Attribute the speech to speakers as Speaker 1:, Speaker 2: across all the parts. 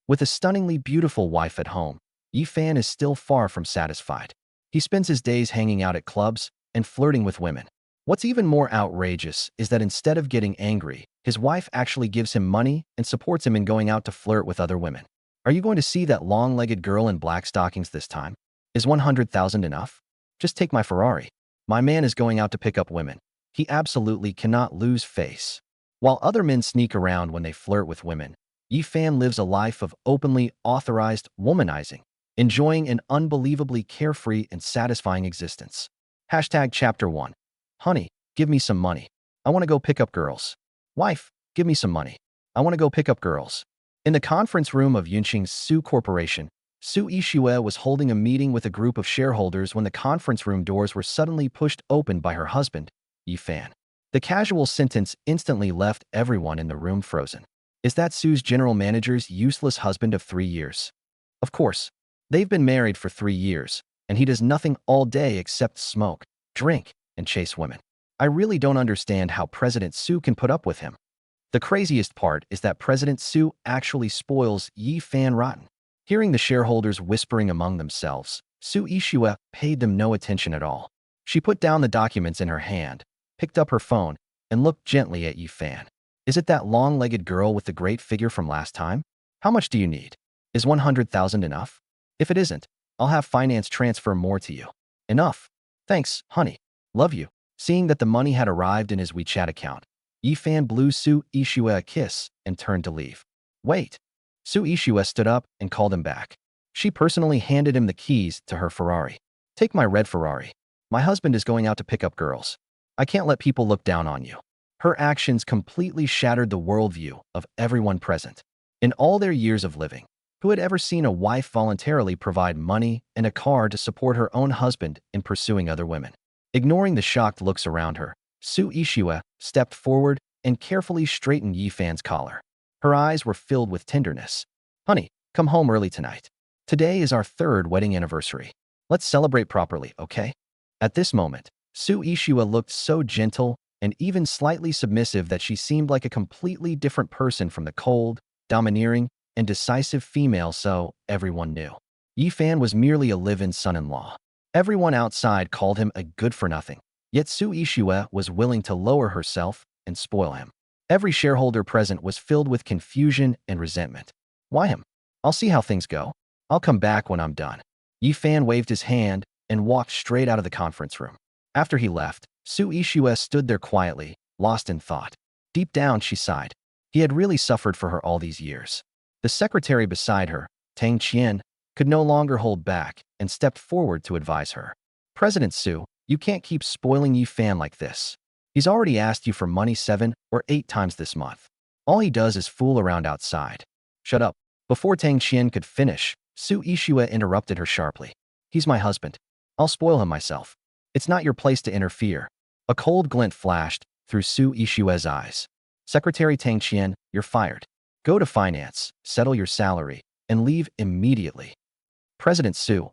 Speaker 1: With a stunningly beautiful wife at home, Yi Fan is still far from satisfied. He spends his days hanging out at clubs and flirting with women. What's even more outrageous is that instead of getting angry, his wife actually gives him money and supports him in going out to flirt with other women. Are you going to see that long-legged girl in black stockings this time? Is 100,000 enough? Just take my Ferrari. My man is going out to pick up women. He absolutely cannot lose face. While other men sneak around when they flirt with women, Yi Fan lives a life of openly authorized womanizing, enjoying an unbelievably carefree and satisfying existence. Hashtag Chapter 1. Honey, give me some money. I want to go pick up girls. Wife, give me some money. I want to go pick up girls. In the conference room of Yunqing's Su Corporation, Su Yixue was holding a meeting with a group of shareholders when the conference room doors were suddenly pushed open by her husband, Yi Fan. The casual sentence instantly left everyone in the room frozen. Is that Su's general manager's useless husband of 3 years? Of course. They've been married for 3 years, and he does nothing all day except smoke, drink, and chase women. I really don't understand how President Su can put up with him. The craziest part is that President Su actually spoils Yi Fan rotten. Hearing the shareholders whispering among themselves, Su Yixue paid them no attention at all. She put down the documents in her hand, picked up her phone, and looked gently at Yi Fan. Is it that long-legged girl with the great figure from last time? How much do you need? Is 100,000 enough? If it isn't, I'll have finance transfer more to you. Enough. Thanks, honey. Love you. Seeing that the money had arrived in his WeChat account, Yi Fan blew Su Yixue a kiss and turned to leave. Wait. Su Yixue stood up and called him back. She personally handed him the keys to her Ferrari. Take my red Ferrari. My husband is going out to pick up girls. I can't let people look down on you. Her actions completely shattered the worldview of everyone present. In all their years of living, who had ever seen a wife voluntarily provide money and a car to support her own husband in pursuing other women? Ignoring the shocked looks around her, Su Yixue stepped forward and carefully straightened Yi Fan's collar. Her eyes were filled with tenderness. Honey, come home early tonight. Today is our 3rd wedding anniversary. Let's celebrate properly, okay? At this moment, Su Yixue looked so gentle and even slightly submissive that she seemed like a completely different person from the cold, domineering, and decisive female so everyone knew. Yi Fan was merely a live-in son-in-law. Everyone outside called him a good-for-nothing, yet Su Yixue was willing to lower herself and spoil him. Every shareholder present was filled with confusion and resentment. Why him? I'll see how things go. I'll come back when I'm done. Yi Fan waved his hand and walked straight out of the conference room. After he left, Su Yixue stood there quietly, lost in thought. Deep down, she sighed. He had really suffered for her all these years. The secretary beside her, Tang Qian, could no longer hold back and stepped forward to advise her. President Su, you can't keep spoiling Yi Fan like this. He's already asked you for money 7 or 8 times this month. All he does is fool around outside. Shut up. Before Tang Qian could finish, Su Yixue interrupted her sharply. He's my husband. I'll spoil him myself. It's not your place to interfere. A cold glint flashed through Su Yixue's eyes. Secretary Tang Qian, you're fired. Go to finance, settle your salary, and leave immediately. President Su,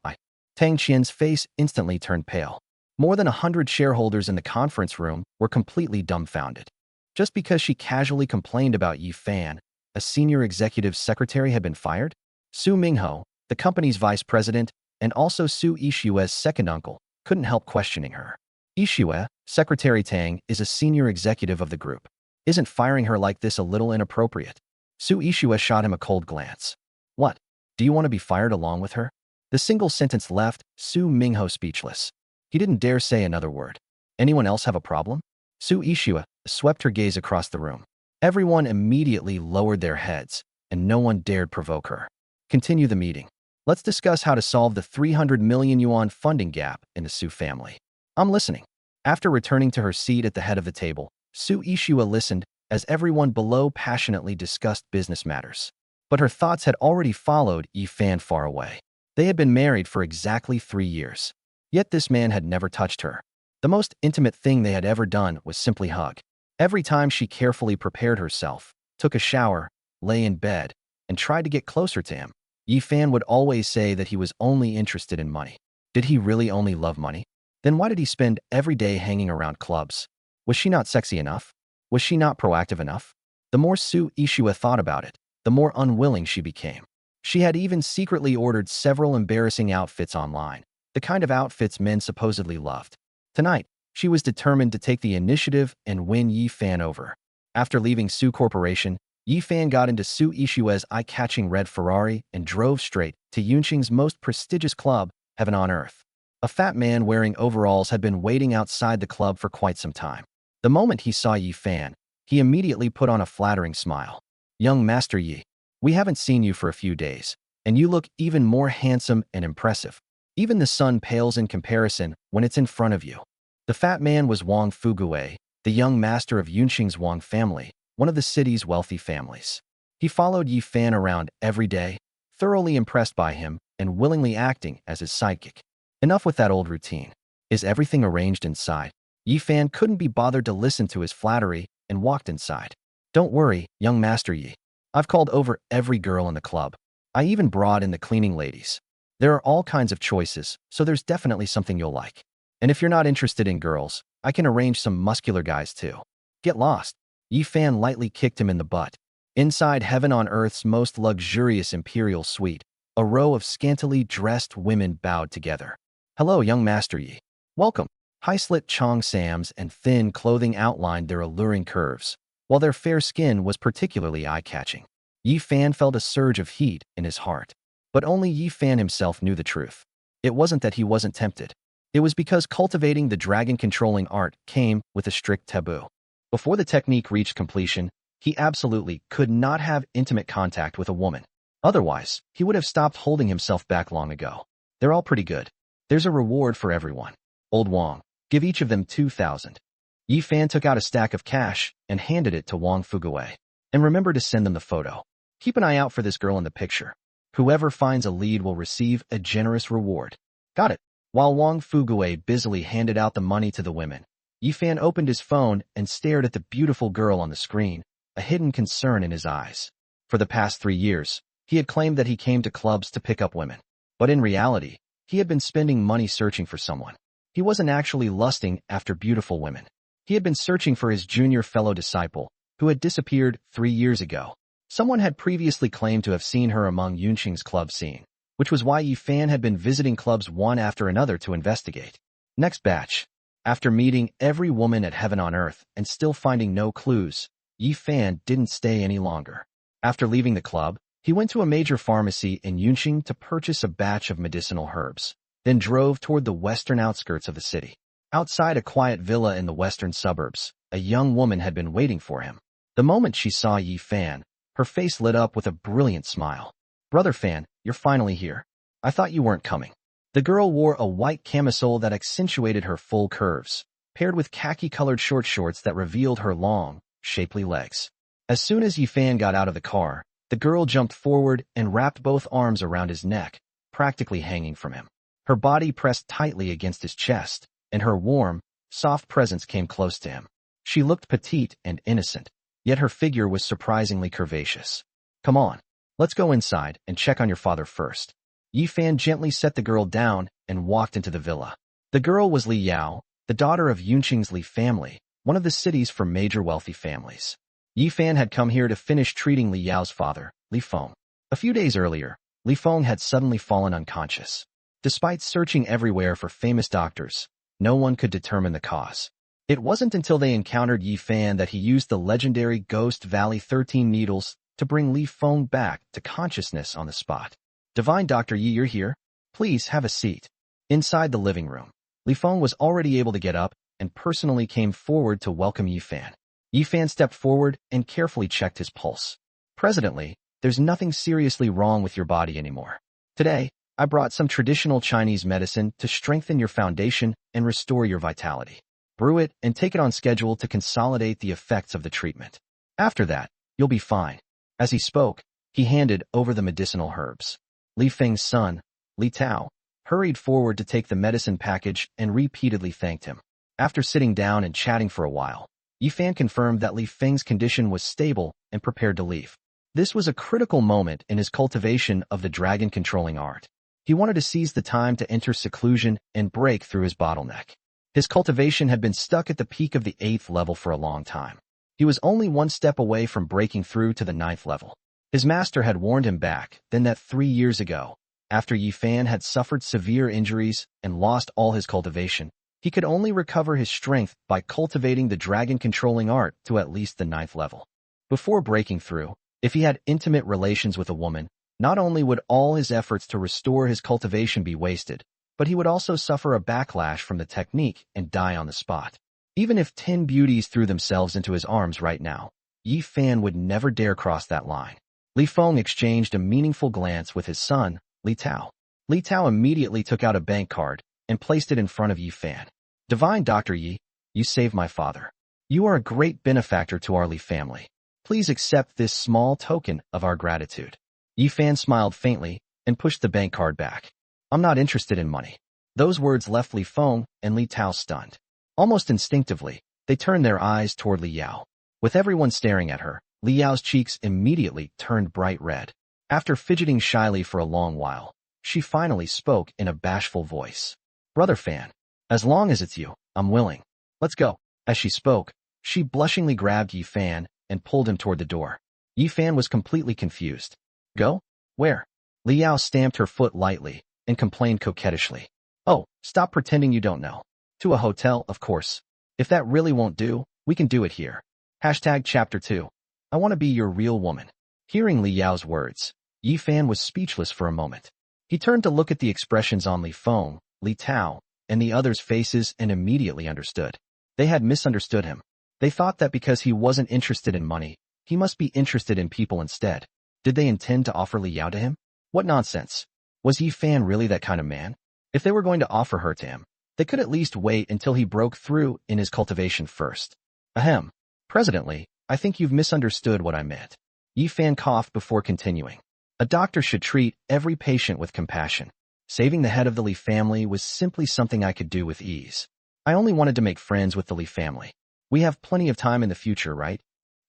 Speaker 1: Tang Qian's face instantly turned pale. More than 100 shareholders in the conference room were completely dumbfounded. Just because she casually complained about Yi Fan, a senior executive secretary had been fired? Su Mingho, the company's vice president, and also Su Yixue's second uncle, couldn't help questioning her. Yixue, Secretary Tang, is a senior executive of the group. Isn't firing her like this a little inappropriate? Su Yixue shot him a cold glance. What? Do you want to be fired along with her? The single sentence left Su Mingho speechless. He didn't dare say another word. Anyone else have a problem? Su Yixue swept her gaze across the room. Everyone immediately lowered their heads, and no one dared provoke her. Continue the meeting. Let's discuss how to solve the 300 million yuan funding gap in the Su family. I'm listening. After returning to her seat at the head of the table, Su Yixue listened as everyone below passionately discussed business matters. But her thoughts had already followed Yi Fan far away. They had been married for exactly 3 years. Yet this man had never touched her. The most intimate thing they had ever done was simply hug. Every time she carefully prepared herself, took a shower, lay in bed, and tried to get closer to him, Yi Fan would always say that he was only interested in money. Did he really only love money? Then why did he spend every day hanging around clubs? Was she not sexy enough? Was she not proactive enough? The more Su Yixue thought about it, the more unwilling she became. She had even secretly ordered several embarrassing outfits online, the kind of outfits men supposedly loved. Tonight, she was determined to take the initiative and win Yi Fan over. After leaving Su Corporation, Yi Fan got into Su Ishue's eye-catching red Ferrari and drove straight to Yunqing's most prestigious club, Heaven on Earth. A fat man wearing overalls had been waiting outside the club for quite some time. The moment he saw Yi Fan, he immediately put on a flattering smile. "Young Master Yi, we haven't seen you for a few days, and you look even more handsome and impressive. Even the sun pales in comparison when it's in front of you." The fat man was Wang Fugue, the young master of Yunqing's Wang family, one of the city's wealthy families. He followed Yi Fan around every day, thoroughly impressed by him and willingly acting as his sidekick. Enough with that old routine. Is everything arranged inside? Yi Fan couldn't be bothered to listen to his flattery and walked inside. "Don't worry, young Master Yi. I've called over every girl in the club. I even brought in the cleaning ladies. There are all kinds of choices, so there's definitely something you'll like. And if you're not interested in girls, I can arrange some muscular guys too. Get lost." Yi Fan lightly kicked him in the butt. Inside Heaven on Earth's most luxurious imperial suite, a row of scantily dressed women bowed together. "Hello, young Master Yi. Welcome." High-slit Chong Sams and thin clothing outlined their alluring curves, while their fair skin was particularly eye-catching. Yi Fan felt a surge of heat in his heart. But only Yi Fan himself knew the truth. It wasn't that he wasn't tempted. It was because cultivating the dragon-controlling art came with a strict taboo. Before the technique reached completion, he absolutely could not have intimate contact with a woman. Otherwise, he would have stopped holding himself back long ago. They're all pretty good. There's a reward for everyone. Old Wang, give each of them 2,000. Yi Fan took out a stack of cash and handed it to Wang Fugue. "And remember to send them the photo. Keep an eye out for this girl in the picture. Whoever finds a lead will receive a generous reward." "Got it." While Wang Fugue busily handed out the money to the women, Yi Fan opened his phone and stared at the beautiful girl on the screen, a hidden concern in his eyes. For the past 3 years, he had claimed that he came to clubs to pick up women. But in reality, he had been spending money searching for someone. He wasn't actually lusting after beautiful women. He had been searching for his junior fellow disciple, who had disappeared 3 years ago. Someone had previously claimed to have seen her among Yunqing's club scene, which was why Yi Fan had been visiting clubs one after another to investigate. Next batch. After meeting every woman at Heaven on Earth and still finding no clues, Yi Fan didn't stay any longer. After leaving the club, he went to a major pharmacy in Yunqing to purchase a batch of medicinal herbs, then drove toward the western outskirts of the city. Outside a quiet villa in the western suburbs, a young woman had been waiting for him. The moment she saw Yi Fan, her face lit up with a brilliant smile. "Brother Fan, you're finally here. I thought you weren't coming." The girl wore a white camisole that accentuated her full curves, paired with khaki-colored short shorts that revealed her long, shapely legs. As soon as Yi Fan got out of the car, the girl jumped forward and wrapped both arms around his neck, practically hanging from him. Her body pressed tightly against his chest, and her warm, soft presence came close to him. She looked petite and innocent, yet her figure was surprisingly curvaceous. "Come on, let's go inside and check on your father first." Yi Fan gently set the girl down and walked into the villa. The girl was Li Yao, the daughter of Yunqing's Li family, one of the city's major wealthy families. Yi Fan had come here to finish treating Li Yao's father, Li Feng. A few days earlier, Li Feng had suddenly fallen unconscious. Despite searching everywhere for famous doctors, no one could determine the cause. It wasn't until they encountered Yi Fan that he used the legendary Ghost Valley 13 needles to bring Li Feng back to consciousness on the spot. "Divine Dr. Yi, you're here. Please have a seat." Inside the living room, Li Feng was already able to get up and personally came forward to welcome Yi Fan. Yi Fan stepped forward and carefully checked his pulse. "Presently, there's nothing seriously wrong with your body anymore. Today, I brought some traditional Chinese medicine to strengthen your foundation and restore your vitality. Brew it and take it on schedule to consolidate the effects of the treatment. After that, you'll be fine." As he spoke, he handed over the medicinal herbs. Li Feng's son, Li Tao, hurried forward to take the medicine package and repeatedly thanked him. After sitting down and chatting for a while, Yi Fan confirmed that Li Feng's condition was stable and prepared to leave. This was a critical moment in his cultivation of the dragon-controlling art. He wanted to seize the time to enter seclusion and break through his bottleneck. His cultivation had been stuck at the peak of the 8th level for a long time. He was only one step away from breaking through to the 9th level. His master had warned him back then that 3 years ago, after Yi Fan had suffered severe injuries and lost all his cultivation, he could only recover his strength by cultivating the dragon-controlling art to at least the 9th level. Before breaking through, if he had intimate relations with a woman, not only would all his efforts to restore his cultivation be wasted, but he would also suffer a backlash from the technique and die on the spot. Even if 10 beauties threw themselves into his arms right now, Yi Fan would never dare cross that line. Li Feng exchanged a meaningful glance with his son, Li Tao. Li Tao immediately took out a bank card and placed it in front of Yi Fan. Divine Dr. Yi, you saved my father. You are a great benefactor to our Li family. Please accept this small token of our gratitude. Yi Fan smiled faintly and pushed the bank card back. I'm not interested in money. Those words left Li Feng and Li Tao stunned. Almost instinctively, they turned their eyes toward Li Yao. With everyone staring at her, Li Yao's cheeks immediately turned bright red. After fidgeting shyly for a long while, she finally spoke in a bashful voice. Brother Fan, as long as it's you, I'm willing. Let's go. As she spoke, she blushingly grabbed Yi Fan and pulled him toward the door. Yi Fan was completely confused. Go? Where? Li Yao stamped her foot lightly and complained coquettishly. Oh, stop pretending you don't know. To a hotel, of course. If that really won't do, we can do it here. Chapter 2. I want to be your real woman. Hearing Li Yao's words, Yi Fan was speechless for a moment. He turned to look at the expressions on Li Feng, Li Tao, and the others' faces and immediately understood. They had misunderstood him. They thought that because he wasn't interested in money, he must be interested in people instead. Did they intend to offer Li Yao to him? What nonsense. Was Yi Fan really that kind of man? If they were going to offer her to him, they could at least wait until he broke through in his cultivation first. Ahem. Presidently, I think you've misunderstood what I meant. Yi Fan coughed before continuing. A doctor should treat every patient with compassion. Saving the head of the Li family was simply something I could do with ease. I only wanted to make friends with the Li family. We have plenty of time in the future, right?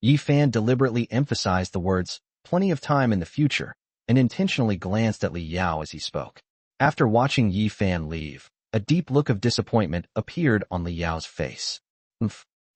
Speaker 1: Yi Fan deliberately emphasized the words, plenty of time in the future, and intentionally glanced at Li Yao as he spoke. After watching Yi Fan leave, a deep look of disappointment appeared on Li Yao's face.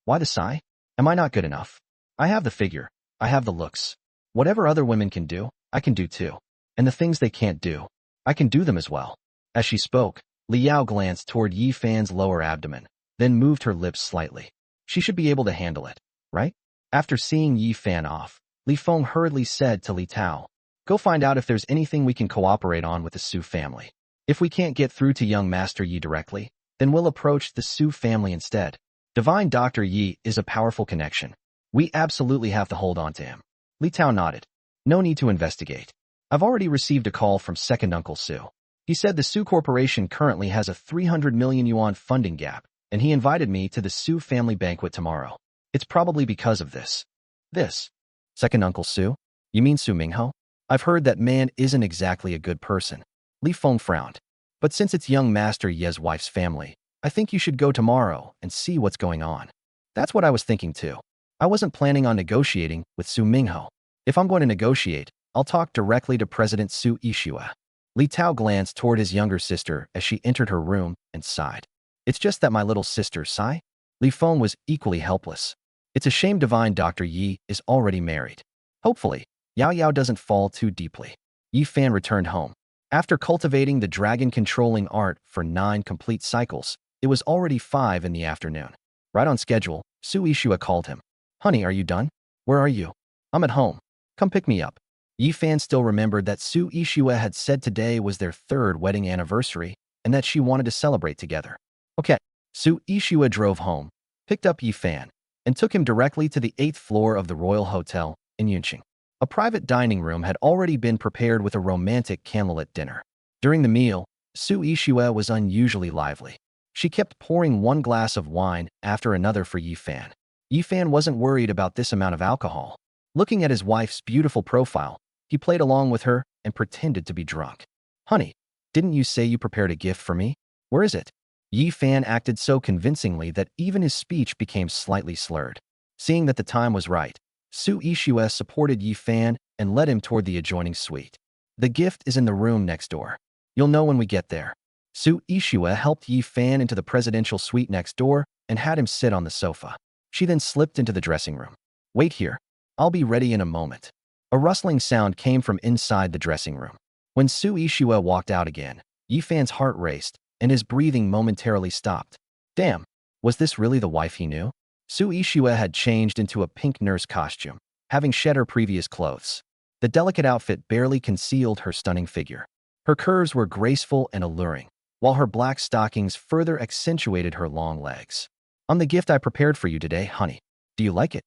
Speaker 1: Why the sigh? Am I not good enough? I have the figure. I have the looks. Whatever other women can do, I can do too. And the things they can't do, I can do them as well. As she spoke, Li Yao glanced toward Yi Fan's lower abdomen, then moved her lips slightly. She should be able to handle it, right? After seeing Yi Fan off, Li Feng hurriedly said to Li Tao, go find out if there's anything we can cooperate on with the Su family. If we can't get through to young Master Yi directly, then we'll approach the Su family instead. Divine Dr. Yi is a powerful connection. We absolutely have to hold on to him. Li Tao nodded. No need to investigate. I've already received a call from second Uncle Su. He said the Su Corporation currently has a 300 million yuan funding gap, and he invited me to the Su family banquet tomorrow. It's probably because of this. This. Second Uncle Su? You mean Su Mingho? I've heard that man isn't exactly a good person. Li Feng frowned. But since it's young Master Ye's wife's family, I think you should go tomorrow and see what's going on. That's what I was thinking too. I wasn't planning on negotiating with Su Mingho. If I'm going to negotiate, I'll talk directly to President Su Ishua. Li Tao glanced toward his younger sister as she entered her room and sighed. It's just that my little sister, sigh? Li Feng was equally helpless. It's a shame Divine Dr. Yi is already married. Hopefully, Yao Yao doesn't fall too deeply. Yi Fan returned home. After cultivating the dragon-controlling art for 9 complete cycles, it was already 5 in the afternoon. Right on schedule, Su Ishua called him. Honey, are you done? Where are you? I'm at home. Come pick me up. Yi Fan still remembered that Su Ishua had said today was their 3rd wedding anniversary and that she wanted to celebrate together. Okay. Su Ishua drove home, picked up Yi Fan, and took him directly to the 8th floor of the Royal Hotel in Yunqing. A private dining room had already been prepared with a romantic candlelit dinner. During the meal, Su Ishua was unusually lively. She kept pouring one glass of wine after another for Yi Fan. Yi Fan wasn't worried about this amount of alcohol. Looking at his wife's beautiful profile, he played along with her and pretended to be drunk. Honey, didn't you say you prepared a gift for me? Where is it? Yi Fan acted so convincingly that even his speech became slightly slurred. Seeing that the time was right, Su Ishua supported Yi Fan and led him toward the adjoining suite. The gift is in the room next door. You'll know when we get there. Su Ishua helped Yi Fan into the presidential suite next door and had him sit on the sofa. She then slipped into the dressing room. Wait here. I'll be ready in a moment. A rustling sound came from inside the dressing room. When Su Ishua walked out again, Yi Fan's heart raced, and his breathing momentarily stopped. Damn, was this really the wife he knew? Su Ishua had changed into a pink nurse costume, having shed her previous clothes. The delicate outfit barely concealed her stunning figure. Her curves were graceful and alluring, while her black stockings further accentuated her long legs. I'm the gift I prepared for you today, honey. Do you like it?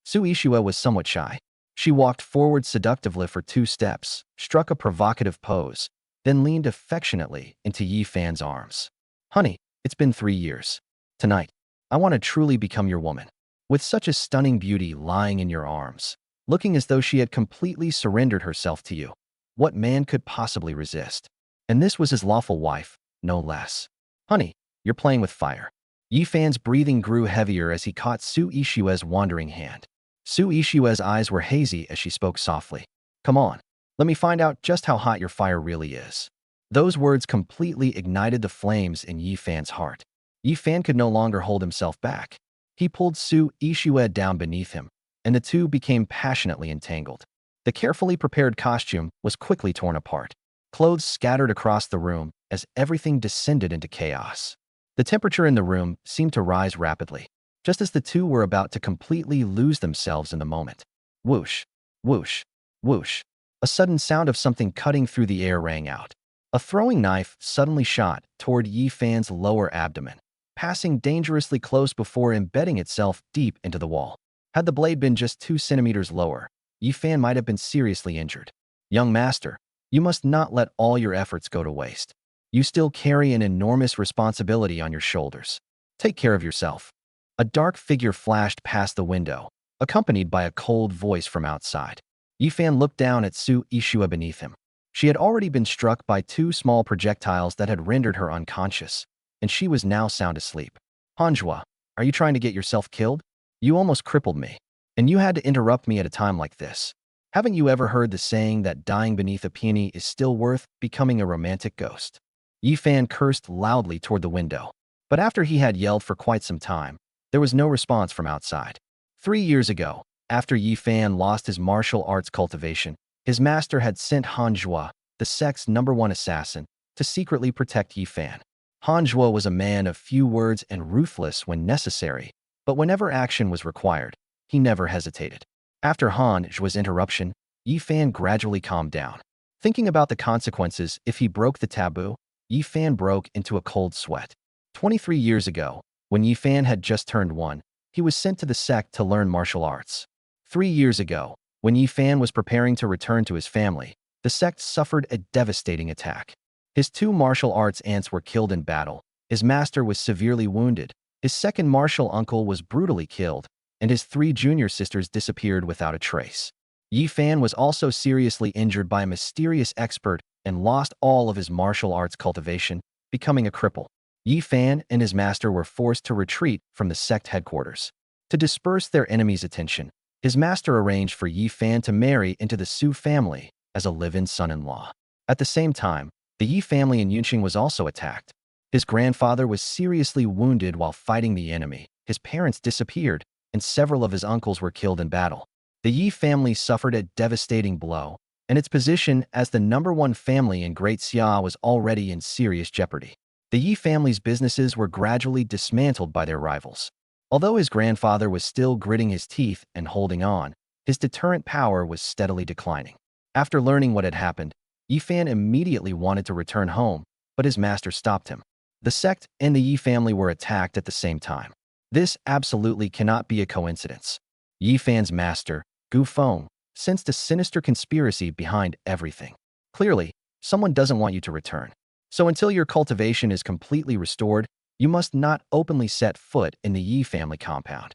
Speaker 1: Su Ishua was somewhat shy. She walked forward seductively for 2 steps, struck a provocative pose, then leaned affectionately into Yi Fan's arms. Honey, it's been 3 years. Tonight, I want to truly become your woman. With such a stunning beauty lying in your arms, looking as though she had completely surrendered herself to you, what man could possibly resist? And this was his lawful wife, no less. Honey, you're playing with fire. Yi Fan's breathing grew heavier as he caught Su Ishua's wandering hand. Su Ishua's eyes were hazy as she spoke softly. Come on, let me find out just how hot your fire really is. Those words completely ignited the flames in Yi Fan's heart. Yi Fan could no longer hold himself back. He pulled Su Ishua down beneath him, and the two became passionately entangled. The carefully prepared costume was quickly torn apart. Clothes scattered across the room as everything descended into chaos. The temperature in the room seemed to rise rapidly, just as the two were about to completely lose themselves in the moment. Whoosh, whoosh, whoosh. A sudden sound of something cutting through the air rang out. A throwing knife suddenly shot toward Yi Fan's lower abdomen, passing dangerously close before embedding itself deep into the wall. Had the blade been just 2 centimeters lower, Yi Fan might have been seriously injured. Young master, you must not let all your efforts go to waste. You still carry an enormous responsibility on your shoulders. Take care of yourself. A dark figure flashed past the window, accompanied by a cold voice from outside. Yi Fan looked down at Su Ishua beneath him. She had already been struck by 2 small projectiles that had rendered her unconscious, and she was now sound asleep. Manhua, are you trying to get yourself killed? You almost crippled me, and you had to interrupt me at a time like this. Haven't you ever heard the saying that dying beneath a peony is still worth becoming a romantic ghost? Yi Fan cursed loudly toward the window, but after he had yelled for quite some time, there was no response from outside. 3 years ago, after Yi Fan lost his martial arts cultivation, his master had sent Manhua, the sect's #1 assassin, to secretly protect Yi Fan. Manhua was a man of few words and ruthless when necessary, but whenever action was required, he never hesitated. After Manhua's interruption, Yi Fan gradually calmed down. Thinking about the consequences if he broke the taboo, Yi Fan broke into a cold sweat. 23 years ago, when Yi Fan had just turned 1, he was sent to the sect to learn martial arts. 3 years ago, when Yi Fan was preparing to return to his family, the sect suffered a devastating attack. His 2 martial arts aunts were killed in battle, his master was severely wounded, his second martial uncle was brutally killed, and his 3 junior sisters disappeared without a trace. Yi Fan was also seriously injured by a mysterious expert and lost all of his martial arts cultivation, becoming a cripple. Yi Fan and his master were forced to retreat from the sect headquarters. To disperse their enemies' attention, his master arranged for Yi Fan to marry into the Su family as a live-in son-in-law. At the same time, the Yi family in Yunqing was also attacked. His grandfather was seriously wounded while fighting the enemy, his parents disappeared, and several of his uncles were killed in battle. The Yi family suffered a devastating blow, and its position as the #1 family in Great Xia was already in serious jeopardy. The Yi family's businesses were gradually dismantled by their rivals. Although his grandfather was still gritting his teeth and holding on, his deterrent power was steadily declining. After learning what had happened, Yi Fan immediately wanted to return home, but his master stopped him. The sect and the Yi family were attacked at the same time. This absolutely cannot be a coincidence. Yi Fan's master, Gu Feng, sensed a sinister conspiracy behind everything. Clearly, someone doesn't want you to return. So until your cultivation is completely restored, you must not openly set foot in the Yi family compound.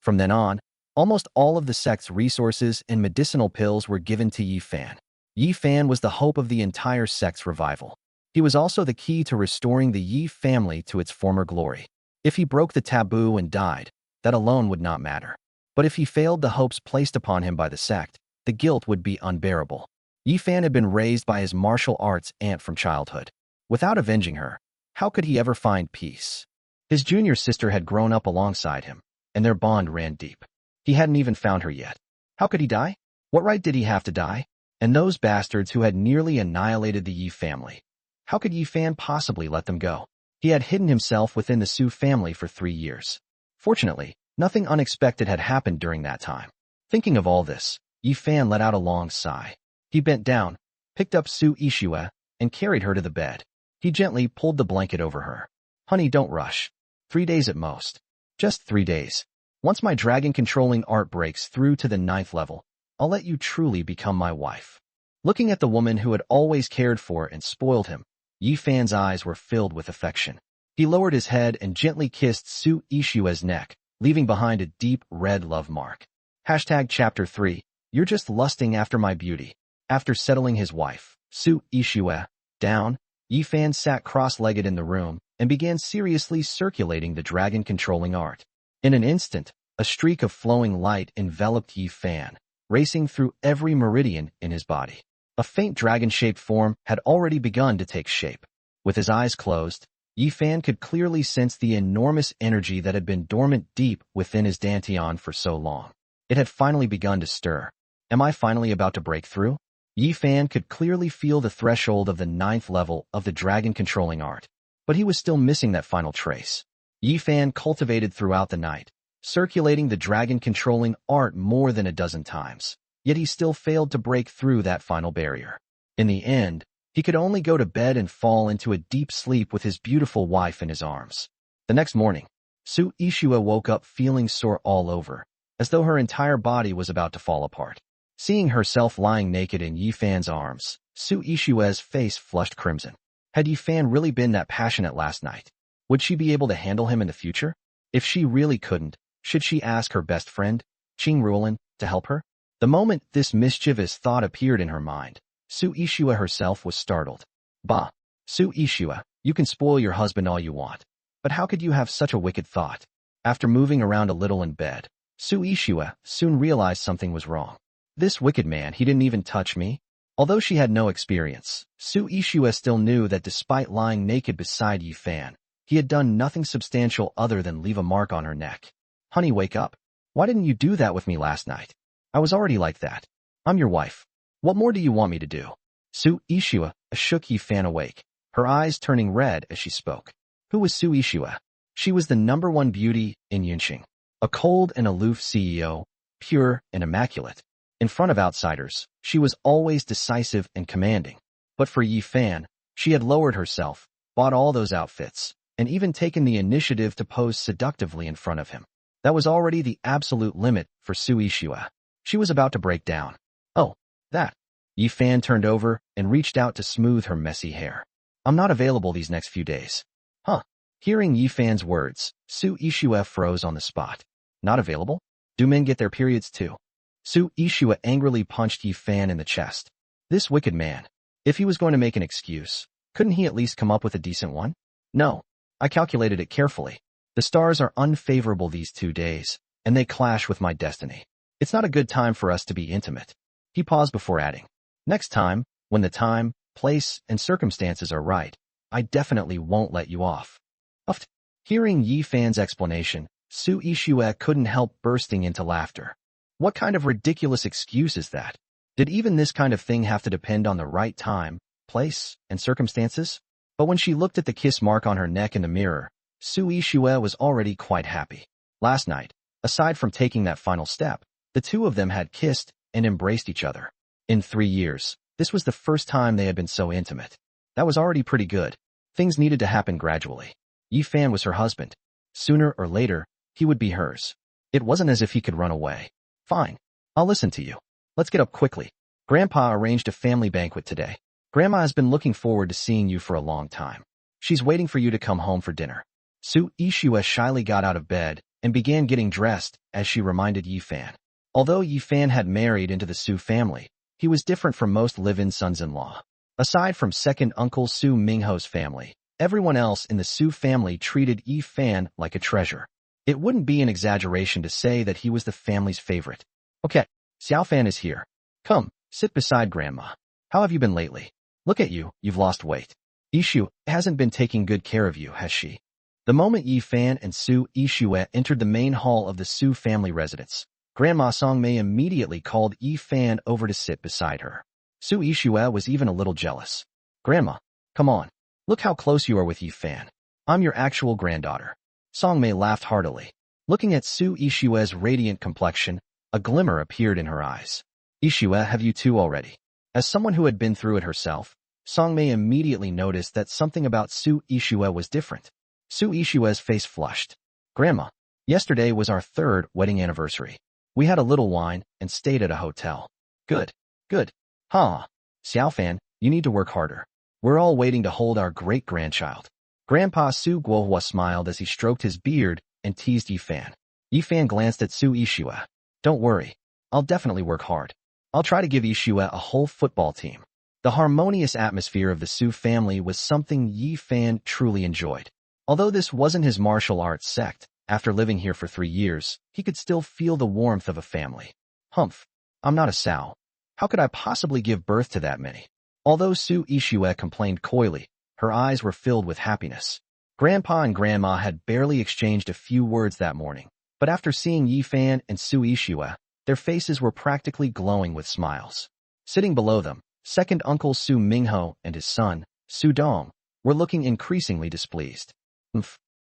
Speaker 1: From then on, almost all of the sect's resources and medicinal pills were given to Yi Fan. Yi Fan was the hope of the entire sect's revival. He was also the key to restoring the Yi family to its former glory. If he broke the taboo and died, that alone would not matter. But if he failed the hopes placed upon him by the sect, the guilt would be unbearable. Yi Fan had been raised by his martial arts aunt from childhood. Without avenging her, how could he ever find peace? His junior sister had grown up alongside him, and their bond ran deep. He hadn't even found her yet. How could he die? What right did he have to die? And those bastards who had nearly annihilated the Yi family. How could Yi Fan possibly let them go? He had hidden himself within the Su family for 3 years. Fortunately, nothing unexpected had happened during that time. Thinking of all this, Yi Fan let out a long sigh. He bent down, picked up Su Ishua, and carried her to the bed. He gently pulled the blanket over her. Honey, don't rush. 3 days at most. Just 3 days. Once my dragon-controlling art breaks through to the 9th level, I'll let you truly become my wife. Looking at the woman who had always cared for and spoiled him, Yi Fan's eyes were filled with affection. He lowered his head and gently kissed Su Ishua's neck, leaving behind a deep red love mark. Chapter 3. You're just lusting after my beauty. After settling his wife, Su Ishua, down, Yi Fan sat cross-legged in the room and began seriously circulating the dragon-controlling art. In an instant, a streak of flowing light enveloped Yi Fan, racing through every meridian in his body. A faint dragon-shaped form had already begun to take shape. With his eyes closed, Yi Fan could clearly sense the enormous energy that had been dormant deep within his dantian for so long. It had finally begun to stir. Am I finally about to break through? Yi Fan could clearly feel the threshold of the 9th level of the dragon-controlling art, but he was still missing that final trace. Yi Fan cultivated throughout the night, circulating the dragon-controlling art more than a dozen times. Yet he still failed to break through that final barrier. In the end, he could only go to bed and fall into a deep sleep with his beautiful wife in his arms. The next morning, Su Ishua woke up feeling sore all over, as though her entire body was about to fall apart. Seeing herself lying naked in Yi Fan's arms, Su Ishua's face flushed crimson. Had Yi Fan really been that passionate last night? Would she be able to handle him in the future? If she really couldn't, should she ask her best friend, Qing Ruolin, to help her? The moment this mischievous thought appeared in her mind, Su Ishua herself was startled. Bah! Su Ishua, you can spoil your husband all you want. But how could you have such a wicked thought? After moving around a little in bed, Su Ishua soon realized something was wrong. This wicked man, he didn't even touch me? Although she had no experience, Su Ishua still knew that despite lying naked beside Yi Fan, he had done nothing substantial other than leave a mark on her neck. Honey, wake up. Why didn't you do that with me last night? I was already like that. I'm your wife. What more do you want me to do? Su Ishua shook Yi Fan awake, her eyes turning red as she spoke. Who was Su Ishua? She was the #1 beauty in Yunqing, a cold and aloof CEO, pure and immaculate. In front of outsiders, she was always decisive and commanding. But for Yi Fan, she had lowered herself, bought all those outfits, and even taken the initiative to pose seductively in front of him. That was already the absolute limit for Su Ishua. She was about to break down. Oh, that. Yi Fan turned over and reached out to smooth her messy hair. I'm not available these next few days. Huh. Hearing Yi Fan's words, Su Ishua froze on the spot. Not available? Do men get their periods too? Su Ishua angrily punched Yi Fan in the chest. This wicked man. If he was going to make an excuse, couldn't he at least come up with a decent one? No. I calculated it carefully. The stars are unfavorable these 2 days, and they clash with my destiny. It's not a good time for us to be intimate. He paused before adding. Next time, when the time, place, and circumstances are right, I definitely won't let you off. Uffed. Hearing Yi Fan's explanation, Su Ishua couldn't help bursting into laughter. What kind of ridiculous excuse is that? Did even this kind of thing have to depend on the right time, place, and circumstances? But when she looked at the kiss mark on her neck in the mirror, Su Ishua was already quite happy. Last night, aside from taking that final step, the two of them had kissed and embraced each other. In 3 years, this was the first time they had been so intimate. That was already pretty good. Things needed to happen gradually. Yi Fan was her husband. Sooner or later, he would be hers. It wasn't as if he could run away. Fine. I'll listen to you. Let's get up quickly. Grandpa arranged a family banquet today. Grandma has been looking forward to seeing you for a long time. She's waiting for you to come home for dinner. Su Ishua shyly got out of bed and began getting dressed as she reminded Yi Fan. Although Yi Fan had married into the Su family, he was different from most live-in sons-in-law. Aside from second uncle Su Mingho's family, everyone else in the Su family treated Yi Fan like a treasure. It wouldn't be an exaggeration to say that he was the family's favorite. Okay, Xiao Fan is here. Come, sit beside Grandma. How have you been lately? Look at you, you've lost weight. Ishu hasn't been taking good care of you, has she? The moment Yi Fan and Su Ishua entered the main hall of the Su family residence, Grandma Songmei immediately called Yi Fan over to sit beside her. Su Yixue was even a little jealous. Grandma, come on. Look how close you are with Yi Fan. I'm your actual granddaughter. Songmei laughed heartily. Looking at Su Yixue's radiant complexion, a glimmer appeared in her eyes. Yixue, have you two already? As someone who had been through it herself, Songmei immediately noticed that something about Su Yixue was different. Su Yixue's face flushed. Grandma, yesterday was our 3rd wedding anniversary. We had a little wine and stayed at a hotel. Good. Good. Huh. Xiaofan, you need to work harder. We're all waiting to hold our great-grandchild. Grandpa Su Guohua smiled as he stroked his beard and teased Yi Fan. Yi Fan glanced at Su Yixue. Don't worry. I'll definitely work hard. I'll try to give Yixue a whole football team. The harmonious atmosphere of the Su family was something Yi Fan truly enjoyed. Although this wasn't his martial arts sect, after living here for 3 years, he could still feel the warmth of a family. Humph. I'm not a sow. How could I possibly give birth to that many? Although Su Yixue complained coyly, her eyes were filled with happiness. Grandpa and Grandma had barely exchanged a few words that morning, but after seeing Yi Fan and Su Yixue, their faces were practically glowing with smiles. Sitting below them, second uncle Su Mingho and his son, Su Dong, were looking increasingly displeased.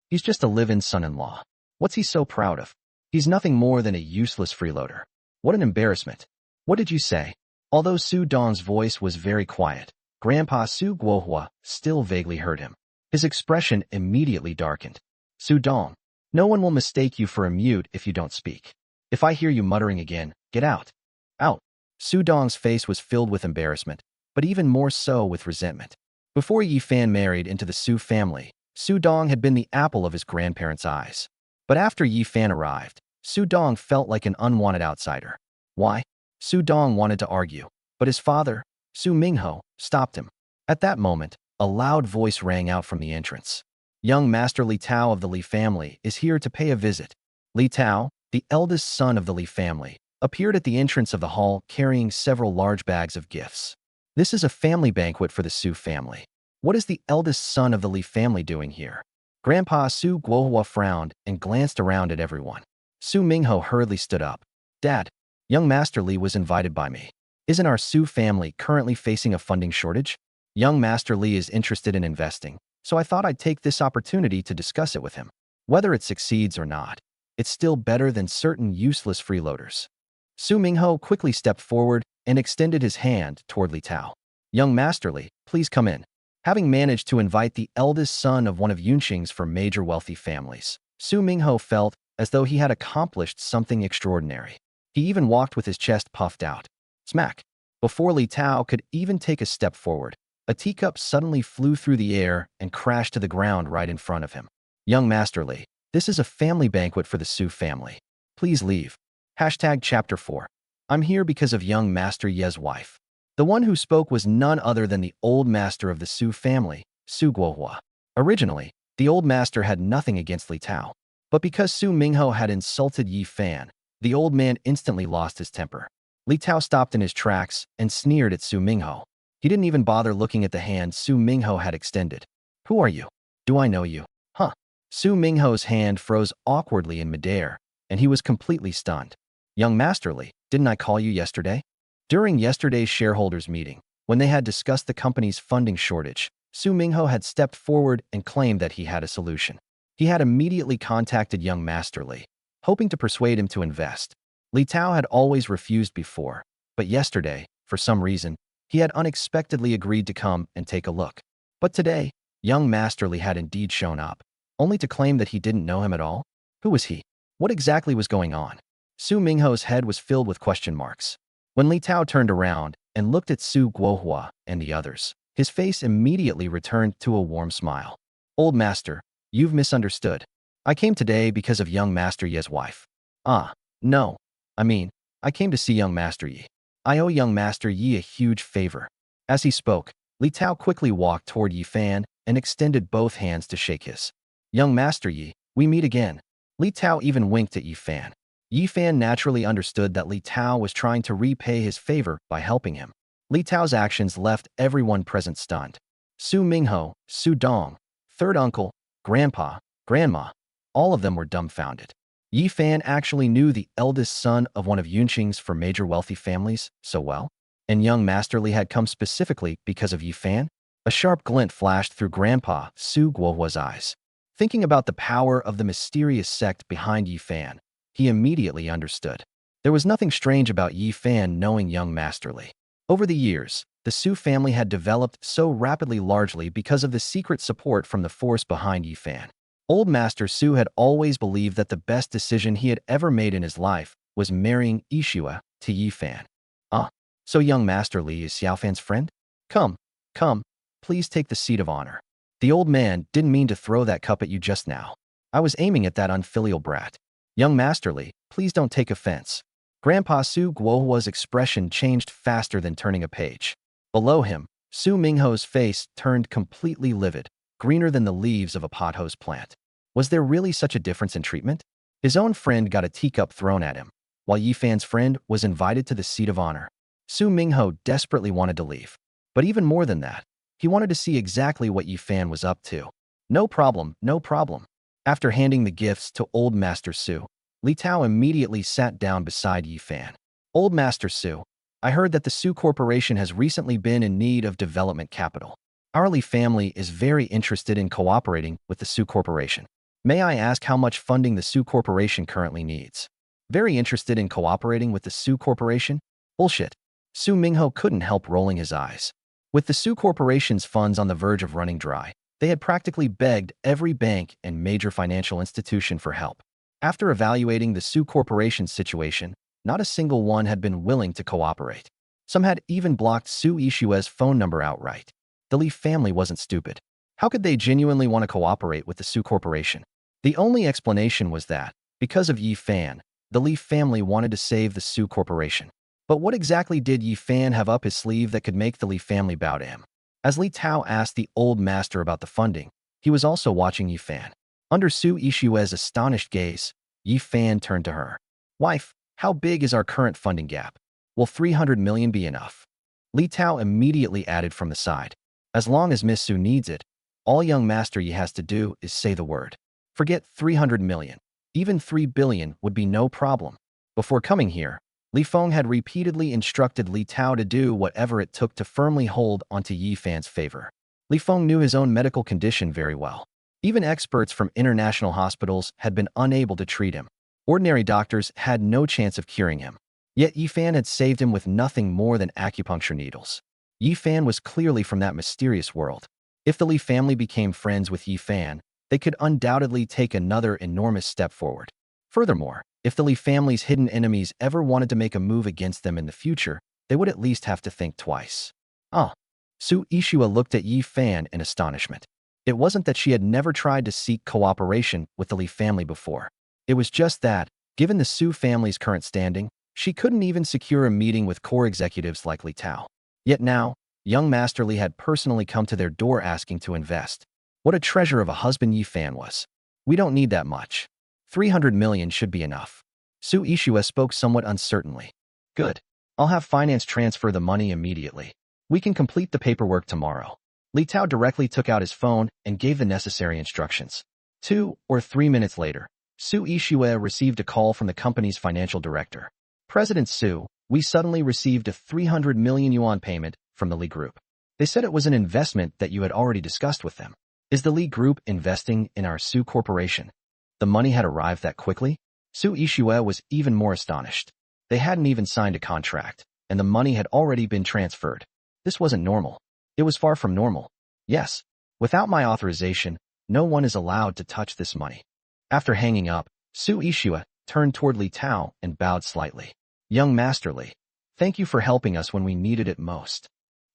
Speaker 1: He's just a live-in son-in-law. What's he so proud of? He's nothing more than a useless freeloader. What an embarrassment. What did you say? Although Su Dong's voice was very quiet, Grandpa Su Guohua still vaguely heard him. His expression immediately darkened. Su Dong, no one will mistake you for a mute if you don't speak. If I hear you muttering again, get out. Out. Su Dong's face was filled with embarrassment, but even more so with resentment. Before Yi Fan married into the Su family, Su Dong had been the apple of his grandparents' eyes. But after Yi Fan arrived, Su Dong felt like an unwanted outsider. Why? Su Dong wanted to argue, but his father, Su Mingho, stopped him. At that moment, a loud voice rang out from the entrance. Young Master Li Tao of the Li family is here to pay a visit. Li Tao, the eldest son of the Li family, appeared at the entrance of the hall carrying several large bags of gifts. This is a family banquet for the Su family. What is the eldest son of the Li family doing here? Grandpa Su Guohua frowned and glanced around at everyone. Su Mingho hurriedly stood up. Dad, young Master Li was invited by me. Isn't our Su family currently facing a funding shortage? Young Master Li is interested in investing, so I thought I'd take this opportunity to discuss it with him. Whether it succeeds or not, it's still better than certain useless freeloaders. Su Mingho quickly stepped forward and extended his hand toward Li Tao. Young Master Li, please come in. Having managed to invite the eldest son of one of Yunqing's for major wealthy families, Su Mingho felt as though he had accomplished something extraordinary. He even walked with his chest puffed out. Smack! Before Li Tao could even take a step forward, a teacup suddenly flew through the air and crashed to the ground right in front of him. Young Master Li, this is a family banquet for the Su family. Please leave. Chapter 4. I'm here because of young Master Ye's wife. The one who spoke was none other than the old master of the Su family, Su Guohua. Originally, the old master had nothing against Li Tao, but because Su Mingho had insulted Yi Fan, the old man instantly lost his temper. Li Tao stopped in his tracks and sneered at Su Mingho. He didn't even bother looking at the hand Su Mingho had extended. Who are you? Do I know you? Huh. Su Mingho's hand froze awkwardly in midair, and he was completely stunned. Young Master Li, didn't I call you yesterday? During yesterday's shareholders' meeting, when they had discussed the company's funding shortage, Su Mingho had stepped forward and claimed that he had a solution. He had immediately contacted young Master Li, hoping to persuade him to invest. Li Tao had always refused before, but yesterday, for some reason, he had unexpectedly agreed to come and take a look. But today, young Master Li had indeed shown up, only to claim that he didn't know him at all. Who was he? What exactly was going on? Su Mingho's head was filled with question marks. When Li Tao turned around and looked at Su Guohua and the others, his face immediately returned to a warm smile. Old Master, you've misunderstood. I came today because of young Master Ye's wife. No. I came to see young Master Yi. I owe young Master Yi a huge favor. As he spoke, Li Tao quickly walked toward Yi Fan and extended both hands to shake his. Young Master Yi, we meet again. Li Tao even winked at Yi Fan. Yi Fan naturally understood that Li Tao was trying to repay his favor by helping him. Li Tao's actions left everyone present stunned. Su Mingho, Su Dong, third uncle, grandpa, grandma, all of them were dumbfounded. Yi Fan actually knew the eldest son of one of Yunqing's for major wealthy families so well, and young Master Li had come specifically because of Yi Fan? A sharp glint flashed through Grandpa Su Guohua's eyes. Thinking about the power of the mysterious sect behind Yi Fan, he immediately understood. There was nothing strange about Yi Fan knowing young Master Li. Over the years, the Su family had developed so rapidly largely because of the secret support from the force behind Yi Fan. Old Master Su had always believed that the best decision he had ever made in his life was marrying Yishua to Yi Fan. Ah, so young Master Li is Xiao Fan's friend? Come, come, please take the seat of honor. The old man didn't mean to throw that cup at you just now. I was aiming at that unfilial brat. Young Master Li, please don't take offense. Grandpa Su Guohua's expression changed faster than turning a page. Below him, Su Mingho's face turned completely livid, greener than the leaves of a pothose plant. Was there really such a difference in treatment? His own friend got a teacup thrown at him, while Yi Fan's friend was invited to the seat of honor. Su Mingho desperately wanted to leave. But even more than that, he wanted to see exactly what Yi Fan was up to. No problem, no problem. After handing the gifts to Old Master Su, Li Tao immediately sat down beside Yi Fan. Old Master Su, I heard that the Su Corporation has recently been in need of development capital. Our Li family is very interested in cooperating with the Su Corporation. May I ask how much funding the Su Corporation currently needs? Very interested in cooperating with the Su Corporation? Bullshit. Su Mingho couldn't help rolling his eyes. With the Su Corporation's funds on the verge of running dry, they had practically begged every bank and major financial institution for help. After evaluating the Su Corporation's situation, not a single one had been willing to cooperate. Some had even blocked Su Yishua's phone number outright. The Li family wasn't stupid. How could they genuinely want to cooperate with the Su Corporation? The only explanation was that, because of Yi Fan, the Li family wanted to save the Su Corporation. But what exactly did Yi Fan have up his sleeve that could make the Li family bow to him? As Li Tao asked the old master about the funding, he was also watching Yi Fan. Under Su Yishua's astonished gaze, Yi Fan turned to her. Wife, how big is our current funding gap? Will 300 million be enough? Li Tao immediately added from the side. As long as Miss Su needs it, all young Master Yi has to do is say the word. Forget 300 million. Even 3 billion would be no problem. Before coming here, Li Feng had repeatedly instructed Li Tao to do whatever it took to firmly hold onto Yi Fan's favor. Li Feng knew his own medical condition very well. Even experts from international hospitals had been unable to treat him. Ordinary doctors had no chance of curing him. Yet Yi Fan had saved him with nothing more than acupuncture needles. Yi Fan was clearly from that mysterious world. If the Li family became friends with Yi Fan, they could undoubtedly take another enormous step forward. Furthermore, if the Li family's hidden enemies ever wanted to make a move against them in the future, they would at least have to think twice. Ah. Su Yishua looked at Yi Fan in astonishment. It wasn't that she had never tried to seek cooperation with the Li family before. It was just that, given the Su family's current standing, she couldn't even secure a meeting with core executives like Li Tao. Yet now, young Master Li had personally come to their door asking to invest. What a treasure of a husband Yi Fan was. We don't need that much. 300 million should be enough. Su Yishua spoke somewhat uncertainly. Good. I'll have finance transfer the money immediately. We can complete the paperwork tomorrow. Li Tao directly took out his phone and gave the necessary instructions. 2 or 3 minutes later, Su Yishua received a call from the company's financial director. President Su, we suddenly received a 300 million yuan payment from the Li Group. They said it was an investment that you had already discussed with them. Is the Li Group investing in our Su Corporation? The money had arrived that quickly? Su Yishua was even more astonished. They hadn't even signed a contract, and the money had already been transferred. This wasn't normal. It was far from normal. Yes, without my authorization, no one is allowed to touch this money. After hanging up, Su Yishua turned toward Li Tao and bowed slightly. Young Master Li, thank you for helping us when we needed it most.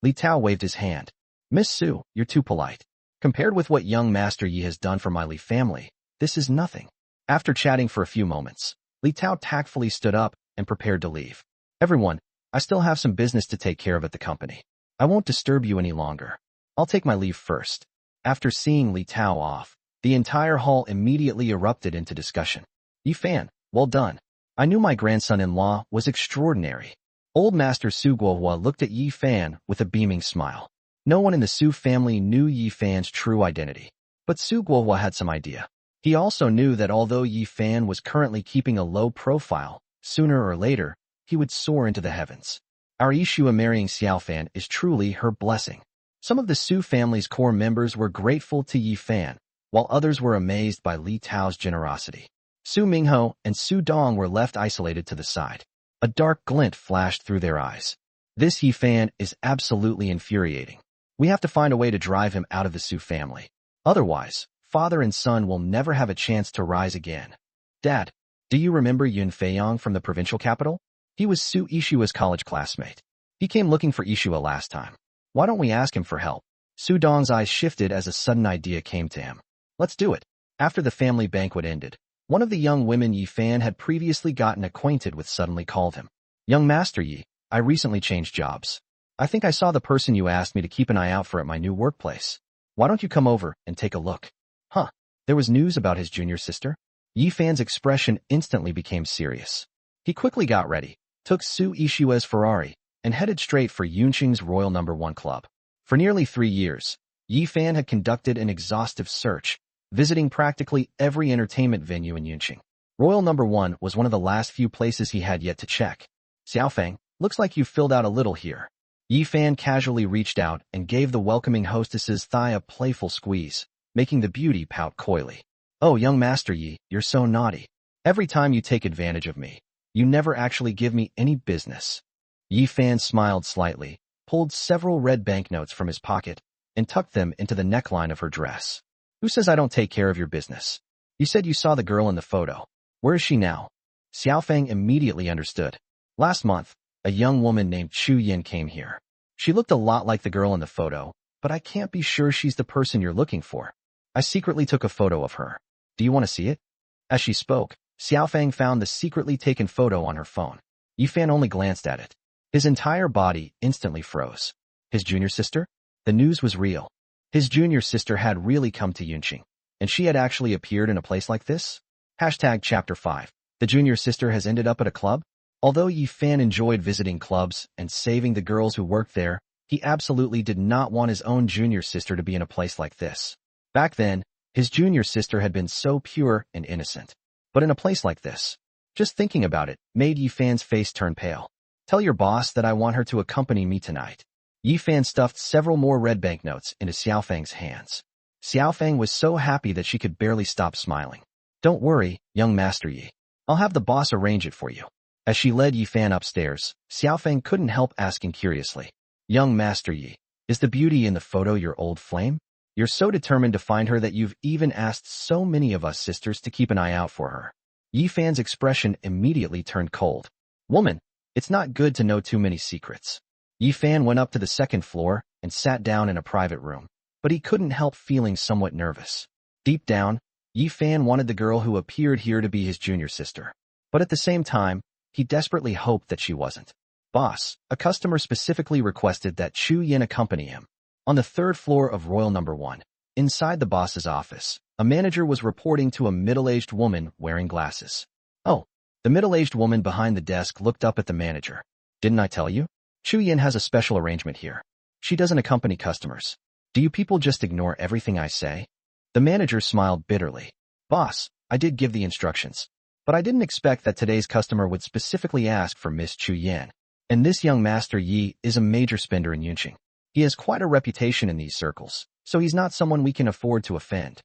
Speaker 1: Li Tao waved his hand. Miss Su, you're too polite. Compared with what young Master Yi has done for my Li family, this is nothing. After chatting for a few moments, Li Tao tactfully stood up and prepared to leave. Everyone, I still have some business to take care of at the company. I won't disturb you any longer. I'll take my leave first. After seeing Li Tao off, the entire hall immediately erupted into discussion. Yi Fan, well done. I knew my grandson-in-law was extraordinary. Old Master Su Guohua looked at Yi Fan with a beaming smile. No one in the Su family knew Yi Fan's true identity. But Su Guohua had some idea. He also knew that although Yi Fan was currently keeping a low profile, sooner or later, he would soar into the heavens. Our Yishua marrying Xiao Fan is truly her blessing. Some of the Su family's core members were grateful to Yi Fan, while others were amazed by Li Tao's generosity. Su Mingho and Su Dong were left isolated to the side. A dark glint flashed through their eyes. This Yi Fan is absolutely infuriating. We have to find a way to drive him out of the Su family. Otherwise, father and son will never have a chance to rise again. Dad, do you remember Yun Feiyong from the provincial capital? He was Su Ishua's college classmate. He came looking for Ishua last time. Why don't we ask him for help? Su Dong's eyes shifted as a sudden idea came to him. Let's do it. After the family banquet ended, one of the young women Yi Fan had previously gotten acquainted with suddenly called him. Young Master Yi, I recently changed jobs. I think I saw the person you asked me to keep an eye out for at my new workplace. Why don't you come over and take a look? Huh, there was news about his junior sister? Yi Fan's expression instantly became serious. He quickly got ready, took Su Ishua's Ferrari, and headed straight for Yunqing's Royal No. 1 Club. For nearly 3 years, Yi Fan had conducted an exhaustive search, visiting practically every entertainment venue in Yunqing. Royal No. 1 was one of the last few places he had yet to check. Xiaofeng, looks like you filled out a little here. Yi Fan casually reached out and gave the welcoming hostess's thigh a playful squeeze, making the beauty pout coyly. Oh, young Master Yi, you're so naughty. Every time you take advantage of me, you never actually give me any business. Yi Fan smiled slightly, pulled several red banknotes from his pocket, and tucked them into the neckline of her dress. Who says I don't take care of your business? You said you saw the girl in the photo. Where is she now? Xiaofeng immediately understood. Last month, a young woman named Chu Yin came here. She looked a lot like the girl in the photo, but I can't be sure she's the person you're looking for. I secretly took a photo of her. Do you want to see it? As she spoke, Xiaofeng found the secretly taken photo on her phone. Yi Fan only glanced at it. His entire body instantly froze. His junior sister? The news was real. His junior sister had really come to Yunqing, and she had actually appeared in a place like this? Chapter 5. The junior sister has ended up at a club? Although Yi Fan enjoyed visiting clubs and saving the girls who worked there, he absolutely did not want his own junior sister to be in a place like this. Back then, his junior sister had been so pure and innocent. But in a place like this, just thinking about it made Yi Fan's face turn pale. Tell your boss that I want her to accompany me tonight. Yi Fan stuffed several more red banknotes into Xiaofeng's hands. Xiaofeng was so happy that she could barely stop smiling. Don't worry, young Master Yi. I'll have the boss arrange it for you. As she led Yi Fan upstairs, Xiaofeng couldn't help asking curiously. Young Master Yi, is the beauty in the photo your old flame? You're so determined to find her that you've even asked so many of us sisters to keep an eye out for her. Yi Fan's expression immediately turned cold. Woman, it's not good to know too many secrets. Yi Fan went up to the second floor and sat down in a private room, but he couldn't help feeling somewhat nervous. Deep down, Yi Fan wanted the girl who appeared here to be his junior sister. But at the same time, he desperately hoped that she wasn't. Boss, a customer specifically requested that Chu Yin accompany him. On the 3rd floor of Royal No. 1, inside the boss's office, a manager was reporting to a middle-aged woman wearing glasses. Oh, the middle-aged woman behind the desk looked up at the manager. Didn't I tell you? Chu Yin has a special arrangement here. She doesn't accompany customers. Do you people just ignore everything I say? The manager smiled bitterly. Boss, I did give the instructions, but I didn't expect that today's customer would specifically ask for Miss Chu Yin. And this young Master Yi is a major spender in Yunqing. He has quite a reputation in these circles, so he's not someone we can afford to offend.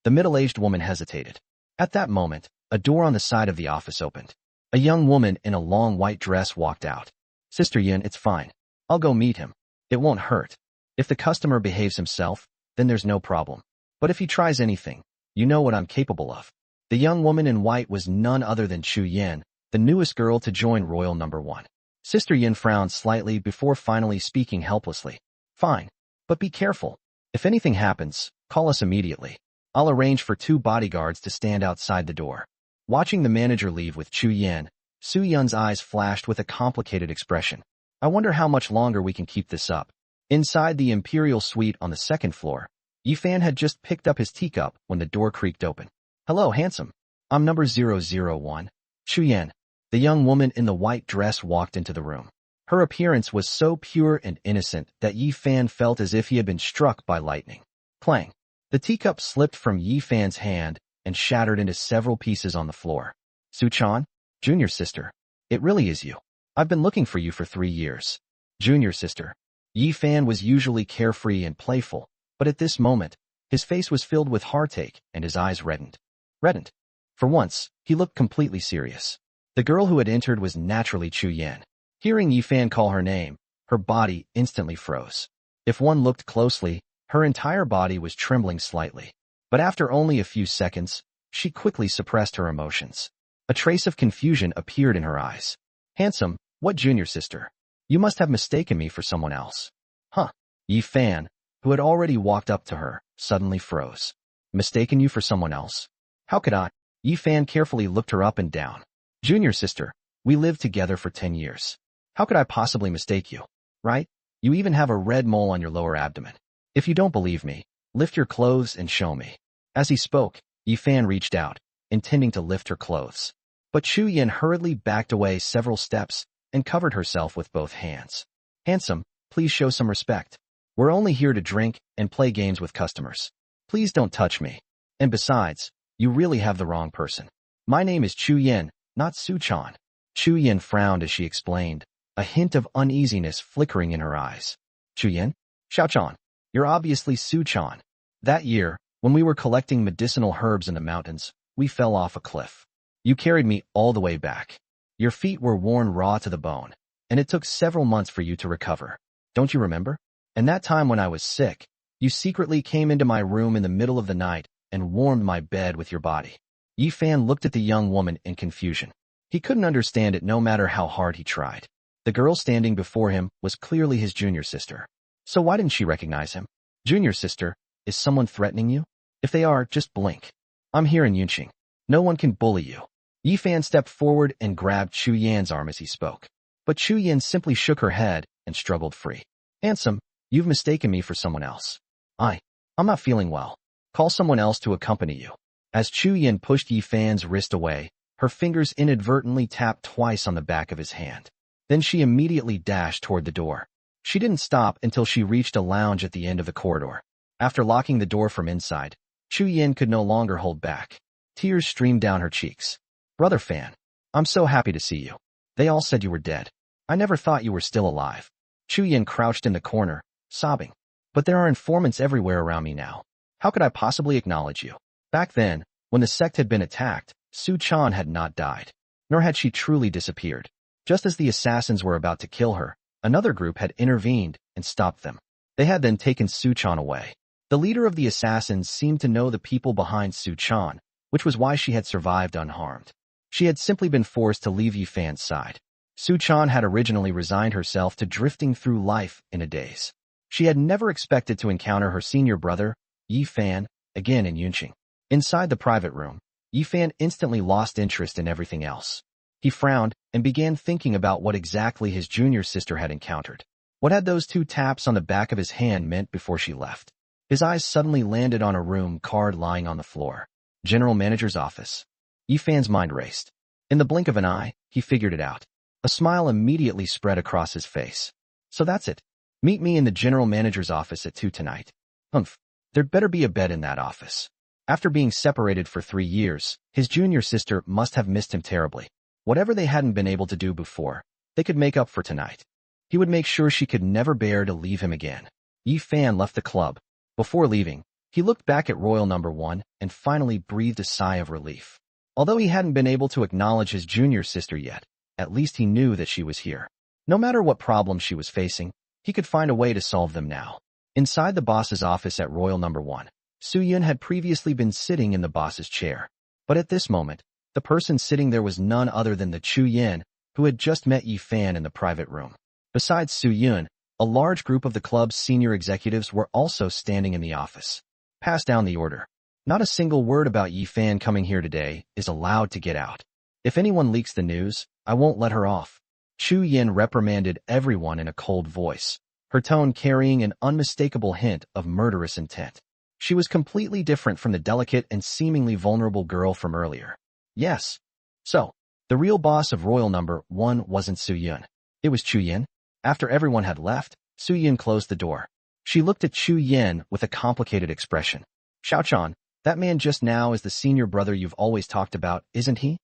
Speaker 1: The middle-aged woman hesitated. At that moment, a door on the side of the office opened. A young woman in a long white dress walked out. Sister Yin, it's fine. I'll go meet him. It won't hurt. If the customer behaves himself, then there's no problem. But if he tries anything, you know what I'm capable of. The young woman in white was none other than Chu Yin, the newest girl to join Royal No. 1. Sister Yin frowned slightly before finally speaking helplessly. Fine, but be careful. If anything happens, call us immediately. I'll arrange for 2 bodyguards to stand outside the door. Watching the manager leave with Chu Yin, Su Yun's eyes flashed with a complicated expression. I wonder how much longer we can keep this up. Inside the imperial suite on the 2nd floor, Yi Fan had just picked up his teacup when the door creaked open. Hello, handsome. I'm number 001. Chu Yin. The young woman in the white dress walked into the room. Her appearance was so pure and innocent that Yi Fan felt as if he had been struck by lightning. Clang. The teacup slipped from Yi Fan's hand, and shattered into several pieces on the floor. Su-chan? Junior sister. It really is you. I've been looking for you for 3 years. Junior sister. Yi Fan was usually carefree and playful, but at this moment, his face was filled with heartache and his eyes reddened. Reddened. For once, he looked completely serious. The girl who had entered was naturally Chu Yan. Hearing Yi Fan call her name, her body instantly froze. If one looked closely, her entire body was trembling slightly. But after only a few seconds, she quickly suppressed her emotions. A trace of confusion appeared in her eyes. Handsome, what junior sister? You must have mistaken me for someone else. Huh. Yi Fan, who had already walked up to her, suddenly froze. Mistaken you for someone else? How could I? Yi Fan carefully looked her up and down. Junior sister, we lived together for 10 years. How could I possibly mistake you? Right? You even have a red mole on your lower abdomen. If you don't believe me, lift your clothes and show me. As he spoke, Yi Fan reached out, intending to lift her clothes. But Chu Yan hurriedly backed away several steps and covered herself with both hands. Handsome, please show some respect. We're only here to drink and play games with customers. Please don't touch me. And besides, you really have the wrong person. My name is Chu Yan, not Su-chan. Chu Yan frowned as she explained, a hint of uneasiness flickering in her eyes. Chu Yan? Xiao-chan, you're obviously Su-chan. That year, when we were collecting medicinal herbs in the mountains, we fell off a cliff. You carried me all the way back. Your feet were worn raw to the bone, and it took several months for you to recover. Don't you remember? And that time when I was sick, you secretly came into my room in the middle of the night and warmed my bed with your body. Yi Fan looked at the young woman in confusion. He couldn't understand it no matter how hard he tried. The girl standing before him was clearly his junior sister. So why didn't she recognize him? Junior sister, is someone threatening you? If they are, just blink. I'm here in Yunqing. No one can bully you. Yi Fan stepped forward and grabbed Chu Yan's arm as he spoke. But Chu Yan simply shook her head and struggled free. Handsome, you've mistaken me for someone else. I'm not feeling well. Call someone else to accompany you. As Chu Yan pushed Yi Fan's wrist away, her fingers inadvertently tapped twice on the back of his hand. Then she immediately dashed toward the door. She didn't stop until she reached a lounge at the end of the corridor. After locking the door from inside, Chu Yan could no longer hold back. Tears streamed down her cheeks. Brother Fan, I'm so happy to see you. They all said you were dead. I never thought you were still alive. Chu Yan crouched in the corner, sobbing. But there are informants everywhere around me now. How could I possibly acknowledge you? Back then, when the sect had been attacked, Su-chan had not died. Nor had she truly disappeared. Just as the assassins were about to kill her, another group had intervened and stopped them. They had then taken Su-chan away. The leader of the assassins seemed to know the people behind Su-chan, which was why she had survived unharmed. She had simply been forced to leave Yi Fan's side. Su-chan had originally resigned herself to drifting through life in a daze. She had never expected to encounter her senior brother, Yi Fan, again in Yunqing. Inside the private room, Yi Fan instantly lost interest in everything else. He frowned and began thinking about what exactly his junior sister had encountered. What had those 2 taps on the back of his hand meant before she left? His eyes suddenly landed on a room card lying on the floor. General Manager's office. Yi Fan's mind raced. In the blink of an eye, he figured it out. A smile immediately spread across his face. So that's it. Meet me in the General Manager's office at 2 tonight. Humph. There'd better be a bed in that office. After being separated for 3 years, his junior sister must have missed him terribly. Whatever they hadn't been able to do before, they could make up for tonight. He would make sure she could never bear to leave him again. Yi Fan left the club. Before leaving, he looked back at Royal Number 1 and finally breathed a sigh of relief. Although he hadn't been able to acknowledge his junior sister yet, at least he knew that she was here. No matter what problems she was facing, he could find a way to solve them now. Inside the boss's office at Royal Number 1, Su-yun had previously been sitting in the boss's chair. But at this moment, the person sitting there was none other than the Chu Yan, who had just met Yi Fan in the private room. Besides Su-yun, a large group of the club's senior executives were also standing in the office. Pass down the order. Not a single word about Yi Fan coming here today is allowed to get out. If anyone leaks the news, I won't let her off. Chu Yan reprimanded everyone in a cold voice, her tone carrying an unmistakable hint of murderous intent. She was completely different from the delicate and seemingly vulnerable girl from earlier. Yes. So, the real boss of Royal Number 1 wasn't Su-yun. It was Chu Yan. After everyone had left, Su-yun closed the door. She looked at Chu Yan with a complicated expression. Xiao-chan, That man just now is the senior brother you've always talked about, isn't he?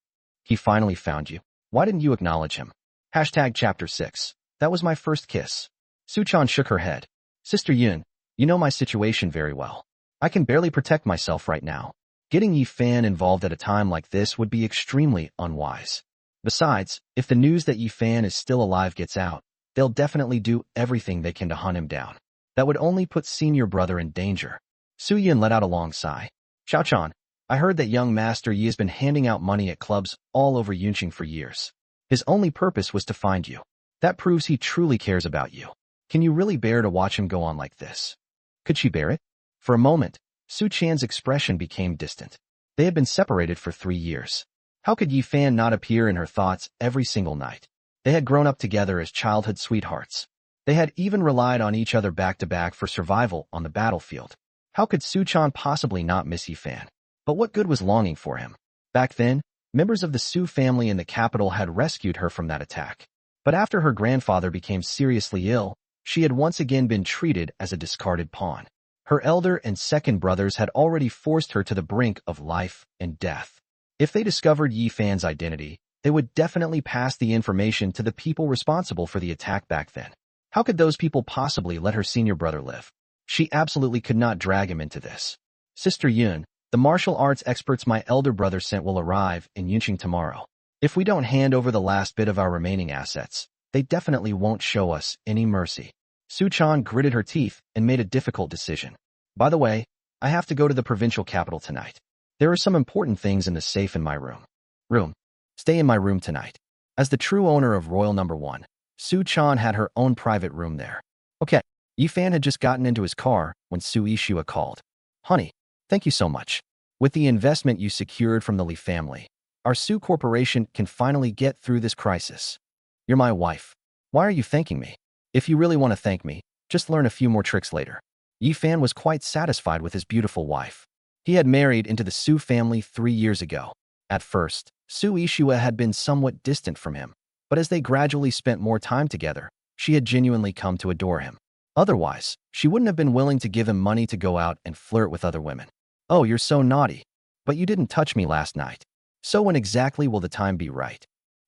Speaker 1: He finally found you. Why didn't you acknowledge him? Hashtag chapter 6. That was my first kiss. Suchan shook her head. Sister Yun, you know my situation very well. I can barely protect myself right now. Getting Yi Fan involved at a time like this would be extremely unwise. Besides, if the news that Yi Fan is still alive gets out, they'll definitely do everything they can to hunt him down. That would only put senior brother in danger. Su Yin let out a long sigh. Xiaochan, I heard that young Master Yi has been handing out money at clubs all over Yunqing for years. His only purpose was to find you. That proves he truly cares about you. Can you really bear to watch him go on like this? Could she bear it? For a moment, Su Chan's expression became distant. They had been separated for 3 years. How could Yi Fan not appear in her thoughts every single night? They had grown up together as childhood sweethearts. They had even relied on each other back-to-back for survival on the battlefield. How could Su Chan possibly not miss Yi Fan? But what good was longing for him? Back then, members of the Su family in the capital had rescued her from that attack. But after her grandfather became seriously ill, she had once again been treated as a discarded pawn. Her elder and second brothers had already forced her to the brink of life and death. If they discovered Yi Fan's identity, they would definitely pass the information to the people responsible for the attack back then. How could those people possibly let her senior brother live? She absolutely could not drag him into this. Sister Yun, the martial arts experts my elder brother sent will arrive in Yunqing tomorrow. If we don't hand over the last bit of our remaining assets, they definitely won't show us any mercy. Su Chan gritted her teeth and made a difficult decision. By the way, I have to go to the provincial capital tonight. There are some important things in the safe in my room. Stay in my room tonight. As the true owner of Royal Number 1, Su Chan had her own private room there. Okay, Yi Fan had just gotten into his car when Su Yishua called. Honey, thank you so much. With the investment you secured from the Li family, our Su Corporation can finally get through this crisis. You're my wife. Why are you thanking me? If you really want to thank me, just learn a few more tricks later. Yi Fan was quite satisfied with his beautiful wife. He had married into the Su family 3 years ago. At first, Su Yishua had been somewhat distant from him, but as they gradually spent more time together, she had genuinely come to adore him. Otherwise, she wouldn't have been willing to give him money to go out and flirt with other women. Oh, you're so naughty. But you didn't touch me last night. So when exactly will the time be right?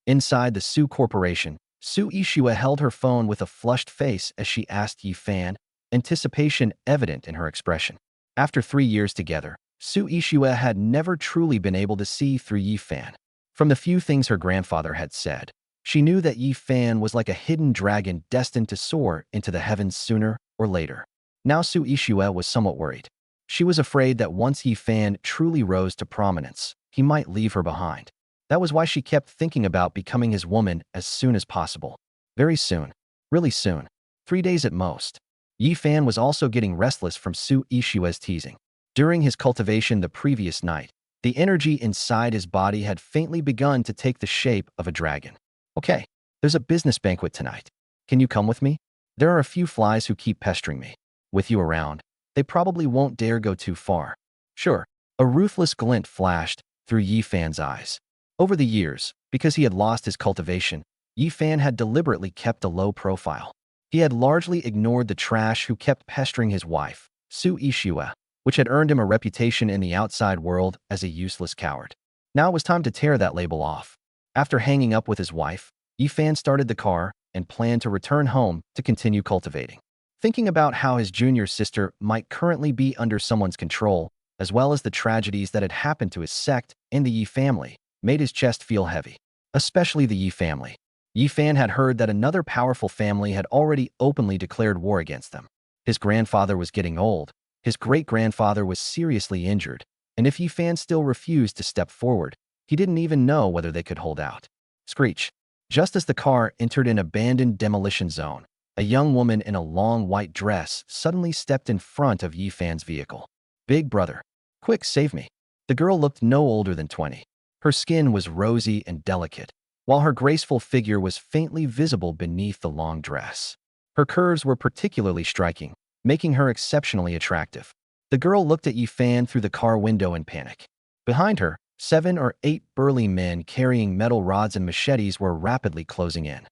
Speaker 1: Inside the Su Corporation, Su Yishua held her phone with a flushed face as she asked Yi Fan, anticipation evident in her expression. After 3 years together, Su Yishua had never truly been able to see through Yi Fan. From the few things her grandfather had said, she knew that Yi Fan was like a hidden dragon destined to soar into the heavens sooner or later. Now Su Yishua was somewhat worried. She was afraid that once Yi Fan truly rose to prominence, he might leave her behind. That was why she kept thinking about becoming his woman as soon as possible. Very soon. Really soon. 3 days at most. Yi Fan was also getting restless from Su Yishua's teasing. During his cultivation the previous night, the energy inside his body had faintly begun to take the shape of a dragon. Okay, there's a business banquet tonight. Can you come with me? There are a few flies who keep pestering me. With you around, they probably won't dare go too far. Sure. A ruthless glint flashed through Yi Fan's eyes. Over the years, because he had lost his cultivation, Yi Fan had deliberately kept a low profile. He had largely ignored the trash who kept pestering his wife, Su Yishua, which had earned him a reputation in the outside world as a useless coward. Now it was time to tear that label off. After hanging up with his wife, Yi Fan started the car and planned to return home to continue cultivating. Thinking about how his junior sister might currently be under someone's control, as well as the tragedies that had happened to his sect and the Yi family, made his chest feel heavy. Especially the Yi family. Yi Fan had heard that another powerful family had already openly declared war against them. His grandfather was getting old, his great-grandfather was seriously injured, and if Yi Fan still refused to step forward, he didn't even know whether they could hold out. Screech. Just as the car entered an abandoned demolition zone, a young woman in a long white dress suddenly stepped in front of Yi Fan's vehicle. Big brother. Quick, save me. The girl looked no older than 20. Her skin was rosy and delicate, while her graceful figure was faintly visible beneath the long dress. Her curves were particularly striking, making her exceptionally attractive. The girl looked at Yi Fan through the car window in panic. Behind her, 7 or 8 burly men carrying metal rods and machetes were rapidly closing in.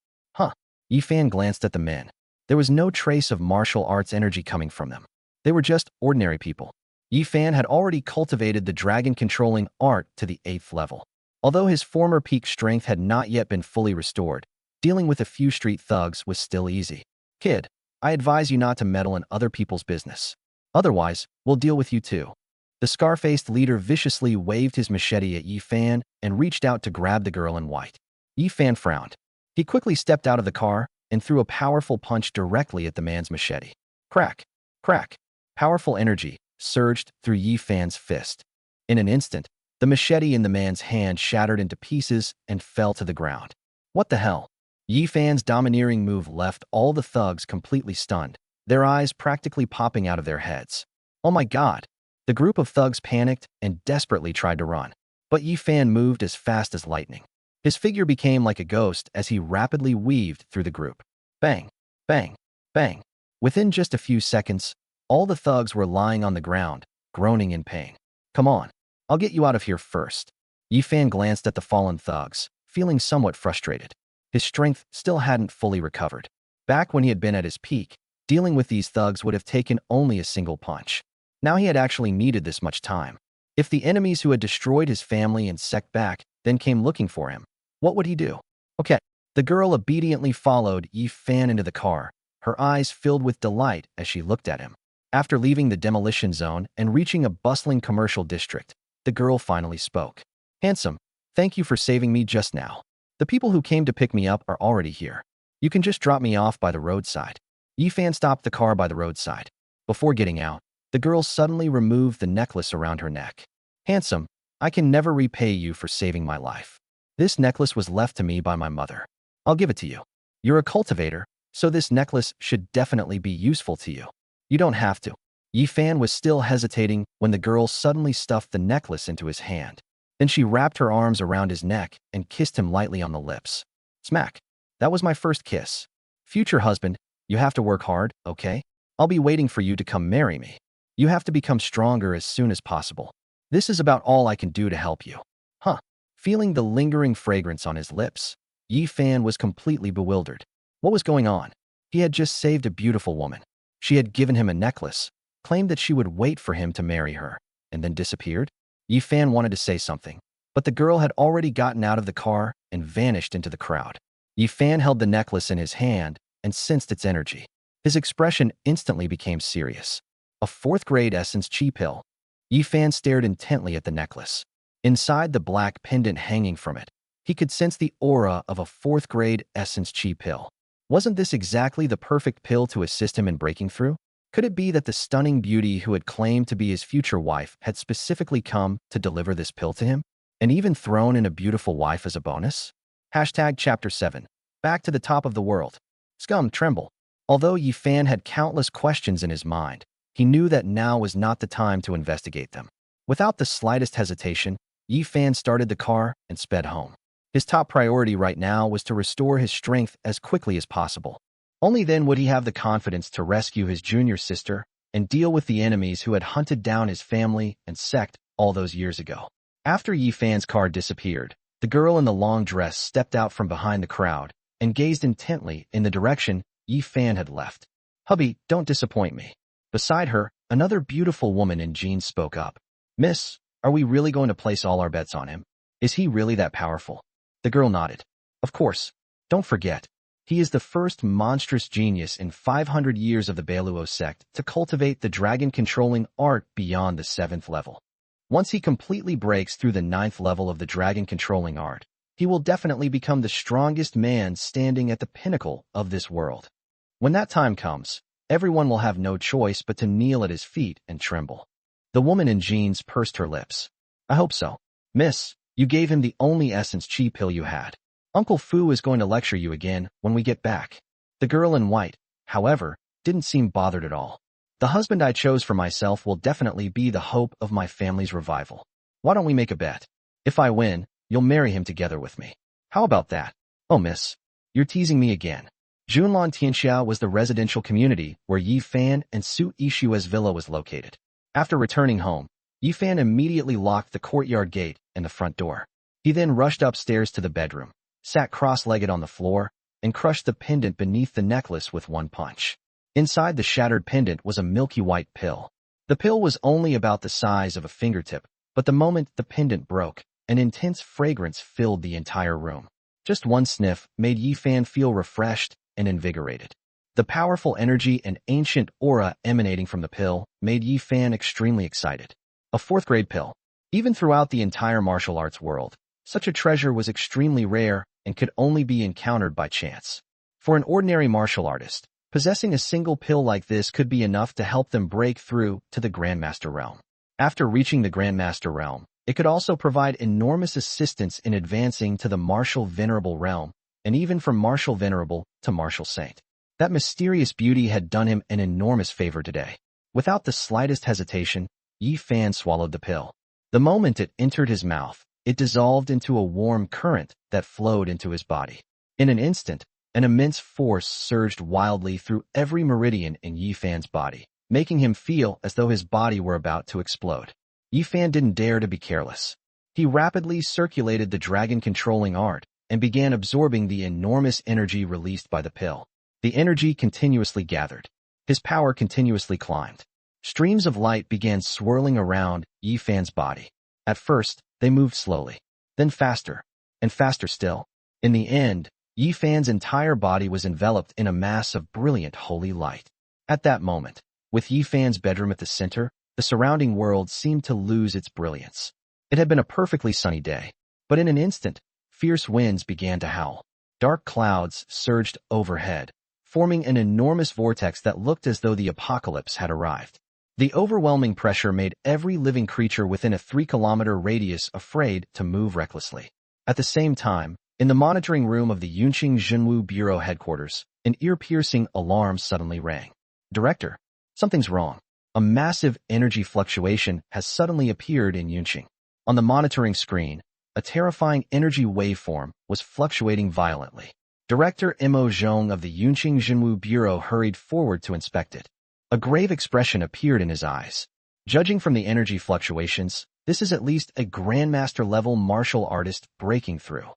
Speaker 1: Yi Fan glanced at the men. There was no trace of martial arts energy coming from them. They were just ordinary people. Yi Fan had already cultivated the dragon-controlling art to the 8th level. Although his former peak strength had not yet been fully restored, dealing with a few street thugs was still easy. Kid, I advise you not to meddle in other people's business. Otherwise, we'll deal with you too. The scar-faced leader viciously waved his machete at Yi Fan and reached out to grab the girl in white. Yi Fan frowned. He quickly stepped out of the car and threw a powerful punch directly at the man's machete. Crack! Crack! Powerful energy surged through Yi Fan's fist. In an instant, the machete in the man's hand shattered into pieces and fell to the ground. What the hell? Yi Fan's domineering move left all the thugs completely stunned, their eyes practically popping out of their heads. Oh my god! The group of thugs panicked and desperately tried to run, but Yi Fan moved as fast as lightning. His figure became like a ghost as he rapidly weaved through the group. Bang! Bang! Bang! Within just a few seconds, all the thugs were lying on the ground, groaning in pain. Come on, I'll get you out of here first. Yi Fan glanced at the fallen thugs, feeling somewhat frustrated. His strength still hadn't fully recovered. Back when he had been at his peak, dealing with these thugs would have taken only a single punch. Now he had actually needed this much time. If the enemies who had destroyed his family and sect back then came looking for him, what would he do? Okay. The girl obediently followed Yi Fan into the car, her eyes filled with delight as she looked at him. After leaving the demolition zone and reaching a bustling commercial district, the girl finally spoke. Handsome, thank you for saving me just now. The people who came to pick me up are already here. You can just drop me off by the roadside. Yi Fan stopped the car by the roadside. Before getting out, the girl suddenly removed the necklace around her neck. Handsome, I can never repay you for saving my life. This necklace was left to me by my mother. I'll give it to you. You're a cultivator, so this necklace should definitely be useful to you. You don't have to. Yi Fan was still hesitating when the girl suddenly stuffed the necklace into his hand. Then she wrapped her arms around his neck and kissed him lightly on the lips. Smack. That was my first kiss. Future husband, you have to work hard, okay? I'll be waiting for you to come marry me. You have to become stronger as soon as possible. This is about all I can do to help you. Huh. Feeling the lingering fragrance on his lips, Yi Fan was completely bewildered. What was going on? He had just saved a beautiful woman. She had given him a necklace, claimed that she would wait for him to marry her, and then disappeared? Yi Fan wanted to say something, but the girl had already gotten out of the car and vanished into the crowd. Yi Fan held the necklace in his hand and sensed its energy. His expression instantly became serious. A 4th-grade essence chi pill. Yi Fan stared intently at the necklace. Inside the black pendant hanging from it, he could sense the aura of a 4th-grade essence chi pill. Wasn't this exactly the perfect pill to assist him in breaking through? Could it be that the stunning beauty who had claimed to be his future wife had specifically come to deliver this pill to him? And even thrown in a beautiful wife as a bonus? Hashtag Chapter 7. Back to the top of the world. Scum tremble. Although Yi Fan had countless questions in his mind, he knew that now was not the time to investigate them. Without the slightest hesitation, Yi Fan started the car and sped home. His top priority right now was to restore his strength as quickly as possible. Only then would he have the confidence to rescue his junior sister and deal with the enemies who had hunted down his family and sect all those years ago. After Yi Fan's car disappeared, the girl in the long dress stepped out from behind the crowd and gazed intently in the direction Yi Fan had left. Hubby, don't disappoint me. Beside her, another beautiful woman in jeans spoke up. Miss, are we really going to place all our bets on him? Is he really that powerful? The girl nodded. Of course. Don't forget. He is the first monstrous genius in 500 years of the Bailuo sect to cultivate the dragon-controlling art beyond the 7th level. Once he completely breaks through the 9th level of the dragon-controlling art, he will definitely become the strongest man standing at the pinnacle of this world. When that time comes, everyone will have no choice but to kneel at his feet and tremble. The woman in jeans pursed her lips. I hope so. Miss, you gave him the only essence chi pill you had. Uncle Fu is going to lecture you again when we get back. The girl in white, however, didn't seem bothered at all. The husband I chose for myself will definitely be the hope of my family's revival. Why don't we make a bet? If I win, you'll marry him together with me. How about that? Oh, miss, you're teasing me again. Junlan Tianxia was the residential community where Yi Fan and Su Ishua's villa was located. After returning home, Yi Fan immediately locked the courtyard gate and the front door. He then rushed upstairs to the bedroom, sat cross-legged on the floor, and crushed the pendant beneath the necklace with one punch. Inside the shattered pendant was a milky white pill. The pill was only about the size of a fingertip, but the moment the pendant broke, an intense fragrance filled the entire room. Just one sniff made Yi Fan feel refreshed and invigorated. The powerful energy and ancient aura emanating from the pill made Yi Fan extremely excited. A fourth-grade pill. Even throughout the entire martial arts world, such a treasure was extremely rare and could only be encountered by chance. For an ordinary martial artist, possessing a single pill like this could be enough to help them break through to the Grandmaster realm. After reaching the Grandmaster realm, it could also provide enormous assistance in advancing to the Martial Venerable realm, and even from Martial Venerable to Martial Saint. That mysterious beauty had done him an enormous favor today. Without the slightest hesitation, Yi Fan swallowed the pill. The moment it entered his mouth, it dissolved into a warm current that flowed into his body. In an instant, an immense force surged wildly through every meridian in Yi Fan's body, making him feel as though his body were about to explode. Yi Fan didn't dare to be careless. He rapidly circulated the dragon-controlling art and began absorbing the enormous energy released by the pill. The energy continuously gathered. His power continuously climbed. Streams of light began swirling around Yi Fan's body. At first, they moved slowly, then faster, and faster still. In the end, Yi Fan's entire body was enveloped in a mass of brilliant holy light. At that moment, with Yi Fan's bedroom at the center, the surrounding world seemed to lose its brilliance. It had been a perfectly sunny day, but in an instant, fierce winds began to howl. Dark clouds surged overhead, forming an enormous vortex that looked as though the apocalypse had arrived. The overwhelming pressure made every living creature within a 3-kilometer radius afraid to move recklessly. At the same time, in the monitoring room of the Yunqing Zhenwu Bureau headquarters, an ear-piercing alarm suddenly rang. Director, something's wrong. A massive energy fluctuation has suddenly appeared in Yunqing. On the monitoring screen, a terrifying energy waveform was fluctuating violently. Director Mo Zhong of the Yunqing Zhenwu Bureau hurried forward to inspect it. A grave expression appeared in his eyes. Judging from the energy fluctuations, this is at least a Grandmaster-level martial artist breaking through.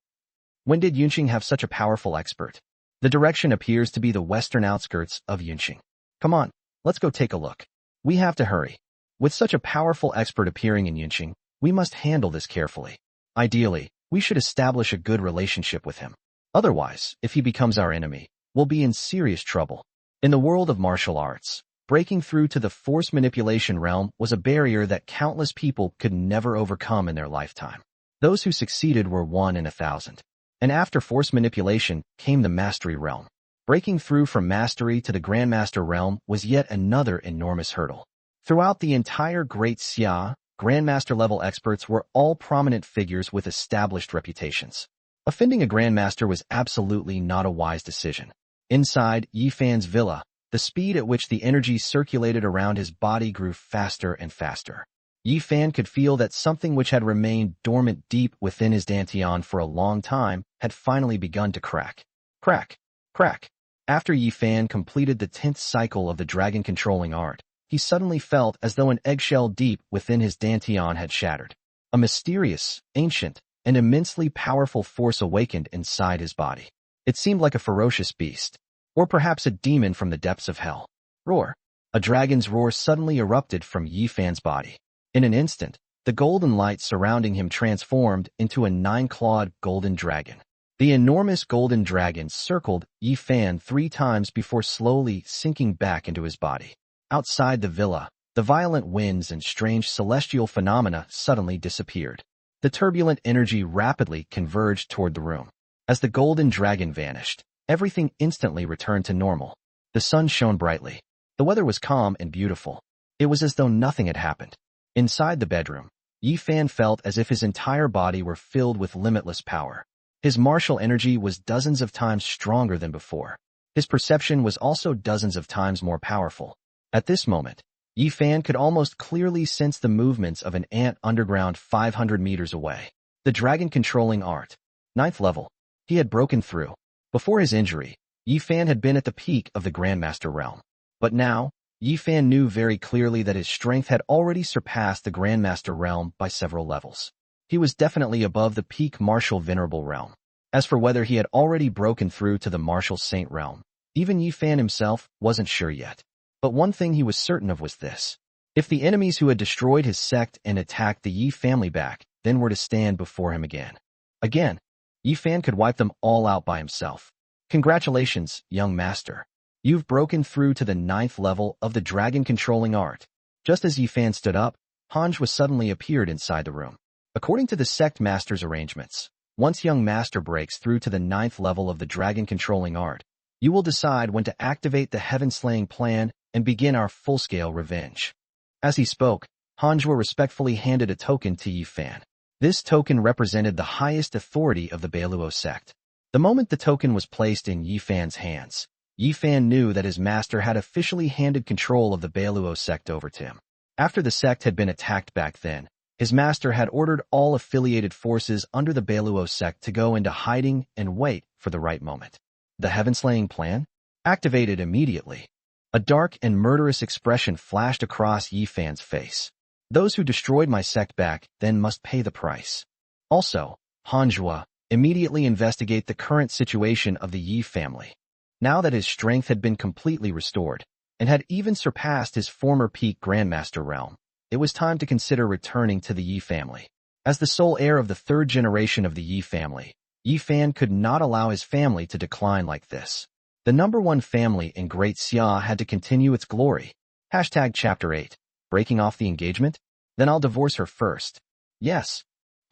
Speaker 1: When did Yunqing have such a powerful expert? The direction appears to be the western outskirts of Yunqing. Come on, let's go take a look. We have to hurry. With such a powerful expert appearing in Yunqing, we must handle this carefully. Ideally, we should establish a good relationship with him. Otherwise, if he becomes our enemy, we'll be in serious trouble. In the world of martial arts, breaking through to the force manipulation realm was a barrier that countless people could never overcome in their lifetime. Those who succeeded were 1 in 1,000. And after force manipulation came the mastery realm. Breaking through from mastery to the Grandmaster realm was yet another enormous hurdle. Throughout the entire Great Xia, Grandmaster-level experts were all prominent figures with established reputations. Offending a Grandmaster was absolutely not a wise decision. Inside Yi Fan's villa, the speed at which the energy circulated around his body grew faster and faster. Yi Fan could feel that something which had remained dormant deep within his dantian for a long time had finally begun to crack. Crack, crack. After Yi Fan completed the 10th cycle of the dragon-controlling art, he suddenly felt as though an eggshell deep within his dantian had shattered. A mysterious, ancient, and immensely powerful force awakened inside his body. It seemed like a ferocious beast, or perhaps a demon from the depths of hell. Roar! A dragon's roar suddenly erupted from Yi Fan's body. In an instant, the golden light surrounding him transformed into a 9-clawed golden dragon. The enormous golden dragon circled Yi Fan 3 times before slowly sinking back into his body. Outside the villa, the violent winds and strange celestial phenomena suddenly disappeared. The turbulent energy rapidly converged toward the room. As the golden dragon vanished, everything instantly returned to normal. The sun shone brightly. The weather was calm and beautiful. It was as though nothing had happened. Inside the bedroom, Yi Fan felt as if his entire body were filled with limitless power. His martial energy was dozens of times stronger than before. His perception was also dozens of times more powerful. At this moment, Yi Fan could almost clearly sense the movements of an ant underground 500 meters away. The dragon-controlling art. 9th level. He had broken through. Before his injury, Yi Fan had been at the peak of the Grandmaster realm. But now, Yi Fan knew very clearly that his strength had already surpassed the Grandmaster realm by several levels. He was definitely above the peak Martial Venerable realm. As for whether he had already broken through to the Martial Saint realm, even Yi Fan himself wasn't sure yet. But one thing he was certain of was this. If the enemies who had destroyed his sect and attacked the Yi family back then were to stand before him again, Yi Fan could wipe them all out by himself. Congratulations, young master. You've broken through to the 9th level of the dragon controlling art. Just as Yi Fan stood up, Manhua suddenly appeared inside the room. According to the sect master's arrangements, once young master breaks through to the 9th level of the dragon controlling art, you will decide when to activate the heaven-slaying plan and begin our full-scale revenge. As he spoke, Manhua respectfully handed a token to Yi Fan. This token represented the highest authority of the Beiluo sect. The moment the token was placed in Yi Fan's hands, Yi Fan knew that his master had officially handed control of the Beiluo sect over to him. After the sect had been attacked back then, his master had ordered all affiliated forces under the Beiluo sect to go into hiding and wait for the right moment. The heaven-slaying plan? Activated immediately. A dark and murderous expression flashed across Yi Fan's face. Those who destroyed my sect back then must pay the price. Also, Manhua, immediately investigate the current situation of the Yi family. Now that his strength had been completely restored, and had even surpassed his former peak Grandmaster realm, it was time to consider returning to the Yi family. As the sole heir of the 3rd generation of the Yi family, Yi Fan could not allow his family to decline like this. The #1 family in Great Xia had to continue its glory. Chapter 8. Breaking off the engagement? Then I'll divorce her first. Yes.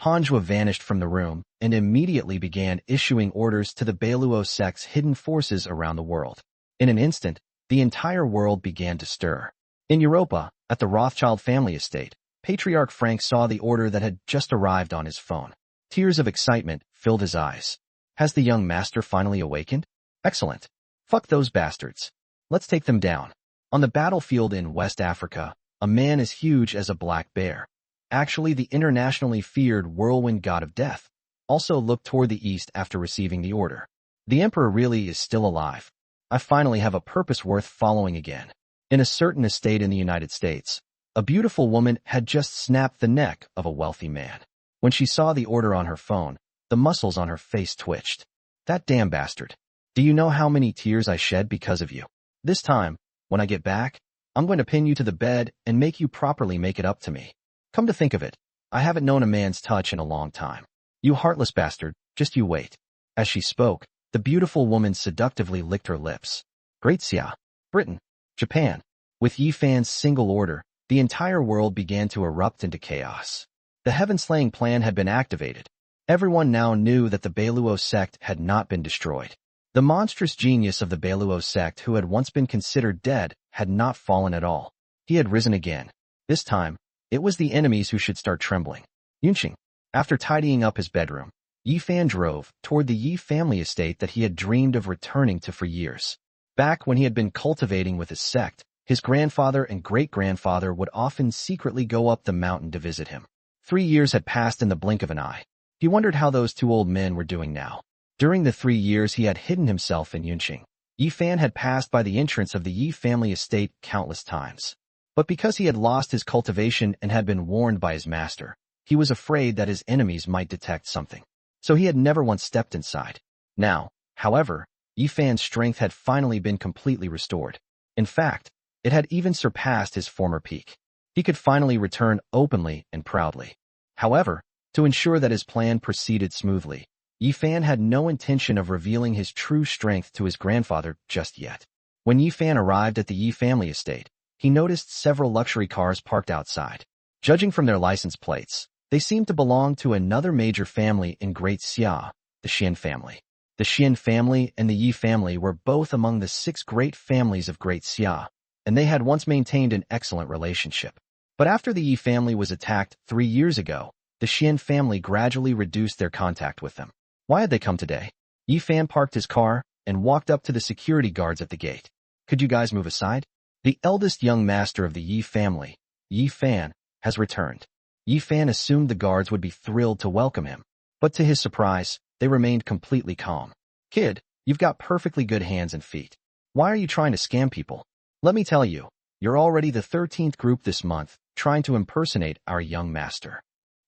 Speaker 1: Manhua vanished from the room and immediately began issuing orders to the Beiluo sect's hidden forces around the world. In an instant, the entire world began to stir. In Europa, at the Rothschild family estate, Patriarch Frank saw the order that had just arrived on his phone. Tears of excitement filled his eyes. Has the young master finally awakened? Excellent. Fuck those bastards. Let's take them down. On the battlefield in West Africa, a man as huge as a black bear, actually the internationally feared whirlwind god of death, also looked toward the east after receiving the order. The emperor really is still alive. I finally have a purpose worth following again. In a certain estate in the United States, a beautiful woman had just snapped the neck of a wealthy man. When she saw the order on her phone, the muscles on her face twitched. That damn bastard. Do you know how many tears I shed because of you? This time, when I get back, I'm going to pin you to the bed and make you properly make it up to me. Come to think of it, I haven't known a man's touch in a long time. You heartless bastard, just you wait. As she spoke, the beautiful woman seductively licked her lips. Great Xia, Britain, Japan. With Yi Fan's single order, the entire world began to erupt into chaos. The heaven-slaying plan had been activated. Everyone now knew that the Beiluo sect had not been destroyed. The monstrous genius of the Beiluo sect, who had once been considered dead, had not fallen at all. He had risen again. This time, it was the enemies who should start trembling. Yunqing. After tidying up his bedroom, Yi Fan drove toward the Yi family estate that he had dreamed of returning to for years. Back when he had been cultivating with his sect, his grandfather and great-grandfather would often secretly go up the mountain to visit him. 3 years had passed in the blink of an eye. He wondered how those 2 old men were doing now. During the 3 years he had hidden himself in Yunqing, Yi Fan had passed by the entrance of the Yi family estate countless times. But because he had lost his cultivation and had been warned by his master, he was afraid that his enemies might detect something. So he had never once stepped inside. Now, however, Yi Fan's strength had finally been completely restored. In fact, it had even surpassed his former peak. He could finally return openly and proudly. However, to ensure that his plan proceeded smoothly, Yi Fan had no intention of revealing his true strength to his grandfather just yet. When Yi Fan arrived at the Yi family estate, he noticed several luxury cars parked outside. Judging from their license plates, they seemed to belong to another major family in Great Xia, the Xian family. The Xian family and the Yi family were both among the 6 great families of Great Xia, and they had once maintained an excellent relationship. But after the Yi family was attacked 3 years ago, the Xian family gradually reduced their contact with them. Why had they come today? Yi Fan parked his car and walked up to the security guards at the gate. Could you guys move aside? The eldest young master of the Yi family, Yi Fan, has returned. Yi Fan assumed the guards would be thrilled to welcome him, but to his surprise, they remained completely calm. Kid, you've got perfectly good hands and feet. Why are you trying to scam people? Let me tell you, you're already the 13th group this month trying to impersonate our young master.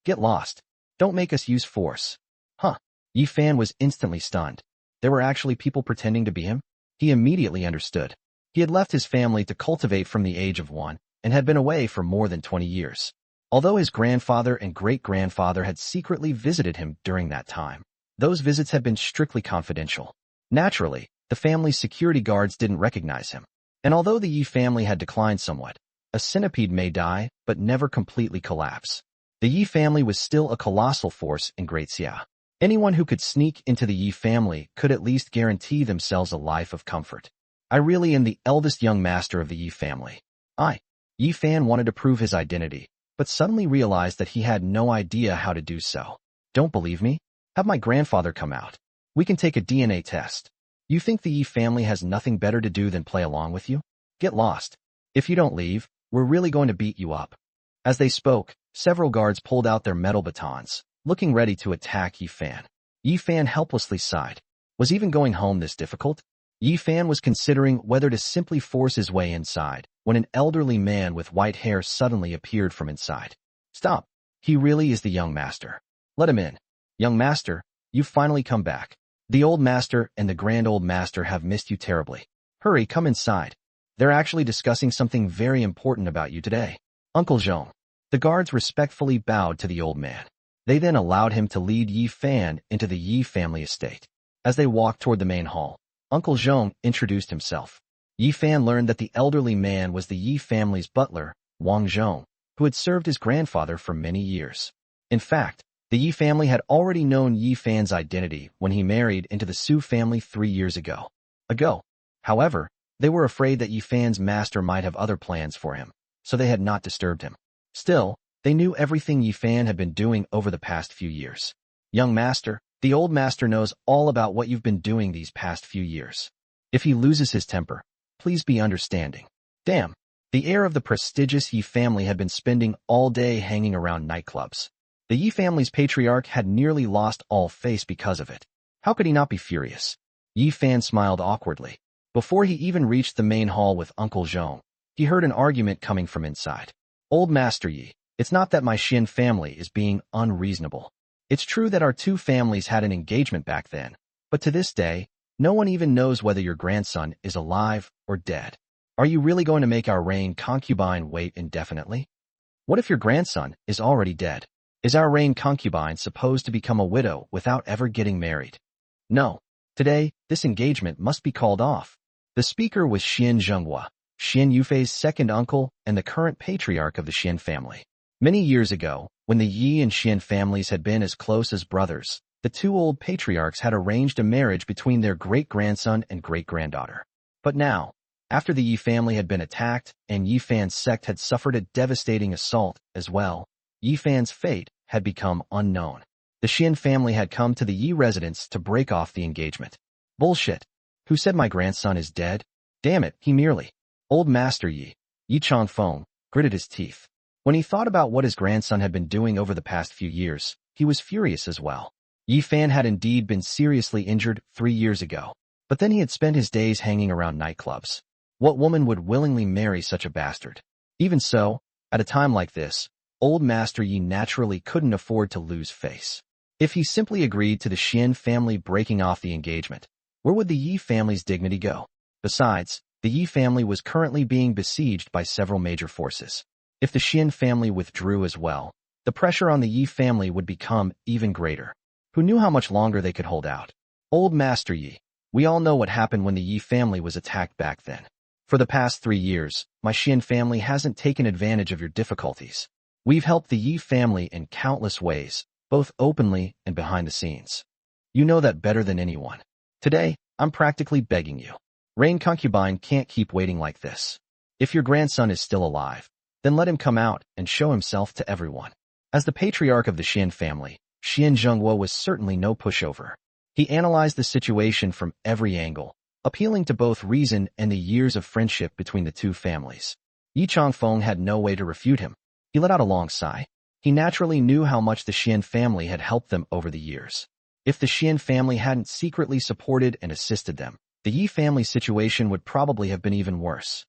Speaker 1: Get lost. Don't make us use force. Huh. Yi Fan was instantly stunned. There were actually people pretending to be him? He immediately understood. He had left his family to cultivate from the age of 1, and had been away for more than 20 years. Although his grandfather and great-grandfather had secretly visited him during that time, those visits had been strictly confidential. Naturally, the family's security guards didn't recognize him. And although the Yi family had declined somewhat, a centipede may die, but never completely collapse. The Yi family was still a colossal force in Great Xia. Anyone who could sneak into the Yi family could at least guarantee themselves a life of comfort. I really am the eldest young master of the Yi family. Yi Fan wanted to prove his identity, but suddenly realized that he had no idea how to do so. Don't believe me? Have my grandfather come out. We can take a DNA test. You think the Yi family has nothing better to do than play along with you? Get lost. If you don't leave, we're really going to beat you up. As they spoke, several guards pulled out their metal batons, looking ready to attack Yi Fan. Yi Fan helplessly sighed. Was even going home this difficult? Yi Fan was considering whether to simply force his way inside, when an elderly man with white hair suddenly appeared from inside. Stop. He really is the young master. Let him in. Young master, you've finally come back. The old master and the grand old master have missed you terribly. Hurry, come inside. They're actually discussing something very important about you today. Uncle Zhong. The guards respectfully bowed to the old man. They then allowed him to lead Yi Fan into the Yi family estate. As they walked toward the main hall, Uncle Zhong introduced himself. Yi Fan learned that the elderly man was the Yi family's butler, Wang Zhong, who had served his grandfather for many years. In fact, the Yi family had already known Yi Fan's identity when he married into the Su family 3 years ago. However, they were afraid that Yi Fan's master might have other plans for him, so they had not disturbed him. Still, they knew everything Yi Fan had been doing over the past few years. Young master, the old master knows all about what you've been doing these past few years. If he loses his temper, please be understanding. Damn, the heir of the prestigious Yi family had been spending all day hanging around nightclubs. The Yi family's patriarch had nearly lost all face because of it. How could he not be furious? Yi Fan smiled awkwardly. Before he even reached the main hall with Uncle Zhong, he heard an argument coming from inside. Old Master Yi, it's not that my Xin family is being unreasonable. It's true that our two families had an engagement back then, but to this day, no one even knows whether your grandson is alive or dead. Are you really going to make our reign concubine wait indefinitely? What if your grandson is already dead? Is our reign concubine supposed to become a widow without ever getting married? No. Today, this engagement must be called off. The speaker was Xian Zhenghua, Xian Yufei's second uncle and the current patriarch of the Xian family. Many years ago, when the Yi and Xian families had been as close as brothers, the two old patriarchs had arranged a marriage between their great-grandson and great-granddaughter. But now, after the Yi family had been attacked and Yi Fan's sect had suffered a devastating assault as well, Yi Fan's fate had become unknown. The Xian family had come to the Yi residence to break off the engagement. Bullshit. Who said my grandson is dead? Damn it, he merely. Old Master Yi Changfeng, gritted his teeth. When he thought about what his grandson had been doing over the past few years, he was furious as well. Yi Fan had indeed been seriously injured 3 years ago, but then he had spent his days hanging around nightclubs. What woman would willingly marry such a bastard? Even so, at a time like this, Old Master Yi naturally couldn't afford to lose face. If he simply agreed to the Xian family breaking off the engagement, where would the Yi family's dignity go? Besides, the Yi family was currently being besieged by several major forces. If the Xian family withdrew as well, the pressure on the Yi family would become even greater. Who knew how much longer they could hold out? Old Master Yi, we all know what happened when the Yi family was attacked back then. For the past 3 years, my Xian family hasn't taken advantage of your difficulties. We've helped the Yi family in countless ways, both openly and behind the scenes. You know that better than anyone. Today, I'm practically begging you. Reign concubine can't keep waiting like this. If your grandson is still alive, then let him come out and show himself to everyone. As the patriarch of the Xian family, Xian Zhenghua was certainly no pushover. He analyzed the situation from every angle, appealing to both reason and the years of friendship between the two families. Yi Changfeng had no way to refute him. He let out a long sigh. He naturally knew how much the Xian family had helped them over the years. If the Xian family hadn't secretly supported and assisted them, the Yi family's situation would probably have been even worse.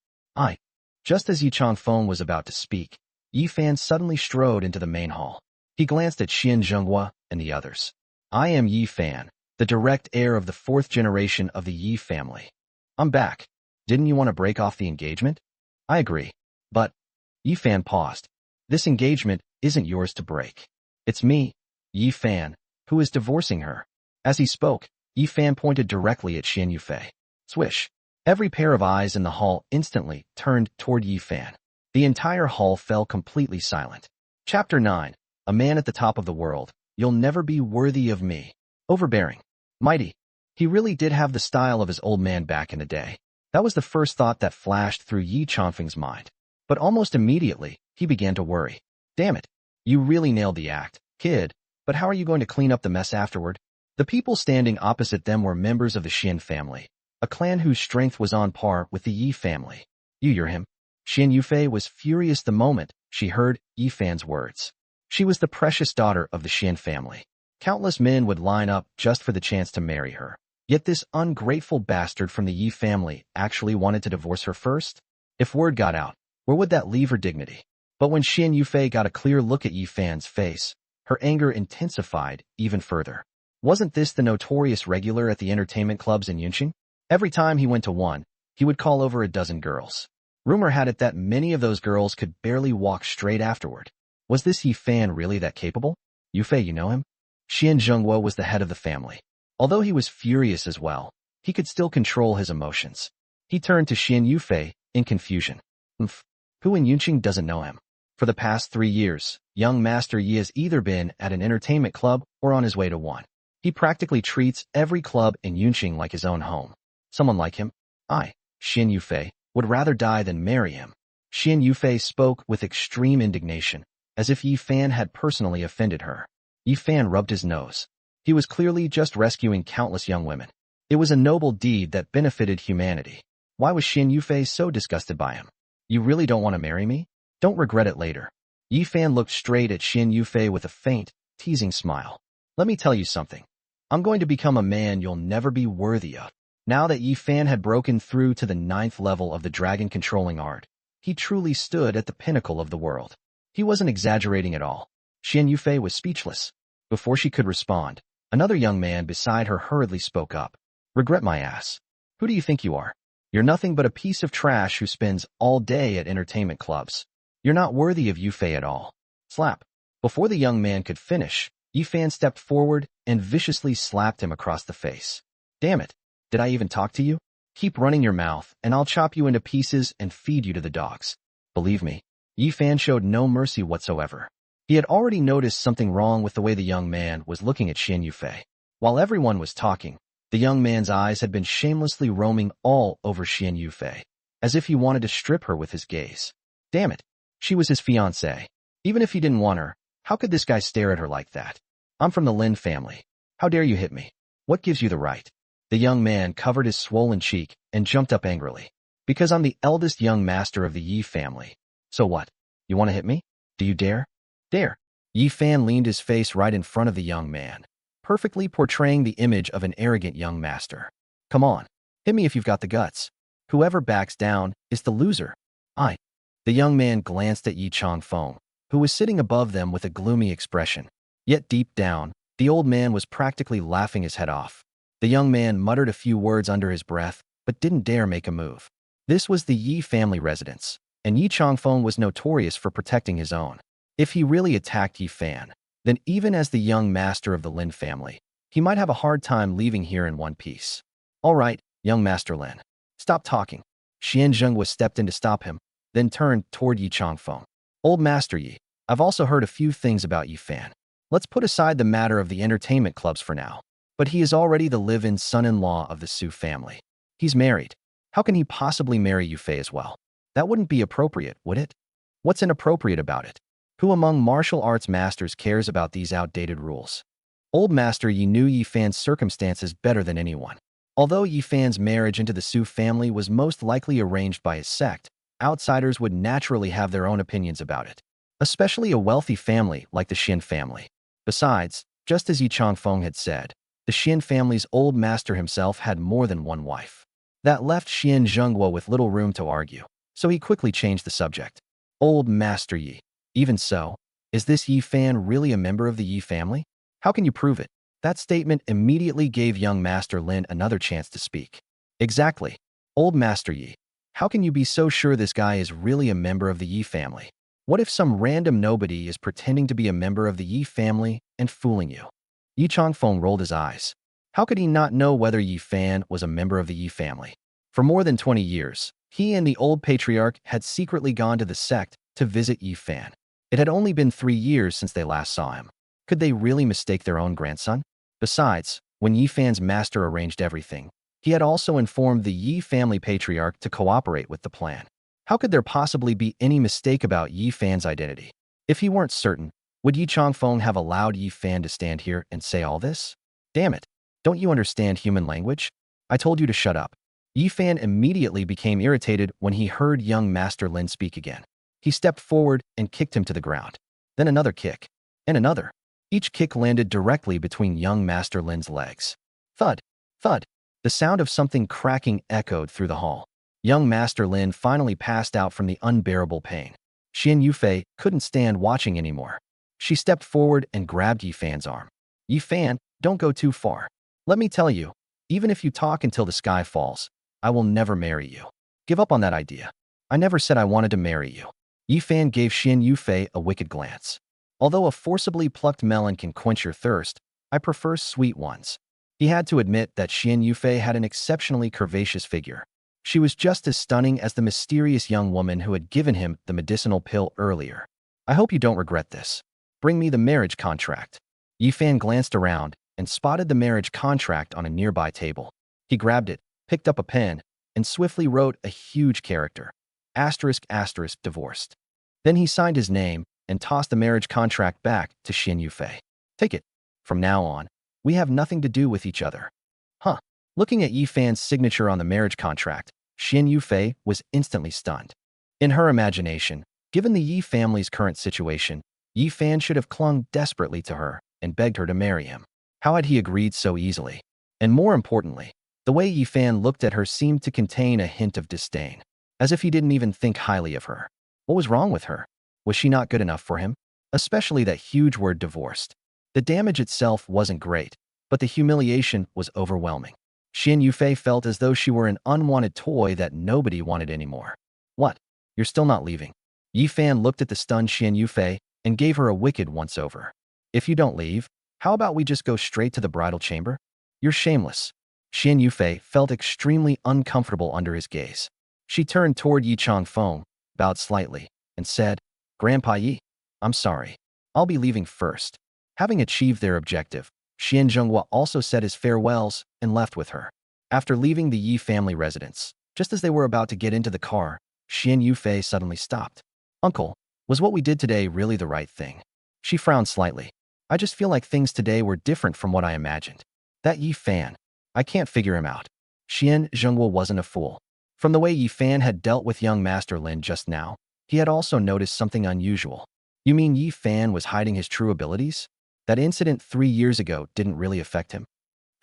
Speaker 1: Just as Yi Changfeng was about to speak, Yi Fan suddenly strode into the main hall. He glanced at Xian Zhenghua and the others. I am Yi Fan, the direct heir of the 4th generation of the Yi family. I'm back. Didn't you want to break off the engagement? I agree. But Yi Fan paused. This engagement isn't yours to break. It's me, Yi Fan, who is divorcing her. As he spoke, Yi Fan pointed directly at Xian Yufei. Swish. Every pair of eyes in the hall instantly turned toward Yi Fan. The entire hall fell completely silent. Chapter 9. A man at the top of the world. You'll never be worthy of me. Overbearing. Mighty. He really did have the style of his old man back in the day. That was the first thought that flashed through Yi Changfeng's mind. But almost immediately, he began to worry. Damn it. You really nailed the act, kid. But how are you going to clean up the mess afterward? The people standing opposite them were members of the Xian family, a clan whose strength was on par with the Yi family. You hear him? Xian Yufei was furious the moment she heard Yi Fan's words. She was the precious daughter of the Xian family. Countless men would line up just for the chance to marry her. Yet this ungrateful bastard from the Yi family actually wanted to divorce her first? If word got out, where would that leave her dignity? But when Xian Yufei got a clear look at Yi Fan's face, her anger intensified even further. Wasn't this the notorious regular at the entertainment clubs in Yunqing? Every time he went to one, he would call over a dozen girls. Rumor had it that many of those girls could barely walk straight afterward. Was this Yi Fan really that capable? Yufei, you know him? Xian Zhengguo was the head of the family. Although he was furious as well, he could still control his emotions. He turned to Xian Yufei in confusion. Who in Yunqing doesn't know him? For the past 3 years, young Master Yi has either been at an entertainment club or on his way to one. He practically treats every club in Yunqing like his own home. Someone like him, I, Xian Yufei, would rather die than marry him. Xian Yufei spoke with extreme indignation, as if Yi Fan had personally offended her. Yi Fan rubbed his nose. He was clearly just rescuing countless young women. It was a noble deed that benefited humanity. Why was Xian Yufei so disgusted by him? You really don't want to marry me? Don't regret it later. Yi Fan looked straight at Xian Yufei with a faint, teasing smile. Let me tell you something. I'm going to become a man you'll never be worthy of. Now that Yi Fan had broken through to the 9th level of the dragon controlling art, he truly stood at the pinnacle of the world. He wasn't exaggerating at all. Xian Yufei was speechless. Before she could respond, another young man beside her hurriedly spoke up. Regret my ass. Who do you think you are? You're nothing but a piece of trash who spends all day at entertainment clubs. You're not worthy of Yufei at all. Slap. Before the young man could finish, Yi Fan stepped forward and viciously slapped him across the face. Damn it. Did I even talk to you? Keep running your mouth, and I'll chop you into pieces and feed you to the dogs. Believe me, Yi Fan showed no mercy whatsoever. He had already noticed something wrong with the way the young man was looking at Xian Yufei. While everyone was talking, the young man's eyes had been shamelessly roaming all over Xian Yufei, as if he wanted to strip her with his gaze. Damn it. She was his fiancée. Even if he didn't want her, how could this guy stare at her like that? I'm from the Lin family. How dare you hit me? What gives you the right? The young man covered his swollen cheek and jumped up angrily. Because I'm the eldest young master of the Yi family. So what? You want to hit me? Do you dare? Dare. Yi Fan leaned his face right in front of the young man, perfectly portraying the image of an arrogant young master. Come on, hit me if you've got the guts. Whoever backs down is the loser. The young man glanced at Yi Changfeng, who was sitting above them with a gloomy expression. Yet deep down, the old man was practically laughing his head off. The young man muttered a few words under his breath, but didn't dare make a move. This was the Yi family residence, and Yi Changfeng was notorious for protecting his own. If he really attacked Yi Fan, then even as the young master of the Lin family, he might have a hard time leaving here in one piece. All right, young Master Lin. Stop talking. Xian Zhenghua stepped in to stop him, then turned toward Yi Changfeng. Old Master Yi, I've also heard a few things about Yi Fan. Let's put aside the matter of the entertainment clubs for now. But he is already the live-in son-in-law of the Su family. He's married. How can he possibly marry Yufei as well? That wouldn't be appropriate, would it? What's inappropriate about it? Who among martial arts masters cares about these outdated rules? Old Master Yi knew Yi Fan's circumstances better than anyone. Although Yi Fan's marriage into the Su family was most likely arranged by his sect, outsiders would naturally have their own opinions about it, especially a wealthy family like the Xin family. Besides, just as Yi Changfeng had said, the Xin family's old master himself had more than one wife. That left Xian Zhengguo with little room to argue, so he quickly changed the subject. Old Master Yi. Even so, is this Yi Fan really a member of the Yi family? How can you prove it? That statement immediately gave young Master Lin another chance to speak. Exactly. Old Master Yi. How can you be so sure this guy is really a member of the Yi family? What if some random nobody is pretending to be a member of the Yi family and fooling you? Yi Changfeng rolled his eyes. How could he not know whether Yi Fan was a member of the Yi family? For more than 20 years, he and the old patriarch had secretly gone to the sect to visit Yi Fan. It had only been 3 years since they last saw him. Could they really mistake their own grandson? Besides, when Yi Fan's master arranged everything, he had also informed the Yi family patriarch to cooperate with the plan. How could there possibly be any mistake about Yi Fan's identity? If he weren't certain, would Yi Changfeng have allowed Yi Fan to stand here and say all this? Damn it! Don't you understand human language? I told you to shut up. Yi Fan immediately became irritated when he heard young Master Lin speak again. He stepped forward and kicked him to the ground. Then another kick. And another. Each kick landed directly between young Master Lin's legs. Thud! Thud! The sound of something cracking echoed through the hall. Young Master Lin finally passed out from the unbearable pain. Xian Yufei couldn't stand watching anymore. She stepped forward and grabbed Yi Fan's arm. Yi Fan, don't go too far. Let me tell you, even if you talk until the sky falls, I will never marry you. Give up on that idea. I never said I wanted to marry you. Yi Fan gave Xian Yufei a wicked glance. Although a forcibly plucked melon can quench your thirst, I prefer sweet ones. He had to admit that Xian Yufei had an exceptionally curvaceous figure. She was just as stunning as the mysterious young woman who had given him the medicinal pill earlier. I hope you don't regret this. Bring me the marriage contract. Yi Fan glanced around and spotted the marriage contract on a nearby table. He grabbed it, picked up a pen, and swiftly wrote a huge character. ***, divorced. Then he signed his name and tossed the marriage contract back to Xian Yufei. Take it. From now on, we have nothing to do with each other. Huh. Looking at Yi Fan's signature on the marriage contract, Xian Yufei was instantly stunned. In her imagination, given the Yi family's current situation, Yi Fan should have clung desperately to her and begged her to marry him. How had he agreed so easily? And more importantly, the way Yi Fan looked at her seemed to contain a hint of disdain, as if he didn't even think highly of her. What was wrong with her? Was she not good enough for him? Especially that huge word divorced. The damage itself wasn't great, but the humiliation was overwhelming. Xian Yufei felt as though she were an unwanted toy that nobody wanted anymore. What? You're still not leaving? Yi Fan looked at the stunned Xian Yufei and gave her a wicked once-over. If you don't leave, how about we just go straight to the bridal chamber? You're shameless. Xian Yufei felt extremely uncomfortable under his gaze. She turned toward Yi Changfeng, bowed slightly, and said, Grandpa Yi, I'm sorry. I'll be leaving first. Having achieved their objective, Xian Zhenghua also said his farewells and left with her. After leaving the Yi family residence, just as they were about to get into the car, Xian Yufei suddenly stopped. Uncle, was what we did today really the right thing? She frowned slightly. I just feel like things today were different from what I imagined. That Yi Fan, I can't figure him out. Xian Zhenghua wasn't a fool. From the way Yi Fan had dealt with young Master Lin just now, he had also noticed something unusual. You mean Yi Fan was hiding his true abilities? That incident 3 years ago didn't really affect him?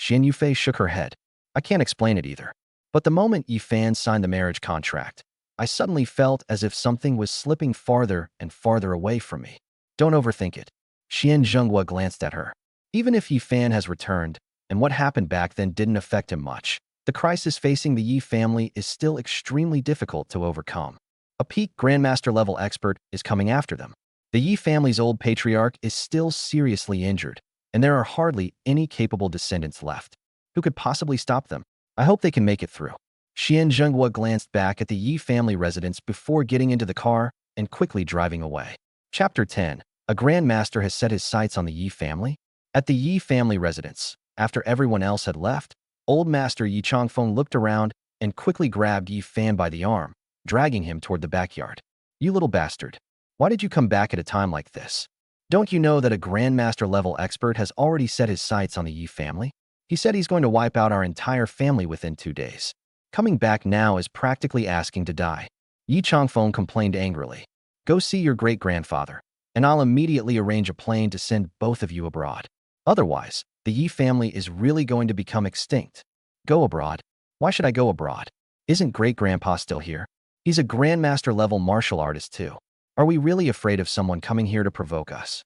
Speaker 1: Xian Yufei shook her head. I can't explain it either. But the moment Yi Fan signed the marriage contract, I suddenly felt as if something was slipping farther and farther away from me. Don't overthink it. Xian Zhenghua glanced at her. Even if Yi Fan has returned, and what happened back then didn't affect him much, the crisis facing the Yi family is still extremely difficult to overcome. A peak Grandmaster-level expert is coming after them. The Yi family's old patriarch is still seriously injured, and there are hardly any capable descendants left. Who could possibly stop them? I hope they can make it through. Xian Zhenghua glanced back at the Yi family residence before getting into the car and quickly driving away. Chapter 10. A Grandmaster has set his sights on the Yi family? At the Yi family residence, after everyone else had left, old Master Yi Changfeng looked around and quickly grabbed Yi Fan by the arm, dragging him toward the backyard. You little bastard. Why did you come back at a time like this? Don't you know that a Grandmaster-level expert has already set his sights on the Yi family? He said he's going to wipe out our entire family within 2 days. Coming back now is practically asking to die. Yi Changfeng complained angrily. Go see your great-grandfather, and I'll immediately arrange a plane to send both of you abroad. Otherwise, the Yi family is really going to become extinct. Go abroad? Why should I go abroad? Isn't great-grandpa still here? He's a Grandmaster-level martial artist too. Are we really afraid of someone coming here to provoke us?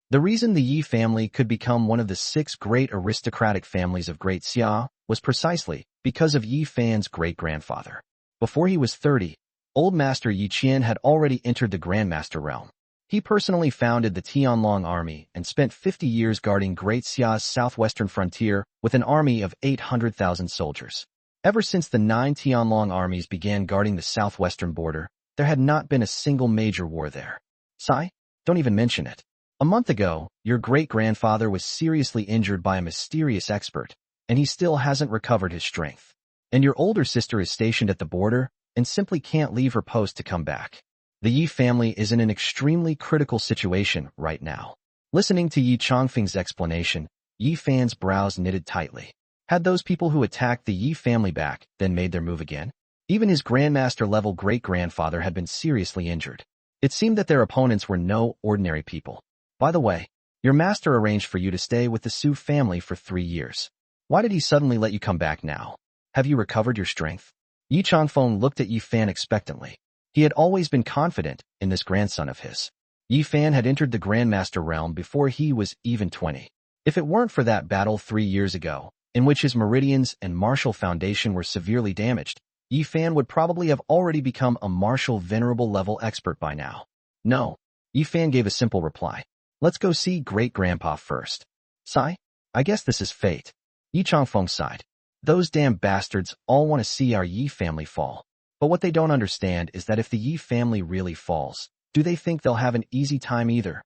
Speaker 1: The reason the Yi family could become one of the 6 great aristocratic families of Great Xia was precisely because of Yi Fan's great-grandfather. Before he was 30, Old Master Yi Qian had already entered the Grandmaster realm. He personally founded the Tianlong army and spent 50 years guarding Great Xia's southwestern frontier with an army of 800,000 soldiers. Ever since the 9 Tianlong armies began guarding the southwestern border, there had not been a single major war there. Sai, don't even mention it. A month ago, your great-grandfather was seriously injured by a mysterious expert, and he still hasn't recovered his strength. And your older sister is stationed at the border and simply can't leave her post to come back. The Yi family is in an extremely critical situation right now. Listening to Yi Chongfeng's explanation, Yi Fan's brows knitted tightly. Had those people who attacked the Yi family back then made their move again? Even his grandmaster-level great-grandfather had been seriously injured. It seemed that their opponents were no ordinary people. By the way, your master arranged for you to stay with the Su family for 3 years. Why did he suddenly let you come back now? Have you recovered your strength? Yi Chongfeng looked at Yi Fan expectantly. He had always been confident in this grandson of his. Yi Fan had entered the Grandmaster realm before he was even 20. If it weren't for that battle 3 years ago, in which his meridians and martial foundation were severely damaged, Yi Fan would probably have already become a martial venerable level expert by now. No. Yi Fan gave a simple reply. Let's go see great-grandpa first. Sai? I guess this is fate. Yi Chongfeng sighed. Those damn bastards all want to see our Yi family fall. But what they don't understand is that if the Yi family really falls, do they think they'll have an easy time either?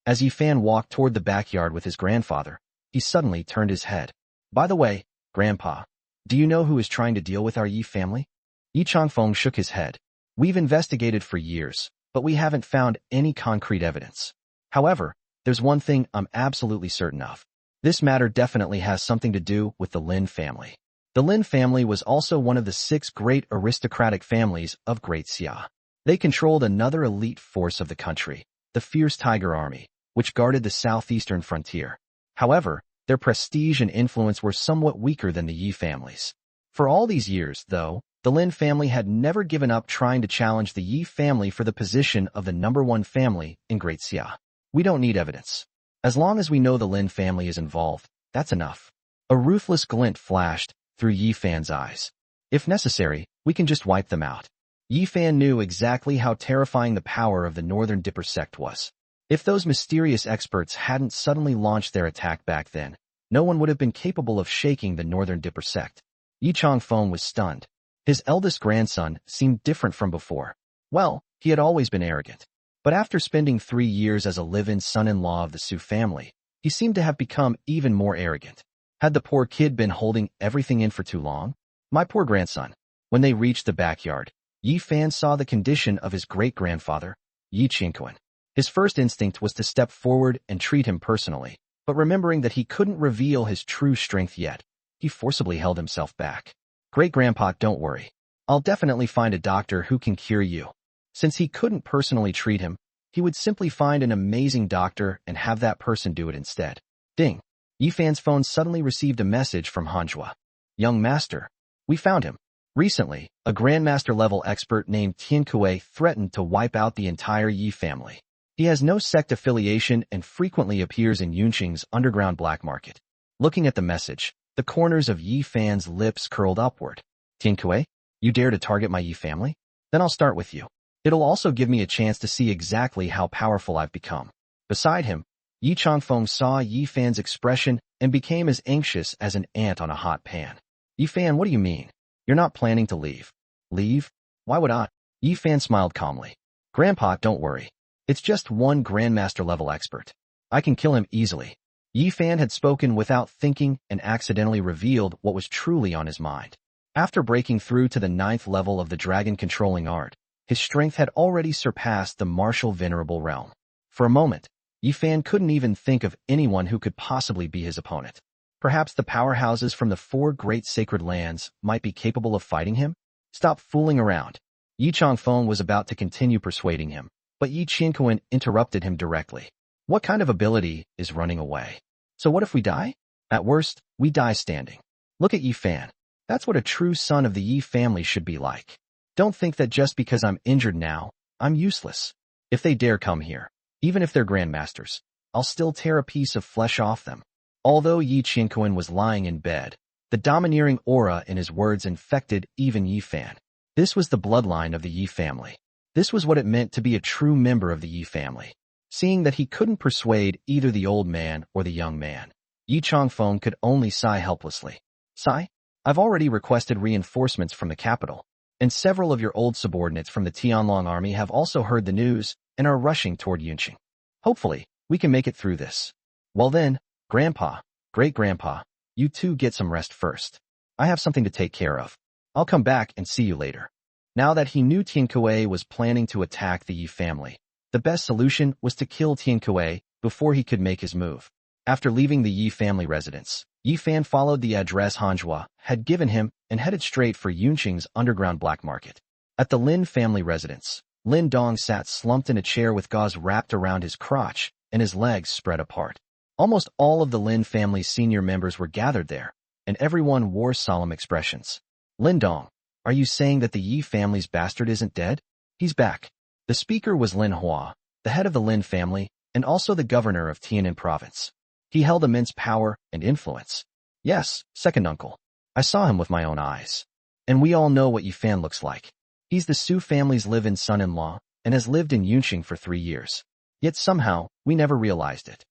Speaker 1: As Yi Fan walked toward the backyard with his grandfather, he suddenly turned his head. By the way, Grandpa, do you know who is trying to deal with our Yi family? Yi Chongfeng shook his head. We've investigated for years, but we haven't found any concrete evidence. However, there's one thing I'm absolutely certain of. This matter definitely has something to do with the Lin family. The Lin family was also one of the 6 great aristocratic families of Great Xia. They controlled another elite force of the country, the Fierce Tiger Army, which guarded the southeastern frontier. However, their prestige and influence were somewhat weaker than the Yi family's. For all these years, though, the Lin family had never given up trying to challenge the Yi family for the position of the #1 family in Great Xia. We don't need evidence. As long as we know the Lin family is involved, that's enough. A ruthless glint flashed through Yi Fan's eyes. If necessary, we can just wipe them out. Yi Fan knew exactly how terrifying the power of the Northern Dipper sect was. If those mysterious experts hadn't suddenly launched their attack back then, no one would have been capable of shaking the Northern Dipper sect. Yi Chongfeng was stunned. His eldest grandson seemed different from before. Well, he had always been arrogant. But after spending 3 years as a live-in son-in-law of the Su family, he seemed to have become even more arrogant. Had the poor kid been holding everything in for too long? My poor grandson. When they reached the backyard, Yi Fan saw the condition of his great-grandfather, Yi Qingquan. His first instinct was to step forward and treat him personally, but remembering that he couldn't reveal his true strength yet, he forcibly held himself back. Great-grandpa, don't worry. I'll definitely find a doctor who can cure you. Since he couldn't personally treat him, he would simply find an amazing doctor and have that person do it instead. Ding! Yi Fan's phone suddenly received a message from Manhua. Young master, we found him. Recently, a grandmaster-level expert named Tian Kuei threatened to wipe out the entire Yi family. He has no sect affiliation and frequently appears in Yunqing's underground black market. Looking at the message, the corners of Yi Fan's lips curled upward. Tian Kuei, you dare to target my Yi family? Then I'll start with you. It'll also give me a chance to see exactly how powerful I've become. Beside him, Yi Chongfeng saw Yi Fan's expression and became as anxious as an ant on a hot pan. Yi Fan, what do you mean? You're not planning to leave? Leave? Why would I? Yi Fan smiled calmly. Grandpa, don't worry. It's just one grandmaster-level expert. I can kill him easily. Yi Fan had spoken without thinking and accidentally revealed what was truly on his mind. After breaking through to the 9th level of the dragon-controlling art, his strength had already surpassed the martial venerable realm. For a moment, Yi Fan couldn't even think of anyone who could possibly be his opponent. Perhaps the powerhouses from the 4 great sacred lands might be capable of fighting him? Stop fooling around. Yi Chongfeng was about to continue persuading him, but Yi Qingquan interrupted him directly. What kind of ability is running away? So what if we die? At worst, we die standing. Look at Yi Fan. That's what a true son of the Yi family should be like. Don't think that just because I'm injured now, I'm useless. If they dare come here, even if they're grandmasters, I'll still tear a piece of flesh off them. Although Yi Qingquan was lying in bed, the domineering aura in his words infected even Yi Fan. This was the bloodline of the Yi family. This was what it meant to be a true member of the Yi family. Seeing that he couldn't persuade either the old man or the young man, Yi Changfeng could only sigh helplessly. Sigh? I've already requested reinforcements from the capital, and several of your old subordinates from the Tianlong army have also heard the news and are rushing toward Yunqing. Hopefully, we can make it through this. Well then, Grandpa, Great-Grandpa, you two get some rest first. I have something to take care of. I'll come back and see you later. Now that he knew Tian Kuei was planning to attack the Yi family, the best solution was to kill Tian Kuei before he could make his move. After leaving the Yi family residence, Yi Fan followed the address Manhua had given him and headed straight for Yunqing's underground black market. At the Lin family residence, Lin Dong sat slumped in a chair with gauze wrapped around his crotch and his legs spread apart. Almost all of the Lin family's senior members were gathered there, and everyone wore solemn expressions. Lin Dong, are you saying that the Yi family's bastard isn't dead? He's back. The speaker was Lin Hua, the head of the Lin family, and also the governor of Tianan province. He held immense power and influence. Yes, second uncle. I saw him with my own eyes. And we all know what Yi Fan looks like. He's the Su family's live-in son-in-law and has lived in Yunqing for 3 years. Yet somehow, we never realized it.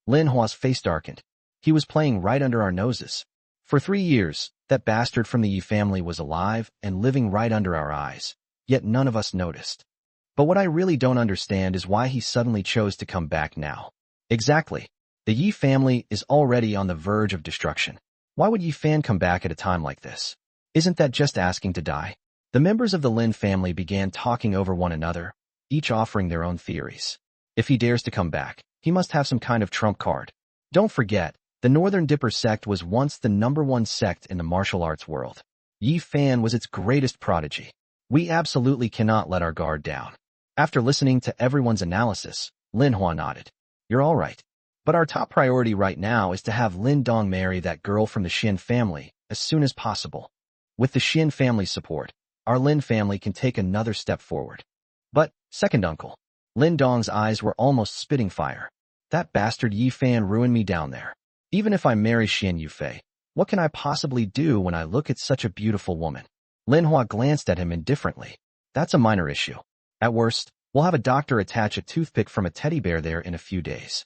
Speaker 1: Lin Hua's face darkened. He was playing right under our noses. For 3 years, that bastard from the Yi family was alive and living right under our eyes, yet none of us noticed. But what I really don't understand is why he suddenly chose to come back now. Exactly. The Yi family is already on the verge of destruction. Why would Yi Fan come back at a time like this? Isn't that just asking to die? The members of the Lin family began talking over one another, each offering their own theories. If he dares to come back, he must have some kind of trump card. Don't forget, the Northern Dipper sect was once the #1 sect in the martial arts world. Yi Fan was its greatest prodigy. We absolutely cannot let our guard down. After listening to everyone's analysis, Lin Hua nodded. You're all right. But our top priority right now is to have Lin Dong marry that girl from the Xin family as soon as possible. With the Xin family's support, our Lin family can take another step forward. But, second uncle, Lin Dong's eyes were almost spitting fire. That bastard Yi Fan ruined me down there. Even if I marry Xian Yufei, what can I possibly do when I look at such a beautiful woman? Lin Hua glanced at him indifferently. That's a minor issue. At worst, we'll have a doctor attach a toothpick from a teddy bear there in a few days.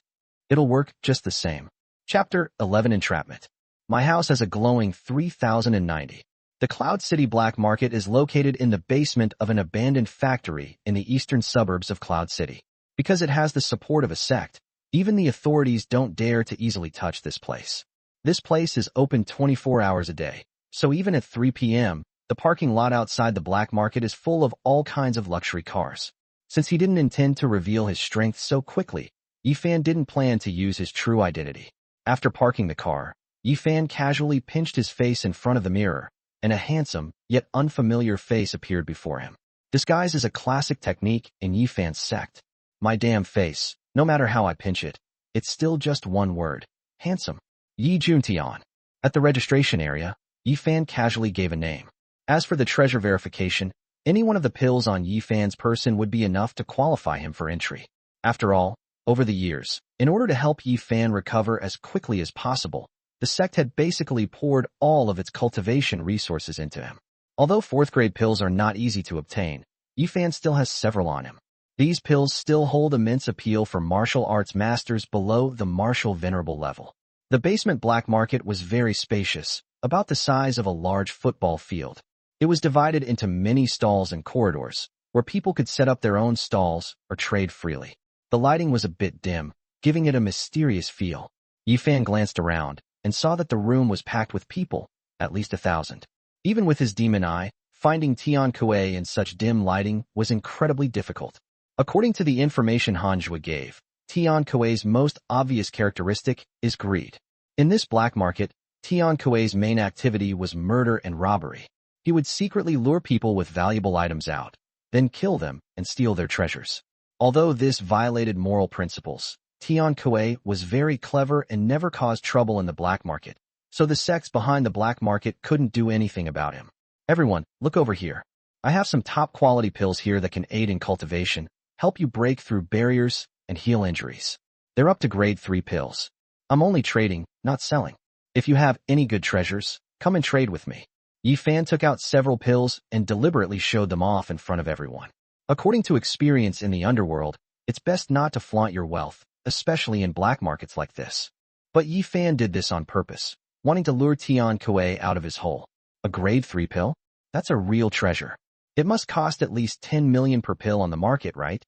Speaker 1: It'll work just the same. Chapter 11 Entrapment. My house has a glowing 3090. The Cloud City Black Market is located in the basement of an abandoned factory in the eastern suburbs of Cloud City. Because it has the support of a sect, even the authorities don't dare to easily touch this place. This place is open 24 hours a day, so even at 3 p.m., the parking lot outside the black market is full of all kinds of luxury cars. Since he didn't intend to reveal his strength so quickly, Yi Fan didn't plan to use his true identity. After parking the car, Yi Fan casually pinched his face in front of the mirror, and a handsome, yet unfamiliar face appeared before him. Disguise is a classic technique in Yi Fan's sect. My damn face, no matter how I pinch it, it's still just one word. Handsome. Yi Juntian. At the registration area, Yi Fan casually gave a name. As for the treasure verification, any one of the pills on Yi Fan's person would be enough to qualify him for entry. After all, over the years, in order to help Yi Fan recover as quickly as possible, the sect had basically poured all of its cultivation resources into him. Although 4th-grade pills are not easy to obtain, Yi Fan still has several on him. These pills still hold immense appeal for martial arts masters below the martial venerable level. The basement black market was very spacious, about the size of a large football field. It was divided into many stalls and corridors, where people could set up their own stalls or trade freely. The lighting was a bit dim, giving it a mysterious feel. Yi Fan glanced around and saw that the room was packed with people, at least 1,000. Even with his demon eye, finding Tian Kuei in such dim lighting was incredibly difficult. According to the information Hanjua gave, Tian Kuei's most obvious characteristic is greed. In this black market, Tian Kuei's main activity was murder and robbery. He would secretly lure people with valuable items out, then kill them and steal their treasures. Although this violated moral principles, Tian Kuei was very clever and never caused trouble in the black market, so the sects behind the black market couldn't do anything about him. Everyone, look over here. I have some top-quality pills here that can aid in cultivation, help you break through barriers, and heal injuries. They're up to grade 3 pills. I'm only trading, not selling. If you have any good treasures, come and trade with me. Yi Fan took out several pills and deliberately showed them off in front of everyone. According to experience in the underworld, it's best not to flaunt your wealth, especially in black markets like this. But Yi Fan did this on purpose, wanting to lure Tian Kuei out of his hole. A grade 3 pill? That's a real treasure. It must cost at least 10 million per pill on the market, right?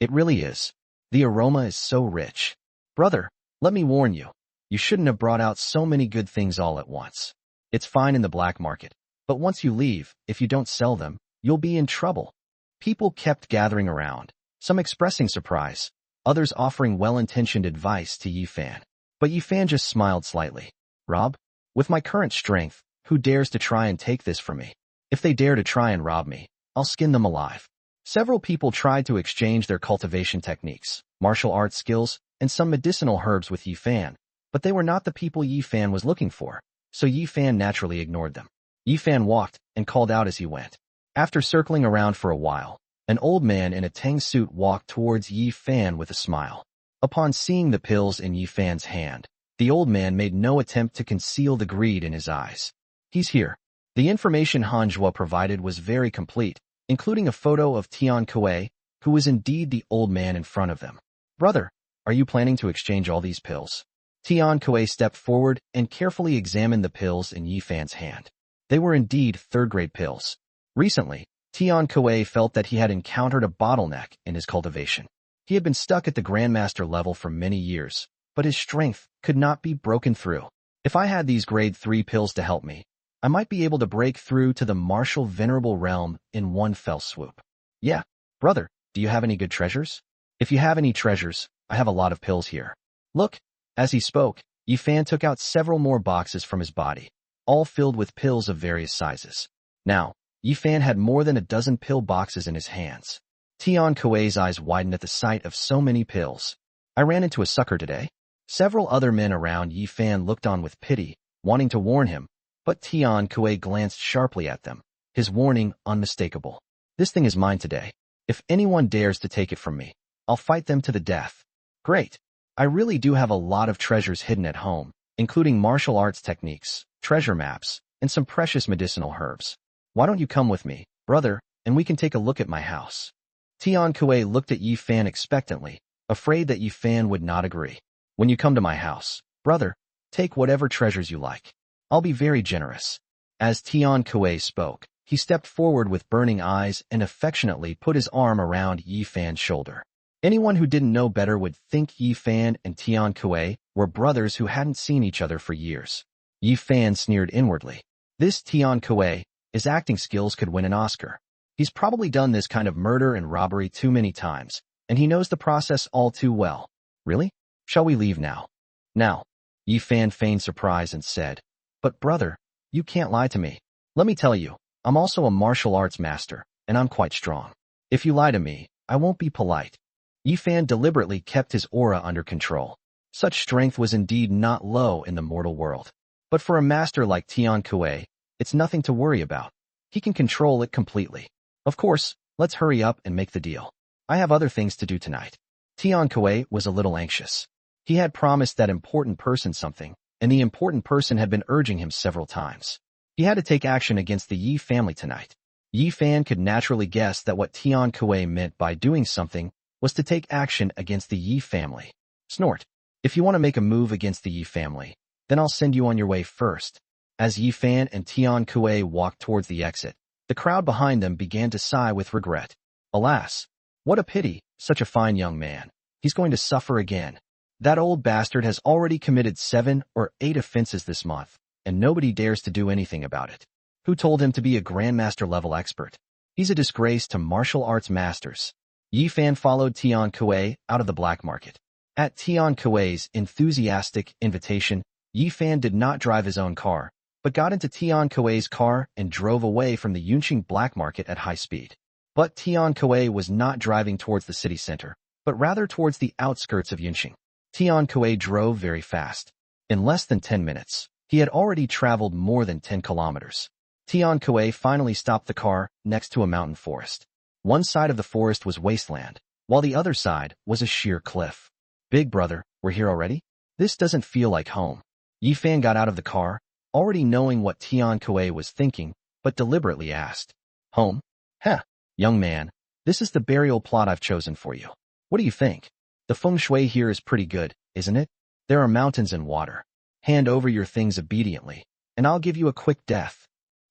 Speaker 1: It really is. The aroma is so rich. Brother, let me warn you. You shouldn't have brought out so many good things all at once. It's fine in the black market, but once you leave, if you don't sell them, you'll be in trouble. People kept gathering around, some expressing surprise, others offering well-intentioned advice to Yi Fan. But Yi Fan just smiled slightly. Rob? With my current strength, who dares to try and take this from me? If they dare to try and rob me, I'll skin them alive. Several people tried to exchange their cultivation techniques, martial arts skills, and some medicinal herbs with Yi Fan, but they were not the people Yi Fan was looking for, so Yi Fan naturally ignored them. Yi Fan walked and called out as he went. After circling around for a while, an old man in a Tang suit walked towards Yi Fan with a smile. Upon seeing the pills in Yi Fan's hand, the old man made no attempt to conceal the greed in his eyes. He's here. The information Manhua provided was very complete, including a photo of Tian Kuei, who was indeed the old man in front of them. Brother, are you planning to exchange all these pills? Tian Kuei stepped forward and carefully examined the pills in Yi Fan's hand. They were indeed third-grade pills. Recently, Tian Kuei felt that he had encountered a bottleneck in his cultivation. He had been stuck at the Grandmaster level for many years, but his strength could not be broken through. If I had these grade 3 pills to help me, I might be able to break through to the martial venerable realm in one fell swoop. Yeah, brother, do you have any good treasures? If you have any treasures, I have a lot of pills here. Look. As he spoke, Yi Fan took out several more boxes from his body, all filled with pills of various sizes. Now, Yi Fan had more than a dozen pill boxes in his hands. Tian Kuei's eyes widened at the sight of so many pills. I ran into a sucker today. Several other men around Yi Fan looked on with pity, wanting to warn him, but Tian Kuei glanced sharply at them, his warning unmistakable. This thing is mine today. If anyone dares to take it from me, I'll fight them to the death. Great. I really do have a lot of treasures hidden at home, including martial arts techniques, treasure maps, and some precious medicinal herbs. Why don't you come with me, brother, and we can take a look at my house? Tian Kuei looked at Yi Fan expectantly, afraid that Yi Fan would not agree. When you come to my house, brother, take whatever treasures you like. I'll be very generous. As Tian Kuei spoke, he stepped forward with burning eyes and affectionately put his arm around Yi Fan's shoulder. Anyone who didn't know better would think Yi Fan and Tian Kuei were brothers who hadn't seen each other for years. Yi Fan sneered inwardly. This Tian Kuei, his acting skills could win an Oscar. He's probably done this kind of murder and robbery too many times, and he knows the process all too well. Really? Shall we leave now? Now. Yi Fan feigned surprise and said, But brother, you can't lie to me. Let me tell you, I'm also a martial arts master, and I'm quite strong. If you lie to me, I won't be polite. Yi Fan deliberately kept his aura under control. Such strength was indeed not low in the mortal world. But for a master like Tian Kuei, it's nothing to worry about. He can control it completely. Of course, let's hurry up and make the deal. I have other things to do tonight. Tian Kuei was a little anxious. He had promised that important person something, and the important person had been urging him several times. He had to take action against the Yi family tonight. Yi Fan could naturally guess that what Tian Kuei meant by doing something was to take action against the Yi family. Snort. If you want to make a move against the Yi family, then I'll send you on your way first. As Yi Fan and Tian Kuei walked towards the exit, the crowd behind them began to sigh with regret. Alas, what a pity, such a fine young man. He's going to suffer again. That old bastard has already committed 7 or 8 offenses this month, and nobody dares to do anything about it. Who told him to be a Grandmaster level expert? He's a disgrace to martial arts masters. Yi Fan followed Tian Kuei out of the black market. At Tian Kuei's enthusiastic invitation, Yi Fan did not drive his own car, but got into Tian Kuei's car and drove away from the Yunqing black market at high speed. But Tian Kuei was not driving towards the city center, but rather towards the outskirts of Yunqing. Tian Kuei drove very fast. In less than 10 minutes, he had already traveled more than 10 kilometers. Tian Kuei finally stopped the car next to a mountain forest. One side of the forest was wasteland, while the other side was a sheer cliff. Big brother, we're here already? This doesn't feel like home. Yi Fan got out of the car, already knowing what Tian Kuei was thinking, but deliberately asked, "Home? Heh, young man, this is the burial plot I've chosen for you. What do you think? The feng shui here is pretty good, isn't it? There are mountains and water. Hand over your things obediently, and I'll give you a quick death."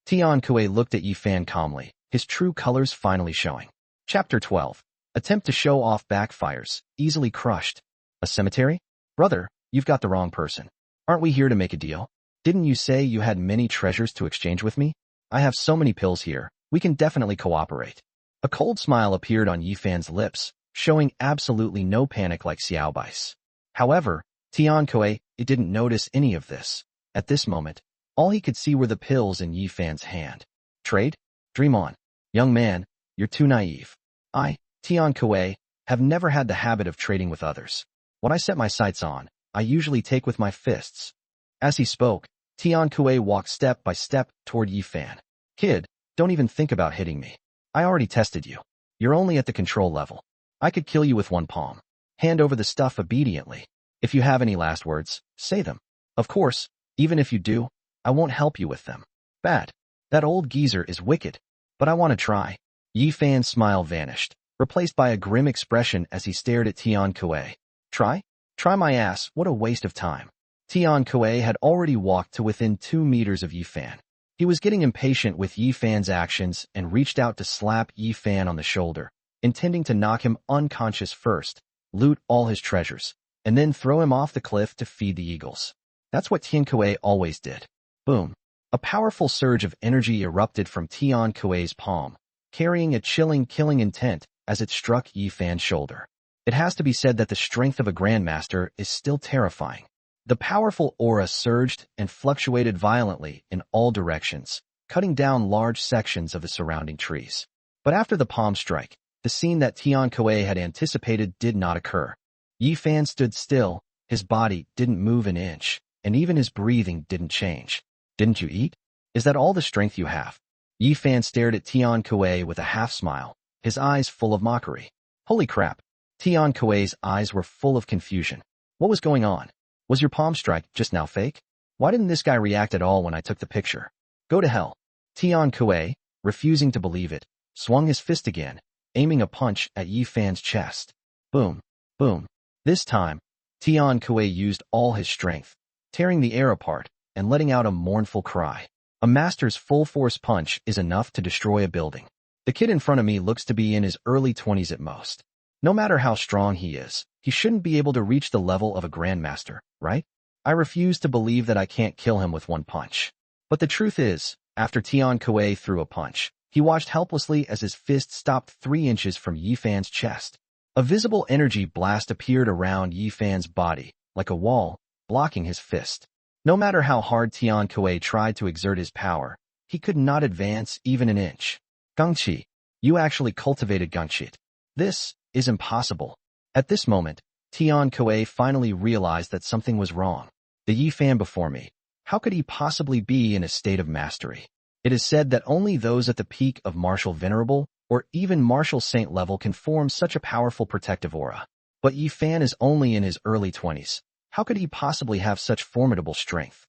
Speaker 1: Tian Kuei looked at Yi Fan calmly, his true colors finally showing. Chapter 12. Attempt to show off backfires, easily crushed. A cemetery? Brother, you've got the wrong person. Aren't we here to make a deal? Didn't you say you had many treasures to exchange with me? I have so many pills here, we can definitely cooperate. A cold smile appeared on Yi Fan's lips, showing absolutely no panic like Xiaobai's. However, Tian Kuei didn't notice any of this. At this moment, all he could see were the pills in Yi Fan's hand. Trade? Dream on. Young man, you're too naive. I, Tian Kuei, have never had the habit of trading with others. What I set my sights on, I usually take with my fists. As he spoke, Tian Kuei walked step by step toward Yi Fan. Kid, don't even think about hitting me. I already tested you. You're only at the control level. I could kill you with one palm. Hand over the stuff obediently. If you have any last words, say them. Of course, even if you do, I won't help you with them. Bad. That old geezer is wicked. But I want to try. Yi Fan's smile vanished, replaced by a grim expression as he stared at Tian Kuei. Try? Try my ass, what a waste of time. Tian Kuei had already walked to within 2 meters of Yi Fan. He was getting impatient with Yi Fan's actions and reached out to slap Yi Fan on the shoulder, intending to knock him unconscious first, loot all his treasures, and then throw him off the cliff to feed the eagles. That's what Tian Kuei always did. Boom. A powerful surge of energy erupted from Tian Kuei's palm, carrying a chilling killing intent as it struck Yi Fan's shoulder. It has to be said that the strength of a grandmaster is still terrifying. The powerful aura surged and fluctuated violently in all directions, cutting down large sections of the surrounding trees. But after the palm strike, the scene that Tian Kuei had anticipated did not occur. Yi Fan stood still, his body didn't move an inch, and even his breathing didn't change. Didn't you eat? Is that all the strength you have? Yi Fan stared at Tian Kuei with a half-smile, his eyes full of mockery. Holy crap! Tian Kuei's eyes were full of confusion. What was going on? Was your palm strike just now fake? Why didn't this guy react at all when I took the picture? Go to hell. Tian Kuei, refusing to believe it, swung his fist again, aiming a punch at Yi Fan's chest. Boom, boom. This time, Tian Kuei used all his strength, tearing the air apart and letting out a mournful cry. A master's full-force punch is enough to destroy a building. The kid in front of me looks to be in his early 20s at most. No matter how strong he is, he shouldn't be able to reach the level of a grandmaster, right? I refuse to believe that I can't kill him with one punch. But the truth is, after Tian Kuei threw a punch, he watched helplessly as his fist stopped 3 inches from Yi Fan's chest. A visible energy blast appeared around Yi Fan's body, like a wall, blocking his fist. No matter how hard Tian Kuei tried to exert his power, he could not advance even an inch. Gangqi, you actually cultivated Gangqi. This is impossible. At this moment, Tian Kuei finally realized that something was wrong. The Yi Fan before me, how could he possibly be in a state of mastery? It is said that only those at the peak of martial venerable or even martial saint level can form such a powerful protective aura. But Yi Fan is only in his early 20s. How could he possibly have such formidable strength?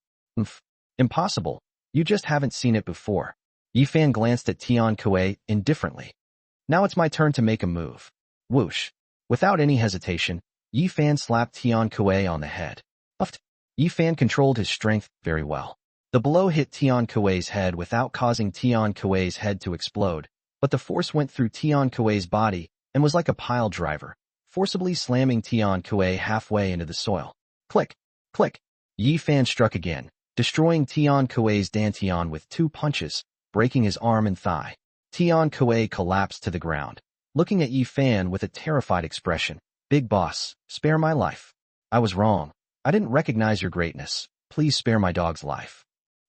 Speaker 1: Impossible. You just haven't seen it before. Yi Fan glanced at Tian Kuei indifferently. Now it's my turn to make a move. Whoosh. Without any hesitation, Yi Fan slapped Tian Kuei on the head. Uffed. Yi Fan controlled his strength very well. The blow hit Tian Kuei's head without causing Tian Kuei's head to explode, but the force went through Tian Kuei's body and was like a pile driver, forcibly slamming Tian Kuei halfway into the soil. Click, click. Yi Fan struck again, destroying Tian Kuei's dantian with 2 punches, breaking his arm and thigh. Tian Kuei collapsed to the ground, looking at Yi Fan with a terrified expression. Big boss, spare my life. I was wrong. I didn't recognize your greatness. Please spare my dog's life.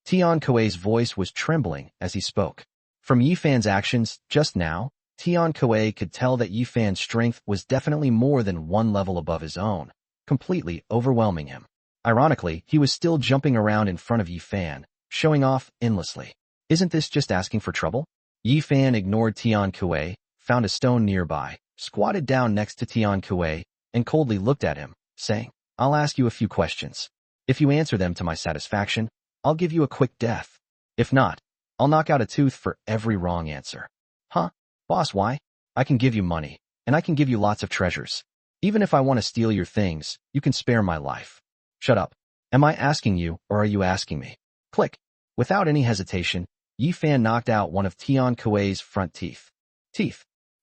Speaker 1: Tian Kuei's voice was trembling as he spoke. From Yi Fan's actions just now, Tian Kuei could tell that Yi Fan's strength was definitely more than 1 level above his own, completely overwhelming him. Ironically, he was still jumping around in front of Yi Fan, showing off endlessly. Isn't this just asking for trouble? Yi Fan ignored Tian Kuei, found a stone nearby, squatted down next to Tian Kuei, and coldly looked at him, saying, I'll ask you a few questions. If you answer them to my satisfaction, I'll give you a quick death. If not, I'll knock out a tooth for every wrong answer. Huh? Boss, why? I can give you money, and I can give you lots of treasures. Even if I want to steal your things, you can spare my life. Shut up. Am I asking you, or are you asking me? Click. Without any hesitation, Yi Fan knocked out one of Tian Kuei's front teeth.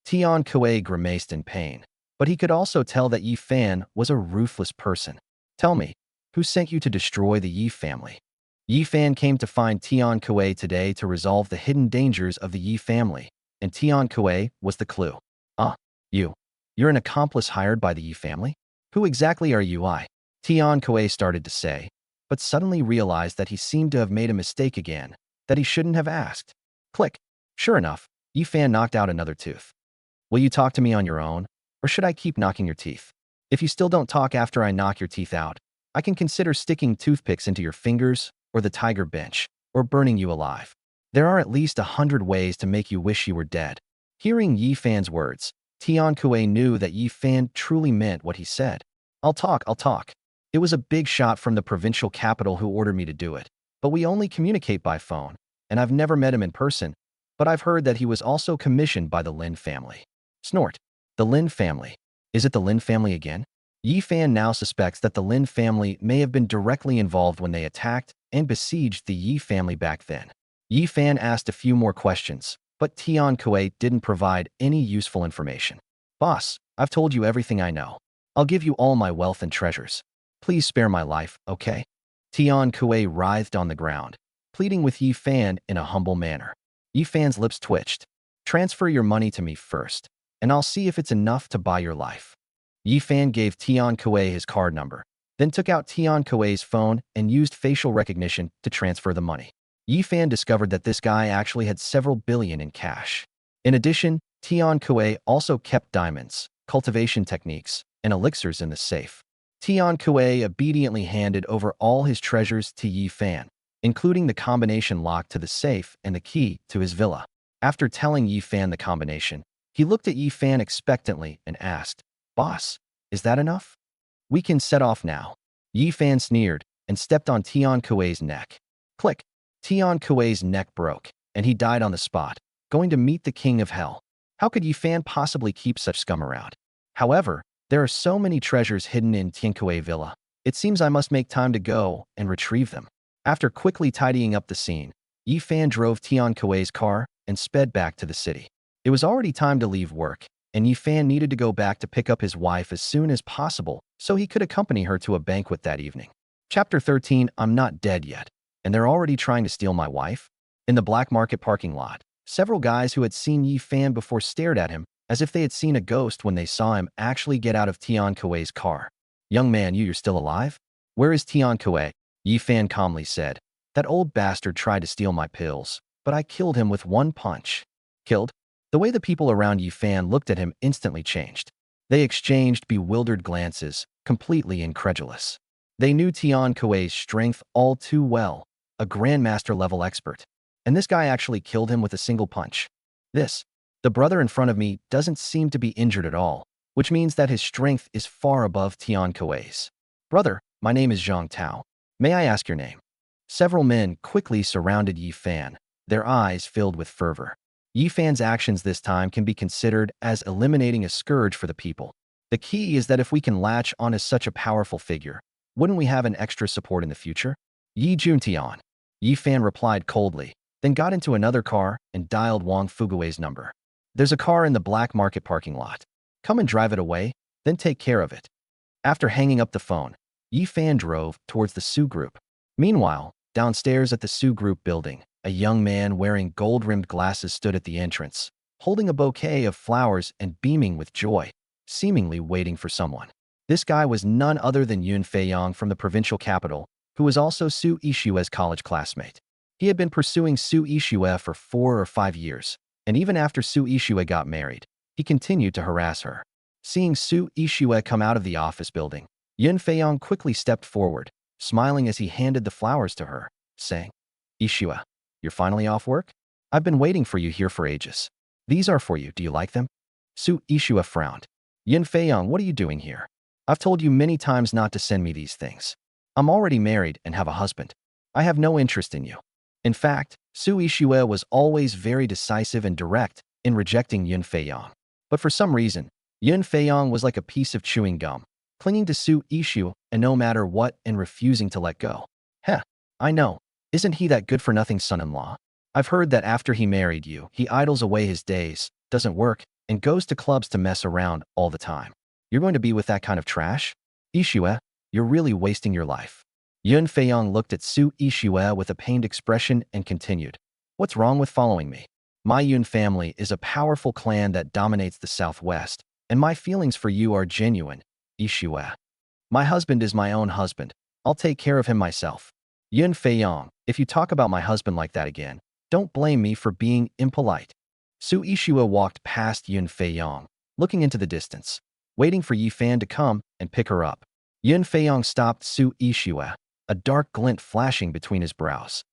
Speaker 1: Tian Kuei grimaced in pain, but he could also tell that Yi Fan was a ruthless person. Tell me, who sent you to destroy the Yi family? Yi Fan came to find Tian Kuei today to resolve the hidden dangers of the Yi family, and Tian Kuei was the clue. You're an accomplice hired by the Yi family? Who exactly are you? Tian Kuei started to say, but suddenly realized that he seemed to have made a mistake again, that he shouldn't have asked. Click. Sure enough, Yi Fan knocked out another tooth. Will you talk to me on your own, or should I keep knocking your teeth? If you still don't talk after I knock your teeth out, I can consider sticking toothpicks into your fingers, or the tiger bench, or burning you alive. There are at least 100 ways to make you wish you were dead. Hearing Yi Fan's words, Tian Kuei knew that Yi Fan truly meant what he said. I'll talk. It was a big shot from the provincial capital who ordered me to do it, but we only communicate by phone, and I've never met him in person, but I've heard that he was also commissioned by the Lin family. Snort. The Lin family. Is it the Lin family again? Yi Fan now suspects that the Lin family may have been directly involved when they attacked and besieged the Yi family back then. Yi Fan asked a few more questions, but Tian Kuei didn't provide any useful information. Boss, I've told you everything I know. I'll give you all my wealth and treasures. Please spare my life, okay? Tian Kuei writhed on the ground, pleading with Yi Fan in a humble manner. Yi Fan's lips twitched. Transfer your money to me first, and I'll see if it's enough to buy your life. Yi Fan gave Tian Kuei his card number, then took out Tian Kuei's phone and used facial recognition to transfer the money. Yi Fan discovered that this guy actually had several billion in cash. In addition, Tian Kuei also kept diamonds, cultivation techniques, and elixirs in the safe. Tian Kuei obediently handed over all his treasures to Yi Fan, including the combination lock to the safe and the key to his villa. After telling Yi Fan the combination, he looked at Yi Fan expectantly and asked, Boss, is that enough? We can set off now. Yi Fan sneered and stepped on Tian Kuei's neck. Click. Tian Kuei's neck broke, and he died on the spot, going to meet the king of hell. How could Yi Fan possibly keep such scum around? However, there are so many treasures hidden in Tian Kuei Villa. It seems I must make time to go and retrieve them. After quickly tidying up the scene, Yi Fan drove Tian Kuei's car and sped back to the city. It was already time to leave work, and Yi Fan needed to go back to pick up his wife as soon as possible so he could accompany her to a banquet that evening. Chapter 13. I'm not dead yet, and they're already trying to steal my wife? In the black market parking lot, several guys who had seen Yi Fan before stared at him as if they had seen a ghost when they saw him actually get out of Tian Kuei's car. Young man, you're still alive? Where is Tian Kuei? Yi Fan calmly said. That old bastard tried to steal my pills, but I killed him with one punch. Killed? The way the people around Yi Fan looked at him instantly changed. They exchanged bewildered glances, completely incredulous. They knew Tian Kuei's strength all too well, a grandmaster-level expert. And this guy actually killed him with a single punch. The brother in front of me doesn't seem to be injured at all, which means that his strength is far above Tian Kuei's. Brother, my name is Zhang Tao. May I ask your name? Several men quickly surrounded Yi Fan, their eyes filled with fervor. Yi Fan's actions this time can be considered as eliminating a scourge for the people. The key is that if we can latch on as such a powerful figure, wouldn't we have an extra support in the future? Yi Juntian. Yi Fan replied coldly, then got into another car and dialed Wang Fugui's number. There's a car in the black market parking lot. Come and drive it away, then take care of it. After hanging up the phone, Yi Fan drove towards the Su Group. Meanwhile, downstairs at the Su Group building, a young man wearing gold-rimmed glasses stood at the entrance, holding a bouquet of flowers and beaming with joy, seemingly waiting for someone. This guy was none other than Yun Feiyang from the provincial capital, who was also Su Yishue's college classmate. He had been pursuing Su Yishue for 4 or 5 years, and even after Su Yishue got married, he continued to harass her. Seeing Su Yishue come out of the office building, Yun Feiyang quickly stepped forward, smiling as he handed the flowers to her, saying, Yishue, you're finally off work? I've been waiting for you here for ages. These are for you. Do you like them? Su Yishue frowned. Yun Feiyang, what are you doing here? I've told you many times not to send me these things. I'm already married and have a husband. I have no interest in you. In fact, Su Yixue was always very decisive and direct in rejecting Yun Feiyang. But for some reason, Yun Feiyang was like a piece of chewing gum, clinging to Su Yixue and no matter what and refusing to let go. Heh, I know. Isn't he that good-for-nothing son-in-law? I've heard that after he married you, he idles away his days, doesn't work, and goes to clubs to mess around all the time. You're going to be with that kind of trash? Yixue, you're really wasting your life. Yun Feiyang looked at Su Yixue with a pained expression and continued. What's wrong with following me? My Yun family is a powerful clan that dominates the Southwest, and my feelings for you are genuine, Yixue. My husband is my own husband. I'll take care of him myself. Yun Feiyang, if you talk about my husband like that again, don't blame me for being impolite. Su Yixue walked past Yun Feiyang, looking into the distance, waiting for Yi Fan to come and pick her up. Yun Feiyang stopped Su Yixue, a dark glint flashing between his brows.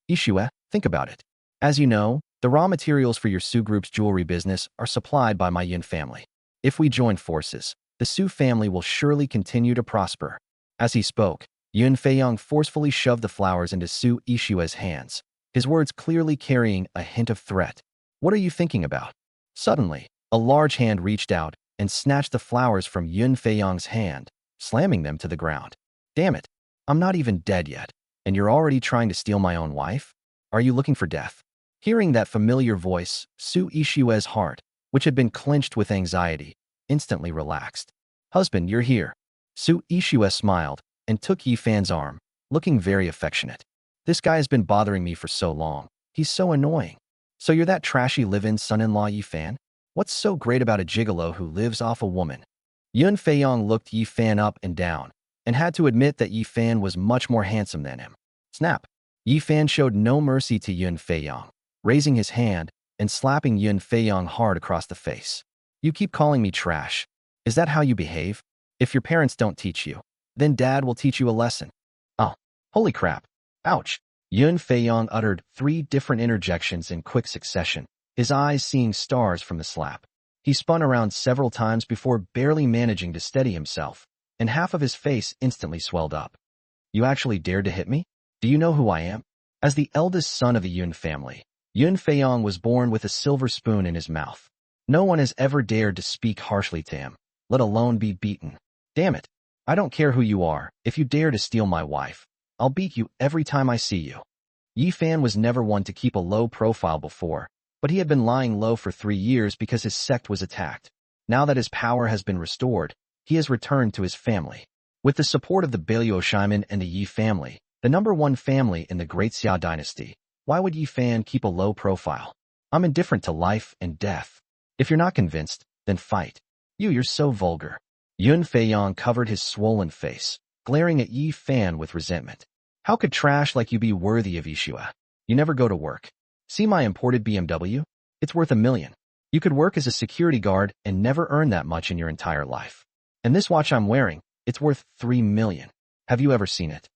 Speaker 1: Yixue, think about it. As you know, the raw materials for your Su Group's jewelry business are supplied by my Yun family. If we join forces, the Su family will surely continue to prosper. As he spoke, Yun Feiyang forcefully shoved the flowers into Su Yixue's hands, his words clearly carrying a hint of threat. What are you thinking about? Suddenly, a large hand reached out and snatched the flowers from Yun Feiyang's hand, slamming them to the ground. Damn it, I'm not even dead yet, and you're already trying to steal my own wife? Are you looking for death? Hearing that familiar voice, Su Yixue's heart, which had been clenched with anxiety, instantly relaxed. Husband, you're here. Su Yixue smiled and took Yi Fan's arm, looking very affectionate. This guy has been bothering me for so long. He's so annoying. So you're that trashy live-in son-in-law Yi Fan? What's so great about a gigolo who lives off a woman? Yun Feiyang looked Yi Fan up and down, and had to admit that Yi Fan was much more handsome than him. Snap! Yi Fan showed no mercy to Yun Feiyang, raising his hand and slapping Yun Feiyang hard across the face. You keep calling me trash. Is that how you behave? If your parents don't teach you, then Dad will teach you a lesson. Oh, holy crap. Ouch. Yun Feiyang uttered 3 different interjections in quick succession, his eyes seeing stars from the slap. He spun around several times before barely managing to steady himself, and half of his face instantly swelled up. You actually dared to hit me? Do you know who I am? As the eldest son of the Yun family, Yun Feiyang was born with a silver spoon in his mouth. No one has ever dared to speak harshly to him, let alone be beaten. Damn it. I don't care who you are. If you dare to steal my wife, I'll beat you every time I see you. Yi Fan was never one to keep a low profile before, but he had been lying low for 3 years because his sect was attacked. Now that his power has been restored, he has returned to his family. With the support of the Beiluoshimen and the Yi family, the #1 family in the Great Xia dynasty, why would Yi Fan keep a low profile? I'm indifferent to life and death. If you're not convinced, then fight. You're so vulgar. Yun Feiyang covered his swollen face, glaring at Yi Fan with resentment. How could trash like you be worthy of Yixue? You never go to work. See my imported BMW? It's worth $1 million. You could work as a security guard and never earn that much in your entire life. And this watch I'm wearing, it's worth $3 million. Have you ever seen it?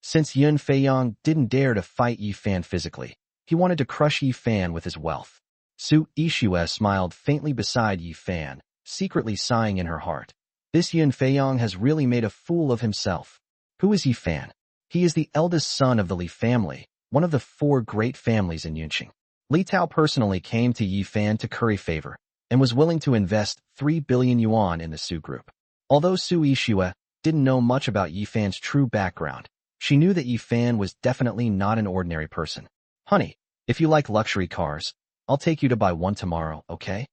Speaker 1: Since Yun Feiyang didn't dare to fight Yi Fan physically, he wanted to crush Yi Fan with his wealth. Su Yixue smiled faintly beside Yi Fan, secretly sighing in her heart. This Yun Feiyang has really made a fool of himself. Who is Yi Fan? He is the eldest son of the Li family, one of the 4 great families in Yunqing. Li Tao personally came to Yi Fan to curry favor, and was willing to invest 3 billion yuan in the Su Group. Although Su Yixue didn't know much about Yi Fan's true background, she knew that Yi Fan was definitely not an ordinary person. Honey, if you like luxury cars, I'll take you to buy one tomorrow, okay?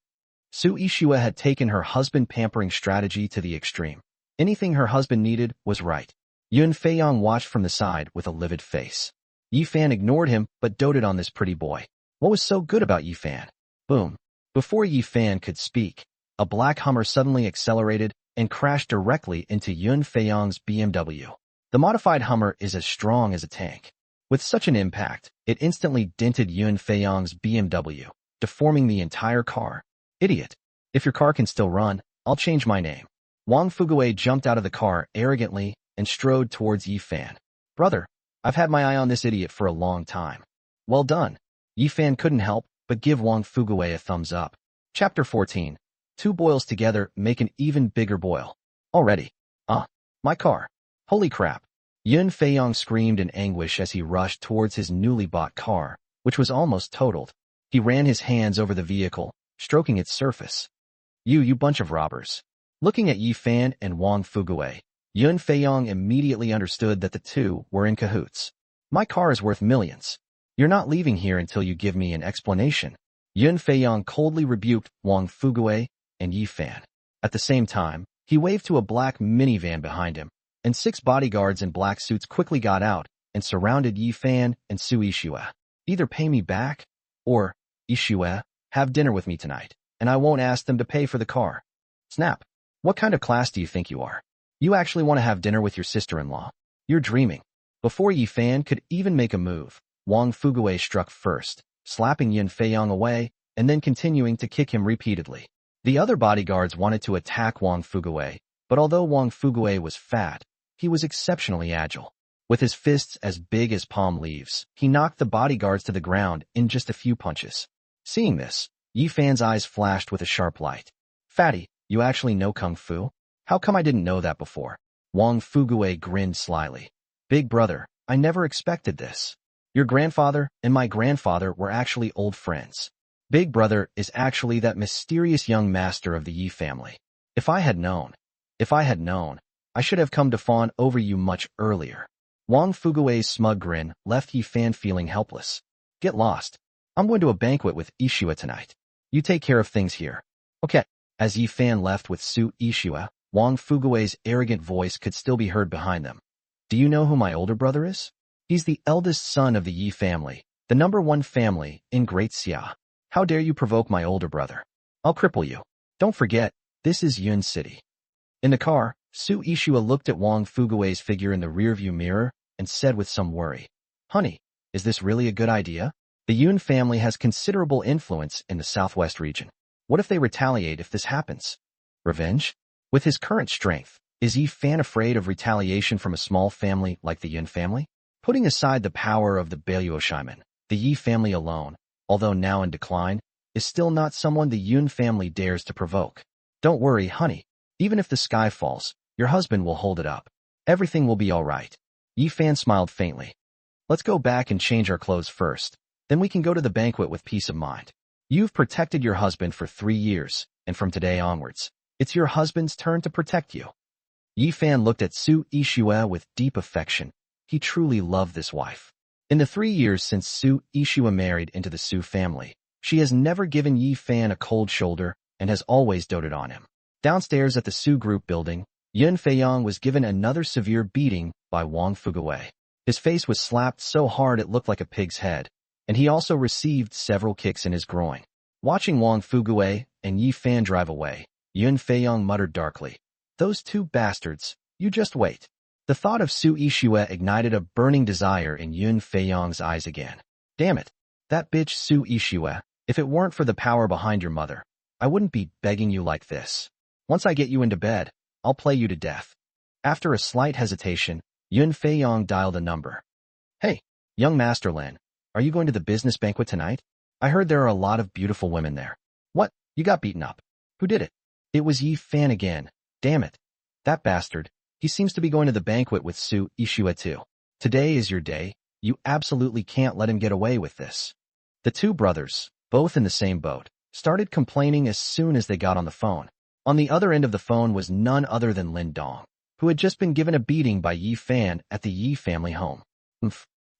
Speaker 1: Su Yixue had taken her husband-pampering strategy to the extreme. Anything her husband needed was right. Yun Feiyang watched from the side with a livid face. Yi Fan ignored him but doted on this pretty boy. What was so good about Yi Fan? Boom. Before Yi Fan could speak, a black Hummer suddenly accelerated and crashed directly into Yun Feiyang's BMW. The modified Hummer is as strong as a tank. With such an impact, it instantly dented Yun Feiyang's BMW, deforming the entire car. Idiot. If your car can still run, I'll change my name. Wang Fuguwei jumped out of the car arrogantly and strode towards Yi Fan. Brother, I've had my eye on this idiot for a long time. Well done. Yi Fan couldn't help but give Wang Fuguwei a thumbs up. Chapter 14. 2 boils together make an even bigger boil. Already. My car. Holy crap. Yun Feiyong screamed in anguish as he rushed towards his newly bought car, which was almost totaled. He ran his hands over the vehicle, stroking its surface. You bunch of robbers. Looking at Yi Fan and Wang Fuguei, Yun Feiyong immediately understood that the two were in cahoots. My car is worth millions. You're not leaving here until you give me an explanation. Yun Feiyong coldly rebuked Wang Fuguei and Yi Fan. At the same time, he waved to a black minivan behind him, and 6 bodyguards in black suits quickly got out and surrounded Yi Fan and Su Yixue. Either pay me back, or, Yixue, have dinner with me tonight, and I won't ask them to pay for the car. Snap. What kind of class do you think you are? You actually want to have dinner with your sister-in-law? You're dreaming. Before Yi Fan could even make a move, Wang Fuguei struck first, slapping Yun Feiyong away, and then continuing to kick him repeatedly. The other bodyguards wanted to attack Wang Fuguei, but although Wang Fuguei was fat, he was exceptionally agile. With his fists as big as palm leaves, he knocked the bodyguards to the ground in just a few punches. Seeing this, Yi Fan's eyes flashed with a sharp light. Fatty, you actually know Kung Fu? How come I didn't know that before? Wang Fuguei grinned slyly. Big brother, I never expected this. Your grandfather and my grandfather were actually old friends. Big brother is actually that mysterious young master of the Yi family. If I had known, I should have come to fawn over you much earlier. Wang Fuguei's smug grin left Yi Fan feeling helpless. Get lost. I'm going to a banquet with Yixue tonight. You take care of things here. Okay. As Yi Fan left with Su Yixue, Wang Fuguei's arrogant voice could still be heard behind them. Do you know who my older brother is? He's the eldest son of the Yi family, the #1 family in Great Xia. How dare you provoke my older brother? I'll cripple you. Don't forget, this is Yun City. In the car, Su Yixue looked at Wang Fuguei's figure in the rearview mirror and said with some worry, Honey, is this really a good idea? The Yun family has considerable influence in the southwest region. What if they retaliate if this happens? Revenge? With his current strength, is Yi Fan afraid of retaliation from a small family like the Yun family? Putting aside the power of the Beiluoshimen, the Yi family alone, although now in decline, is still not someone the Yun family dares to provoke. Don't worry, honey. Even if the sky falls, your husband will hold it up. Everything will be all right. Yi Fan smiled faintly. Let's go back and change our clothes first. Then we can go to the banquet with peace of mind. You've protected your husband for 3 years, and from today onwards, it's your husband's turn to protect you. Yi Fan looked at Su Yixue with deep affection. He truly loved this wife. In the 3 years since Su Yixue married into the Su family, she has never given Yi Fan a cold shoulder and has always doted on him. Downstairs at the Su Group building, Yun Feiyong was given another severe beating by Wang Fuguei. His face was slapped so hard it looked like a pig's head, and he also received several kicks in his groin. Watching Wang Fuguei and Yi Fan drive away, Yun Feiyong muttered darkly, Those 2 bastards, you just wait. The thought of Su Yixue ignited a burning desire in Yun Feiyong's eyes again. Damn it, that bitch Su Yixue, if it weren't for the power behind your mother, I wouldn't be begging you like this. Once I get you into bed, I'll play you to death. After a slight hesitation, Yun Feiyong dialed a number. Hey, young Master Lin, are you going to the business banquet tonight? I heard there are a lot of beautiful women there. What? You got beaten up. Who did it? It was Yi Fan again. Damn it. That bastard. He seems to be going to the banquet with Su Yixue too. Today is your day. You absolutely can't let him get away with this. The 2 brothers, both in the same boat, started complaining as soon as they got on the phone. On the other end of the phone was none other than Lin Dong, who had just been given a beating by Yi Fan at the Yi family home.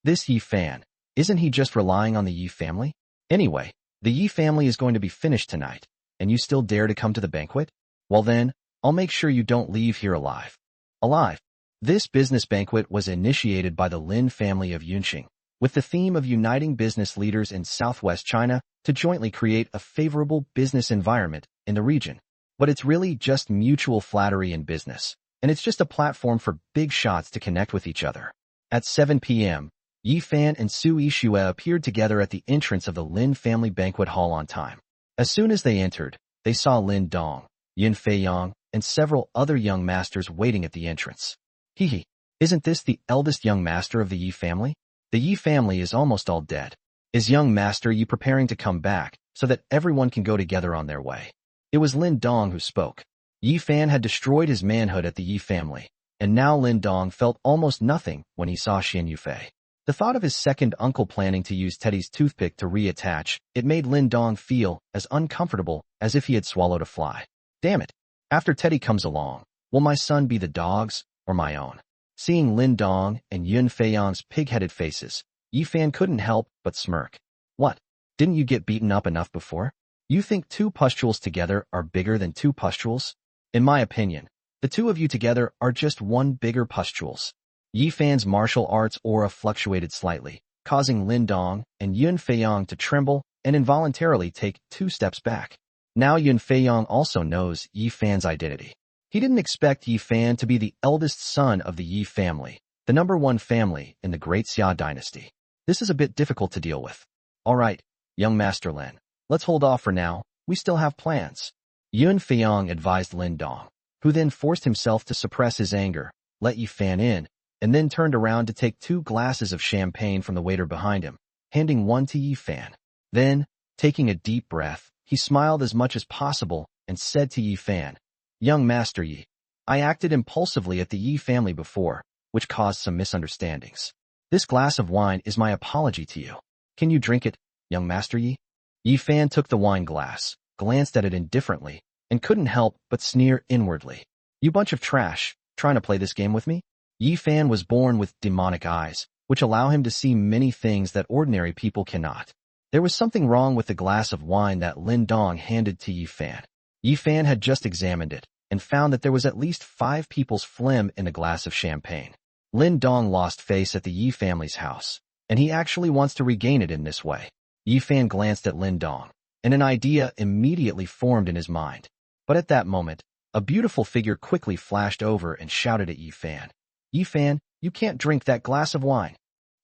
Speaker 1: This Yi Fan, isn't he just relying on the Yi family? Anyway, the Yi family is going to be finished tonight, and you still dare to come to the banquet? Well then, I'll make sure you don't leave here alive. Alive. This business banquet was initiated by the Lin family of Yunqing, with the theme of uniting business leaders in southwest China to jointly create a favorable business environment in the region. But it's really just mutual flattery in business, and it's just a platform for big shots to connect with each other. At 7 p.m., Yi Fan and Su Yixue appeared together at the entrance of the Lin family banquet hall on time. As soon as they entered, they saw Lin Dong, Yun Feiyong, and several other young masters waiting at the entrance. Hee, isn't this the eldest young master of the Yi family? The Yi family is almost all dead. Is young master Yi preparing to come back so that everyone can go together on their way? It was Lin Dong who spoke. Yi Fan had destroyed his manhood at the Yi family, and now Lin Dong felt almost nothing when he saw Xian Yufei. The thought of his second uncle planning to use Teddy's toothpick to reattach, it made Lin Dong feel as uncomfortable as if he had swallowed a fly. Damn it. After Teddy comes along, will my son be the dog's or my own? Seeing Lin Dong and Yun Feiyang's pig-headed faces, Yi Fan couldn't help but smirk. What? Didn't you get beaten up enough before? You think two pustules together are bigger than two pustules? In my opinion, the two of you together are just one bigger pustules. Yi Fan's martial arts aura fluctuated slightly, causing Lin Dong and Yun Feiyang to tremble and involuntarily take 2 steps back. Now Yun Feiyang also knows Yi Fan's identity. He didn't expect Yi Fan to be the eldest son of the Yi family, the #1 family in the Great Xia dynasty. This is a bit difficult to deal with. All right, young Master Lin, let's hold off for now, we still have plans. Yun Feiyang advised Lin Dong, who then forced himself to suppress his anger, let Yi Fan in, and then turned around to take 2 glasses of champagne from the waiter behind him, handing one to Yi Fan. Then, taking a deep breath, he smiled as much as possible and said to Yi Fan, Young Master Yi, I acted impulsively at the Yi family before, which caused some misunderstandings. This glass of wine is my apology to you. Can you drink it, young Master Yi? Yi Fan took the wine glass, glanced at it indifferently, and couldn't help but sneer inwardly. You bunch of trash, trying to play this game with me? Yi Fan was born with demonic eyes, which allow him to see many things that ordinary people cannot. There was something wrong with the glass of wine that Lin Dong handed to Yi Fan. Yi Fan had just examined it, and found that there was at least 5 people's phlegm in a glass of champagne. Lin Dong lost face at the Yi family's house, and he actually wants to regain it in this way. Yi Fan glanced at Lin Dong, and an idea immediately formed in his mind. But at that moment, a beautiful figure quickly flashed over and shouted at Yi Fan. Yi Fan, you can't drink that glass of wine.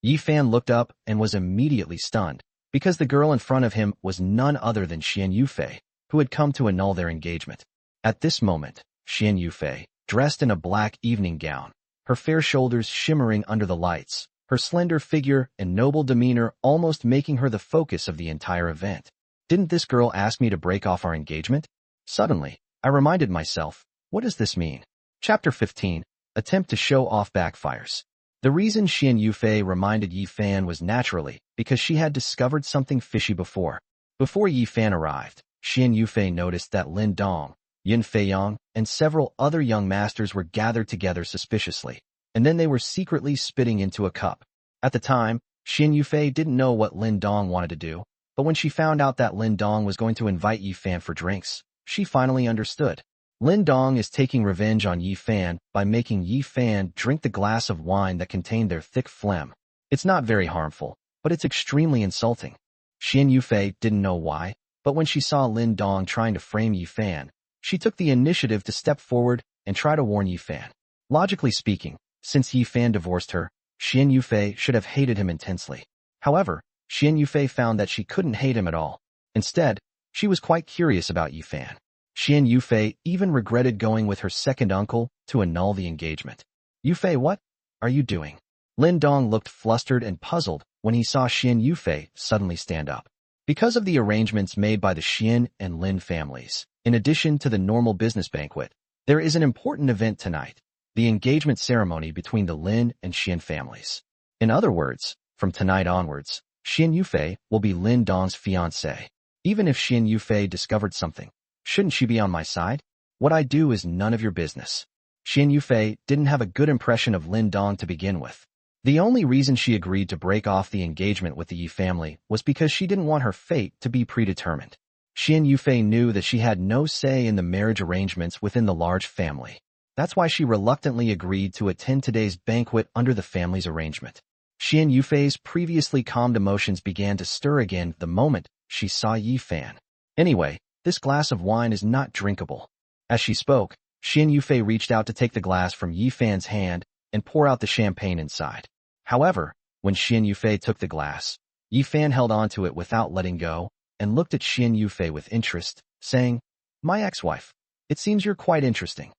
Speaker 1: Yi Fan looked up and was immediately stunned, because the girl in front of him was none other than Xian Yufei, who had come to annul their engagement. At this moment, Xian Yufei, dressed in a black evening gown, her fair shoulders shimmering under the lights, her slender figure and noble demeanor almost making her the focus of the entire event. Didn't this girl ask me to break off our engagement? Suddenly, I reminded myself, what does this mean? Chapter 15, Attempt to show off backfires. The reason Xian Yufei reminded Yi Fan was naturally because she had discovered something fishy before. Before Yi Fan arrived, Xian Yufei noticed that Lin Dong, Yun Feiyang, and several other young masters were gathered together suspiciously, and then they were secretly spitting into a cup. At the time, Xian Yufei didn't know what Lin Dong wanted to do, but when she found out that Lin Dong was going to invite Yi Fan for drinks, she finally understood. Lin Dong is taking revenge on Yi Fan by making Yi Fan drink the glass of wine that contained their thick phlegm. It's not very harmful, but it's extremely insulting. Xian Yufei didn't know why, but when she saw Lin Dong trying to frame Yi Fan, she took the initiative to step forward and try to warn Yi Fan. Logically speaking, since Yi Fan divorced her, Xian Yufei should have hated him intensely. However, Xian Yufei found that she couldn't hate him at all. Instead, she was quite curious about Yi Fan. Xian Yufei even regretted going with her second uncle to annul the engagement. Yufei, what are you doing? Lin Dong looked flustered and puzzled when he saw Xian Yufei suddenly stand up. Because of the arrangements made by the Xian and Lin families, in addition to the normal business banquet, there is an important event tonight, the engagement ceremony between the Lin and Xian families. In other words, from tonight onwards, Xian Yufei will be Lin Dong's fiancée. Even if Xian Yufei discovered something, shouldn't she be on my side? What I do is none of your business. Xian Yufei didn't have a good impression of Lin Dong to begin with. The only reason she agreed to break off the engagement with the Yi family was because she didn't want her fate to be predetermined. Xian Yufei knew that she had no say in the marriage arrangements within the large family. That's why she reluctantly agreed to attend today's banquet under the family's arrangement. Xian Yufei's previously calmed emotions began to stir again the moment she saw Yi Fan. Anyway, this glass of wine is not drinkable. As she spoke, Xian Yufei reached out to take the glass from Yi Fan's hand and pour out the champagne inside. However, when Xian Yufei took the glass, Yi Fan held onto it without letting go and looked at Xian Yufei with interest, saying, "My ex-wife, it seems you're quite interesting."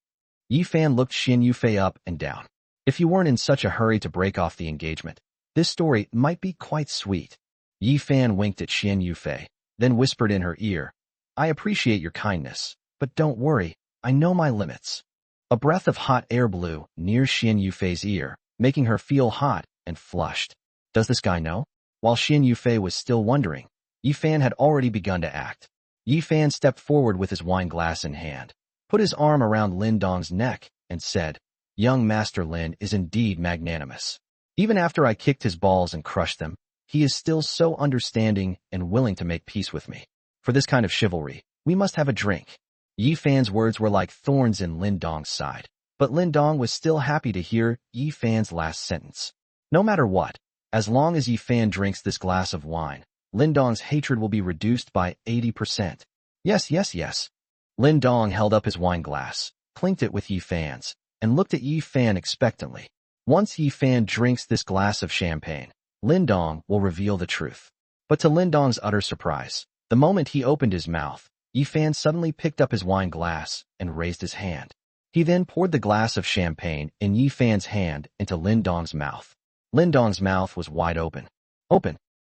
Speaker 1: Yi Fan looked Xian Yufei up and down. If you weren't in such a hurry to break off the engagement, this story might be quite sweet. Yi Fan winked at Xian Yufei, then whispered in her ear, "I appreciate your kindness, but don't worry, I know my limits." A breath of hot air blew near Xian Yufei's ear, making her feel hot and flushed. Does this guy know? While Xian Yufei was still wondering, Yi Fan had already begun to act. Yi Fan stepped forward with his wine glass in hand, put his arm around Lin Dong's neck, and said, "Young Master Lin is indeed magnanimous. Even after I kicked his balls and crushed them, he is still so understanding and willing to make peace with me. For this kind of chivalry, we must have a drink." Yi Fan's words were like thorns in Lin Dong's side, but Lin Dong was still happy to hear Yi Fan's last sentence. No matter what, as long as Yi Fan drinks this glass of wine, Lin Dong's hatred will be reduced by 80%. Yes, yes, yes. Lin Dong held up his wine glass, clinked it with Yi Fan's, and looked at Yi Fan expectantly. Once Yi Fan drinks this glass of champagne, Lin Dong will reveal the truth. But to Lin Dong's utter surprise, the moment he opened his mouth, Yi Fan suddenly picked up his wine glass and raised his hand. He then poured the glass of champagne in Yi Fan's hand into Lin Dong's mouth. Lin Dong's mouth was wide open.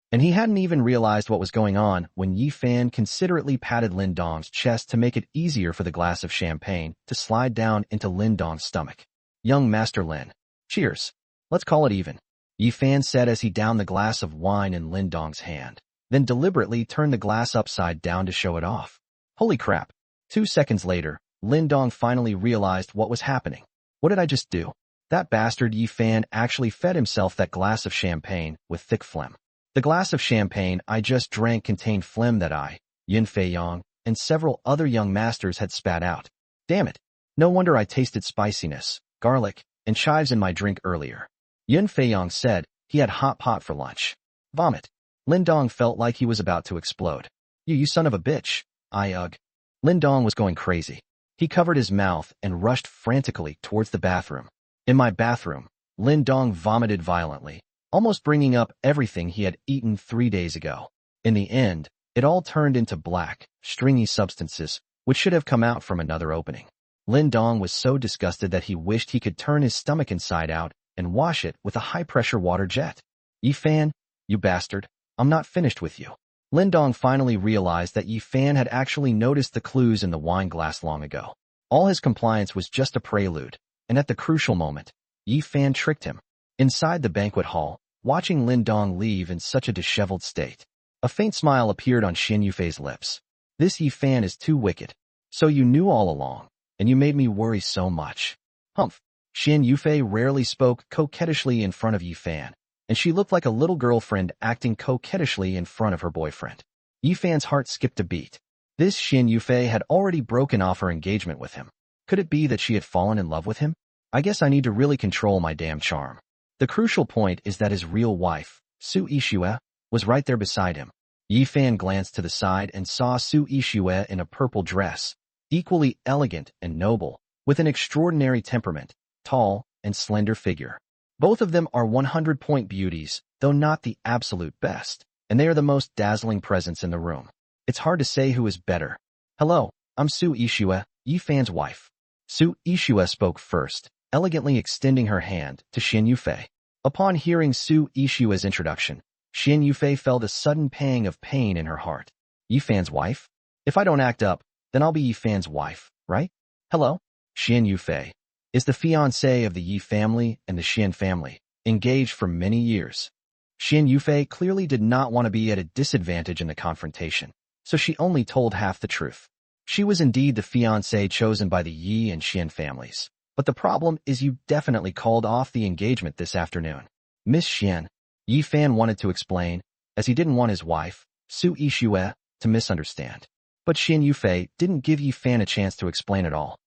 Speaker 1: And he hadn't even realized what was going on when Yi Fan considerately patted Lin Dong's chest to make it easier for the glass of champagne to slide down into Lin Dong's stomach. "Young Master Lin, cheers. Let's call it even," Yi Fan said as he downed the glass of wine in Lin Dong's hand, then deliberately turned the glass upside down to show it off. Holy crap. 2 seconds later, Lin Dong finally realized what was happening. What did I just do? That bastard Yi Fan actually fed himself that glass of champagne with thick phlegm. The glass of champagne I just drank contained phlegm that I, Yin Fei Yang, and several other young masters had spat out. Damn it. No wonder I tasted spiciness, garlic, and chives in my drink earlier. Yin Fei Yang said he had hot pot for lunch. Vomit. Lin Dong felt like he was about to explode. You son of a bitch. Ugh. Lin Dong was going crazy. He covered his mouth and rushed frantically towards the bathroom. In my bathroom, Lin Dong vomited violently, almost bringing up everything he had eaten 3 days ago. In the end, it all turned into black, stringy substances, which should have come out from another opening. Lin Dong was so disgusted that he wished he could turn his stomach inside out and wash it with a high-pressure water jet. Yi Fan, you bastard, I'm not finished with you. Lin Dong finally realized that Yi Fan had actually noticed the clues in the wine glass long ago. All his compliance was just a prelude, and at the crucial moment, Yi Fan tricked him. Inside the banquet hall, watching Lin Dong leave in such a disheveled state, a faint smile appeared on Xian Yufei's lips. This Yi Fan is too wicked. So you knew all along, and you made me worry so much. Humph. Xian Yufei rarely spoke coquettishly in front of Yi Fan, and she looked like a little girlfriend acting coquettishly in front of her boyfriend. Yi Fan's heart skipped a beat. This Xian Yufei had already broken off her engagement with him. Could it be that she had fallen in love with him? I guess I need to really control my damn charm. The crucial point is that his real wife, Su Yixue, was right there beside him. Yi Fan glanced to the side and saw Su Yixue in a purple dress, equally elegant and noble, with an extraordinary temperament, tall and slender figure. Both of them are 100-point beauties, though not the absolute best, and they are the most dazzling presence in the room. It's hard to say who is better. Hello, I'm Su Yixue, Yi Fan's wife. Su Yixue spoke first, elegantly extending her hand to Xian Yufei. Upon hearing Su Yixue's introduction, Xian Yufei felt a sudden pang of pain in her heart. Yi Fan's wife? If I don't act up, then I'll be Yi Fan's wife, right? Hello? Xian Yufei is the fiancée of the Yi family and the Xian family, engaged for many years. Xian Yufei clearly did not want to be at a disadvantage in the confrontation, so she only told half the truth. She was indeed the fiancée chosen by the Yi and Xian families, but the problem is you definitely called off the engagement this afternoon. Miss Xian, Yi Fan wanted to explain, as he didn't want his wife, Su Yixue, to misunderstand. But Xian Yufei didn't give Yi Fan a chance to explain at all.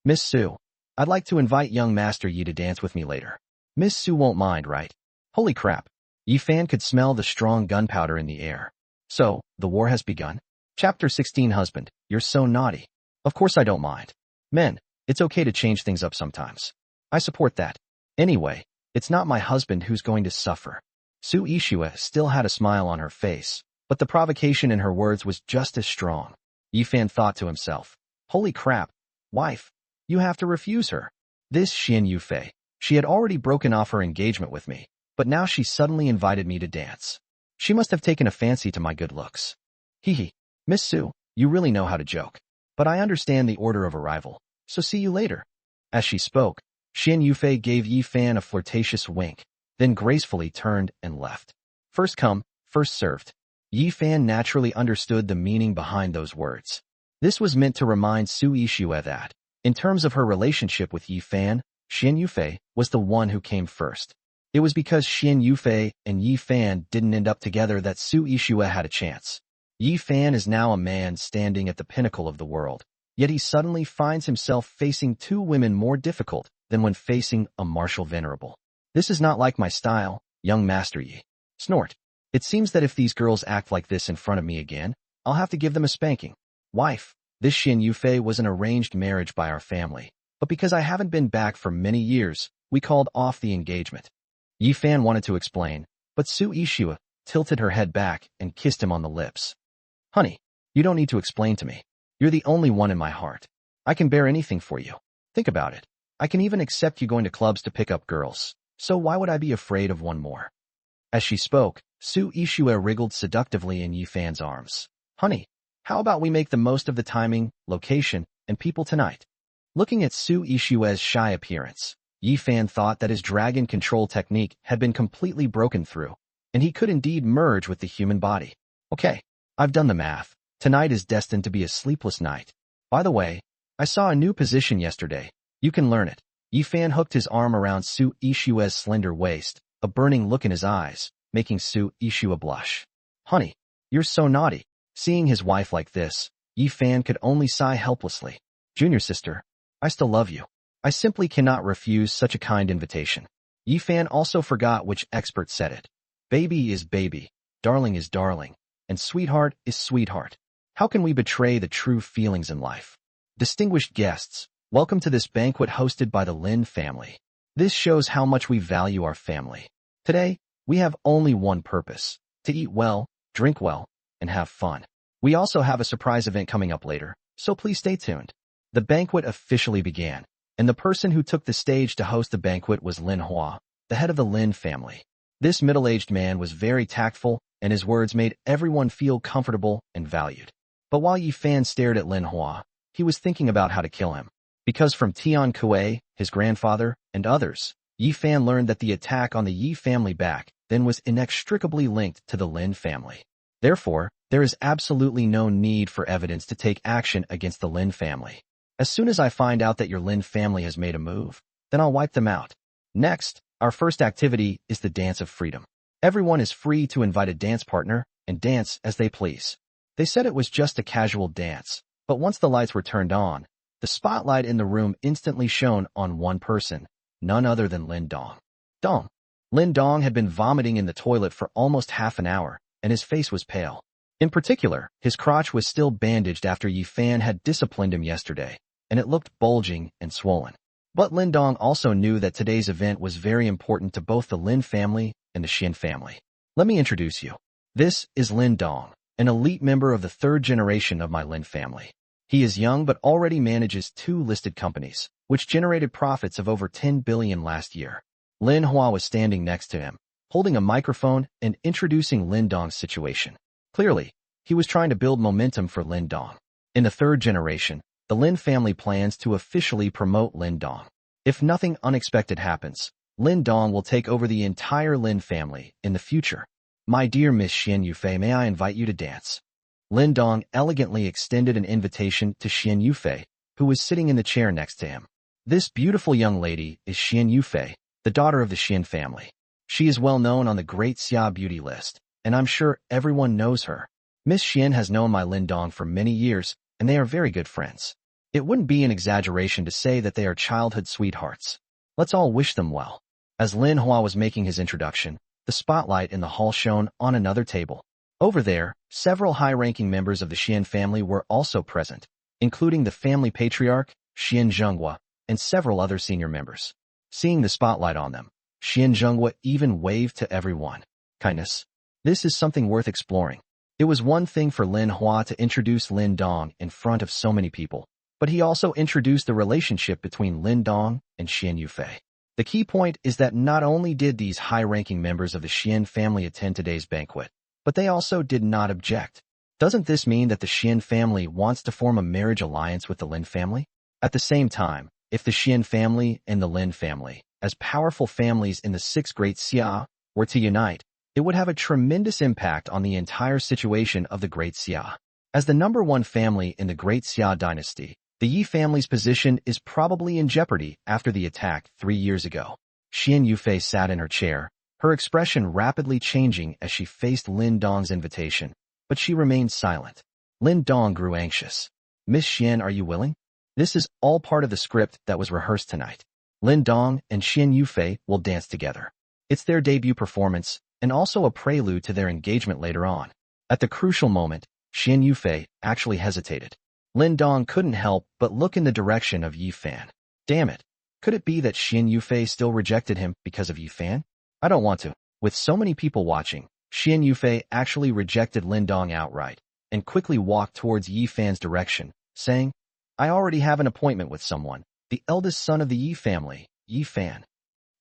Speaker 1: Miss Su, I'd like to invite young Master Yi to dance with me later. Miss Su won't mind, right? Holy crap. Yi Fan could smell the strong gunpowder in the air. So, the war has begun? Chapter 16 Husband, you're so naughty. Of course I don't mind. Men, it's okay to change things up sometimes. I support that. Anyway, it's not my husband who's going to suffer. Su Yixue still had a smile on her face, but the provocation in her words was just as strong. Yi Fan thought to himself, holy crap, wife, you have to refuse her. This Xian Yufei, she had already broken off her engagement with me, but now she suddenly invited me to dance. She must have taken a fancy to my good looks. Hee. Miss Su, you really know how to joke. But I understand the order of arrival, so see you later. As she spoke, Xian Yufei gave Yi Fan a flirtatious wink, then gracefully turned and left. First come, first served. Yi Fan naturally understood the meaning behind those words. This was meant to remind Su Yixue that, in terms of her relationship with Yi Fan, Xian Yufei was the one who came first. It was because Xian Yufei and Yi Fan didn't end up together that Su Yixue had a chance. Yi Fan is now a man standing at the pinnacle of the world, yet he suddenly finds himself facing two women more difficult than when facing a martial venerable. This is not like my style, young Master Yi. Snort. It seems that if these girls act like this in front of me again, I'll have to give them a spanking. Wife, this Xian Yufei was an arranged marriage by our family, but because I haven't been back for many years, we called off the engagement. Yi Fan wanted to explain, but Su Yixue tilted her head back and kissed him on the lips. Honey, you don't need to explain to me. You're the only one in my heart. I can bear anything for you. Think about it. I can even accept you going to clubs to pick up girls, so why would I be afraid of one more? As she spoke, Su Yixue wriggled seductively in Yi Fan's arms. Honey, how about we make the most of the timing, location, and people tonight? Looking at Su Yixue's shy appearance, Yi Fan thought that his dragon control technique had been completely broken through, and he could indeed merge with the human body. Okay, I've done the math. Tonight is destined to be a sleepless night. By the way, I saw a new position yesterday. You can learn it. Yi Fan hooked his arm around Su Yixue's slender waist, a burning look in his eyes, making Su Yixue blush. Honey, you're so naughty. Seeing his wife like this, Yi Fan could only sigh helplessly. Junior sister, I still love you. I simply cannot refuse such a kind invitation. Yi Fan also forgot which expert said it. Baby is baby, darling is darling, and sweetheart is sweetheart. How can we betray the true feelings in life? Distinguished guests, welcome to this banquet hosted by the Lin family. This shows how much we value our family. Today, we have only one purpose: to eat well, drink well, and have fun. We also have a surprise event coming up later, so please stay tuned. The banquet officially began, and the person who took the stage to host the banquet was Manhua, the head of the Lin family. This middle-aged man was very tactful, and his words made everyone feel comfortable and valued. But while Yi Fan stared at Manhua, he was thinking about how to kill him. Because from Tian Kuei, his grandfather, and others, Yi Fan learned that the attack on the Yi family back then was inextricably linked to the Lin family. Therefore, there is absolutely no need for evidence to take action against the Lin family. As soon as I find out that your Lin family has made a move, then I'll wipe them out. Next, our first activity is the Dance of Freedom. Everyone is free to invite a dance partner and dance as they please. They said it was just a casual dance, but once the lights were turned on, the spotlight in the room instantly shone on one person, none other than Lin Dong. Lin Dong had been vomiting in the toilet for almost half an hour, and his face was pale. In particular, his crotch was still bandaged after Yi Fan had disciplined him yesterday, and it looked bulging and swollen. But Lin Dong also knew that today's event was very important to both the Lin family and the Xian family. Let me introduce you. This is Lin Dong, an elite member of the third generation of my Lin family. He is young but already manages 2 listed companies, which generated profits of over 10 billion last year. Lin Hua was standing next to him, holding a microphone and introducing Lin Dong's situation. Clearly, he was trying to build momentum for Lin Dong. In the third generation, the Lin family plans to officially promote Lin Dong. If nothing unexpected happens, Lin Dong will take over the entire Lin family in the future. My dear Miss Xian Yufei, may I invite you to dance? Lin Dong elegantly extended an invitation to Xian Yufei, who was sitting in the chair next to him. This beautiful young lady is Xian Yufei, the daughter of the Xian family. She is well known on the Great Xia beauty list, and I'm sure everyone knows her. Miss Xian has known my Lin Dong for many years, and they are very good friends. It wouldn't be an exaggeration to say that they are childhood sweethearts. Let's all wish them well. As Lin Hua was making his introduction, the spotlight in the hall shone on another table. Over there, several high-ranking members of the Xian family were also present, including the family patriarch, Xian Zhenghua, and several other senior members. Seeing the spotlight on them, Xian Zhenghua even waved to everyone. Kindness. This is something worth exploring. It was one thing for Lin Hua to introduce Lin Dong in front of so many people, but he also introduced the relationship between Lin Dong and Xian Yufei. The key point is that not only did these high-ranking members of the Xian family attend today's banquet, but they also did not object. Doesn't this mean that the Xian family wants to form a marriage alliance with the Lin family? At the same time, If the Xian family and the Lin family, as powerful families in the six great Xia, were to unite, it would have a tremendous impact on the entire situation of the great Xia. As the number one family in the great Xia dynasty, the Yi family's position is probably in jeopardy after the attack 3 years ago. Xian Yufei sat in her chair, her expression rapidly changing as she faced Lin Dong's invitation, but she remained silent. Lin Dong grew anxious. Miss Xian, are you willing? This is all part of the script that was rehearsed tonight. Lin Dong and Xian Yufei will dance together. It's their debut performance, and also a prelude to their engagement later on. At the crucial moment, Xian Yufei actually hesitated. Lin Dong couldn't help but look in the direction of Yi Fan. Damn it. Could it be that Xian Yufei still rejected him because of Yi Fan? I don't want to. With so many people watching, Xian Yufei actually rejected Lin Dong outright, and quickly walked towards Yi Fan's direction, saying, I already have an appointment with someone, the eldest son of the Yi family, Yi Fan.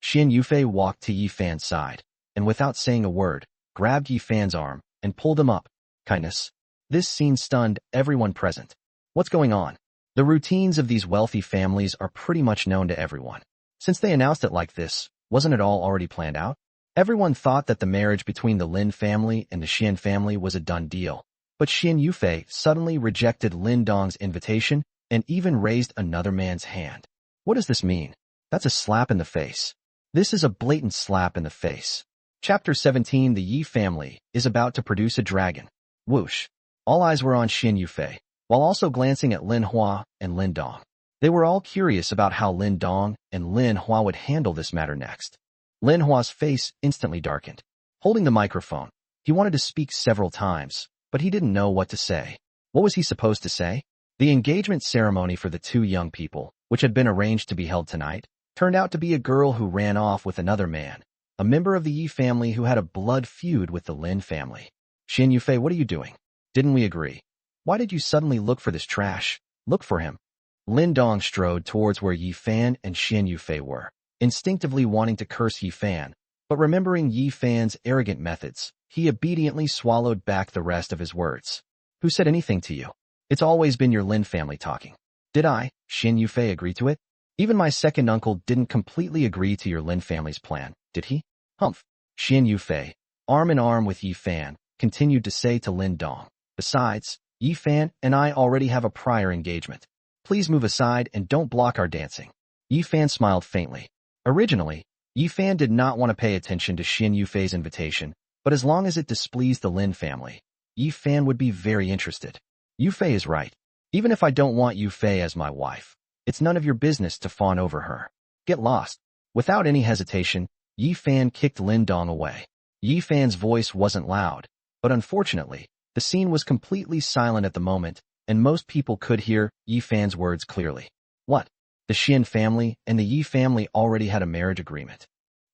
Speaker 1: Xian Yufei walked to Yi Fan's side, and without saying a word, grabbed Yi Fan's arm, and pulled him up. Kindness. This scene stunned everyone present. What's going on? The routines of these wealthy families are pretty much known to everyone. Since they announced it like this, wasn't it all already planned out? Everyone thought that the marriage between the Lin family and the Xian family was a done deal, but Xian Yufei suddenly rejected Lin Dong's invitation and even raised another man's hand. What does this mean? That's a slap in the face. This is a blatant slap in the face. Chapter 17. The Yi family is about to produce a dragon. Whoosh. All eyes were on Xian Yufei, while also glancing at Lin Hua and Lin Dong. They were all curious about how Lin Dong and Lin Hua would handle this matter next. Lin Hua's face instantly darkened. Holding the microphone, he wanted to speak several times, but he didn't know what to say. What was he supposed to say? The engagement ceremony for the two young people, which had been arranged to be held tonight, turned out to be a girl who ran off with another man, a member of the Yi family who had a blood feud with the Lin family. Xian Yufei, what are you doing? Didn't we agree? Why did you suddenly look for this trash? Look for him. Lin Dong strode towards where Yi Fan and Xian Yufei were, instinctively wanting to curse Yi Fan, but remembering Yi Fan's arrogant methods, he obediently swallowed back the rest of his words. Who said anything to you? It's always been your Lin family talking. Did I, Xian Yufei, agree to it? Even my second uncle didn't completely agree to your Lin family's plan, did he? Humph. Xian Yufei, arm in arm with Yi Fan, continued to say to Lin Dong. Besides, Yi Fan and I already have a prior engagement. Please move aside and don't block our dancing. Yi Fan smiled faintly. Originally, Yi Fan did not want to pay attention to Xian Yufei's invitation, but as long as it displeased the Lin family, Yi Fan would be very interested. Yufei is right. Even if I don't want Yufei as my wife, it's none of your business to fawn over her. Get lost. Without any hesitation, Yi Fan kicked Lin Dong away. Yi Fan's voice wasn't loud, but unfortunately, the scene was completely silent at the moment, and most people could hear Yi Fan's words clearly. What? The Xian family and the Yi family already had a marriage agreement.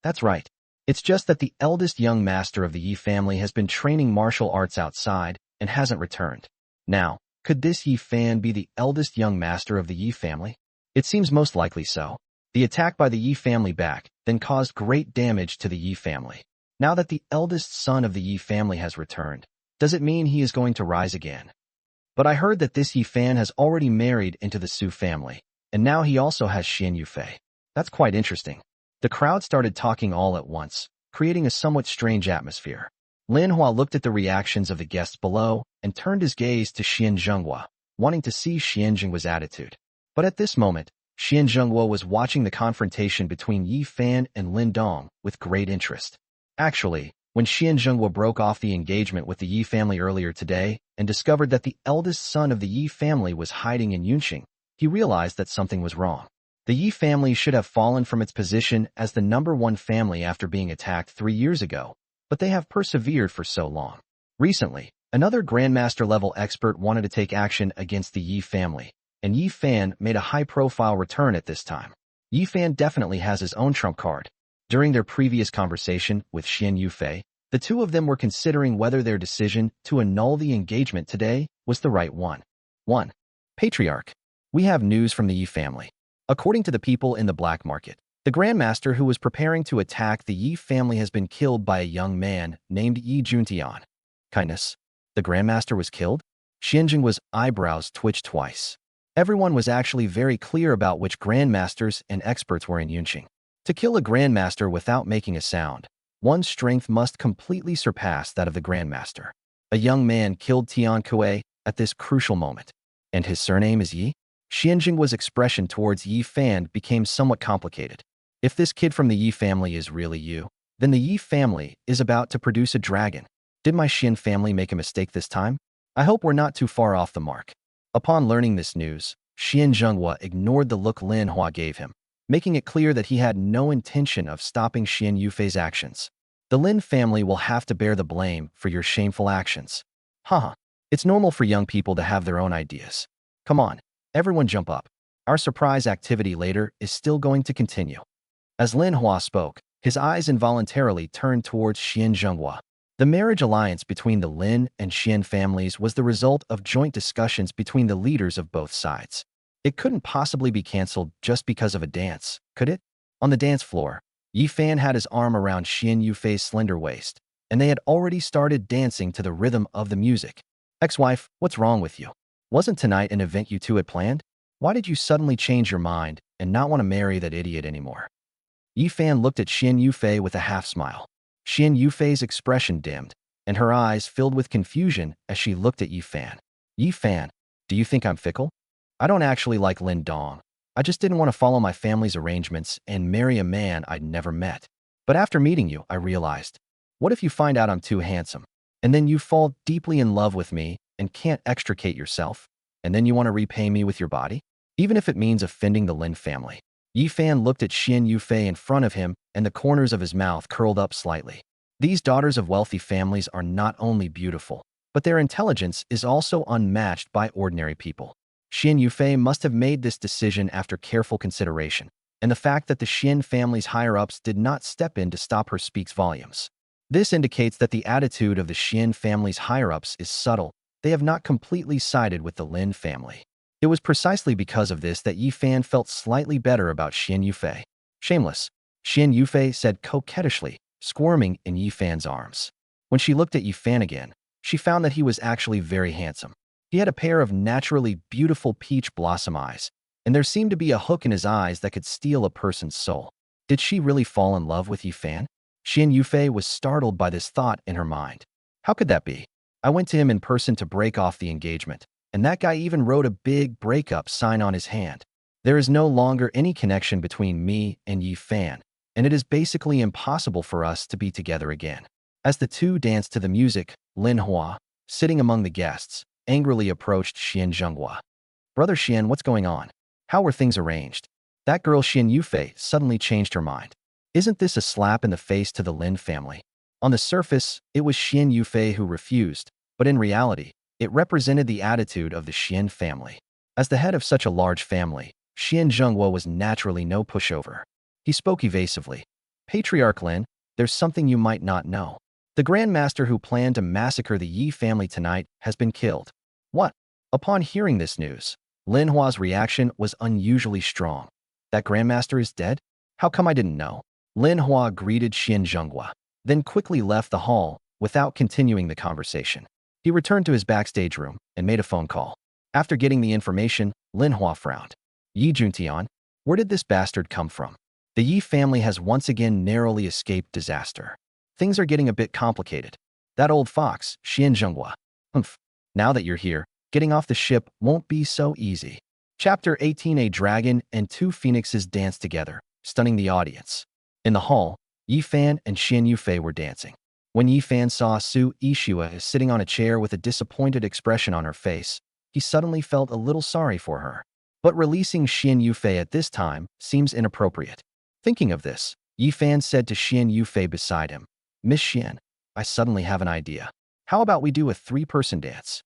Speaker 1: That's right. It's just that the eldest young master of the Yi family has been training martial arts outside and hasn't returned. Now, could this Yi Fan be the eldest young master of the Yi family? It seems most likely so. The attack by the Yi family back then caused great damage to the Yi family. Now that the eldest son of the Yi family has returned, does it mean he is going to rise again? But I heard that this Yi Fan has already married into the Su family, and now he also has Xian Yufei. That's quite interesting. The crowd started talking all at once, creating a somewhat strange atmosphere. Lin Hua looked at the reactions of the guests below and turned his gaze to Xian Zhenghua, wanting to see Xian Zhenghua's attitude. But at this moment, Xian Zhenghua was watching the confrontation between Yi Fan and Lin Dong with great interest. Actually, when Xian Zhenghua broke off the engagement with the Yi family earlier today and discovered that the eldest son of the Yi family was hiding in Yunqing, he realized that something was wrong. The Yi family should have fallen from its position as the number one family after being attacked 3 years ago, but they have persevered for so long. Recently, another Grandmaster-level expert wanted to take action against the Yi family, and Yi Fan made a high-profile return at this time. Yi Fan definitely has his own trump card. During their previous conversation with Xian Yufei, the two of them were considering whether their decision to annul the engagement today was the right one. 1. Patriarch. We have news from the Yi family. According to the people in the black market, the Grandmaster who was preparing to attack the Yi family has been killed by a young man named Yi Juntian. Kindness. The Grandmaster was killed? Xian Zhenghua's eyebrows twitched twice. Everyone was actually very clear about which grandmasters and experts were in Yunqing. To kill a grandmaster without making a sound, one's strength must completely surpass that of the grandmaster. A young man killed Tian Kuei at this crucial moment. And his surname is Yi? Xianjingwa's expression towards Yi Fan became somewhat complicated. If this kid from the Yi family is really you, then the Yi family is about to produce a dragon. Did my Xian family make a mistake this time? I hope we're not too far off the mark. Upon learning this news, Xian Zhenghua ignored the look Lin Hua gave him, making it clear that he had no intention of stopping Xian Yufei's actions. The Lin family will have to bear the blame for your shameful actions. Haha, it's normal for young people to have their own ideas. Come on, everyone jump up. Our surprise activity later is still going to continue. As Lin Hua spoke, his eyes involuntarily turned towards Xian Zhenghua. The marriage alliance between the Lin and Xian families was the result of joint discussions between the leaders of both sides. It couldn't possibly be cancelled just because of a dance, could it? On the dance floor, Yi Fan had his arm around Xian Yufei's slender waist, and they had already started dancing to the rhythm of the music. Ex-wife, what's wrong with you? Wasn't tonight an event you two had planned? Why did you suddenly change your mind and not want to marry that idiot anymore? Yi Fan looked at Xian Yufei with a half-smile. Xian Yufei's expression dimmed, and her eyes filled with confusion as she looked at Yi Fan. Yi Fan, do you think I'm fickle? I don't actually like Lin Dong. I just didn't want to follow my family's arrangements and marry a man I'd never met. But after meeting you, I realized, what if you find out I'm too handsome? And then you fall deeply in love with me and can't extricate yourself? And then you want to repay me with your body? Even if it means offending the Lin family. Yi Fan looked at Xian Yufei in front of him, and the corners of his mouth curled up slightly. These daughters of wealthy families are not only beautiful, but their intelligence is also unmatched by ordinary people. Xian Yufei must have made this decision after careful consideration, and the fact that the Xian family's higher-ups did not step in to stop her speaks volumes. This indicates that the attitude of the Xian family's higher-ups is subtle. They have not completely sided with the Lin family. It was precisely because of this that Yi Fan felt slightly better about Xian Yufei. Shameless, Xian Yufei said coquettishly, squirming in Yi Fan's arms. When she looked at Yi Fan again, she found that he was actually very handsome. He had a pair of naturally beautiful peach blossom eyes, and there seemed to be a hook in his eyes that could steal a person's soul. Did she really fall in love with Yi Fan? Xian Yufei was startled by this thought in her mind. How could that be? I went to him in person to break off the engagement, and that guy even wrote a big breakup sign on his hand. There is no longer any connection between me and Yi Fan, and it is basically impossible for us to be together again. As the two danced to the music, Lin Hua, sitting among the guests, angrily approached Xian Zhenghua. Brother Xian, what's going on? How were things arranged? That girl Xian Yufei suddenly changed her mind. Isn't this a slap in the face to the Lin family? On the surface, it was Xian Yufei who refused, but in reality, it represented the attitude of the Xian family. As the head of such a large family, Xian Zhenghua was naturally no pushover. He spoke evasively. Patriarch Lin, there's something you might not know. The Grandmaster who planned to massacre the Yi family tonight has been killed. What? Upon hearing this news, Lin Hua's reaction was unusually strong. That Grandmaster is dead? How come I didn't know? Lin Hua greeted Xian Zhenghua, then quickly left the hall without continuing the conversation. He returned to his backstage room and made a phone call. After getting the information, Lin Hua frowned. Yi Juntian, where did this bastard come from? The Yi family has once again narrowly escaped disaster. Things are getting a bit complicated. That old fox, Xian Zhenghua. Humph. Now that you're here, getting off the ship won't be so easy. Chapter 18. A dragon and two phoenixes danced together, stunning the audience. In the hall, Yi Fan and Xian Yufei were dancing. When Yi Fan saw Su Yixue sitting on a chair with a disappointed expression on her face, he suddenly felt a little sorry for her. But releasing Xian Yufei at this time seems inappropriate. Thinking of this, Yi Fan said to Xian Yufei beside him, Miss Xian, I suddenly have an idea. How about we do a three-person dance?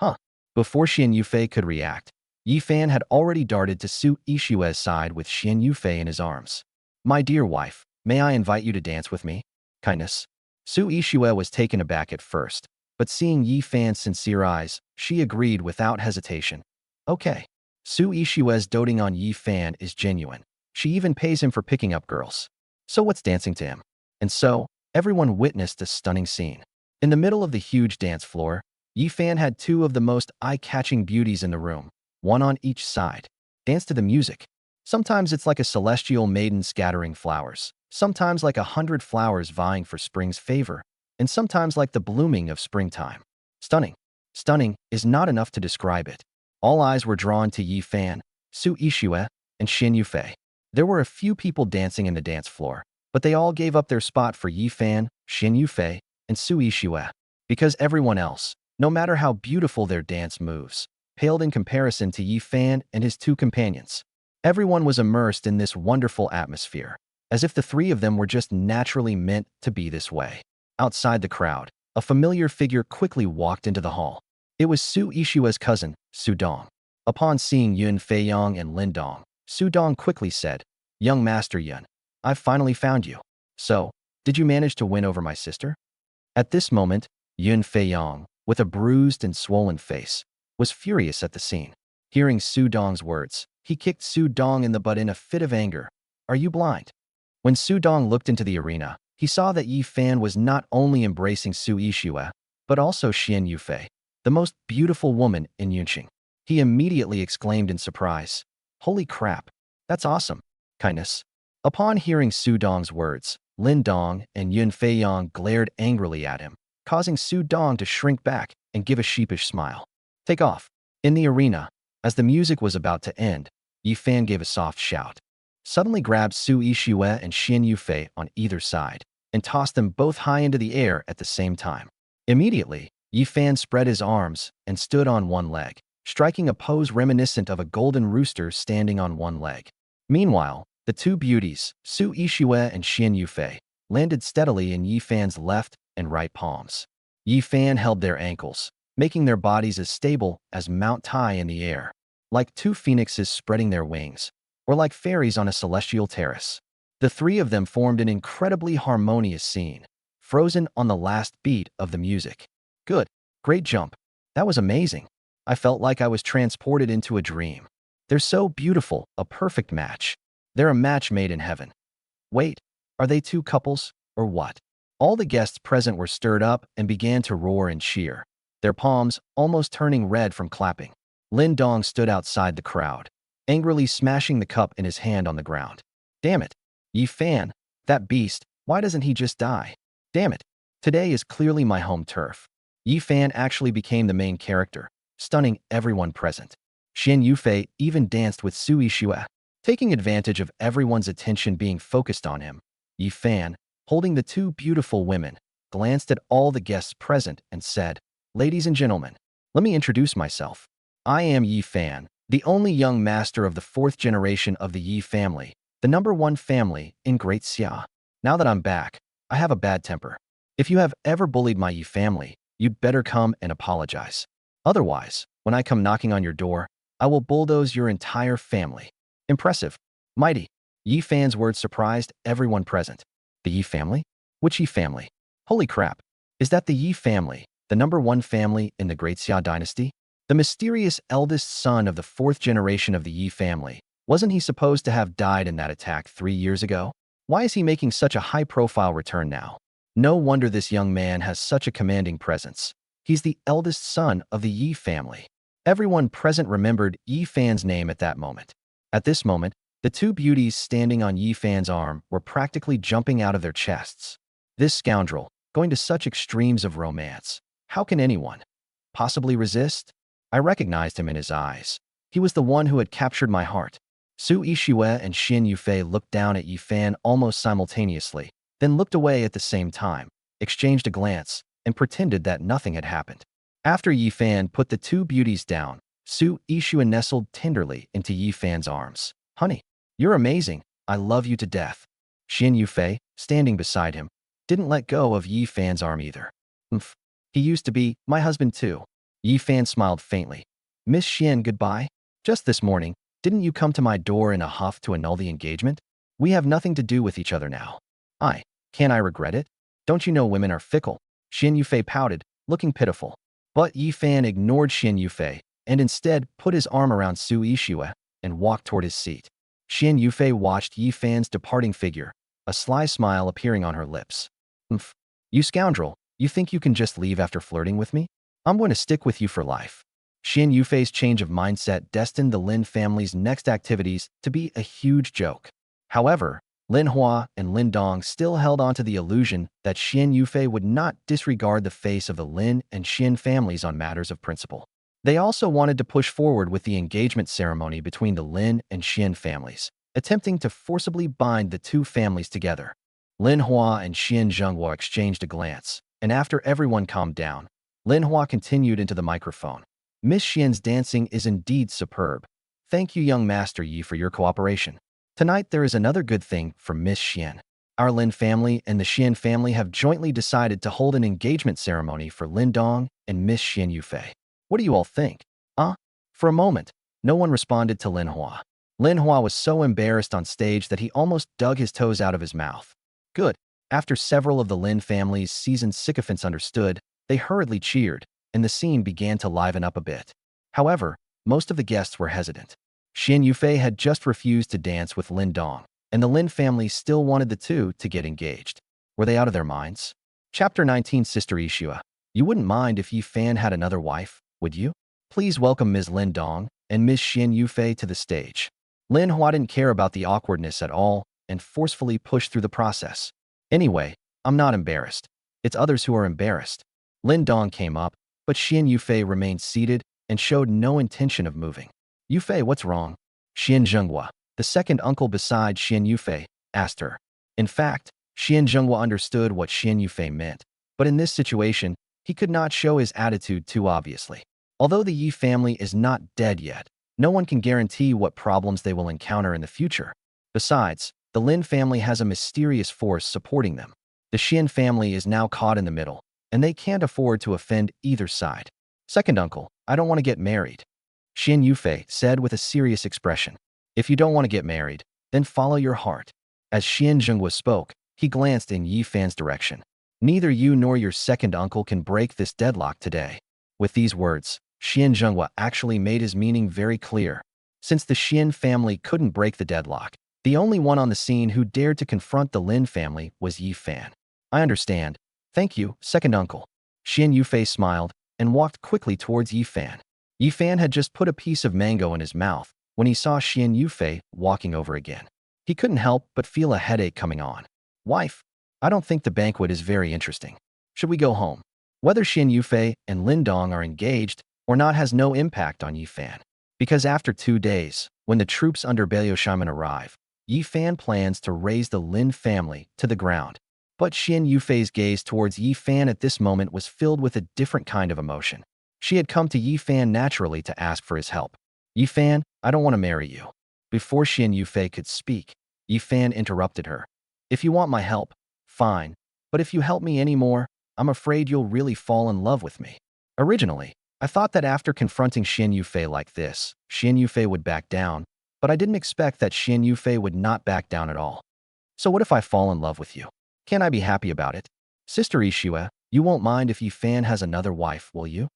Speaker 1: Huh. Before Xian Yufei could react, Yi Fan had already darted to Su Yixue's side with Xian Yufei in his arms. My dear wife, may I invite you to dance with me? Kindness. Su Yixue was taken aback at first, but seeing Yi Fan's sincere eyes, she agreed without hesitation. Okay. Su Yixue's doting on Yi Fan is genuine. She even pays him for picking up girls. So what's dancing to him? And so, everyone witnessed a stunning scene. In the middle of the huge dance floor, Yi Fan had two of the most eye-catching beauties in the room. one on each side. Dance to the music. Sometimes it's like a celestial maiden scattering flowers, sometimes like 100 flowers vying for spring's favor, and sometimes like the blooming of springtime. Stunning. Stunning is not enough to describe it. All eyes were drawn to Yi Fan, Su Yixue, and Xin Yufei. There were a few people dancing in the dance floor, but they all gave up their spot for Yi Fan, Xin Yufei, and Su Yixue, because everyone else, no matter how beautiful their dance moves, paled in comparison to Yi Fan and his two companions. Everyone was immersed in this wonderful atmosphere, as if the three of them were just naturally meant to be this way. Outside the crowd, a familiar figure quickly walked into the hall. It was Su Yixue's cousin, Su Dong. Upon seeing Yun Feiyang and Lin Dong, Su Dong quickly said, "Young Master Yun, I've finally found you. So, did you manage to win over my sister?" At this moment, Yun Feiyang, with a bruised and swollen face, was furious at the scene. Hearing Su Dong's words, he kicked Su Dong in the butt in a fit of anger. "Are you blind?" When Su Dong looked into the arena, he saw that Yi Fan was not only embracing Su Yixue, but also Xian Yufei, the most beautiful woman in Yunqing. He immediately exclaimed in surprise, "Holy crap, that's awesome, kindness." Upon hearing Su Dong's words, Lin Dong and Yun Feiyang glared angrily at him, causing Su Dong to shrink back and give a sheepish smile. "Take off." In the arena, as the music was about to end, Yi Fan gave a soft shout, suddenly grabbed Su Yixue and Xian Yufei on either side, and tossed them both high into the air at the same time. Immediately, Yi Fan spread his arms and stood on one leg, striking a pose reminiscent of a golden rooster standing on one leg. Meanwhile, the two beauties, Su Yixue and Xian Yufei, landed steadily in Yi Fan's left and right palms. Yi Fan held their ankles, making their bodies as stable as Mount Tai in the air, like two phoenixes spreading their wings, or like fairies on a celestial terrace. The three of them formed an incredibly harmonious scene, frozen on the last beat of the music. "Good. Great jump. That was amazing. I felt like I was transported into a dream. They're so beautiful, a perfect match. They're a match made in heaven. Wait, are they two couples, or what?" All the guests present were stirred up and began to roar and cheer, their palms almost turning red from clapping. Lin Dong stood outside the crowd, angrily smashing the cup in his hand on the ground. "Damn it, Yi Fan, that beast, why doesn't he just die? Damn it, today is clearly my home turf." Yi Fan actually became the main character, stunning everyone present. Xian Yufei even danced with Su Yixue, taking advantage of everyone's attention being focused on him. Yi Fan, holding the two beautiful women, glanced at all the guests present and said, "Ladies and gentlemen, let me introduce myself. I am Yi Fan, the only young master of the fourth generation of the Yi family, the #1 family in Great Xia. Now that I'm back, I have a bad temper. If you have ever bullied my Yi family, you'd better come and apologize. Otherwise, when I come knocking on your door, I will bulldoze your entire family." Impressive. Mighty. Yi Fan's words surprised everyone present. The Yi family? Which Yi family? Holy crap. Is that the Yi family, the #1 family in the Great Xia dynasty? The mysterious eldest son of the fourth generation of the Yi family. Wasn't he supposed to have died in that attack 3 years ago? Why is he making such a high-profile return now? No wonder this young man has such a commanding presence. He's the eldest son of the Yi family. Everyone present remembered Yi Fan's name at that moment. At this moment, the two beauties standing on Yi Fan's arm were practically jumping out of their chests. This scoundrel, going to such extremes of romance. How can anyone possibly resist? I recognized him in his eyes. He was the one who had captured my heart. Su Yixue and Xian Yufei looked down at Yi Fan almost simultaneously, then looked away at the same time, exchanged a glance, and pretended that nothing had happened. After Yi Fan put the two beauties down, Su Yixue nestled tenderly into Yi Fan's arms. "Honey, you're amazing. I love you to death." Xian Yufei, standing beside him, didn't let go of Yi Fan's arm either. "Umph, he used to be my husband too." Yi Fan smiled faintly. "Miss Xian, goodbye. Just this morning, didn't you come to my door in a huff to annul the engagement? We have nothing to do with each other now. Can't I regret it? Don't you know women are fickle?" Xian Yufei pouted, looking pitiful. But Yi Fan ignored Xian Yufei and instead put his arm around Su Yixue and walked toward his seat. Xian Yufei watched Yi Fan's departing figure, a sly smile appearing on her lips. "Umph, you scoundrel, you think you can just leave after flirting with me? I'm going to stick with you for life." Xian Yufei's change of mindset destined the Lin family's next activities to be a huge joke. However, Lin Hua and Lin Dong still held on to the illusion that Xian Yufei would not disregard the face of the Lin and Xian families on matters of principle. They also wanted to push forward with the engagement ceremony between the Lin and Xian families, attempting to forcibly bind the two families together. Lin Hua and Xian Zhenghua exchanged a glance, and after everyone calmed down, Lin Hua continued into the microphone. Miss Xian's dancing is indeed superb. Thank you, young Master Yi, for your cooperation. Tonight there is another good thing for Miss Xian. Our Lin family and the Xian family have jointly decided to hold an engagement ceremony for Lin Dong and Miss Xian Yufei. What do you all think? For a moment, no one responded to Lin Hua. Lin Hua was so embarrassed on stage that he almost dug his toes out of his mouth. Good. After several of the Lin family's seasoned sycophants understood, they hurriedly cheered, and the scene began to liven up a bit. However, most of the guests were hesitant. Xian Yufei had just refused to dance with Lin Dong, and the Lin family still wanted the two to get engaged. Were they out of their minds? Chapter 19. Sister Ishua. You wouldn't mind if Yi Fan had another wife, would you? Please welcome Ms. Lin Dong and Ms. Xian Yufei to the stage. Lin Hua didn't care about the awkwardness at all and forcefully pushed through the process. Anyway, I'm not embarrassed. It's others who are embarrassed. Lin Dong came up, but Xian Yufei remained seated and showed no intention of moving. Yufei, what's wrong? Xian Zhenghua, the second uncle beside Xian Yufei, asked her. In fact, Xian Zhenghua understood what Xian Yufei meant, but in this situation, he could not show his attitude too obviously. Although the Yi family is not dead yet, no one can guarantee what problems they will encounter in the future. Besides, the Lin family has a mysterious force supporting them. The Xian family is now caught in the middle, and they can't afford to offend either side. Second uncle, I don't want to get married, Xian Yufei said with a serious expression. If you don't want to get married, then follow your heart. As Xian Zhenghua spoke, he glanced in Yi Fan's direction. Neither you nor your second uncle can break this deadlock today. With these words, Xian Zhenghua actually made his meaning very clear. Since the Xian family couldn't break the deadlock, the only one on the scene who dared to confront the Lin family was Yi Fan. I understand. Thank you, second uncle. Xian Yufei smiled and walked quickly towards Yi Fan. Yi Fan had just put a piece of mango in his mouth when he saw Xian Yufei walking over again. He couldn't help but feel a headache coming on. Wife, I don't think the banquet is very interesting. Should we go home? Whether Xian Yufei and Lin Dong are engaged or not has no impact on Yi Fan. Because after 2 days, when the troops under Beiyoshimen arrive, Yi Fan plans to raze the Lin family to the ground. But Xian Yufei's gaze towards Yi Fan at this moment was filled with a different kind of emotion. She had come to Yi Fan naturally to ask for his help. Yi Fan, I don't want to marry you. Before Xian Yufei could speak, Yi Fan interrupted her. If you want my help, fine. But if you help me anymore, I'm afraid you'll really fall in love with me. Originally, I thought that after confronting Xian Yufei like this, Xian Yufei would back down, but I didn't expect that Xian Yufei would not back down at all. So what if I fall in love with you? Can't I be happy about it? Sister Ishua, you won't mind if Yi Fan has another wife, will you?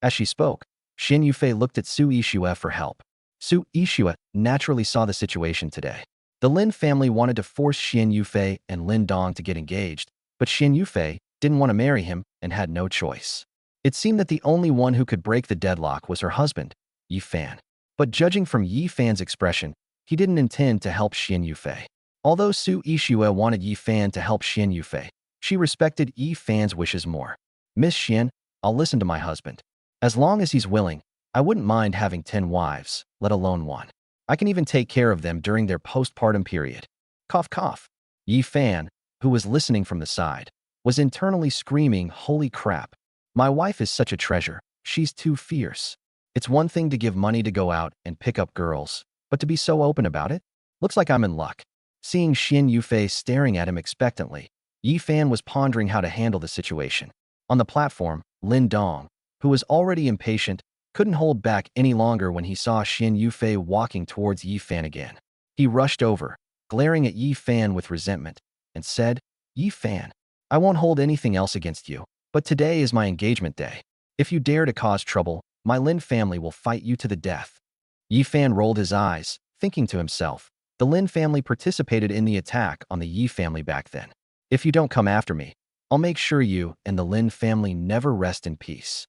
Speaker 1: As she spoke, Xian Yufei looked at Su Ishua for help. Su Ishua naturally saw the situation today. The Lin family wanted to force Xian Yufei and Lin Dong to get engaged, but Xian Yufei didn't want to marry him and had no choice. It seemed that the only one who could break the deadlock was her husband, Yi Fan. But judging from Yi Fan's expression, he didn't intend to help Xian Yufei. Although Su Ishua wanted Yi Fan to help Xian Yufei, she respected Yi Fan's wishes more. Miss Xian, I'll listen to my husband. As long as he's willing, I wouldn't mind having 10 wives, let alone one. I can even take care of them during their postpartum period. Cough cough. Yi Fan, who was listening from the side, was internally screaming, holy crap. My wife is such a treasure. She's too fierce. It's one thing to give money to go out and pick up girls, but to be so open about it? Looks like I'm in luck. Seeing Xian Yufei staring at him expectantly, Yi Fan was pondering how to handle the situation. On the platform, Lin Dong, who was already impatient, couldn't hold back any longer when he saw Xian Yufei walking towards Yi Fan again. He rushed over, glaring at Yi Fan with resentment, and said, Yi Fan, I won't hold anything else against you, but today is my engagement day. If you dare to cause trouble, my Lin family will fight you to the death. Yi Fan rolled his eyes, thinking to himself, the Lin family participated in the attack on the Yi family back then. If you don't come after me, I'll make sure you and the Lin family never rest in peace.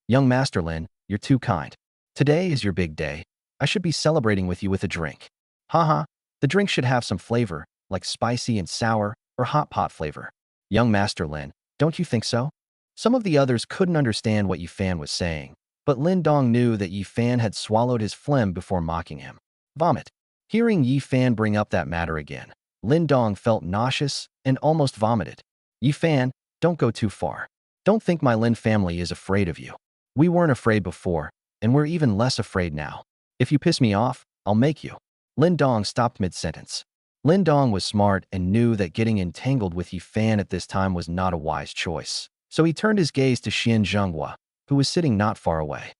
Speaker 1: Young Master Lin, you're too kind. Today is your big day. I should be celebrating with you with a drink. Haha, the drink should have some flavor, like spicy and sour or hot pot flavor. Young Master Lin, don't you think so? Some of the others couldn't understand what Yi Fan was saying, but Lin Dong knew that Yi Fan had swallowed his phlegm before mocking him. Vomit. Hearing Yi Fan bring up that matter again, Lin Dong felt nauseous and almost vomited. Yi Fan, don't go too far. Don't think my Lin family is afraid of you. We weren't afraid before, and we're even less afraid now. If you piss me off, I'll make you. Lin Dong stopped mid-sentence. Lin Dong was smart and knew that getting entangled with Yi Fan at this time was not a wise choice. So he turned his gaze to Xian Zhenghua, who was sitting not far away.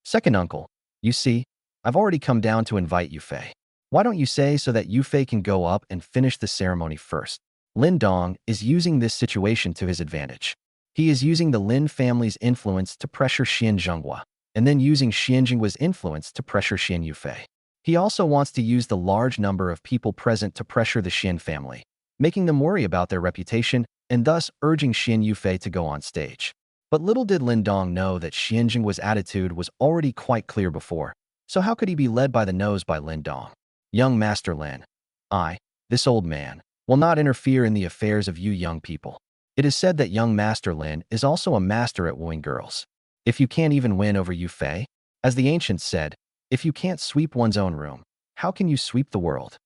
Speaker 1: Second uncle, you see, I've already come down to invite Yufei. Why don't you say so that Yufei can go up and finish the ceremony first? Lin Dong is using this situation to his advantage. He is using the Lin family's influence to pressure Xian Zhenghua, and then using Xian Zhenghua's influence to pressure Xian Yufei. He also wants to use the large number of people present to pressure the Xian family, making them worry about their reputation and thus urging Xian Yufei to go on stage. But little did Lin Dong know that Xian Zhenghua's attitude was already quite clear before, so how could he be led by the nose by Lin Dong? Young Master Lin, this old man, will not interfere in the affairs of you young people. It is said that young Master Lin is also a master at wooing girls. If you can't even win over Yufei, as the ancients said, if you can't sweep one's own room, how can you sweep the world?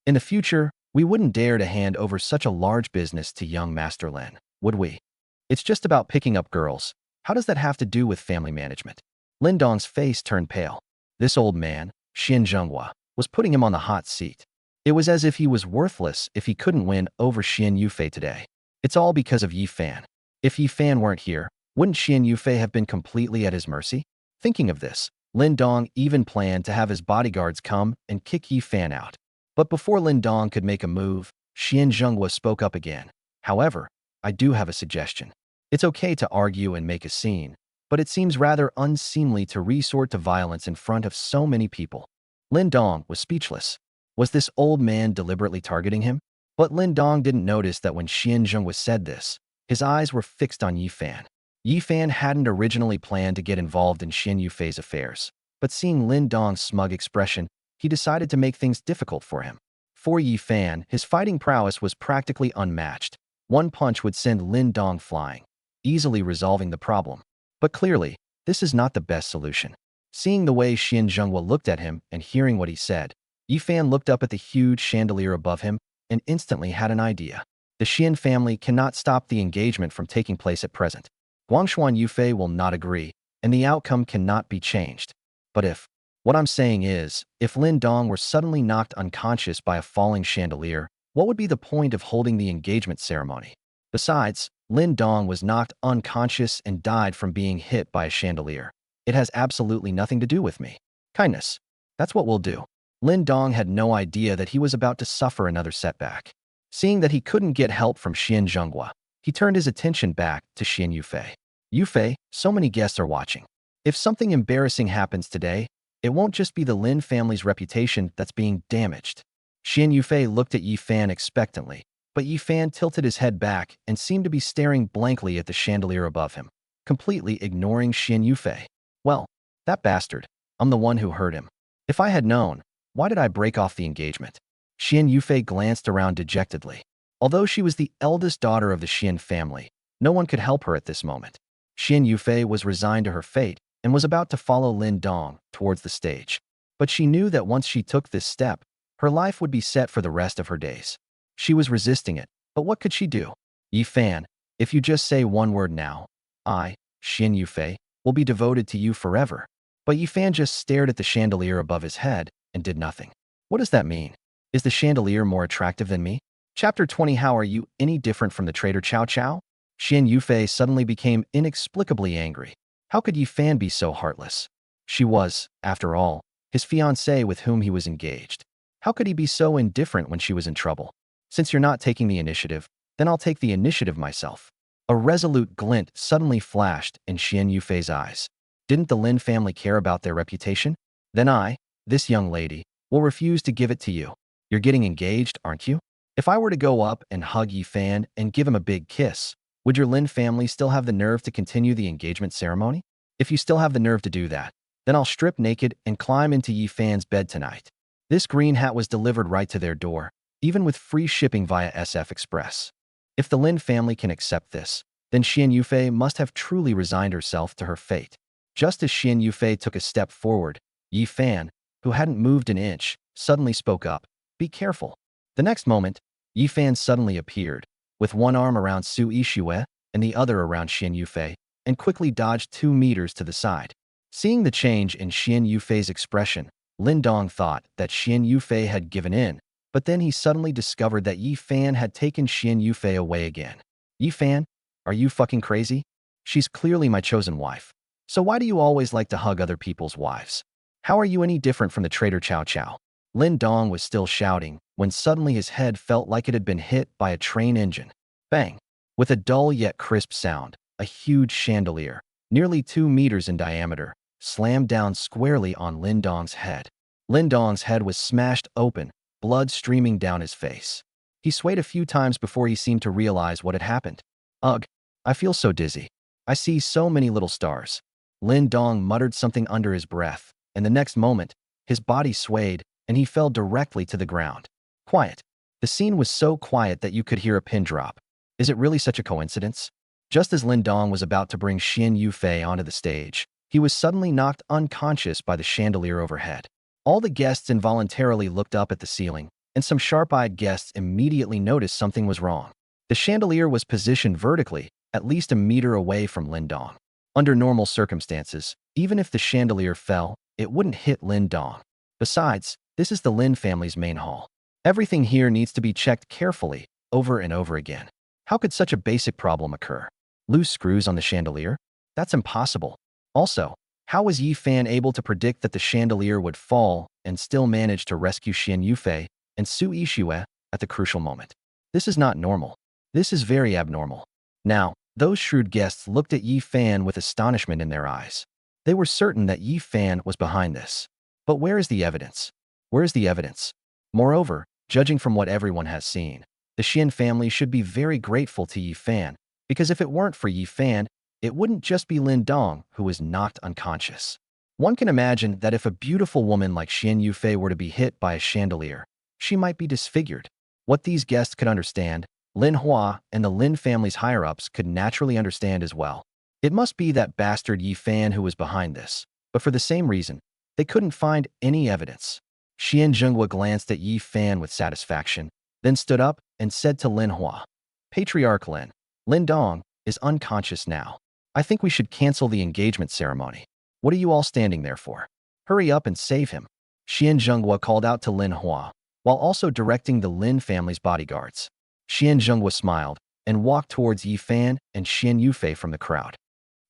Speaker 1: In the future, we wouldn't dare to hand over such a large business to young Master Lin, would we? It's just about picking up girls. How does that have to do with family management? Lin Dong's face turned pale. This old man, Xian Zhenghua, was putting him on the hot seat. It was as if he was worthless if he couldn't win over Xian Yufei today. It's all because of Yi Fan. If Yi Fan weren't here, wouldn't Xian Yufei have been completely at his mercy? Thinking of this, Lin Dong even planned to have his bodyguards come and kick Yi Fan out. But before Lin Dong could make a move, Xian Zhenghua spoke up again. However, I do have a suggestion. It's okay to argue and make a scene, but it seems rather unseemly to resort to violence in front of so many people. Lin Dong was speechless. Was this old man deliberately targeting him? But Lin Dong didn't notice that when Xian Zhenghua said this, his eyes were fixed on Yi Fan. Yi Fan hadn't originally planned to get involved in Xian Yufei's affairs, but seeing Lin Dong's smug expression, he decided to make things difficult for him. For Yi Fan, his fighting prowess was practically unmatched. One punch would send Lin Dong flying, easily resolving the problem. But clearly, this is not the best solution. Seeing the way Xian Zhenghua looked at him and hearing what he said, Yi Fan looked up at the huge chandelier above him and instantly had an idea. The Xian family cannot stop the engagement from taking place at present. Guangshuan Yufei will not agree, and the outcome cannot be changed. But what I'm saying is, if Lin Dong were suddenly knocked unconscious by a falling chandelier, what would be the point of holding the engagement ceremony? Besides, Lin Dong was knocked unconscious and died from being hit by a chandelier. It has absolutely nothing to do with me. Kindness. That's what we'll do. Lin Dong had no idea that he was about to suffer another setback. Seeing that he couldn't get help from Xian Zhenghua, he turned his attention back to Xian Yufei. Yufei, so many guests are watching. If something embarrassing happens today, it won't just be the Lin family's reputation that's being damaged. Xian Yufei looked at Yi Fan expectantly, but Yi Fan tilted his head back and seemed to be staring blankly at the chandelier above him, completely ignoring Xian Yufei. Well, that bastard. I'm the one who hurt him. If I had known, why did I break off the engagement? Xian Yufei glanced around dejectedly. Although she was the eldest daughter of the Xian family, no one could help her at this moment. Xian Yufei was resigned to her fate and was about to follow Lin Dong towards the stage. But she knew that once she took this step, her life would be set for the rest of her days. She was resisting it, but what could she do? Yi Fan, if you just say one word now, I, Xian Yufei, will be devoted to you forever. But Yi Fan just stared at the chandelier above his head and did nothing. What does that mean? Is the chandelier more attractive than me? Chapter 20. How are you any different from the traitor Cao Cao? Xian Yufei suddenly became inexplicably angry. How could Yi Fan be so heartless? She was, after all, his fiancée with whom he was engaged. How could he be so indifferent when she was in trouble? Since you're not taking the initiative, then I'll take the initiative myself. A resolute glint suddenly flashed in Xian Yufei's eyes. Didn't the Lin family care about their reputation? Then I, this young lady, will refuse to give it to you. You're getting engaged, aren't you? If I were to go up and hug Yi Fan and give him a big kiss, would your Lin family still have the nerve to continue the engagement ceremony? If you still have the nerve to do that, Then I'll strip naked and climb into Yi Fan's bed tonight. This green hat was delivered right to their door, even with free shipping via SF Express. If the Lin family can accept this, then Xian Yufei must have truly resigned herself to her fate. Just as Xian Yufei took a step forward, Yi Fan, who hadn't moved an inch, suddenly spoke up. Be careful. The next moment, Yi Fan suddenly appeared, with one arm around Su Yixue and the other around Xian Yufei, and quickly dodged 2 meters to the side. Seeing the change in Xian Yufei's expression, Lin Dong thought that Xian Yufei had given in, but then he suddenly discovered that Yi Fan had taken Xian Yufei away again. Yi Fan, are you fucking crazy? She's clearly my chosen wife. So why do you always like to hug other people's wives? How are you any different from the traitor Chow Chow? Lin Dong was still shouting when suddenly his head felt like it had been hit by a train engine. Bang! With a dull yet crisp sound, a huge chandelier, nearly 2 meters in diameter, slammed down squarely on Lin Dong's head. Lin Dong's head was smashed open, blood streaming down his face. He swayed a few times before he seemed to realize what had happened. Ugh, I feel so dizzy. I see so many little stars. Lin Dong muttered something under his breath, and the next moment, his body swayed and he fell directly to the ground. Quiet. The scene was so quiet that you could hear a pin drop. Is it really such a coincidence? Just as Lin Dong was about to bring Xian Yufei onto the stage, he was suddenly knocked unconscious by the chandelier overhead. All the guests involuntarily looked up at the ceiling, and some sharp-eyed guests immediately noticed something was wrong. The chandelier was positioned vertically, at least a meter away from Lin Dong. Under normal circumstances, even if the chandelier fell, it wouldn't hit Lin Dong. Besides, this is the Lin family's main hall. Everything here needs to be checked carefully, over and over again. How could such a basic problem occur? Loose screws on the chandelier? That's impossible. Also, how was Yi Fan able to predict that the chandelier would fall and still manage to rescue Xian Yufei and Su Yixue at the crucial moment? This is not normal. This is very abnormal. Now, those shrewd guests looked at Yi Fan with astonishment in their eyes. They were certain that Yi Fan was behind this. But where is the evidence? Where is the evidence? Moreover, judging from what everyone has seen, the Xian family should be very grateful to Yi Fan, because if it weren't for Yi Fan, it wouldn't just be Lin Dong who was knocked unconscious. One can imagine that if a beautiful woman like Xian Yufei were to be hit by a chandelier, she might be disfigured. What these guests could understand, Lin Hua and the Lin family's higher-ups could naturally understand as well. It must be that bastard Yi Fan who was behind this, but for the same reason, they couldn't find any evidence. Xian Zhenghua glanced at Yi Fan with satisfaction, then stood up and said to Lin Hua, Patriarch Lin Dong is unconscious now. I think we should cancel the engagement ceremony. What are you all standing there for? Hurry up and save him. Xian Zhenghua called out to Lin Hua, while also directing the Lin family's bodyguards. Xian Zhenghua smiled and walked towards Yi Fan and Xian Yufei from the crowd.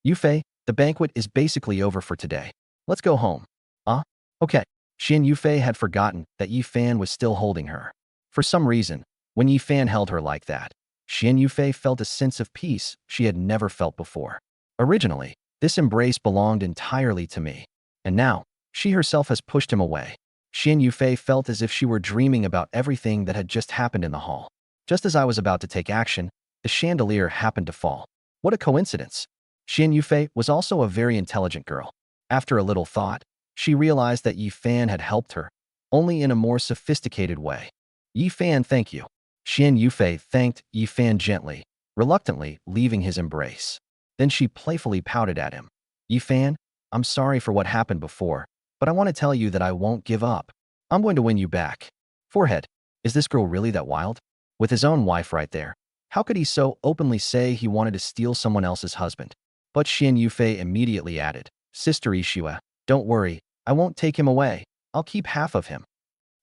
Speaker 1: Yufei, the banquet is basically over for today. Let's go home. Okay. Xian Yufei had forgotten that Yi Fan was still holding her. For some reason, when Yi Fan held her like that, Xian Yufei felt a sense of peace she had never felt before. Originally, this embrace belonged entirely to me, and now, she herself has pushed him away. Xian Yufei felt as if she were dreaming about everything that had just happened in the hall. Just as I was about to take action, the chandelier happened to fall. What a coincidence! Xian Yufei was also a very intelligent girl. After a little thought, she realized that Yi Fan had helped her, only in a more sophisticated way. Yi Fan, thank you. Xian Yufei thanked Yi Fan gently, reluctantly leaving his embrace. Then she playfully pouted at him. Yi Fan, I'm sorry for what happened before, but I want to tell you that I won't give up. I'm going to win you back. Forehead, is this girl really that wild? With his own wife right there, how could he so openly say he wanted to steal someone else's husband? But Xian Yufei immediately added, Sister Yixue, don't worry, I won't take him away. I'll keep half of him.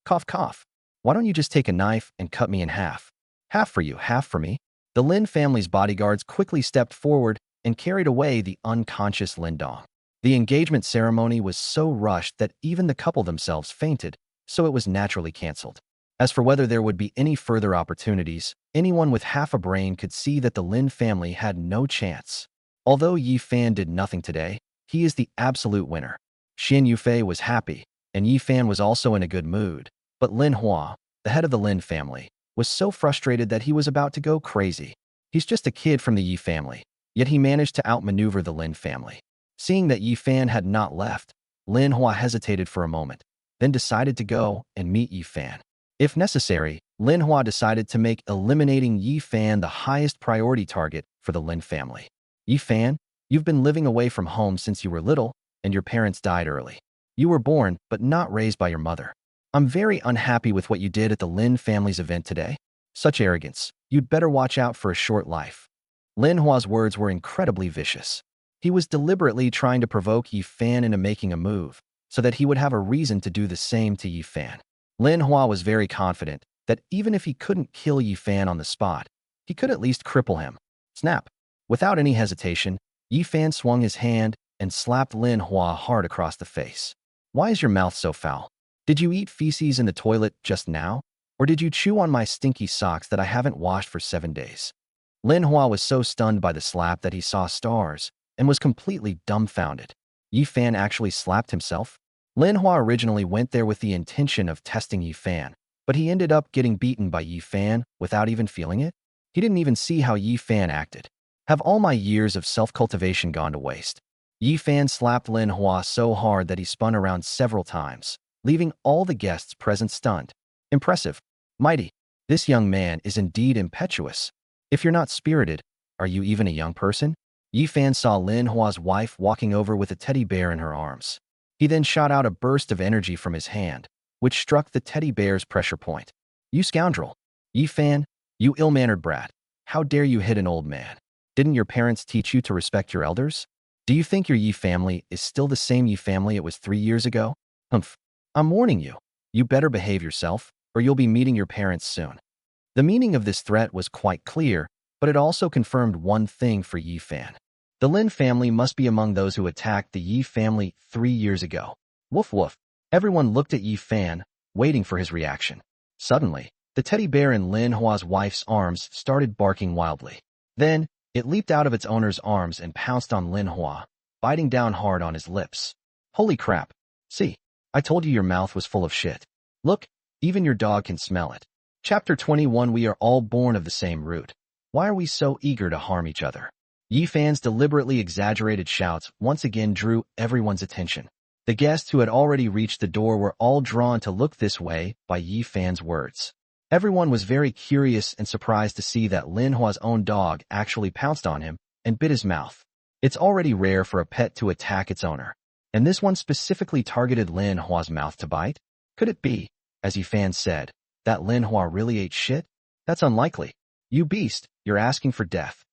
Speaker 1: Cough, cough. Why don't you just take a knife and cut me in half? Half for you, half for me. The Lin family's bodyguards quickly stepped forward and carried away the unconscious Lin Dong. The engagement ceremony was so rushed that even the couple themselves fainted, so it was naturally canceled. As for whether there would be any further opportunities, anyone with half a brain could see that the Lin family had no chance. Although Yi Fan did nothing today, he is the absolute winner. Xian Yufei was happy, and Yi Fan was also in a good mood. But Lin Hua, the head of the Lin family, was so frustrated that he was about to go crazy. He's just a kid from the Yi family, yet he managed to outmaneuver the Lin family. Seeing that Yi Fan had not left, Lin Hua hesitated for a moment, then decided to go and meet Yi Fan. If necessary, Lin Hua decided to make eliminating Yi Fan the highest priority target for the Lin family. Yi Fan, you've been living away from home since you were little, and your parents died early. You were born, but not raised by your mother. I'm very unhappy with what you did at the Lin family's event today. Such arrogance. You'd better watch out for a short life. Lin Hua's words were incredibly vicious. He was deliberately trying to provoke Yi Fan into making a move, so that he would have a reason to do the same to Yi Fan. Lin Hua was very confident that even if he couldn't kill Yi Fan on the spot, he could at least cripple him. Snap! Without any hesitation, Yi Fan swung his hand and slapped Lin Hua hard across the face. Why is your mouth so foul? Did you eat feces in the toilet just now? Or did you chew on my stinky socks that I haven't washed for 7 days? Lin Hua was so stunned by the slap that he saw stars and was completely dumbfounded. Yi Fan actually slapped himself? Lin Hua originally went there with the intention of testing Yi Fan, but he ended up getting beaten by Yi Fan without even feeling it? He didn't even see how Yi Fan acted. Have all my years of self-cultivation gone to waste? Yi Fan slapped Lin Hua so hard that he spun around several times, leaving all the guests present stunned. Impressive. Mighty. This young man is indeed impetuous. If you're not spirited, are you even a young person? Yi Fan saw Lin Hua's wife walking over with a teddy bear in her arms. He then shot out a burst of energy from his hand, which struck the teddy bear's pressure point. You scoundrel. Yi Fan, you ill-mannered brat. How dare you hit an old man? Didn't your parents teach you to respect your elders? Do you think your Yi family is still the same Yi family it was 3 years ago? Humph. I'm warning you. You better behave yourself, or you'll be meeting your parents soon. The meaning of this threat was quite clear, but it also confirmed one thing for Yi Fan. The Lin family must be among those who attacked the Yi family 3 years ago. Woof woof. Everyone looked at Yi Fan, waiting for his reaction. Suddenly, the teddy bear in Lin Hua's wife's arms started barking wildly. Then, it leaped out of its owner's arms and pounced on Lin Hua, biting down hard on his lips. Holy crap. See, I told you your mouth was full of shit. Look, even your dog can smell it. Chapter 21. We are all born of the same root. Why are we so eager to harm each other? Yi Fan's deliberately exaggerated shouts once again drew everyone's attention. The guests who had already reached the door were all drawn to look this way by Yi Fan's words. Everyone was very curious and surprised to see that Lin Hua's own dog actually pounced on him and bit his mouth. It's already rare for a pet to attack its owner, and this one specifically targeted Lin Hua's mouth to bite? Could it be, as Yi Fan said, that Lin Hua really ate shit? That's unlikely. You beast, you're asking for death.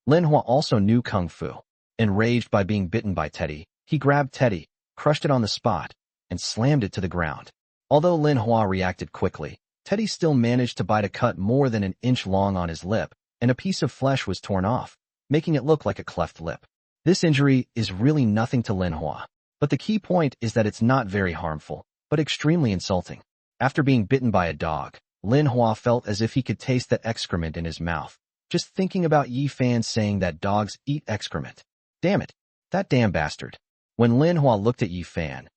Speaker 1: Lin Hua also knew Kung Fu. Enraged by being bitten by Teddy, he grabbed Teddy, crushed it on the spot, and slammed it to the ground. Although Lin Hua reacted quickly, Teddy still managed to bite a cut more than an inch long on his lip, and a piece of flesh was torn off, making it look like a cleft lip. This injury is really nothing to Lin Hua, but the key point is that it's not very harmful, but extremely insulting. After being bitten by a dog, Lin Hua felt as if he could taste that excrement in his mouth, just thinking about Yi Fan saying that dogs eat excrement. Damn it, that damn bastard. When Lin Hua looked at Yi Fan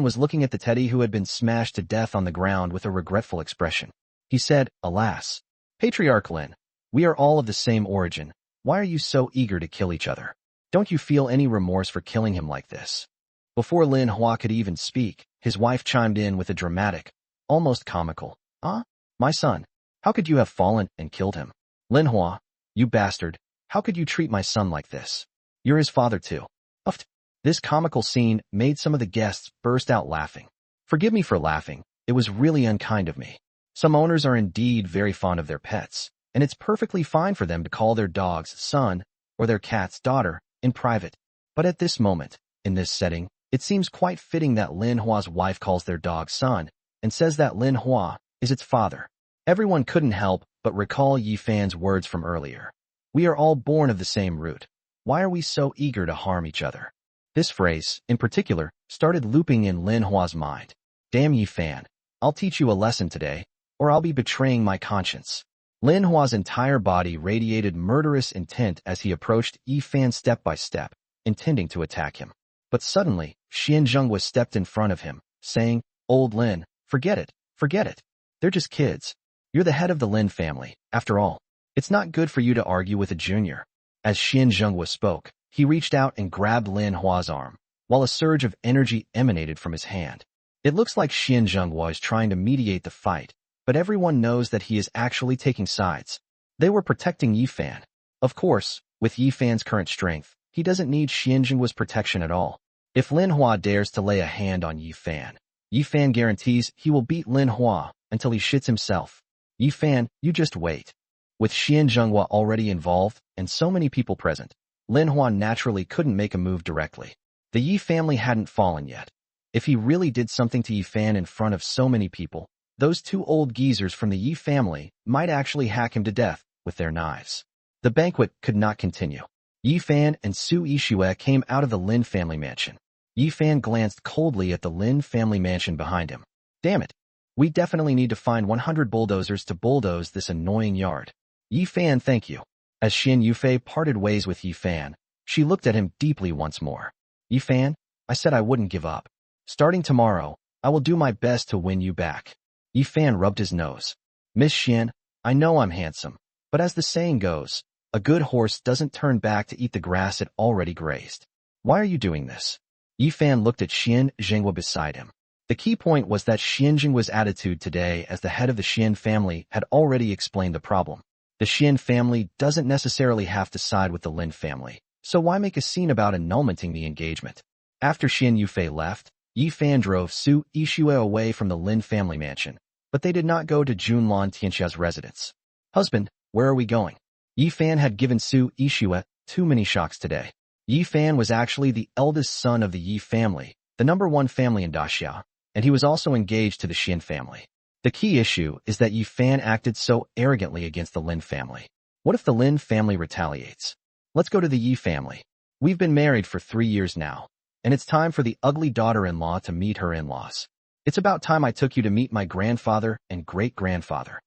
Speaker 1: was looking at the teddy who had been smashed to death on the ground with a regretful expression. He said, alas, Patriarch Lin, we are all of the same origin. Why are you so eager to kill each other? Don't you feel any remorse for killing him like this? Before Lin Hua could even speak, his wife chimed in with a dramatic, almost comical, my son, how could you have fallen and killed him? Lin Hua, you bastard, how could you treat my son like this? You're his father too. Uffed. This comical scene made some of the guests burst out laughing. Forgive me for laughing, it was really unkind of me. Some owners are indeed very fond of their pets, and it's perfectly fine for them to call their dog's son or their cat's daughter in private. But at this moment, in this setting, it seems quite fitting that Lin Hua's wife calls their dog son and says that Lin Hua is its father. Everyone couldn't help but recall Yi Fan's words from earlier. We are all born of the same root. Why are we so eager to harm each other? This phrase, in particular, started looping in Lin Hua's mind. Damn Yi Fan, I'll teach you a lesson today, or I'll be betraying my conscience. Lin Hua's entire body radiated murderous intent as he approached Yi Fan step by step, intending to attack him. But suddenly, Xian Zhenghua stepped in front of him, saying, Old Lin, forget it, forget it. They're just kids. You're the head of the Lin family, after all. It's not good for you to argue with a junior. As Xian Zhenghua spoke, he reached out and grabbed Lin Hua's arm, while a surge of energy emanated from his hand. It looks like Xian Zhenghua is trying to mediate the fight, but everyone knows that he is actually taking sides. They were protecting Yifan. Of course, with Yifan's current strength, he doesn't need Xian Zhenghua's protection at all. If Lin Hua dares to lay a hand on Yifan, Yifan guarantees he will beat Lin Hua until he shits himself. Yifan, you just wait. With Xian Zhenghua already involved and so many people present, Lin Hua naturally couldn't make a move directly. The Yi family hadn't fallen yet. If he really did something to Yifan in front of so many people, those two old geezers from the Yi family might actually hack him to death with their knives. The banquet could not continue. Yifan and Su Yixue came out of the Lin family mansion. Yifan glanced coldly at the Lin family mansion behind him. Damn it. We definitely need to find 100 bulldozers to bulldoze this annoying yard. Yifan, thank you. As Xin Yufei parted ways with Yifan, she looked at him deeply once more. Yifan, I said I wouldn't give up. Starting tomorrow, I will do my best to win you back. Yifan rubbed his nose. Miss Xian, I know I'm handsome, but as the saying goes, a good horse doesn't turn back to eat the grass it already grazed. Why are you doing this? Yifan looked at Xian Zhenghua beside him. The key point was that Xian Zhenghua's attitude today as the head of the Xian family had already explained the problem. The Xian family doesn't necessarily have to side with the Lin family, so why make a scene about annulmenting the engagement? After Xian Yufei left, Yifan drove Su Yixue away from the Lin family mansion, but they did not go to Junlan Tianxia's residence. Husband, where are we going? Yifan had given Su Yixue too many shocks today. Yifan was actually the eldest son of the Yi family, the #1 family in Daxia, and he was also engaged to the Xian family. The key issue is that Yifan acted so arrogantly against the Lin family. What if the Lin family retaliates? Let's go to the Yi family. We've been married for 3 years now, and it's time for the ugly daughter-in-law to meet her in-laws. It's about time I took you to meet my grandfather and great-grandfather.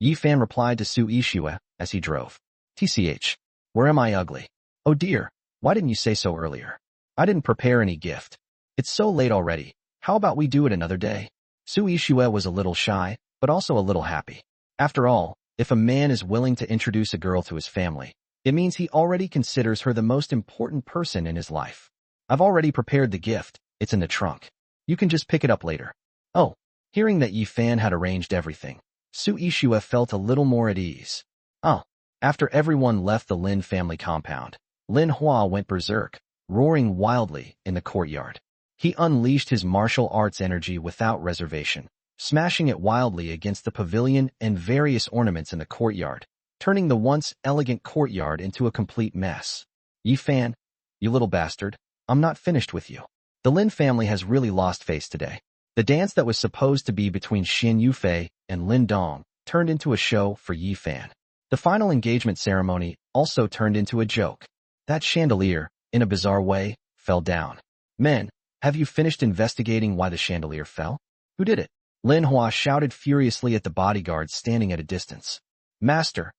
Speaker 1: Yifan replied to Su Yixue as he drove. TCH, where am I ugly? Oh dear, why didn't you say so earlier? I didn't prepare any gift. It's so late already. How about we do it another day? Su Yixue was a little shy, but also a little happy. After all, if a man is willing to introduce a girl to his family, it means he already considers her the most important person in his life. I've already prepared the gift. It's in the trunk. You can just pick it up later. Oh, hearing that Yifan had arranged everything, Su Yixue felt a little more at ease. Oh, after everyone left the Lin family compound, Lin Hua went berserk, roaring wildly in the courtyard. He unleashed his martial arts energy without reservation, smashing it wildly against the pavilion and various ornaments in the courtyard, turning the once elegant courtyard into a complete mess. Yifan, you little bastard, I'm not finished with you. The Lin family has really lost face today. The dance that was supposed to be between Xin Yufei and Lin Dong turned into a show for Yifan. The final engagement ceremony also turned into a joke. That chandelier, in a bizarre way, fell down. Men, have you finished investigating why the chandelier fell? Who did it? Lin Hua shouted furiously at the bodyguards standing at a distance. Master,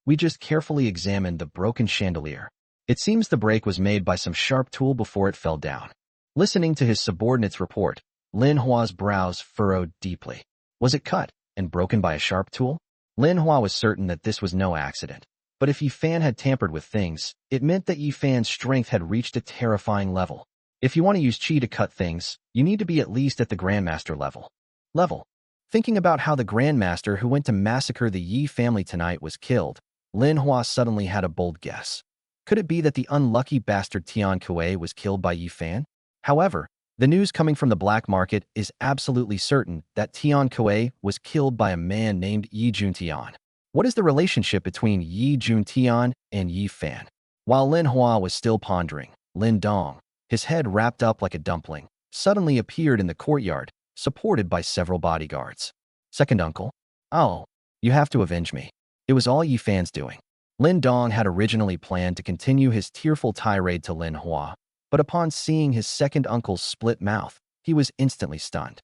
Speaker 1: we just carefully examined the broken chandelier. It seems the break was made by some sharp tool before it fell down. Listening to his subordinate's report, Lin Hua's brows furrowed deeply. Was it cut and broken by a sharp tool? Lin Hua was certain that this was no accident. But if Yifan had tampered with things, it meant that Yifan's strength had reached a terrifying level. If you want to use qi to cut things, you need to be at least at the Grandmaster level. Thinking about how the Grandmaster who went to massacre the Yi family tonight was killed, Lin Hua suddenly had a bold guess. Could it be that the unlucky bastard Tian Kuei was killed by Yifan? However, the news coming from the black market is absolutely certain that Tian Kuei was killed by a man named Yi Juntian. What is the relationship between Yi Juntian and Yifan? While Lin Hua was still pondering, Lin Dong, his head wrapped up like a dumpling, suddenly appeared in the courtyard, supported by several bodyguards. Second uncle? Oh, you have to avenge me. It was all Yifan's doing. Lin Dong had originally planned to continue his tearful tirade to Lin Hua, but upon seeing his second uncle's split mouth, he was instantly stunned.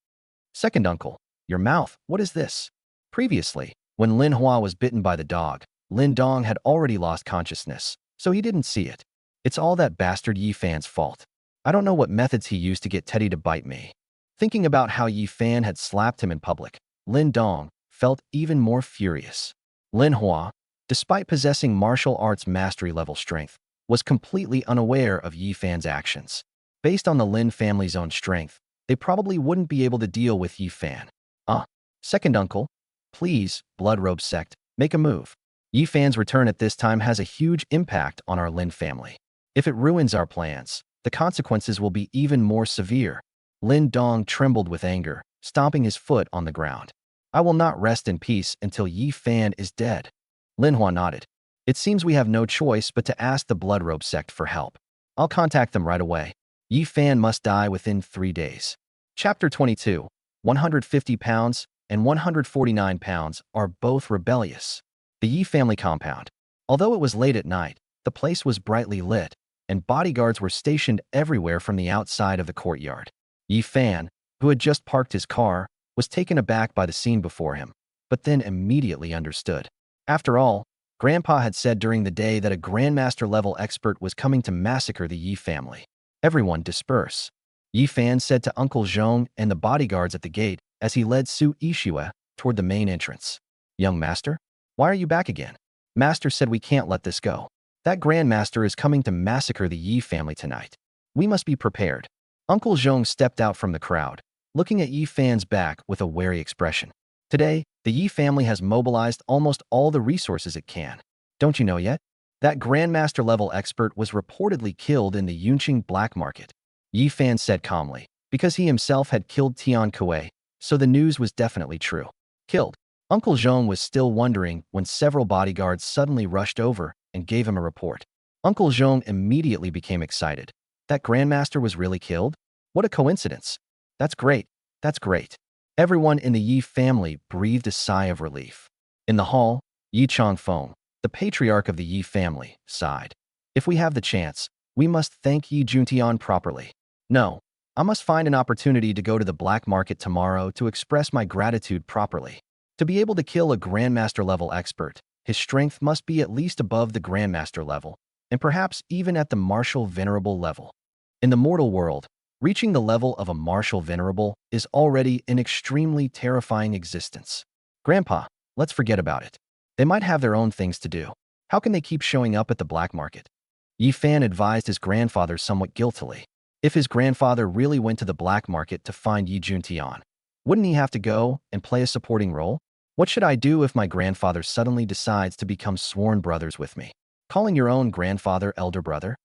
Speaker 1: Second uncle, your mouth, what is this? Previously, when Lin Hua was bitten by the dog, Lin Dong had already lost consciousness, so he didn't see it. It's all that bastard Yifan's fault. I don't know what methods he used to get Teddy to bite me. Thinking about how Yifan had slapped him in public, Lin Dong felt even more furious. Lin Hua, despite possessing martial arts mastery level strength, was completely unaware of Yifan's actions. Based on the Lin family's own strength, they probably wouldn't be able to deal with Yi Fan. Second uncle, please, blood robe sect, make a move. Yi Fan's return at this time has a huge impact on our Lin family. If it ruins our plans, the consequences will be even more severe. Lin Dong trembled with anger, stomping his foot on the ground. I will not rest in peace until Yi Fan is dead. Lin Hua nodded. It seems we have no choice but to ask the blood robe sect for help. I'll contact them right away. Yi Fan must die within 3 days. Chapter 22. 150 pounds and 149 pounds are both rebellious. The Yi family compound. Although it was late at night, the place was brightly lit, and bodyguards were stationed everywhere from the outside of the courtyard. Yi Fan, who had just parked his car, was taken aback by the scene before him, but then immediately understood. After all, Grandpa had said during the day that a Grandmaster-level expert was coming to massacre the Yi family. Everyone disperse. Yi Fan said to Uncle Zhong and the bodyguards at the gate as he led Su Yixue toward the main entrance. Young master, why are you back again? Master said we can't let this go. That Grandmaster is coming to massacre the Yi family tonight. We must be prepared. Uncle Zhong stepped out from the crowd, looking at Yi Fan's back with a wary expression. Today, the Yi family has mobilized almost all the resources it can. Don't you know yet? That Grandmaster-level expert was reportedly killed in the Yunqing black market. Yi Fan said calmly, because he himself had killed Tian Kuei, so the news was definitely true. Killed. Uncle Zhong was still wondering when several bodyguards suddenly rushed over and gave him a report. Uncle Zhong immediately became excited. That Grandmaster was really killed? What a coincidence. That's great. That's great. Everyone in the Yi family breathed a sigh of relief. In the hall, Yi Changfeng, the patriarch of the Yi family, sighed. If we have the chance, we must thank Yi Juntian properly. No, I must find an opportunity to go to the black market tomorrow to express my gratitude properly. To be able to kill a Grandmaster-level expert, his strength must be at least above the Grandmaster level, and perhaps even at the Martial Venerable level. In the mortal world, reaching the level of a Martial Venerable is already an extremely terrifying existence. Grandpa, let's forget about it. They might have their own things to do. How can they keep showing up at the black market? Yi Fan advised his grandfather somewhat guiltily. If his grandfather really went to the black market to find Yi Juntian, wouldn't he have to go and play a supporting role? What should I do if my grandfather suddenly decides to become sworn brothers with me? Calling your own grandfather elder brother?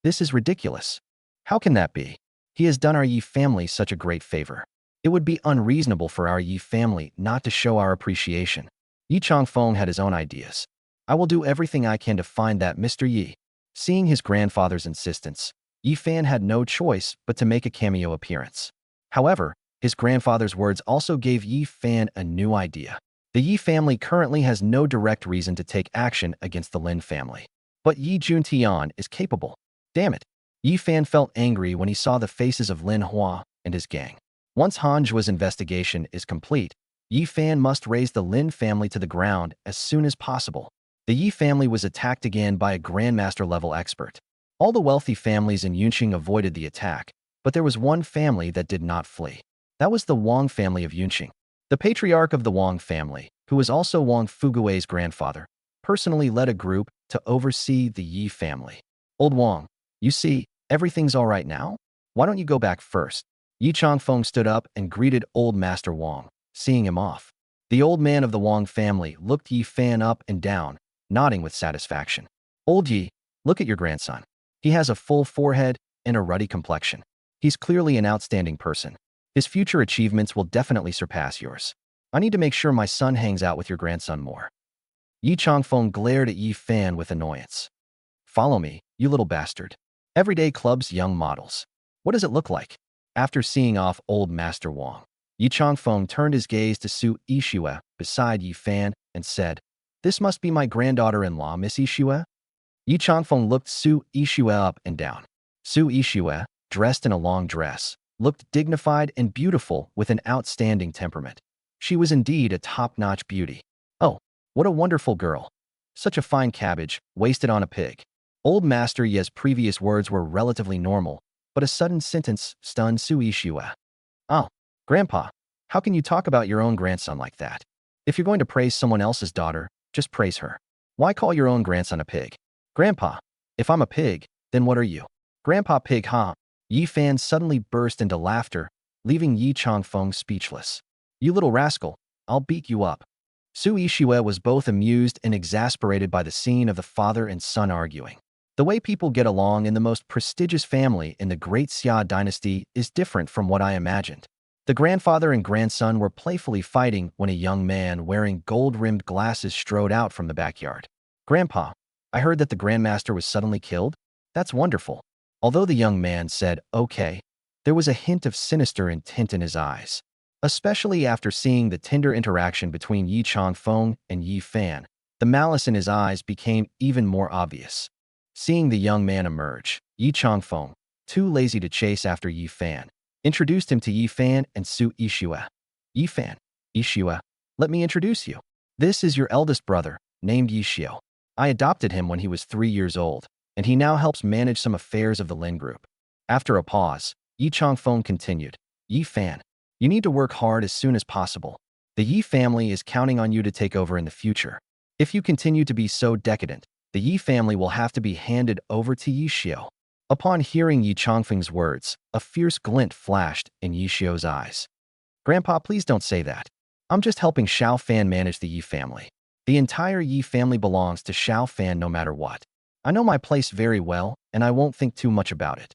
Speaker 1: This is ridiculous. How can that be? He has done our Yi family such a great favor. It would be unreasonable for our Yi family not to show our appreciation. Yi Changfeng had his own ideas. I will do everything I can to find that Mr. Yi. Seeing his grandfather's insistence, Yi Fan had no choice but to make a cameo appearance. However, his grandfather's words also gave Yi Fan a new idea. The Yi family currently has no direct reason to take action against the Lin family. But Yi Juntian is capable. Damn it. Yi Fan felt angry when he saw the faces of Lin Hua and his gang. Once Hanjua's investigation is complete, Yi Fan must raise the Lin family to the ground as soon as possible. The Yi family was attacked again by a Grandmaster-level expert. All the wealthy families in Yunqing avoided the attack, but there was one family that did not flee. That was the Wang family of Yunqing. The patriarch of the Wang family, who was also Wang Fugui's grandfather, personally led a group to oversee the Yi family. Old Wang, you see, everything's all right now? Why don't you go back first? Yi Changfeng stood up and greeted old Master Wang, seeing him off. The old man of the Wang family looked Yi Fan up and down, nodding with satisfaction. Old Yi, look at your grandson. He has a full forehead and a ruddy complexion. He's clearly an outstanding person. His future achievements will definitely surpass yours. I need to make sure my son hangs out with your grandson more. Yi Changfeng glared at Yi Fan with annoyance. Follow me, you little bastard. Everyday Club's young models. What does it look like? After seeing off old Master Wang, Yi Changfeng turned his gaze to Su Yixue beside Yi Fan and said, This must be my granddaughter-in-law, Miss Yixue? Yi Changfeng looked Su Yixue up and down. Su Yixue, dressed in a long dress, looked dignified and beautiful with an outstanding temperament. She was indeed a top-notch beauty. Oh, what a wonderful girl. Such a fine cabbage, wasted on a pig. Old Master Ye's previous words were relatively normal, but a sudden sentence stunned Su Yixue. Oh, Grandpa, how can you talk about your own grandson like that? If you're going to praise someone else's daughter, just praise her. Why call your own grandson a pig? Grandpa, if I'm a pig, then what are you? Grandpa Pig, huh? Yi Fan suddenly burst into laughter, leaving Yi Changfeng speechless. You little rascal, I'll beat you up. Su Yixue was both amused and exasperated by the scene of the father and son arguing. The way people get along in the most prestigious family in the Great Xia dynasty is different from what I imagined. The grandfather and grandson were playfully fighting when a young man wearing gold-rimmed glasses strode out from the backyard. Grandpa, I heard that the grandmaster was suddenly killed? That's wonderful. Although the young man said, okay, there was a hint of sinister intent in his eyes. Especially after seeing the tender interaction between Yi Changfeng and Yi Fan, the malice in his eyes became even more obvious. Seeing the young man emerge, Yi Changfeng, too lazy to chase after Yi Fan, introduced him to Yi Fan and Su Yixue. Yi Fan, Yixue, let me introduce you. This is your eldest brother, named Yixue. I adopted him when he was 3 years old, and he now helps manage some affairs of the Lin Group. After a pause, Yi Changfeng continued, Yi Fan, you need to work hard as soon as possible. The Yi family is counting on you to take over in the future. If you continue to be so decadent, the Yi family will have to be handed over to Yixue. Upon hearing Yi Changfeng's words, a fierce glint flashed in Yixue's eyes. Grandpa, please don't say that. I'm just helping Xiao Fan manage the Yi family. The entire Yi family belongs to Xiao Fan no matter what. I know my place very well, and I won't think too much about it.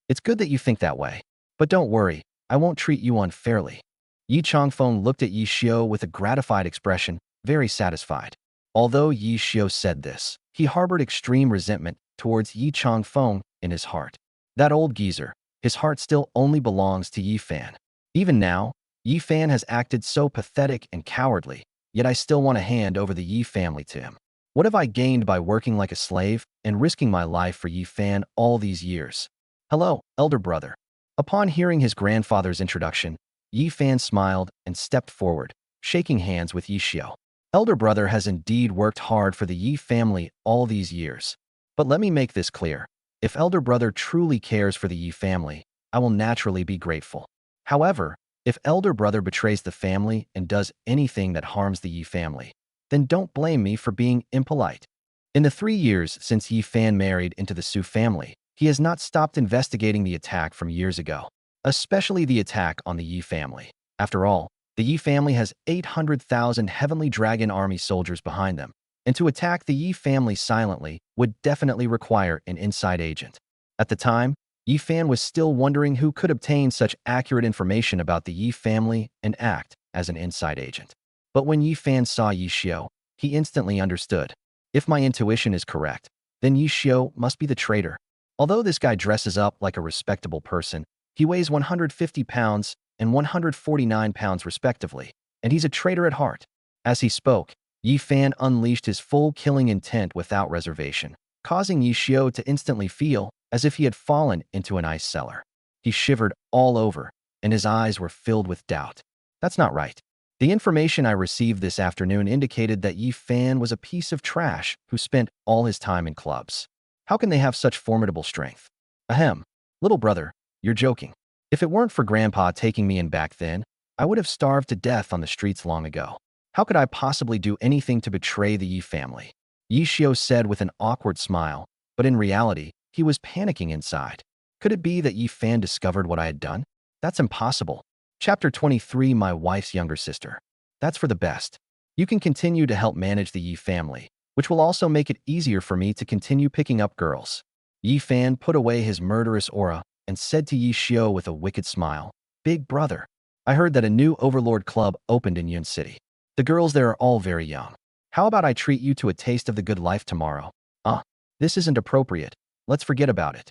Speaker 1: It's good that you think that way. But don't worry, I won't treat you unfairly. Yi Changfeng looked at Yixue with a gratified expression, very satisfied. Although Yixue said this, he harbored extreme resentment towards Yi Changfeng in his heart. That old geezer, his heart still only belongs to Yi Fan. Even now, Yi Fan has acted so pathetic and cowardly, yet I still want to hand over the Yi family to him. What have I gained by working like a slave and risking my life for Yi Fan all these years? Hello, elder brother. Upon hearing his grandfather's introduction, Yi Fan smiled and stepped forward, shaking hands with Yixue. Elder brother has indeed worked hard for the Yi family all these years. But let me make this clear. If elder brother truly cares for the Yi family, I will naturally be grateful. However, if elder brother betrays the family and does anything that harms the Yi family, then don't blame me for being impolite. In the 3 years since Yi Fan married into the Su family, he has not stopped investigating the attack from years ago, especially the attack on the Yi family. After all, the Yi family has 800,000 Heavenly Dragon Army soldiers behind them, and to attack the Yi family silently would definitely require an inside agent. At the time, Yi Fan was still wondering who could obtain such accurate information about the Yi family and act as an inside agent. But when Yi Fan saw Yixue, he instantly understood. If my intuition is correct, then Yixue must be the traitor. Although this guy dresses up like a respectable person, he weighs 150 pounds and 149 pounds respectively, and he's a traitor at heart. As he spoke, Yi Fan unleashed his full killing intent without reservation, causing Yixue to instantly feel as if he had fallen into an ice cellar. He shivered all over, and his eyes were filled with doubt. That's not right. The information I received this afternoon indicated that Yi Fan was a piece of trash who spent all his time in clubs. How can they have such formidable strength? Ahem. Little brother, you're joking. If it weren't for Grandpa taking me in back then, I would have starved to death on the streets long ago. How could I possibly do anything to betray the Yi family? Yixue said with an awkward smile, but in reality, he was panicking inside. Could it be that Yi Fan discovered what I had done? That's impossible. Chapter 23, My Wife's Younger Sister. That's for the best. You can continue to help manage the Yi family, which will also make it easier for me to continue picking up girls. Yi Fan put away his murderous aura and said to Yixue with a wicked smile, Big brother, I heard that a new Overlord club opened in Yun City. The girls there are all very young. How about I treat you to a taste of the good life tomorrow? This isn't appropriate. Let's forget about it.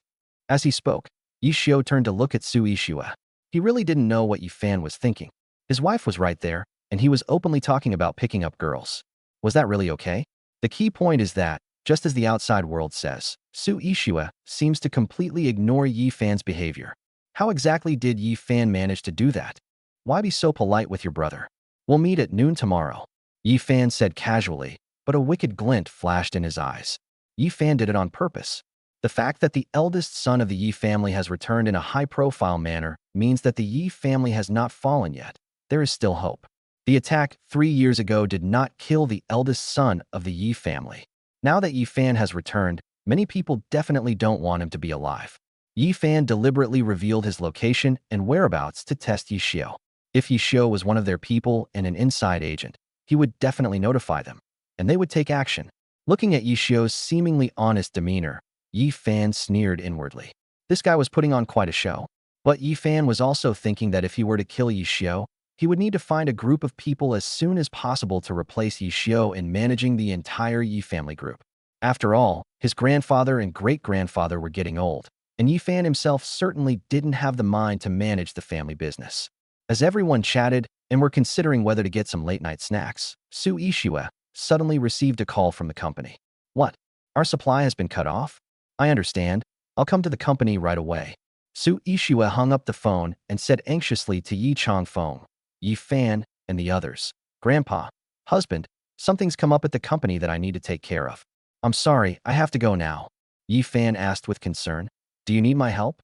Speaker 1: As he spoke, Yixue turned to look at Su Yixue. He really didn't know what Yi Fan was thinking. His wife was right there, and he was openly talking about picking up girls. Was that really okay? The key point is that, just as the outside world says, Su Yixue seems to completely ignore Yi Fan's behavior. How exactly did Yi Fan manage to do that? Why be so polite with your brother? We'll meet at noon tomorrow, Yi Fan said casually, but a wicked glint flashed in his eyes. Yi Fan did it on purpose. The fact that the eldest son of the Yi family has returned in a high-profile manner means that the Yi family has not fallen yet. There is still hope. The attack 3 years ago did not kill the eldest son of the Yi family. Now that Yi Fan has returned, many people definitely don't want him to be alive. Yi Fan deliberately revealed his location and whereabouts to test Yi Xiao. If Yi Xiao was one of their people and an inside agent, he would definitely notify them, and they would take action. Looking at Yi Xiao's seemingly honest demeanor, Yi Fan sneered inwardly. This guy was putting on quite a show. But Yi Fan was also thinking that if he were to kill Yi Xiao, he would need to find a group of people as soon as possible to replace Yi Xiao in managing the entire Yi family group. After all, his grandfather and great-grandfather were getting old, and Yi Fan himself certainly didn't have the mind to manage the family business. As everyone chatted and were considering whether to get some late-night snacks, Su Ishua suddenly received a call from the company. What? Our supply has been cut off? I understand. I'll come to the company right away. Su Ishua hung up the phone and said anxiously to Yi Changfeng, Yi Fan, and the others, Grandpa, husband, something's come up at the company that I need to take care of. I'm sorry, I have to go now. Yi Fan asked with concern. Do you need my help?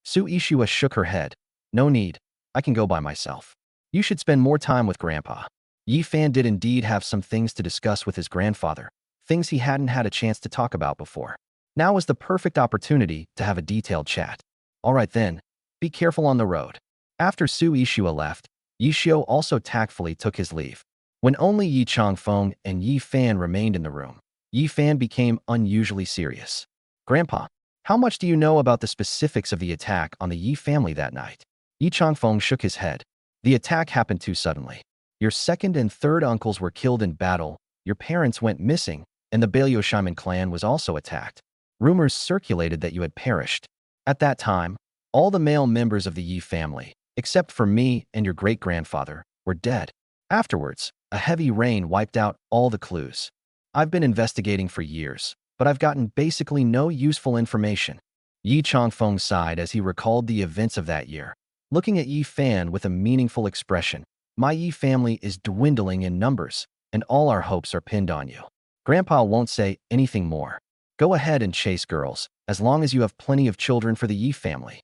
Speaker 1: Su Ishua shook her head. No need. I can go by myself. You should spend more time with Grandpa. Yi Fan did indeed have some things to discuss with his grandfather, things he hadn't had a chance to talk about before. Now was the perfect opportunity to have a detailed chat. All right then, be careful on the road. After Su Ishua left, Yi Xiao also tactfully took his leave. When only Yi Changfeng and Yi Fan remained in the room, Yi Fan became unusually serious. Grandpa, how much do you know about the specifics of the attack on the Yi family that night? Yi Changfeng shook his head. The attack happened too suddenly. Your second and third uncles were killed in battle, your parents went missing, and the Bailiushiman clan was also attacked. Rumors circulated that you had perished. At that time, all the male members of the Yi family, except for me and your great-grandfather, were dead. Afterwards, a heavy rain wiped out all the clues. I've been investigating for years, but I've gotten basically no useful information. Yi Changfeng sighed as he recalled the events of that year. Looking at Yi Fan with a meaningful expression, my Yi family is dwindling in numbers, and all our hopes are pinned on you. Grandpa won't say anything more. Go ahead and chase girls, as long as you have plenty of children for the Yi family.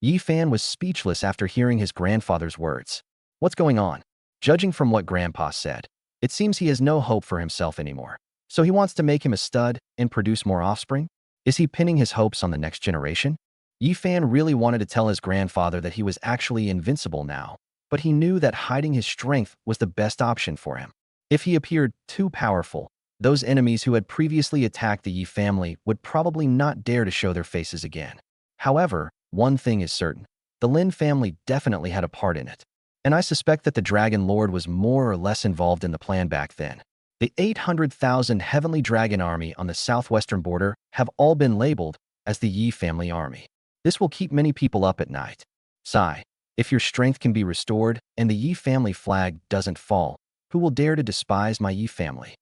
Speaker 1: Yi Fan was speechless after hearing his grandfather's words. What's going on? Judging from what Grandpa said, it seems he has no hope for himself anymore. So he wants to make him a stud and produce more offspring? Is he pinning his hopes on the next generation? Yi Fan really wanted to tell his grandfather that he was actually invincible now, but he knew that hiding his strength was the best option for him. If he appeared too powerful, those enemies who had previously attacked the Yi family would probably not dare to show their faces again. However, one thing is certain. The Lin family definitely had a part in it. And I suspect that the Dragon Lord was more or less involved in the plan back then. The 800,000 Heavenly Dragon Army on the southwestern border have all been labeled as the Yi family army. This will keep many people up at night. Sigh, if your strength can be restored and the Yi family flag doesn't fall, who will dare to despise my Yi family?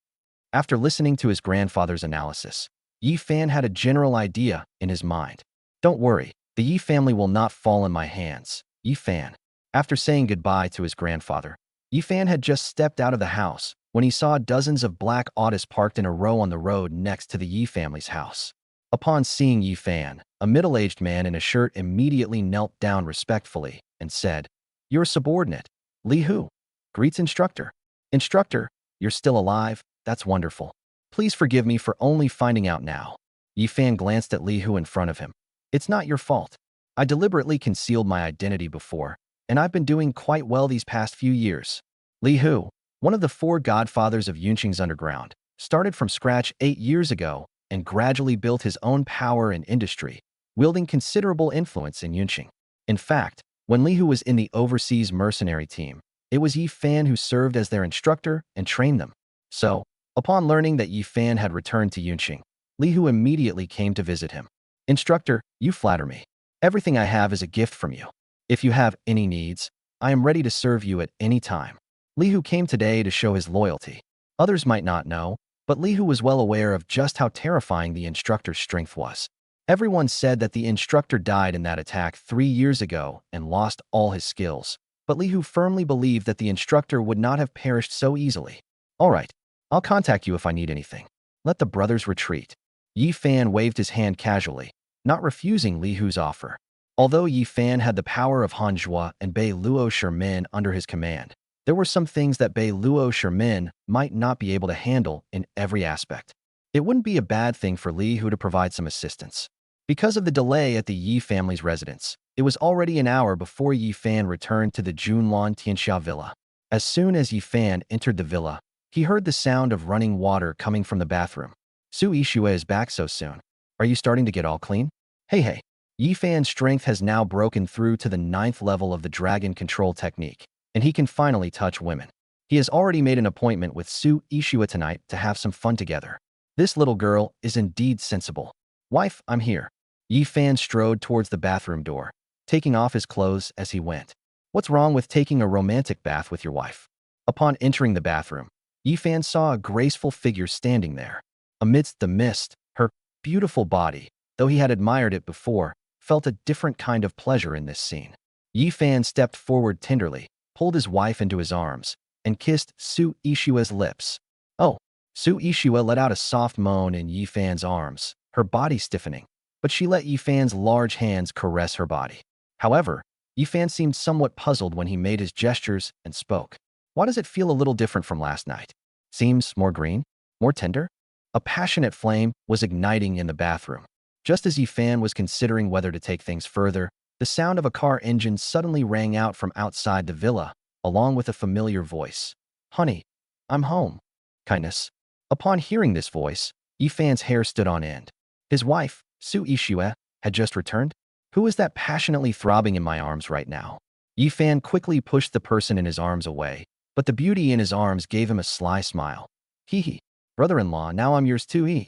Speaker 1: After listening to his grandfather's analysis, Yi Fan had a general idea in his mind. Don't worry, the Yi family will not fall in my hands. Yi Fan. After saying goodbye to his grandfather, Yi Fan had just stepped out of the house when he saw dozens of black Autos parked in a row on the road next to the Yi family's house. Upon seeing Yi Fan, a middle-aged man in a shirt immediately knelt down respectfully and said, You're a subordinate. Li Hu. Greets instructor. Instructor, you're still alive? That's wonderful. Please forgive me for only finding out now. Yi Fan glanced at Li Hu in front of him. It's not your fault. I deliberately concealed my identity before, and I've been doing quite well these past few years. Li Hu, one of the four godfathers of Yunqing's underground, started from scratch 8 years ago and gradually built his own power and industry, wielding considerable influence in Yunqing. In fact, when Li Hu was in the overseas mercenary team, it was Yi Fan who served as their instructor and trained them. So, upon learning that Yi Fan had returned to Yunqing, Li Hu immediately came to visit him. Instructor, you flatter me. Everything I have is a gift from you. If you have any needs, I am ready to serve you at any time. Li Hu came today to show his loyalty. Others might not know, but Li Hu was well aware of just how terrifying the instructor's strength was. Everyone said that the instructor died in that attack 3 years ago and lost all his skills, but Li Hu firmly believed that the instructor would not have perished so easily. All right, I'll contact you if I need anything. Let the brothers retreat. Yi Fan waved his hand casually, not refusing Li Hu's offer. Although Yi Fan had the power of Hanzhua and Bei Luo Shermin under his command, there were some things that Bei Luo Shermin might not be able to handle in every aspect. It wouldn't be a bad thing for Li Hu to provide some assistance. Because of the delay at the Yi family's residence, it was already an hour before Yi Fan returned to the Junlan Tianxia villa. As soon as Yi Fan entered the villa, he heard the sound of running water coming from the bathroom. Su Yixue is back so soon. Are you starting to get all clean? Hey. Yi Fan's strength has now broken through to the 9th level of the dragon control technique, and he can finally touch women. He has already made an appointment with Su Yixue tonight to have some fun together. This little girl is indeed sensible. Wife, I'm here. Yi Fan strode towards the bathroom door, taking off his clothes as he went. What's wrong with taking a romantic bath with your wife? Upon entering the bathroom, Yi Fan saw a graceful figure standing there. Amidst the mist, her beautiful body, though he had admired it before, felt a different kind of pleasure in this scene. Yi Fan stepped forward tenderly, pulled his wife into his arms, and kissed Su Yixue's lips. Oh! Su Yixue let out a soft moan in Yi Fan's arms, her body stiffening, but she let Yi Fan's large hands caress her body. However, Yi Fan seemed somewhat puzzled when he made his gestures and spoke. Why does it feel a little different from last night? Seems more green? More tender? A passionate flame was igniting in the bathroom. Just as Yi Fan was considering whether to take things further, the sound of a car engine suddenly rang out from outside the villa, along with a familiar voice. Honey, I'm home. Kindness. Upon hearing this voice, Yi Fan's hair stood on end. His wife, Su Yixue, had just returned? Who is that passionately throbbing in my arms right now? Yi Fan quickly pushed the person in his arms away, but the beauty in his arms gave him a sly smile. Hee. Brother-in-law, now I'm yours too.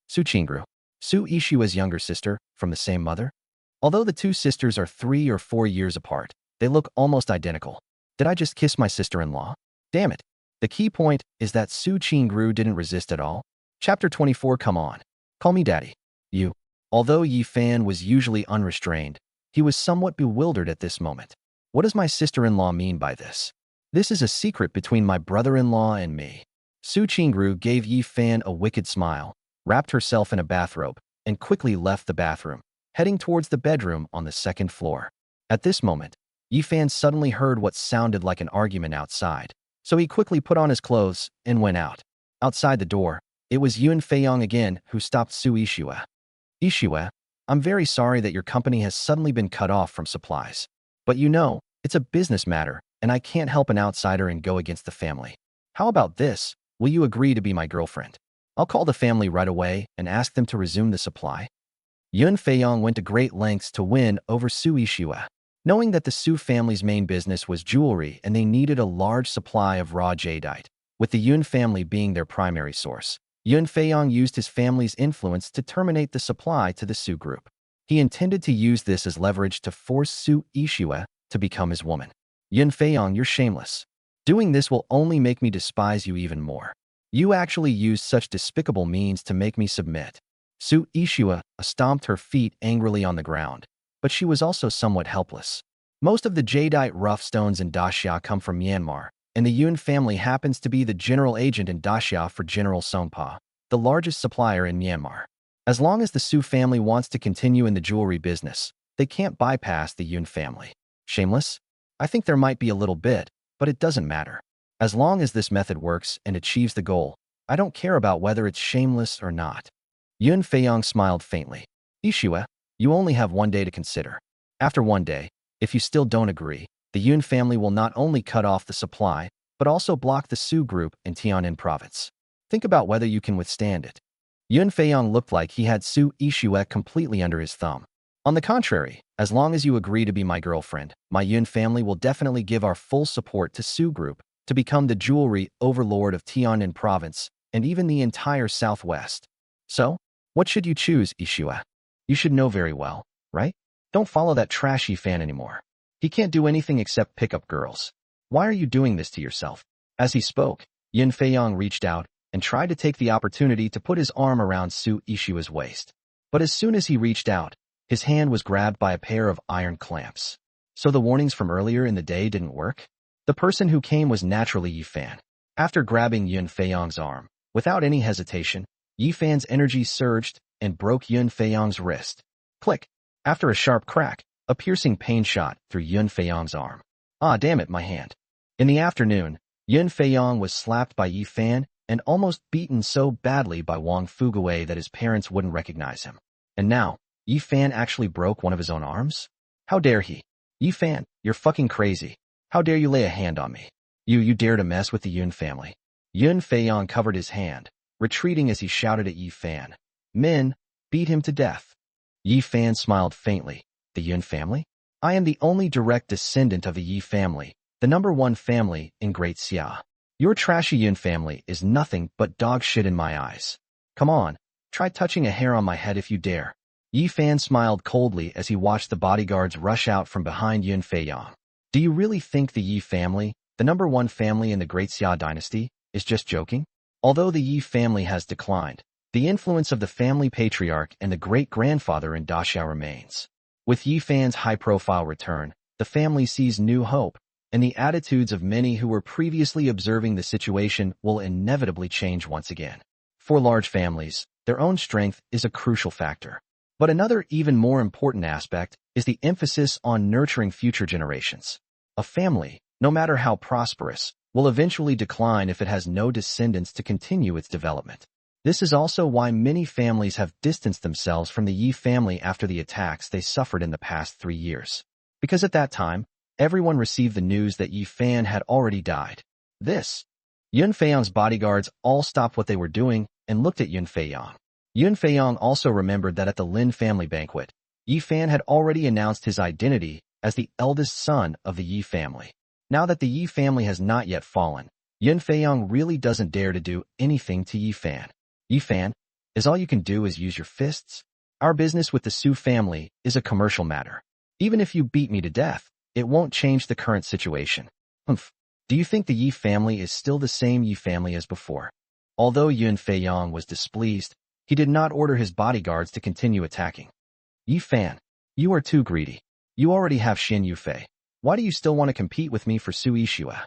Speaker 1: Su Qingru. Su Yixue's younger sister, from the same mother? Although the two sisters are 3 or 4 years apart, they look almost identical. Did I just kiss my sister-in-law? Damn it. The key point is that Su Qingru didn't resist at all. Chapter 24. Come on. Call me daddy. You. Although Yi Fan was usually unrestrained, he was somewhat bewildered at this moment. What does my sister-in-law mean by this? This is a secret between my brother-in-law and me. Su Qingru gave Yi Fan a wicked smile, wrapped herself in a bathrobe, and quickly left the bathroom, heading towards the bedroom on the 2nd floor. At this moment, Yi Fan suddenly heard what sounded like an argument outside, so he quickly put on his clothes and went out. Outside the door, it was Yun Feiyong again who stopped Su Yixue. Yixue, I'm very sorry that your company has suddenly been cut off from supplies. But you know, it's a business matter, and I can't help an outsider and go against the family. How about this? Will you agree to be my girlfriend? I'll call the family right away and ask them to resume the supply. Yun Feiyong went to great lengths to win over Su Yixue. Knowing that the Su family's main business was jewelry and they needed a large supply of raw jadeite, with the Yun family being their primary source, Yun Feiyong used his family's influence to terminate the supply to the Su group. He intended to use this as leverage to force Su Yixue to become his woman. Yun Feiyong, you're shameless. Doing this will only make me despise you even more. You actually used such despicable means to make me submit. Su Yixue stomped her feet angrily on the ground, but she was also somewhat helpless. Most of the jadeite rough stones in Daxia come from Myanmar, and the Yun family happens to be the general agent in Daxia for General Songpa, the largest supplier in Myanmar. As long as the Su family wants to continue in the jewelry business, they can't bypass the Yun family. Shameless? I think there might be a little bit, but it doesn't matter. As long as this method works and achieves the goal, I don't care about whether it's shameless or not. Yun Feiyong smiled faintly. Yixue, you only have 1 day to consider. After 1 day, if you still don't agree, the Yun family will not only cut off the supply, but also block the Su group in Tianjin province. Think about whether you can withstand it. Yun Feiyong looked like he had Su Yixue completely under his thumb. On the contrary, as long as you agree to be my girlfriend, my Yun family will definitely give our full support to Su group to become the jewelry overlord of Tianjin province and even the entire southwest. So, what should you choose, Yixue? You should know very well, right? Don't follow that trashy fan anymore. He can't do anything except pick up girls. Why are you doing this to yourself? As he spoke, Yun Feiyong reached out and tried to take the opportunity to put his arm around Su Yixue's waist. But as soon as he reached out, his hand was grabbed by a pair of iron clamps. So the warnings from earlier in the day didn't work? The person who came was naturally Yi Fan. After grabbing Yun Feiyong's arm, without any hesitation, Yi Fan's energy surged and broke Yun Feiyong's wrist. Click! After a sharp crack, a piercing pain shot through Yun Feiyong's arm. Ah, damn it, my hand. In the afternoon, Yun Feiyong was slapped by Yi Fan and almost beaten so badly by Wang Fuguwei that his parents wouldn't recognize him. And now, Yi Fan actually broke one of his own arms? How dare he? Yi Fan, you're fucking crazy. How dare you lay a hand on me? You dare to mess with the Yun family. Yun Feiyong covered his hand, retreating as he shouted at Yi Fan. Men, beat him to death. Yi Fan smiled faintly. The Yun family? I am the only direct descendant of the Yi family, the #1 family in Great Xia. Your trashy Yun family is nothing but dog shit in my eyes. Come on, try touching a hair on my head if you dare. Yi Fan smiled coldly as he watched the bodyguards rush out from behind Yun Feiyong. Do you really think the Yi family, the #1 family in the Great Xia dynasty, is just joking? Although the Yi family has declined, the influence of the family patriarch and the great-grandfather in Daxia remains. With Yi Fan's high-profile return, the family sees new hope, and the attitudes of many who were previously observing the situation will inevitably change once again. For large families, their own strength is a crucial factor. But another even more important aspect is the emphasis on nurturing future generations. A family, no matter how prosperous, will eventually decline if it has no descendants to continue its development. This is also why many families have distanced themselves from the Yi family after the attacks they suffered in the past 3 years. Because at that time, everyone received the news that Yi Fan had already died. Yun Feiyong's bodyguards all stopped what they were doing and looked at Yun Feiyong. Yun Feiyong also remembered that at the Lin family banquet, Yi Fan had already announced his identity as the eldest son of the Yi family. Now that the Yi family has not yet fallen, Yun Feiyong really doesn't dare to do anything to Yi Fan. Yi Fan, is all you can do is use your fists? Our business with the Su family is a commercial matter. Even if you beat me to death, it won't change the current situation. Do you think the Yi family is still the same Yi family as before? Although Yun Feiyong was displeased, he did not order his bodyguards to continue attacking. Yi Fan, you are too greedy. You already have Xin Yufei. Why do you still want to compete with me for Su Yixue?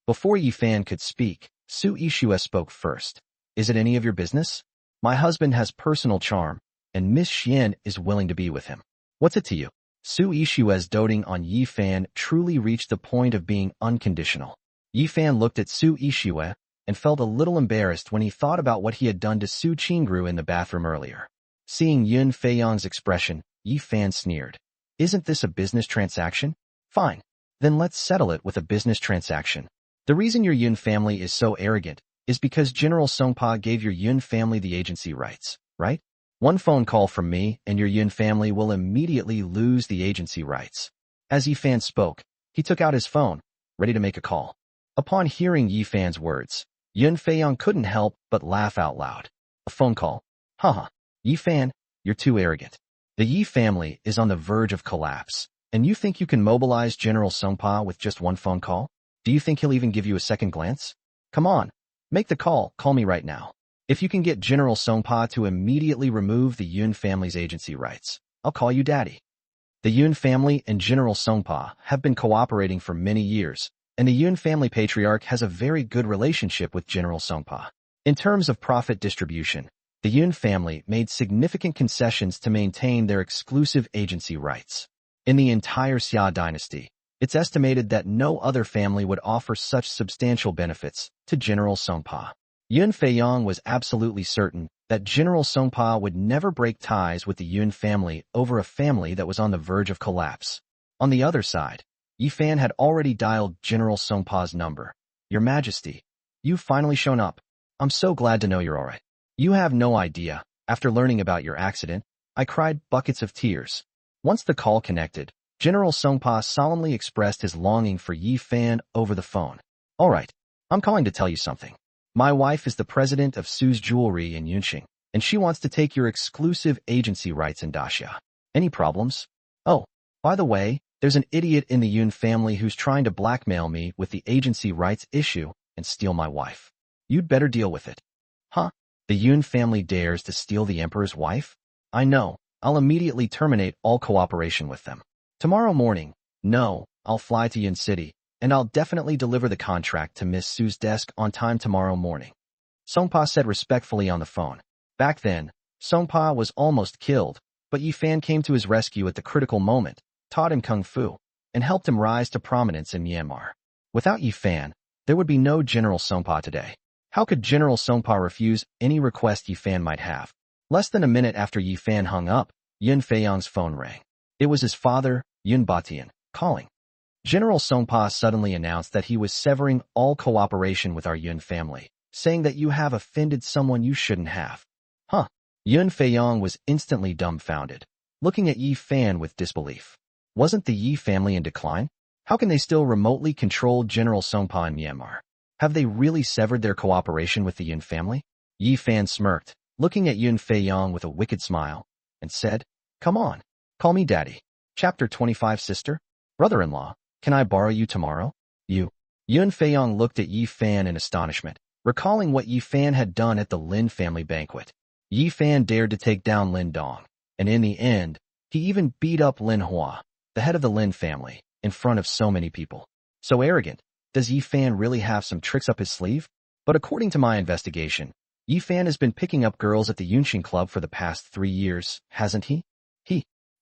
Speaker 1: Before Yi Fan could speak, Su Yixue spoke first. Is it any of your business? My husband has personal charm, and Miss Xian is willing to be with him. What's it to you? Su Yixue's doting on Yi Fan truly reached the point of being unconditional. Yi Fan looked at Su Yixue and felt a little embarrassed when he thought about what he had done to Su Qingru in the bathroom earlier. Seeing Yun Feiyong's expression, Yi Fan sneered. Isn't this a business transaction? Fine. Then let's settle it with a business transaction. The reason your Yun family is so arrogant is because General Songpa gave your Yun family the agency rights, right? One phone call from me and your Yun family will immediately lose the agency rights. As Yi Fan spoke, he took out his phone, ready to make a call. Upon hearing Yi Fan's words, Yun Feiyong couldn't help but laugh out loud. A phone call? Haha. Yi Fan, you're too arrogant. The Yi family is on the verge of collapse, and you think you can mobilize General Songpa with just one phone call? Do you think he'll even give you a second glance? Come on, make the call, call me right now. If you can get General Songpa to immediately remove the Yun family's agency rights, I'll call you daddy. The Yun family and General Songpa have been cooperating for many years, and the Yun family patriarch has a very good relationship with General Songpa. In terms of profit distribution, the Yun family made significant concessions to maintain their exclusive agency rights. In the entire Xia dynasty, it's estimated that no other family would offer such substantial benefits to General Songpa. Yun Feiyong was absolutely certain that General Songpa would never break ties with the Yun family over a family that was on the verge of collapse. On the other side, Yi Fan had already dialed General Songpa's number. Your Majesty, you've finally shown up. I'm so glad to know you're alright. You have no idea, after learning about your accident, I cried buckets of tears. Once the call connected, General Songpa solemnly expressed his longing for Yi Fan over the phone. Alright, I'm calling to tell you something. My wife is the president of Su's Jewelry in Yunqing, and she wants to take your exclusive agency rights in Daxia. Any problems? Oh, by the way, there's an idiot in the Yun family who's trying to blackmail me with the agency rights issue and steal my wife. You'd better deal with it. Huh? The Yun family dares to steal the emperor's wife? I know. I'll immediately terminate all cooperation with them. Tomorrow morning, no, I'll fly to Yun City, and I'll definitely deliver the contract to Miss Su's desk on time tomorrow morning. Songpa said respectfully on the phone. Back then, Songpa was almost killed, but Yi Fan came to his rescue at the critical moment, taught him kung fu, and helped him rise to prominence in Myanmar. Without Yi Fan, there would be no General Songpa today. How could General Songpa refuse any request Yi Fan might have? Less than a minute after Yi Fan hung up, Yun Feiyang's phone rang. It was his father, Yun Batian, calling. General Songpa suddenly announced that he was severing all cooperation with our Yun family, saying that you have offended someone you shouldn't have. Huh? Yun Feiyang was instantly dumbfounded, looking at Yi Fan with disbelief. Wasn't the Yi family in decline? How can they still remotely control General Songpa in Myanmar? Have they really severed their cooperation with the Yun family? Yi Fan smirked, looking at Yun Feiyang with a wicked smile, and said, "Come on, call me daddy." Chapter 25 Sister? Brother-in-law, can I borrow you tomorrow? You. Yun Feiyang looked at Yi Fan in astonishment, recalling what Yi Fan had done at the Lin family banquet. Yi Fan dared to take down Lin Dong, and in the end, he even beat up Lin Hua, the head of the Lin family, in front of so many people. So arrogant. Does Yi Fan really have some tricks up his sleeve? But according to my investigation, Yi Fan has been picking up girls at the Yunxing Club for the past 3 years, hasn't he?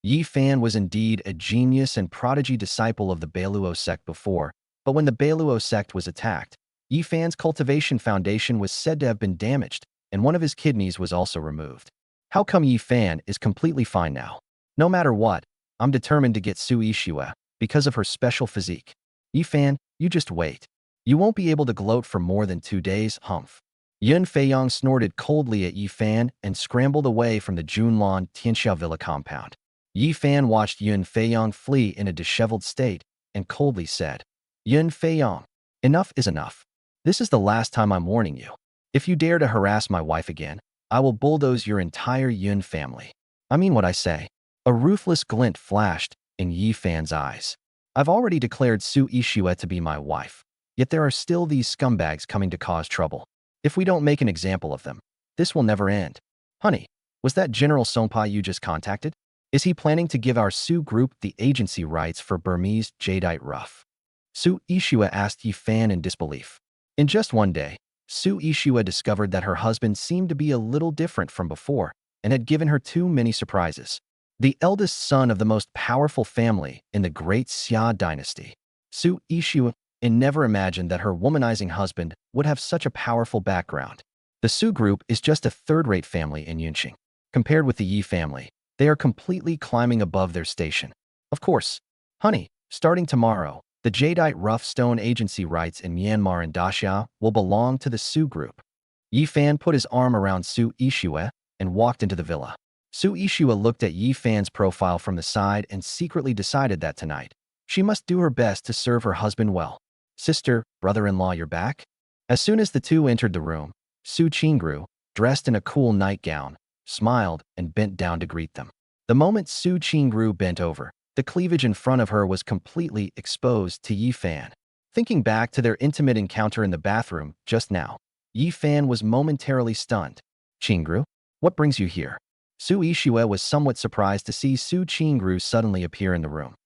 Speaker 1: Yi Fan was indeed a genius and prodigy disciple of the Bailuo sect before, but when the Bailuo sect was attacked, Yi Fan's Cultivation Foundation was said to have been damaged, and one of his kidneys was also removed. How come Yi Fan is completely fine now? No matter what, I'm determined to get Su Yixue because of her special physique. Yi Fan, you just wait. You won't be able to gloat for more than 2 days, humph. Yun Feiyang snorted coldly at Yi Fan and scrambled away from the Junlan Tianxiao Villa compound. Yi Fan watched Yun Feiyang flee in a disheveled state and coldly said, "Yun Feiyang, enough is enough. This is the last time I'm warning you. If you dare to harass my wife again, I will bulldoze your entire Yun family. I mean what I say." A ruthless glint flashed in Yi Fan's eyes. "I've already declared Su Yixue to be my wife, yet there are still these scumbags coming to cause trouble. If we don't make an example of them, this will never end." Honey, was that General Songpa you just contacted? Is he planning to give our Su group the agency rights for Burmese jadeite rough? Su Yixue asked Yi Fan in disbelief. In just one day, Su Yixue discovered that her husband seemed to be a little different from before and had given her too many surprises. The eldest son of the most powerful family in the great Xia dynasty, Su Yixue never imagined that her womanizing husband would have such a powerful background. The Su group is just a third-rate family in Yunxing. Compared with the Yi family, they are completely climbing above their station. Of course, honey, starting tomorrow, the jadeite rough stone agency rights in Myanmar and Daxia will belong to the Su group. Yi Fan put his arm around Su Yixue and walked into the villa. Su Yixue looked at Yi Fan's profile from the side and secretly decided that tonight, she must do her best to serve her husband well. "Sister, brother-in-law, you're back?" As soon as the two entered the room, Su Qingru, dressed in a cool nightgown, smiled and bent down to greet them. The moment Su Qingru bent over, the cleavage in front of her was completely exposed to Yi Fan. Thinking back to their intimate encounter in the bathroom just now, Yi Fan was momentarily stunned. "Qingru, what brings you here?" Su Yixue was somewhat surprised to see Su Qingru suddenly appear in the room.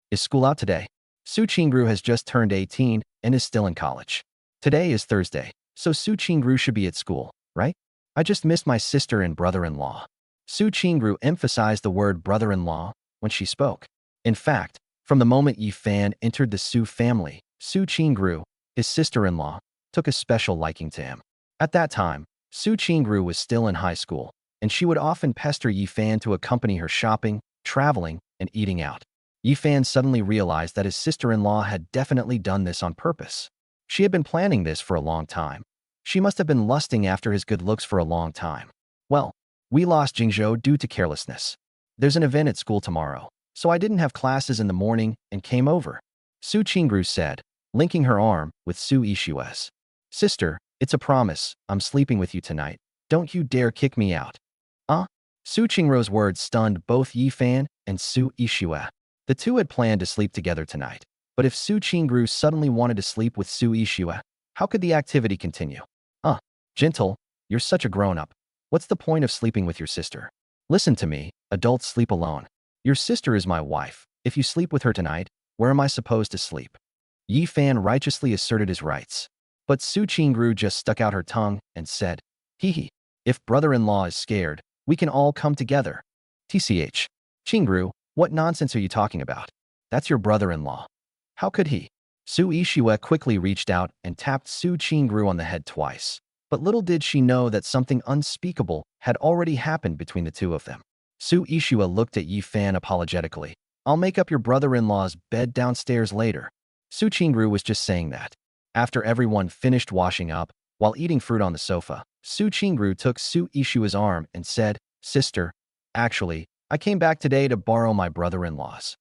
Speaker 1: "Is school out today?" Su Qingru has just turned 18 and is still in college. Today is Thursday, so Su Qingru should be at school, right? "I just missed my sister and brother-in-law." Su Qingru emphasized the word brother-in-law when she spoke. In fact, from the moment Yi Fan entered the Su family, Su Qingru, his sister-in-law, took a special liking to him. At that time, Su Qingru was still in high school, and she would often pester Yi Fan to accompany her shopping, traveling, and eating out. Yi Fan suddenly realized that his sister-in-law had definitely done this on purpose. She had been planning this for a long time. She must have been lusting after his good looks for a long time. "Well, we lost Jingzhou due to carelessness. There's an event at school tomorrow, so I didn't have classes in the morning and came over," Su Qingru said, linking her arm with Su Yixue's. "Sister, it's a promise. I'm sleeping with you tonight. Don't you dare kick me out." Su Qingru's words stunned both Yi Fan and Su Yixue. The two had planned to sleep together tonight, but if Su Qingru suddenly wanted to sleep with Su Yixue, how could the activity continue? Gentle, you're such a grown-up. What's the point of sleeping with your sister? Listen to me, adults sleep alone. Your sister is my wife. If you sleep with her tonight, where am I supposed to sleep?" Yi Fan righteously asserted his rights, but Su Qingru just stuck out her tongue and said, "Hee. If brother-in-law is scared, we can all come together." "Tch. Qingru, what nonsense are you talking about? That's your brother-in-law. How could he?" Su Yixue quickly reached out and tapped Su Qingru on the head twice. But little did she know that something unspeakable had already happened between the two of them. Su Ishua looked at Yi Fan apologetically. I'll make up your brother-in-law's bed downstairs later. Su Qingru was just saying that. After everyone finished washing up, while eating fruit on the sofa, Su Qingru took Su Ishua's arm and said, Sister, actually, I came back today to borrow my brother-in-law's.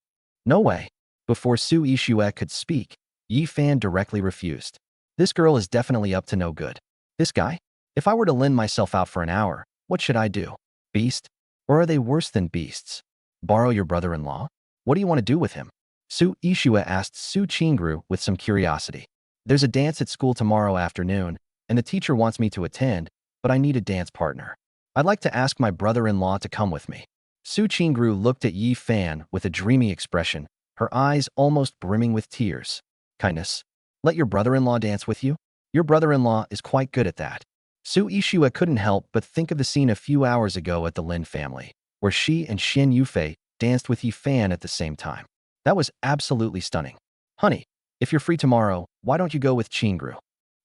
Speaker 1: No way. Before Su Ishua could speak, Yi Fan directly refused. This girl is definitely up to no good. This guy? If I were to lend myself out for an hour, what should I do? Beast? Or are they worse than beasts? Borrow your brother-in-law? What do you want to do with him? Su Ishua asked Su Qingru with some curiosity. There's a dance at school tomorrow afternoon, and the teacher wants me to attend, but I need a dance partner. I'd like to ask my brother-in-law to come with me. Su Qingru looked at Yi Fan with a dreamy expression, her eyes almost brimming with tears. Kindness. Let your brother-in-law dance with you? Your brother-in-law is quite good at that. Su Ishua couldn't help but think of the scene a few hours ago at the Lin family, where she and Xin Yufei danced with Yi Fan at the same time. That was absolutely stunning. Honey, if you're free tomorrow, why don't you go with Qingru?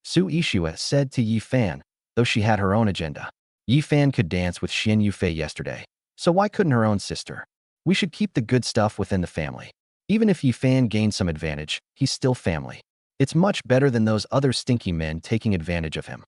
Speaker 1: Su Ishua said to Yi Fan, though she had her own agenda. Yi Fan could dance with Xin Yufei yesterday, so why couldn't her own sister? We should keep the good stuff within the family. Even if Yi Fan gained some advantage, he's still family. It's much better than those other stinky men taking advantage of him.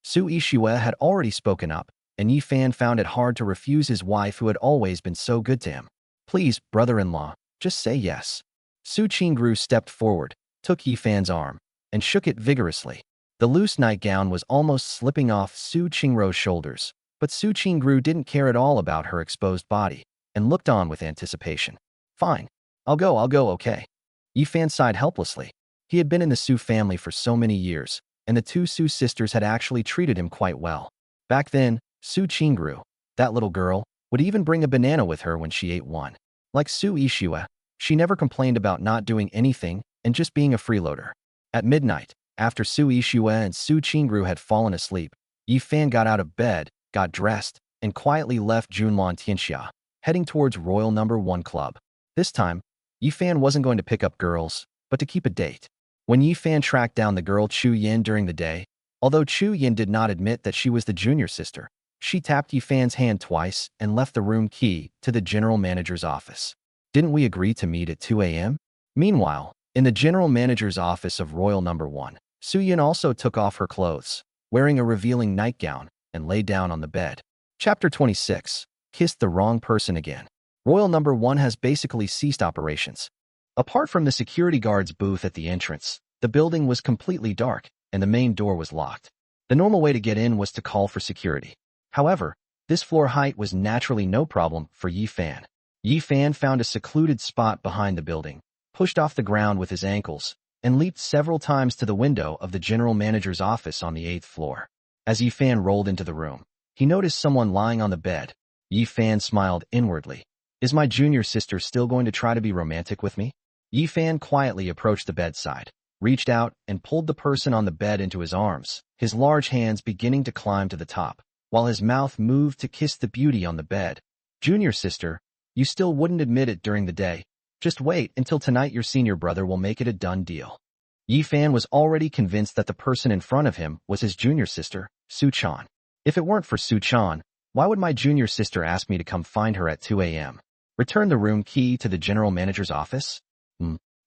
Speaker 1: Su Ishua had already spoken up, and Yi Fan found it hard to refuse his wife who had always been so good to him. Please, brother-in-law, just say yes. Su Qingru stepped forward, took Yi Fan's arm, and shook it vigorously. The loose nightgown was almost slipping off Su Qingru's shoulders, but Su Qingru didn't care at all about her exposed body and looked on with anticipation. Fine. I'll go, okay. Yi Fan sighed helplessly. He had been in the Su family for so many years, and the two Su sisters had actually treated him quite well. Back then, Su Qingru, that little girl, would even bring a banana with her when she ate one. Like Su Ishua, she never complained about not doing anything and just being a freeloader. At midnight, after Su Ishua and Su Qingru had fallen asleep, Yi Fan got out of bed, got dressed, and quietly left Junlan Tianxia, heading towards Royal No. 1 Club. This time, Yi Fan wasn't going to pick up girls, but to keep a date. When Yi Fan tracked down the girl Chu Yin during the day, although Chu Yin did not admit that she was the junior sister, she tapped Yi Fan's hand twice and left the room key to the general manager's office. Didn't we agree to meet at 2 a.m.? Meanwhile, in the general manager's office of Royal No. 1, Su Yin also took off her clothes, wearing a revealing nightgown, and lay down on the bed. Chapter 26. Kissed the wrong person again. Royal No. 1 has basically ceased operations. Apart from the security guard's booth at the entrance, the building was completely dark, and the main door was locked. The normal way to get in was to call for security. However, this floor height was naturally no problem for Yi Fan. Yi Fan found a secluded spot behind the building, pushed off the ground with his ankles, and leaped several times to the window of the general manager's office on the 8th floor. As Yi Fan rolled into the room, he noticed someone lying on the bed. Yi Fan smiled inwardly. Is my junior sister still going to try to be romantic with me? Yi Fan quietly approached the bedside, reached out, and pulled the person on the bed into his arms, his large hands beginning to climb to the top, while his mouth moved to kiss the beauty on the bed. Junior sister, you still wouldn't admit it during the day. Just wait until tonight. Your senior brother will make it a done deal. Yi Fan was already convinced that the person in front of him was his junior sister, Su Chan. If it weren't for Su Chan, why would my junior sister ask me to come find her at 2 a.m.? Return the room key to the general manager's office?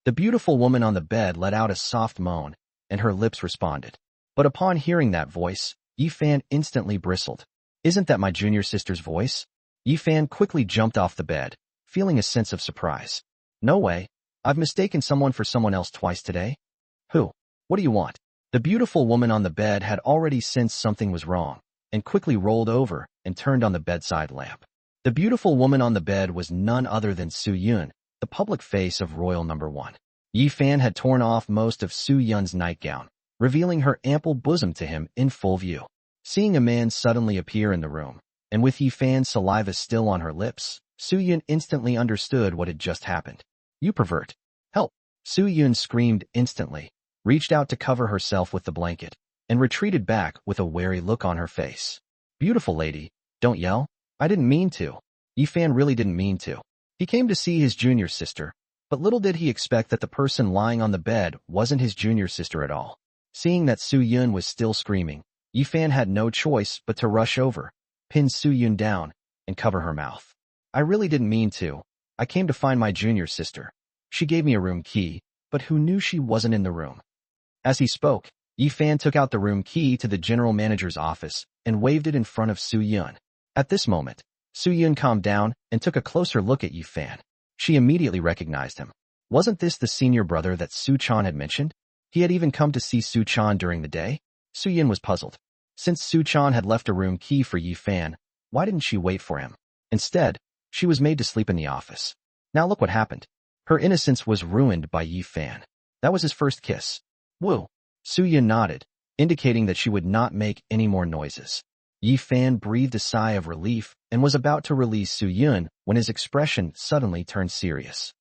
Speaker 1: The beautiful woman on the bed let out a soft moan, and her lips responded. But upon hearing that voice, Yi Fan instantly bristled. Isn't that my junior sister's voice? Yi Fan quickly jumped off the bed, feeling a sense of surprise. No way. I've mistaken someone for someone else twice today. Who? What do you want? The beautiful woman on the bed had already sensed something was wrong, and quickly rolled over and turned on the bedside lamp. The beautiful woman on the bed was none other than Su Yun, the public face of Royal No. 1. Yi Fan had torn off most of Su Yun's nightgown, revealing her ample bosom to him in full view. Seeing a man suddenly appear in the room, and with Yi Fan's saliva still on her lips, Su Yun instantly understood what had just happened. You pervert. Help! Su Yun screamed instantly, reached out to cover herself with the blanket, and retreated back with a wary look on her face. Beautiful lady, don't yell. I didn't mean to. Yi Fan really didn't mean to. He came to see his junior sister, but little did he expect that the person lying on the bed wasn't his junior sister at all. Seeing that Su Yun was still screaming, Yi Fan had no choice but to rush over, pin Su Yun down, and cover her mouth. I really didn't mean to. I came to find my junior sister. She gave me a room key, but who knew she wasn't in the room? As he spoke, Yi Fan took out the room key to the general manager's office and waved it in front of Su Yun. At this moment, Su Yun calmed down and took a closer look at Yi Fan. She immediately recognized him. Wasn't this the senior brother that Su Chan had mentioned? He had even come to see Su Chan during the day? Su Yun was puzzled. Since Su Chan had left a room key for Yi Fan, why didn't she wait for him? Instead, she was made to sleep in the office. Now look what happened. Her innocence was ruined by Yi Fan. That was his first kiss. Woo! Su Yun nodded, indicating that she would not make any more noises. Yi Fan breathed a sigh of relief and was about to release Su Yun when his expression suddenly turned serious.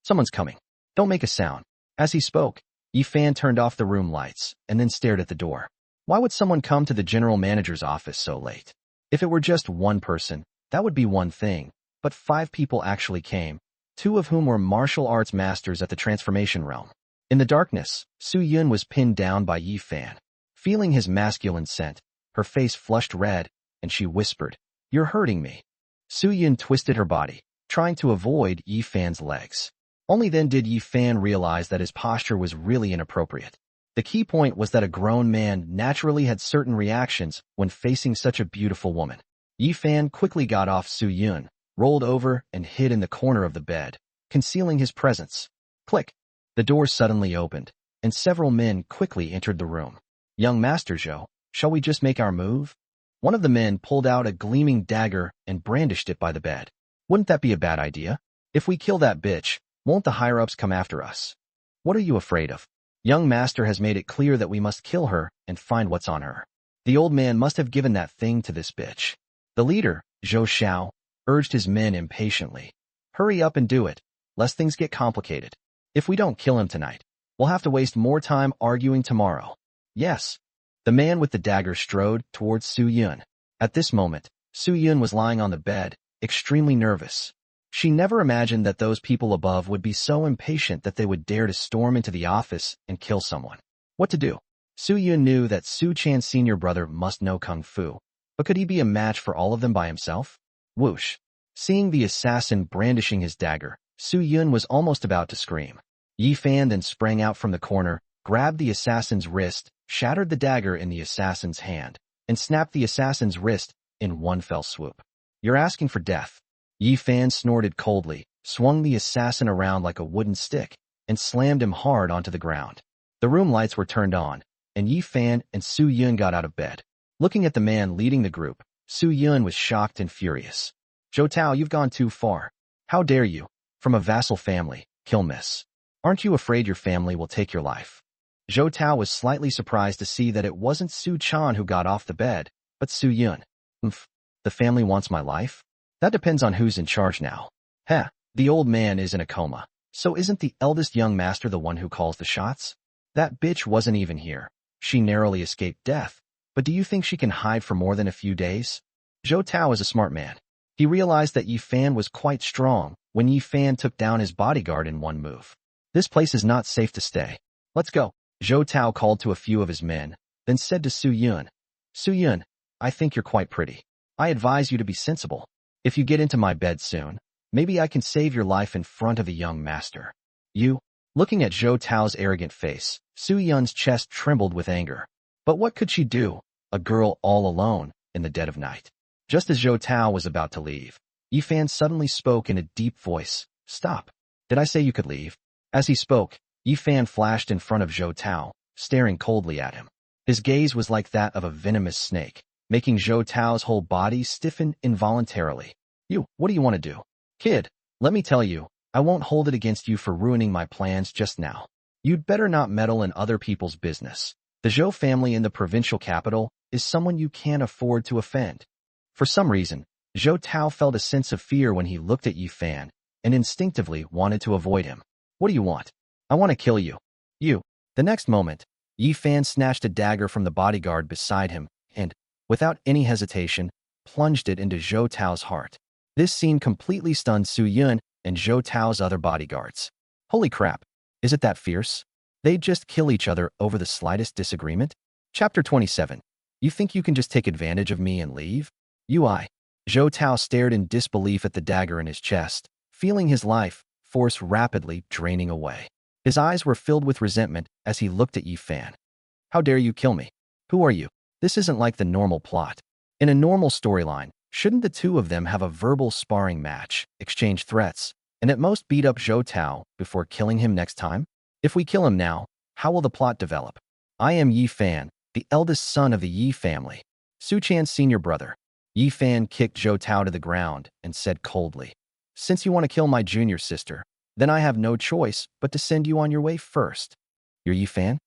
Speaker 1: Someone's coming. Don't make a sound. As he spoke, Yi Fan turned off the room lights and then stared at the door. Why would someone come to the general manager's office so late? If it were just one person, that would be one thing, but 5 people actually came, 2 of whom were martial arts masters at the transformation realm. In the darkness, Su Yun was pinned down by Yi Fan. Feeling his masculine scent, her face flushed red, and she whispered, "You're hurting me." Su Yun twisted her body, trying to avoid Yi Fan's legs. Only then did Yi Fan realize that his posture was really inappropriate. The key point was that a grown man naturally had certain reactions when facing such a beautiful woman. Yi Fan quickly got off Su Yun, rolled over, and hid in the corner of the bed, concealing his presence. Click! The door suddenly opened, and several men quickly entered the room. "Young Master Zhou, shall we just make our move?" One of the men pulled out a gleaming dagger and brandished it by the bed. "Wouldn't that be a bad idea? If we kill that bitch, won't the higher-ups come after us?" "What are you afraid of? Young Master has made it clear that we must kill her and find what's on her. The old man must have given that thing to this bitch." The leader, Zhou Xiao, urged his men impatiently. "Hurry up and do it, lest things get complicated. If we don't kill him tonight, we'll have to waste more time arguing tomorrow." "Yes." The man with the dagger strode towards Su Yun. At this moment, Su Yun was lying on the bed, extremely nervous. She never imagined that those people above would be so impatient that they would dare to storm into the office and kill someone. What to do? Su Yun knew that Su Chan's senior brother must know Kung Fu, but could he be a match for all of them by himself? Whoosh! Seeing the assassin brandishing his dagger, Su Yun was almost about to scream. Yi Fan then sprang out from the corner, grabbed the assassin's wrist, shattered the dagger in the assassin's hand, and snapped the assassin's wrist in one fell swoop. "You're asking for death." Yi Fan snorted coldly, swung the assassin around like a wooden stick, and slammed him hard onto the ground. The room lights were turned on, and Yi Fan and Su Yun got out of bed. Looking at the man leading the group, Su Yun was shocked and furious. "Zhou Tao, you've gone too far. How dare you, from a vassal family, kill Miss? Aren't you afraid your family will take your life?" Zhou Tao was slightly surprised to see that it wasn't Su Chan who got off the bed, but Su Yun. The family wants my life? That depends on who's in charge now." "Heh, the old man is in a coma, so isn't the eldest young master the one who calls the shots? That bitch wasn't even here. She narrowly escaped death, but do you think she can hide for more than a few days?" Zhou Tao is a smart man. He realized that Yi Fan was quite strong when Yi Fan took down his bodyguard in one move. "This place is not safe to stay. Let's go." Zhou Tao called to a few of his men, then said to Su Yun, "Su Yun, I think you're quite pretty. I advise you to be sensible. If you get into my bed soon, maybe I can save your life in front of a young master." "You?" Looking at Zhou Tao's arrogant face, Su Yun's chest trembled with anger. But what could she do, a girl all alone, in the dead of night? Just as Zhou Tao was about to leave, Yi Fan suddenly spoke in a deep voice. "Stop. Did I say you could leave?" As he spoke, Yi Fan flashed in front of Zhou Tao, staring coldly at him. His gaze was like that of a venomous snake, making Zhou Tao's whole body stiffen involuntarily. What do you want to do?" "Kid, let me tell you, I won't hold it against you for ruining my plans just now. You'd better not meddle in other people's business. The Zhou family in the provincial capital is someone you can't afford to offend." For some reason, Zhou Tao felt a sense of fear when he looked at Yi Fan, and instinctively wanted to avoid him. "What do you want?" "I want to kill you." "You." The next moment, Yi Fan snatched a dagger from the bodyguard beside him and, without any hesitation, plunged it into Zhou Tao's heart. This scene completely stunned Su Yun and Zhou Tao's other bodyguards. Holy crap, is it that fierce? They'd just kill each other over the slightest disagreement? Chapter 27. You think you can just take advantage of me and leave? Zhou Zhou Tao stared in disbelief at the dagger in his chest, feeling his life force rapidly draining away. His eyes were filled with resentment as he looked at Yi Fan. How dare you kill me? Who are you? This isn't like the normal plot. In a normal storyline, shouldn't the two of them have a verbal sparring match, exchange threats, and at most beat up Zhou Tao before killing him next time? If we kill him now, how will the plot develop? I am Yi Fan, the eldest son of the Yi family, Su Chan's senior brother. Yi Fan kicked Zhou Tao to the ground and said coldly, since you want to kill my junior sister, then I have no choice but to send you on your way first. You're Yi Fan?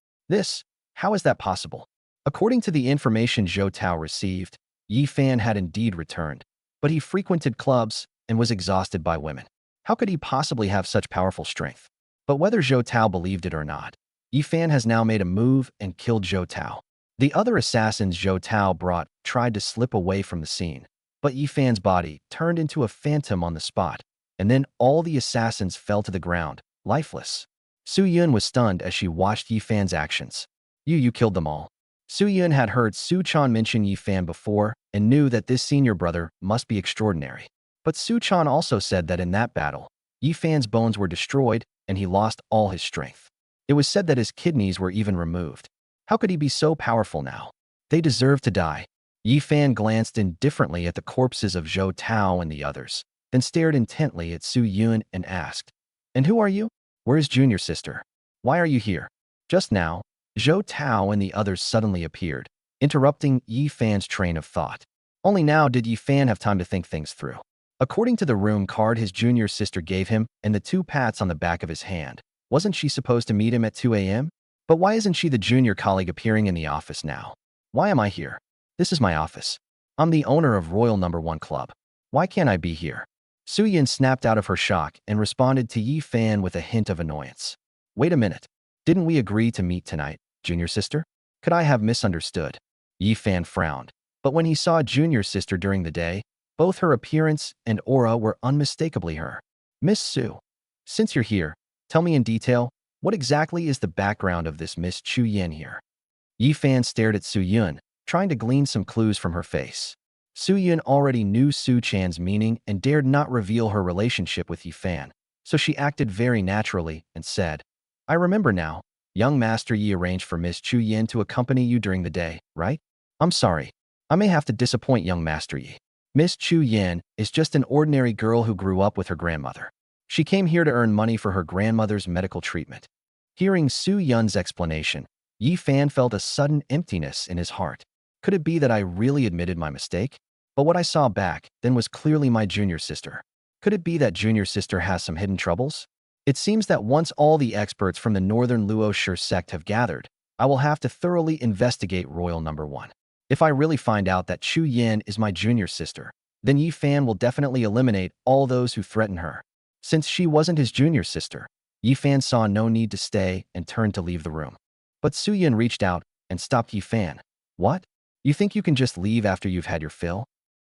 Speaker 1: How is that possible? According to the information Zhou Tao received, Yi Fan had indeed returned, but he frequented clubs and was exhausted by women. How could he possibly have such powerful strength? But whether Zhou Tao believed it or not, Yi Fan has now made a move and killed Zhou Tao. The other assassins Zhou Tao brought tried to slip away from the scene, but Yi Fan's body turned into a phantom on the spot, and then all the assassins fell to the ground, lifeless. Su Yun was stunned as she watched Yi Fan's actions. You killed them all. Su Yun had heard Su Chan mention Yi Fan before and knew that this senior brother must be extraordinary. But Su Chan also said that in that battle, Yi Fan's bones were destroyed and he lost all his strength. It was said that his kidneys were even removed. How could he be so powerful now? They deserve to die. Yi Fan glanced indifferently at the corpses of Zhou Tao and the others, then stared intently at Su Yun and asked, and who are you? Where is junior sister? Why are you here? Just now, Zhou Tao and the others suddenly appeared, interrupting Yi Fan's train of thought. Only now did Yi Fan have time to think things through. According to the room card his junior sister gave him and the 2 pats on the back of his hand, wasn't she supposed to meet him at 2 a.m.? But why isn't she the junior colleague appearing in the office now? Why am I here? This is my office. I'm the owner of Royal No. 1 Club. Why can't I be here? Su Yin snapped out of her shock and responded to Yi Fan with a hint of annoyance. Wait a minute. Didn't we agree to meet tonight, junior sister? Could I have misunderstood? Yi Fan frowned, but when he saw junior sister during the day, both her appearance and aura were unmistakably her. Miss Su, since you're here, tell me in detail, what exactly is the background of this Miss Chu Yen here? Yi Fan stared at Su Yun, trying to glean some clues from her face. Su Yun already knew Su Chan's meaning and dared not reveal her relationship with Yi Fan, so she acted very naturally and said, I remember now, young Master Yi arranged for Miss Chu Yen to accompany you during the day, right? I'm sorry. I may have to disappoint young Master Yi. Miss Chu Yen is just an ordinary girl who grew up with her grandmother. She came here to earn money for her grandmother's medical treatment. Hearing Su Yun's explanation, Yi Fan felt a sudden emptiness in his heart. Could it be that I really admitted my mistake? But what I saw back then was clearly my junior sister. Could it be that junior sister has some hidden troubles? It seems that once all the experts from the Northern Luoshi sect have gathered, I will have to thoroughly investigate Royal No. 1. If I really find out that Chu Yen is my junior sister, then Yi Fan will definitely eliminate all those who threaten her. Since she wasn't his junior sister, Yi Fan saw no need to stay and turned to leave the room. But Su Yin reached out and stopped Yi Fan. What? You think you can just leave after you've had your fill?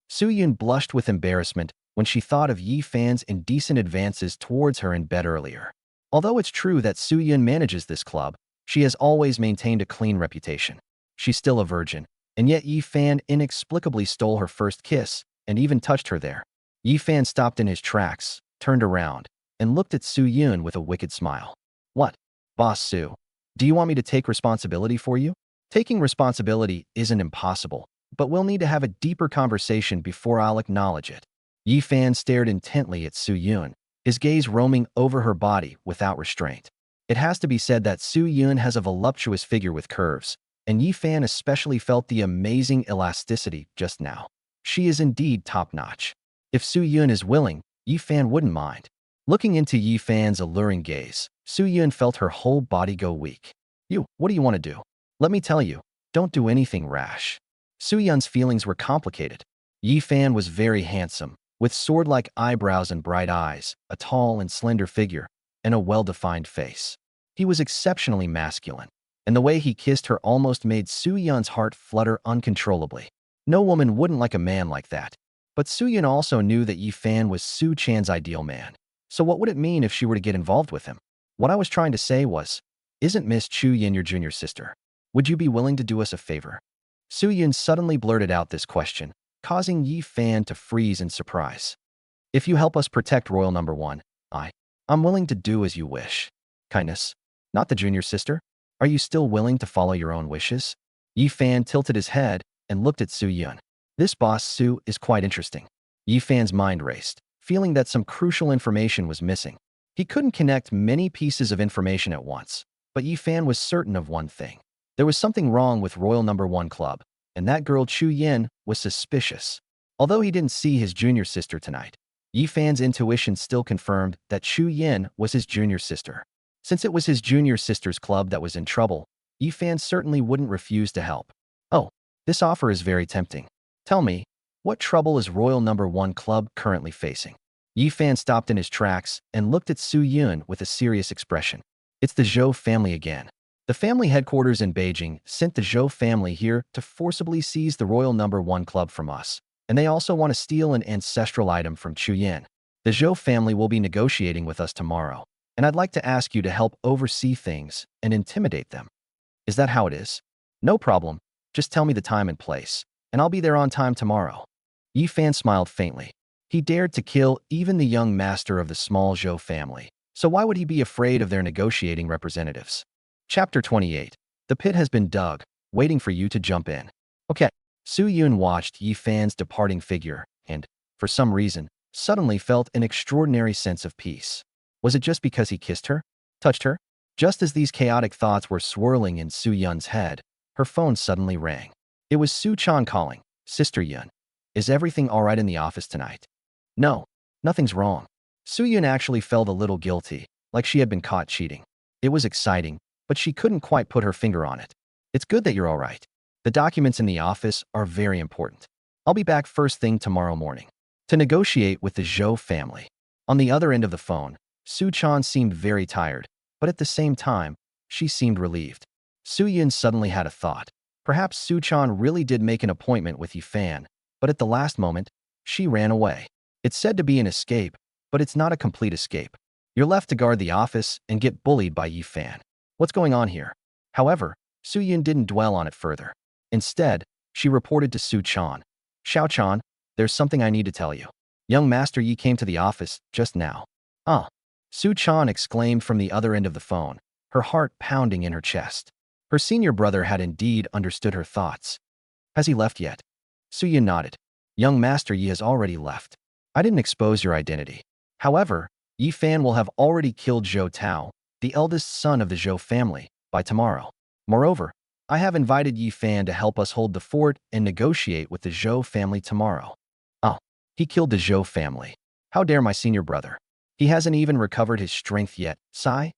Speaker 1: Su Yin blushed with embarrassment when she thought of Yi Fan's indecent advances towards her in bed earlier. Although it's true that Su Yin manages this club, she has always maintained a clean reputation. She's still a virgin, and yet Yi Fan inexplicably stole her first kiss and even touched her there. Yi Fan stopped in his tracks, turned around, and looked at Su Yun with a wicked smile. What? Boss Su, do you want me to take responsibility for you? Taking responsibility isn't impossible, but we'll need to have a deeper conversation before I'll acknowledge it. Yi Fan stared intently at Su Yun, his gaze roaming over her body without restraint. It has to be said that Su Yun has a voluptuous figure with curves, and Yi Fan especially felt the amazing elasticity just now. She is indeed top-notch. If Su Yun is willing, Yi Fan wouldn't mind. Looking into Yi Fan's alluring gaze, Su Yun felt her whole body go weak. What do you want to do? Let me tell you, don't do anything rash. Su Yun's feelings were complicated. Yi Fan was very handsome, with sword-like eyebrows and bright eyes, a tall and slender figure, and a well-defined face. He was exceptionally masculine, and the way he kissed her almost made Su Yun's heart flutter uncontrollably. No woman wouldn't like a man like that. But Su Yun also knew that Yi Fan was Su Chan's ideal man. So what would it mean if she were to get involved with him? What I was trying to say was, isn't Miss Chu Yin your junior sister? Would you be willing to do us a favor? Su Yun suddenly blurted out this question, causing Yi Fan to freeze in surprise. If you help us protect Royal Number One, I'm willing to do as you wish. Kindness. Not the junior sister? Are you still willing to follow your own wishes? Yi Fan tilted his head and looked at Su Yun. This boss Su is quite interesting. Yi Fan's mind raced, feeling that some crucial information was missing. He couldn't connect many pieces of information at once, but Yi Fan was certain of one thing. There was something wrong with Royal Number One Club, and that girl Chu Yin was suspicious. Although he didn't see his junior sister tonight, Yi Fan's intuition still confirmed that Chu Yin was his junior sister. Since it was his junior sister's club that was in trouble, Yi Fan certainly wouldn't refuse to help. Oh, this offer is very tempting. Tell me, what trouble is Royal Number One Club currently facing? Yi Fan stopped in his tracks and looked at Su Yun with a serious expression. It's the Zhou family again. The family headquarters in Beijing sent the Zhou family here to forcibly seize the Royal Number One Club from us, and they also want to steal an ancestral item from Chu Yin. The Zhou family will be negotiating with us tomorrow, and I'd like to ask you to help oversee things and intimidate them. Is that how it is? No problem. Just tell me the time and place, and I'll be there on time tomorrow. Yi Fan smiled faintly. He dared to kill even the young master of the small Zhou family, so why would he be afraid of their negotiating representatives? Chapter 28. The pit has been dug, waiting for you to jump in. Okay. Su Yun watched Yi Fan's departing figure and, for some reason, suddenly felt an extraordinary sense of peace. Was it just because he kissed her? Touched her? Just as these chaotic thoughts were swirling in Su Yun's head, her phone suddenly rang. It was Su Chan calling. Sister Yun. Is everything all right in the office tonight? No, nothing's wrong. Su Yun actually felt a little guilty, like she had been caught cheating. It was exciting, but she couldn't quite put her finger on it. It's good that you're all right. The documents in the office are very important. I'll be back first thing tomorrow morning to negotiate with the Zhou family. On the other end of the phone, Su Chan seemed very tired, but at the same time, she seemed relieved. Su Yun suddenly had a thought. Perhaps Su Chan really did make an appointment with Yi Fan, but at the last moment, she ran away. It's said to be an escape, but it's not a complete escape. You're left to guard the office and get bullied by Yi Fan. What's going on here? However, Su Yun didn't dwell on it further. Instead, she reported to Su Chan. Xiao Chan, there's something I need to tell you. Young Master Yi came to the office just now. Ah, Su Chan exclaimed from the other end of the phone, her heart pounding in her chest. Her senior brother had indeed understood her thoughts. Has he left yet? Su Yun nodded. Young Master Yi has already left. I didn't expose your identity. However, Yi Fan will have already killed Zhou Tao, the eldest son of the Zhou family, by tomorrow. Moreover, I have invited Yi Fan to help us hold the fort and negotiate with the Zhou family tomorrow. Oh, he killed the Zhou family. How dare my senior brother? He hasn't even recovered his strength yet, sigh?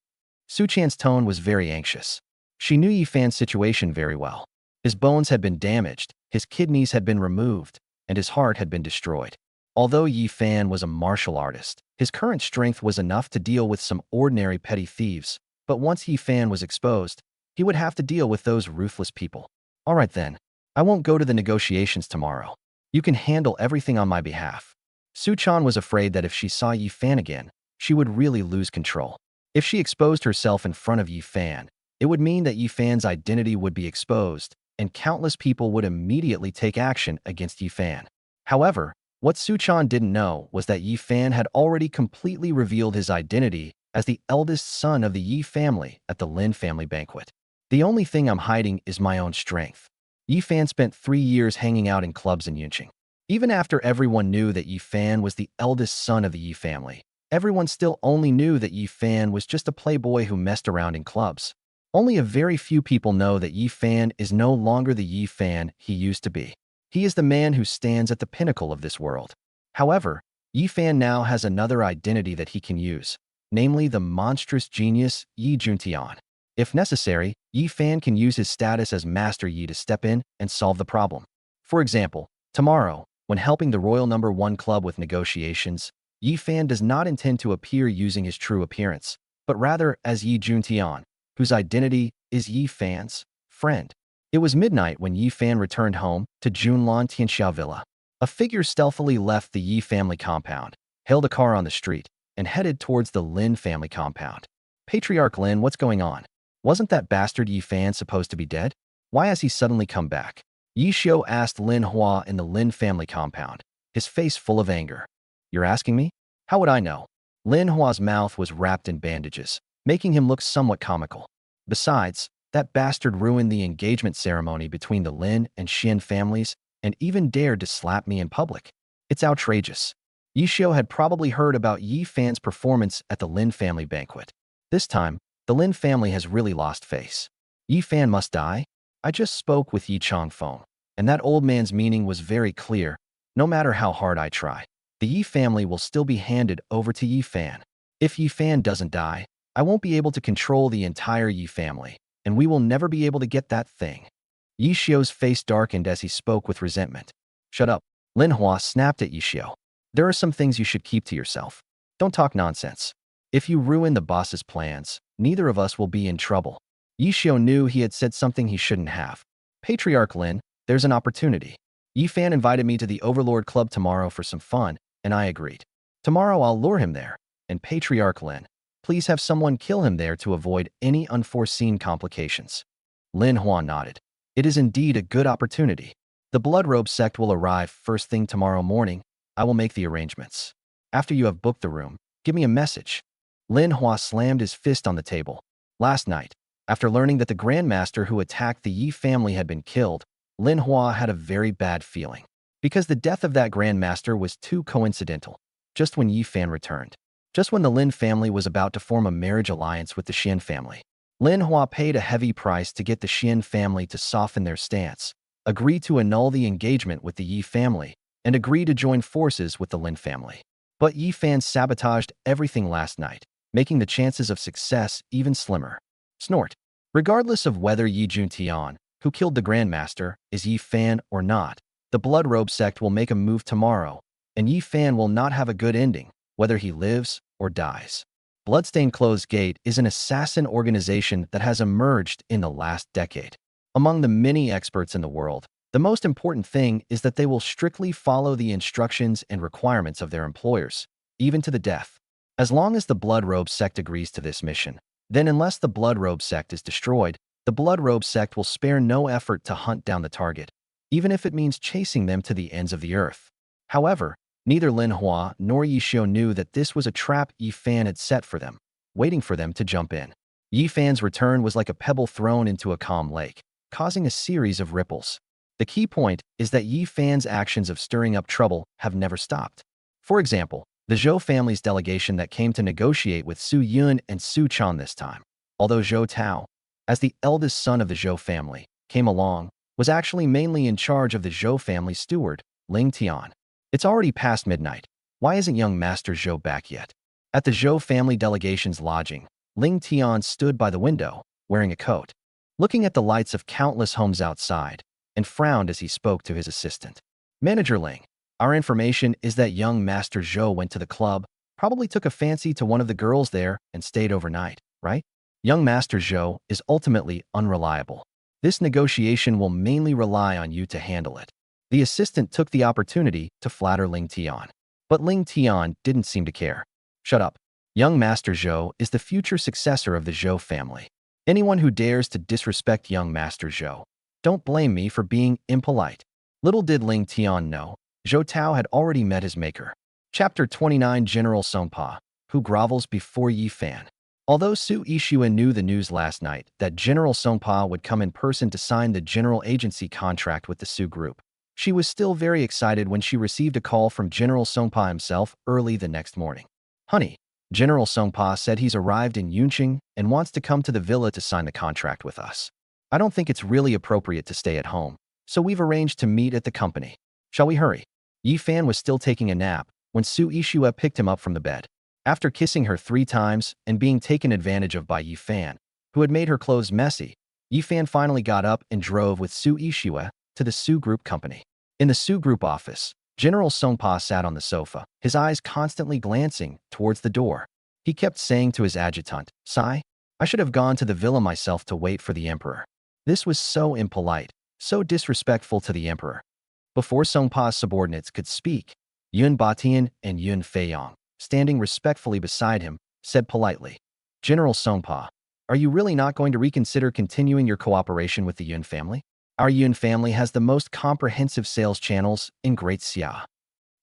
Speaker 1: Su Chan's tone was very anxious. She knew Yi Fan's situation very well. His bones had been damaged, his kidneys had been removed, and his heart had been destroyed. Although Yi Fan was a martial artist, his current strength was enough to deal with some ordinary petty thieves, but once Yi Fan was exposed, he would have to deal with those ruthless people. All right then, I won't go to the negotiations tomorrow. You can handle everything on my behalf. Su Chan was afraid that if she saw Yi Fan again, she would really lose control. If she exposed herself in front of Yi Fan, it would mean that Yi Fan's identity would be exposed, and countless people would immediately take action against Yi Fan. However, what Su Chan didn't know was that Yi Fan had already completely revealed his identity as the eldest son of the Yi family at the Lin family banquet. The only thing I'm hiding is my own strength. Yi Fan spent 3 years hanging out in clubs in Yunqing. Even after everyone knew that Yi Fan was the eldest son of the Yi family, everyone still only knew that Yi Fan was just a playboy who messed around in clubs. Only a very few people know that Yi Fan is no longer the Yi Fan he used to be. He is the man who stands at the pinnacle of this world. However, Yi Fan now has another identity that he can use, namely the monstrous genius Yi Juntian. If necessary, Yi Fan can use his status as Master Yi to step in and solve the problem. For example, tomorrow, when helping the Royal Number One Club with negotiations, Yi Fan does not intend to appear using his true appearance, but rather as Yi Juntian, whose identity is Yi Fan's friend. It was midnight when Yi Fan returned home to Junlan Tianxiao Villa. A figure stealthily left the Yi family compound, hailed a car on the street, and headed towards the Lin family compound. Patriarch Lin, what's going on? Wasn't that bastard Yi Fan supposed to be dead? Why has he suddenly come back? Yi Xiu asked Lin Hua in the Lin family compound, his face full of anger. You're asking me? How would I know? Lin Hua's mouth was wrapped in bandages, making him look somewhat comical. Besides, that bastard ruined the engagement ceremony between the Lin and Xian families and even dared to slap me in public. It's outrageous. Yi Xiu had probably heard about Yi Fan's performance at the Lin family banquet. This time, the Lin family has really lost face. Yi Fan must die? I just spoke with Yi Changfeng, and that old man's meaning was very clear. No matter how hard I try, the Yi family will still be handed over to Yi Fan. If Yi Fan doesn't die, I won't be able to control the entire Yi family, and we will never be able to get that thing. Yi Xiu's face darkened as he spoke with resentment. Shut up. Lin Hua snapped at Yi Xiu. There are some things you should keep to yourself. Don't talk nonsense. If you ruin the boss's plans, neither of us will be in trouble. Yi Xiu knew he had said something he shouldn't have. Patriarch Lin, there's an opportunity. Yi Fan invited me to the Overlord Club tomorrow for some fun, and I agreed. Tomorrow I'll lure him there, and Patriarch Lin, please have someone kill him there to avoid any unforeseen complications. Lin Hua nodded. It is indeed a good opportunity. The Blood Robe sect will arrive first thing tomorrow morning. I will make the arrangements. After you have booked the room, give me a message. Lin Hua slammed his fist on the table. Last night, after learning that the Grandmaster who attacked the Yi family had been killed, Lin Hua had a very bad feeling. Because the death of that Grandmaster was too coincidental. Just when Yi Fan returned. Just when the Lin family was about to form a marriage alliance with the Xian family. Lin Hua paid a heavy price to get the Xian family to soften their stance, agree to annul the engagement with the Yi family, and agree to join forces with the Lin family. But Yi Fan sabotaged everything last night, making the chances of success even slimmer. Snort. Regardless of whether Yi Juntian, who killed the Grandmaster, is Yi Fan or not, the Blood Robe sect will make a move tomorrow, and Yi Fan will not have a good ending, whether he lives or dies. Bloodstained Closed Gate is an assassin organization that has emerged in the last decade. Among the many experts in the world, the most important thing is that they will strictly follow the instructions and requirements of their employers, even to the death. As long as the Blood Robe sect agrees to this mission, then unless the Blood Robe sect is destroyed, the Blood Robe sect will spare no effort to hunt down the target, even if it means chasing them to the ends of the earth. However, neither Lin Hua nor Yi Xiu knew that this was a trap Yi Fan had set for them, waiting for them to jump in. Yi Fan's return was like a pebble thrown into a calm lake, causing a series of ripples. The key point is that Yi Fan's actions of stirring up trouble have never stopped. For example, the Zhou family's delegation that came to negotiate with Su Yun and Su Chan this time, although Zhou Tao, as the eldest son of the Zhou family, came along, was actually mainly in charge of the Zhou family steward, Ling Tian. It's already past midnight. Why isn't young Master Zhou back yet? At the Zhou family delegation's lodging, Ling Tian stood by the window, wearing a coat, looking at the lights of countless homes outside, and frowned as he spoke to his assistant. Manager Ling, our information is that young Master Zhou went to the club, probably took a fancy to one of the girls there, and stayed overnight, right? Young Master Zhou is ultimately unreliable. This negotiation will mainly rely on you to handle it. The assistant took the opportunity to flatter Ling Tian. But Ling Tian didn't seem to care. Shut up. Young Master Zhou is the future successor of the Zhou family. Anyone who dares to disrespect young Master Zhou, don't blame me for being impolite. Little did Ling Tian know, Zhou Tao had already met his maker. Chapter 29 General Songpa, who grovels before Yi Fan. Although Su Yixuan knew the news last night that General Songpa would come in person to sign the general agency contract with the Su Group, she was still very excited when she received a call from General Songpa himself early the next morning. Honey, General Songpa said he's arrived in Yunqing and wants to come to the villa to sign the contract with us. I don't think it's really appropriate to stay at home, so we've arranged to meet at the company. Shall we hurry? Yi Fan was still taking a nap when Su Yixue picked him up from the bed. After kissing her 3 times and being taken advantage of by Yi Fan, who had made her clothes messy, Yi Fan finally got up and drove with Su Yixue to the Su Group company. In the Su Group office, General Songpa sat on the sofa, his eyes constantly glancing towards the door. He kept saying to his adjutant, "Sai, I should have gone to the villa myself to wait for the emperor." This was so impolite, so disrespectful to the emperor. Before Songpa's subordinates could speak, Yun Batian and Yun Feiyang, standing respectfully beside him, said politely, "General Songpa, are you really not going to reconsider continuing your cooperation with the Yun family? Our Yun family has the most comprehensive sales channels in Great Xia.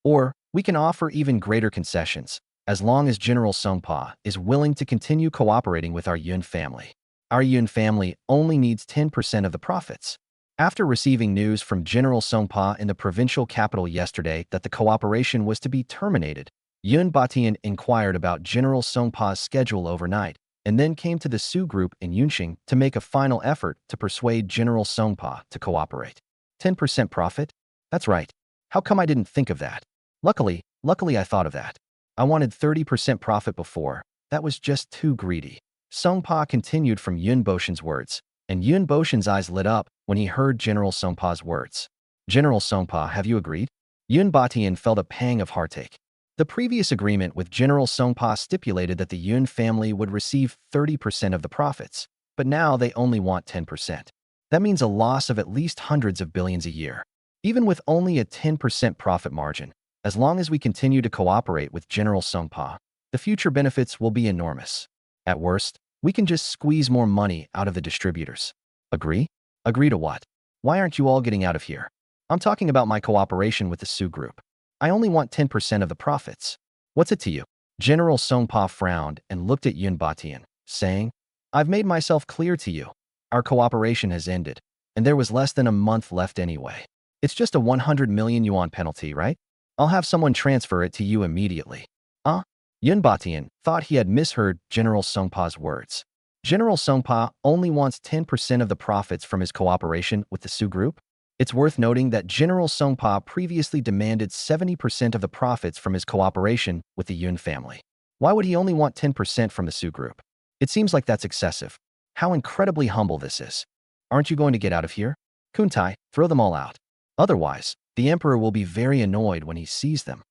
Speaker 1: Or, we can offer even greater concessions, as long as General Songpa is willing to continue cooperating with our Yun family. Our Yun family only needs 10% of the profits. After receiving news from General Songpa in the provincial capital yesterday that the cooperation was to be terminated, Yun Batian inquired about General Songpa's schedule overnight, and then came to the Su group in Yunqing to make a final effort to persuade General Songpa to cooperate. 10% profit? That's right. How come I didn't think of that? Luckily I thought of that. I wanted 30% profit before. That was just too greedy. Songpa continued from Yun Boshan's words, and Yun Boshan's eyes lit up when he heard General Songpa's words. General Songpa, have you agreed? Yun Batian felt a pang of heartache. The previous agreement with General Songpa stipulated that the Yun family would receive 30% of the profits, but now they only want 10%. That means a loss of at least hundreds of billions a year. Even with only a 10% profit margin, as long as we continue to cooperate with General Songpa, the future benefits will be enormous. At worst, we can just squeeze more money out of the distributors. Agree? Agree to what? Why aren't you all getting out of here? I'm talking about my cooperation with the Su group. I only want 10% of the profits. What's it to you? General Songpa frowned and looked at Yun Batian, saying, I've made myself clear to you. Our cooperation has ended, and there was less than a month left anyway. It's just a 100 million yuan penalty, right? I'll have someone transfer it to you immediately. Yun Batian thought he had misheard General Songpa's words. General Songpa only wants 10% of the profits from his cooperation with the Su group? It's worth noting that General Songpa previously demanded 70% of the profits from his cooperation with the Yun family. Why would he only want 10% from the Su group? It seems like that's excessive. How incredibly humble this is. Aren't you going to get out of here? Kuntai, throw them all out. Otherwise, the emperor will be very annoyed when he sees them.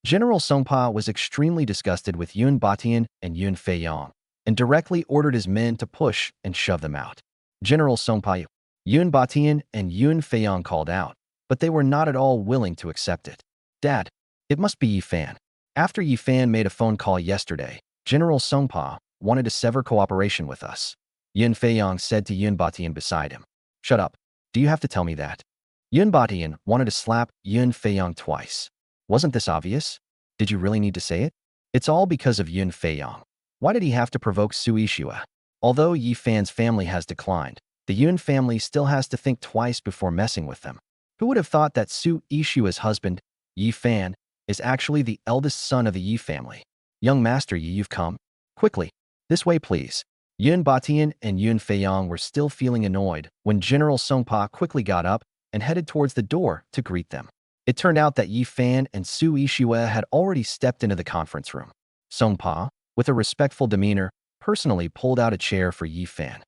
Speaker 1: General Songpa was extremely disgusted with Yun Batian and Yun Feiyang, and directly ordered his men to push and shove them out. General Songpa, Yun Batian and Yun Feiyang called out, but they were not at all willing to accept it. Dad, it must be Yi Fan. After Yi Fan made a phone call yesterday, General Songpa wanted to sever cooperation with us. Yun Feiyang said to Yun Batian beside him. Shut up. Do you have to tell me that? Yun Batian wanted to slap Yun Feiyang twice. Wasn't this obvious? Did you really need to say it? It's all because of Yun Feiyang. Why did he have to provoke Su Yixue? Although Yi Fan's family has declined, the Yun family still has to think twice before messing with them. Who would have thought that Su Yixue's husband, Yi Fan, is actually the eldest son of the Yi family? Young Master Yi, you've come. Quickly. This way, please. Yun Batian and Yun Feiyang were still feeling annoyed when General Songpa quickly got up and headed towards the door to greet them. It turned out that Yi Fan and Su Yixue had already stepped into the conference room. Songpa, with a respectful demeanor, personally pulled out a chair for Yi Fan.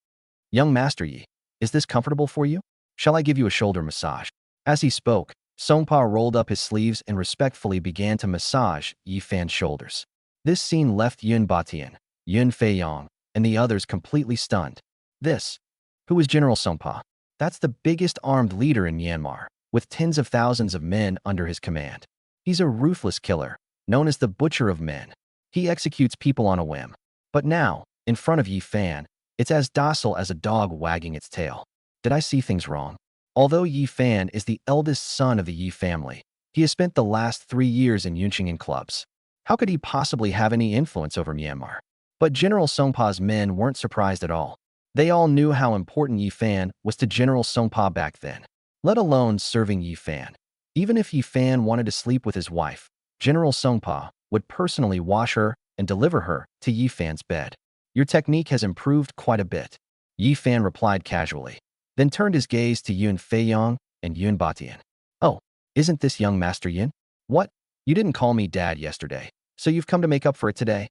Speaker 1: Young Master Yi, is this comfortable for you? Shall I give you a shoulder massage? As he spoke, Songpa rolled up his sleeves and respectfully began to massage Yi Fan's shoulders. This scene left Yun Batian, Yun Feiyang, and the others completely stunned. Who is General Songpa? That's the biggest armed leader in Myanmar, with tens of thousands of men under his command. He's a ruthless killer, known as the Butcher of Men. He executes people on a whim. But now, in front of Yi Fan, it's as docile as a dog wagging its tail. Did I see things wrong? Although Yi Fan is the eldest son of the Yi family, he has spent the last 3 years in Yunqing clubs. How could he possibly have any influence over Myanmar? But General Songpa's men weren't surprised at all. They all knew how important Yi Fan was to General Songpa back then, let alone serving Yi Fan. Even if Yi Fan wanted to sleep with his wife, General Songpa would personally wash her and deliver her to Yi Fan's bed. Your technique has improved quite a bit, Yi Fan replied casually, then turned his gaze to Yun Feiyang and Yun Batian. Oh, isn't this young Master Yin? What? You didn't call me dad yesterday, so you've come to make up for it today?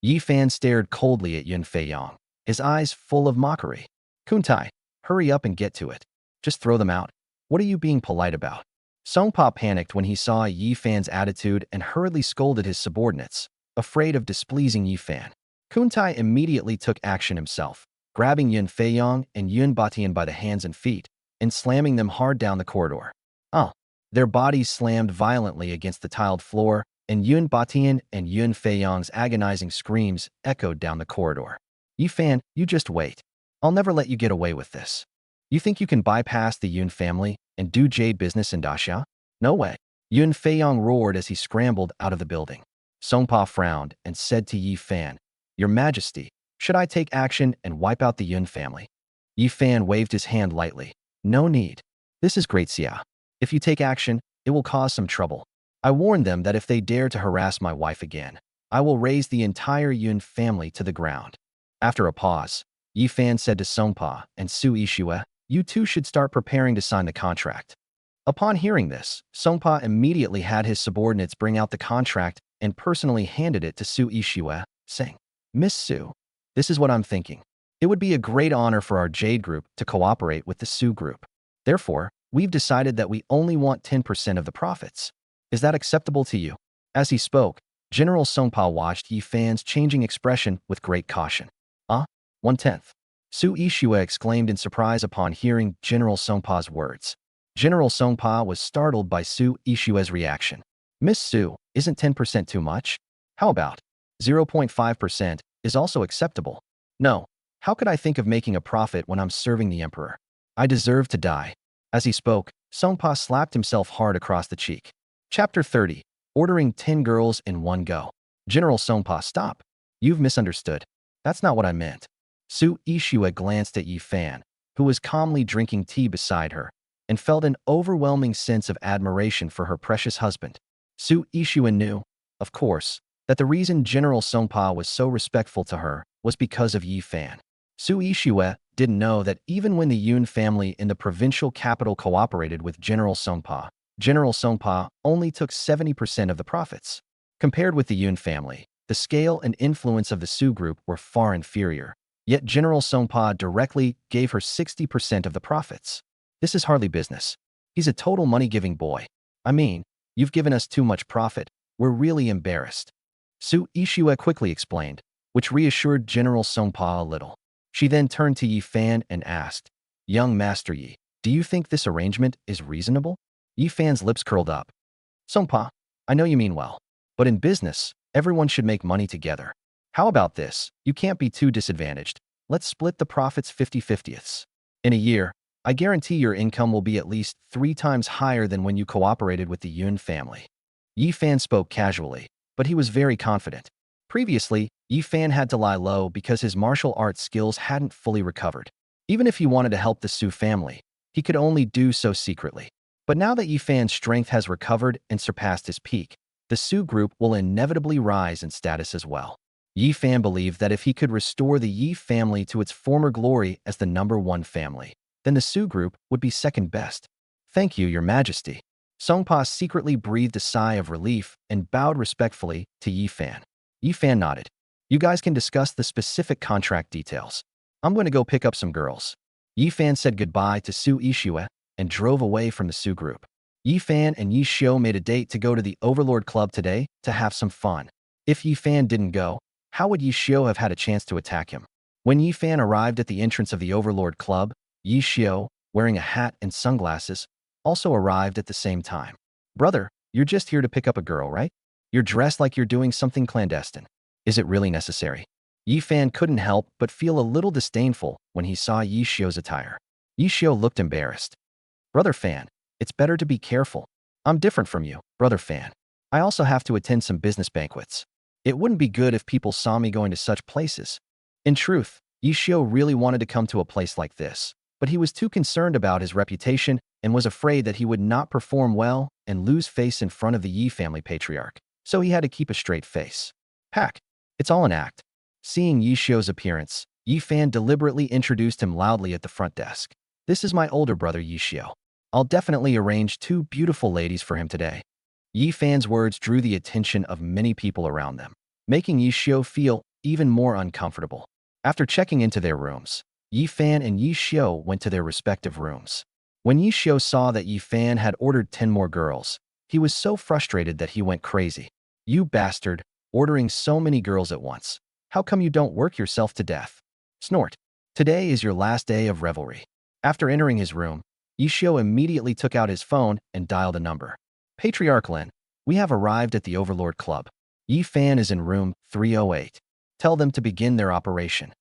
Speaker 1: Yi Fan stared coldly at Yun Feiyang, his eyes full of mockery. Kuntai, hurry up and get to it. Just throw them out. What are you being polite about? Songpa panicked when he saw Yi Fan's attitude and hurriedly scolded his subordinates, afraid of displeasing Yi Fan. Kuntai immediately took action himself, grabbing Yun Feiyang and Yun Batian by the hands and feet and slamming them hard down the corridor. Their bodies slammed violently against the tiled floor, and Yun Batian and Yun Feiyang's agonizing screams echoed down the corridor. Yi Fan, you just wait. I'll never let you get away with this. You think you can bypass the Yun family and do jade business in Daxia? No way. Yun Feiyong roared as he scrambled out of the building. Songpa frowned and said to Yi Fan, Your Majesty, should I take action and wipe out the Yun family? Yi Fan waved his hand lightly. No need. This is great, Xia. If you take action, it will cause some trouble. I warned them that if they dare to harass my wife again, I will raise the entire Yun family to the ground. After a pause, Yi Fan said to Songpa and Su Yixue, You two should start preparing to sign the contract. Upon hearing this, Songpa immediately had his subordinates bring out the contract and personally handed it to Su Yixue, saying, Miss Su, this is what I'm thinking. It would be a great honor for our Jade Group to cooperate with the Su Group. Therefore, we've decided that we only want 10% of the profits. Is that acceptable to you? As he spoke, General Songpa watched Yi Fan's changing expression with great caution. 1/10. Su Yixue exclaimed in surprise upon hearing General Songpa's words. General Songpa was startled by Su Yixue's reaction. Miss Su, isn't 10% too much? How about 0.5% is also acceptable? No. How could I think of making a profit when I'm serving the emperor? I deserve to die. As he spoke, Songpa slapped himself hard across the cheek. Chapter 30. Ordering 10 girls in one go. General Songpa, stop. You've misunderstood. That's not what I meant. Su Yixue glanced at Yi Fan, who was calmly drinking tea beside her, and felt an overwhelming sense of admiration for her precious husband. Su Yixue knew, of course, that the reason General Songpa was so respectful to her was because of Yi Fan. Su Yixue didn't know that even when the Yun family in the provincial capital cooperated with General Songpa only took 70% of the profits. Compared with the Yun family, the scale and influence of the Su group were far inferior, yet General Songpa directly gave her 60% of the profits. This is hardly business. He's a total money-giving boy. I mean, you've given us too much profit. We're really embarrassed. Su Yixue quickly explained, which reassured General Songpa a little. She then turned to Yi Fan and asked, Young Master Yi, do you think this arrangement is reasonable? Yi Fan's lips curled up. Songpa, I know you mean well, but in business, everyone should make money together. How about this? You can't be too disadvantaged. Let's split the profits 50/50ths. In a year, I guarantee your income will be at least 3 times higher than when you cooperated with the Yun family. Yi Fan spoke casually, but he was very confident. Previously, Yi Fan had to lie low because his martial arts skills hadn't fully recovered. Even if he wanted to help the Su family, he could only do so secretly. But now that Yi Fan's strength has recovered and surpassed his peak, the Su group will inevitably rise in status as well. Yi Fan believed that if he could restore the Yi family to its former glory as the #1 family, then the Su group would be second best. Thank you, Your Majesty. Songpa secretly breathed a sigh of relief and bowed respectfully to Yi Fan. Yi Fan nodded. You guys can discuss the specific contract details. I'm going to go pick up some girls. Yi Fan said goodbye to Su Yixue and drove away from the Su group. Yi Fan and Yi Xiu made a date to go to the Overlord Club today to have some fun. If Yi Fan didn't go, how would Yi Xiu have had a chance to attack him? When Yi Fan arrived at the entrance of the Overlord Club, Yi Xiu, wearing a hat and sunglasses, also arrived at the same time. Brother, you're just here to pick up a girl, right? You're dressed like you're doing something clandestine. Is it really necessary? Yi Fan couldn't help but feel a little disdainful when he saw Yi Xiu's attire. Yi Xiu looked embarrassed. Brother Fan, it's better to be careful. I'm different from you, Brother Fan. I also have to attend some business banquets. It wouldn't be good if people saw me going to such places. In truth, Yi Xiu really wanted to come to a place like this, but he was too concerned about his reputation and was afraid that he would not perform well and lose face in front of the Yi family patriarch, so he had to keep a straight face. Pack. It's all an act. Seeing Yi Xiu's appearance, Yi Fan deliberately introduced him loudly at the front desk. This is my older brother Yi Xiu. I'll definitely arrange 2 beautiful ladies for him today. Yi Fan's words drew the attention of many people around them, making Yi Xiu feel even more uncomfortable. After checking into their rooms, Yi Fan and Yi Xiu went to their respective rooms. When Yi Xiu saw that Yi Fan had ordered 10 more girls, he was so frustrated that he went crazy. You bastard, ordering so many girls at once. How come you don't work yourself to death? Snort. Today is your last day of revelry. After entering his room, Yi Xiu immediately took out his phone and dialed a number. Patriarch Lin, we have arrived at the Overlord Club. Yi Fan is in room 308. Tell them to begin their operation.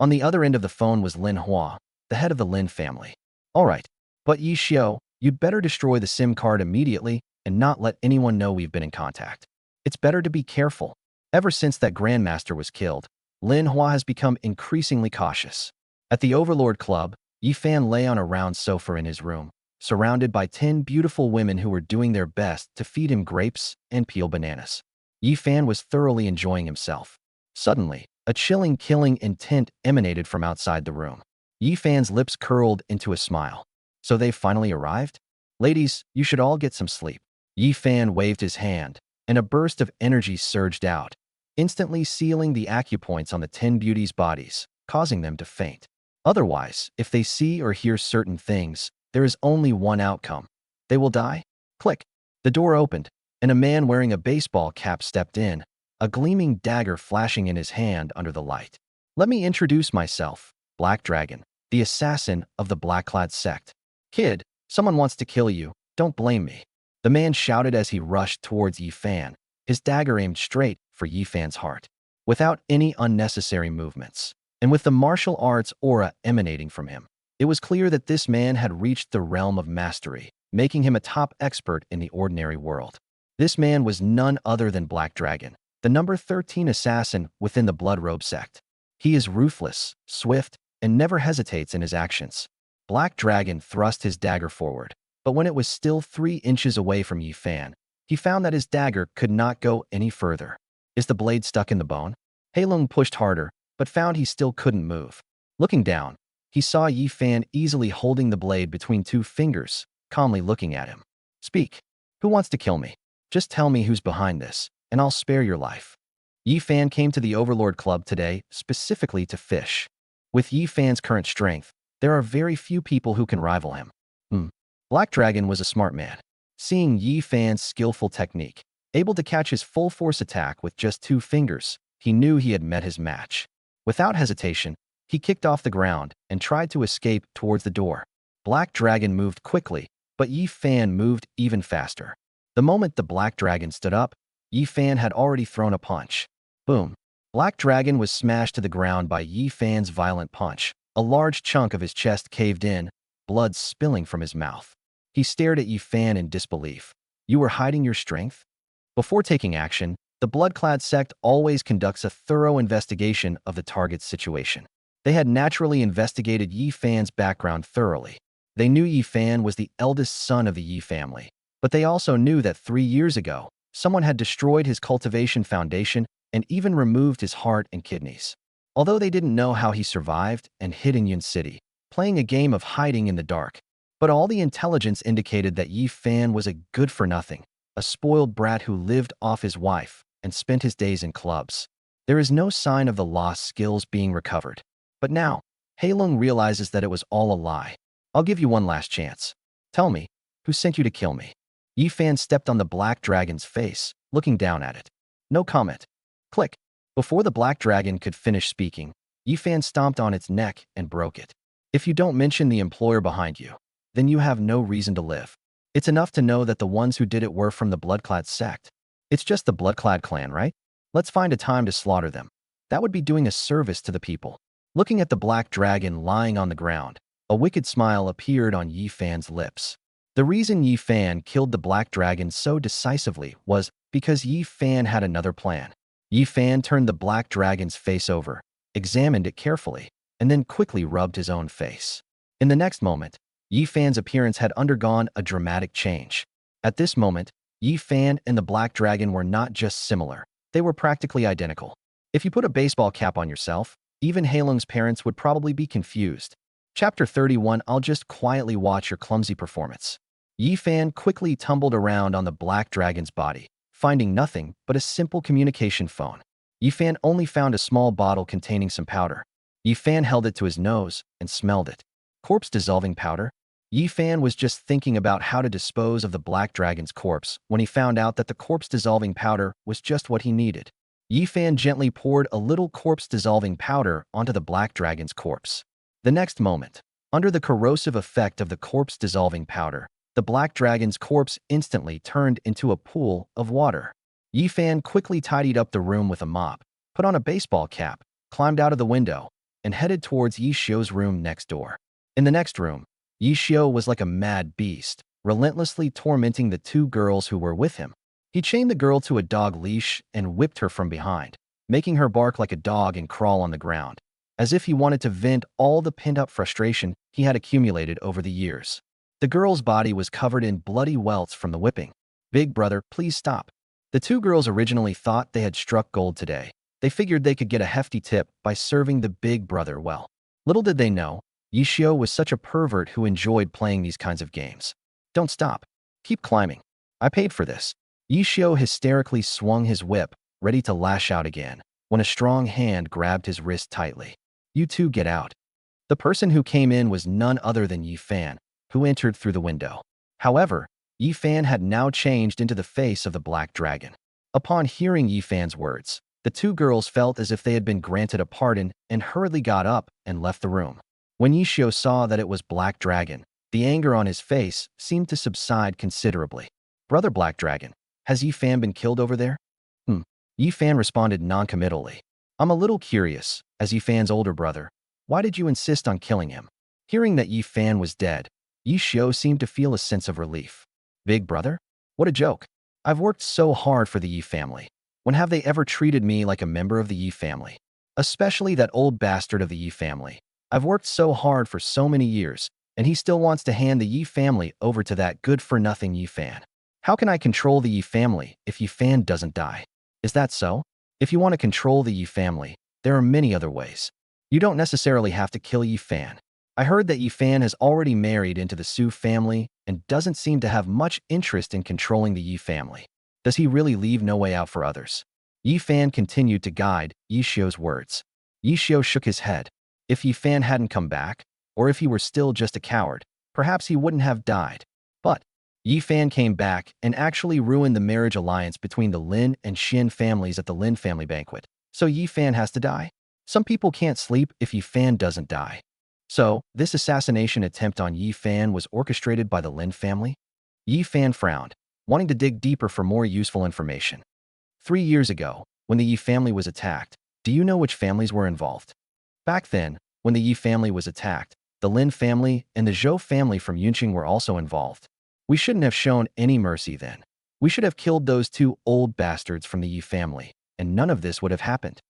Speaker 1: On the other end of the phone was Lin Hua, the head of the Lin family. Alright, but Yi Xiao, you'd better destroy the SIM card immediately and not let anyone know we've been in contact. It's better to be careful. Ever since that Grandmaster was killed, Lin Hua has become increasingly cautious. At the Overlord Club, Yi Fan lay on a round sofa in his room, surrounded by 10 beautiful women who were doing their best to feed him grapes and peel bananas. Yi Fan was thoroughly enjoying himself. Suddenly, a chilling killing intent emanated from outside the room. Yi Fan's lips curled into a smile. So they've finally arrived? Ladies, you should all get some sleep. Yi Fan waved his hand, and a burst of energy surged out, instantly sealing the acupoints on the 10 beauties' bodies, causing them to faint. Otherwise, if they see or hear certain things, there is only one outcome. They will die. Click. The door opened, and a man wearing a baseball cap stepped in, a gleaming dagger flashing in his hand under the light. Let me introduce myself, Black Dragon, the assassin of the Black-clad sect. Kid, someone wants to kill you. Don't blame me. The man shouted as he rushed towards Yi Fan, his dagger aimed straight for Yi Fan's heart. Without any unnecessary movements, and with the martial arts aura emanating from him, it was clear that this man had reached the realm of mastery, making him a top expert in the ordinary world. This man was none other than Black Dragon, the number 13 assassin within the Blood Robe sect. He is ruthless, swift, and never hesitates in his actions. Black Dragon thrust his dagger forward, but when it was still 3 inches away from Yi Fan, he found that his dagger could not go any further. Is the blade stuck in the bone? Heilong pushed harder, but found he still couldn't move. Looking down, he saw Yi Fan easily holding the blade between 2 fingers, calmly looking at him. Speak. Who wants to kill me? Just tell me who's behind this, and I'll spare your life. Yi Fan came to the Overlord Club today specifically to fish. With Yi Fan's current strength, there are very few people who can rival him. Black Dragon was a smart man. Seeing Yi Fan's skillful technique, able to catch his full force attack with just 2 fingers, he knew he had met his match. Without hesitation, he kicked off the ground and tried to escape towards the door. Black Dragon moved quickly, but Yi Fan moved even faster. The moment the Black Dragon stood up, Yi Fan had already thrown a punch. Boom. Black Dragon was smashed to the ground by Yi Fan's violent punch. A large chunk of his chest caved in, blood spilling from his mouth. He stared at Yi Fan in disbelief. You were hiding your strength? Before taking action, the Blood-clad sect always conducts a thorough investigation of the target's situation. They had naturally investigated Yi Fan's background thoroughly. They knew Yi Fan was the eldest son of the Yi family, but they also knew that 3 years ago, someone had destroyed his cultivation foundation and even removed his heart and kidneys. Although they didn't know how he survived and hid in Yun City, playing a game of hiding in the dark, but all the intelligence indicated that Yi Fan was a good-for-nothing, a spoiled brat who lived off his wife and spent his days in clubs. There is no sign of the lost skills being recovered. But now, Heilong realizes that it was all a lie. I'll give you one last chance. Tell me, who sent you to kill me? Yi Fan stepped on the Black Dragon's face, looking down at it. No comment. Click. Before the Black Dragon could finish speaking, Yi Fan stomped on its neck and broke it. If you don't mention the employer behind you, then you have no reason to live. It's enough to know that the ones who did it were from the Blood-clad sect. It's just the Blood-clad clan, right? Let's find a time to slaughter them. That would be doing a service to the people. Looking at the Black Dragon lying on the ground, a wicked smile appeared on Yi Fan's lips. The reason Yi Fan killed the Black Dragon so decisively was because Yi Fan had another plan. Yi Fan turned the Black Dragon's face over, examined it carefully, and then quickly rubbed his own face. In the next moment, Yi Fan's appearance had undergone a dramatic change. At this moment, Yi Fan and the Black Dragon were not just similar, they were practically identical. If you put a baseball cap on yourself, even Heilong's parents would probably be confused. Chapter 31. I'll just quietly watch your clumsy performance. Yi Fan quickly tumbled around on the Black Dragon's body, finding nothing but a simple communication phone. Yi Fan only found a small bottle containing some powder. Yi Fan held it to his nose and smelled it. Corpse-dissolving powder? Yi Fan was just thinking about how to dispose of the Black Dragon's corpse when he found out that the corpse-dissolving powder was just what he needed. Yi Fan gently poured a little corpse-dissolving powder onto the Black Dragon's corpse. The next moment, under the corrosive effect of the corpse-dissolving powder, the Black Dragon's corpse instantly turned into a pool of water. Yi Fan quickly tidied up the room with a mop, put on a baseball cap, climbed out of the window, and headed towards Yi Xiao's room next door. In the next room, Yi Xiao was like a mad beast, relentlessly tormenting the two girls who were with him. He chained the girl to a dog leash and whipped her from behind, making her bark like a dog and crawl on the ground, as if he wanted to vent all the pent-up frustration he had accumulated over the years. The girl's body was covered in bloody welts from the whipping. "Big brother, please stop." The two girls originally thought they had struck gold today. They figured they could get a hefty tip by serving the big brother well. Little did they know, Yi Xiao was such a pervert who enjoyed playing these kinds of games. "Don't stop. Keep climbing. I paid for this." Yi Xiao hysterically swung his whip, ready to lash out again, when a strong hand grabbed his wrist tightly. "You two get out." The person who came in was none other than Yi Fan, who entered through the window. However, Yi Fan had now changed into the face of the Black Dragon. Upon hearing Yi Fan's words, the two girls felt as if they had been granted a pardon and hurriedly got up and left the room. When Yi Xiao saw that it was Black Dragon, the anger on his face seemed to subside considerably. "Brother Black Dragon, has Yi Fan been killed over there?" Yi Fan responded noncommittally. "I'm a little curious, as Yi Fan's older brother. Why did you insist on killing him?" Hearing that Yi Fan was dead, Yi Xiao seemed to feel a sense of relief. "Big brother? What a joke. I've worked so hard for the Yi family. When have they ever treated me like a member of the Yi family? Especially that old bastard of the Yi family. I've worked so hard for so many years, and he still wants to hand the Yi family over to that good-for-nothing Yi Fan. How can I control the Yi family if Yi Fan doesn't die? Is that so? If you want to control the Yi family, there are many other ways. You don't necessarily have to kill Yi Fan. I heard that Yi Fan has already married into the Su family and doesn't seem to have much interest in controlling the Yi family. Does he really leave no way out for others?" Yi Fan continued to guide Yi Xiao's words. Yi Xiao shook his head. If Yi Fan hadn't come back, or if he were still just a coward, perhaps he wouldn't have died. But Yi Fan came back and actually ruined the marriage alliance between the Lin and Xin families at the Lin family banquet. So Yi Fan has to die? Some people can't sleep if Yi Fan doesn't die. So, this assassination attempt on Yi Fan was orchestrated by the Lin family? Yi Fan frowned, wanting to dig deeper for more useful information. 3 years ago, when the Yi family was attacked, do you know which families were involved? Back then, when the Yi family was attacked, the Lin family and the Zhou family from Yunqing were also involved. We shouldn't have shown any mercy then. We should have killed those two old bastards from the Yi family, and none of this would have happened.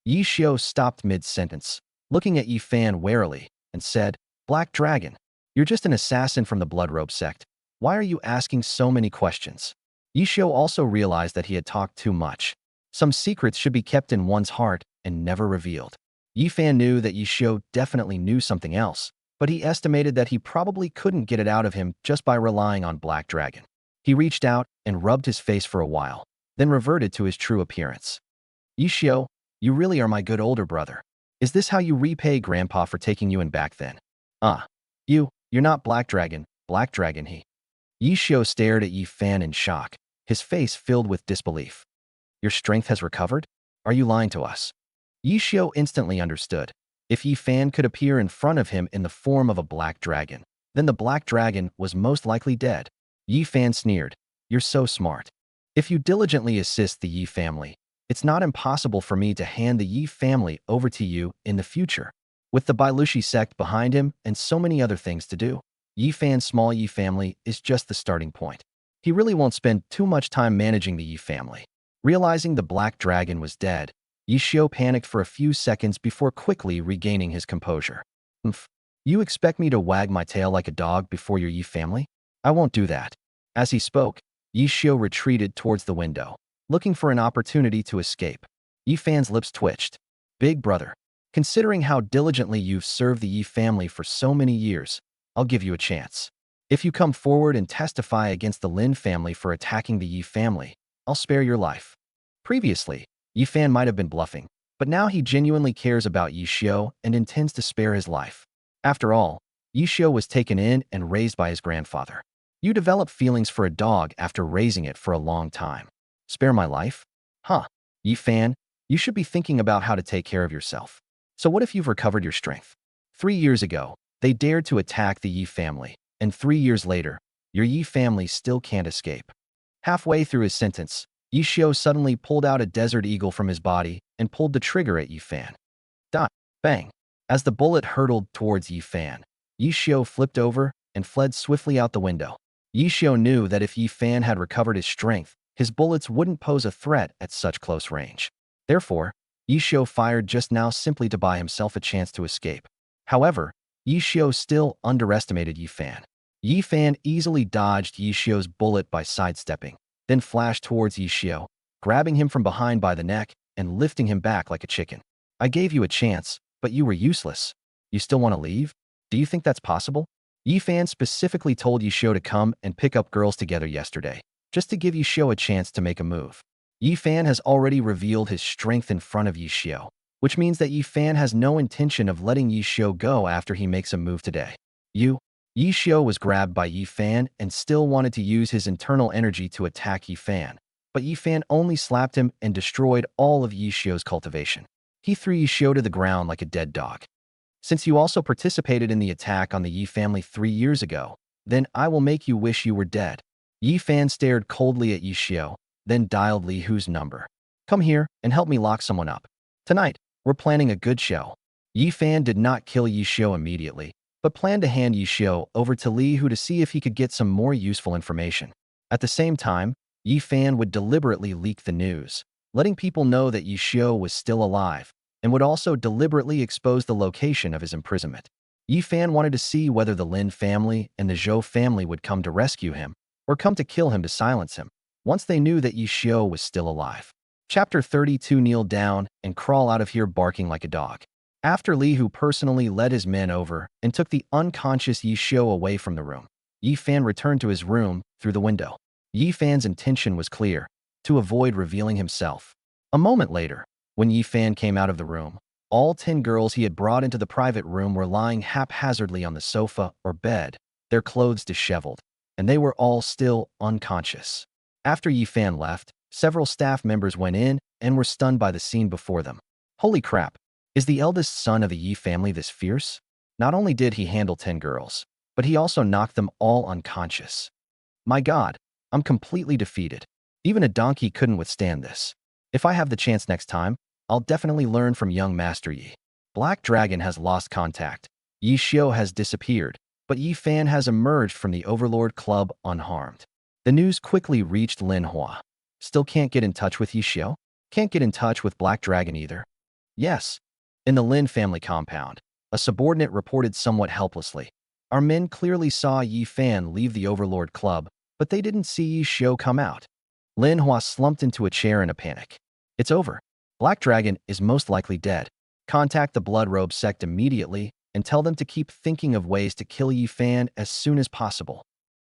Speaker 1: Yi Xiao stopped mid-sentence, looking at Yi Fan warily, and said, "Black Dragon, you're just an assassin from the Blood Robe sect. Why are you asking so many questions?" Yi Xiao also realized that he had talked too much. Some secrets should be kept in one's heart and never revealed. Yi Fan knew that Yi Xiao definitely knew something else, but he estimated that he probably couldn't get it out of him just by relying on Black Dragon. He reached out and rubbed his face for a while, then reverted to his true appearance. "Yi Xiao, you really are my good older brother. Is this how you repay Grandpa for taking you in back then?" You're not Black Dragon, he." Yi Xiao stared at Yi Fan in shock, his face filled with disbelief. "Your strength has recovered? Are you lying to us?" Yi Xiao instantly understood. If Yi Fan could appear in front of him in the form of a Black Dragon, then the Black Dragon was most likely dead. Yi Fan sneered, "You're so smart. If you diligently assist the Yi family, it's not impossible for me to hand the Yi family over to you in the future." With the Bailushi sect behind him and so many other things to do, Yi Fan's small Yi family is just the starting point. He really won't spend too much time managing the Yi family. Realizing the Black Dragon was dead, Yi Xiao panicked for a few seconds before quickly regaining his composure. You expect me to wag my tail like a dog before your Yi family? I won't do that." As he spoke, Yi Xiao retreated towards the window, looking for an opportunity to escape. Yi Fan's lips twitched. "Big brother, considering how diligently you've served the Yi family for so many years, I'll give you a chance. If you come forward and testify against the Lin family for attacking the Yi family, I'll spare your life." Previously, Yi Fan might have been bluffing, but now he genuinely cares about Yi Xiao and intends to spare his life. After all, Yi Xiao was taken in and raised by his grandfather. You develop feelings for a dog after raising it for a long time. Spare my life? Yi Fan, you should be thinking about how to take care of yourself. So what if you've recovered your strength? 3 years ago, they dared to attack the Yi family, and 3 years later, your Yi family still can't escape. Halfway through his sentence, Yi Xiao suddenly pulled out a desert eagle from his body and pulled the trigger at Yi Fan. Dot! Bang! As the bullet hurtled towards Yi Fan, Yi Xiao flipped over and fled swiftly out the window. Yi Xiao knew that if Yi Fan had recovered his strength, his bullets wouldn't pose a threat at such close range. Therefore, Yi Xiao fired just now simply to buy himself a chance to escape. However, Yi Xiao still underestimated Yi Fan. Yi Fan easily dodged Yi Xiao's bullet by sidestepping, then flashed towards Yi Xiao, grabbing him from behind by the neck and lifting him back like a chicken. I gave you a chance, but you were useless. You still want to leave? Do you think that's possible? Yi Fan specifically told Yi Xiao to come and pick up girls together yesterday, just to give Yi Xiao a chance to make a move. Yi Fan has already revealed his strength in front of Yi Xiao, which means that Yi Fan has no intention of letting Yi Xiao go after he makes a move today. Yi Xiao was grabbed by Yi Fan and still wanted to use his internal energy to attack Yi Fan, but Yi Fan only slapped him and destroyed all of Yi Xiao's cultivation. He threw Yi Xiao to the ground like a dead dog. Since you also participated in the attack on the Yi family 3 years ago, then I will make you wish you were dead. Yi Fan stared coldly at Yi Xiao, then dialed Li Hu's number. Come here and help me lock someone up. Tonight, we're planning a good show. Yi Fan did not kill Yi Xiao immediately, but planned to hand Yi Xiao over to Li Hu to see if he could get some more useful information. At the same time, Yi Fan would deliberately leak the news, letting people know that Yi Xiao was still alive, and would also deliberately expose the location of his imprisonment. Yi Fan wanted to see whether the Lin family and the Zhou family would come to rescue him, or come to kill him to silence him, once they knew that Yi Xiao was still alive. Chapter 32. Kneel down and crawl out of here barking like a dog. After Li Hu personally led his men over and took the unconscious Yi Xiao away from the room, Yi Fan returned to his room through the window. Yi Fan's intention was clear: to avoid revealing himself. A moment later, when Yi Fan came out of the room, all 10 girls he had brought into the private room were lying haphazardly on the sofa or bed, their clothes disheveled, and they were all still unconscious. After Yi Fan left, several staff members went in and were stunned by the scene before them. Holy crap! Is the eldest son of the Yi family this fierce? Not only did he handle 10 girls, but he also knocked them all unconscious. My God, I'm completely defeated. Even a donkey couldn't withstand this. If I have the chance next time, I'll definitely learn from young Master Yi. Black Dragon has lost contact. Yi Xiao has disappeared, but Yi Fan has emerged from the Overlord Club unharmed. The news quickly reached Manhua. Still can't get in touch with Yi Xiao? Can't get in touch with Black Dragon either? Yes. In the Lin family compound, a subordinate reported somewhat helplessly. Our men clearly saw Yi Fan leave the Overlord Club, but they didn't see Yi Xiao come out. Lin Hua slumped into a chair in a panic. It's over. Black Dragon is most likely dead. Contact the Blood Robe sect immediately and tell them to keep thinking of ways to kill Yi Fan as soon as possible.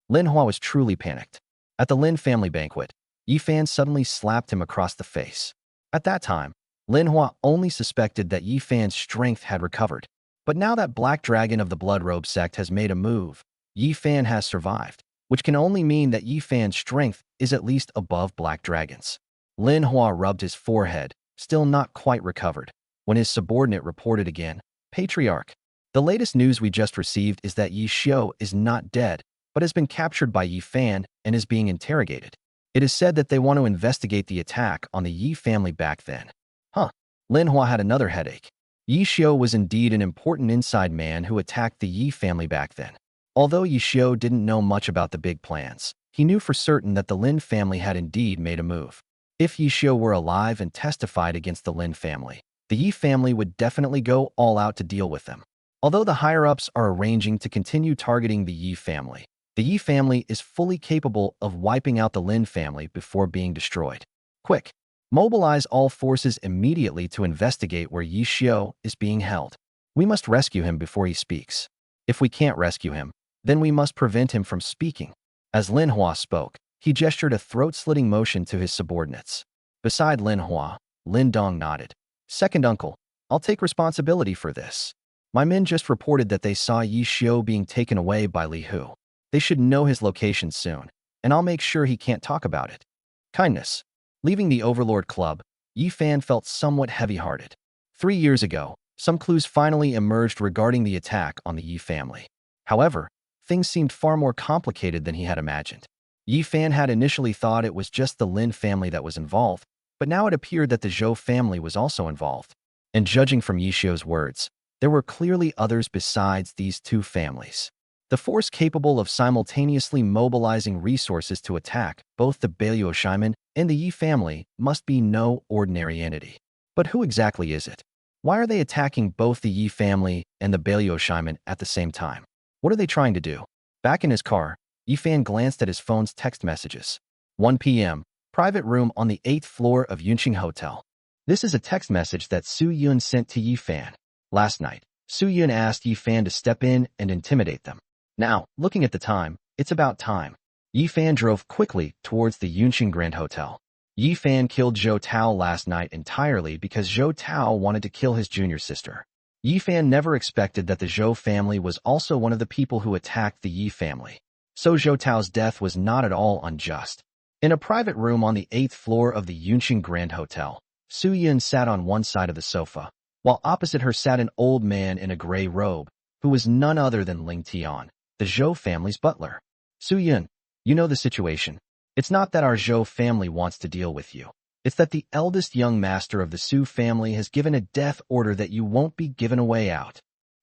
Speaker 1: Lin Hua was truly panicked. At the Lin family banquet, Yi Fan suddenly slapped him across the face. At that time, Lin Hua only suspected that Yi Fan's strength had recovered. But now that Black Dragon of the Blood Robe sect has made a move, Yi Fan has survived, which can only mean that Yi Fan's strength is at least above Black Dragon's. Lin Hua rubbed his forehead, still not quite recovered, when his subordinate reported again. Patriarch, the latest news we just received is that Yi Xiao is not dead, but has been captured by Yi Fan and is being interrogated. It is said that they want to investigate the attack on the Yi family back then. Huh. Lin Hua had another headache. Yi Xiao was indeed an important inside man who attacked the Yi family back then. Although Yi Xiao didn't know much about the big plans, he knew for certain that the Lin family had indeed made a move. If Yi Xiao were alive and testified against the Lin family, the Yi family would definitely go all out to deal with them. Although the higher-ups are arranging to continue targeting the Yi family is fully capable of wiping out the Lin family before being destroyed. Quick, mobilize all forces immediately to investigate where Yi Xiao is being held. We must rescue him before he speaks. If we can't rescue him, then we must prevent him from speaking. As Lin Hua spoke, he gestured a throat-slitting motion to his subordinates. Beside Lin Hua, Lin Dong nodded. Second uncle, I'll take responsibility for this. My men just reported that they saw Yi Xiao being taken away by Li Hu. They should know his location soon, and I'll make sure he can't talk about it. Kindness. Leaving the Overlord Club, Yi Fan felt somewhat heavy-hearted. 3 years ago, some clues finally emerged regarding the attack on the Yi family. However, things seemed far more complicated than he had imagined. Yi Fan had initially thought it was just the Lin family that was involved, but now it appeared that the Zhou family was also involved. And judging from Yi Xiao's words, there were clearly others besides these two families. The force capable of simultaneously mobilizing resources to attack both the Bailioshiman and the Yi family must be no ordinary entity. But who exactly is it? Why are they attacking both the Yi family and the Bailioshiman at the same time? What are they trying to do? Back in his car, Yifan glanced at his phone's text messages. 1 p.m. Private room on the 8th floor of Yunqing Hotel. This is a text message that Su Yun sent to Yifan. Last night, Su Yun asked Yifan to step in and intimidate them. Now, looking at the time, it's about time. Yifan drove quickly towards the Yunqing Grand Hotel. Yifan killed Zhou Tao last night entirely because Zhou Tao wanted to kill his junior sister. Yifan never expected that the Zhou family was also one of the people who attacked the Yi family. So Zhou Tao's death was not at all unjust. In a private room on the 8th floor of the Yunqing Grand Hotel, Su Yun sat on one side of the sofa, while opposite her sat an old man in a gray robe, who was none other than Ling Tian, the Zhou family's butler. Su Yun, you know the situation. It's not that our Zhou family wants to deal with you. It's that the eldest young master of the Su family has given a death order that you won't be given a way out.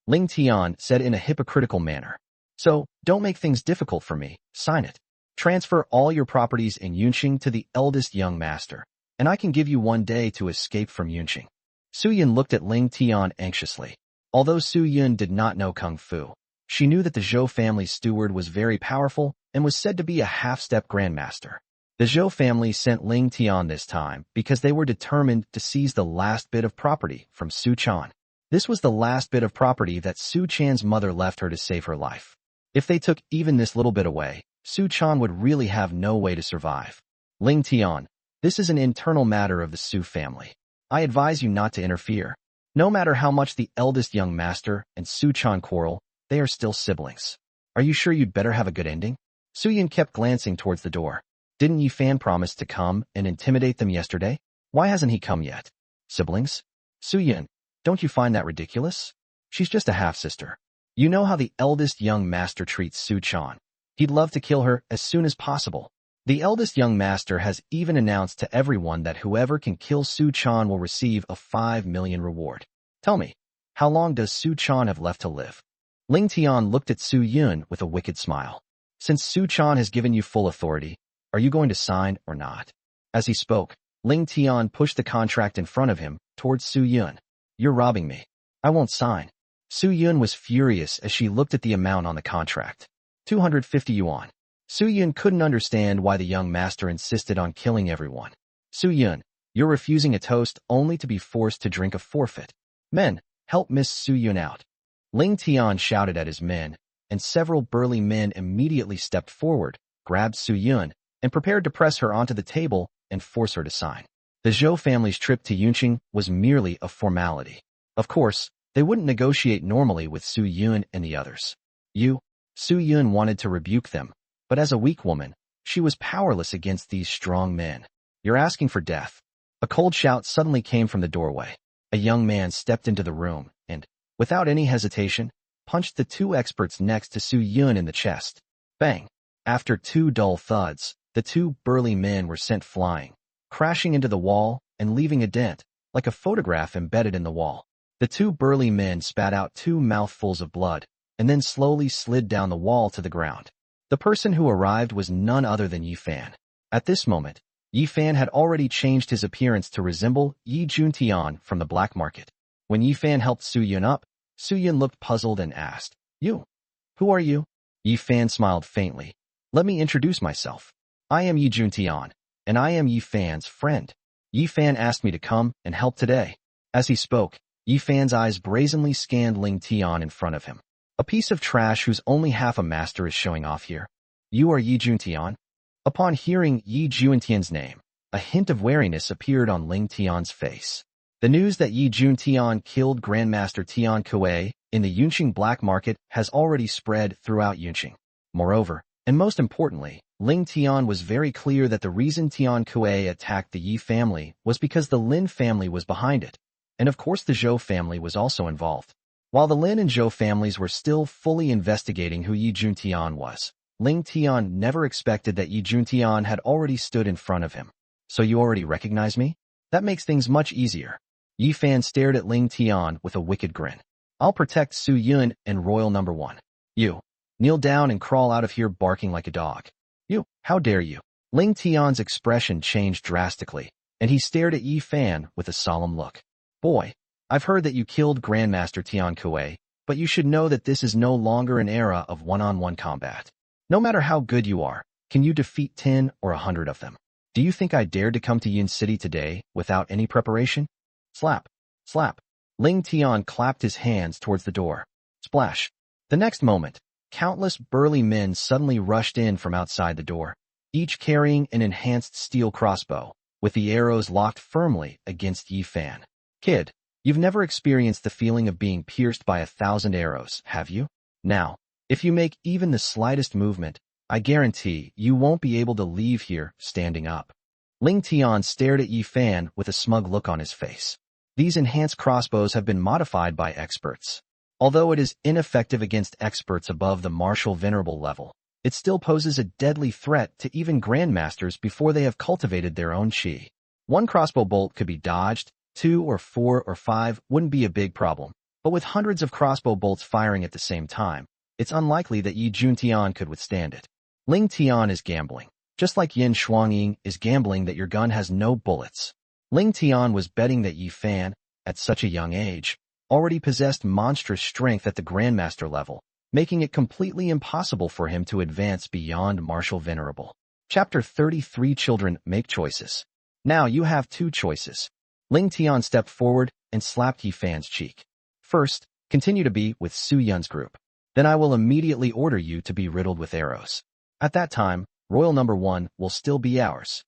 Speaker 1: Ling Tian said in a hypocritical manner. So, don't make things difficult for me, sign it. Transfer all your properties in Yunqing to the eldest young master, and I can give you 1 day to escape from Yunqing. Su Yun looked at Ling Tian anxiously. Although Su Yun did not know Kung Fu, she knew that the Zhou family's steward was very powerful and was said to be a half-step grandmaster. The Zhou family sent Ling Tian this time because they were determined to seize the last bit of property from Su Chan. This was the last bit of property that Su Chan's mother left her to save her life. If they took even this little bit away, Su Chan would really have no way to survive. Ling Tian, this is an internal matter of the Su family. I advise you not to interfere. No matter how much the eldest young master and Su Chan quarrel, they are still siblings. Are you sure you'd better have a good ending? Su Yun kept glancing towards the door. Didn't Yifan promise to come and intimidate them yesterday? Why hasn't he come yet? Siblings? Su Yun, don't you find that ridiculous? She's just a half-sister. You know how the eldest young master treats Su Chan. He'd love to kill her as soon as possible. The eldest young master has even announced to everyone that whoever can kill Su Chan will receive a 5 million reward. Tell me, how long does Su Chan have left to live? Ling Tian looked at Su Yun with a wicked smile. Since Su Chan has given you full authority, are you going to sign or not? As he spoke, Ling Tian pushed the contract in front of him towards Su Yun. You're robbing me. I won't sign. Su Yun was furious as she looked at the amount on the contract. 250 yuan. Su Yun couldn't understand why the young master insisted on killing everyone. Su Yun, you're refusing a toast only to be forced to drink a forfeit. Men, help Miss Su Yun out. Ling Tian shouted at his men, and several burly men immediately stepped forward, grabbed Su Yun, and prepared to press her onto the table and force her to sign. The Zhou family's trip to Yunqing was merely a formality. Of course, they wouldn't negotiate normally with Su Yun and the others. Su Yun wanted to rebuke them, but as a weak woman, she was powerless against these strong men. You're asking for death. A cold shout suddenly came from the doorway. A young man stepped into the room and, without any hesitation, punched the 2 experts next to Su Yun in the chest. Bang! After 2 dull thuds, the 2 burly men were sent flying, crashing into the wall and leaving a dent, like a photograph embedded in the wall. The 2 burly men spat out 2 mouthfuls of blood, and then slowly slid down the wall to the ground. The person who arrived was none other than Yifan. At this moment, Yifan had already changed his appearance to resemble Yi Juntian from the black market. When Yifan helped Su Yun up, Su Yun looked puzzled and asked, You? Who are you? Yifan smiled faintly. Let me introduce myself. I am Yi Juntian, and I am Yifan's friend. Yifan asked me to come and help today. As he spoke, Yifan's eyes brazenly scanned Ling Tian in front of him. A piece of trash whose only half a master is showing off here. You are Yi Juntian? Upon hearing Yi Juntian's name, a hint of wariness appeared on Ling Tian's face. The news that Yi Juntian killed Grandmaster Tian Kuei in the Yunqing black market has already spread throughout Yunqing. Moreover, and most importantly, Ling Tian was very clear that the reason Tian Kuei attacked the Yi family was because the Lin family was behind it, and of course the Zhou family was also involved. While the Lin and Zhou families were still fully investigating who Yi Juntian was, Ling Tian never expected that Yi Juntian had already stood in front of him. So you already recognize me? That makes things much easier. Yifan stared at Ling Tian with a wicked grin. I'll protect Su Yun and Royal Number 1. You. Kneel down and crawl out of here barking like a dog. You, how dare you? Ling Tian's expression changed drastically, and he stared at Yi Fan with a solemn look. Boy, I've heard that you killed Grandmaster Tian Kuei, but you should know that this is no longer an era of one-on-one combat. No matter how good you are, can you defeat 10 or 100 of them? Do you think I dared to come to Yin City today without any preparation? Slap, slap. Ling Tian clapped his hands towards the door. Splash. The next moment, countless burly men suddenly rushed in from outside the door, each carrying an enhanced steel crossbow, with the arrows locked firmly against Yi Fan. Kid, you've never experienced the feeling of being pierced by 1,000 arrows, have you? Now, if you make even the slightest movement, I guarantee you won't be able to leave here standing up. Ling Tian stared at Yi Fan with a smug look on his face. These enhanced crossbows have been modified by experts. Although it is ineffective against experts above the martial venerable level, it still poses a deadly threat to even grandmasters before they have cultivated their own chi. One crossbow bolt could be dodged, 2 or 4 or 5 wouldn't be a big problem, but with hundreds of crossbow bolts firing at the same time, it's unlikely that Yi Juntian could withstand it. Ling Tian is gambling, just like Yin Shuangying is gambling that your gun has no bullets. Ling Tian was betting that Yi Fan, at such a young age, already possessed monstrous strength at the Grandmaster level, making it completely impossible for him to advance beyond martial venerable. Chapter 33 Children Make Choices. Now you have 2 choices. Ling Tian stepped forward and slapped Yi Fan's cheek. First, continue to be with Su Yun's group. Then I will immediately order you to be riddled with arrows. At that time, Royal Number 1 will still be ours.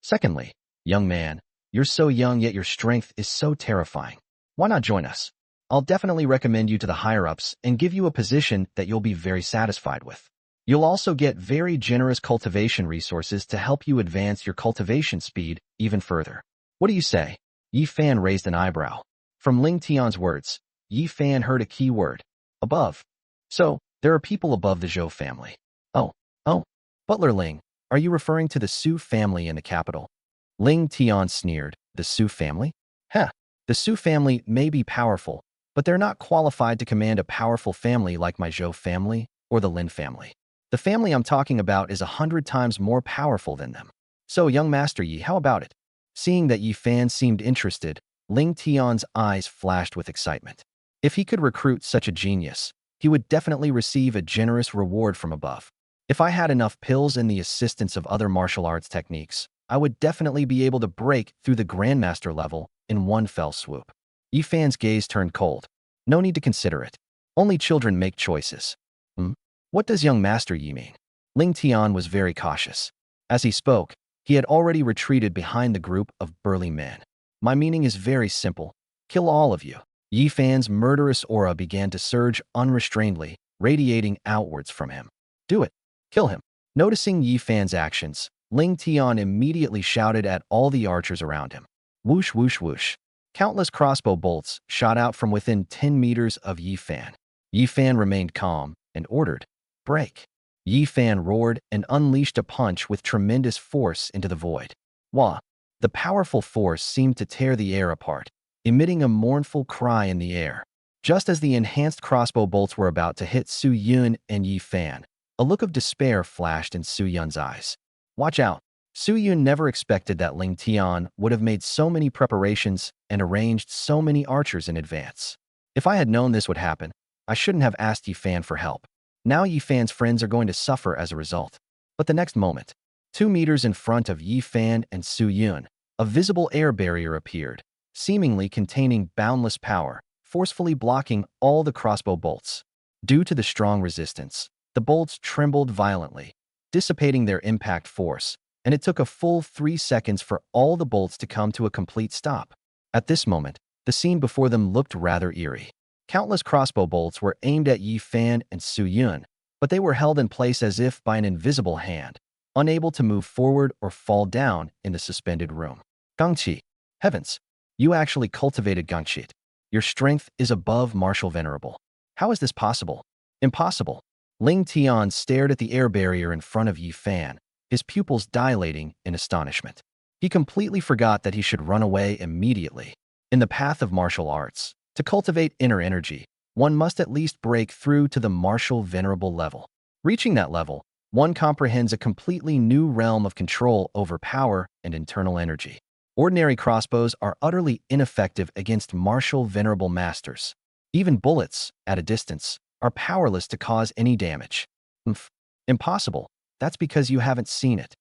Speaker 1: Secondly, young man, you're so young yet your strength is so terrifying. Why not join us? I'll definitely recommend you to the higher-ups and give you a position that you'll be very satisfied with. You'll also get very generous cultivation resources to help you advance your cultivation speed even further. What do you say? Yi Fan raised an eyebrow. From Ling Tian's words, Yi Fan heard a key word. Above. So, there are people above the Zhou family. Oh, Butler Ling, are you referring to the Su family in the capital? Ling Tian sneered. The Su family? The Su family may be powerful, but they're not qualified to command a powerful family like my Zhou family or the Lin family. The family I'm talking about is 100 times more powerful than them. So, young Master Yi, how about it? Seeing that Yi Fan seemed interested, Ling Tian's eyes flashed with excitement. If he could recruit such a genius, he would definitely receive a generous reward from above. If I had enough pills and the assistance of other martial arts techniques, I would definitely be able to break through the Grandmaster level in one fell swoop. Yi Fan's gaze turned cold. No need to consider it. Only children make choices. What does young Master Yi mean? Ling Tian was very cautious. As he spoke, he had already retreated behind the group of burly men. My meaning is very simple. Kill all of you. Yi Fan's murderous aura began to surge unrestrainedly, radiating outwards from him. Do it. Kill him. Noticing Yi Fan's actions, Ling Tian immediately shouted at all the archers around him. Whoosh, whoosh, whoosh. Countless crossbow bolts shot out from within 10 meters of Yi Fan. Yi Fan remained calm and ordered, break. Yi Fan roared and unleashed a punch with tremendous force into the void. Wah! The powerful force seemed to tear the air apart, emitting a mournful cry in the air. Just as the enhanced crossbow bolts were about to hit Su Yun and Yi Fan, a look of despair flashed in Su Yun's eyes. Watch out. Su Yun never expected that Ling Tian would have made so many preparations and arranged so many archers in advance. If I had known this would happen, I shouldn't have asked Yi Fan for help. Now Yi Fan's friends are going to suffer as a result. But the next moment, 2 meters in front of Yi Fan and Su Yun, a visible air barrier appeared, seemingly containing boundless power, forcefully blocking all the crossbow bolts. Due to the strong resistance, the bolts trembled violently, dissipating their impact force, and it took a full 3 seconds for all the bolts to come to a complete stop. At this moment, the scene before them looked rather eerie. Countless crossbow bolts were aimed at Yi Fan and Su Yun, but they were held in place as if by an invisible hand, unable to move forward or fall down in the suspended room. Gangqi. Heavens, you actually cultivated Gangqi. Your strength is above martial venerable. How is this possible? Impossible. Ling Tian stared at the air barrier in front of Yi Fan, his pupils dilating in astonishment. He completely forgot that he should run away immediately. In the path of martial arts, to cultivate inner energy, one must at least break through to the martial venerable level. Reaching that level, one comprehends a completely new realm of control over power and internal energy. Ordinary crossbows are utterly ineffective against martial venerable masters. Even bullets, at a distance, are powerless to cause any damage. Umph. Impossible. That's because you haven't seen it.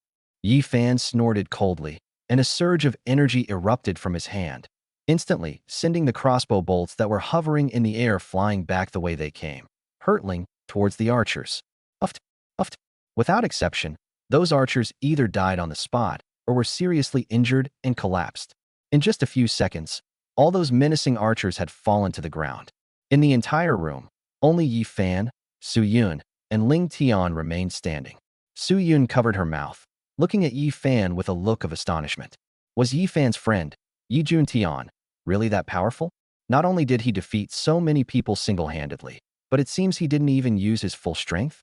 Speaker 1: Yi Fan snorted coldly, and a surge of energy erupted from his hand, instantly sending the crossbow bolts that were hovering in the air flying back the way they came, hurtling towards the archers. Uft, uft. Without exception, those archers either died on the spot or were seriously injured and collapsed. In just a few seconds, all those menacing archers had fallen to the ground. In the entire room, only Yi Fan, Su Yun, and Ling Tian remained standing. Su Yun covered her mouth, looking at Yi Fan with a look of astonishment. Was Yi Fan's friend, Yi Jun Tian, really that powerful? Not only did he defeat so many people single-handedly, but it seems he didn't even use his full strength?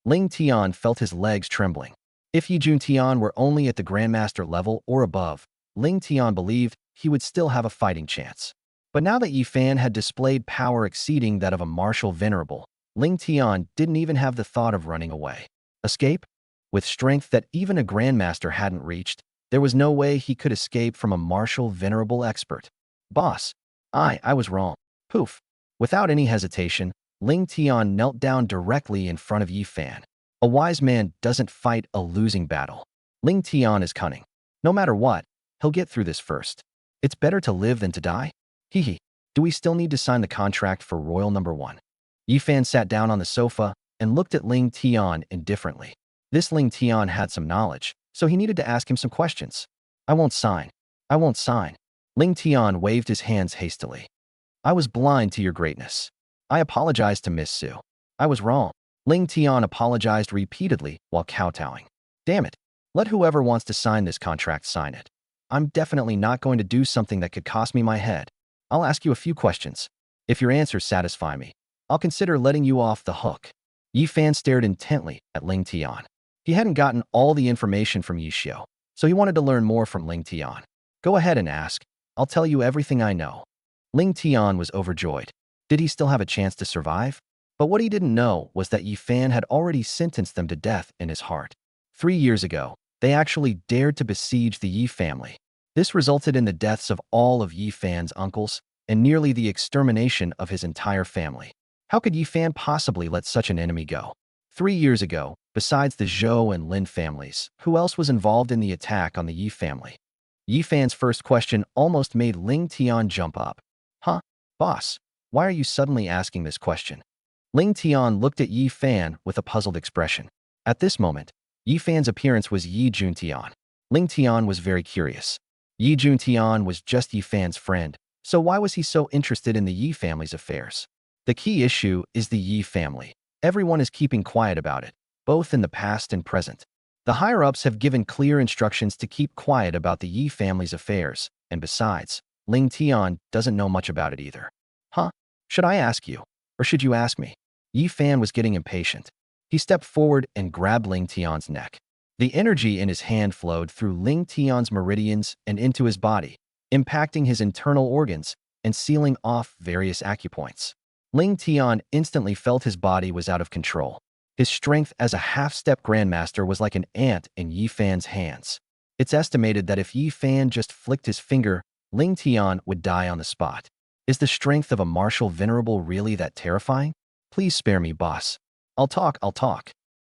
Speaker 1: Ling Tian felt his legs trembling. If Yi Jun Tian were only at the Grandmaster level or above, Ling Tian believed he would still have a fighting chance. But now that Yi Fan had displayed power exceeding that of a martial venerable, Ling Tian didn't even have the thought of running away. Escape? With strength that even a Grandmaster hadn't reached, there was no way he could escape from a martial venerable expert. Boss, I was wrong. Poof. Without any hesitation, Ling Tian knelt down directly in front of Yi Fan. A wise man doesn't fight a losing battle. Ling Tian is cunning. No matter what, he'll get through this first. It's better to live than to die. Hee. Do we still need to sign the contract for Royal Number 1? Yi Fan sat down on the sofa and looked at Ling Tian indifferently. This Ling Tian had some knowledge, so he needed to ask him some questions. I won't sign. I won't sign. Ling Tian waved his hands hastily. I was blind to your greatness. I apologize to Miss Su. I was wrong. Ling Tian apologized repeatedly while kowtowing. Damn it. Let whoever wants to sign this contract sign it. I'm definitely not going to do something that could cost me my head. I'll ask you a few questions. If your answers satisfy me, I'll consider letting you off the hook. Yi Fan stared intently at Ling Tian. He hadn't gotten all the information from Yi Xiu, so he wanted to learn more from Ling Tian. Go ahead and ask. I'll tell you everything I know. Ling Tian was overjoyed. Did he still have a chance to survive? But what he didn't know was that Yi Fan had already sentenced them to death in his heart. 3 years ago, they actually dared to besiege the Yi family. This resulted in the deaths of all of Yi Fan's uncles and nearly the extermination of his entire family. How could Yi Fan possibly let such an enemy go? 3 years ago, besides the Zhou and Lin families, who else was involved in the attack on the Yi family? Yi Fan's first question almost made Ling Tian jump up. Huh? Boss, why are you suddenly asking this question? Ling Tian looked at Yi Fan with a puzzled expression. At this moment, Yi Fan's appearance was Yi Jun Tian. Ling Tian was very curious. Yi Jun Tian was just Yi Fan's friend, so why was he so interested in the Yi family's affairs? The key issue is the Yi family. Everyone is keeping quiet about it, both in the past and present. The higher-ups have given clear instructions to keep quiet about the Yi family's affairs, and besides, Ling Tian doesn't know much about it either. Huh? Should I ask you, or should you ask me? Yi Fan was getting impatient. He stepped forward and grabbed Ling Tian's neck. The energy in his hand flowed through Ling Tian's meridians and into his body, impacting his internal organs and sealing off various acupoints. Ling Tian instantly felt his body was out of control. His strength as a half-step grandmaster was like an ant in Yi Fan's hands. It's estimated that if Yi Fan just flicked his finger, Ling Tian would die on the spot. Is the strength of a martial venerable really that terrifying? Please spare me, boss. I'll talk.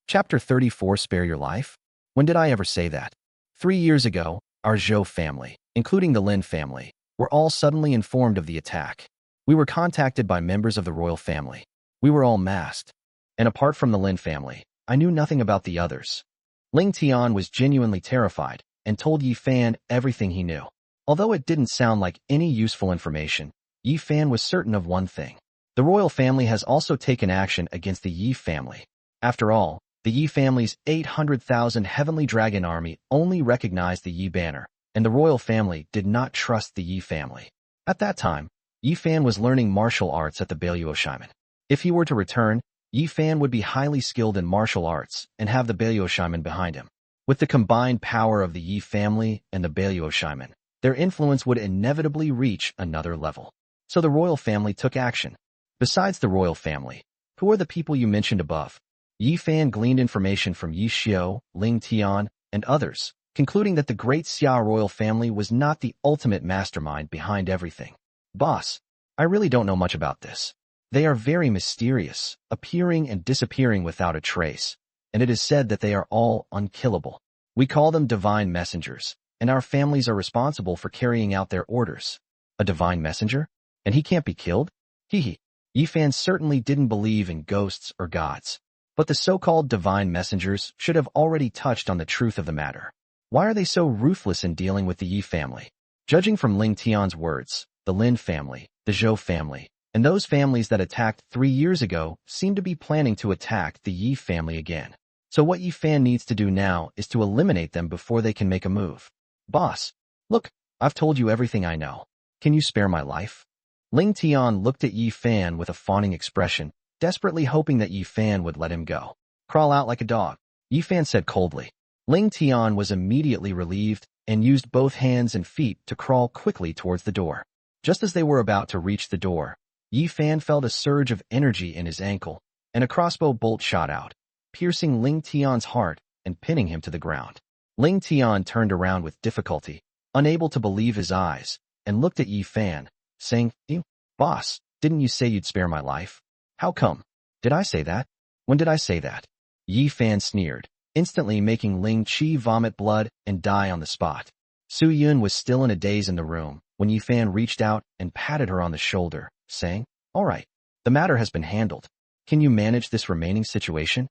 Speaker 1: Chapter 34, Spare Your Life? When did I ever say that? 3 years ago, our Zhou family, including the Lin family, were all suddenly informed of the attack. We were contacted by members of the royal family. We were all masked. And apart from the Lin family, I knew nothing about the others. Ling Tian was genuinely terrified and told Yi Fan everything he knew. Although it didn't sound like any useful information, Yi Fan was certain of one thing. The royal family has also taken action against the Yi family. After all, the Yi family's 800,000 heavenly dragon army only recognized the Yi banner, and the royal family did not trust the Yi family. At that time, Yi Fan was learning martial arts at the Beiliu-Shimen. If he were to return, Yi Fan would be highly skilled in martial arts and have the Beiliu-Shimen behind him. With the combined power of the Yi family and the Beiliu-Shimen, their influence would inevitably reach another level. So the royal family took action. Besides the royal family, who are the people you mentioned above? Yi Fan gleaned information from Yi Xiao, Ling Tian, and others, concluding that the great Xia royal family was not the ultimate mastermind behind everything. Boss, I really don't know much about this. They are very mysterious, appearing and disappearing without a trace, and it is said that they are all unkillable. We call them divine messengers, and our families are responsible for carrying out their orders. A divine messenger? And he can't be killed? Hee. Yi Fan certainly didn't believe in ghosts or gods. But the so-called divine messengers should have already touched on the truth of the matter. Why are they so ruthless in dealing with the Yi family? Judging from Ling Tian's words, the Lin family, the Zhou family, and those families that attacked 3 years ago seem to be planning to attack the Yi family again. So what Yi Fan needs to do now is to eliminate them before they can make a move. Boss, look, I've told you everything I know. Can you spare my life? Ling Tian looked at Yi Fan with a fawning expression, desperately hoping that Yi Fan would let him go. Crawl out like a dog, Yi Fan said coldly. Ling Tian was immediately relieved and used both hands and feet to crawl quickly towards the door. Just as they were about to reach the door, Yi Fan felt a surge of energy in his ankle, and a crossbow bolt shot out, piercing Ling Tian's heart and pinning him to the ground. Ling Tian turned around with difficulty, unable to believe his eyes, and looked at Yi Fan, saying, "You, boss, didn't you say you'd spare my life? How come? Did I say that? When did I say that?" Yi Fan sneered, instantly making Ling Qi vomit blood and die on the spot. Su Yun was still in a daze in the room when Yi Fan reached out and patted her on the shoulder, saying, "All right, the matter has been handled. Can you manage this remaining situation?"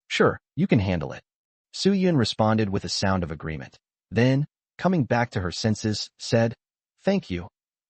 Speaker 1: Sure, you can handle it." Su Yun responded with a sound of agreement. Then, coming back to her senses, said, "Thank you,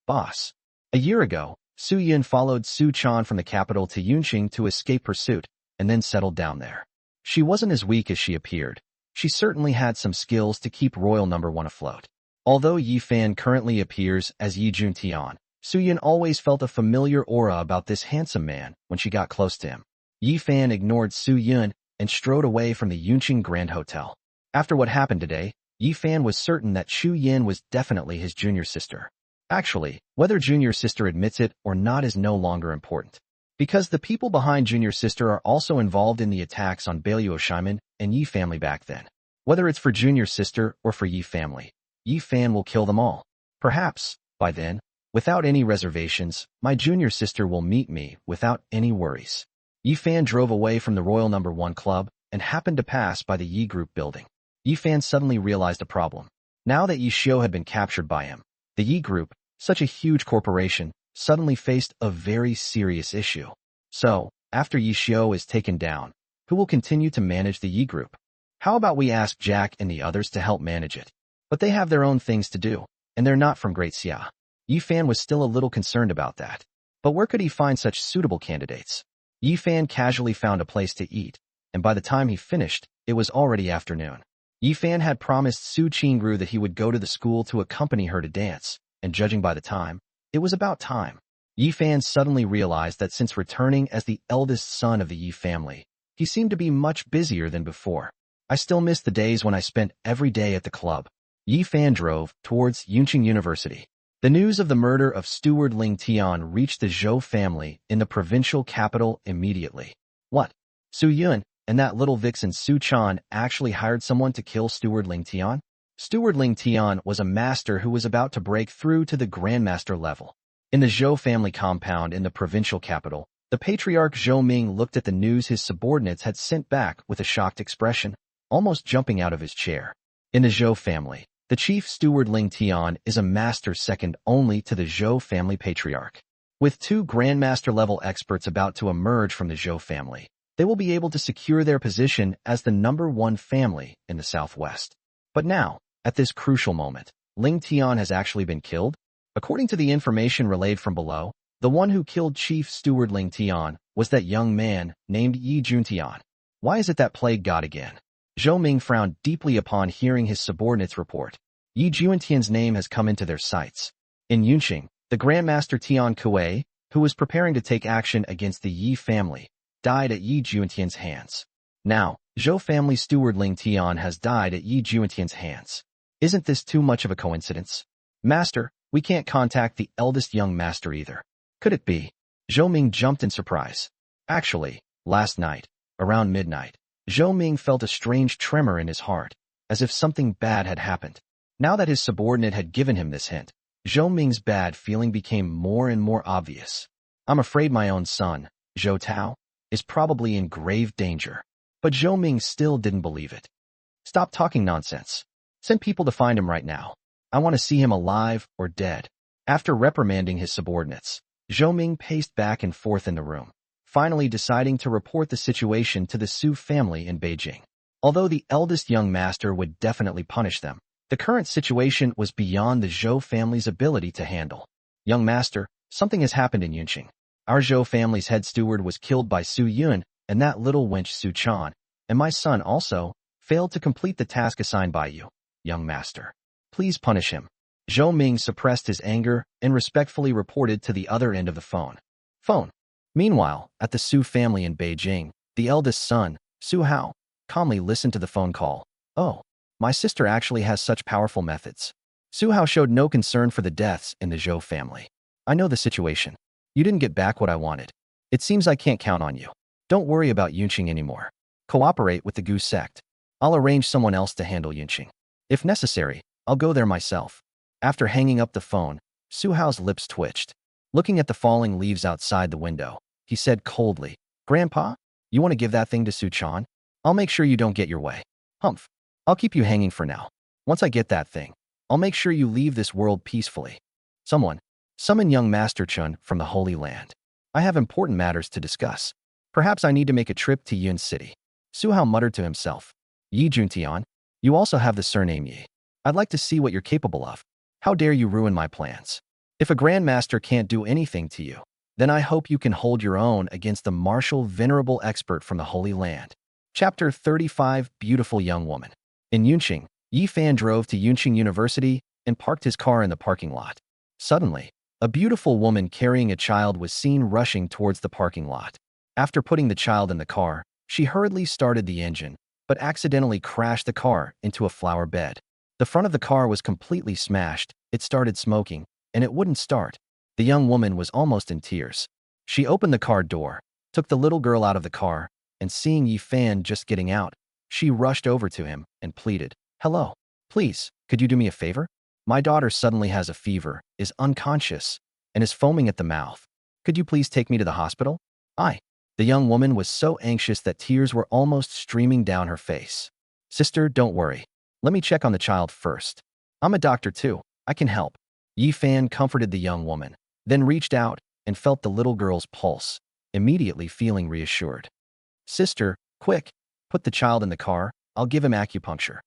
Speaker 1: boss." A year ago, Su Yun followed Su Chan from the capital to Yunqing to escape pursuit, and then settled down there. She wasn't as weak as she appeared. She certainly had some skills to keep Royal No. 1 afloat. Although Yi Fan currently appears as Yi Juntian, Su Yun always felt a familiar aura about this handsome man when she got close to him. Yi Fan ignored Su Yun and strode away from the Yunqing Grand Hotel. After what happened today, Yi Fan was certain that Shu Yin was definitely his junior sister. Actually, whether junior sister admits it or not is no longer important, because the people behind junior sister are also involved in the attacks on Bailuo Shimen and Yi family back then. Whether it's for junior sister or for Yi family, Yi Fan will kill them all. Perhaps, by then, without any reservations, my junior sister will meet me without any worries. Yi Fan drove away from the Royal No. 1 club and happened to pass by the Yi Group building. Yi Fan suddenly realized a problem. Now that Yi Xiao had been captured by him, the Yi Group, such a huge corporation, suddenly faced a very serious issue. So, after Yi Xiao is taken down, who will continue to manage the Yi Group? How about we ask Jack and the others to help manage it? But they have their own things to do, and they're not from Great Xia. Yi Fan was still a little concerned about that. But where could he find such suitable candidates? Yi Fan casually found a place to eat, and by the time he finished, it was already afternoon. Yi Fan had promised Su Qingru that he would go to the school to accompany her to dance, and judging by the time, it was about time. Yi Fan suddenly realized that since returning as the eldest son of the Yi family, he seemed to be much busier than before. I still miss the days when I spent every day at the club. Yi Fan drove towards Yunqing University. The news of the murder of Steward Ling Tian reached the Zhou family in the provincial capital immediately. What? Su Yun and that little vixen Su Chan actually hired someone to kill Steward Ling Tian? Steward Ling Tian was a master who was about to break through to the Grandmaster level. In the Zhou family compound in the provincial capital, the patriarch Zhou Ming looked at the news his subordinates had sent back with a shocked expression, almost jumping out of his chair. In the Zhou family, the chief steward Ling Tian is a master second only to the Zhou family patriarch. With 2 Grandmaster-level experts about to emerge from the Zhou family, they will be able to secure their position as the number 1 family in the southwest. But now, at this crucial moment, Ling Tian has actually been killed? According to the information relayed from below, the one who killed Chief Steward Ling Tian was that young man named Yi Juntian. Why is it that plague god again? Zhou Ming frowned deeply upon hearing his subordinates report. Yi Juntian's name has come into their sights. In Yunqing, the Grandmaster Tian Kuei, who was preparing to take action against the Yi family, died at Yi Juntian's hands. Now, Zhou family steward Ling Tian has died at Yi Juntian's hands. Isn't this too much of a coincidence? Master, we can't contact the eldest young master either. Could it be? Zhou Ming jumped in surprise. Actually, last night, Around midnight, Zhou Ming felt a strange tremor in his heart, as if something bad had happened. Now that his subordinate had given him this hint, Zhou Ming's bad feeling became more and more obvious. I'm afraid my own son, Zhou Tao, is probably in grave danger. But Zhou Ming still didn't believe it. Stop talking nonsense. Send people to find him right now. I want to see him alive or dead. After reprimanding his subordinates, Zhou Ming paced back and forth in the room, finally deciding to report the situation to the Su family in Beijing. Although the eldest young master would definitely punish them, the current situation was beyond the Zhou family's ability to handle. Young master, something has happened in Yunqing. Our Zhou family's head steward was killed by Su Yun, and that little wench Su Chan, and my son also, failed to complete the task assigned by you, young master. Please punish him. Zhou Ming suppressed his anger and respectfully reported to the other end of the phone. Meanwhile, at the Su family in Beijing, the eldest son, Su Hao, calmly listened to the phone call. Oh, my sister actually has such powerful methods. Su Hao showed no concern for the deaths in the Zhou family. I know the situation. You didn't get back what I wanted. It seems I can't count on you. Don't worry about Yunqing anymore. Cooperate with the Gu sect. I'll arrange someone else to handle Yunqing. If necessary, I'll go there myself. After hanging up the phone, Su Hao's lips twitched. Looking at the falling leaves outside the window, he said coldly, Grandpa, you want to give that thing to Su Chan? I'll make sure you don't get your way. Humph. I'll keep you hanging for now. Once I get that thing, I'll make sure you leave this world peacefully. Someone, summon young Master Chun from the Holy Land. I have important matters to discuss. Perhaps I need to make a trip to Yun City. Su Hao muttered to himself. Yi Juntian, you also have the surname Yi. I'd like to see what you're capable of. How dare you ruin my plans? If a grandmaster can't do anything to you, then I hope you can hold your own against the martial, venerable expert from the Holy Land. Chapter 35, Beautiful Young Woman. In Yunqing, Yi Fan drove to Yunqing University and parked his car in the parking lot. Suddenly, a beautiful woman carrying a child was seen rushing towards the parking lot. After putting the child in the car, she hurriedly started the engine, but accidentally crashed the car into a flower bed. The front of the car was completely smashed, it started smoking, and it wouldn't start. The young woman was almost in tears. She opened the car door, took the little girl out of the car, and seeing Yi Fan just getting out, she rushed over to him and pleaded, Hello, please, could you do me a favor? My daughter suddenly has a fever, is unconscious, and is foaming at the mouth. Could you please take me to the hospital? The young woman was so anxious that tears were almost streaming down her face. Sister, don't worry. Let me check on the child first. I'm a doctor too. I can help. Yi Fan comforted the young woman, then reached out and felt the little girl's pulse, immediately feeling reassured. Sister, quick, put the child in the car. I'll give him acupuncture.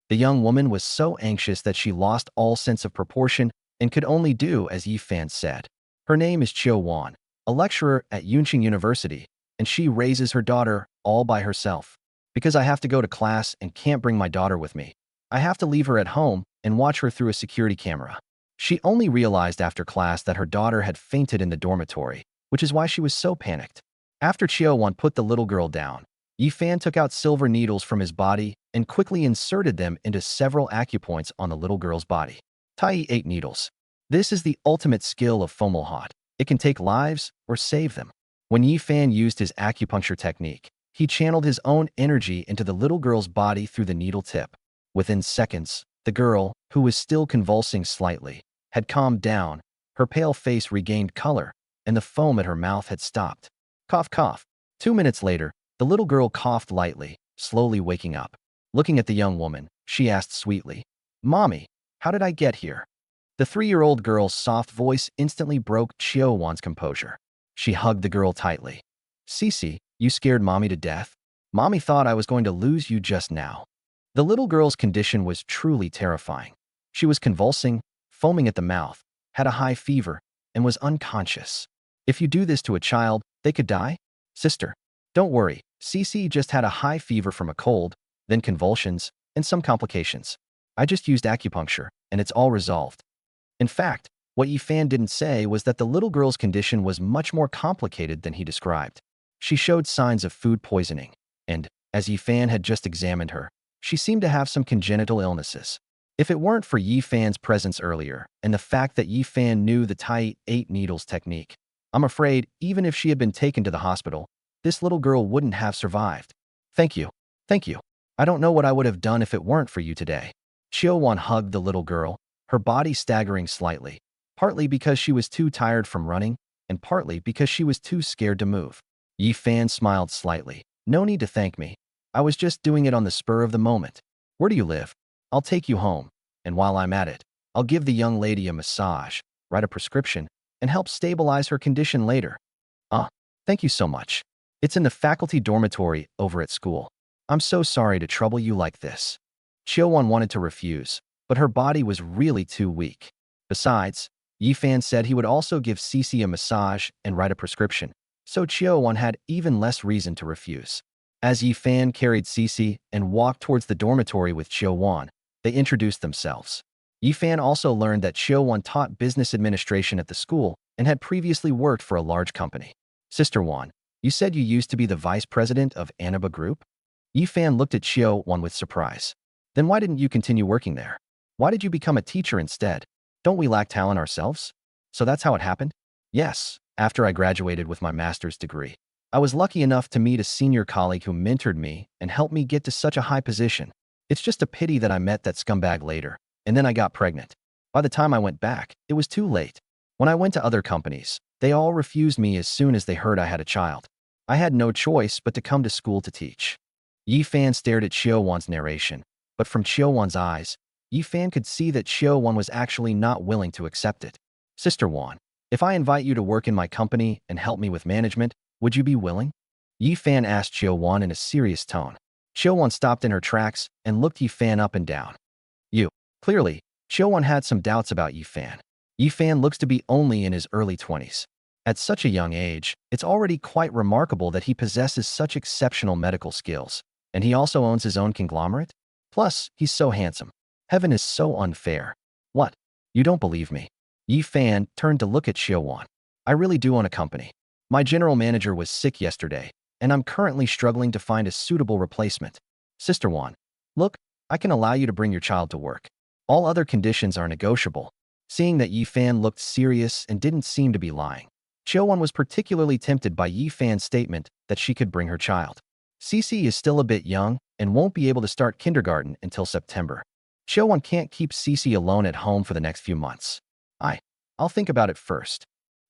Speaker 1: The young woman was so anxious that she lost all sense of proportion and could only do as Yi Fan said. Her name is Chiu Wan, a lecturer at Yunqing University, and she raises her daughter all by herself. Because I have to go to class and can't bring my daughter with me, I have to leave her at home and watch her through a security camera. She only realized after class that her daughter had fainted in the dormitory, which is why she was so panicked. After Chiu Wan put the little girl down, Yi Fan took out silver needles from his body and quickly inserted them into several acupoints on the little girl's body. Tai 8 needles. This is the ultimate skill of Fomalhaut. It can take lives or save them. When Yi Fan used his acupuncture technique, he channeled his own energy into the little girl's body through the needle tip. Within seconds, the girl, who was still convulsing slightly, had calmed down, her pale face regained color, and the foam at her mouth had stopped. Cough, cough. 2 minutes later, the little girl coughed lightly, slowly waking up. Looking at the young woman, she asked sweetly, Mommy, how did I get here? The 3-year-old girl's soft voice instantly broke Chiu Wan's composure. She hugged the girl tightly. Cece, you scared Mommy to death? Mommy thought I was going to lose you just now. The little girl's condition was truly terrifying. She was convulsing, foaming at the mouth, had a high fever, and was unconscious. If you do this to a child, they could die? Sister, don't worry. Cece just had a high fever from a cold, then convulsions, and some complications. I just used acupuncture, and it's all resolved. In fact, what Yi Fan didn't say was that the little girl's condition was much more complicated than he described. She showed signs of food poisoning, and, as Yi Fan had just examined her, she seemed to have some congenital illnesses. If it weren't for Yi Fan's presence earlier, and the fact that Yi Fan knew the Tai 8 needles technique, I'm afraid, even if she had been taken to the hospital, this little girl wouldn't have survived. Thank you. Thank you. I don't know what I would have done if it weren't for you today. Xiaowan hugged the little girl, her body staggering slightly, partly because she was too tired from running, and partly because she was too scared to move. Yi Fan smiled slightly. No need to thank me. I was just doing it on the spur of the moment. Where do you live? I'll take you home, and while I'm at it, I'll give the young lady a massage, write a prescription, and help stabilize her condition later. Thank you so much. It's in the faculty dormitory over at school. I'm so sorry to trouble you like this. Xiaowan wanted to refuse, but her body was really too weak. Besides, Yi Fan said he would also give Cici a massage and write a prescription, so Xiaowan had even less reason to refuse. As Yi Fan carried Cici and walked towards the dormitory with Xiaowan, they introduced themselves. Yi Fan also learned that Xiaowan taught business administration at the school and had previously worked for a large company. Sister Wan, you said you used to be the vice president of Anaba Group? Yi Fan looked at Xiaowan with surprise. Then why didn't you continue working there? Why did you become a teacher instead? Don't we lack talent ourselves? So that's how it happened? Yes, after I graduated with my master's degree. I was lucky enough to meet a senior colleague who mentored me and helped me get to such a high position. It's just a pity that I met that scumbag later, and then I got pregnant. By the time I went back, it was too late. When I went to other companies, they all refused me as soon as they heard I had a child. I had no choice but to come to school to teach. Yi Fan stared at Xiaowan's narration, but from Xiaowan's eyes, Yi Fan could see that Xiaowan was actually not willing to accept it. Sister Wan, if I invite you to work in my company and help me with management, would you be willing? Yi Fan asked Xiaowan in a serious tone. Xiaowan stopped in her tracks and looked Yi Fan up and down. Clearly, Xiaowan had some doubts about Yi Fan. Yi Fan looks to be only in his early 20s. At such a young age, it's already quite remarkable that he possesses such exceptional medical skills, and he also owns his own conglomerate? Plus, he's so handsome. Heaven is so unfair. What? You don't believe me? Yi Fan turned to look at Xiaowan. I really do own a company. My general manager was sick yesterday, and I'm currently struggling to find a suitable replacement. Sister Wan, look, I can allow you to bring your child to work. All other conditions are negotiable. Seeing that Yi Fan looked serious and didn't seem to be lying, Xiaowan was particularly tempted by Yi Fan's statement that she could bring her child. Cici is still a bit young and won't be able to start kindergarten until September. Xiaowan can't keep Cici alone at home for the next few months. I'll think about it first.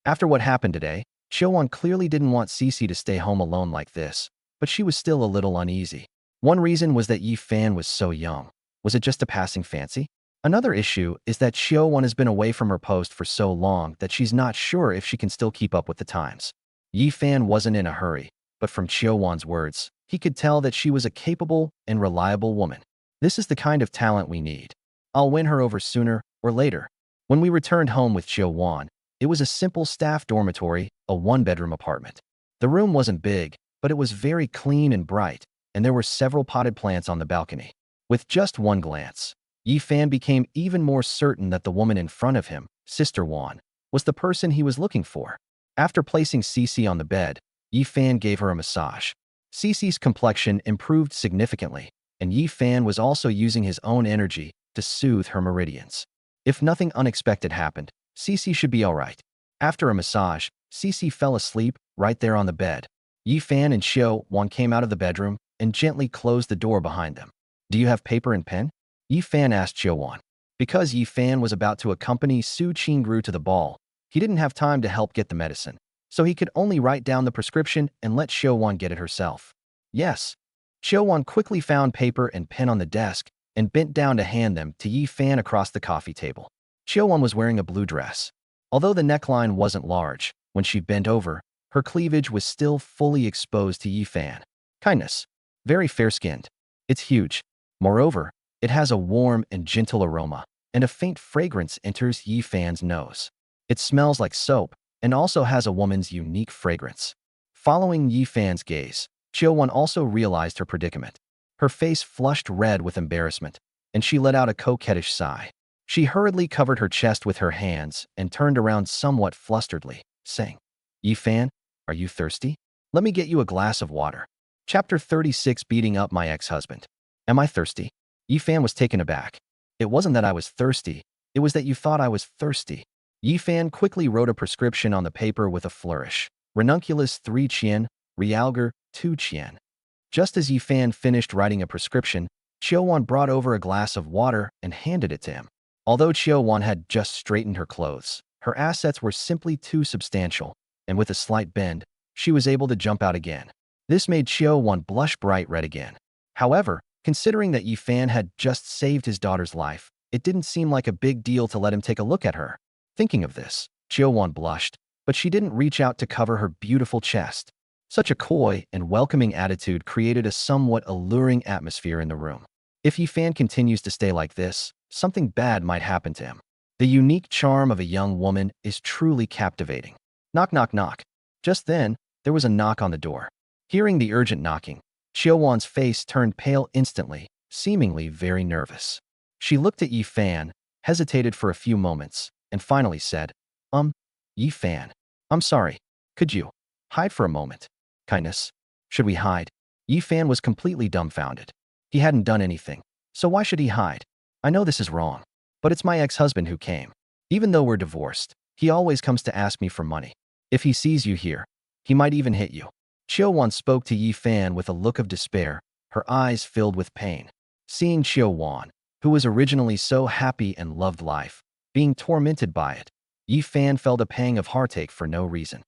Speaker 1: After what happened today, Xiaowan clearly didn't want Cici to stay home alone like this, but she was still a little uneasy. One reason was that Yi Fan was so young. Was it just a passing fancy? Another issue is that Xiaowan has been away from her post for so long that she's not sure if she can still keep up with the times. Yi Fan wasn't in a hurry, but from Xiaowan's words, he could tell that she was a capable and reliable woman. This is the kind of talent we need. I'll win her over sooner or later. When we returned home with Xiaowan, it was a simple staff dormitory, a one-bedroom apartment. The room wasn't big, but it was very clean and bright, and there were several potted plants on the balcony. With just one glance, Yi Fan became even more certain that the woman in front of him, Sister Wan, was the person he was looking for. After placing Cici on the bed, Yi Fan gave her a massage. Cici's complexion improved significantly, and Yi Fan was also using his own energy to soothe her meridians. If nothing unexpected happened, Cici should be all right. After a massage, Cici fell asleep right there on the bed. Yi Fan and Xiaowan came out of the bedroom and gently closed the door behind them. Do you have paper and pen? Yi Fan asked Xiaowan. Because Yi Fan was about to accompany Su Qingru to the ball, he didn't have time to help get the medicine, so he could only write down the prescription and let Xiaowan get it herself. Yes. Xiaowan quickly found paper and pen on the desk and bent down to hand them to Yi Fan across the coffee table. Xiaowan was wearing a blue dress. Although the neckline wasn't large, when she bent over, her cleavage was still fully exposed to Yi Fan. Kindness. Very fair-skinned. It's huge. Moreover, it has a warm and gentle aroma, and a faint fragrance enters Yi Fan's nose. It smells like soap, and also has a woman's unique fragrance. Following Yi Fan's gaze, Xiaowan also realized her predicament. Her face flushed red with embarrassment, and she let out a coquettish sigh. She hurriedly covered her chest with her hands and turned around somewhat flusteredly, saying, Yi Fan, are you thirsty? Let me get you a glass of water. Chapter 36 Beating Up My Ex-Husband. Am I thirsty? Yi Fan was taken aback. It wasn't that I was thirsty, it was that you thought I was thirsty. Yi Fan quickly wrote a prescription on the paper with a flourish. Ranunculus 3 Qian, Realgar, 2 Qian. Just as Yi Fan finished writing a prescription, Qiu Wan brought over a glass of water and handed it to him. Although Qiu Wan had just straightened her clothes, her assets were simply too substantial, and with a slight bend, she was able to jump out again. This made Qiu Wan blush bright red again. However, considering that Yi Fan had just saved his daughter's life, it didn't seem like a big deal to let him take a look at her. Thinking of this, Qiu Wan blushed, but she didn't reach out to cover her beautiful chest. Such a coy and welcoming attitude created a somewhat alluring atmosphere in the room. If Yi Fan continues to stay like this, something bad might happen to him. The unique charm of a young woman is truly captivating. Knock, knock, knock. Just then, there was a knock on the door. Hearing the urgent knocking, Qiu Wan's face turned pale instantly, seemingly very nervous. She looked at Yi Fan, hesitated for a few moments, and finally said, Yi Fan, I'm sorry. Could you hide for a moment? Kindness. Should we hide? Yi Fan was completely dumbfounded. He hadn't done anything, so why should he hide? I know this is wrong, but it's my ex-husband who came. Even though we're divorced, he always comes to ask me for money. If he sees you here, he might even hit you. Qiu Wan spoke to Yi Fan with a look of despair, her eyes filled with pain. Seeing Qiu Wan, who was originally so happy and loved life, being tormented by it, Yi Fan felt a pang of heartache for no reason.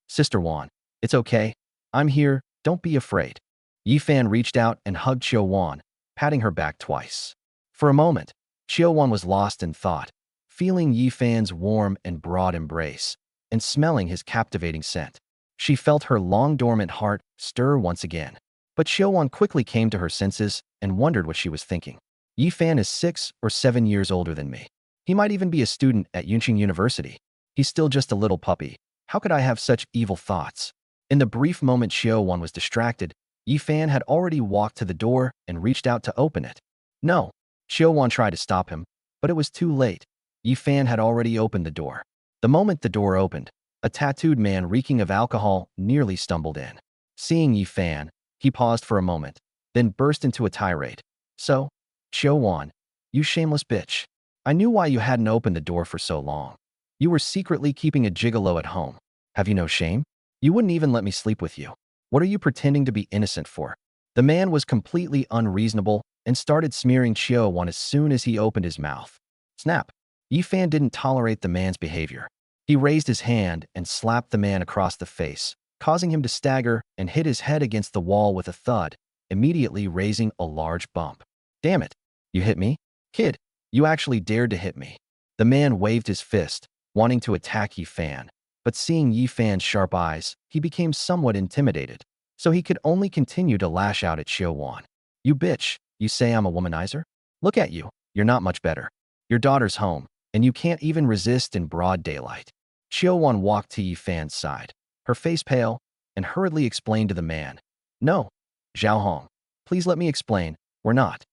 Speaker 1: Sister Wan, it's okay. I'm here, don't be afraid. Yi Fan reached out and hugged Qiu Wan, patting her back twice. For a moment, Qiu Wan was lost in thought, feeling Yi Fan's warm and broad embrace, and smelling his captivating scent. She felt her long-dormant heart stir once again. But Qiu Wan quickly came to her senses and wondered what she was thinking. Yi Fan is 6 or 7 years older than me. He might even be a student at Yunqing University. He's still just a little puppy. How could I have such evil thoughts? In the brief moment Qiu Wan was distracted, Yi Fan had already walked to the door and reached out to open it. No. Qiu Wan tried to stop him, but it was too late. Yi Fan had already opened the door. The moment the door opened, a tattooed man reeking of alcohol nearly stumbled in. Seeing Yi Fan, he paused for a moment, then burst into a tirade. So, Qiu Wan, you shameless bitch. I knew why you hadn't opened the door for so long. You were secretly keeping a gigolo at home. Have you no shame? You wouldn't even let me sleep with you. What are you pretending to be innocent for? The man was completely unreasonable and started smearing Qiu Wan as soon as he opened his mouth. Snap. Yi Fan didn't tolerate the man's behavior. He raised his hand and slapped the man across the face, causing him to stagger and hit his head against the wall with a thud, immediately raising a large bump. Damn it. You hit me? Kid, you actually dared to hit me. The man waved his fist, wanting to attack Yi Fan, but seeing Yi Fan's sharp eyes, he became somewhat intimidated, so he could only continue to lash out at Qiu Wan. You bitch, you say I'm a womanizer? Look at you, you're not much better. Your daughter's home, and you can't even resist in broad daylight. Qiu Wan walked to Yi Fan's side, her face pale, and hurriedly explained to the man. No, Zhao Hong, please let me explain, we're not.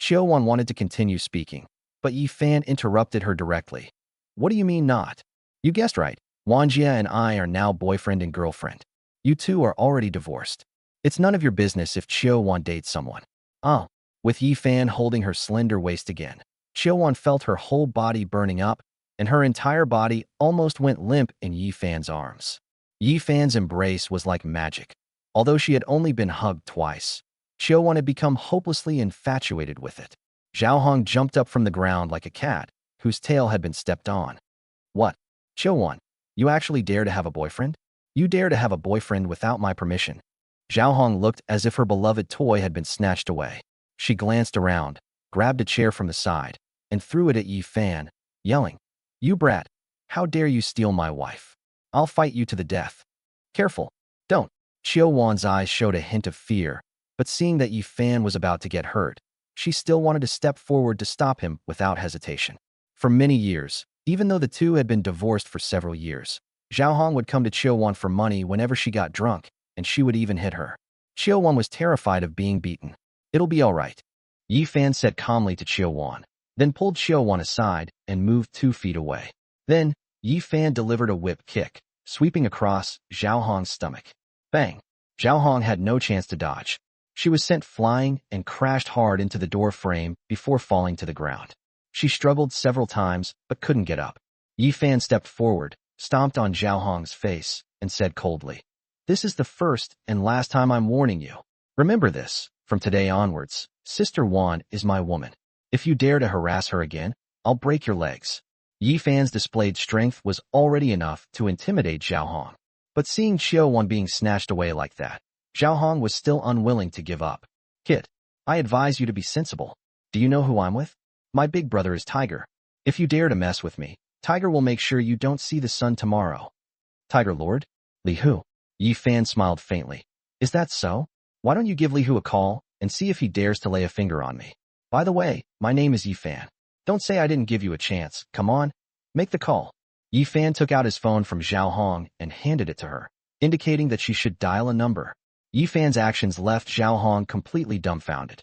Speaker 1: Qiu Wan wanted to continue speaking, but Yi Fan interrupted her directly. What do you mean not? You guessed right, Wang Jia and I are now boyfriend and girlfriend. You two are already divorced. It's none of your business if Qiu Wan dates someone. Oh, with Yi Fan holding her slender waist again, Qiu Wan felt her whole body burning up, and her entire body almost went limp in Yi Fan's arms. Yi Fan's embrace was like magic. Although she had only been hugged twice, Qiu Wan had become hopelessly infatuated with it. Zhao Hong jumped up from the ground like a cat, whose tail had been stepped on. What? Qiu Wan, you actually dare to have a boyfriend? You dare to have a boyfriend without my permission? Zhao Hong looked as if her beloved toy had been snatched away. She glanced around, grabbed a chair from the side, and threw it at Yi Fan, yelling, You brat, how dare you steal my wife? I'll fight you to the death. Careful, don't. Qiu Wan's eyes showed a hint of fear, but seeing that Yi Fan was about to get hurt, she still wanted to step forward to stop him without hesitation. For many years, even though the two had been divorced for several years, Zhao Hong would come to Qiu Wan for money whenever she got drunk, and she would even hit her. Qiu Wan was terrified of being beaten. It'll be all right, Yi Fan said calmly to Qiu Wan, then pulled Qiu Wan aside and moved 2 feet away. Then, Yi Fan delivered a whip kick, sweeping across Zhao Hong's stomach. Bang! Zhao Hong had no chance to dodge. She was sent flying and crashed hard into the door frame before falling to the ground. She struggled several times but couldn't get up. Yi Fan stepped forward, stomped on Zhao Hong's face, and said coldly, This is the first and last time I'm warning you. Remember this, from today onwards, Sister Wan is my woman. If you dare to harass her again, I'll break your legs. Yi Fan's displayed strength was already enough to intimidate Zhao Hong. But seeing Qiu Wan being snatched away like that, Zhao Hong was still unwilling to give up. Kid, I advise you to be sensible. Do you know who I'm with? My big brother is Tiger. If you dare to mess with me, Tiger will make sure you don't see the sun tomorrow. Tiger Lord? Li Hu. Yi Fan smiled faintly. Is that so? Why don't you give Li Hu a call and see if he dares to lay a finger on me? By the way, my name is Yi Fan. Don't say I didn't give you a chance. Come on, make the call. Yi Fan took out his phone from Zhao Hong and handed it to her, indicating that she should dial a number. Yi Fan's actions left Zhao Hong completely dumbfounded.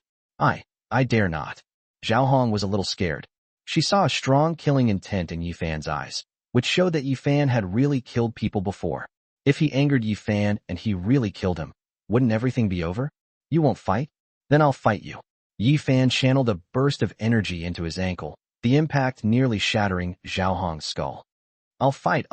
Speaker 1: I dare not. Zhao Hong was a little scared. She saw a strong killing intent in Yi Fan's eyes, which showed that Yi Fan had really killed people before. If he angered Yi Fan and he really killed him, wouldn't everything be over? You won't fight? Then I'll fight you. Yi Fan channeled a burst of energy into his ankle, the impact nearly shattering Zhao Hong's skull. I'll fight.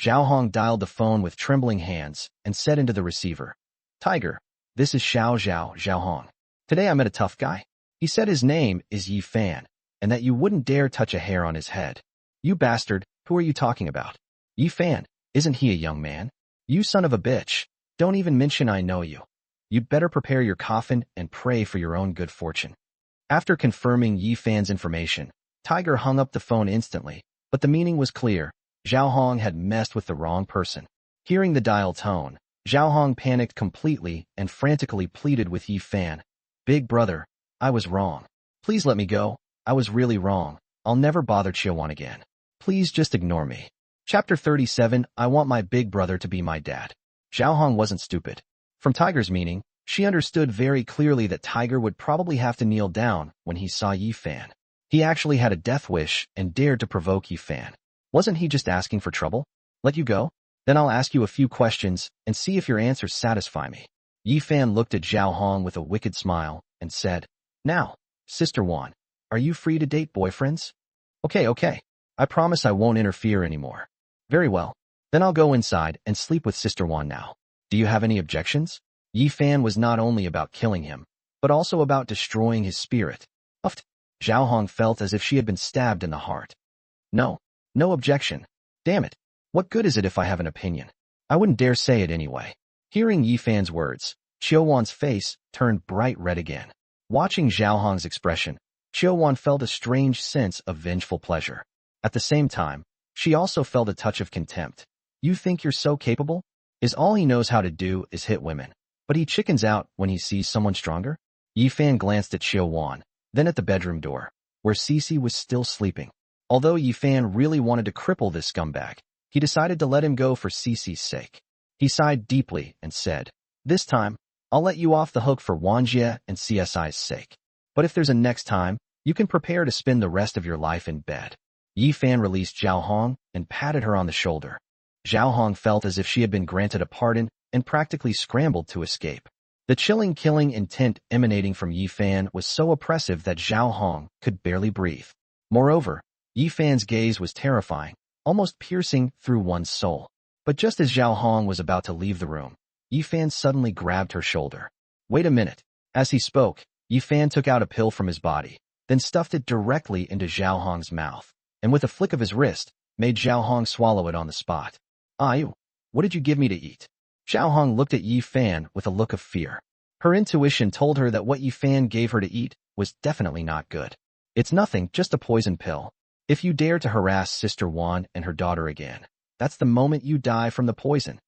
Speaker 1: Zhao Hong dialed the phone with trembling hands and said into the receiver, Tiger, this is Zhao Hong. Today I met a tough guy. He said his name is Yi Fan, and that you wouldn't dare touch a hair on his head. You bastard, who are you talking about? Yi Fan, isn't he a young man? You son of a bitch, don't even mention I know you. You'd better prepare your coffin and pray for your own good fortune. After confirming Yi Fan's information, Tiger hung up the phone instantly, but the meaning was clear. Zhao Hong had messed with the wrong person. Hearing the dial tone, Zhao Hong panicked completely and frantically pleaded with Yi Fan. Big brother, I was wrong. Please let me go. I was really wrong. I'll never bother Qiu Wan again. Please just ignore me. Chapter 37, I want my big brother to be my dad. Zhao Hong wasn't stupid. From Tiger's meaning, she understood very clearly that Tiger would probably have to kneel down when he saw Yi Fan. He actually had a death wish and dared to provoke Yi Fan. Wasn't he just asking for trouble? Let you go? Then I'll ask you a few questions and see if your answers satisfy me. Yi Fan looked at Zhao Hong with a wicked smile and said, Now, Sister Wan, are you free to date boyfriends? Okay. I promise I won't interfere anymore. Very well. Then I'll go inside and sleep with Sister Wan now. Do you have any objections? Yi Fan was not only about killing him, but also about destroying his spirit. Uffed. Zhao Hong felt as if she had been stabbed in the heart. No objection. Damn it. What good is it if I have an opinion? I wouldn't dare say it anyway. Hearing Yi Fan's words, Qiu Wan's face turned bright red again. Watching Zhao Hong's expression, Qiu Wan felt a strange sense of vengeful pleasure. At the same time, she also felt a touch of contempt. You think you're so capable? Is all he knows how to do is hit women, but he chickens out when he sees someone stronger? Yi Fan glanced at Qiu Wan, then at the bedroom door, where Cece was still sleeping. Although Yi Fan really wanted to cripple this scumbag, he decided to let him go for Cece's sake. He sighed deeply and said, This time, I'll let you off the hook for Wanjie and CSI's sake. But if there's a next time, you can prepare to spend the rest of your life in bed. Yi Fan released Zhao Hong and patted her on the shoulder. Zhao Hong felt as if she had been granted a pardon and practically scrambled to escape. The chilling killing intent emanating from Yi Fan was so oppressive that Zhao Hong could barely breathe. Moreover, Yi Fan's gaze was terrifying, almost piercing through one's soul. But just as Zhao Hong was about to leave the room, Yi Fan suddenly grabbed her shoulder. Wait a minute. As he spoke, Yi Fan took out a pill from his body, then stuffed it directly into Zhao Hong's mouth, and with a flick of his wrist, made Zhao Hong swallow it on the spot. What did you give me to eat? Zhao Hong looked at Yi Fan with a look of fear. Her intuition told her that what Yi Fan gave her to eat was definitely not good. It's nothing, just a poison pill. If you dare to harass Sister Wan and her daughter again, that's the moment you die from the poison.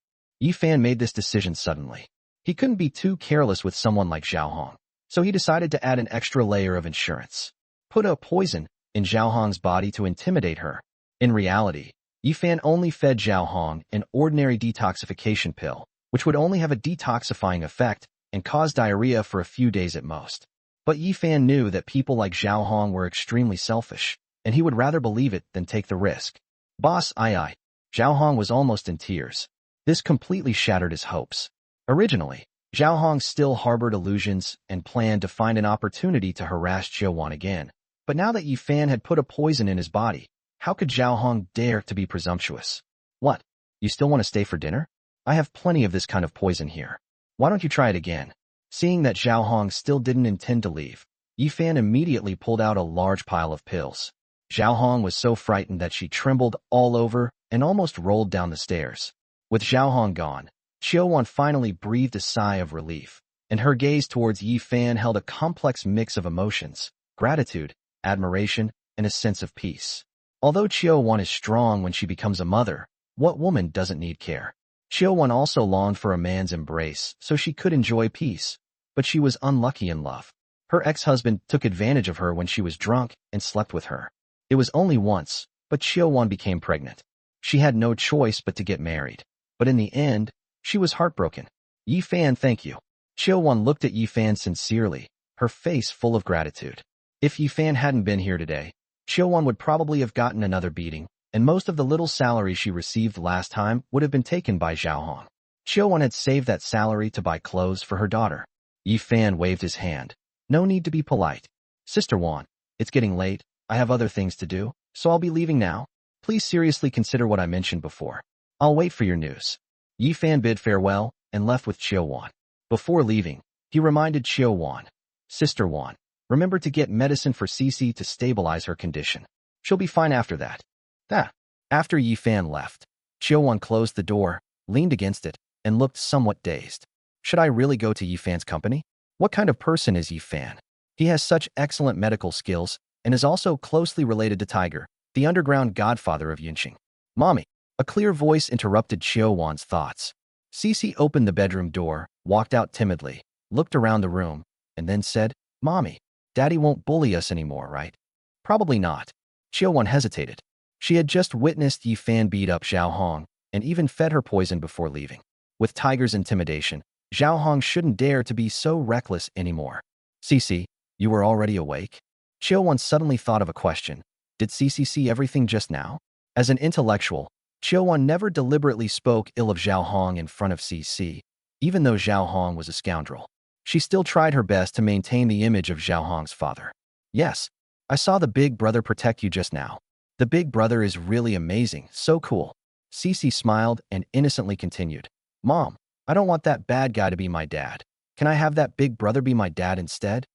Speaker 1: Yi Fan made this decision suddenly. He couldn't be too careless with someone like Zhao Hong, so he decided to add an extra layer of insurance. Put a poison in Zhao Hong's body to intimidate her. In reality, Yi Fan only fed Zhao Hong an ordinary detoxification pill, which would only have a detoxifying effect and cause diarrhea for a few days at most. But Yi Fan knew that people like Zhao Hong were extremely selfish, and he would rather believe it than take the risk. Boss, Zhao Hong was almost in tears. This completely shattered his hopes. Originally, Zhao Hong still harbored illusions and planned to find an opportunity to harass Qiu Wan again. But now that Yi Fan had put a poison in his body, how could Zhao Hong dare to be presumptuous? What? You still want to stay for dinner? I have plenty of this kind of poison here. Why don't you try it again? Seeing that Zhao Hong still didn't intend to leave, Yi Fan immediately pulled out a large pile of pills. Zhao Hong was so frightened that she trembled all over and almost rolled down the stairs. With Zhao Hong gone, Xiaowan finally breathed a sigh of relief, and her gaze towards Yi Fan held a complex mix of emotions: gratitude, admiration, and a sense of peace. Although Xiaowan is strong when she becomes a mother, what woman doesn't need care? Xiaowan also longed for a man's embrace so she could enjoy peace, but she was unlucky in love. Her ex-husband took advantage of her when she was drunk and slept with her. It was only once, but Xiaowan became pregnant. She had no choice but to get married. But in the end, she was heartbroken. Yi Fan, thank you. Xiaowan looked at Yi Fan sincerely, her face full of gratitude. If Yi Fan hadn't been here today, Xiaowan would probably have gotten another beating, and most of the little salary she received last time would have been taken by Zhao Hong. Xiaowan had saved that salary to buy clothes for her daughter. Yi Fan waved his hand. No need to be polite. Sister Wan, it's getting late. I have other things to do, so I'll be leaving now. Please seriously consider what I mentioned before. I'll wait for your news. Yi Fan bid farewell and left with Xiaowan. Before leaving, he reminded Xiaowan, Sister Wan, remember to get medicine for Cici to stabilize her condition. She'll be fine after that. After Yi Fan left, Xiaowan closed the door, leaned against it, and looked somewhat dazed. Should I really go to Yi Fan's company? What kind of person is Yi Fan? He has such excellent medical skills and is also closely related to Tiger, the underground godfather of Yunqing. Mommy, a clear voice interrupted Xiaowan's thoughts. Cici opened the bedroom door, walked out timidly, looked around the room, and then said, Mommy, Daddy won't bully us anymore, right? Probably not. Xiaowan hesitated. She had just witnessed Yi Fan beat up Zhao Hong and even fed her poison before leaving. With Tiger's intimidation, Zhao Hong shouldn't dare to be so reckless anymore. Cici, you were already awake? Xiaowan suddenly thought of a question. Did Cici see everything just now? As an intellectual, Xiaowan never deliberately spoke ill of Zhao Hong in front of Cici, even though Zhao Hong was a scoundrel. She still tried her best to maintain the image of Zhao Hong's father. Yes, I saw the big brother protect you just now. The big brother is really amazing, so cool. Cici smiled and innocently continued. Mom, I don't want that bad guy to be my dad. Can I have that big brother be my dad instead?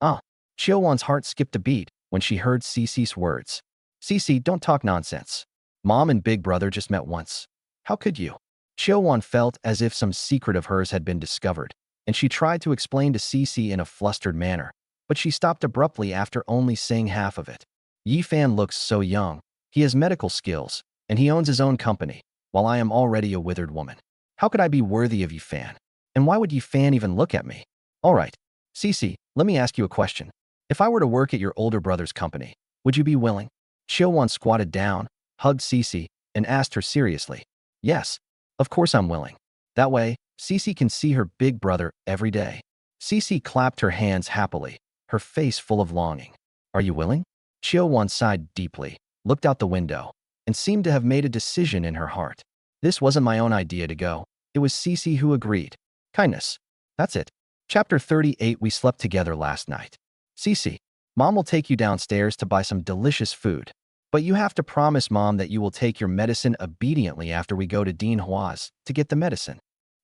Speaker 1: Xiaowan's heart skipped a beat when she heard Cici's words. Cici, don't talk nonsense. Mom and big brother just met once. How could you? Xiaowan felt as if some secret of hers had been discovered, and she tried to explain to Cici in a flustered manner, but she stopped abruptly after only saying half of it. Yi Fan looks so young. He has medical skills, and he owns his own company, while I am already a withered woman. How could I be worthy of Yi Fan? And why would Yi Fan even look at me? All right, Cici, let me ask you a question. If I were to work at your older brother's company, would you be willing? Xiaowan squatted down, hugged Cici, and asked her seriously. Yes, of course I'm willing. That way, Cici can see her big brother every day. Cici clapped her hands happily, her face full of longing. Are you willing? Xiaowan sighed deeply, looked out the window, and seemed to have made a decision in her heart. This wasn't my own idea to go. It was Cici who agreed. Kindness. That's it. Chapter 38. We slept together last night. Cici, Mom will take you downstairs to buy some delicious food. But you have to promise Mom that you will take your medicine obediently after we go to Dean Hua's to get the medicine.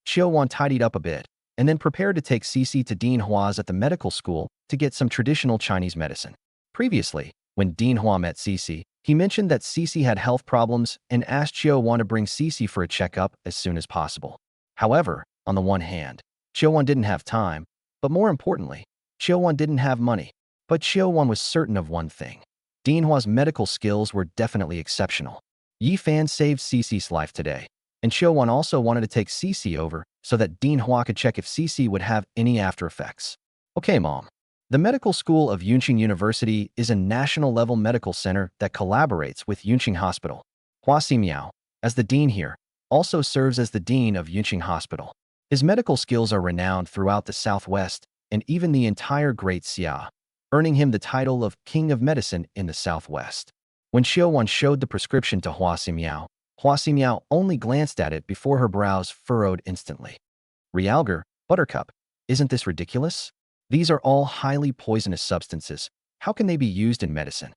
Speaker 1: Xiaowan tidied up a bit, and then prepared to take Cici to Dean Hua's at the medical school to get some traditional Chinese medicine. Previously, when Dean Hua met Cici, he mentioned that Cici had health problems and asked Xiaowan to bring Cici for a checkup as soon as possible. However, on the one hand, Xiaowan didn't have time, but more importantly, Xiaowan didn't have money. But Xiaowan was certain of one thing. Dean Hua's medical skills were definitely exceptional. Yi Fan saved Cici's life today, and Xiaowan also wanted to take Cici over so that Dean Hua could check if Cici would have any after effects. Okay, Mom. The medical school of Yunqing University is a national-level medical center that collaborates with Yunqing Hospital. Hua Ximiao, as the dean here, also serves as the dean of Yunqing Hospital. His medical skills are renowned throughout the Southwest and even the entire Great Xia, earning him the title of King of Medicine in the Southwest. When Xiaowan showed the prescription to Hua Ximiao only glanced at it before her brows furrowed instantly. Realgar, Buttercup, isn't this ridiculous? These are all highly poisonous substances. How can they be used in medicine?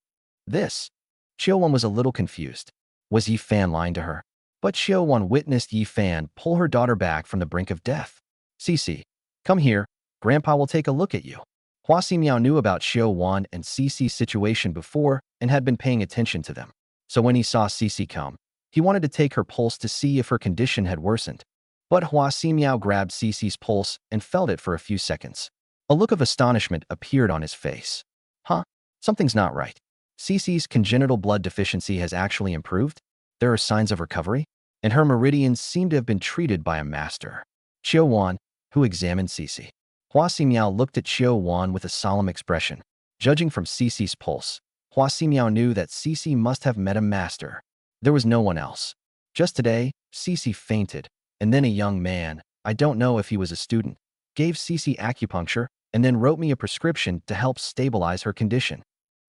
Speaker 1: Xiaowan was a little confused. Was Yi Fan lying to her? But Xiaowan witnessed Yi Fan pull her daughter back from the brink of death. Cici, come here. Grandpa will take a look at you. Hua Ximiao knew about Xiaowan and Cici's situation before and had been paying attention to them. So when he saw Cici come, he wanted to take her pulse to see if her condition had worsened. But Hua Ximiao grabbed Cici's pulse and felt it for a few seconds. A look of astonishment appeared on his face. Huh? Something's not right. Cici's congenital blood deficiency has actually improved? There are signs of recovery? And her meridians seem to have been treated by a master. Xiaowan, who examined Cici. Hua Ximiao looked at Xiaowan with a solemn expression. Judging from Cici's pulse, Hua Ximiao knew that Cici must have met a master. There was no one else. Just today, Cici fainted, and then a young man, I don't know if he was a student, gave Cici acupuncture and then wrote me a prescription to help stabilize her condition.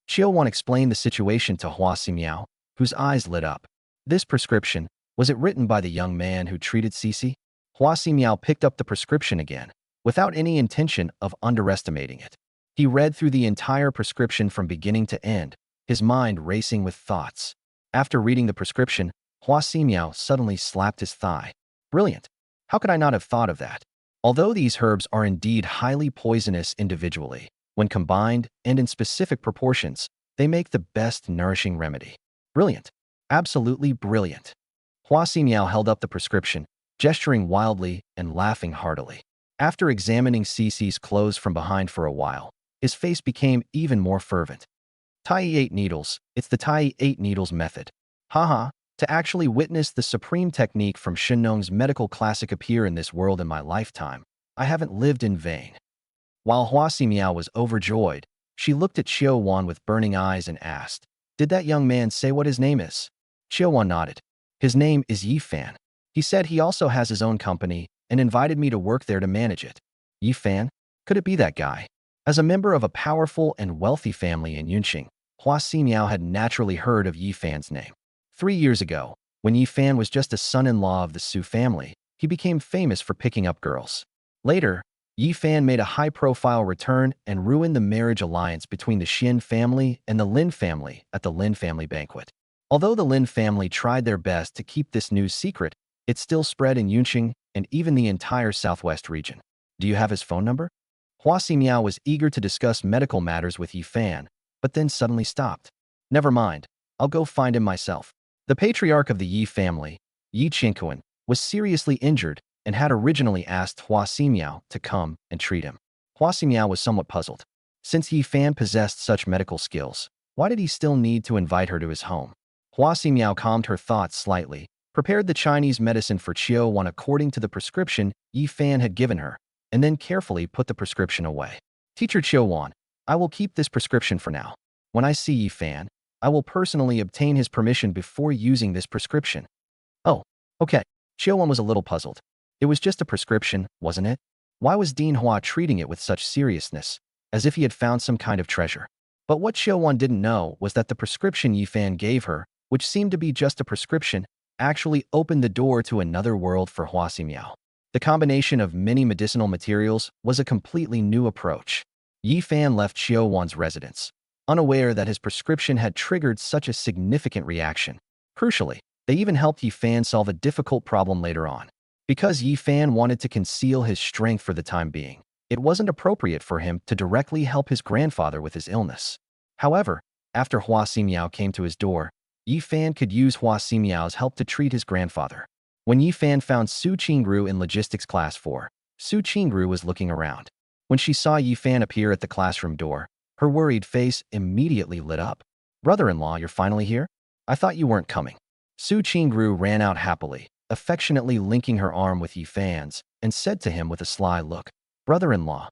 Speaker 1: Xiaowan explained the situation to Hua Ximiao, whose eyes lit up. This prescription, was it written by the young man who treated Cici? Hua Ximiao picked up the prescription again, without any intention of underestimating it. He read through the entire prescription from beginning to end, his mind racing with thoughts. After reading the prescription, Hua Ximiao suddenly slapped his thigh. Brilliant! How could I not have thought of that? Although these herbs are indeed highly poisonous individually, when combined and in specific proportions, they make the best nourishing remedy. Brilliant! Absolutely brilliant! Hua Ximiao held up the prescription, gesturing wildly and laughing heartily. After examining Cici's clothes from behind for a while, his face became even more fervent. Tai 8 needles, it's the Tai 8 needles method. Haha, to actually witness the supreme technique from Shenong's medical classic appear in this world in my lifetime, I haven't lived in vain. While Hua Ximiao was overjoyed, she looked at Xiaowan with burning eyes and asked, did that young man say what his name is? Xiaowan nodded. His name is Yi Fan. He said he also has his own company and invited me to work there to manage it. Yi Fan? Could it be that guy? As a member of a powerful and wealthy family in Yunqing, Hua Ximiao had naturally heard of Yi Fan's name. 3 years ago, when Yi Fan was just a son-in-law of the Su family, he became famous for picking up girls. Later, Yi Fan made a high-profile return and ruined the marriage alliance between the Xin family and the Lin family at the Lin family banquet. Although the Lin family tried their best to keep this news secret, it still spread in Yunqing and even the entire southwest region. Do you have his phone number? Hua Ximiao was eager to discuss medical matters with Yi Fan, but then suddenly stopped. Never mind, I'll go find him myself. The patriarch of the Yi family, Yi Qingquan, was seriously injured and had originally asked Hua Ximiao to come and treat him. Hua Ximiao was somewhat puzzled. Since Yi Fan possessed such medical skills, why did he still need to invite her to his home? Hua Ximiao calmed her thoughts slightly, prepared the Chinese medicine for Qiuwan according to the prescription Yi Fan had given her, and then carefully put the prescription away. Teacher Qiuwan, I will keep this prescription for now. When I see Yi Fan, I will personally obtain his permission before using this prescription. Oh, okay. Qiuwan was a little puzzled. It was just a prescription, wasn't it? Why was Dean Hua treating it with such seriousness, as if he had found some kind of treasure? But what Qiuwan didn't know was that the prescription Yi Fan gave her, which seemed to be just a prescription, actually opened the door to another world for Hua Ximiao. The combination of many medicinal materials was a completely new approach. Yi Fan left Qiuwan's residence, unaware that his prescription had triggered such a significant reaction. Crucially, they even helped Yi Fan solve a difficult problem later on. Because Yi Fan wanted to conceal his strength for the time being, it wasn't appropriate for him to directly help his grandfather with his illness. However, after Hua Ximiao came to his door, Yi Fan could use Hua Ximiao's help to treat his grandfather. When Yi Fan found Su Qingru in logistics class 4, Su Qingru was looking around. When she saw Yi Fan appear at the classroom door, her worried face immediately lit up. Brother-in-law, you're finally here? I thought you weren't coming. Su Qingru ran out happily, affectionately linking her arm with Yi Fan's, and said to him with a sly look, Brother-in-law,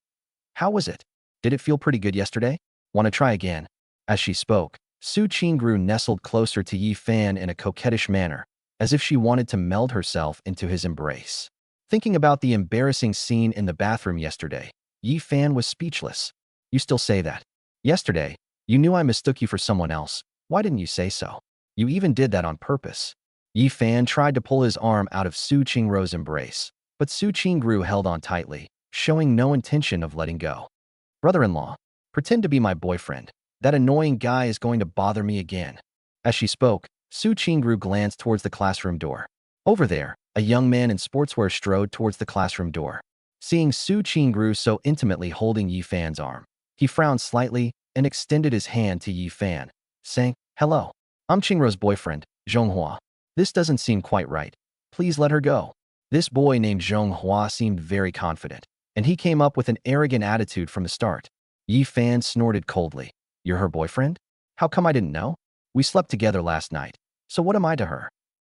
Speaker 1: how was it? Did it feel pretty good yesterday? Want to try again? As she spoke, Su Qingru nestled closer to Yi Fan in a coquettish manner, as if she wanted to meld herself into his embrace. Thinking about the embarrassing scene in the bathroom yesterday, Yi Fan was speechless. You still say that? Yesterday, you knew I mistook you for someone else. Why didn't you say so? You even did that on purpose. Yi Fan tried to pull his arm out of Su Qingru's embrace, but Su Qingru held on tightly, showing no intention of letting go. Brother-in-law, pretend to be my boyfriend. That annoying guy is going to bother me again. As she spoke, Su Qingru glanced towards the classroom door. Over there, a young man in sportswear strode towards the classroom door. Seeing Su Qingru so intimately holding Yi Fan's arm, he frowned slightly and extended his hand to Yi Fan, saying, "Hello. I'm Qingru's boyfriend, Zhonghua. This doesn't seem quite right. Please let her go." This boy named Zhonghua seemed very confident, and he came up with an arrogant attitude from the start. Yi Fan snorted coldly. "You're her boyfriend? How come I didn't know? We slept together last night, so what am I to her?"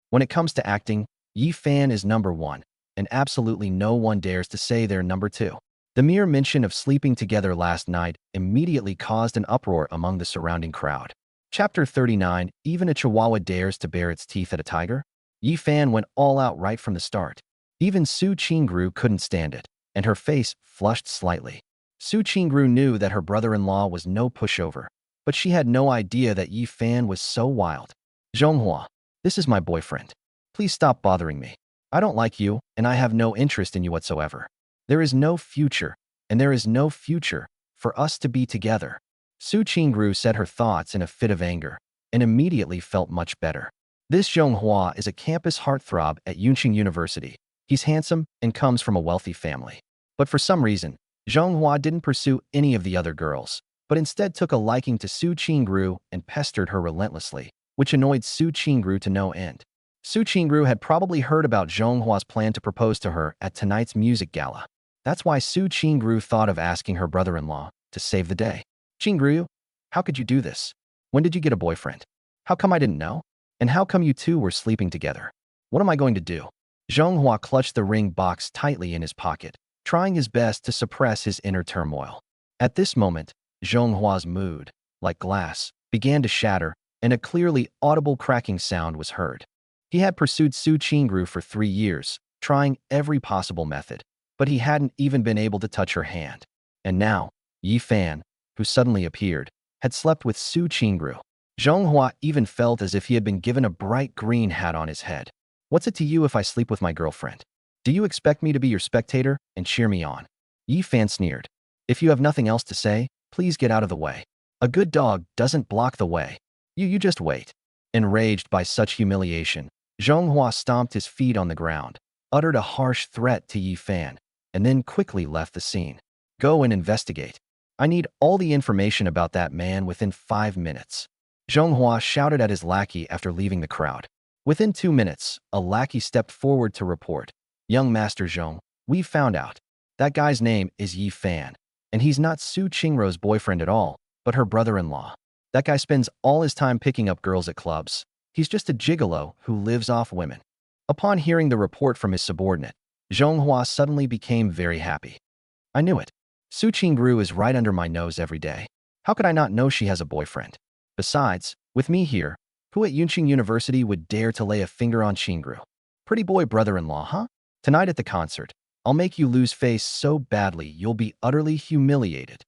Speaker 1: When it comes to acting, Yi Fan is number one, and absolutely no one dares to say they're number two. The mere mention of sleeping together last night immediately caused an uproar among the surrounding crowd. Chapter 39, Even a Chihuahua Dares to Bare its Teeth at a Tiger? Yi Fan went all out right from the start. Even Su Qingru couldn't stand it, and her face flushed slightly. Su Qingru knew that her brother-in-law was no pushover, but she had no idea that Yi Fan was so wild. "Zhonghua, this is my boyfriend. Please stop bothering me. I don't like you, and I have no interest in you whatsoever. There is no future, and there is no future for us to be together." Su Qingru said her thoughts in a fit of anger, and immediately felt much better. This Zhonghua is a campus heartthrob at Yunqing University. He's handsome and comes from a wealthy family. But for some reason, Zhonghua didn't pursue any of the other girls, but instead took a liking to Su Qingru and pestered her relentlessly, which annoyed Su Qingru to no end. Su Qingru had probably heard about Zhonghua's plan to propose to her at tonight's music gala. That's why Su Qingru thought of asking her brother-in-law to save the day. "Qingru, how could you do this? When did you get a boyfriend? How come I didn't know? And how come you two were sleeping together? What am I going to do?" Zhonghua clutched the ring box tightly in his pocket, trying his best to suppress his inner turmoil. At this moment, Zhonghua's mood, like glass, began to shatter, and a clearly audible cracking sound was heard. He had pursued Su Qingru for 3 years, trying every possible method, but he hadn't even been able to touch her hand. And now, Yi Fan, who suddenly appeared, had slept with Su Qingru. Zhonghua even felt as if he had been given a bright green hat on his head. "What's it to you if I sleep with my girlfriend? Do you expect me to be your spectator and cheer me on?" Yi Fan sneered. "If you have nothing else to say, please get out of the way. A good dog doesn't block the way. You just wait." Enraged by such humiliation, Zhonghua stomped his feet on the ground, uttered a harsh threat to Yi Fan, and then quickly left the scene. "Go and investigate. I need all the information about that man within 5 minutes." Zhonghua shouted at his lackey after leaving the crowd. Within 2 minutes, a lackey stepped forward to report, "Young Master Zhong, we've found out. That guy's name is Yi Fan, and he's not Su Qingru's boyfriend at all, but her brother-in-law. That guy spends all his time picking up girls at clubs. He's just a gigolo who lives off women." Upon hearing the report from his subordinate, Zhonghua suddenly became very happy. "I knew it. Su Qingru is right under my nose every day. How could I not know she has a boyfriend? Besides, with me here, who at Yunqing University would dare to lay a finger on Qingru? Pretty boy brother-in-law, huh? Tonight at the concert, I'll make you lose face so badly you'll be utterly humiliated."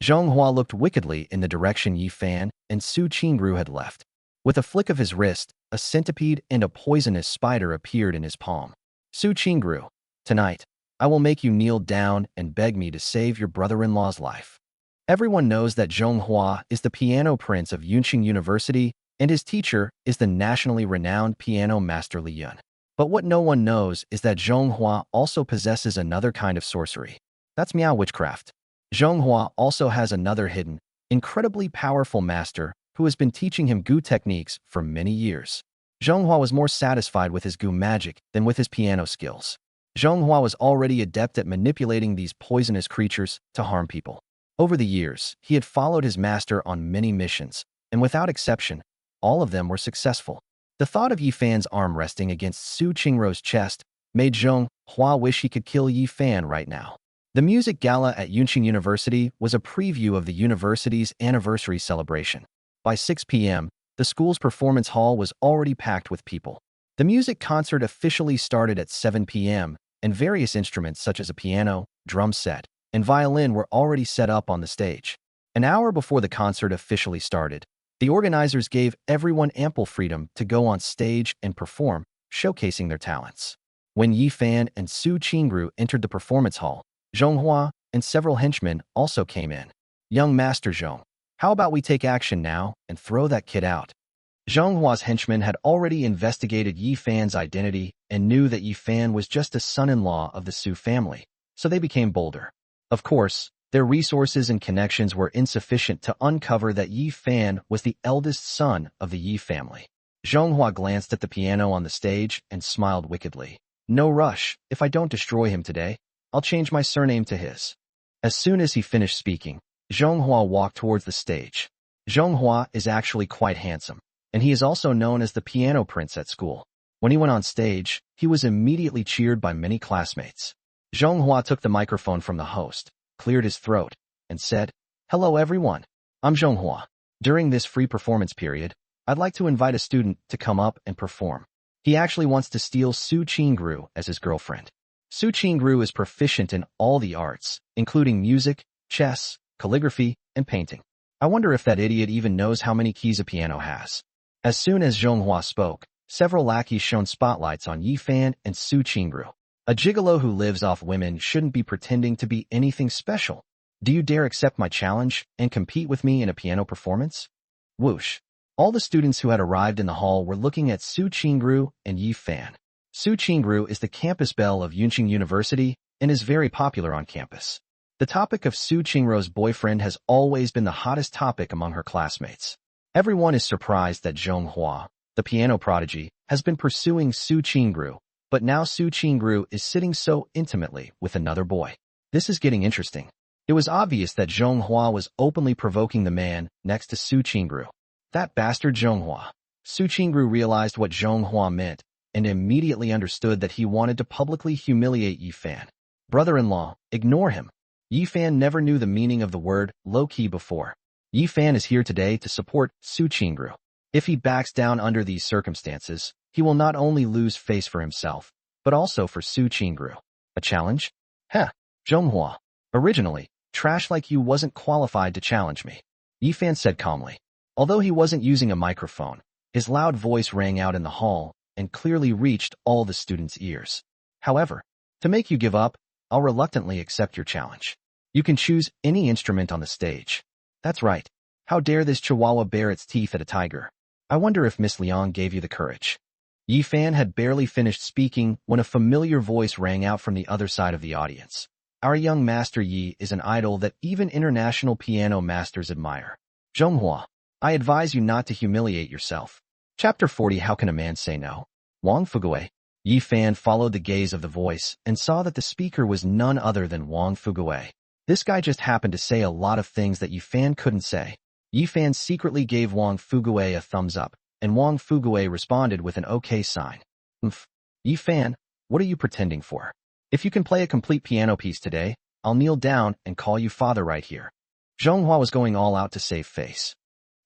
Speaker 1: Zhonghua looked wickedly in the direction Yi Fan and Su Qingru had left. With a flick of his wrist, a centipede and a poisonous spider appeared in his palm. "Su Qingru, tonight, I will make you kneel down and beg me to save your brother-in-law's life." Everyone knows that Zhonghua is the piano prince of Yunqing University, and his teacher is the nationally renowned piano master Li Yun. But what no one knows is that Zhonghua also possesses another kind of sorcery. That's Miao witchcraft. Zhonghua also has another hidden, incredibly powerful master who has been teaching him Gu techniques for many years. Zhonghua was more satisfied with his Gu magic than with his piano skills. Zhonghua was already adept at manipulating these poisonous creatures to harm people. Over the years, he had followed his master on many missions, and without exception, all of them were successful. The thought of Yi Fan's arm resting against Su Qingru's chest made Zhonghua wish he could kill Yi Fan right now. The music gala at Yunqing University was a preview of the university's anniversary celebration. By 6 p.m., the school's performance hall was already packed with people. The music concert officially started at 7 p.m., and various instruments such as a piano, drum set, and violin were already set up on the stage. An hour before the concert officially started, the organizers gave everyone ample freedom to go on stage and perform, showcasing their talents. When Yi Fan and Su Qingru entered the performance hall, Zhonghua and several henchmen also came in. "Young Master Zhong, how about we take action now and throw that kid out?" Zhonghua's henchmen had already investigated Yi Fan's identity and knew that Yi Fan was just a son-in-law of the Su family, so they became bolder. Of course, their resources and connections were insufficient to uncover that Yi Fan was the eldest son of the Yi family. Zhonghua glanced at the piano on the stage and smiled wickedly. No rush. If I don't destroy him today, I'll change my surname to his. As soon as he finished speaking, Zhonghua walked towards the stage. Zhonghua is actually quite handsome, and he is also known as the piano prince at school. When he went on stage, he was immediately cheered by many classmates. Zhonghua took the microphone from the host, cleared his throat, and said, "Hello everyone, I'm Zhonghua. During this free performance period, I'd like to invite a student to come up and perform. He actually wants to steal Su Qingru as his girlfriend. Su Qingru is proficient in all the arts, including music, chess, calligraphy, and painting. I wonder if that idiot even knows how many keys a piano has." As soon as Zhonghua spoke, several lackeys shone spotlights on Yi Fan and Su Qingru. A gigolo who lives off women shouldn't be pretending to be anything special. Do you dare accept my challenge and compete with me in a piano performance? Whoosh. All the students who had arrived in the hall were looking at Su Qingru and Yi Fan. Su Qingru is the campus belle of Yunqing University and is very popular on campus. The topic of Su Qingru's boyfriend has always been the hottest topic among her classmates. Everyone is surprised that Zhonghua, the piano prodigy, has been pursuing Su Qingru, but now Su Qingru is sitting so intimately with another boy. This is getting interesting. It was obvious that Zhonghua was openly provoking the man next to Su Qingru. That bastard Zhonghua. Su Qingru realized what Zhonghua meant and immediately understood that he wanted to publicly humiliate Yi Fan. Brother-in-law, ignore him. Yi Fan never knew the meaning of the word low-key before. Yi Fan is here today to support Su Qingru. If he backs down under these circumstances, he will not only lose face for himself, but also for Su Qingru. A challenge? Heh, Zhonghua. Originally, trash like you wasn't qualified to challenge me, Yi Fan said calmly. Although he wasn't using a microphone, his loud voice rang out in the hall and clearly reached all the students' ears. However, to make you give up, I'll reluctantly accept your challenge. You can choose any instrument on the stage. That's right. How dare this chihuahua bare its teeth at a tiger? I wonder if Miss Liang gave you the courage. Yi Fan had barely finished speaking when a familiar voice rang out from the other side of the audience. Our young master Yi is an idol that even international piano masters admire. Zhonghua, I advise you not to humiliate yourself. Chapter 40 How Can a Man Say No? Wang Fuguei. Yi Fan followed the gaze of the voice and saw that the speaker was none other than Wang Fuguei. This guy just happened to say a lot of things that Yi Fan couldn't say. Yi Fan secretly gave Wang Fuguei a thumbs up, and Wang Fuguei responded with an OK sign. Yi Fan, what are you pretending for? If you can play a complete piano piece today, I'll kneel down and call you father right here. Zhonghua was going all out to save face.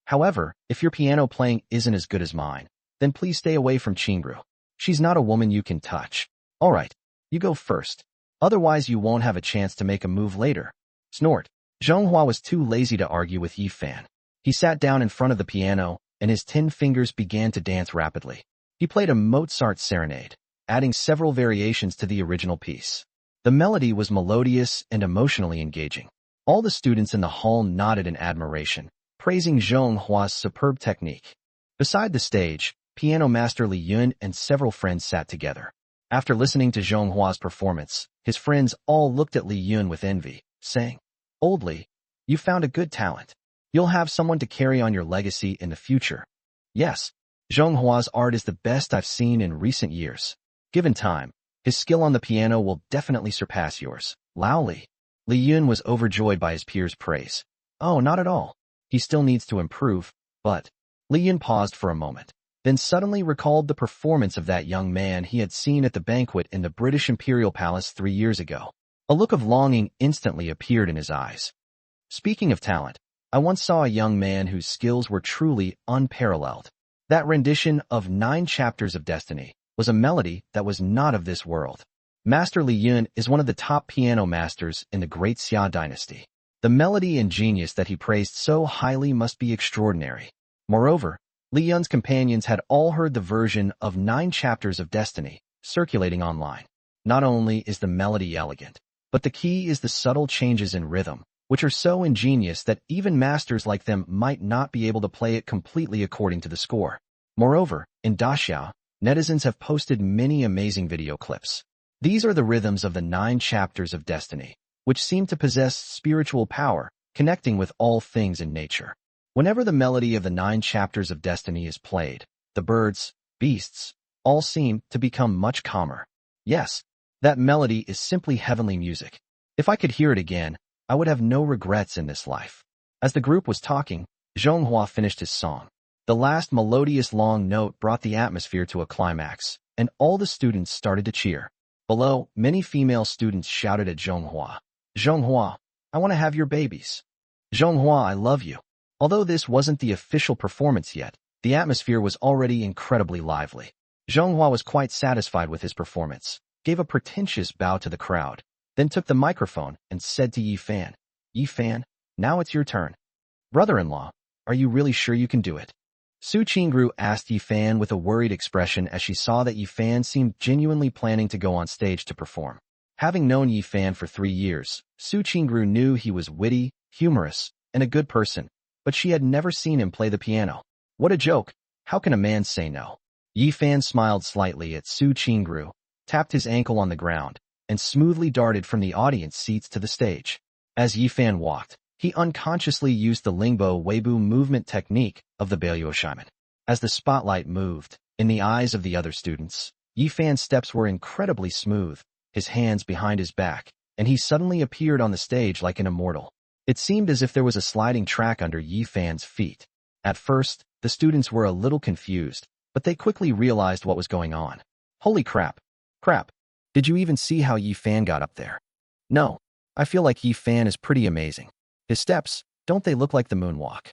Speaker 1: However, if your piano playing isn't as good as mine, then please stay away from Qingru. She's not a woman you can touch. All right, you go first. Otherwise you won't have a chance to make a move later. Snort. Zhonghua was too lazy to argue with Yi Fan. He sat down in front of the piano, and his 10 fingers began to dance rapidly. He played a Mozart serenade, adding several variations to the original piece. The melody was melodious and emotionally engaging. All the students in the hall nodded in admiration, praising Zhonghua's superb technique. Beside the stage, piano master Li Yun and several friends sat together. After listening to Zhonghua's performance, his friends all looked at Li Yun with envy, saying, "Old Li, you found a good talent. You'll have someone to carry on your legacy in the future." Yes, Zhonghua's art is the best I've seen in recent years. Given time, his skill on the piano will definitely surpass yours. Lao Li. Li Yun was overjoyed by his peers' praise. Oh, not at all. He still needs to improve, but... Li Yun paused for a moment, then suddenly recalled the performance of that young man he had seen at the banquet in the British Imperial Palace 3 years ago. A look of longing instantly appeared in his eyes. Speaking of talent, I once saw a young man whose skills were truly unparalleled. That rendition of 9 Chapters of Destiny was a melody that was not of this world. Master Li Yun is one of the top piano masters in the Great Xia dynasty. The melody and genius that he praised so highly must be extraordinary. Moreover, Li Yun's companions had all heard the version of 9 Chapters of Destiny circulating online. Not only is the melody elegant, but the key is the subtle changes in rhythm, which are so ingenious that even masters like them might not be able to play it completely according to the score. Moreover, in Daxiao, netizens have posted many amazing video clips. These are the rhythms of the 9 chapters of destiny, which seem to possess spiritual power, connecting with all things in nature. Whenever the melody of the 9 chapters of destiny is played, the birds, beasts, all seem to become much calmer. Yes, that melody is simply heavenly music. If I could hear it again, I would have no regrets in this life. As the group was talking, Zhonghua finished his song. The last melodious long note brought the atmosphere to a climax, and all the students started to cheer. Below, many female students shouted at Zhonghua, "Zhonghua, I want to have your babies. Zhonghua, I love you." Although this wasn't the official performance yet, the atmosphere was already incredibly lively. Zhonghua was quite satisfied with his performance, gave a pretentious bow to the crowd, then took the microphone and said to Yi-Fan, "Yi-Fan, now it's your turn. Brother-in-law, are you really sure you can do it?" Su Qingru asked Yi-Fan with a worried expression as she saw that Yi-Fan seemed genuinely planning to go on stage to perform. Having known Yi-Fan for 3 years, Su Qingru knew he was witty, humorous, and a good person, but she had never seen him play the piano. What a joke! How can a man say no? Yi-Fan smiled slightly at Su Qingru, tapped his ankle on the ground, and smoothly darted from the audience seats to the stage. As Yi-Fan walked, he unconsciously used the Lingbo Weibu movement technique of the Baiyuoshimen. As the spotlight moved, in the eyes of the other students, Yi-Fan's steps were incredibly smooth, his hands behind his back, and he suddenly appeared on the stage like an immortal. It seemed as if there was a sliding track under Yi-Fan's feet. At first, the students were a little confused, but they quickly realized what was going on. Holy crap! Crap! Did you even see how Yi-Fan got up there? No. I feel like Yi-Fan is pretty amazing. His steps, don't they look like the moonwalk?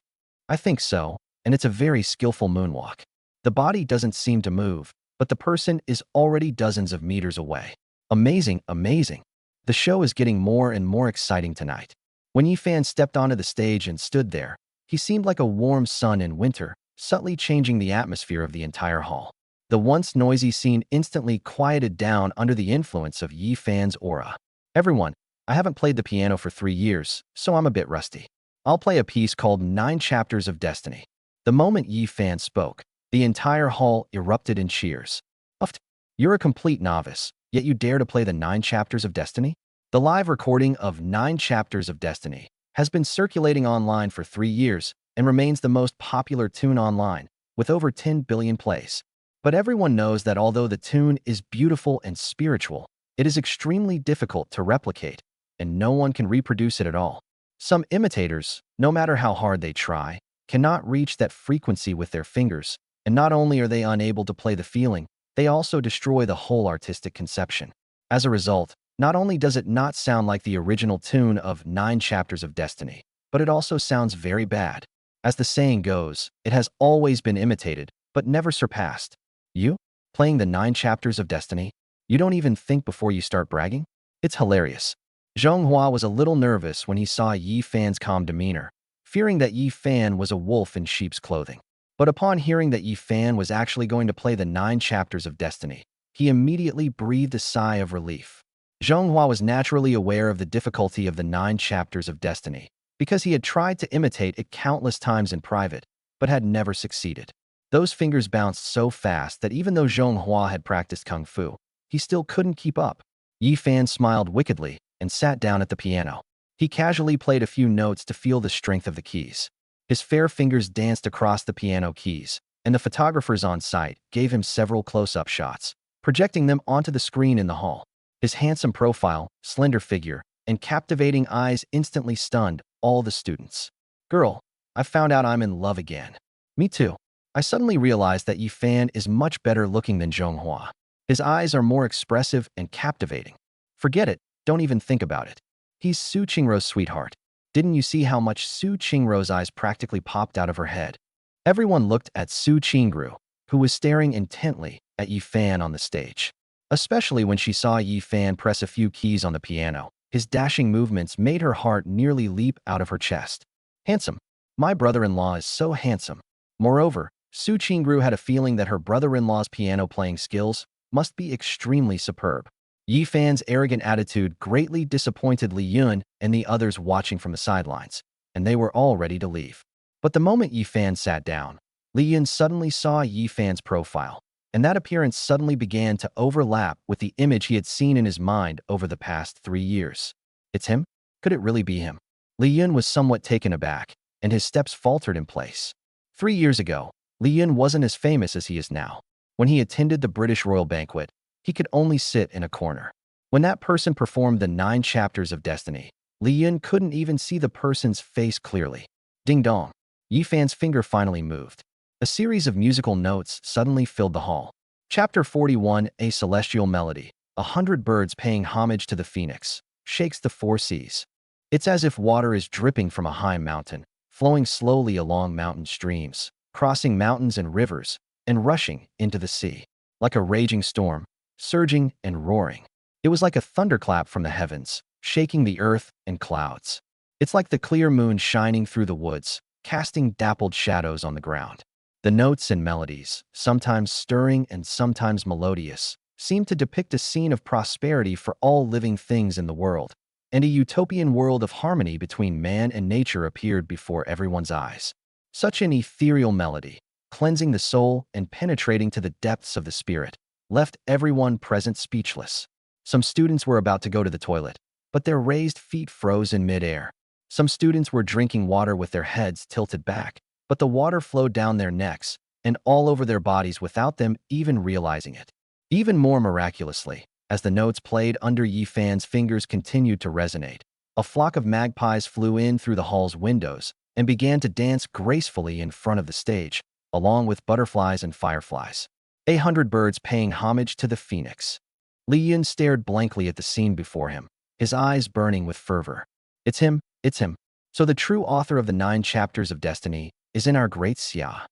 Speaker 1: I think so, and it's a very skillful moonwalk. The body doesn't seem to move, but the person is already dozens of meters away. Amazing, amazing. The show is getting more and more exciting tonight. When Yi-Fan stepped onto the stage and stood there, he seemed like a warm sun in winter, subtly changing the atmosphere of the entire hall. The once noisy scene instantly quieted down under the influence of Yi-Fan's aura. Everyone, I haven't played the piano for 3 years, so I'm a bit rusty. I'll play a piece called 9 Chapters of Destiny. The moment Yi-Fan spoke, the entire hall erupted in cheers. Uft, you're a complete novice, yet you dare to play the 9 Chapters of Destiny? The live recording of 9 Chapters of Destiny has been circulating online for 3 years and remains the most popular tune online, with over 10 billion plays. But everyone knows that although the tune is beautiful and spiritual, it is extremely difficult to replicate, and no one can reproduce it at all. Some imitators, no matter how hard they try, cannot reach that frequency with their fingers, and not only are they unable to play the feeling, they also destroy the whole artistic conception. As a result, not only does it not sound like the original tune of 9 Chapters of Destiny, but it also sounds very bad. As the saying goes, it has always been imitated, but never surpassed. You? Playing the 9 Chapters of Destiny? You don't even think before you start bragging? It's hilarious. Zhonghua was a little nervous when he saw Yi-Fan's calm demeanor, fearing that Yi-Fan was a wolf in sheep's clothing. But upon hearing that Yi-Fan was actually going to play the 9 Chapters of Destiny, he immediately breathed a sigh of relief. Zhonghua was naturally aware of the difficulty of the 9 Chapters of Destiny, because he had tried to imitate it countless times in private, but had never succeeded. Those fingers bounced so fast that even though Zhonghua had practiced kung fu, he still couldn't keep up. Yi-Fan smiled wickedly and sat down at the piano. He casually played a few notes to feel the strength of the keys. His fair fingers danced across the piano keys, and the photographers on site gave him several close-up shots, projecting them onto the screen in the hall. His handsome profile, slender figure, and captivating eyes instantly stunned all the students. Girl, I found out I'm in love again. Me too. I suddenly realized that Yi-Fan is much better looking than Zhonghua. His eyes are more expressive and captivating. Forget it, don't even think about it. He's Su Qingru's sweetheart. Didn't you see how much Su Qingru's eyes practically popped out of her head? Everyone looked at Su Qingru, who was staring intently at Yi-Fan on the stage. Especially when she saw Yi-Fan press a few keys on the piano. His dashing movements made her heart nearly leap out of her chest. Handsome. My brother-in-law is so handsome. Moreover, Su Qingru had a feeling that her brother-in-law's piano-playing skills must be extremely superb. Yi-Fan's arrogant attitude greatly disappointed Li Yun and the others watching from the sidelines, and they were all ready to leave. But the moment Yi-Fan sat down, Li Yun suddenly saw Yi-Fan's profile. and that appearance suddenly began to overlap with the image he had seen in his mind over the past 3 years. It's him? Could it really be him? Li Yun was somewhat taken aback, and his steps faltered in place. 3 years ago, Li Yun wasn't as famous as he is now. When he attended the British royal banquet, he could only sit in a corner. When that person performed the 9 chapters of destiny, Li Yun couldn't even see the person's face clearly. Ding dong. Yi Fan's finger finally moved. A series of musical notes suddenly filled the hall. Chapter 41, A Celestial Melody. 100 birds paying homage to the phoenix. Shakes the 4 seas. It's as if water is dripping from a high mountain, flowing slowly along mountain streams, crossing mountains and rivers, and rushing into the sea. Like a raging storm, surging and roaring. It was like a thunderclap from the heavens, shaking the earth and clouds. It's like the clear moon shining through the woods, casting dappled shadows on the ground. The notes and melodies, sometimes stirring and sometimes melodious, seemed to depict a scene of prosperity for all living things in the world, and a utopian world of harmony between man and nature appeared before everyone's eyes. Such an ethereal melody, cleansing the soul and penetrating to the depths of the spirit, left everyone present speechless. Some students were about to go to the toilet, but their raised feet froze in midair. Some students were drinking water with their heads tilted back, but the water flowed down their necks and all over their bodies without them even realizing it. Even more miraculously, as the notes played under Yi Fan's fingers continued to resonate, a flock of magpies flew in through the hall's windows and began to dance gracefully in front of the stage, along with butterflies and fireflies. 100 birds paying homage to the phoenix. Li Yun stared blankly at the scene before him, his eyes burning with fervor. It's him, it's him. So the true author of the 9 chapters of destiny is in our great Xia.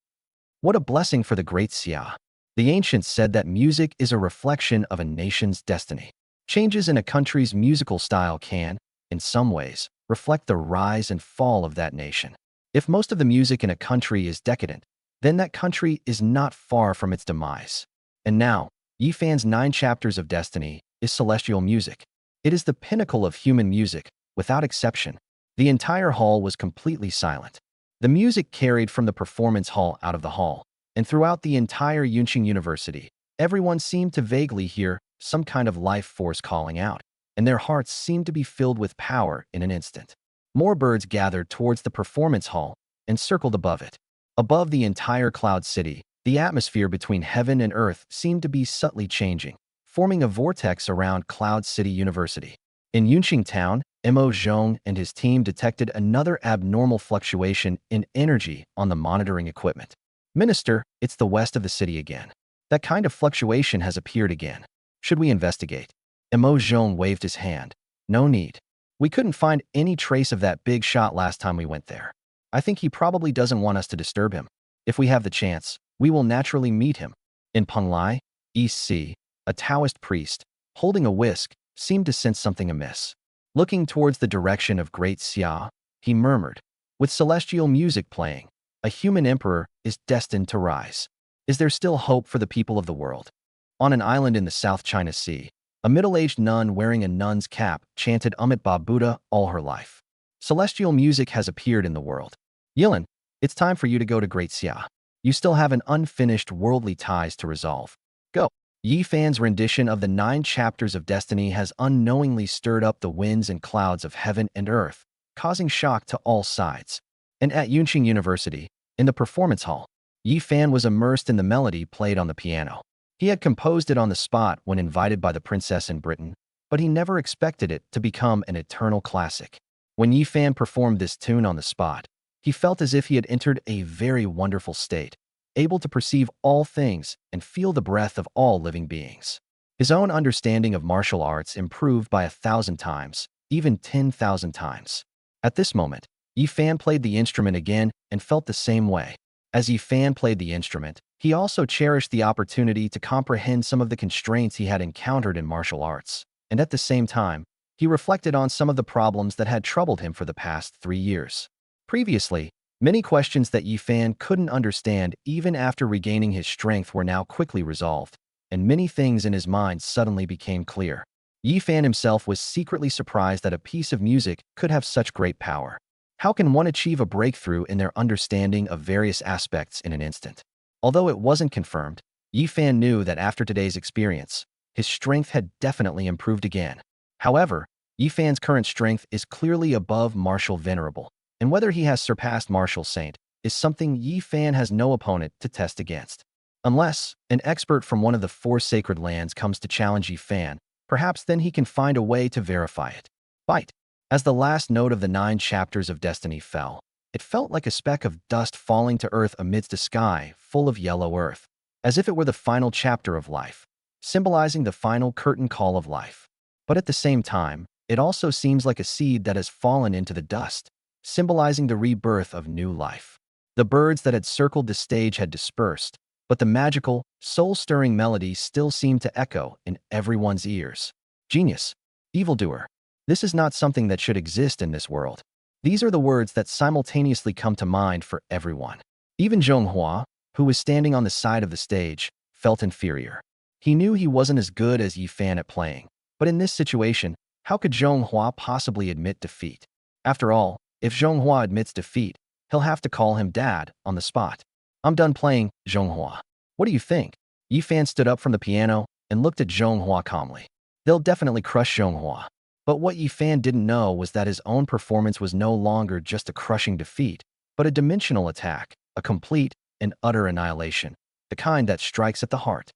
Speaker 1: What a blessing for the great Xia. The ancients said that music is a reflection of a nation's destiny. Changes in a country's musical style can, in some ways, reflect the rise and fall of that nation. If most of the music in a country is decadent, then that country is not far from its demise. And now, Yi Fan's 9 chapters of destiny is celestial music. It is the pinnacle of human music, without exception. The entire hall was completely silent. The music carried from the performance hall out of the hall, and throughout the entire Yunqing University, everyone seemed to vaguely hear some kind of life force calling out, and their hearts seemed to be filled with power in an instant. More birds gathered towards the performance hall and circled above it. Above the entire cloud city, the atmosphere between heaven and earth seemed to be subtly changing, forming a vortex around Cloud City University. In Yunqing Town, Mo Zhong and his team detected another abnormal fluctuation in energy on the monitoring equipment. Minister, it's the west of the city again. That kind of fluctuation has appeared again. Should we investigate? Mo Zhong waved his hand. No need. We couldn't find any trace of that big shot last time we went there. I think he probably doesn't want us to disturb him. If we have the chance, we will naturally meet him. In Penglai, East Sea, a Taoist priest, holding a whisk, seemed to sense something amiss. Looking towards the direction of Great Xia, he murmured, with celestial music playing, a human emperor is destined to rise. Is there still hope for the people of the world? On an island in the South China Sea, a middle-aged nun wearing a nun's cap chanted Amit Ba Buddha all her life. Celestial music has appeared in the world. Yilin, it's time for you to go to Great Xia. You still have an unfinished worldly ties to resolve. Go. Yi Fan's rendition of the 9 chapters of destiny has unknowingly stirred up the winds and clouds of heaven and earth, causing shock to all sides. And at Yunqing University, in the performance hall, Yi Fan was immersed in the melody played on the piano. He had composed it on the spot when invited by the princess in Britain, but he never expected it to become an eternal classic. When Yi Fan performed this tune on the spot, he felt as if he had entered a very wonderful state, able to perceive all things and feel the breath of all living beings. His own understanding of martial arts improved by 1,000 times, even 10,000 times. At this moment, Yi Fan played the instrument again and felt the same way. As Yi Fan played the instrument, he also cherished the opportunity to comprehend some of the constraints he had encountered in martial arts, and at the same time, he reflected on some of the problems that had troubled him for the past 3 years. Previously, many questions that Yi Fan couldn't understand even after regaining his strength were now quickly resolved, and many things in his mind suddenly became clear. Yi Fan himself was secretly surprised that a piece of music could have such great power. How can one achieve a breakthrough in their understanding of various aspects in an instant? Although it wasn't confirmed, Yi Fan knew that after today's experience, his strength had definitely improved again. However, Yi Fan's current strength is clearly above Martial Venerable, and whether he has surpassed Martial Saint is something Yi Fan has no opponent to test against. Unless an expert from one of the four sacred lands comes to challenge Yi Fan, perhaps then he can find a way to verify it. Bite. As the last note of the 9 chapters of Destiny fell, it felt like a speck of dust falling to earth amidst a sky full of yellow earth, as if it were the final chapter of life, symbolizing the final curtain call of life. But at the same time, it also seems like a seed that has fallen into the dust, symbolizing the rebirth of new life. The birds that had circled the stage had dispersed, but the magical, soul-stirring melody still seemed to echo in everyone's ears. Genius. Evildoer. This is not something that should exist in this world. These are the words that simultaneously come to mind for everyone. Even Zhonghua, who was standing on the side of the stage, felt inferior. He knew he wasn't as good as Yi Fan at playing, but in this situation, how could Zhonghua possibly admit defeat? After all, if Zhonghua admits defeat, he'll have to call him dad on the spot. I'm done playing, Zhonghua. What do you think? Yi Fan stood up from the piano and looked at Zhonghua calmly. They'll definitely crush Zhonghua. But what Yi Fan didn't know was that his own performance was no longer just a crushing defeat, but a dimensional attack, a complete and utter annihilation, the kind that strikes at the heart.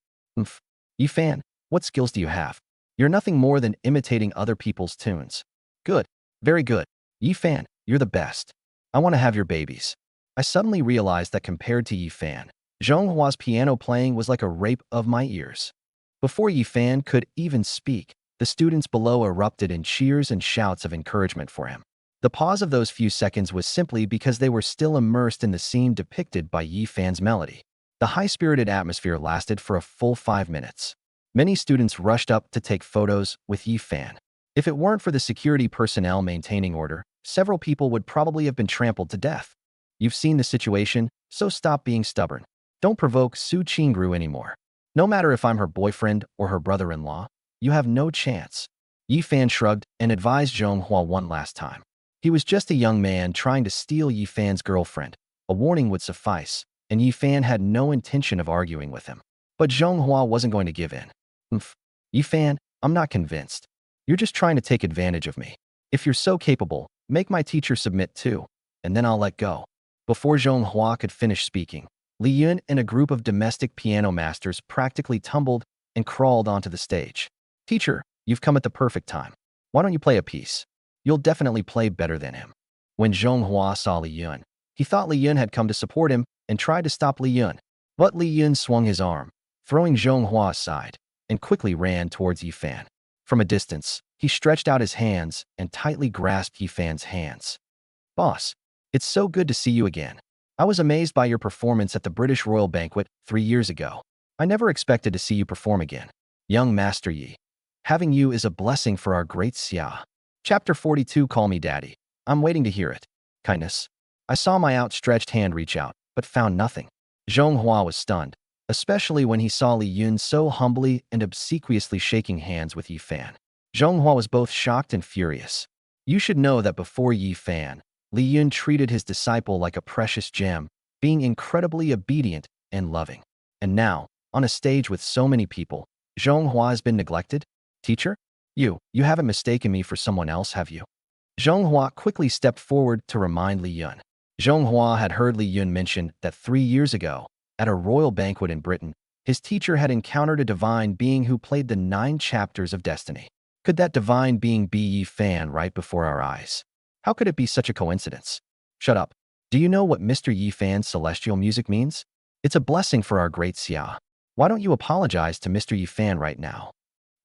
Speaker 1: Yi Fan, what skills do you have? You're nothing more than imitating other people's tunes. Good. Very good. Yi Fan, you're the best. I want to have your babies. I suddenly realized that compared to Yi Fan, Zhonghua's piano playing was like a rape of my ears. Before Yi Fan could even speak, the students below erupted in cheers and shouts of encouragement for him. The pause of those few seconds was simply because they were still immersed in the scene depicted by Yi Fan's melody. The high-spirited atmosphere lasted for a full 5 minutes. Many students rushed up to take photos with Yi Fan. If it weren't for the security personnel maintaining order, several people would probably have been trampled to death. You've seen the situation, so stop being stubborn. Don't provoke Su Qingru anymore. No matter if I'm her boyfriend or her brother-in-law, you have no chance. Yi Fan shrugged and advised Zhonghua one last time. He was just a young man trying to steal Yi Fan's girlfriend. A warning would suffice, and Yi Fan had no intention of arguing with him. But Zhonghua wasn't going to give in. Yi Fan, I'm not convinced. You're just trying to take advantage of me. If you're so capable, make my teacher submit too, and then I'll let go. Before Zhonghua could finish speaking, Li Yun and a group of domestic piano masters practically tumbled and crawled onto the stage. Teacher, you've come at the perfect time. Why don't you play a piece? You'll definitely play better than him. When Zhonghua saw Li Yun, he thought Li Yun had come to support him and tried to stop Li Yun. But Li Yun swung his arm, throwing Zhonghua aside, and quickly ran towards Yi Fan. From a distance, he stretched out his hands and tightly grasped Yi Fan's hands. Boss, it's so good to see you again. I was amazed by your performance at the British Royal Banquet 3 years ago. I never expected to see you perform again. Young Master Yi. Having you is a blessing for our great Xia. Chapter 42. Call me Daddy. I'm waiting to hear it. Kindness. I saw my outstretched hand reach out, but found nothing. Zhonghua was stunned, especially when he saw Li Yun so humbly and obsequiously shaking hands with Yi Fan. Zhonghua was both shocked and furious. You should know that before Yi Fan, Li Yun treated his disciple like a precious gem, being incredibly obedient and loving. And now, on a stage with so many people, Zhonghua has been neglected? Teacher? You haven't mistaken me for someone else, have you? Zhonghua quickly stepped forward to remind Li Yun. Zhonghua had heard Li Yun mention that 3 years ago, at a royal banquet in Britain, his teacher had encountered a divine being who played the 9 chapters of Destiny. Could that divine being be Yi Fan right before our eyes? How could it be such a coincidence? Shut up. Do you know what Mr. Yi Fan's celestial music means? It's a blessing for our great Xia. Why don't you apologize to Mr. Yi Fan right now?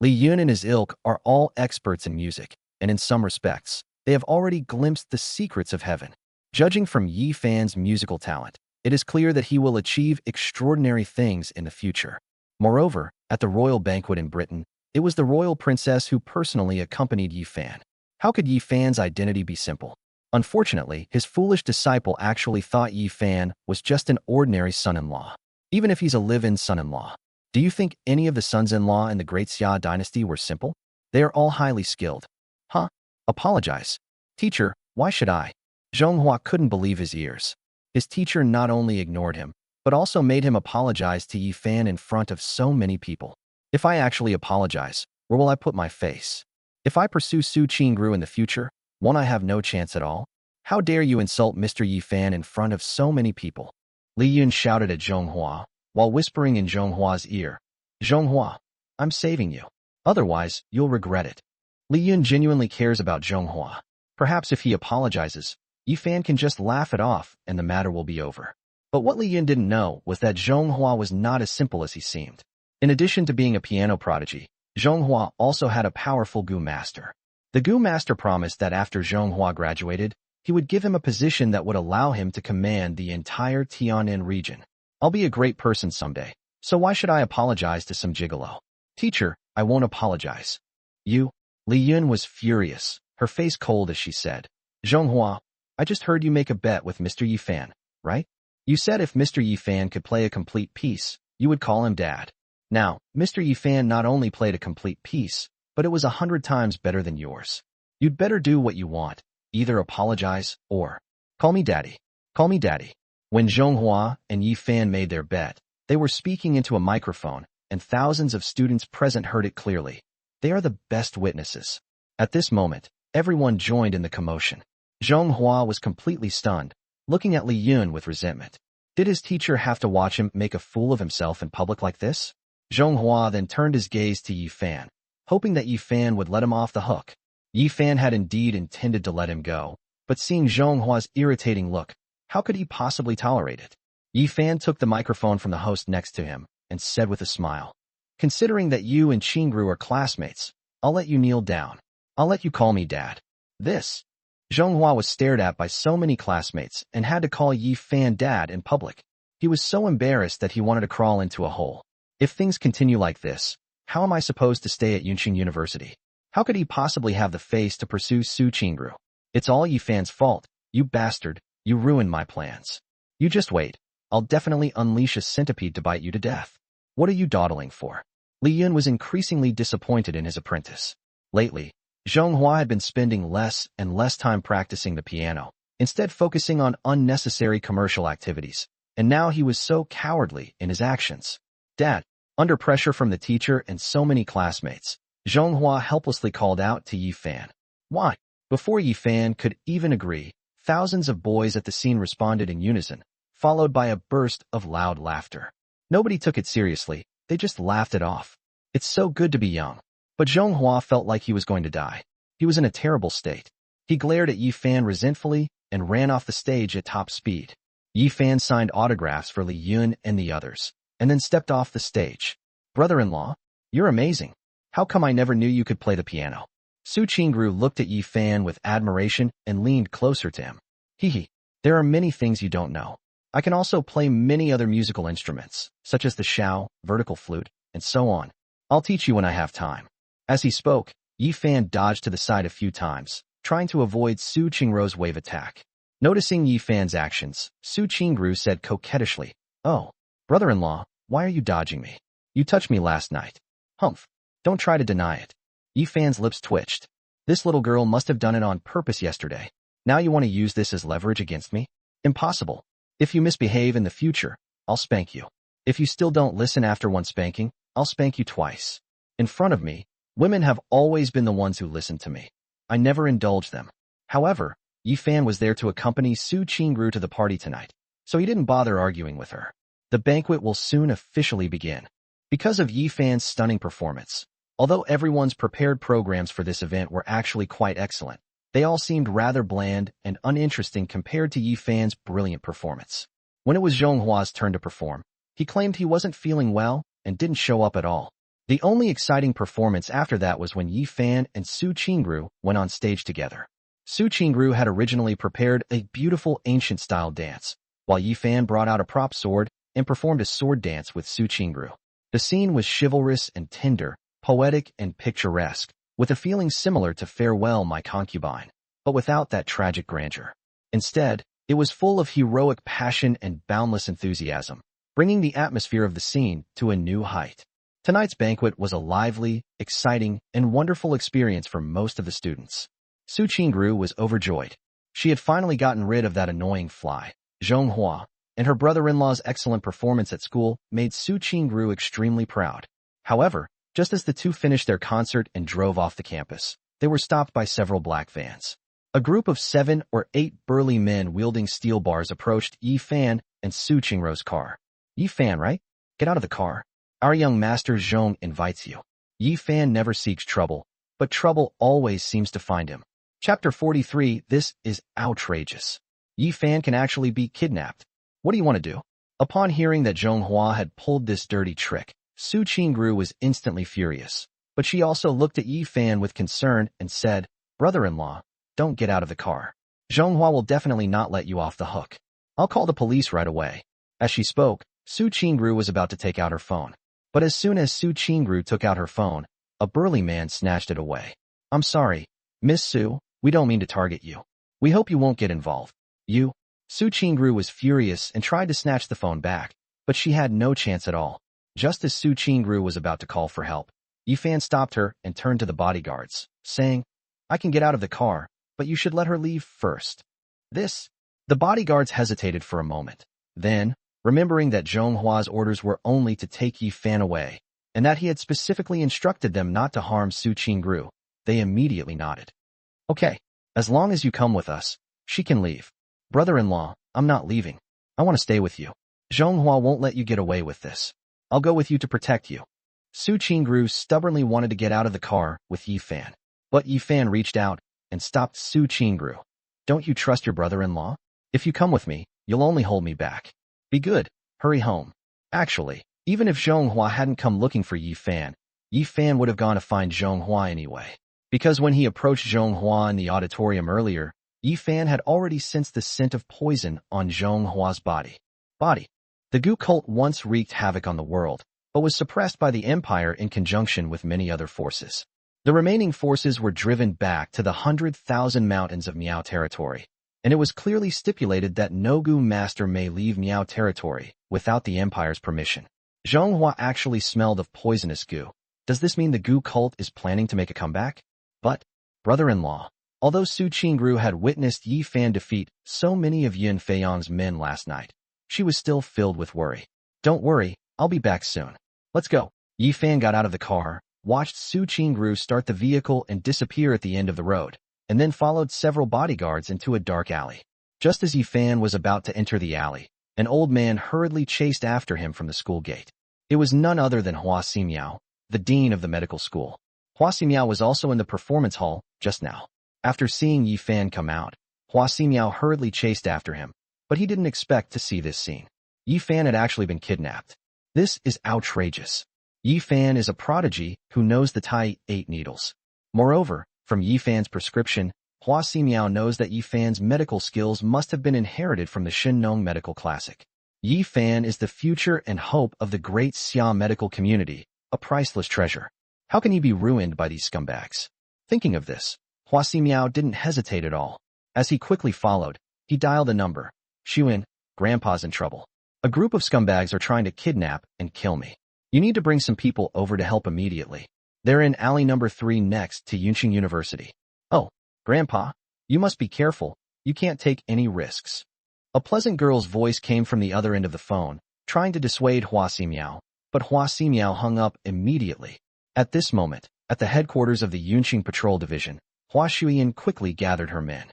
Speaker 1: Li Yun and his ilk are all experts in music, and in some respects, they have already glimpsed the secrets of heaven. Judging from Yi Fan's musical talent, it is clear that he will achieve extraordinary things in the future. Moreover, at the royal banquet in Britain, it was the royal princess who personally accompanied Yi Fan. How could Yi Fan's identity be simple? Unfortunately, his foolish disciple actually thought Yi Fan was just an ordinary son-in-law. Even if he's a live-in son-in-law, do you think any of the sons-in-law in the Great Xia dynasty were simple? They are all highly skilled. Huh? Apologize. Teacher, why should I? Zhonghua couldn't believe his ears. His teacher not only ignored him, but also made him apologize to Yi Fan in front of so many people. If I actually apologize, where will I put my face? If I pursue Su Qingru in the future, won't I have no chance at all? How dare you insult Mr. Yi Fan in front of so many people? Li Yun shouted at Zhonghua, while whispering in Zhonghua's ear, Zhonghua, I'm saving you. Otherwise, you'll regret it. Li Yun genuinely cares about Zhonghua. Perhaps if he apologizes, Yi Fan can just laugh it off and the matter will be over. But what Li Yun didn't know was that Zhonghua was not as simple as he seemed. In addition to being a piano prodigy, Zhonghua also had a powerful Gu master. The Gu master promised that after Zhonghua graduated, he would give him a position that would allow him to command the entire Tianan region. I'll be a great person someday, so why should I apologize to some gigolo? Teacher, I won't apologize. You? Li Yun was furious, her face cold as she said, Zhonghua, I just heard you make a bet with Mr. Yi Fan, right? You said if Mr. Yi Fan could play a complete piece, you would call him Dad. Now, Mr. Yi Fan not only played a complete piece, but it was 100 times better than yours. You'd better do what you want, either apologize or call me Daddy. Call me Daddy. When Zhonghua and Yi Fan made their bet, they were speaking into a microphone, and thousands of students present heard it clearly. They are the best witnesses. At this moment, everyone joined in the commotion. Zhonghua was completely stunned, looking at Li Yun with resentment. Did his teacher have to watch him make a fool of himself in public like this? Zhonghua then turned his gaze to Yi Fan, hoping that Yi Fan would let him off the hook. Yi Fan had indeed intended to let him go, but seeing Zhonghua's irritating look, how could he possibly tolerate it? Yi Fan took the microphone from the host next to him and said with a smile, Considering that you and Qingru are classmates, I'll let you kneel down. I'll let you call me Dad. This. Zhonghua was stared at by so many classmates and had to call Yi Fan Dad in public. He was so embarrassed that he wanted to crawl into a hole. If things continue like this, how am I supposed to stay at Yunqing University? How could he possibly have the face to pursue Su Qingru? It's all Yi Fan's fault, you bastard, you ruined my plans. You just wait, I'll definitely unleash a centipede to bite you to death. What are you dawdling for? Li Yun was increasingly disappointed in his apprentice. Lately, Zhonghua had been spending less and less time practicing the piano, instead focusing on unnecessary commercial activities, and now he was so cowardly in his actions. Dad, under pressure from the teacher and so many classmates, Zhonghua helplessly called out to Yi Fan. Why? Before Yi Fan could even agree, thousands of boys at the scene responded in unison, followed by a burst of loud laughter. Nobody took it seriously, they just laughed it off. It's so good to be young. But Zhonghua felt like he was going to die. He was in a terrible state. He glared at Yi Fan resentfully and ran off the stage at top speed. Yi Fan signed autographs for Li Yun and the others, and then stepped off the stage. Brother-in-law, you're amazing. How come I never knew you could play the piano? Su Qingru looked at Yi Fan with admiration and leaned closer to him. Hee, there are many things you don't know. I can also play many other musical instruments, such as the xiao, vertical flute, and so on. I'll teach you when I have time. As he spoke, Yi Fan dodged to the side a few times, trying to avoid Su Qingru's wave attack. Noticing Yi Fan's actions, Su Qingru said coquettishly, Oh, brother-in-law, why are you dodging me? You touched me last night. Humph. Don't try to deny it. Yi Fan's lips twitched. This little girl must have done it on purpose yesterday. Now you want to use this as leverage against me? Impossible. If you misbehave in the future, I'll spank you. If you still don't listen after one spanking, I'll spank you twice. In front of me, women have always been the ones who listened to me. I never indulged them. However, Yi Fan was there to accompany Su Qingru to the party tonight, so he didn't bother arguing with her. The banquet will soon officially begin. Because of Yi Fan's stunning performance, although everyone's prepared programs for this event were actually quite excellent, they all seemed rather bland and uninteresting compared to Yi Fan's brilliant performance. When it was Zhonghua's turn to perform, he claimed he wasn't feeling well and didn't show up at all. The only exciting performance after that was when Yi Fan and Su Qingru went on stage together. Su Qingru had originally prepared a beautiful ancient-style dance, while Yi Fan brought out a prop sword and performed a sword dance with Su Qingru. The scene was chivalrous and tender, poetic and picturesque, with a feeling similar to Farewell, My Concubine, but without that tragic grandeur. Instead, it was full of heroic passion and boundless enthusiasm, bringing the atmosphere of the scene to a new height. Tonight's banquet was a lively, exciting, and wonderful experience for most of the students. Su Qingru was overjoyed. She had finally gotten rid of that annoying fly, Zhonghua, and her brother-in-law's excellent performance at school made Su Qingru extremely proud. However, just as the two finished their concert and drove off the campus, they were stopped by several black vans. A group of 7 or 8 burly men wielding steel bars approached Yi Fan and Su Qingru's car. "Yi Fan, right? Get out of the car. Our young master Zhong invites you." Yi Fan never seeks trouble, but trouble always seems to find him. Chapter 43. This is outrageous. Yi Fan can actually be kidnapped. What do you want to do? Upon hearing that Zhonghua had pulled this dirty trick, Su Qingru was instantly furious. But she also looked at Yi Fan with concern and said, "Brother-in-law, don't get out of the car. Zhonghua will definitely not let you off the hook. I'll call the police right away." As she spoke, Su Qingru was about to take out her phone. But as soon as Su Qingru took out her phone, a burly man snatched it away. "I'm sorry, Miss Su, we don't mean to target you. We hope you won't get involved." "You?" Su Qingru was furious and tried to snatch the phone back, but she had no chance at all. Just as Su Qingru was about to call for help, Yi Fan stopped her and turned to the bodyguards, saying, "I can get out of the car, but you should let her leave first." The bodyguards hesitated for a moment. Then, remembering that Zhonghua's orders were only to take Yi Fan away, and that he had specifically instructed them not to harm Su Qingru, they immediately nodded. "Okay, as long as you come with us, she can leave." "Brother-in-law, I'm not leaving. I want to stay with you. Zhonghua won't let you get away with this. I'll go with you to protect you." Su Qingru stubbornly wanted to get out of the car with Yi Fan. But Yi Fan reached out and stopped Su Qingru. "Don't you trust your brother-in-law? If you come with me, you'll only hold me back. Be good, hurry home." Actually, even if Zhonghua hadn't come looking for Yi Fan would have gone to find Zhonghua anyway. Because when he approached Zhonghua in the auditorium earlier, Yi Fan had already sensed the scent of poison on Zhonghua's body. The Gu cult once wreaked havoc on the world, but was suppressed by the Empire in conjunction with many other forces. The remaining forces were driven back to the 100,000 mountains of Miao territory, and it was clearly stipulated that no Gu master may leave Miao territory without the Empire's permission. Zhonghua actually smelled of poisonous Gu. Does this mean the Gu cult is planning to make a comeback? But, brother-in-law, although Su Qingru had witnessed Yi Fan defeat so many of Yin Feiyang's men last night, she was still filled with worry. "Don't worry, I'll be back soon. Let's go." Yi Fan got out of the car, watched Su Qingru start the vehicle and disappear at the end of the road, and then followed several bodyguards into a dark alley. Just as Yi Fan was about to enter the alley, an old man hurriedly chased after him from the school gate. It was none other than Hua Ximiao, the dean of the medical school. Hua Ximiao was also in the performance hall just now. After seeing Yi Fan come out, Hua Ximiao hurriedly chased after him, but he didn't expect to see this scene. Yi Fan had actually been kidnapped. This is outrageous. Yi Fan is a prodigy who knows the Tai 8 needles. Moreover, from Yi Fan's prescription, Hua Ximiao knows that Yi Fan's medical skills must have been inherited from the Shinnong medical classic. Yi Fan is the future and hope of the great Xia medical community, a priceless treasure. How can he be ruined by these scumbags? Thinking of this, Hua Ximiao didn't hesitate at all. As he quickly followed, he dialed a number. "Xuan, Grandpa's in trouble. A group of scumbags are trying to kidnap and kill me. You need to bring some people over to help immediately. They're in alley number 3 next to Yunqing University." "Oh, Grandpa, you must be careful. You can't take any risks." A pleasant girl's voice came from the other end of the phone, trying to dissuade Hua Ximiao, but Hua Ximiao hung up immediately. At this moment, at the headquarters of the Yunqing Patrol Division, Hua Shuyan quickly gathered her men.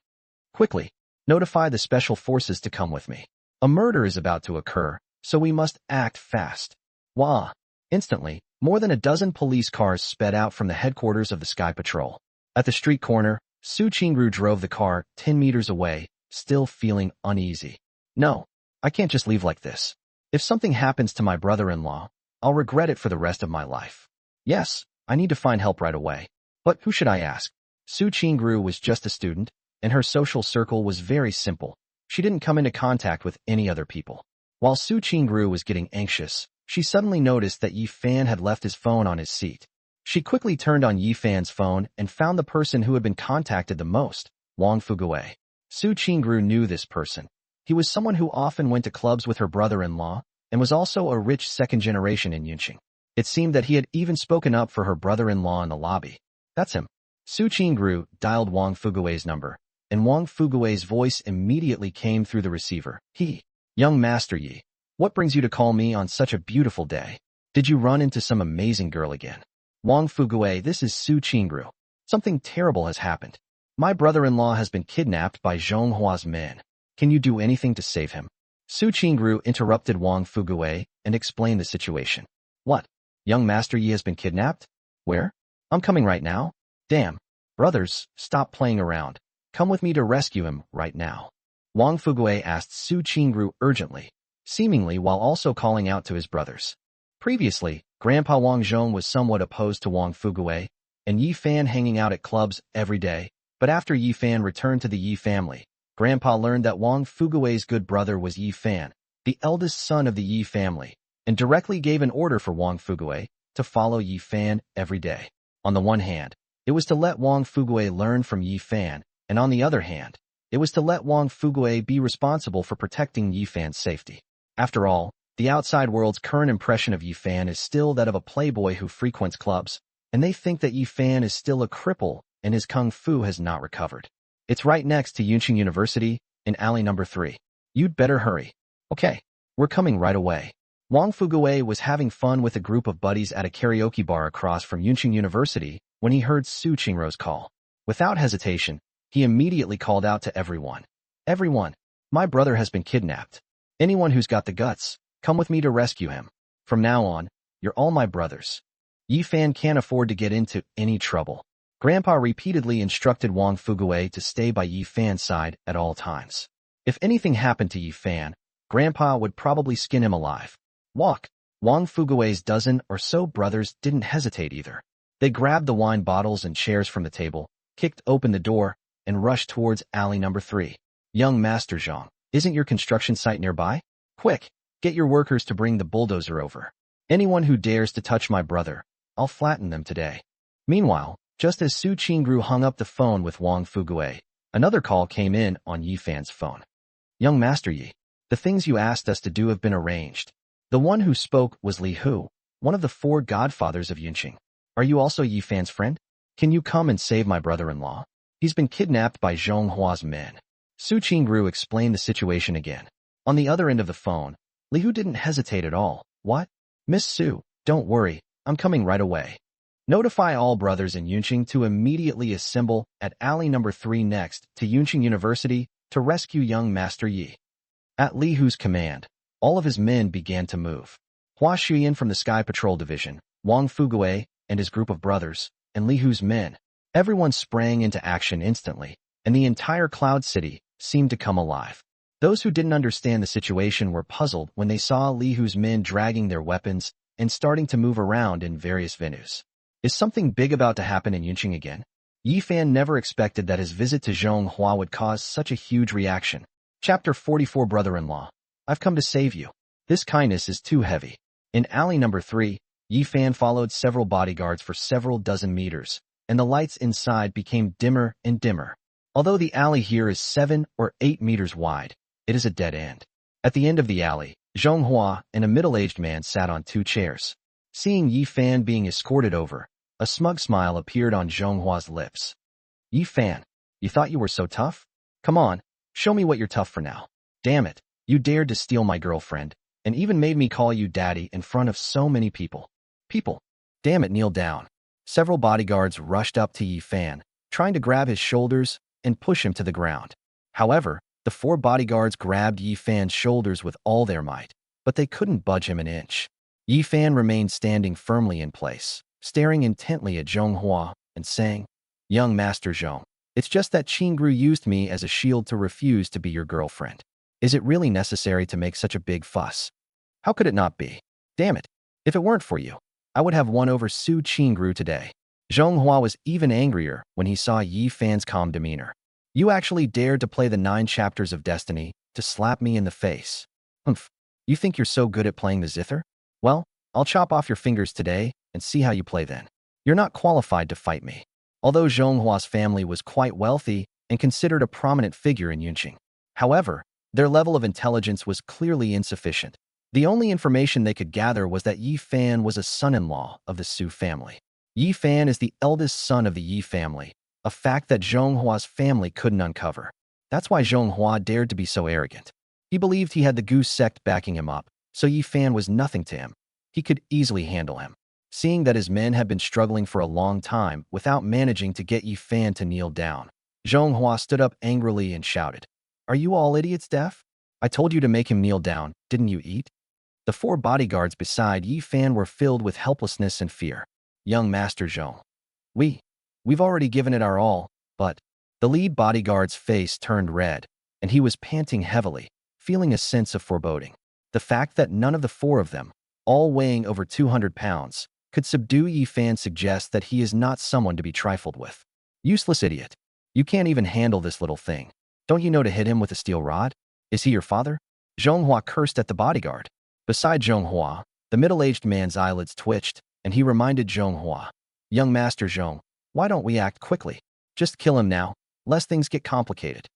Speaker 1: "Quickly, notify the special forces to come with me. A murder is about to occur, so we must act fast." Wah! Instantly, more than a dozen police cars sped out from the headquarters of the Sky Patrol. At the street corner, Su Qingru drove the car 10 meters away, still feeling uneasy. "No, I can't just leave like this. If something happens to my brother-in-law, I'll regret it for the rest of my life. Yes, I need to find help right away. But who should I ask?" Su Qingru was just a student, and her social circle was very simple. She didn't come into contact with any other people. While Su Qingru was getting anxious, she suddenly noticed that Yi Fan had left his phone on his seat. She quickly turned on Yi Fan's phone and found the person who had been contacted the most, Wang Fuguwei. Su Qingru knew this person. He was someone who often went to clubs with her brother-in-law and was also a rich second generation in Yunqing. It seemed that he had even spoken up for her brother-in-law in the lobby. "That's him." Su Qingru dialed Wang Fuguwei's number, and Wang Fuguwei's voice immediately came through the receiver. Young Master Yi, what brings you to call me on such a beautiful day? Did you run into some amazing girl again? Wang Fugui, this is Su Qingru. Something terrible has happened. My brother-in-law has been kidnapped by Zhonghua's men. Can you do anything to save him? Su Qingru interrupted Wang Fugui and explained the situation. What? Young Master Yi has been kidnapped? Where? I'm coming right now. Damn. Brothers, stop playing around. Come with me to rescue him right now. Wang Fugui asked Su Qingru urgently, seemingly while also calling out to his brothers. Previously, Grandpa Wang Zhong was somewhat opposed to Wang Fugui and Yi Fan hanging out at clubs every day, but after Yi Fan returned to the Yi family, Grandpa learned that Wang Fugui's good brother was Yi Fan, the eldest son of the Yi family, and directly gave an order for Wang Fugui to follow Yi Fan every day. On the one hand, it was to let Wang Fugui learn from Yi Fan, and on the other hand, it was to let Wang Fugui be responsible for protecting Yi Fan's safety. After all, the outside world's current impression of Yi Fan is still that of a playboy who frequents clubs, and they think that Yi Fan is still a cripple and his kung fu has not recovered. It's right next to Yunqing University, in alley number 3. You'd better hurry. Okay, we're coming right away. Wang Fugui was having fun with a group of buddies at a karaoke bar across from Yunqing University when he heard Su Qingru's call. Without hesitation, he immediately called out to everyone. Everyone, my brother has been kidnapped. Anyone who's got the guts, come with me to rescue him. From now on, you're all my brothers. Yi Fan can't afford to get into any trouble. Grandpa repeatedly instructed Wang Fugui to stay by Yi Fan's side at all times. If anything happened to Yi Fan, Grandpa would probably skin him alive. Walk. Wang Fugui's dozen or so brothers didn't hesitate either. They grabbed the wine bottles and chairs from the table, kicked open the door, and rushed towards alley number 3. Young Master Zhang, isn't your construction site nearby? Quick, get your workers to bring the bulldozer over. Anyone who dares to touch my brother, I'll flatten them today. Meanwhile, just as Su Qingru hung up the phone with Wang Fugui, another call came in on Yi Fan's phone. Young Master Yi, the things you asked us to do have been arranged. The one who spoke was Li Hu, one of the 4 godfathers of Yunqing. Are you also Yi Fan's friend? Can you come and save my brother-in-law? He's been kidnapped by Zhonghua's men. Su Qingru explained the situation again. On the other end of the phone, Li Hu didn't hesitate at all. What? Miss Su, don't worry, I'm coming right away. Notify all brothers in Yunqing to immediately assemble at alley number 3 next to Yunqing University to rescue young Master Yi. At Li Hu's command, all of his men began to move. Hua Xuyan from the Sky Patrol Division, Wang Fugui and his group of brothers, and Li Hu's men. Everyone sprang into action instantly, and the entire Cloud City seemed to come alive. Those who didn't understand the situation were puzzled when they saw Li Hu's men dragging their weapons and starting to move around in various venues. Is something big about to happen in Yunqing again? Yi Fan never expected that his visit to Zhonghua would cause such a huge reaction. Chapter 44 Brother-in-Law. I've come to save you. This kindness is too heavy. In alley number 3, Yi Fan followed several bodyguards for several dozen meters, and the lights inside became dimmer and dimmer. Although the alley here is 7 or 8 meters wide, it is a dead end. At the end of the alley, Zhonghua and a middle-aged man sat on 2 chairs. Seeing Yi Fan being escorted over, a smug smile appeared on Zhonghua's lips. Yi Fan, you thought you were so tough? Come on, show me what you're tough for now. Damn it, you dared to steal my girlfriend, and even made me call you daddy in front of so many people. Damn it, kneel down. Several bodyguards rushed up to Yi Fan, trying to grab his shoulders and push him to the ground. However, the 4 bodyguards grabbed Yi Fan's shoulders with all their might, but they couldn't budge him an inch. Yi Fan remained standing firmly in place, staring intently at Zhonghua and saying, Young Master Zhong, it's just that Qingru used me as a shield to refuse to be your girlfriend. Is it really necessary to make such a big fuss? How could it not be? Damn it, if it weren't for you, I would have won over Su Qingru today. Zhonghua was even angrier when he saw Yi Fan's calm demeanor. You actually dared to play the 9 chapters of destiny to slap me in the face. Humph, you think you're so good at playing the zither? Well, I'll chop off your fingers today and see how you play then. You're not qualified to fight me. Although Zhonghua's family was quite wealthy and considered a prominent figure in Yunqing. However, their level of intelligence was clearly insufficient. The only information they could gather was that Yi Fan was a son-in-law of the Su family. Yi Fan is the eldest son of the Yi family, a fact that Zhonghua's family couldn't uncover. That's why Zhonghua dared to be so arrogant. He believed he had the goose sect backing him up, so Yi Fan was nothing to him. He could easily handle him. Seeing that his men had been struggling for a long time without managing to get Yi Fan to kneel down, Zhonghua stood up angrily and shouted, "Are you all idiots deaf? I told you to make him kneel down, didn't you eat?" The four bodyguards beside Yi Fan were filled with helplessness and fear. "Young Master Zhong, we've already given it our all, but..." The lead bodyguard's face turned red, and he was panting heavily, feeling a sense of foreboding. The fact that none of the four of them, all weighing over 200 pounds, could subdue Yi Fan suggests that he is not someone to be trifled with. "Useless idiot. You can't even handle this little thing. Don't you know to hit him with a steel rod? Is he your father?" Zhonghua cursed at the bodyguard. Beside Zhonghua, the middle-aged man's eyelids twitched, and he reminded Zhonghua, "Young Master Zhong, why don't we act quickly? Just kill him now, lest things get complicated.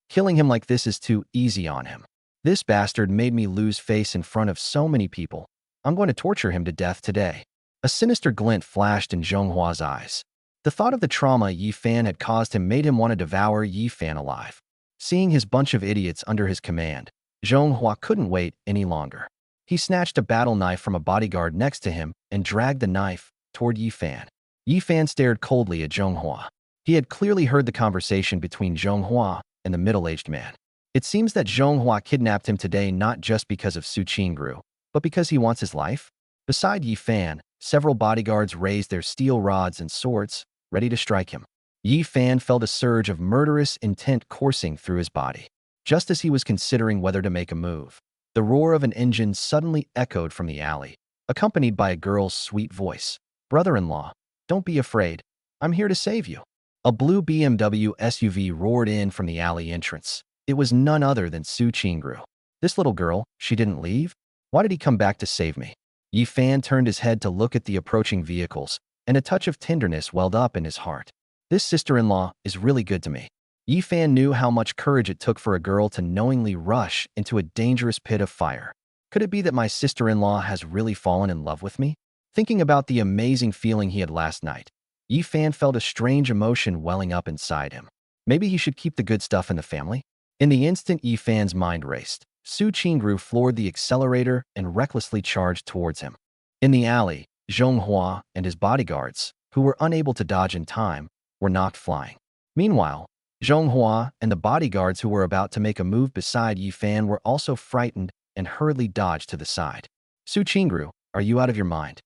Speaker 1: Killing him like this is too easy on him. This bastard made me lose face in front of so many people. I'm going to torture him to death today." A sinister glint flashed in Zhonghua's eyes. The thought of the trauma Yi Fan had caused him made him want to devour Yi Fan alive. Seeing his bunch of idiots under his command, Zhonghua couldn't wait any longer. He snatched a battle knife from a bodyguard next to him and dragged the knife toward Yi Fan. Yi Fan stared coldly at Zhonghua. He had clearly heard the conversation between Zhonghua and the middle-aged man. It seems that Zhonghua kidnapped him today not just because of Su Qingru, but because he wants his life. Beside Yi Fan, several bodyguards raised their steel rods and swords, ready to strike him. Yi Fan felt a surge of murderous intent coursing through his body. Just as he was considering whether to make a move, the roar of an engine suddenly echoed from the alley, accompanied by a girl's sweet voice. "Brother-in-law, don't be afraid. I'm here to save you." A blue BMW SUV roared in from the alley entrance. It was none other than Su Qingru. "This little girl, she didn't leave? Why did he come back to save me?" Yi Fan turned his head to look at the approaching vehicles, and a touch of tenderness welled up in his heart. "This sister-in-law is really good to me." Yi Fan knew how much courage it took for a girl to knowingly rush into a dangerous pit of fire. Could it be that my sister-in-law has really fallen in love with me? Thinking about the amazing feeling he had last night, Yi Fan felt a strange emotion welling up inside him. Maybe he should keep the good stuff in the family? In the instant Yi Fan's mind raced, Su Qingru floored the accelerator and recklessly charged towards him. In the alley, Zhonghua and his bodyguards, who were unable to dodge in time, were knocked flying. Meanwhile, Zhonghua and the bodyguards who were about to make a move beside Yi Fan were also frightened and hurriedly dodged to the side. "Su Qingru, are you out of your mind?"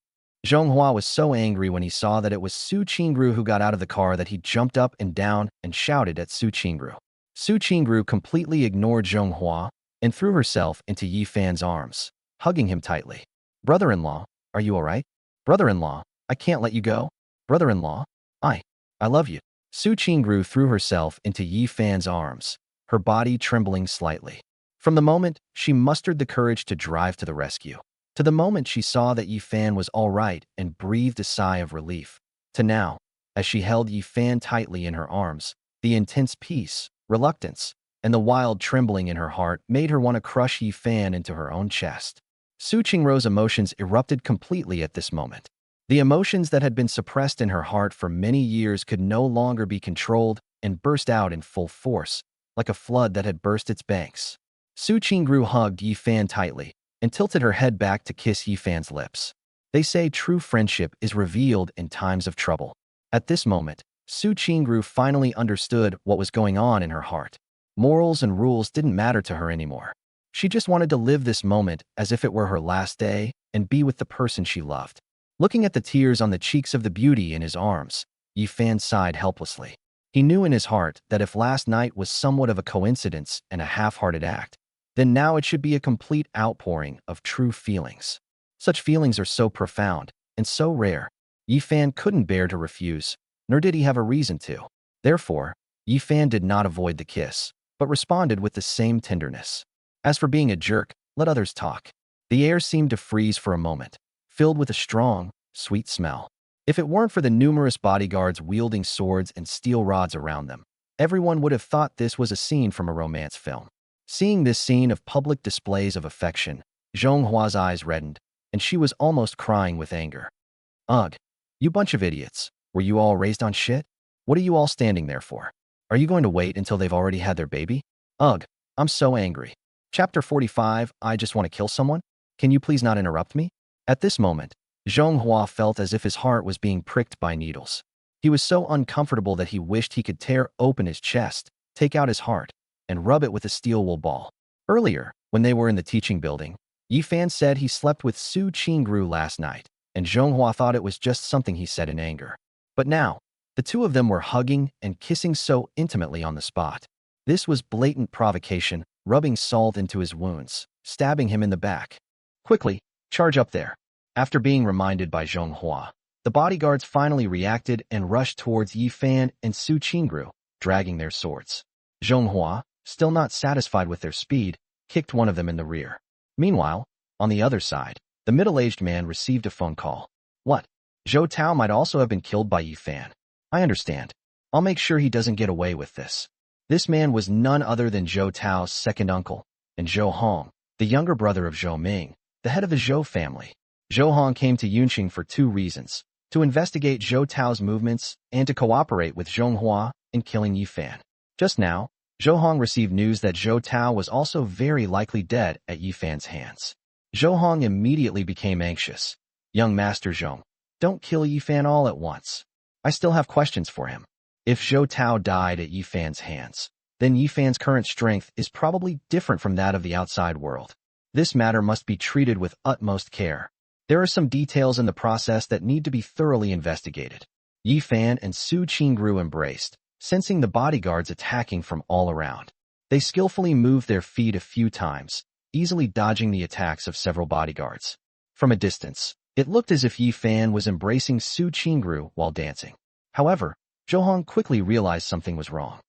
Speaker 1: Zhonghua was so angry when he saw that it was Su Qingru who got out of the car that he jumped up and down and shouted at Su Qingru. Su Qingru completely ignored Zhonghua and threw herself into Yi Fan's arms, hugging him tightly. "Brother-in-law, are you all right? Brother-in-law, I can't let you go. Brother-in-law, I love you." Su Qingru threw herself into Yi Fan's arms, her body trembling slightly. From the moment she mustered the courage to drive to the rescue, to the moment she saw that Yi Fan was all right and breathed a sigh of relief, to now, as she held Yi Fan tightly in her arms, the intense peace, reluctance, and the wild trembling in her heart made her want to crush Yi Fan into her own chest. Su Qingru's emotions erupted completely at this moment. The emotions that had been suppressed in her heart for many years could no longer be controlled and burst out in full force, like a flood that had burst its banks. Su Qingru hugged Yi Fan tightly and tilted her head back to kiss Yi Fan's lips. They say true friendship is revealed in times of trouble. At this moment, Su Qingru finally understood what was going on in her heart. Morals and rules didn't matter to her anymore. She just wanted to live this moment as if it were her last day and be with the person she loved. Looking at the tears on the cheeks of the beauty in his arms, Yi Fan sighed helplessly. He knew in his heart that if last night was somewhat of a coincidence and a half-hearted act, then now it should be a complete outpouring of true feelings. Such feelings are so profound and so rare. Yi Fan couldn't bear to refuse, nor did he have a reason to. Therefore, Yi Fan did not avoid the kiss, but responded with the same tenderness. As for being a jerk, let others talk. The air seemed to freeze for a moment, filled with a strong, sweet smell. If it weren't for the numerous bodyguards wielding swords and steel rods around them, everyone would have thought this was a scene from a romance film. Seeing this scene of public displays of affection, Zhonghua's eyes reddened, and she was almost crying with anger. "Ugh, you bunch of idiots. Were you all raised on shit? What are you all standing there for? Are you going to wait until they've already had their baby? Ugh, I'm so angry." Chapter 45, I just want to kill someone? Can you please not interrupt me? At this moment, Zhonghua felt as if his heart was being pricked by needles. He was so uncomfortable that he wished he could tear open his chest, take out his heart, and rub it with a steel wool ball. Earlier, when they were in the teaching building, Yifan said he slept with Su Qingru last night, and Zhonghua thought it was just something he said in anger. But now, the two of them were hugging and kissing so intimately on the spot. This was blatant provocation, rubbing salt into his wounds, stabbing him in the back. Quickly, charge up there. After being reminded by Zhonghua, the bodyguards finally reacted and rushed towards Yifan and Su Qingru, dragging their swords. Zhonghua, still not satisfied with their speed, kicked one of them in the rear. Meanwhile, on the other side, the middle-aged man received a phone call. What? Zhou Tao might also have been killed by Yifan. I understand. I'll make sure he doesn't get away with this. This man was none other than Zhou Tao's second uncle, and Zhou Hong, the younger brother of Zhou Ming, the head of the Zhou family. Zhou Hong came to Yunqing for two reasons: to investigate Zhou Tao's movements and to cooperate with Zhonghua in killing Yifan. Just now, Zhou Hong received news that Zhou Tao was also very likely dead at Yifan's hands. Zhou Hong immediately became anxious. Young Master Zhong, don't kill Yifan all at once. I still have questions for him. If Zhou Tao died at Yifan's hands, then Yifan's current strength is probably different from that of the outside world. This matter must be treated with utmost care. There are some details in the process that need to be thoroughly investigated. Yifan and Su Qingru embraced, sensing the bodyguards attacking from all around. They skillfully moved their feet a few times, easily dodging the attacks of several bodyguards. From a distance, it looked as if Yifan was embracing Su Qingru while dancing. However, Zhou Hong quickly realized something was wrong.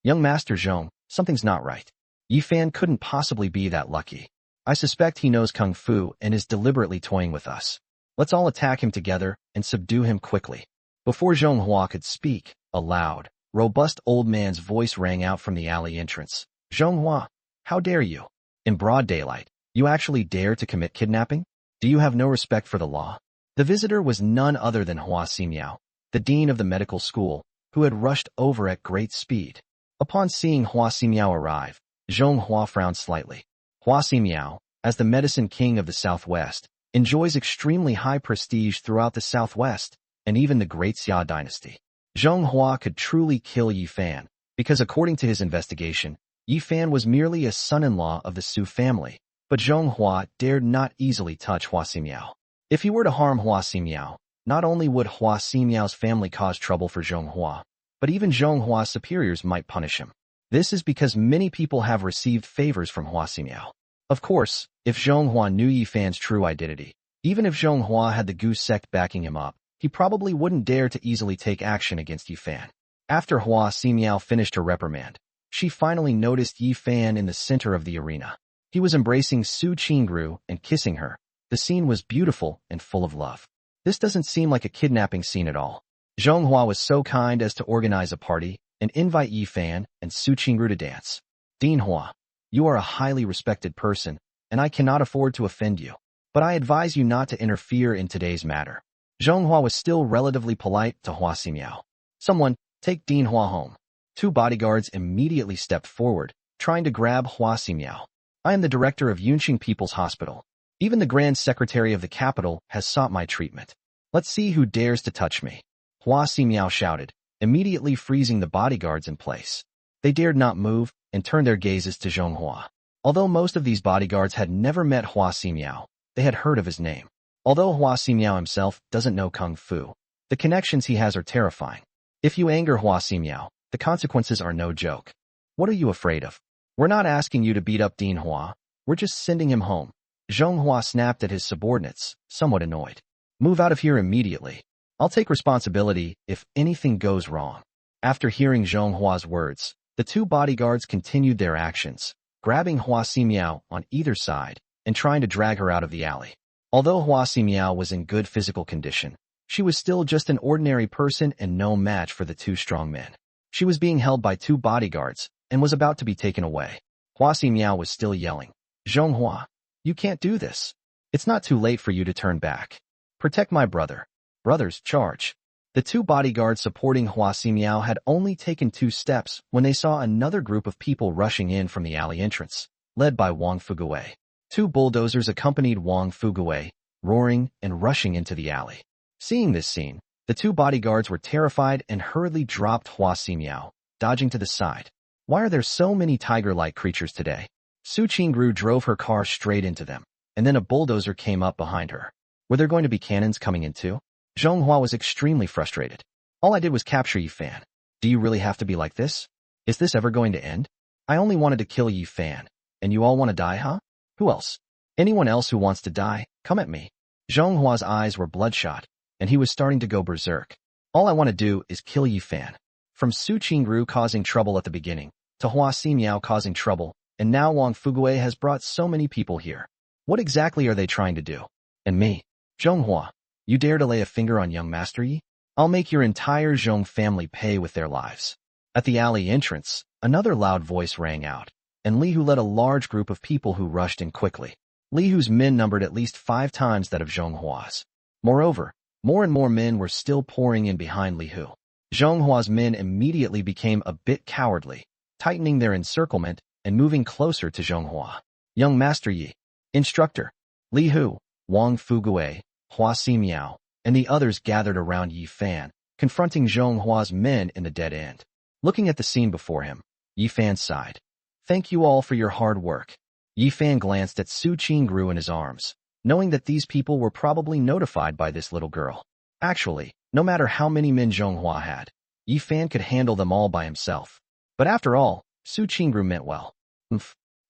Speaker 1: Young Master Zhong, something's not right. Yifan couldn't possibly be that lucky. I suspect he knows Kung Fu and is deliberately toying with us. Let's all attack him together and subdue him quickly. Before Zhonghua could speak, a loud, robust old man's voice rang out from the alley entrance. Zhonghua, how dare you? In broad daylight, you actually dare to commit kidnapping? Do you have no respect for the law? The visitor was none other than Hua Ximiao, the dean of the medical school, who had rushed over at great speed. Upon seeing Hua Ximiao arrive, Zhonghua frowned slightly. Hua Ximiao, as the medicine king of the Southwest, enjoys extremely high prestige throughout the Southwest and even the Great Xia dynasty. Zhonghua could truly kill Yifan, because according to his investigation, Yifan was merely a son-in-law of the Su family, but Zhonghua dared not easily touch Hua Ximiao. If he were to harm Hua Ximiao, not only would Hua Ximiao's family cause trouble for Zhonghua, but even Zhonghua's superiors might punish him. This is because many people have received favors from Hua Ximiao. Of course, if Zhonghua knew Yifan's true identity, even if Zhonghua had the Goose sect backing him up, he probably wouldn't dare to easily take action against Yifan. After Hua Ximiao finished her reprimand, she finally noticed Yifan in the center of the arena. He was embracing Su Qingru and kissing her. The scene was beautiful and full of love. This doesn't seem like a kidnapping scene at all. Zhonghua was so kind as to organize a party and invite Yifan and Su Qingru to dance. Dean Hua, you are a highly respected person, and I cannot afford to offend you, but I advise you not to interfere in today's matter. Zhonghua was still relatively polite to Hua Ximiao. Someone, take Dean Hua home. Two bodyguards immediately stepped forward, trying to grab Hua Ximiao. I am the director of Yunqing People's Hospital. Even the Grand Secretary of the capital has sought my treatment. Let's see who dares to touch me. Hua Ximiao shouted, immediately freezing the bodyguards in place. They dared not move and turned their gazes to Zhonghua. Although most of these bodyguards had never met Hua Ximiao, they had heard of his name. Although Hua Ximiao himself doesn't know Kung Fu, the connections he has are terrifying. If you anger Hua Ximiao, the consequences are no joke. What are you afraid of? We're not asking you to beat up Dean Hua. We're just sending him home. Zhonghua snapped at his subordinates, somewhat annoyed. Move out of here immediately. I'll take responsibility if anything goes wrong. After hearing Zhonghua's words, the two bodyguards continued their actions, grabbing Hua Ximiao on either side and trying to drag her out of the alley. Although Hua Ximiao was in good physical condition, she was still just an ordinary person and no match for the two strong men. She was being held by two bodyguards and was about to be taken away. Hua Ximiao was still yelling, Zhonghua, you can't do this. It's not too late for you to turn back. Protect my brother. Brothers, charge. The two bodyguards supporting Hua Ximiao had only taken 2 steps when they saw another group of people rushing in from the alley entrance. led by Wang Fugui. Two bulldozers accompanied Wang Fugui, roaring and rushing into the alley. Seeing this scene, the two bodyguards were terrified and hurriedly dropped Hua Ximiao, dodging to the side. Why are there so many tiger-like creatures today? Su Qingru drove her car straight into them, and then a bulldozer came up behind her. Were there going to be cannons coming in too? Zhonghua was extremely frustrated. All I did was capture Yifan. Do you really have to be like this? Is this ever going to end? I only wanted to kill Yifan, and you all want to die, huh? Who else? Anyone else who wants to die, come at me. Zhonghua's eyes were bloodshot, and he was starting to go berserk. All I want to do is kill Yifan. From Su Qingru causing trouble at the beginning, to Hua Ximiao causing trouble, and now Wang Fugui has brought so many people here. What exactly are they trying to do? And me? Zhonghua, you dare to lay a finger on young Master Yi? I'll make your entire Zhong family pay with their lives. At the alley entrance, another loud voice rang out, and Li Hu led a large group of people who rushed in quickly. Li Hu's men numbered at least 5 times that of Zhonghua's. Moreover, more and more men were still pouring in behind Li Hu. Zhonghua's men immediately became a bit cowardly, tightening their encirclement and moving closer to Zhonghua. Young Master Yi, Instructor, Li Hu, Wang Fugui, Hua Ximiao, and the others gathered around Yifan, confronting Zhonghua's men in the dead end. Looking at the scene before him, Yifan sighed. Thank you all for your hard work. Yifan glanced at Su Qingru in his arms, knowing that these people were probably notified by this little girl. Actually, no matter how many men Zhonghua had, Yifan could handle them all by himself. But after all, Su Qingru meant well.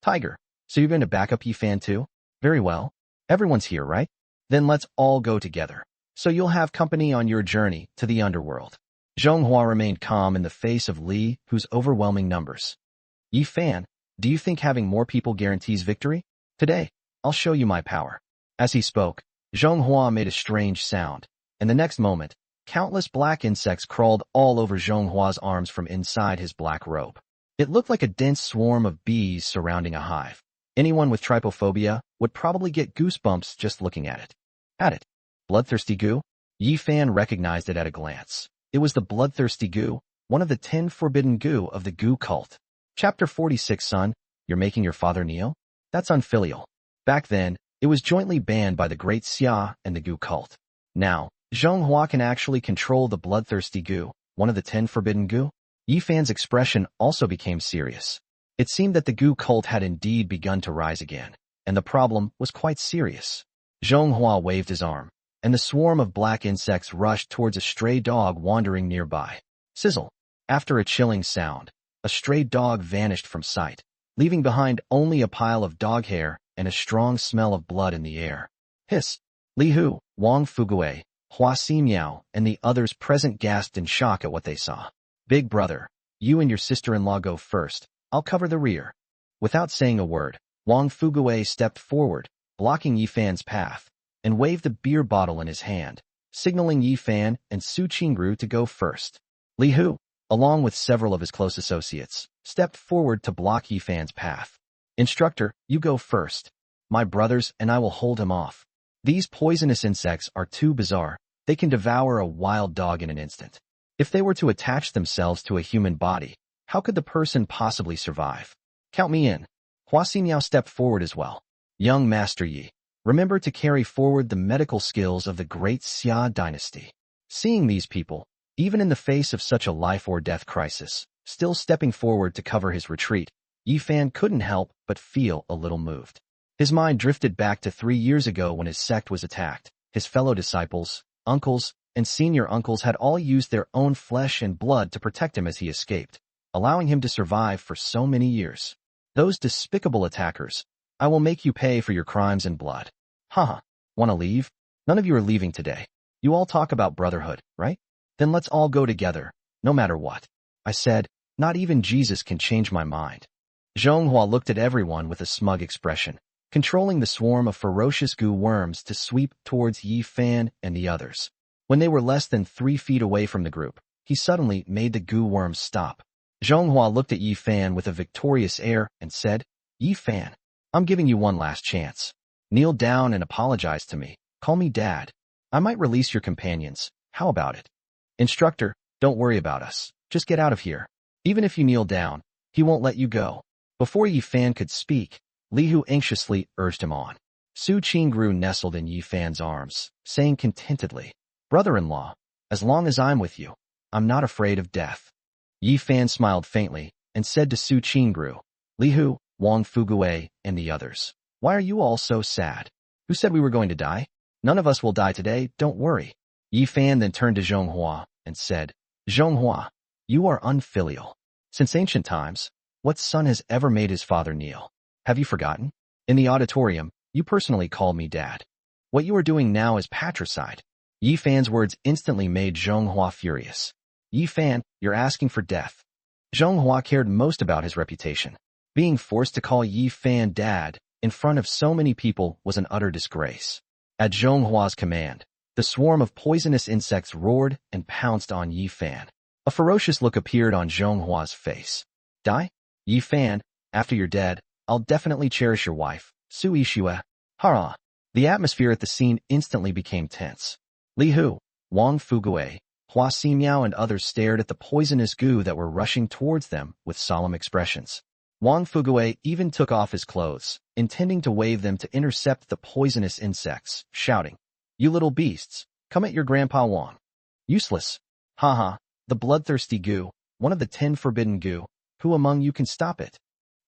Speaker 1: Tiger, so you're going to back up Yifan too? Very well. Everyone's here, right? Then let's all go together, so you'll have company on your journey to the underworld. Zhonghua remained calm in the face of Li Hu's overwhelming numbers. Yifan, do you think having more people guarantees victory? Today, I'll show you my power. As he spoke, Zhonghua made a strange sound, and the next moment, countless black insects crawled all over Zhonghua's arms from inside his black robe. It looked like a dense swarm of bees surrounding a hive. Anyone with trypophobia would probably get goosebumps just looking at it. Bloodthirsty goo? Yifan recognized it at a glance. It was the bloodthirsty goo, one of the 10 forbidden goo of the goo cult. Chapter 46. Son, you're making your father kneel? That's unfilial. Back then, it was jointly banned by the Great Xia and the goo cult. Now, Zhonghua can actually control the bloodthirsty goo, one of the 10 forbidden goo? Yifan's expression also became serious. It seemed that the goo cult had indeed begun to rise again, and the problem was quite serious. Zhonghua waved his arm, and the swarm of black insects rushed towards a stray dog wandering nearby. Sizzle. After a chilling sound, a stray dog vanished from sight, leaving behind only a pile of dog hair and a strong smell of blood in the air. Hiss. Li Hu, Wang Fugui, Hua Ximiao, and the others present gasped in shock at what they saw. Big brother, you and your sister-in-law go first. I'll cover the rear. Without saying a word, Wang Fugui stepped forward, blocking Yifan's path, and waved the beer bottle in his hand, signaling Yifan and Su Qingru to go first. Li Hu, along with several of his close associates, stepped forward to block Yifan's path. Instructor, you go first. My brothers and I will hold him off. These poisonous insects are too bizarre. They can devour a wild dog in an instant. If they were to attach themselves to a human body, how could the person possibly survive? Count me in. Hua Ximiao stepped forward as well. Young Master Yi, remember to carry forward the medical skills of the great Xia dynasty. Seeing these people, even in the face of such a life-or-death crisis, still stepping forward to cover his retreat, Yifan couldn't help but feel a little moved. His mind drifted back to 3 years ago when his sect was attacked. His fellow disciples, uncles, and senior uncles had all used their own flesh and blood to protect him as he escaped, allowing him to survive for so many years. Those despicable attackers, I will make you pay for your crimes and blood. Haha, wanna leave? None of you are leaving today. You all talk about brotherhood, right? Then let's all go together, no matter what. I said, not even Jesus can change my mind. Zhonghua looked at everyone with a smug expression, controlling the swarm of ferocious goo worms to sweep towards Yifan and the others. When they were less than 3 feet away from the group, he suddenly made the goo worms stop. Zhonghua looked at Yifan with a victorious air and said, Yifan, I'm giving you one last chance. Kneel down and apologize to me. Call me Dad. I might release your companions. How about it? Instructor, don't worry about us. Just get out of here. Even if you kneel down, he won't let you go. Before Yifan could speak, Li Hu anxiously urged him on. Su Qingru nestled in Yi Fan's arms, saying contentedly, "Brother-in-law, as long as I'm with you, I'm not afraid of death." Yi Fan smiled faintly and said to Su Qingru, "Li Hu, Wang Fugue, and the others, why are you all so sad? Who said we were going to die? None of us will die today, don't worry." Yi Fan then turned to Zhonghua and said, "Zhonghua, you are unfilial. Since ancient times, what son has ever made his father kneel? Have you forgotten? In the auditorium, you personally called me dad. What you are doing now is patricide." Yi Fan's words instantly made Zhonghua furious. "Yi Fan, you're asking for death." Zhonghua cared most about his reputation. Being forced to call Yi Fan dad in front of so many people was an utter disgrace. At Zhonghua's command, the swarm of poisonous insects roared and pounced on Yi Fan. A ferocious look appeared on Zhonghua's face. "Die? Yi Fan, after you're dead, I'll definitely cherish your wife, Su Yixue." Hara! The atmosphere at the scene instantly became tense. Li Hu, Wang Fugue, Hua Ximiao and others stared at the poisonous goo that were rushing towards them with solemn expressions. Wang Fugue even took off his clothes, intending to wave them to intercept the poisonous insects, shouting, "You little beasts, come at your grandpa Wang. Useless. Haha, the bloodthirsty goo, one of the 10 forbidden goo, who among you can stop it?"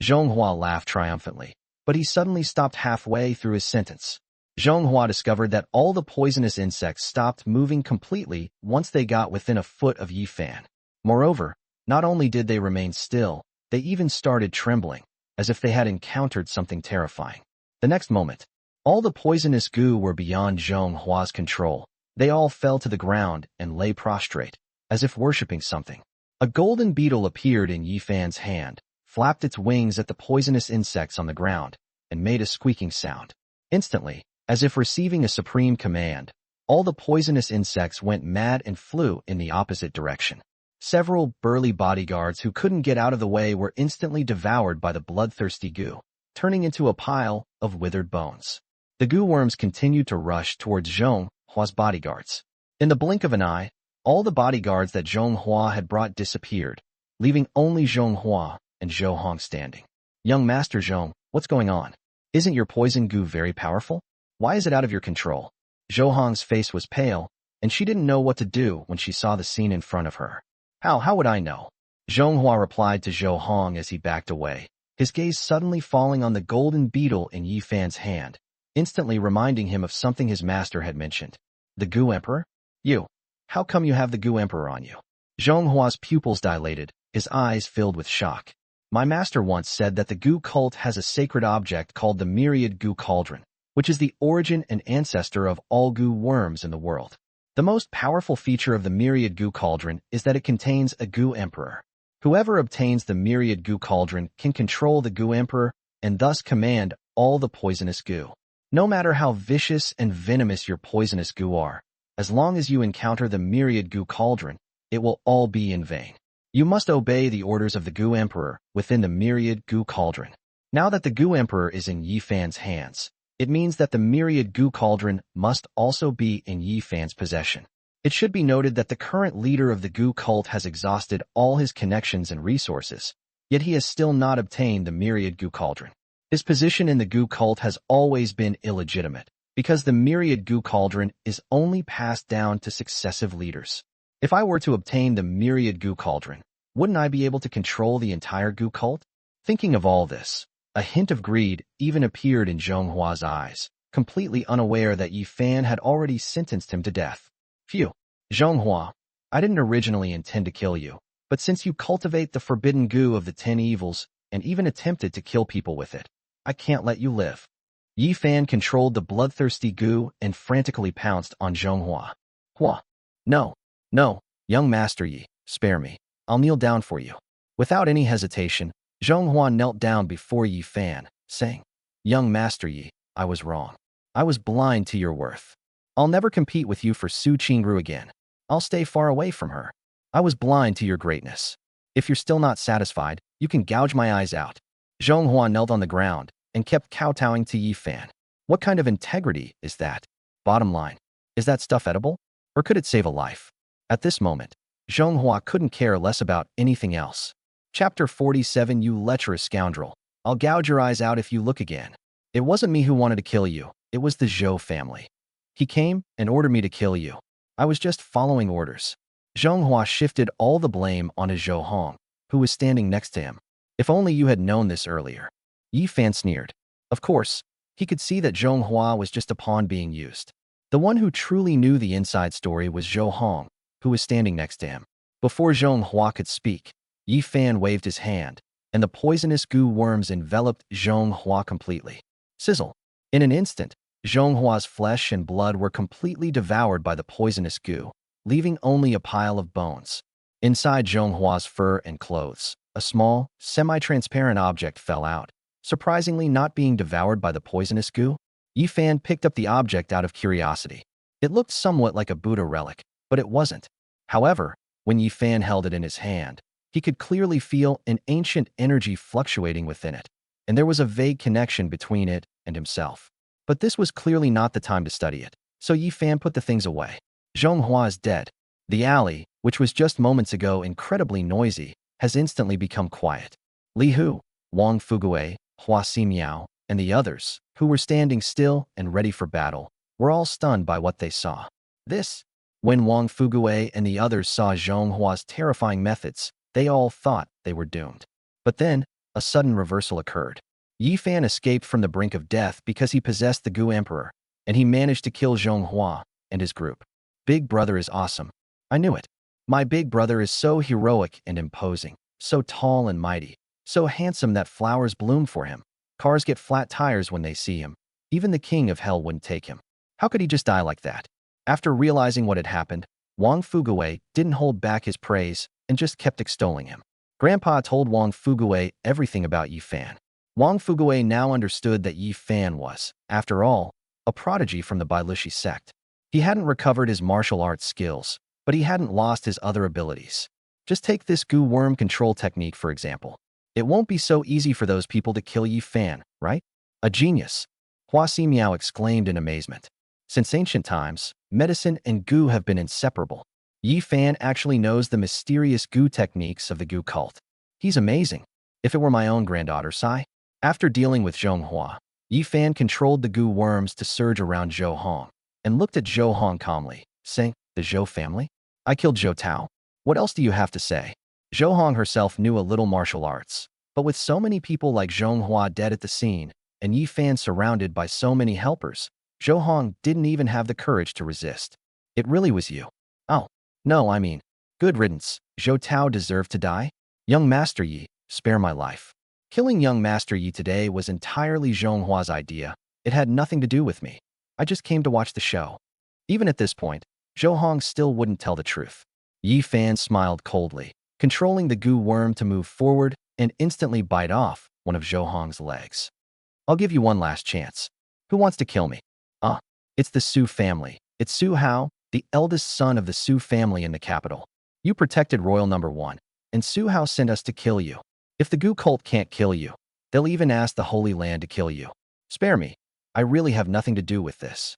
Speaker 1: Zhonghua laughed triumphantly, but he suddenly stopped halfway through his sentence. Zhonghua discovered that all the poisonous insects stopped moving completely once they got within a foot of Yi Fan. Moreover, not only did they remain still, they even started trembling, as if they had encountered something terrifying. The next moment, all the poisonous goo were beyond Zhonghua's control. They all fell to the ground and lay prostrate, as if worshipping something. A golden beetle appeared in Yi Fan's hand, flapped its wings at the poisonous insects on the ground, and made a squeaking sound. Instantly, as if receiving a supreme command, all the poisonous insects went mad and flew in the opposite direction. Several burly bodyguards who couldn't get out of the way were instantly devoured by the bloodthirsty goo, turning into a pile of withered bones. The goo worms continued to rush towards Zhonghua's bodyguards. In the blink of an eye, all the bodyguards that Zhonghua had brought disappeared, leaving only Zhonghua and Zhou Hong standing. "Young Master Zhong, what's going on? Isn't your poison goo very powerful? Why is it out of your control?" Zhou Hong's face was pale, and she didn't know what to do when she saw the scene in front of her. How would I know?" Zhonghua replied to Zhou Hong as he backed away, his gaze suddenly falling on the golden beetle in Yi Fan's hand, instantly reminding him of something his master had mentioned. "The Goo Emperor? You. How come you have the Goo Emperor on you?" Zhonghua's pupils dilated, his eyes filled with shock. "My master once said that the Goo cult has a sacred object called the Myriad Goo Cauldron, which is the origin and ancestor of all goo worms in the world. The most powerful feature of the Myriad Goo Cauldron is that it contains a Goo Emperor. Whoever obtains the Myriad Goo Cauldron can control the Goo Emperor and thus command all the poisonous goo. No matter how vicious and venomous your poisonous goo are, as long as you encounter the Myriad Goo Cauldron, it will all be in vain. You must obey the orders of the Goo Emperor within the Myriad Goo Cauldron." Now that the Goo Emperor is in Yi Fan's hands, it means that the Myriad Goo Cauldron must also be in Yi Fan's possession. It should be noted that the current leader of the Goo cult has exhausted all his connections and resources, yet he has still not obtained the Myriad Goo Cauldron. His position in the Goo cult has always been illegitimate, because the Myriad Goo Cauldron is only passed down to successive leaders. If I were to obtain the Myriad Goo Cauldron, wouldn't I be able to control the entire Goo cult? Thinking of all this, a hint of greed even appeared in Zhonghua's eyes, completely unaware that Yi Fan had already sentenced him to death. "Phew, Zhonghua, I didn't originally intend to kill you, but since you cultivate the forbidden goo of the 10 evils and even attempted to kill people with it, I can't let you live." Yi Fan controlled the bloodthirsty goo and frantically pounced on Zhonghua. "Hua! No, no, young Master Yi, spare me. I'll kneel down for you." Without any hesitation, Zhonghua knelt down before Yi Fan, saying, "Young Master Yi, I was wrong. I was blind to your worth. I'll never compete with you for Su Qingru again. I'll stay far away from her. I was blind to your greatness. If you're still not satisfied, you can gouge my eyes out." Zhonghua knelt on the ground and kept kowtowing to Yi Fan. What kind of integrity is that? Bottom line, is that stuff edible? Or could it save a life? At this moment, Zhonghua couldn't care less about anything else. Chapter 47. You lecherous scoundrel. I'll gouge your eyes out if you look again. It wasn't me who wanted to kill you. It was the Zhou family. He came and ordered me to kill you. I was just following orders. Zhonghua shifted all the blame onto Zhou Hong, who was standing next to him. If only you had known this earlier. Yi Fan sneered. Of course, he could see that Zhonghua was just a pawn being used. The one who truly knew the inside story was Zhou Hong, who was standing next to him. Before Zhonghua could speak, Yi Fan waved his hand, and the poisonous goo worms enveloped Zhonghua completely. Sizzle. In an instant, Zhonghua's flesh and blood were completely devoured by the poisonous goo, leaving only a pile of bones. Inside Zhonghua's fur and clothes, a small, semi-transparent object fell out, surprisingly not being devoured by the poisonous goo. Yi Fan picked up the object out of curiosity. It looked somewhat like a Buddha relic, but it wasn't. However, when Yi Fan held it in his hand, he could clearly feel an ancient energy fluctuating within it, and there was a vague connection between it and himself. But this was clearly not the time to study it, so Yi Fan put the things away. Zhonghua is dead. The alley, which was just moments ago incredibly noisy, has instantly become quiet. Li Hu, Wang Fugue, Hua Ximiao, and the others, who were standing still and ready for battle, were all stunned by what they saw. When Wang Fugue and the others saw Zhonghua's terrifying methods, they all thought they were doomed. But then, a sudden reversal occurred. Yi Fan escaped from the brink of death because he possessed the Goo Emperor, and he managed to kill Zhonghua and his group. Big Brother is awesome. I knew it. My big brother is so heroic and imposing, so tall and mighty, so handsome that flowers bloom for him. Cars get flat tires when they see him. Even the king of hell wouldn't take him. How could he just die like that? After realizing what had happened, Wang Fugue didn't hold back his praise and just kept extolling him. Grandpa told Wang Fugue everything about Yi Fan. Wang Fugue now understood that Yi Fan was, after all, a prodigy from the Bailushi sect. He hadn't recovered his martial arts skills, but he hadn't lost his other abilities. Just take this goo worm control technique, for example. It won't be so easy for those people to kill Yi Fan, right? A genius, Hua Ximiao exclaimed in amazement. Since ancient times, medicine and goo have been inseparable. Yi Fan actually knows the mysterious goo techniques of the goo cult. He's amazing. If it were my own granddaughter, Sai. After dealing with Zhonghua, Yi Fan controlled the goo worms to surge around Zhou Hong and looked at Zhou Hong calmly, saying, "The Zhou family? I killed Zhou Tao. What else do you have to say?" Zhou Hong herself knew a little martial arts, but with so many people like Zhonghua dead at the scene and Yi Fan surrounded by so many helpers, Zhou Hong didn't even have the courage to resist. "It really was you." "Oh, no, I mean, good riddance. Zhou Tao deserved to die? Young Master Yi, spare my life." Killing young Master Yi today was entirely Zhonghua's idea. It had nothing to do with me. I just came to watch the show. Even at this point, Zhou Hong still wouldn't tell the truth. Yi Fan smiled coldly, controlling the goo worm to move forward and instantly bite off one of Zhou Hong's legs. "I'll give you one last chance. Who wants to kill me?" It's the Su family. It's Su Hao, the eldest son of the Su family in the capital. You protected Royal Number 1, and Su Hao sent us to kill you. If the goo cult can't kill you, they'll even ask the Holy Land to kill you. Spare me. I really have nothing to do with this."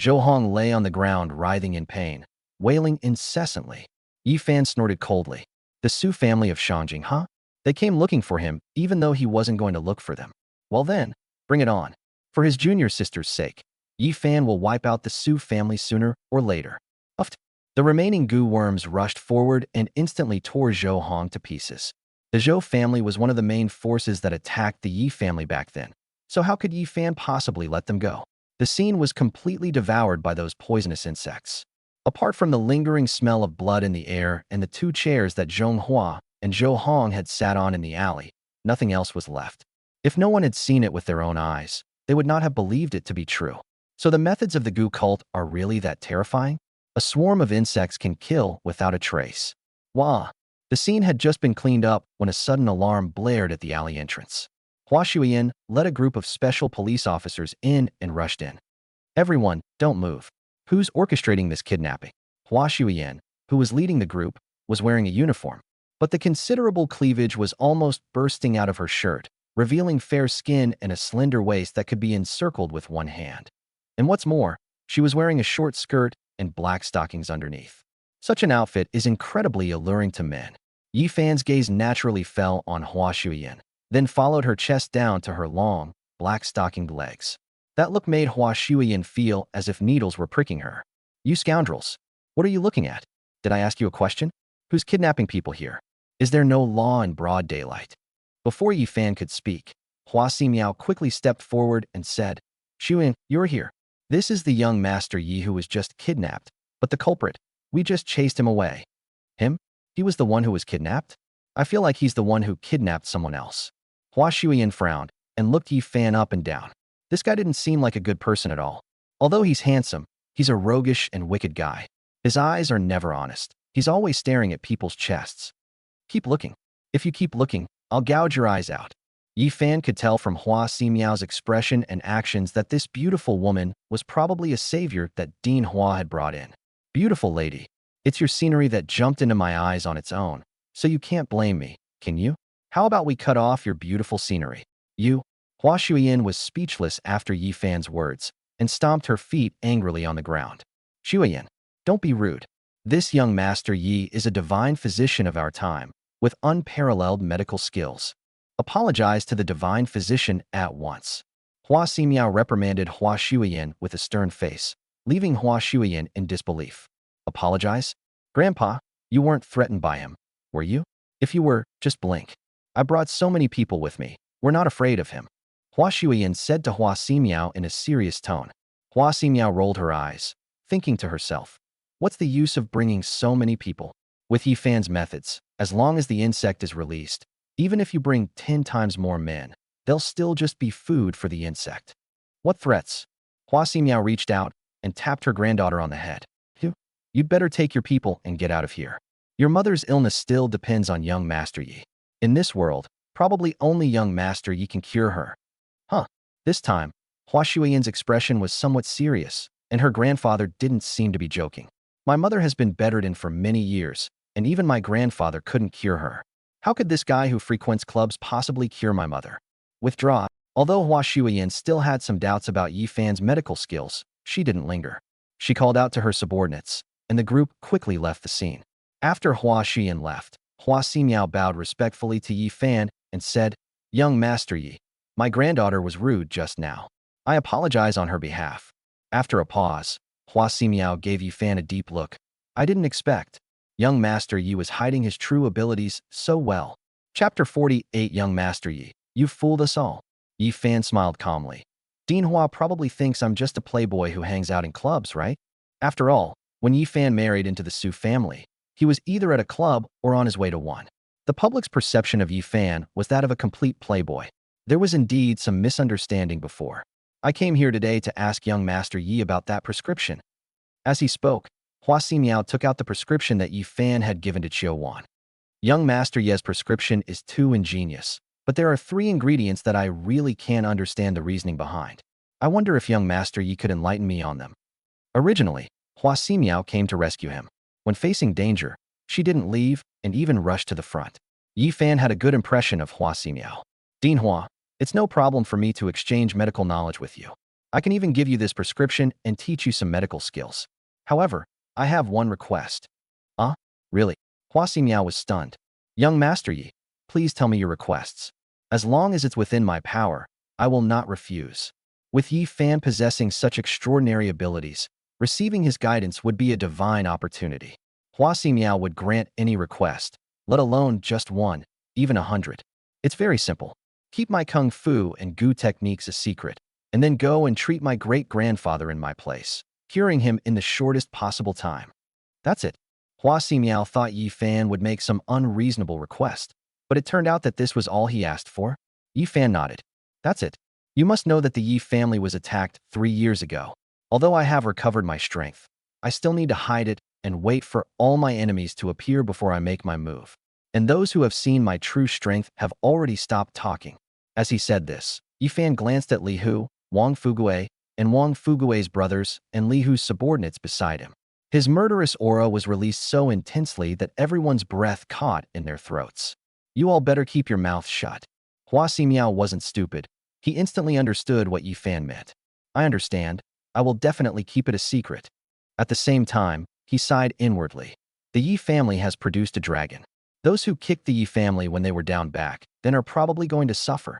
Speaker 1: Zhou Hong lay on the ground writhing in pain, wailing incessantly. Yi Fan snorted coldly. "The Su family of Shangjing, huh? They came looking for him even though he wasn't going to look for them. Well then, bring it on. For his junior sister's sake, Yi Fan will wipe out the Su family sooner or later." Uft. The remaining goo worms rushed forward and instantly tore Zhou Hong to pieces. The Zhou family was one of the main forces that attacked the Yi family back then, so how could Yi Fan possibly let them go? The scene was completely devoured by those poisonous insects. Apart from the lingering smell of blood in the air and the 2 chairs that Zhonghua and Zhou Hong had sat on in the alley, nothing else was left. If no one had seen it with their own eyes, they would not have believed it to be true. So the methods of the goo cult are really that terrifying? A swarm of insects can kill without a trace. Wah! The scene had just been cleaned up when a sudden alarm blared at the alley entrance. Hua Shuyan led a group of special police officers in and rushed in. "Everyone, don't move. Who's orchestrating this kidnapping?" Hua Shuyan, who was leading the group, was wearing a uniform, but the considerable cleavage was almost bursting out of her shirt, revealing fair skin and a slender waist that could be encircled with one hand. And what's more, she was wearing a short skirt and black stockings underneath. Such an outfit is incredibly alluring to men. Yi Fan's gaze naturally fell on Hua Shuyan. then followed her chest down to her long, black-stockinged legs. That look made Hua Shuiyin feel as if needles were pricking her. You scoundrels! What are you looking at? Did I ask you a question? Who's kidnapping people here? Is there no law in broad daylight? Before Yi Fan could speak, Hua Simiao quickly stepped forward and said, Shuiyin, you're here. This is the young Master Yi who was just kidnapped, but the culprit, we just chased him away. Him? He was the one who was kidnapped? I feel like he's the one who kidnapped someone else. Hua Shuiyin frowned and looked Yi Fan up and down. This guy didn't seem like a good person at all. Although he's handsome, he's a roguish and wicked guy. His eyes are never honest. He's always staring at people's chests. Keep looking. If you keep looking, I'll gouge your eyes out. Yi Fan could tell from Hua Simiao's expression and actions that this beautiful woman was probably a savior that Dean Hua had brought in. Beautiful lady, it's your scenery that jumped into my eyes on its own, so you can't blame me, can you? How about we cut off your beautiful scenery? You? Hua Shuiyin was speechless after Yi Fan's words and stomped her feet angrily on the ground. Shuiyin, don't be rude. This young Master Yi is a divine physician of our time, with unparalleled medical skills. Apologize to the divine physician at once. Hua Simiao reprimanded Hua Shuiyin with a stern face, leaving Hua Shuiyin in disbelief. Apologize? Grandpa, you weren't threatened by him, were you? If you were, just blink. I brought so many people with me. We're not afraid of him. Hua Shuiyin said to Hua Simiao in a serious tone. Hua Simiao rolled her eyes, thinking to herself, what's the use of bringing so many people? With Yi Fan's methods, as long as the insect is released, even if you bring 10 times more men, they'll still just be food for the insect. What threats? Hua Simiao reached out and tapped her granddaughter on the head. You'd better take your people and get out of here. Your mother's illness still depends on young Master Yi. In this world, probably only young Master Yi can cure her. Huh. This time, Hua Shuiyin's expression was somewhat serious, and her grandfather didn't seem to be joking. My mother has been bedridden for many years, and even my grandfather couldn't cure her. How could this guy who frequents clubs possibly cure my mother? Withdraw. Although Hua Shuiyin still had some doubts about Yi Fan's medical skills, she didn't linger. She called out to her subordinates, and the group quickly left the scene. After Hua Shuiyin left, Hua Simiao bowed respectfully to Yi Fan and said, Young Master Yi, my granddaughter was rude just now. I apologize on her behalf. After a pause, Hua Simiao gave Yi Fan a deep look. I didn't expect. Young Master Yi was hiding his true abilities so well. Chapter 48 Young Master Yi, you've fooled us all. Yi Fan smiled calmly. Dean Hua probably thinks I'm just a playboy who hangs out in clubs, right? After all, when Yi Fan married into the Su family, he was either at a club or on his way to one. The public's perception of Yi Fan was that of a complete playboy. There was indeed some misunderstanding before. I came here today to ask young Master Yi about that prescription. As he spoke, Hua Simiao took out the prescription that Yi Fan had given to Chiu Wan. Young Master Yi's prescription is too ingenious, but there are 3 ingredients that I really can't understand the reasoning behind. I wonder if young Master Yi could enlighten me on them. Originally, Hua Simiao came to rescue him. When facing danger, she didn't leave and even rushed to the front. Yi Fan had a good impression of Hua Simiao. Dean Hua, it's no problem for me to exchange medical knowledge with you. I can even give you this prescription and teach you some medical skills. However, I have one request. Really? Hua Simiao was stunned. Young Master Yi, please tell me your requests. As long as it's within my power, I will not refuse. With Yi Fan possessing such extraordinary abilities, receiving his guidance would be a divine opportunity. Hua Simiao would grant any request, let alone just one, even 100. It's very simple. Keep my kung fu and gu techniques a secret, and then go and treat my great-grandfather in my place, curing him in the shortest possible time. That's it. Hua Simiao thought Yi Fan would make some unreasonable request, but it turned out that this was all he asked for. Yi Fan nodded. That's it. You must know that the Yi family was attacked 3 years ago. Although I have recovered my strength, I still need to hide it and wait for all my enemies to appear before I make my move. And those who have seen my true strength have already stopped talking. As he said this, Yi Fan glanced at Li Hu, Wang Fugui, and Wang Fugui's brothers and Li Hu's subordinates beside him. His murderous aura was released so intensely that everyone's breath caught in their throats. You all better keep your mouth shut. Hua Simiao wasn't stupid. He instantly understood what Yi Fan meant. I understand. I will definitely keep it a secret. At the same time, he sighed inwardly. The Yi family has produced a dragon. Those who kicked the Yi family when they were down back then are probably going to suffer.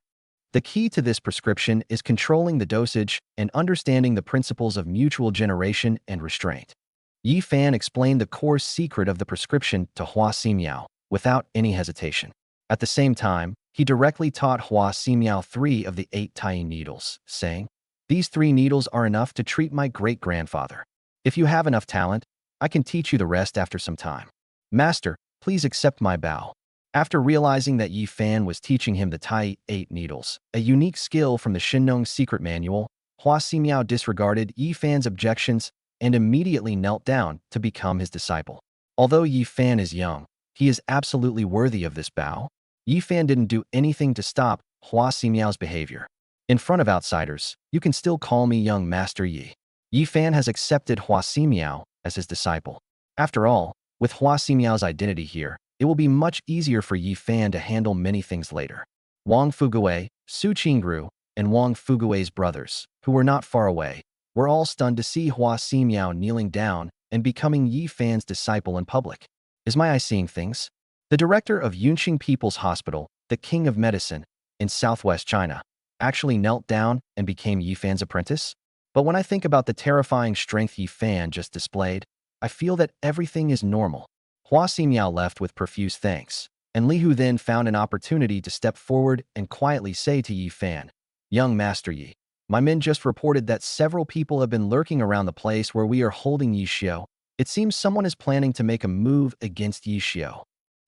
Speaker 1: The key to this prescription is controlling the dosage and understanding the principles of mutual generation and restraint. Yi Fan explained the core secret of the prescription to Hua Ximiao without any hesitation. At the same time, he directly taught Hua Ximiao 3 of the 8 Tai needles, saying, "These 3 needles are enough to treat my great-grandfather. If you have enough talent, I can teach you the rest after some time. Master, please accept my bow." After realizing that Yi Fan was teaching him the Tai 8 needles, a unique skill from the Shinnong secret manual, Hua Ximiao disregarded Yi Fan's objections and immediately knelt down to become his disciple. Although Yi Fan is young, he is absolutely worthy of this bow. Yi Fan didn't do anything to stop Hua Ximiao's behavior. In front of outsiders, you can still call me young Master Yi. Yi Fan has accepted Hua Ximiao as his disciple. After all, with Hua Ximiao's identity here, it will be much easier for Yi Fan to handle many things later. Wang Fuguei, Su Qingru, and Wang Fuguei's brothers, who were not far away, were all stunned to see Hua Ximiao kneeling down and becoming Yi Fan's disciple in public. Is my eye seeing things? The director of Yunqing People's Hospital, the king of medicine, in southwest China, actually knelt down and became Yi Fan's apprentice? But when I think about the terrifying strength Yi Fan just displayed, I feel that everything is normal. Hua Ximiao left with profuse thanks, and Li Hu then found an opportunity to step forward and quietly say to Yi Fan, "Young Master Yi, my men just reported that several people have been lurking around the place where we are holding Yi Xiu. It seems someone is planning to make a move against Yi Xiu."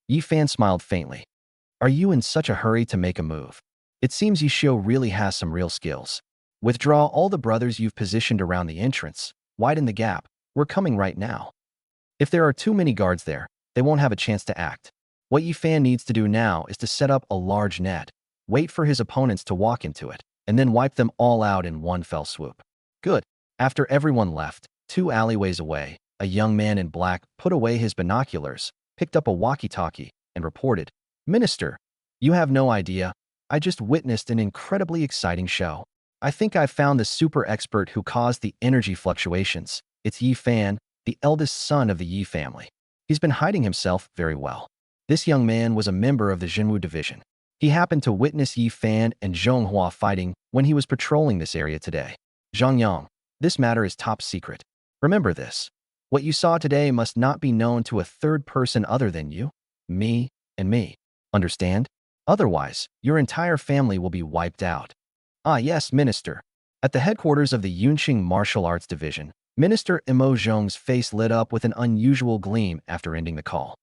Speaker 1: Yi Fan smiled faintly. "Are you in such a hurry to make a move? It seems Yi Xiu really has some real skills. Withdraw all the brothers you've positioned around the entrance. Widen the gap. We're coming right now." If there are too many guards there, they won't have a chance to act. What Yi Fan needs to do now is to set up a large net, wait for his opponents to walk into it, and then wipe them all out in one fell swoop. Good. After everyone left, 2 alleyways away, a young man in black put away his binoculars, picked up a walkie-talkie, and reported, "Minister, you have no idea. I just witnessed an incredibly exciting show. I think I've found the super expert who caused the energy fluctuations. It's Yi Fan, the eldest son of the Yi family. He's been hiding himself very well." This young man was a member of the Jinwu division. He happened to witness Yi Fan and Zhonghua fighting when he was patrolling this area today. "Zhang Yang, this matter is top secret. Remember this. What you saw today must not be known to a third person other than you, me, and me. Understand? Otherwise, your entire family will be wiped out." "Ah yes, Minister." At the headquarters of the Yunqing Martial Arts Division, Minister Imo Zhong's face lit up with an unusual gleam after ending the call.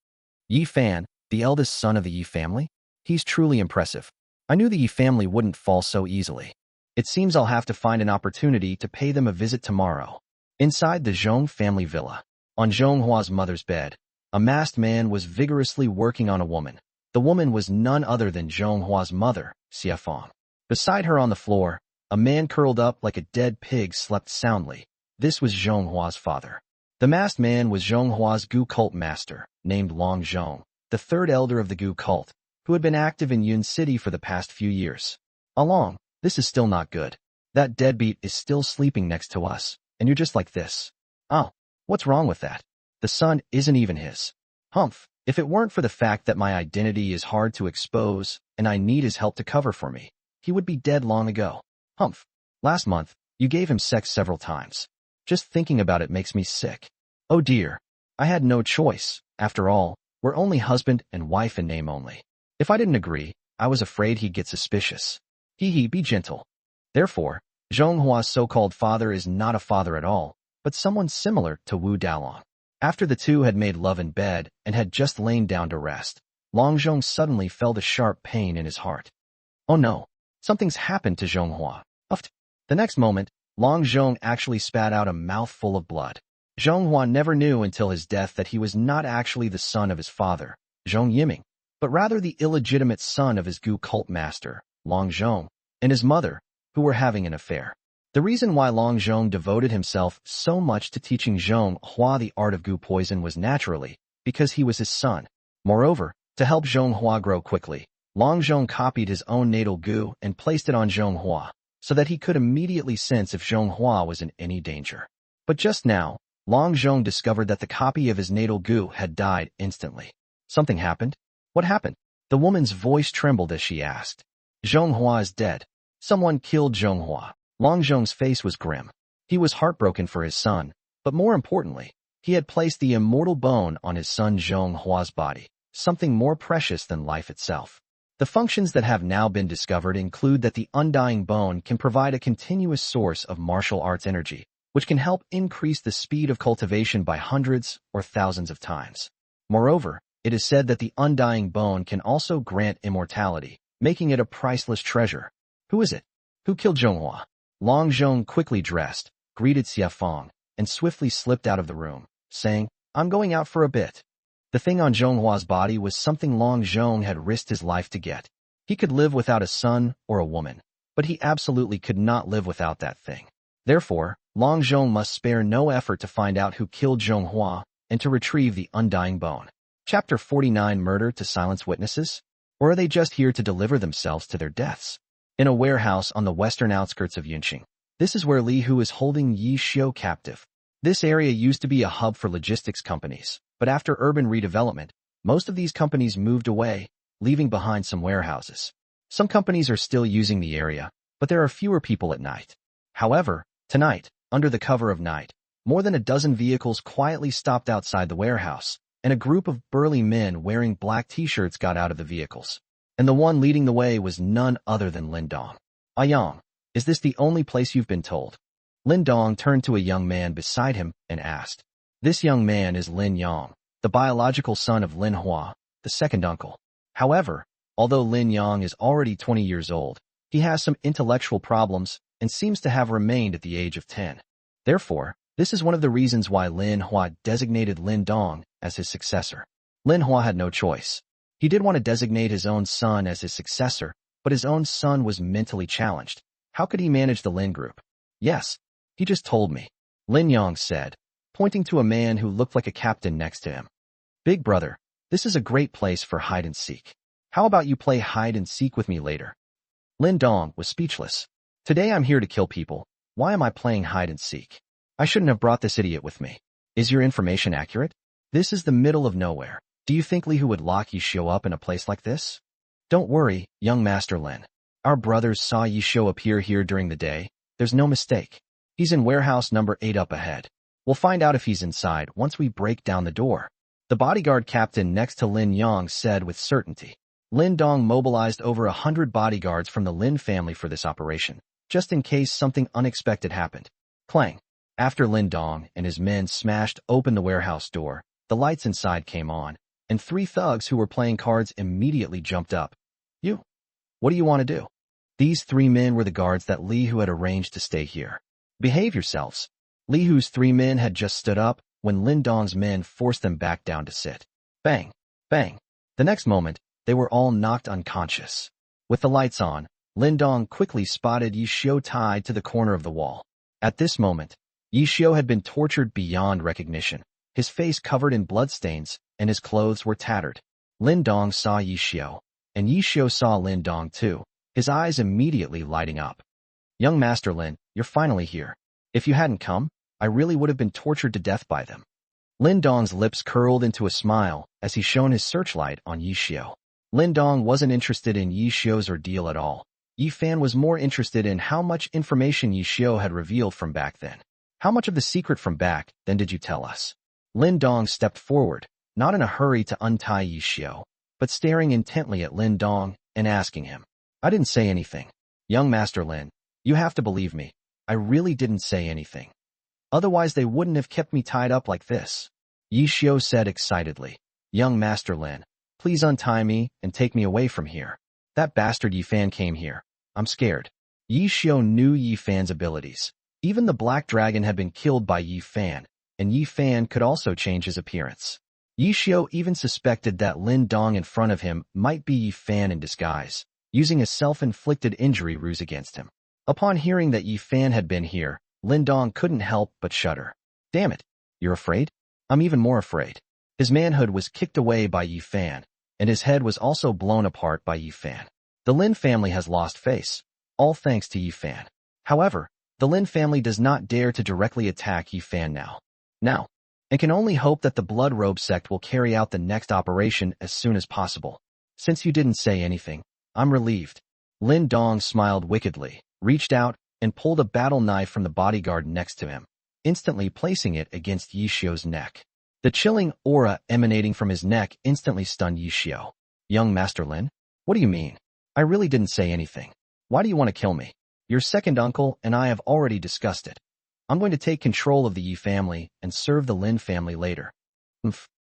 Speaker 1: "Yi Fan, the eldest son of the Yi family? He's truly impressive. I knew the Yi family wouldn't fall so easily. It seems I'll have to find an opportunity to pay them a visit tomorrow." Inside the Zhong family villa, on Zhonghua's mother's bed, a masked man was vigorously working on a woman. The woman was none other than Zhonghua's mother, Xie Fang. Beside her on the floor, a man curled up like a dead pig slept soundly. This was Zhonghua's father. The masked man was Zhonghua's Gu cult master, named Long Zhong, the 3rd elder of the Gu cult, who had been active in Yun City for the past few years. "Along, this is still not good. That deadbeat is still sleeping next to us, and you're just like this. Oh, what's wrong with that? The son isn't even his. Humph, if it weren't for the fact that my identity is hard to expose and I need his help to cover for me, he would be dead long ago. Humph, last month, you gave him sex several times. Just thinking about it makes me sick. Oh dear, I had no choice. After all, we're only husband and wife in name only. If I didn't agree, I was afraid he'd get suspicious. Hee, be gentle." Therefore, Zhonghua's so-called father is not a father at all, but someone similar to Wu Dalong. After the two had made love in bed and had just lain down to rest, Long Zhong suddenly felt a sharp pain in his heart. Oh no, something's happened to Zhonghua. Uffed. The next moment, Long Zhong actually spat out a mouthful of blood. Zhonghua never knew until his death that he was not actually the son of his father, Zhong Yiming, but rather the illegitimate son of his Gu cult master, Long Zhong, and his mother, who were having an affair. The reason why Long Zhong devoted himself so much to teaching Zhonghua the art of Gu poison was naturally because he was his son. Moreover, to help Zhonghua grow quickly, Long Zhong copied his own natal Gu and placed it on Zhonghua, so that he could immediately sense if Zhonghua was in any danger. But just now, Long Zhong discovered that the copy of his natal Gu had died instantly. Something happened? What happened? The woman's voice trembled as she asked. Zhonghua is dead. Someone killed Zhonghua. Long Zhong's face was grim. He was heartbroken for his son, but more importantly, he had placed the immortal bone on his son Zhonghua's body, something more precious than life itself. The functions that have now been discovered include that the undying bone can provide a continuous source of martial arts energy, which can help increase the speed of cultivation by hundreds or thousands of times. Moreover, it is said that the undying bone can also grant immortality, making it a priceless treasure. Who is it? Who killed Zhonghua? Long Zhong quickly dressed, greeted Xie Feng, and swiftly slipped out of the room, saying, "I'm going out for a bit." The thing on Zhonghua's body was something Long Zhong had risked his life to get. He could live without a son or a woman, but he absolutely could not live without that thing. Therefore, Long Zhong must spare no effort to find out who killed Zhonghua and to retrieve the undying bone. Chapter 49. Murder to silence witnesses? Or are they just here to deliver themselves to their deaths? In a warehouse on the western outskirts of Yunqing, this is where Li Hu is holding Yi Xiu captive. This area used to be a hub for logistics companies, but after urban redevelopment, most of these companies moved away, leaving behind some warehouses. Some companies are still using the area, but there are fewer people at night. However, tonight, under the cover of night, more than a dozen vehicles quietly stopped outside the warehouse, and a group of burly men wearing black t-shirts got out of the vehicles. And the one leading the way was none other than Lin Dong. "Yang, is this the only place you've been told?" Lin Dong turned to a young man beside him and asked. This young man is Lin Yang, the biological son of Lin Hua, the second uncle. However, although Lin Yang is already 20 years old, he has some intellectual problems and seems to have remained at the age of 10. Therefore, this is one of the reasons why Lin Hua designated Lin Dong as his successor. Lin Hua had no choice. He did want to designate his own son as his successor, but his own son was mentally challenged. How could he manage the Lin group? "Yes, he just told me," Lin Yang said, pointing to a man who looked like a captain next to him. "Big brother, this is a great place for hide and seek. How about you play hide and seek with me later?" Lin Dong was speechless. "Today I'm here to kill people. Why am I playing hide and seek? I shouldn't have brought this idiot with me. Is your information accurate? This is the middle of nowhere. Do you think Li Hu would lock Yi Xiu up in a place like this?" "Don't worry, young Master Lin. Our brothers saw Yi Xiu appear here during the day. There's no mistake. He's in warehouse number 8 up ahead. We'll find out if he's inside once we break down the door," the bodyguard captain next to Lin Yang said with certainty. Lin Dong mobilized over 100 bodyguards from the Lin family for this operation, just in case something unexpected happened. Clang. After Lin Dong and his men smashed open the warehouse door, the lights inside came on, and 3 thugs who were playing cards immediately jumped up. "You? What do you want to do?" These 3 men were the guards that Li Hu had arranged to stay here. "Behave yourselves." Li Hu's 3 men had just stood up when Lin Dong's men forced them back down to sit. Bang! Bang! The next moment, they were all knocked unconscious. With the lights on, Lin Dong quickly spotted Yi Xiu tied to the corner of the wall. At this moment, Yi Xiu had been tortured beyond recognition, his face covered in bloodstains, and his clothes were tattered. Lin Dong saw Yi Xiu, and Yi Xiu saw Lin Dong too, his eyes immediately lighting up. "Young Master Lin, you're finally here. If you hadn't come, I really would have been tortured to death by them." Lin Dong's lips curled into a smile as he shone his searchlight on Yi Xiu. Lin Dong wasn't interested in Yi Xiu's ordeal at all. Yi Fan was more interested in how much information Yi Xiu had revealed from back then. "How much of the secret from back then did you tell us?" Lin Dong stepped forward, not in a hurry to untie Yi Xiu, but staring intently at Lin Dong and asking him. "I didn't say anything. Young Master Lin, you have to believe me. I really didn't say anything. Otherwise they wouldn't have kept me tied up like this," Yi Xiu said excitedly. "Young Master Lin, please untie me and take me away from here. That bastard Yi Fan came here. I'm scared." Yi Xiu knew Yi Fan's abilities. Even the Black Dragon had been killed by Yi Fan, and Yi Fan could also change his appearance. Yi Xiu even suspected that Lin Dong in front of him might be Yi Fan in disguise, using a self-inflicted injury ruse against him. Upon hearing that Yi Fan had been here, Lin Dong couldn't help but shudder. "Damn it, you're afraid? I'm even more afraid." His manhood was kicked away by Yi Fan, and his head was also blown apart by Yi Fan. The Lin family has lost face, all thanks to Yi Fan. However, the Lin family does not dare to directly attack Yi Fan now, and can only hope that the Blood Robe sect will carry out the next operation as soon as possible. Since you didn't say anything, I'm relieved. Lin Dong smiled wickedly, reached out, and pulled a battle knife from the bodyguard next to him, instantly placing it against Yi Xiu's neck. The chilling aura emanating from his neck instantly stunned Yi Xiu. Young Master Lin? What do you mean? I really didn't say anything. Why do you want to kill me? Your second uncle and I have already discussed it. I'm going to take control of the Yi family and serve the Lin family later.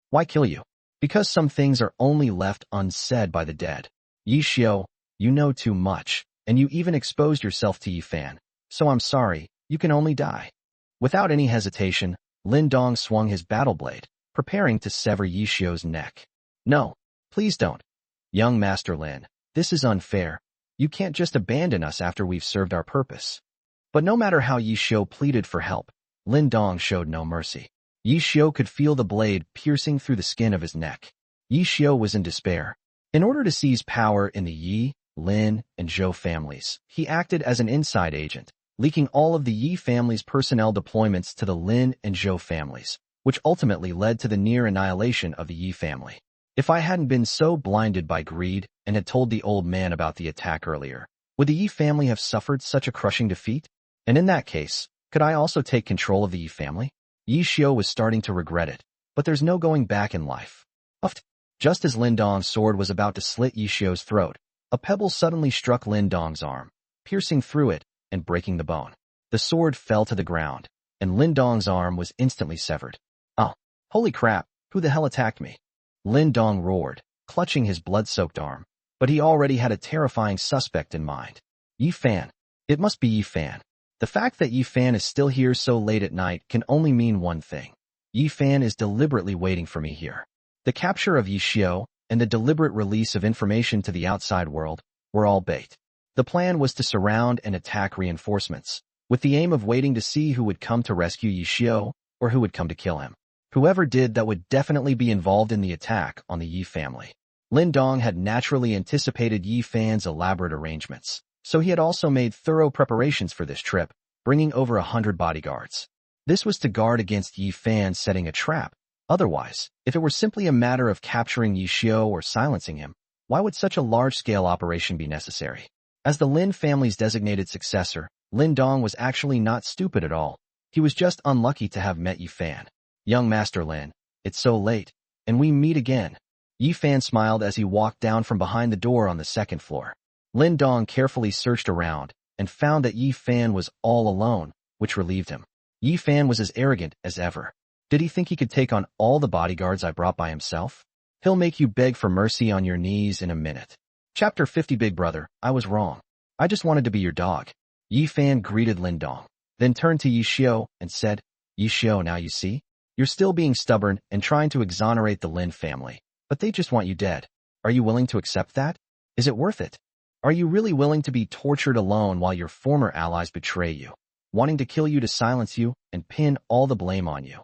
Speaker 1: Why kill you? Because some things are only left unsaid by the dead. Yi Xiu, you know too much, and you even exposed yourself to Yi Fan. So I'm sorry, you can only die. Without any hesitation, Lin Dong swung his battle blade, preparing to sever Yi Xiu's neck. No, please don't. Young Master Lin, this is unfair. You can't just abandon us after we've served our purpose. But no matter how Yi Xiu pleaded for help, Lin Dong showed no mercy. Yi Xiu could feel the blade piercing through the skin of his neck. Yi Xiu was in despair. In order to seize power in the Yi, Lin, and Zhou families, he acted as an inside agent, leaking all of the Yi family's personnel deployments to the Lin and Zhou families, which ultimately led to the near annihilation of the Yi family. If I hadn't been so blinded by greed and had told the old man about the attack earlier, would the Yi family have suffered such a crushing defeat? And in that case, could I also take control of the Yi family? Yi Xiu was starting to regret it, but there's no going back in life. Just as Lin Dong's sword was about to slit Yi Xiu's throat, a pebble suddenly struck Lin Dong's arm, piercing through it and breaking the bone. The sword fell to the ground, and Lin Dong's arm was instantly severed. Oh, holy crap, who the hell attacked me? Lin Dong roared, clutching his blood-soaked arm, but he already had a terrifying suspect in mind. Yi Fan. It must be Yi Fan. The fact that Yi Fan is still here so late at night can only mean one thing. Yi Fan is deliberately waiting for me here. The capture of Yi Xiu and the deliberate release of information to the outside world were all bait. The plan was to surround and attack reinforcements, with the aim of waiting to see who would come to rescue Yi Xiu or who would come to kill him. Whoever did that would definitely be involved in the attack on the Yi family. Lin Dong had naturally anticipated Yi Fan's elaborate arrangements, so he had also made thorough preparations for this trip, bringing over 100 bodyguards. This was to guard against Yi Fan setting a trap. Otherwise, if it were simply a matter of capturing Yi Xiu or silencing him, why would such a large-scale operation be necessary? As the Lin family's designated successor, Lin Dong was actually not stupid at all. He was just unlucky to have met Yi Fan. Young Master Lin, it's so late, and we meet again. Yi Fan smiled as he walked down from behind the door on the second floor. Lin Dong carefully searched around and found that Yi Fan was all alone, which relieved him. Yi Fan was as arrogant as ever. Did he think he could take on all the bodyguards I brought by himself? He'll make you beg for mercy on your knees in a minute. Chapter 50. Big brother, I was wrong. I just wanted to be your dog. Yi Fan greeted Lin Dong, then turned to Yi Xiu and said, Yi Xiu, now you see? You're still being stubborn and trying to exonerate the Lin family, but they just want you dead. Are you willing to accept that? Is it worth it? Are you really willing to be tortured alone while your former allies betray you, wanting to kill you to silence you and pin all the blame on you?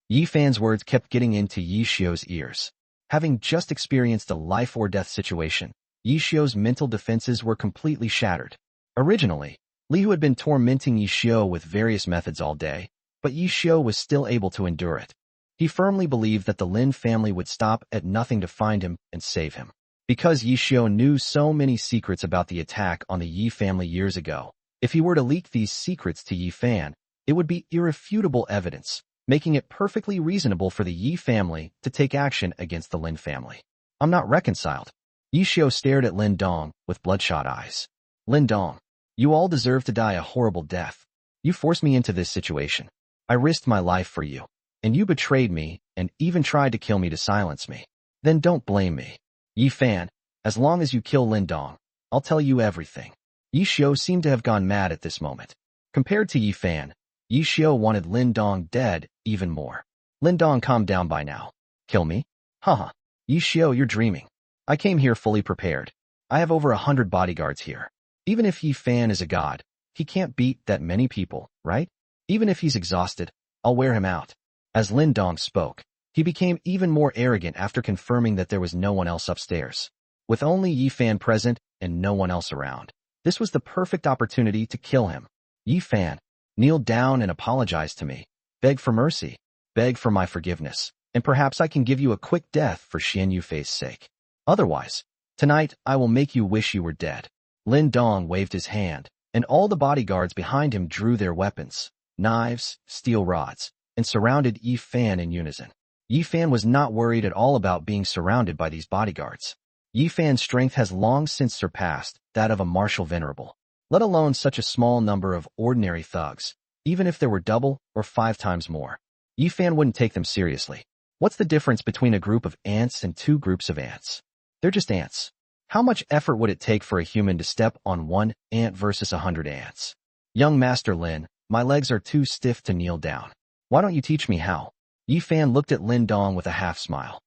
Speaker 1: Yi Fan's words kept getting into Yi Xiu's ears. Having just experienced a life-or-death situation, Yi Xiu's mental defenses were completely shattered. Originally, Li Hu had been tormenting Yi Xiu with various methods all day, but Yi Xiu was still able to endure it. He firmly believed that the Lin family would stop at nothing to find him and save him. Because Yi Xiu knew so many secrets about the attack on the Yi family years ago, if he were to leak these secrets to Yi Fan, it would be irrefutable evidence, making it perfectly reasonable for the Yi family to take action against the Lin family. I'm not reconciled. Yi Xiu stared at Lin Dong with bloodshot eyes. Lin Dong, you all deserve to die a horrible death. You forced me into this situation. I risked my life for you, and you betrayed me and even tried to kill me to silence me. Then don't blame me. Yi Fan, as long as you kill Lin Dong, I'll tell you everything. Yi Xiu seemed to have gone mad at this moment. Compared to Yi Fan, Yi Xiu wanted Lin Dong dead even more. Lin Dong, calm down by now. Kill me? Haha. Yi Xiu, you're dreaming. I came here fully prepared. I have over 100 bodyguards here. Even if Yi Fan is a god, he can't beat that many people, right? Even if he's exhausted, I'll wear him out. As Lin Dong spoke, he became even more arrogant after confirming that there was no one else upstairs. With only Yi Fan present and no one else around, this was the perfect opportunity to kill him. Yi Fan, kneel down and apologize to me. Beg for mercy. Beg for my forgiveness, and perhaps I can give you a quick death for Xian Yufei's sake. Otherwise, Tonight, I will make you wish you were dead. Lin Dong waved his hand, and all the bodyguards behind him drew their weapons, knives, steel rods, and surrounded Yi Fan in unison. Yi Fan was not worried at all about being surrounded by these bodyguards. Yi Fan's strength has long since surpassed that of a martial venerable, let alone such a small number of ordinary thugs. Even if there were double or 5 times more, Yi Fan wouldn't take them seriously. What's the difference between a group of ants and 2 groups of ants? They're just ants. How much effort would it take for a human to step on 1 ant versus 100 ants? Young Master Lin, my legs are too stiff to kneel down. Why don't you teach me how? Yi Fan looked at Lin Dong with a half smile.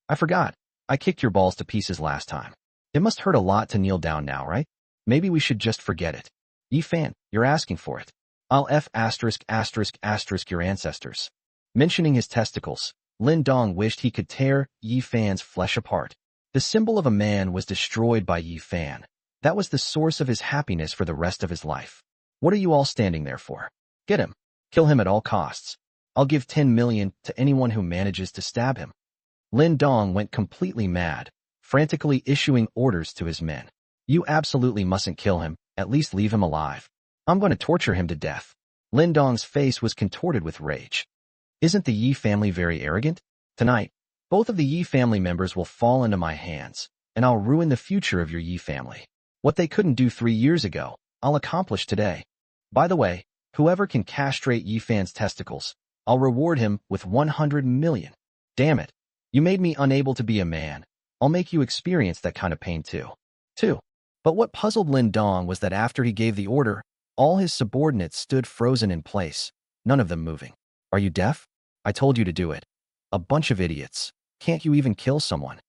Speaker 1: I forgot. I kicked your balls to pieces last time. It must hurt a lot to kneel down now, right? Maybe we should just forget it. Yi Fan, you're asking for it. I'll **** your ancestors. Mentioning his testicles, Lin Dong wished he could tear Yi Fan's flesh apart. The symbol of a man was destroyed by Yi Fan. That was the source of his happiness for the rest of his life. What are you all standing there for? Get him. Kill him at all costs. I'll give 10 million to anyone who manages to stab him. Lin Dong went completely mad, frantically issuing orders to his men. You absolutely mustn't kill him, at least leave him alive. I'm going to torture him to death. Lin Dong's face was contorted with rage. Isn't the Yi family very arrogant? Tonight, both of the Yi family members will fall into my hands, and I'll ruin the future of your Yi family. What they couldn't do 3 years ago, I'll accomplish today. By the way, whoever can castrate Yi Fan's testicles, I'll reward him with 100 million. Damn it. You made me unable to be a man. I'll make you experience that kind of pain too. But what puzzled Lin Dong was that after he gave the order, all his subordinates stood frozen in place, none of them moving. Are you deaf? I told you to do it. A bunch of idiots. Can't you even kill someone?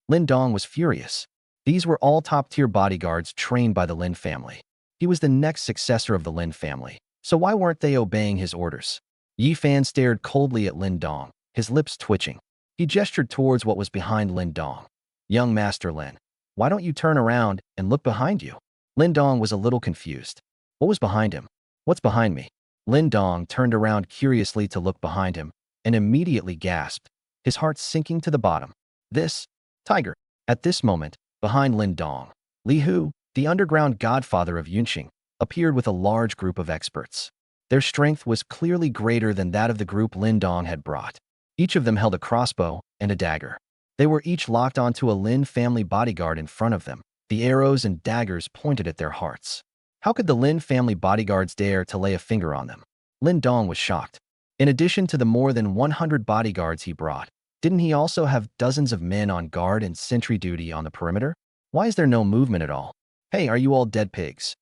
Speaker 1: Lin Dong was furious. These were all top-tier bodyguards trained by the Lin family. He was the next successor of the Lin family, so why weren't they obeying his orders? Yi Fan stared coldly at Lin Dong, his lips twitching. He gestured towards what was behind Lin Dong. Young Master Lin, why don't you turn around and look behind you? Lin Dong was a little confused. What was behind him? What's behind me? Lin Dong turned around curiously to look behind him and immediately gasped, his heart sinking to the bottom. This tiger. At this moment, behind Lin Dong, Li Hu, the underground godfather of Yunqing, appeared with a large group of experts. Their strength was clearly greater than that of the group Lin Dong had brought. Each of them held a crossbow and a dagger. They were each locked onto a Lin family bodyguard in front of them, the arrows and daggers pointed at their hearts. How could the Lin family bodyguards dare to lay a finger on them? Lin Dong was shocked. In addition to the more than 100 bodyguards he brought, didn't he also have dozens of men on guard and sentry duty on the perimeter? Why is there no movement at all? Hey, are you all dead pigs?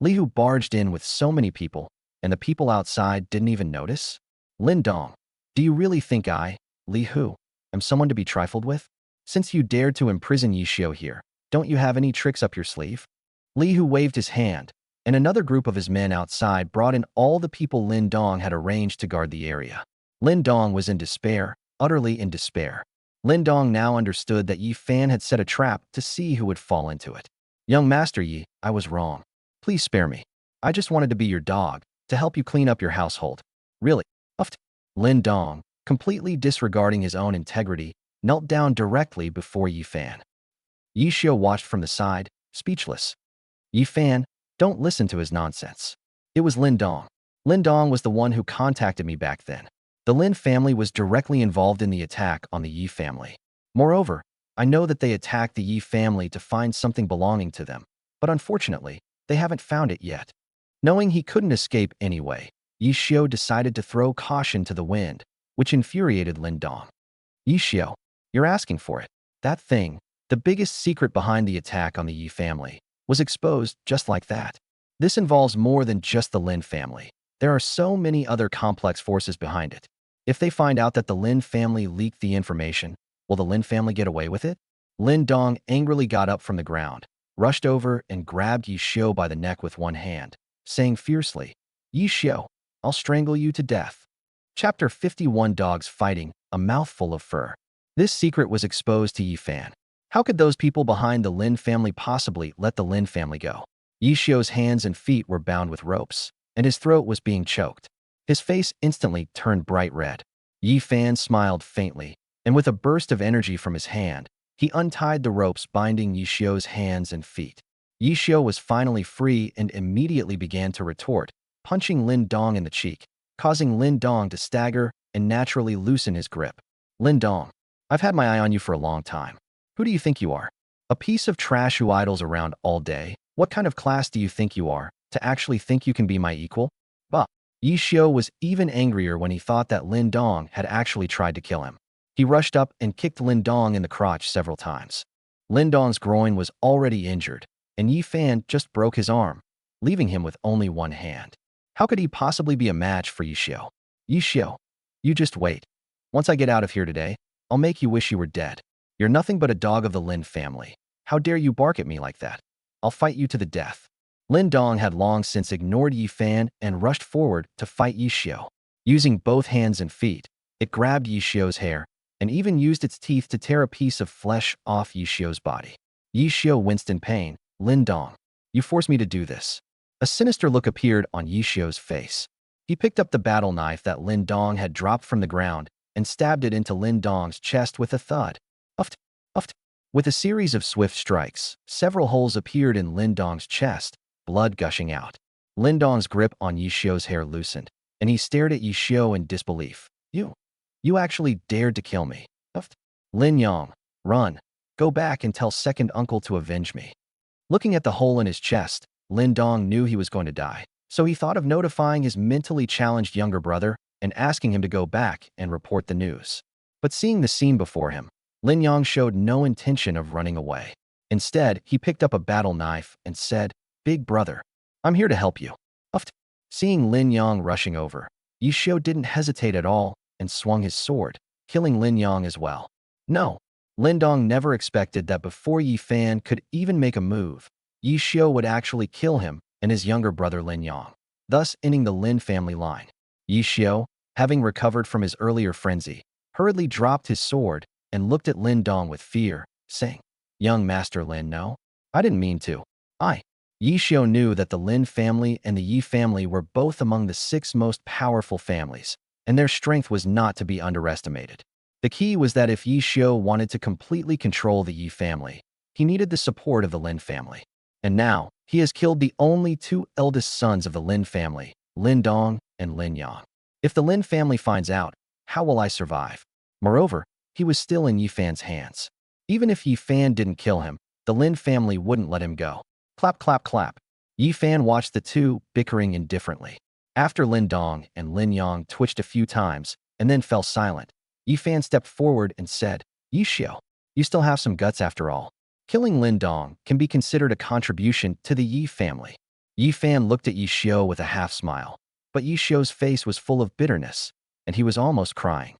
Speaker 1: Li Hu barged in with so many people, and the people outside didn't even notice? Lin Dong, do you really think I, Li Hu, am someone to be trifled with? Since you dared to imprison Yi Xiu here, don't you have any tricks up your sleeve? Li Hu waved his hand, and another group of his men outside brought in all the people Lin Dong had arranged to guard the area. Lin Dong was in despair, utterly in despair. Lin Dong now understood that Yi Fan had set a trap to see who would fall into it. Young Master Yi, I was wrong. Please spare me. I just wanted to be your dog, to help you clean up your household. Really? Uffed. Lin Dong, completely disregarding his own integrity, knelt down directly before Yi Fan. Yi Xiu watched from the side, speechless. Yi Fan, don't listen to his nonsense. It was Lin Dong. Lin Dong was the one who contacted me back then. The Lin family was directly involved in the attack on the Yi family. Moreover, I know that they attacked the Yi family to find something belonging to them, but unfortunately, they haven't found it yet. Knowing he couldn't escape anyway, Yi Xiu decided to throw caution to the wind, which infuriated Lin Dong. Yi Xiu, you're asking for it. That thing, the biggest secret behind the attack on the Yi family, was exposed just like that. This involves more than just the Lin family. There are so many other complex forces behind it. If they find out that the Lin family leaked the information, will the Lin family get away with it? Lin Dong angrily got up from the ground, rushed over and grabbed Yi Xiu by the neck with one hand, saying fiercely, Yi Xiu, I'll strangle you to death. Chapter 51 Dogs Fighting, a Mouthful of Fur. This secret was exposed to Yi Fan. How could those people behind the Lin family possibly let the Lin family go? Yi Xiu's hands and feet were bound with ropes, and his throat was being choked. His face instantly turned bright red. Yi Fan smiled faintly, and with a burst of energy from his hand, He untied the ropes binding Yishio's hands and feet. Yishio was finally free and immediately began to retort, punching Lin Dong in the cheek, causing Lin Dong to stagger and naturally loosen his grip. Lin Dong, I've had my eye on you for a long time. Who do you think you are? A piece of trash who idles around all day? What kind of class do you think you are, to actually think you can be my equal? Bah! Yishio was even angrier when he thought that Lin Dong had actually tried to kill him. He rushed up and kicked Lin Dong in the crotch several times. Lin Dong's groin was already injured, and Yi Fan just broke his arm, leaving him with only one hand. How could he possibly be a match for Yishio? Yishio, you just wait. Once I get out of here today, I'll make you wish you were dead. You're nothing but a dog of the Lin family. How dare you bark at me like that? I'll fight you to the death. Lin Dong had long since ignored Yi Fan and rushed forward to fight Yishio. Using both hands and feet, it grabbed Yishio's hair and even used its teeth to tear a piece of flesh off Yishio's body. Yishio winced in pain. Lin Dong, you forced me to do this. A sinister look appeared on Yishio's face. He picked up the battle knife that Lin Dong had dropped from the ground and stabbed it into Lin Dong's chest with a thud. Uft, uft. With a series of swift strikes, several holes appeared in Lin Dong's chest, blood gushing out. Lin Dong's grip on Yishio's hair loosened, and he stared at Yishio in disbelief. You actually dared to kill me. Uft. Lin Yang, run. Go back and tell second uncle to avenge me. Looking at the hole in his chest, Lin Dong knew he was going to die, so he thought of notifying his mentally challenged younger brother and asking him to go back and report the news. But seeing the scene before him, Lin Yang showed no intention of running away. Instead, he picked up a battle knife and said, "Big brother, I'm here to help you." Uft. Seeing Lin Yang rushing over, Yishio didn't hesitate at all and swung his sword, killing Lin Yang as well. No, Lin Dong never expected that before Yi Fan could even make a move, Yishio would actually kill him and his younger brother Lin Yang, thus ending the Lin family line. Yishio, having recovered from his earlier frenzy, hurriedly dropped his sword and looked at Lin Dong with fear, saying, "Young Master Lin, no, I didn't mean to. Yishio knew that the Lin family and the Yi family were both among the 6 most powerful families, and their strength was not to be underestimated. The key was that if Yishio wanted to completely control the Yi family, he needed the support of the Lin family. And now, he has killed the only 2 eldest sons of the Lin family, Lin Dong and Lin Yang. If the Lin family finds out, how will I survive? Moreover, he was still in Yi Fan's hands. Even if Yi Fan didn't kill him, the Lin family wouldn't let him go. Clap, clap, clap. Yi Fan watched the two bickering indifferently. After Lin Dong and Lin Yang twitched a few times and then fell silent, Yi Fan stepped forward and said, "Yishio, you still have some guts after all. Killing Lin Dong can be considered a contribution to the Yi family." Yi Fan looked at Yishio with a half-smile, but Yishio's face was full of bitterness, and he was almost crying.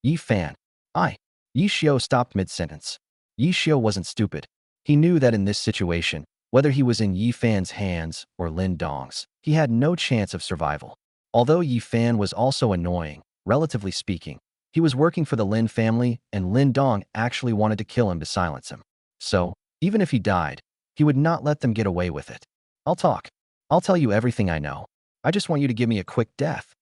Speaker 1: Yi Fan, Yishio stopped mid-sentence. Yishio wasn't stupid. He knew that in this situation, whether he was in Yi Fan's hands or Lin Dong's, he had no chance of survival. Although Yi Fan was also annoying, relatively speaking, he was working for the Lin family and Lin Dong actually wanted to kill him to silence him. So, even if he died, he would not let them get away with it. "I'll talk. I'll tell you everything I know. I just want you to give me a quick death."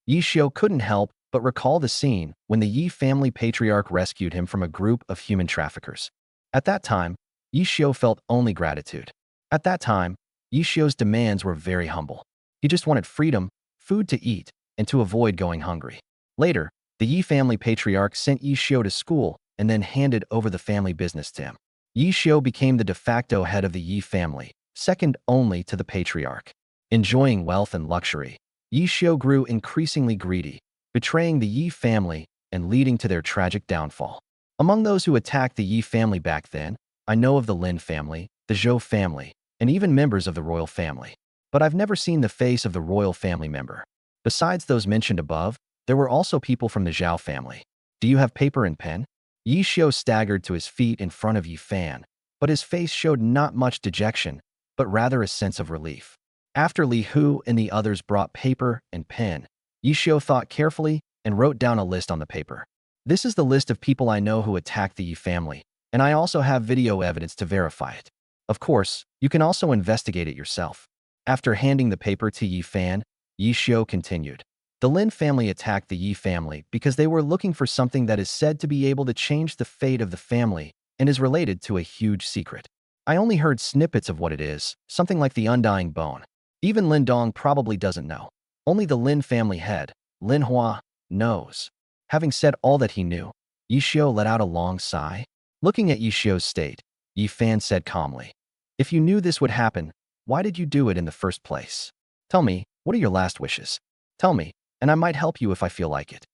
Speaker 1: Yishio couldn't help but recall the scene when the Yi family patriarch rescued him from a group of human traffickers. At that time, Yishio felt only gratitude. At that time, Yishio's demands were very humble. He just wanted freedom, food to eat, and to avoid going hungry. Later, the Yi family patriarch sent Yishio to school and then handed over the family business to him. Yishio became the de facto head of the Yi family, second only to the patriarch. Enjoying wealth and luxury, Yishio grew increasingly greedy, betraying the Yi family and leading to their tragic downfall. Among those who attacked the Yi family back then, I know of the Lin family, the Zhou family, and even members of the royal family. But I've never seen the face of the royal family member. Besides those mentioned above, there were also people from the Zhao family. Do you have paper and pen? Yishio staggered to his feet in front of Yi Fan, but his face showed not much dejection, but rather a sense of relief. After Li Hu and the others brought paper and pen, Yishio thought carefully and wrote down a list on the paper. "This is the list of people I know who attacked the Yi family, and I also have video evidence to verify it. Of course, you can also investigate it yourself." After handing the paper to Yi Fan, Yishio continued. The Lin family attacked the Yi family because they were looking for something that is said to be able to change the fate of the family and is related to a huge secret. I only heard snippets of what it is, something like the undying bone. Even Lin Dong probably doesn't know. Only the Lin family head, Lin Hua, knows. Having said all that he knew, Yi Xiao let out a long sigh. Looking at Yi Xiao's state, Yi Fan said calmly, "If you knew this would happen, why did you do it in the first place? Tell me, what are your last wishes? Tell me, and I might help you if I feel like it."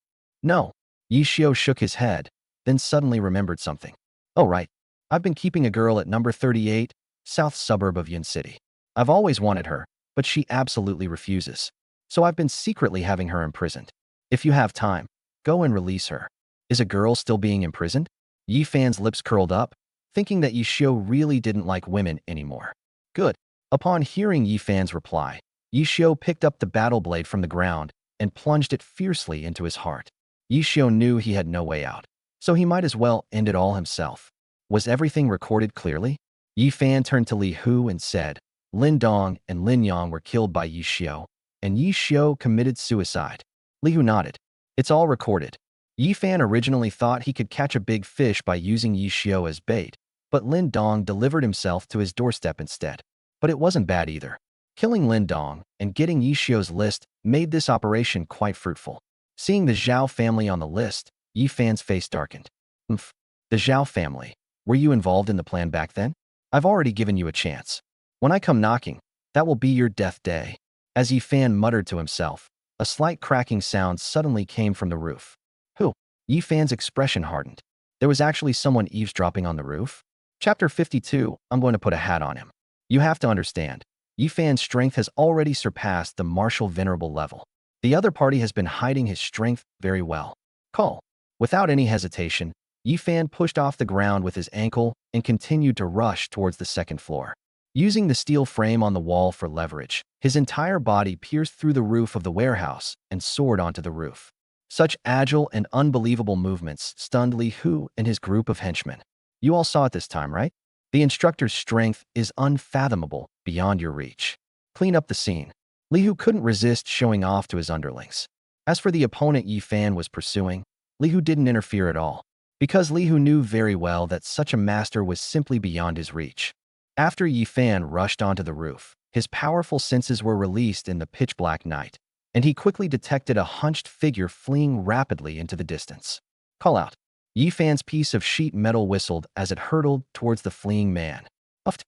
Speaker 1: No. Yi Xiao shook his head, then suddenly remembered something. "Oh right, I've been keeping a girl at number 38, south suburb of Yun City. I've always wanted her, but she absolutely refuses. So I've been secretly having her imprisoned. If you have time, go and release her." Is a girl still being imprisoned? Yi Fan's lips curled up, thinking that Yi Xiao really didn't like women anymore. Good. Upon hearing Yi Fan's reply, Yi Xiao picked up the battle blade from the ground and plunged it fiercely into his heart. Yi Xiao knew he had no way out, so he might as well end it all himself. Was everything recorded clearly? Yi Fan turned to Li Hu and said, "Lin Dong and Lin Yang were killed by Yi Xiao, and Yi Xiao committed suicide." Li Hu nodded. "It's all recorded." Yi Fan originally thought he could catch a big fish by using Yi Xiao as bait, but Lin Dong delivered himself to his doorstep instead. But it wasn't bad either. Killing Lin Dong and getting Yi Xiao's list made this operation quite fruitful. Seeing the Zhao family on the list, Yi Fan's face darkened. "Umph. The Zhao family. Were you involved in the plan back then? I've already given you a chance. When I come knocking, that will be your death day." As Yi Fan muttered to himself, a slight cracking sound suddenly came from the roof. Who? Yi Fan's expression hardened. There was actually someone eavesdropping on the roof? Chapter 52, I'm going to put a hat on him. You have to understand, Yi Fan's strength has already surpassed the martial venerable level. The other party has been hiding his strength very well. Call. Without any hesitation, Yi Fan pushed off the ground with his ankle and continued to rush towards the second floor. Using the steel frame on the wall for leverage, his entire body pierced through the roof of the warehouse and soared onto the roof. Such agile and unbelievable movements stunned Li Hu and his group of henchmen. You all saw it this time, right? The instructor's strength is unfathomable, beyond your reach. Clean up the scene. Li Hu couldn't resist showing off to his underlings. As for the opponent Yi Fan was pursuing, Li Hu didn't interfere at all, because Li Hu knew very well that such a master was simply beyond his reach. After Yi Fan rushed onto the roof, his powerful senses were released in the pitch-black night, and he quickly detected a hunched figure fleeing rapidly into the distance. Call out. Yi Fan's piece of sheet metal whistled as it hurtled towards the fleeing man. Uffed.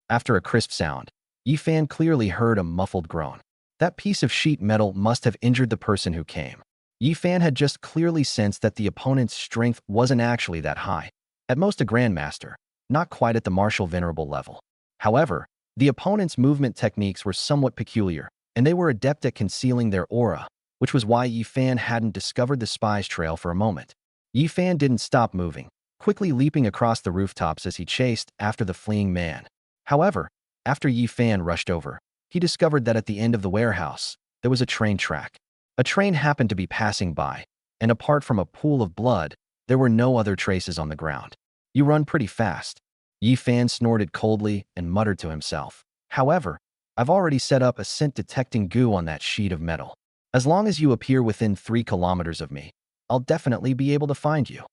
Speaker 1: After a crisp sound, Yi Fan clearly heard a muffled groan. That piece of sheet metal must have injured the person who came. Yi Fan had just clearly sensed that the opponent's strength wasn't actually that high. At most a grandmaster, not quite at the martial venerable level. However, the opponent's movement techniques were somewhat peculiar, and they were adept at concealing their aura, which was why Yi Fan hadn't discovered the spy's trail for a moment. Yi Fan didn't stop moving, quickly leaping across the rooftops as he chased after the fleeing man. However, after Yi Fan rushed over, he discovered that at the end of the warehouse, there was a train track. A train happened to be passing by, and apart from a pool of blood, there were no other traces on the ground. You run pretty fast. Yi Fan snorted coldly and muttered to himself. However, I've already set up a scent-detecting goo on that sheet of metal. As long as you appear within 3 kilometers of me, I'll definitely be able to find you.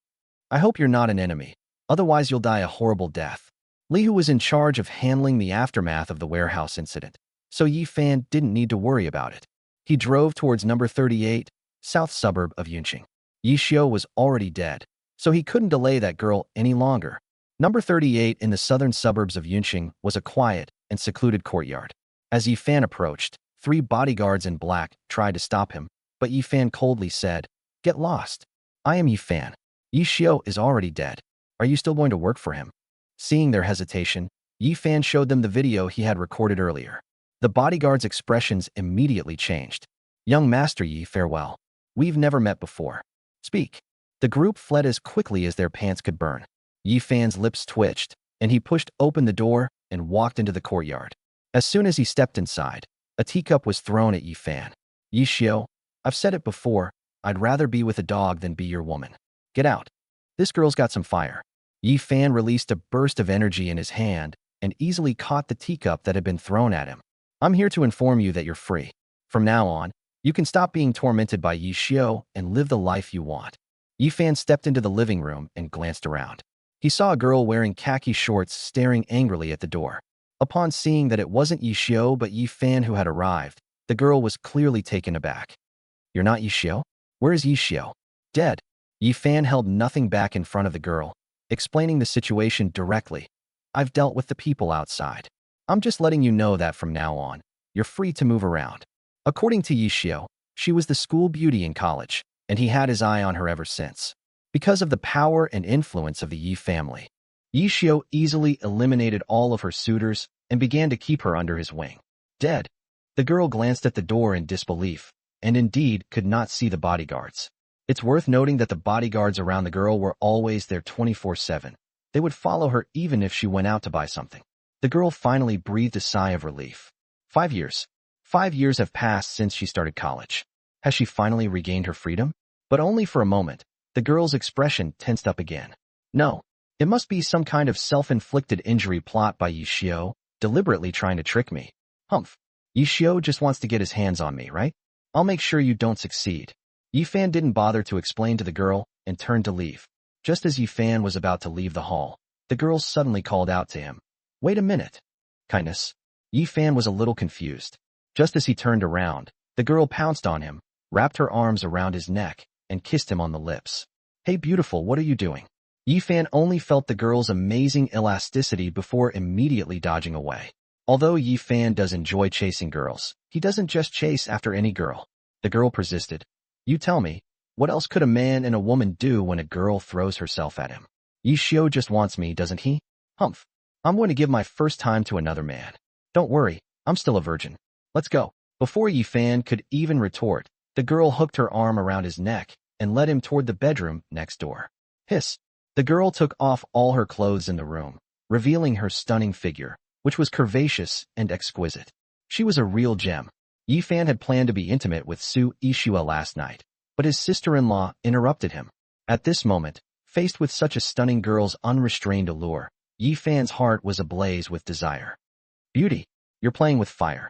Speaker 1: I hope you're not an enemy, otherwise you'll die a horrible death. Li Hu was in charge of handling the aftermath of the warehouse incident, so Yi Fan didn't need to worry about it. He drove towards number 38, south suburb of Yunqing. Yi Xiao was already dead, so he couldn't delay that girl any longer. Number 38 in the southern suburbs of Yunqing was a quiet and secluded courtyard. As Yi Fan approached, 3 bodyguards in black tried to stop him, but Yi Fan coldly said, "Get lost. I am Yi Fan. Yi Xiao is already dead. Are you still going to work for him?" Seeing their hesitation, Yi Fan showed them the video he had recorded earlier. The bodyguards' expressions immediately changed. "Young Master Yi, farewell. We've never met before. Speak." The group fled as quickly as their pants could burn. Yi Fan's lips twitched, and he pushed open the door and walked into the courtyard. As soon as he stepped inside, a teacup was thrown at Yi Fan. "Yi Xiao, I've said it before, I'd rather be with a dog than be your woman. Get out. This girl's got some fire." Yi Fan released a burst of energy in his hand and easily caught the teacup that had been thrown at him. "I'm here to inform you that you're free. From now on, you can stop being tormented by Yi Xiao and live the life you want." Yi Fan stepped into the living room and glanced around. He saw a girl wearing khaki shorts staring angrily at the door. Upon seeing that it wasn't Yi Xiao but Yi Fan who had arrived, the girl was clearly taken aback. You're not Yi Xiao? Where is Yi Xiao? Dead. Yi Fan held nothing back in front of the girl, explaining the situation directly. I've dealt with the people outside. I'm just letting you know that from now on, you're free to move around. According to Yi Xiao, she was the school beauty in college, and he had his eye on her ever since. Because of the power and influence of the Yi family, Yi Xiao easily eliminated all of her suitors and began to keep her under his wing. Dead. The girl glanced at the door in disbelief, and indeed could not see the bodyguards. It's worth noting that the bodyguards around the girl were always there 24/7. They would follow her even if she went out to buy something. The girl finally breathed a sigh of relief. 5 years. 5 years have passed since she started college. Has she finally regained her freedom? But only for a moment. The girl's expression tensed up again. No. It must be some kind of self-inflicted injury plot by Yi Xiao, deliberately trying to trick me. Humph. Yi Xiao just wants to get his hands on me, right? I'll make sure you don't succeed. Yi Fan didn't bother to explain to the girl and turned to leave. Just as Yi Fan was about to leave the hall, the girl suddenly called out to him. Wait a minute. Kindness. Yi Fan was a little confused. Just as he turned around, the girl pounced on him, wrapped her arms around his neck, and kissed him on the lips. Hey beautiful, what are you doing? Yi Fan only felt the girl's amazing elasticity before immediately dodging away. Although Yi Fan does enjoy chasing girls, he doesn't just chase after any girl. The girl persisted. You tell me, what else could a man and a woman do when a girl throws herself at him? Yi Xiao just wants me, doesn't he? Humph. I'm going to give my first time to another man. Don't worry, I'm still a virgin. Let's go. Before Yi Fan could even retort, the girl hooked her arm around his neck and led him toward the bedroom next door. Hiss. The girl took off all her clothes in the room, revealing her stunning figure, which was curvaceous and exquisite. She was a real gem. Yi Fan had planned to be intimate with Su Yishua last night, but his sister-in-law interrupted him. At this moment, faced with such a stunning girl's unrestrained allure, Yi Fan's heart was ablaze with desire. Beauty, you're playing with fire.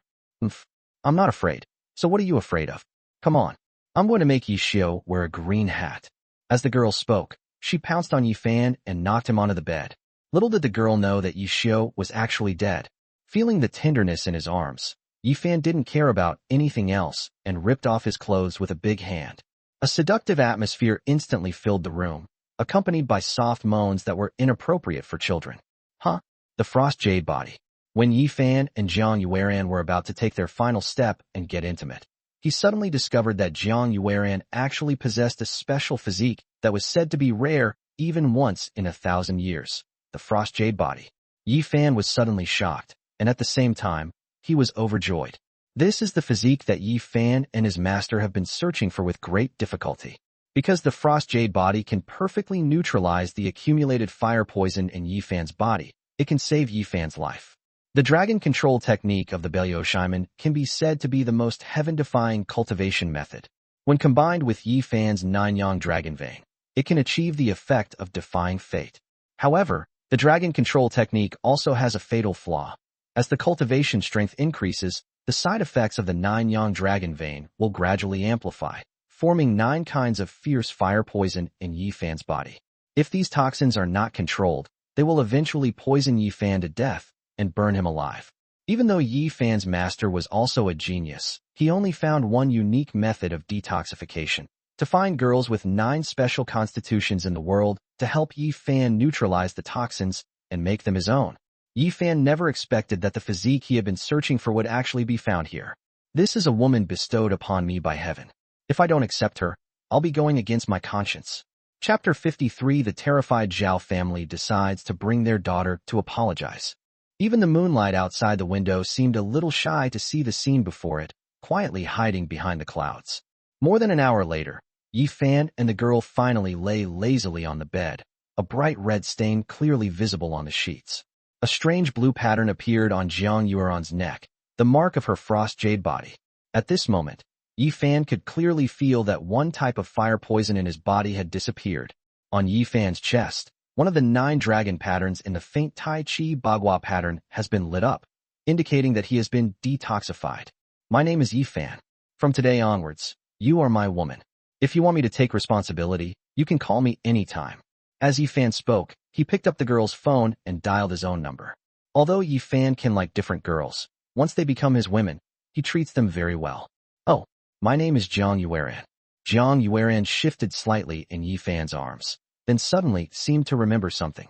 Speaker 1: I'm not afraid. So what are you afraid of? Come on. I'm going to make Yi Xiao wear a green hat. As the girl spoke, she pounced on Yi Fan and knocked him onto the bed. Little did the girl know that Yi Xiao was actually dead. Feeling the tenderness in his arms, Yi Fan didn't care about anything else and ripped off his clothes with a big hand. A seductive atmosphere instantly filled the room, accompanied by soft moans that were inappropriate for children. Huh? The frost jade body. When Yi Fan and Jiang Yueran were about to take their final step and get intimate, he suddenly discovered that Jiang Yueran actually possessed a special physique that was said to be rare even once in 1,000 years, the frost jade body. Yi Fan was suddenly shocked, and at the same time, he was overjoyed. This is the physique that Yi Fan and his master have been searching for with great difficulty. Because the frost jade body can perfectly neutralize the accumulated fire poison in Yi Fan's body, it can save Yi Fan's life. The dragon control technique of the Beiyou can be said to be the most heaven-defying cultivation method. When combined with Yi Fan's nine-yang dragon vein, it can achieve the effect of defying fate. However, the dragon control technique also has a fatal flaw. As the cultivation strength increases, the side effects of the nine-yang dragon vein will gradually amplify, forming 9 kinds of fierce fire poison in Yi Fan's body. If these toxins are not controlled, they will eventually poison Yi Fan to death and burn him alive. Even though Yi Fan's master was also a genius, he only found one unique method of detoxification: to find girls with 9 special constitutions in the world to help Yi Fan neutralize the toxins and make them his own. Yi Fan never expected that the physique he had been searching for would actually be found here. This is a woman bestowed upon me by heaven. If I don't accept her, I'll be going against my conscience. Chapter 53. The terrified Zhao family decides to bring their daughter to apologize. Even the moonlight outside the window seemed a little shy to see the scene before it, quietly hiding behind the clouds. More than an hour later, Yi Fan and the girl finally lay lazily on the bed, a bright red stain clearly visible on the sheets. A strange blue pattern appeared on Jiang Yueran's neck, the mark of her frost jade body. At this moment, Yi Fan could clearly feel that one type of fire poison in his body had disappeared. On Yi Fan's chest, one of the 9 dragon patterns in the faint Tai Chi Bagua pattern has been lit up, indicating that he has been detoxified. My name is Yi Fan. From today onwards, you are my woman. If you want me to take responsibility, you can call me anytime. As Yifan spoke, he picked up the girl's phone and dialed his own number. Although Yifan can like different girls, once they become his women, he treats them very well. Oh, my name is Jiang Yueran. Jiang Yueran shifted slightly in Yifan's arms, then suddenly seemed to remember something.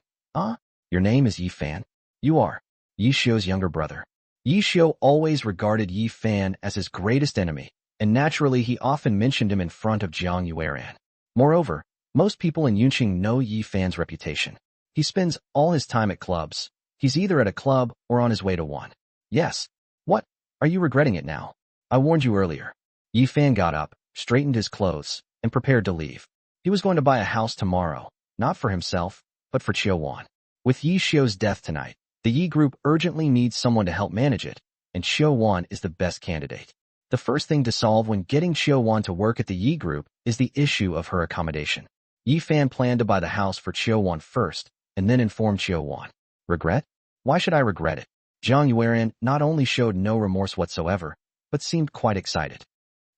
Speaker 1: Your name is Yifan? You are Yi Xiu's younger brother. Yi Xiu always regarded Yifan as his greatest enemy, and naturally he often mentioned him in front of Jiang Yueran. Moreover, most people in Yunqing know Yifan's reputation. He spends all his time at clubs. He's either at a club or on his way to one. Yes. What? Are you regretting it now? I warned you earlier. Yifan got up, straightened his clothes, and prepared to leave. He was going to buy a house tomorrow, not for himself, but for Qiuwan. With Yi Xiu's death tonight, the Yi group urgently needs someone to help manage it, and Qiuwan is the best candidate. The first thing to solve when getting Qiuwan to work at the Yi group is the issue of her accommodation. Yifan planned to buy the house for Qiuwan first, and then inform Qiuwan. Regret? Why should I regret it? Jiang Yueran not only showed no remorse whatsoever, but seemed quite excited.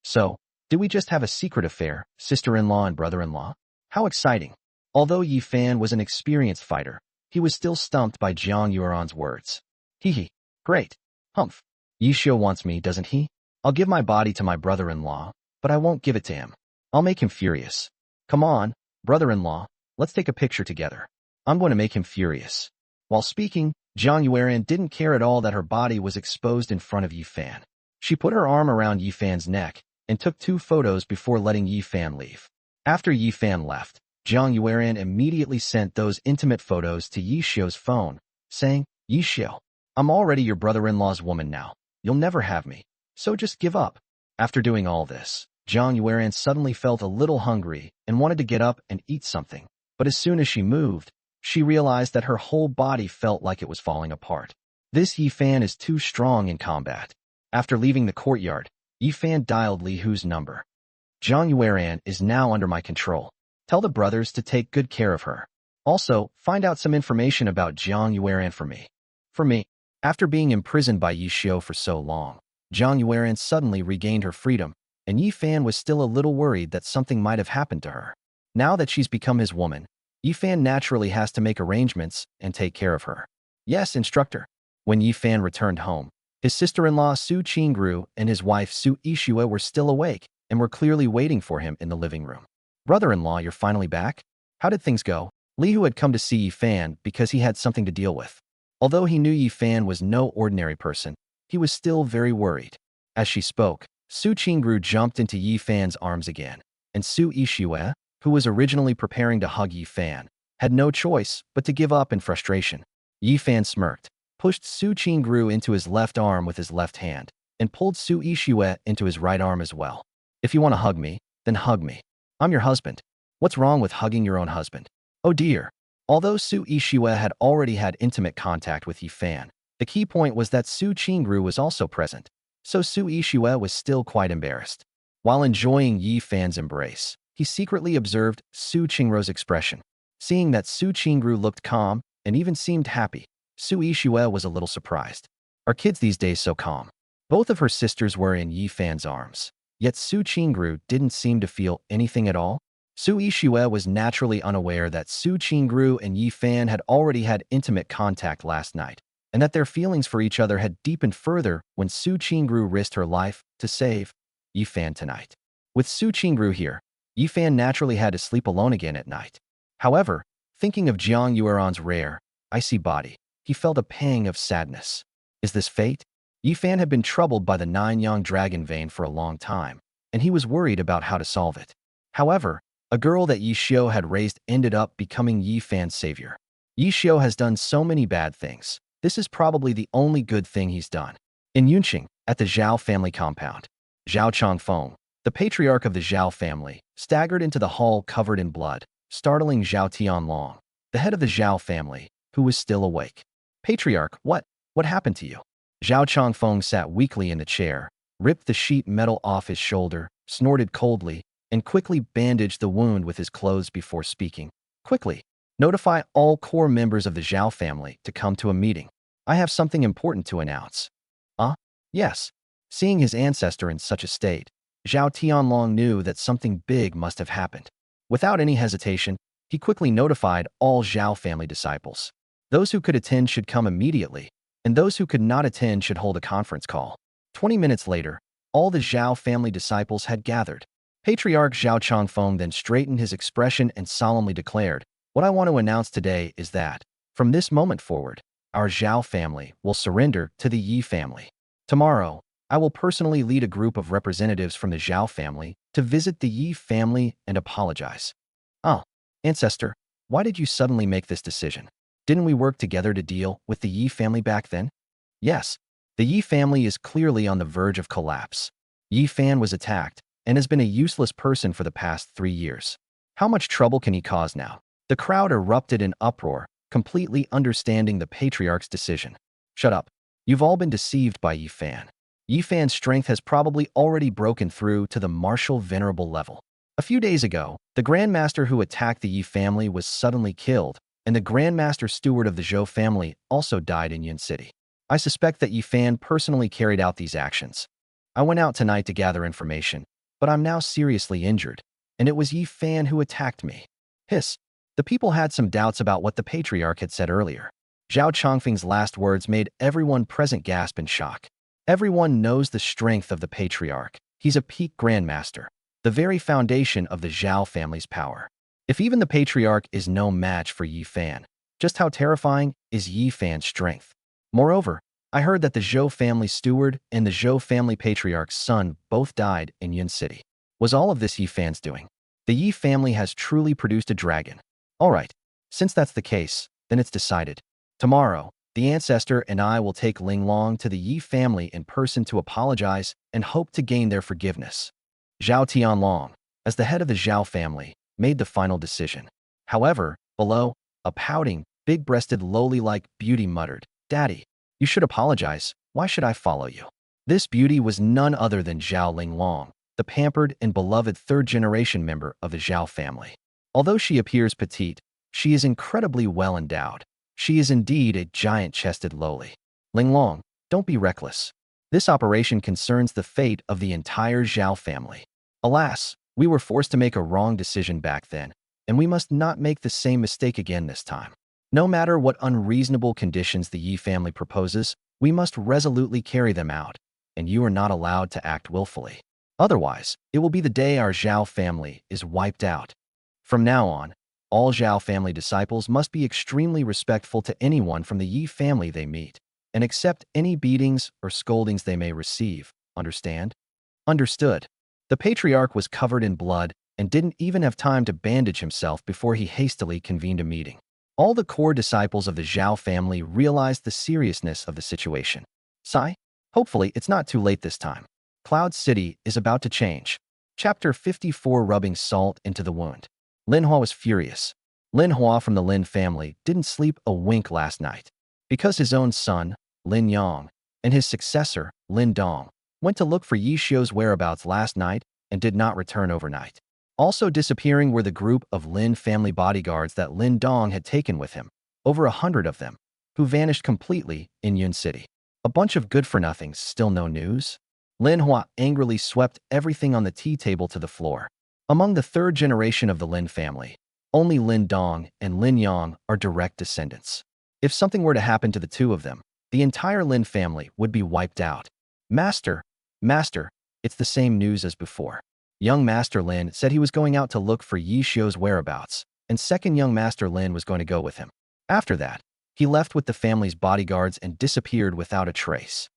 Speaker 1: So, did we just have a secret affair, sister-in-law and brother-in-law? How exciting. Although Yifan was an experienced fighter, he was still stumped by Jiang Yueran's words. Hee. Great. Humph. Yi Xiu wants me, doesn't he? I'll give my body to my brother-in-law, but I won't give it to him. I'll make him furious. Come on, brother-in-law, let's take a picture together. I'm going to make him furious. While speaking, Jiang Yueran didn't care at all that her body was exposed in front of Yifan. She put her arm around Yifan's neck and took 2 photos before letting Yifan leave. After Yifan left, Jiang Yueran immediately sent those intimate photos to Yi Xiu's phone, saying, Yi Xiu, I'm already your brother-in-law's woman now. You'll never have me. So just give up. After doing all this, Jiang Yueran suddenly felt a little hungry and wanted to get up and eat something. But as soon as she moved, she realized that her whole body felt like it was falling apart. This Yifan is too strong in combat. After leaving the courtyard, Yifan dialed Li Hu's number. Jiang Yueran is now under my control. Tell the brothers to take good care of her. Also, find out some information about Jiang Yueran for me. For me. After being imprisoned by Yi Xiu for so long, Jiang Yueran suddenly regained her freedom, and Yifan was still a little worried that something might have happened to her. Now that she's become his woman, Yifan naturally has to make arrangements and take care of her. Yes, instructor. When Yifan returned home, his sister-in-law Su Qingru and his wife Su Yixue were still awake and were clearly waiting for him in the living room. Brother-in-law, you're finally back? How did things go? Li Hu had come to see Yifan because he had something to deal with. Although he knew Yifan was no ordinary person, he was still very worried. As she spoke, Su Qingru jumped into Yifan's arms again, and Su Yixue, who was originally preparing to hug Yifan, had no choice but to give up in frustration. Yifan smirked, pushed Su Qingru into his left arm with his left hand, and pulled Su Yixue into his right arm as well. If you want to hug me, then hug me. I'm your husband. What's wrong with hugging your own husband? Oh dear. Although Su Yixue had already had intimate contact with Yifan, the key point was that Su Qingru was also present, so Su Yixue was still quite embarrassed. While enjoying Yifan's embrace, he secretly observed Su Qingru's expression. Seeing that Su Qingru looked calm and even seemed happy, Su Yixue was a little surprised. Are kids these days so calm? Both of her sisters were in Yifan's arms, yet Su Qingru didn't seem to feel anything at all. Su Yixue was naturally unaware that Su Qingru and Yifan had already had intimate contact last night, and that their feelings for each other had deepened further when Su Qingru risked her life to save Yifan tonight. With Su Qingru here, Yifan naturally had to sleep alone again at night. However, thinking of Jiang Yueran's rare, icy body, he felt a pang of sadness. Is this fate? Yifan had been troubled by the nine-yang dragon vein for a long time, and he was worried about how to solve it. However, a girl that Yi Xiu had raised ended up becoming Yifan's savior. Yi Xiu has done so many bad things. This is probably the only good thing he's done. In Yunqing, at the Zhao family compound, Zhao Changfeng, the patriarch of the Zhao family, staggered into the hall covered in blood, startling Zhao Tianlong, the head of the Zhao family, who was still awake. Patriarch, what happened to you? Zhao Changfeng sat weakly in the chair, ripped the sheet metal off his shoulder, snorted coldly, and quickly bandaged the wound with his clothes before speaking. Quickly, notify all core members of the Zhao family to come to a meeting. I have something important to announce. Yes. Seeing his ancestor in such a state, Zhao Tianlong knew that something big must have happened. Without any hesitation, He quickly notified all Zhao family disciples. Those who could attend should come immediately, and those who could not attend should hold a conference call. 20 minutes later, all the Zhao family disciples had gathered. Patriarch Zhao Chongfeng then straightened his expression and solemnly declared, "What I want to announce today is that, from this moment forward, our Zhao family will surrender to the Yi family. Tomorrow, I will personally lead a group of representatives from the Zhao family to visit the Yi family and apologize." "Oh, ancestor, why did you suddenly make this decision? Didn't we work together to deal with the Yi family back then?" "Yes, the Yi family is clearly on the verge of collapse. Yi Fan was attacked and has been a useless person for the past 3 years. How much trouble can he cause now?" The crowd erupted in uproar, completely understanding the patriarch's decision. "Shut up. You've all been deceived by Yi Fan. Yi Fan's strength has probably already broken through to the martial venerable level. A few days ago, the Grandmaster who attacked the Yi family was suddenly killed, and the Grandmaster Steward of the Zhou family also died in Yun City. I suspect that Yi Fan personally carried out these actions. I went out tonight to gather information, but I'm now seriously injured, and it was Yi Fan who attacked me." Hiss. The people had some doubts about what the patriarch had said earlier. Zhao Chongfeng's last words made everyone present gasp in shock. Everyone knows the strength of the patriarch. He's a peak grandmaster, the very foundation of the Zhao family's power. If even the patriarch is no match for Yi Fan, just how terrifying is Yi Fan's strength? Moreover, I heard that the Zhou family steward and the Zhou family patriarch's son both died in Yun City. Was all of this Yi Fan's doing? The Yi family has truly produced a dragon. All right, since that's the case, then it's decided. Tomorrow, the ancestor and I will take Ling Long to the Yi family in person to apologize and hope to gain their forgiveness. Zhao Tianlong, as the head of the Zhao family, made the final decision. However, below, a pouting, big-breasted lowly-like beauty muttered, "Daddy, you should apologize. Why should I follow you?" This beauty was none other than Zhao Linglong, the pampered and beloved third-generation member of the Zhao family. Although she appears petite, she is incredibly well endowed. She is indeed a giant-chested lowly. "Linglong, don't be reckless. This operation concerns the fate of the entire Zhao family. Alas, we were forced to make a wrong decision back then, and we must not make the same mistake again this time. No matter what unreasonable conditions the Yi family proposes, we must resolutely carry them out, and you are not allowed to act willfully. Otherwise, it will be the day our Zhao family is wiped out. From now on, all Zhao family disciples must be extremely respectful to anyone from the Yi family they meet, and accept any beatings or scoldings they may receive. Understand?" "Understood." The patriarch was covered in blood and didn't even have time to bandage himself before he hastily convened a meeting. All the core disciples of the Zhao family realized the seriousness of the situation. Sigh. Hopefully, it's not too late this time. Cloud City is about to change. Chapter 54, Rubbing Salt into the Wound. Lin Hua was furious. Lin Hua from the Lin family didn't sleep a wink last night, because his own son, Lin Yang, and his successor, Lin Dong, went to look for Yi Xiu's whereabouts last night and did not return overnight. Also disappearing were the group of Lin family bodyguards that Lin Dong had taken with him, over 100 of them, who vanished completely in Yun City. A bunch of good-for-nothings, still no news? Lin Hua angrily swept everything on the tea table to the floor. Among the third generation of the Lin family, only Lin Dong and Lin Yang are direct descendants. If something were to happen to the two of them, the entire Lin family would be wiped out. Master, it's the same news as before. Young Master Lin said he was going out to look for Yi Xiu's whereabouts, and second young Master Lin was going to go with him. After that, he left with the family's bodyguards and disappeared without a trace.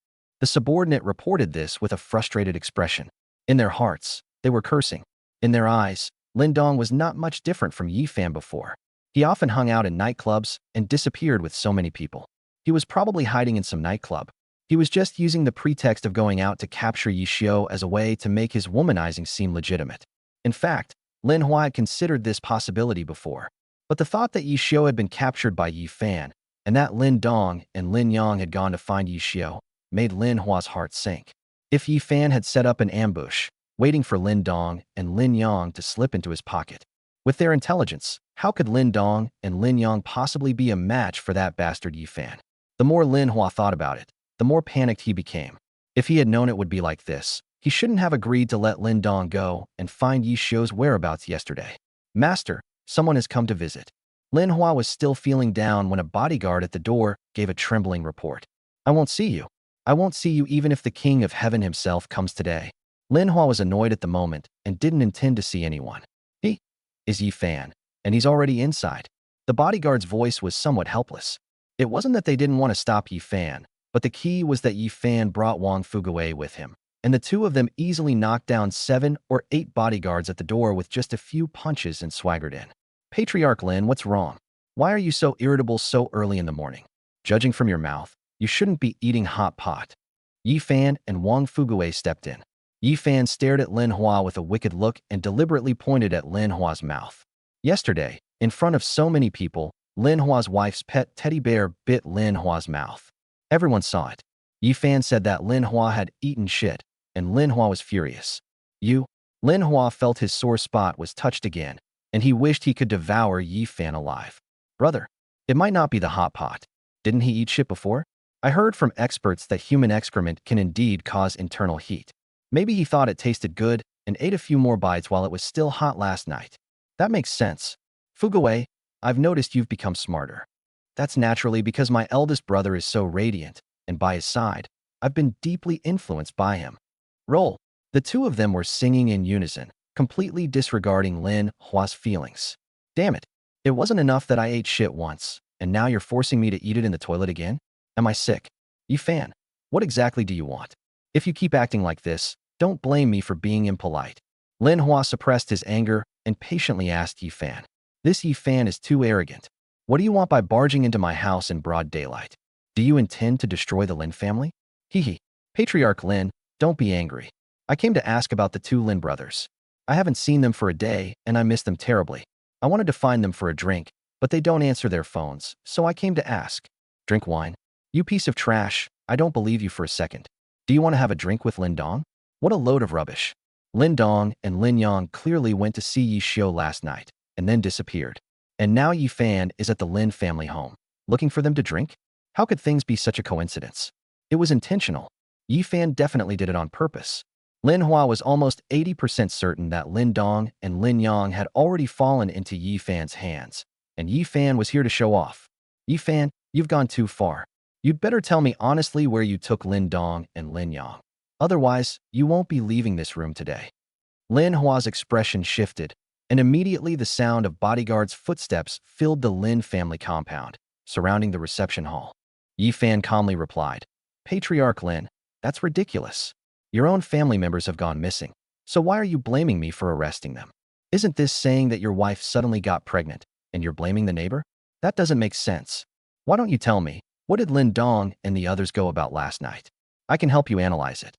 Speaker 1: The subordinate reported this with a frustrated expression. In their hearts, they were cursing. In their eyes, Lin Dong was not much different from Yi Fan before. He often hung out in nightclubs and disappeared with so many people. He was probably hiding in some nightclub. He was just using the pretext of going out to capture Yi Xiu as a way to make his womanizing seem legitimate. In fact, Lin Hua had considered this possibility before, but the thought that Yi Xiu had been captured by Yi Fan and that Lin Dong and Lin Yang had gone to find Yi Xiu made Lin Hua's heart sink. If Yi Fan had set up an ambush, waiting for Lin Dong and Lin Yang to slip into his pocket. With their intelligence, how could Lin Dong and Lin Yang possibly be a match for that bastard Yi Fan? The more Lin Hua thought about it, the more panicked he became. If he had known it would be like this, he shouldn't have agreed to let Lin Dong go and find Yi Xiu's whereabouts yesterday. "Master, Someone has come to visit. Lin Hua was still feeling down when a bodyguard at the door gave a trembling report. I won't see you. I won't see you even if the king of heaven himself comes today. Lin Hua was annoyed at the moment and didn't intend to see anyone. He is Yi Fan, and he's already inside. The bodyguard's voice was somewhat helpless. It wasn't that they didn't want to stop Yi Fan, but the key was that Yi Fan brought Wang Fuguei with him, and the two of them easily knocked down 7 or 8 bodyguards at the door with just a few punches and swaggered in. Patriarch Lin, what's wrong? Why are you so irritable so early in the morning? Judging from your mouth, you shouldn't be eating hot pot. Yi Fan and Wang Fuguei stepped in. Yi Fan stared at Lin Hua with a wicked look and deliberately pointed at Lin Hua's mouth. Yesterday, in front of so many people, Lin Hua's wife's pet teddy bear bit Lin Hua's mouth. Everyone saw it. Yi Fan said that Lin Hua had eaten shit, and Lin Hua was furious. Lin Hua felt his sore spot was touched again, and he wished he could devour Yi Fan alive. Brother, it might not be the hot pot. Didn't he eat shit before? I heard from experts that human excrement can indeed cause internal heat. Maybe he thought it tasted good and ate a few more bites while it was still hot last night. That makes sense. Fuguei, I've noticed you've become smarter. That's naturally because my eldest brother is so radiant, and by his side, I've been deeply influenced by him. Roll. The two of them were singing in unison, completely disregarding Lin Hua's feelings. Damn it. It wasn't enough that I ate shit once, and now you're forcing me to eat it in the toilet again? Am I sick? Yi Fan, what exactly do you want? If you keep acting like this, don't blame me for being impolite. Lin Hua suppressed his anger and patiently asked Yi Fan. This Yi Fan is too arrogant. What do you want by barging into my house in broad daylight? Do you intend to destroy the Lin family? Hee. Patriarch Lin, don't be angry. I came to ask about the 2 Lin brothers. I haven't seen them for a day, and I miss them terribly. I wanted to find them for a drink, but they don't answer their phones, so I came to ask. Drink wine? You piece of trash, I don't believe you for a second. Do you want to have a drink with Lin Dong? What a load of rubbish. Lin Dong and Lin Yang clearly went to see Yi Xiu last night, and then disappeared. And now Yi Fan is at the Lin family home, looking for them to drink? How could things be such a coincidence? It was intentional. Yi Fan definitely did it on purpose. Lin Hua was almost 80% certain that Lin Dong and Lin Yang had already fallen into Yi Fan's hands, and Yi Fan was here to show off. Yi Fan, you've gone too far. You'd better tell me honestly where you took Lin Dong and Lin Yang. Otherwise, you won't be leaving this room today. Lin Hua's expression shifted, and immediately the sound of bodyguards' footsteps filled the Lin family compound, surrounding the reception hall. Yi Fan calmly replied, Patriarch Lin, that's ridiculous. Your own family members have gone missing, so why are you blaming me for arresting them? Isn't this saying that your wife suddenly got pregnant, and you're blaming the neighbor? That doesn't make sense. Why don't you tell me, what did Lin Dong and the others go about last night? I can help you analyze it.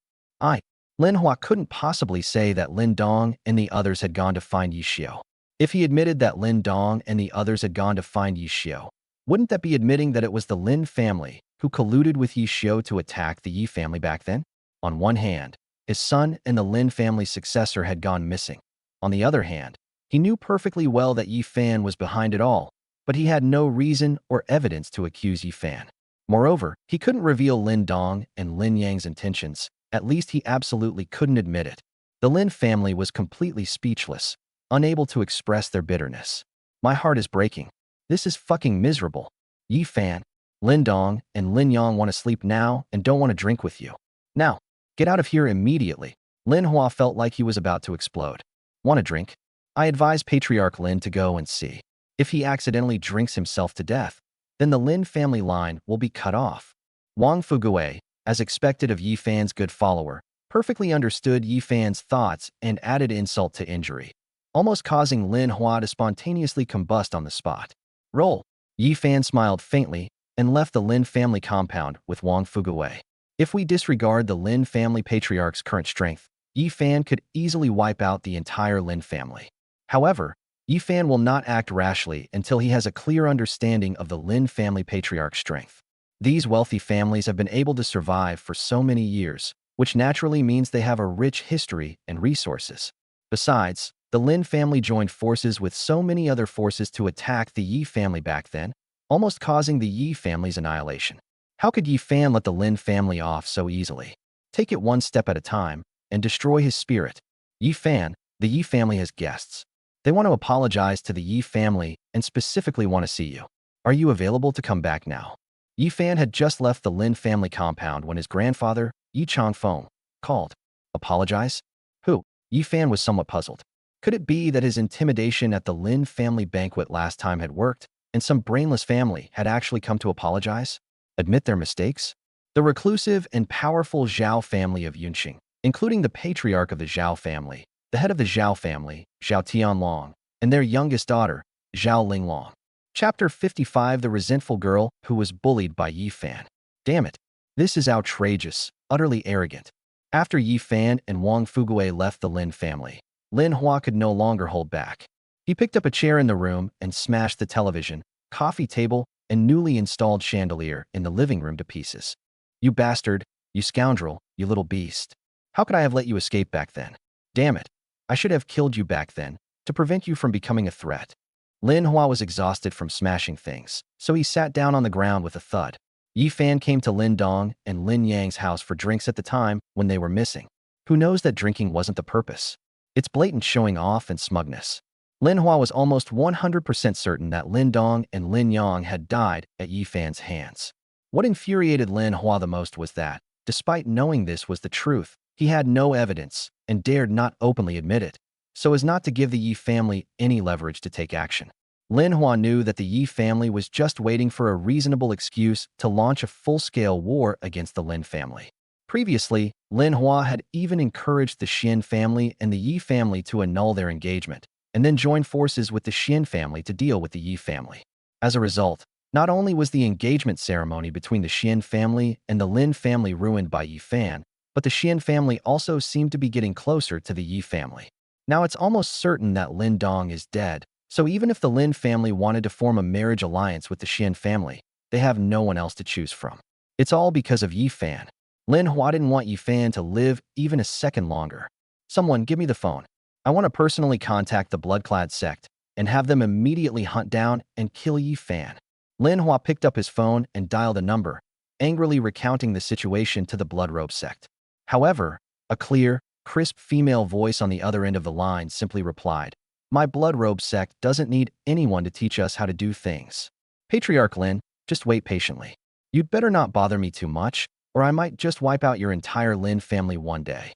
Speaker 1: Lin Hua couldn't possibly say that Lin Dong and the others had gone to find Yi Xiu. If he admitted that Lin Dong and the others had gone to find Yi Xiu, wouldn't that be admitting that it was the Lin family who colluded with Yi Xiu to attack the Yi family back then? On one hand, his son and the Lin family's successor had gone missing. On the other hand, he knew perfectly well that Yi Fan was behind it all, but he had no reason or evidence to accuse Yi Fan. Moreover, he couldn't reveal Lin Dong and Lin Yang's intentions. At least he absolutely couldn't admit it. The Lin family was completely speechless, unable to express their bitterness. My heart is breaking. This is fucking miserable. Yi Fan, Lin Dong, and Lin Yang want to sleep now and don't want to drink with you. Now, get out of here immediately. Lin Hua felt like he was about to explode. Want a drink? I advise Patriarch Lin to go and see. If he accidentally drinks himself to death, then the Lin family line will be cut off. Wang Fuguei, as expected of Yi Fan's good follower, perfectly understood Yi Fan's thoughts and added insult to injury, almost causing Lin Hua to spontaneously combust on the spot. Roll. Yi Fan smiled faintly and left the Lin family compound with Wang Fuguei. If we disregard the Lin family patriarch's current strength, Yi Fan could easily wipe out the entire Lin family. However, Yi Fan will not act rashly until he has a clear understanding of the Lin family patriarch's strength. These wealthy families have been able to survive for so many years, which naturally means they have a rich history and resources. Besides, the Lin family joined forces with so many other forces to attack the Yi family back then, almost causing the Yi family's annihilation. How could Yi Fan let the Lin family off so easily? Take it one step at a time and destroy his spirit. Yi Fan, the Yi family has guests. They want to apologize to the Yi family and specifically want to see you. Are you available to come back now? Yi Fan had just left the Lin family compound when his grandfather, Yi Changfeng, called. Apologize? Who? Yi Fan was somewhat puzzled. Could it be that his intimidation at the Lin family banquet last time had worked, and some brainless family had actually come to apologize? Admit their mistakes? The reclusive and powerful Zhao family of Yunqing, including the patriarch of the Zhao family, the head of the Zhao family, Zhao Tianlong, and their youngest daughter, Zhao Linglong. Chapter 55: The Resentful Girl Who Was Bullied by Yi Fan. Damn it. This is outrageous, utterly arrogant. After Yi Fan and Wang Fugue left the Lin family, Lin Hua could no longer hold back. He picked up a chair in the room and smashed the television, coffee table, and newly installed chandelier in the living room to pieces. You bastard, you scoundrel, you little beast. How could I have let you escape back then? Damn it. I should have killed you back then, to prevent you from becoming a threat. Lin Hua was exhausted from smashing things, so he sat down on the ground with a thud. Yi Fan came to Lin Dong and Lin Yang's house for drinks at the time when they were missing. Who knows that drinking wasn't the purpose? It's blatant showing off and smugness. Lin Hua was almost 100% certain that Lin Dong and Lin Yang had died at Yi Fan's hands. What infuriated Lin Hua the most was that, despite knowing this was the truth, he had no evidence and dared not openly admit it, so as not to give the Yi family any leverage to take action. Lin Hua knew that the Yi family was just waiting for a reasonable excuse to launch a full-scale war against the Lin family. Previously, Lin Hua had even encouraged the Xian family and the Yi family to annul their engagement, and then join forces with the Xian family to deal with the Yi family. As a result, not only was the engagement ceremony between the Xian family and the Lin family ruined by Yi Fan, but the Xian family also seemed to be getting closer to the Yi family. Now it's almost certain that Lin Dong is dead, so even if the Lin family wanted to form a marriage alliance with the Xian family, they have no one else to choose from. It's all because of Yi Fan. Lin Hua didn't want Yi Fan to live even a second longer. Someone give me the phone. I want to personally contact the blood-clad sect and have them immediately hunt down and kill Yi Fan. Lin Hua picked up his phone and dialed a number, angrily recounting the situation to the blood-robe sect. However, a clear, crisp female voice on the other end of the line simply replied, "My blood-robe sect doesn't need anyone to teach us how to do things. Patriarch Lin, just wait patiently. You'd better not bother me too much, or I might just wipe out your entire Lin family one day."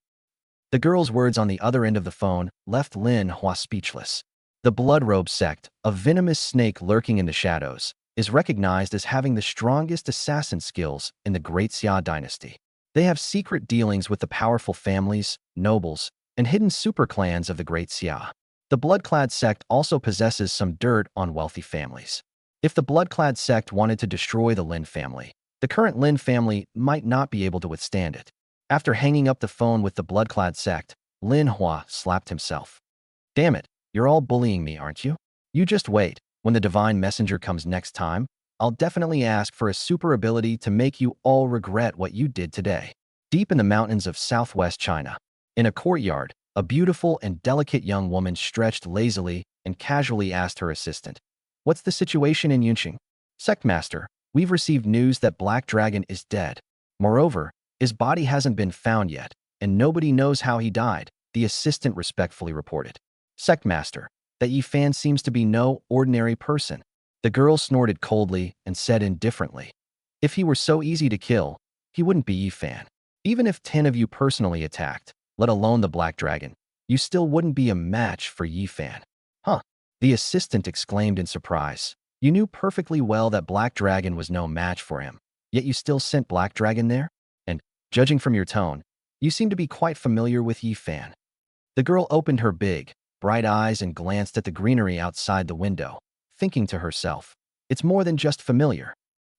Speaker 1: The girl's words on the other end of the phone left Lin Hua speechless. The blood-robe sect, a venomous snake lurking in the shadows, is recognized as having the strongest assassin skills in the Great Xia dynasty. They have secret dealings with the powerful families, nobles, and hidden superclans of the Great Xia. The blood-clad sect also possesses some dirt on wealthy families. If the blood-clad sect wanted to destroy the Lin family, the current Lin family might not be able to withstand it. After hanging up the phone with the blood-clad sect, Lin Hua slapped himself. Damn it, you're all bullying me, aren't you? You just wait. When the divine messenger comes next time, I'll definitely ask for a super ability to make you all regret what you did today. Deep in the mountains of southwest China, in a courtyard, a beautiful and delicate young woman stretched lazily and casually asked her assistant, "What's the situation in Yunqing?" "Sectmaster, we've received news that Black Dragon is dead. Moreover, his body hasn't been found yet, and nobody knows how he died," the assistant respectfully reported. "Sectmaster, that Yi Fan seems to be no ordinary person." The girl snorted coldly and said indifferently, "If he were so easy to kill, he wouldn't be Yi Fan. Even if 10 of you personally attacked, let alone the Black Dragon, you still wouldn't be a match for Yi Fan." "Huh?" the assistant exclaimed in surprise. "You knew perfectly well that Black Dragon was no match for him, yet you still sent Black Dragon there? And, judging from your tone, you seem to be quite familiar with Yi Fan." The girl opened her big, bright eyes and glanced at the greenery outside the window, thinking to herself, "It's more than just familiar.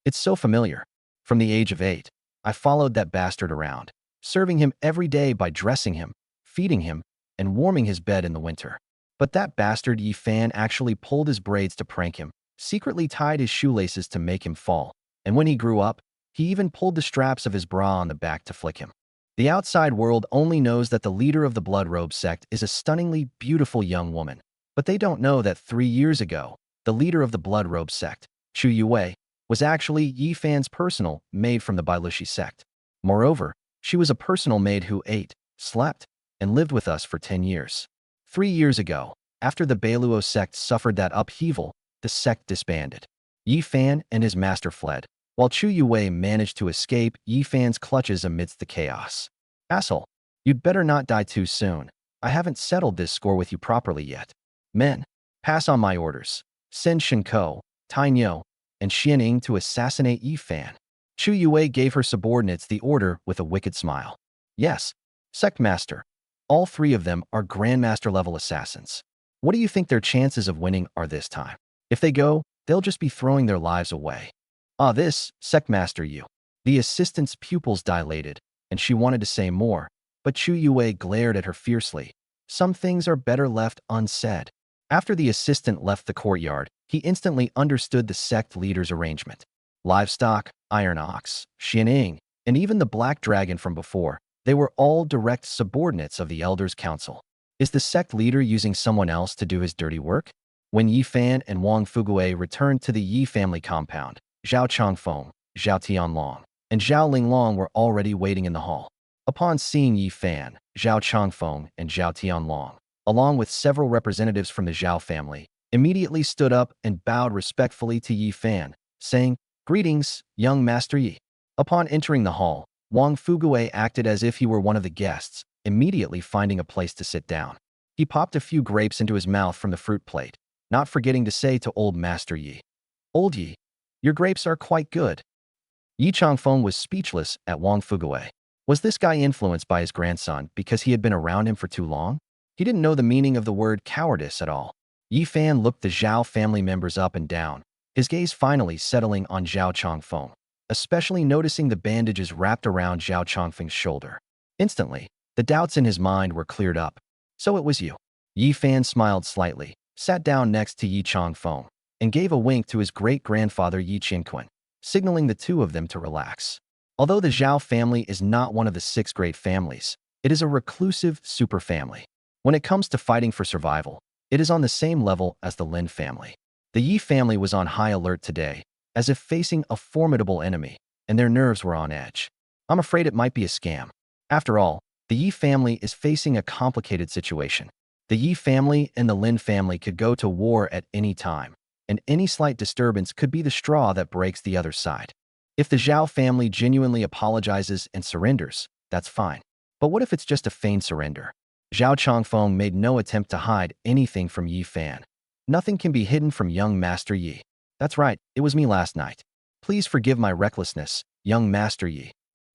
Speaker 1: It's so familiar. From the age of 8, I followed that bastard around, serving him every day by dressing him, feeding him, and warming his bed in the winter. But that bastard Yi Fan actually pulled his braids to prank him, secretly tied his shoelaces to make him fall, and when he grew up, he even pulled the straps of his bra on the back to flick him. The outside world only knows that the leader of the Blood Robe sect is a stunningly beautiful young woman, but they don't know that 3 years ago, the leader of the Blood Robe sect, Chu Yue, was actually Yi Fan's personal maid from the Bailushi sect. Moreover, she was a personal maid who ate, slept, and lived with us for 10 years. 3 years ago, After the Beiluo sect suffered that upheaval, the sect disbanded. Yi Fan and his master fled, while Chu Yue managed to escape Yi Fan's clutches amidst the chaos. Asshole, you'd better not die too soon. I haven't settled this score with you properly yet. Men, pass on my orders. Send Shinko, Tainyo, and Xianing to assassinate Yi Fan. Chu Yue gave her subordinates the order with a wicked smile. Yes, sect master. All three of them are grandmaster-level assassins. What do you think their chances of winning are this time? If they go, they'll just be throwing their lives away. Ah, this, sect master Yu. The assistant's pupils dilated, and she wanted to say more, but Chu Yue glared at her fiercely. Some things are better left unsaid. After the assistant left the courtyard, he instantly understood the sect leader's arrangement. Livestock, Iron Ox, Xianing, and even the Black Dragon from before, they were all direct subordinates of the Elders' Council. Is the sect leader using someone else to do his dirty work? When Yi Fan and Wang Fugue returned to the Yi family compound, Zhao Changfeng, Zhao Tianlong, and Zhao Linglong were already waiting in the hall. Upon seeing Yi Fan, Zhao Changfeng, and Zhao Tianlong, along with several representatives from the Zhao family, immediately stood up and bowed respectfully to Yi Fan, saying, "Greetings, young Master Yi." Upon entering the hall, Wang Fugue acted as if he were one of the guests, immediately finding a place to sit down. He popped a few grapes into his mouth from the fruit plate, not forgetting to say to old Master Yi, "Old Yi, your grapes are quite good." Yi Changfeng was speechless at Wang Fugue. Was this guy influenced by his grandson because he had been around him for too long? He didn't know the meaning of the word cowardice at all. Yi Fan looked the Zhao family members up and down, his gaze finally settling on Zhao Changfeng, especially noticing the bandages wrapped around Zhao Changfeng's shoulder. Instantly, the doubts in his mind were cleared up. So it was you. Yi Fan smiled slightly, sat down next to Yi Changfeng, and gave a wink to his great-grandfather Yi Qinquan, signaling the two of them to relax. Although the Zhao family is not one of the 6 great families, it is a reclusive superfamily. When it comes to fighting for survival, it is on the same level as the Lin family. The Yi family was on high alert today, as if facing a formidable enemy, and their nerves were on edge. I'm afraid it might be a scam. After all, the Yi family is facing a complicated situation. The Yi family and the Lin family could go to war at any time, and any slight disturbance could be the straw that breaks the other side. If the Zhao family genuinely apologizes and surrenders, that's fine. But what if it's just a feigned surrender? Zhao Changfeng made no attempt to hide anything from Yi Fan. Nothing can be hidden from young Master Yi. That's right, it was me last night. Please forgive my recklessness, young Master Yi.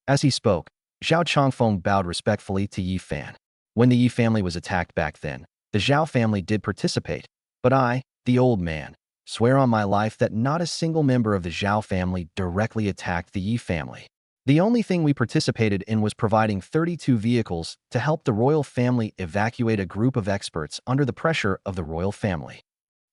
Speaker 1: As he spoke, Zhao Changfeng bowed respectfully to Yi Fan. When the Yi family was attacked back then, the Zhao family did participate, but I, the old man, swear on my life that not a single member of the Zhao family directly attacked the Yi family. The only thing we participated in was providing 32 vehicles to help the royal family evacuate a group of experts under the pressure of the royal family.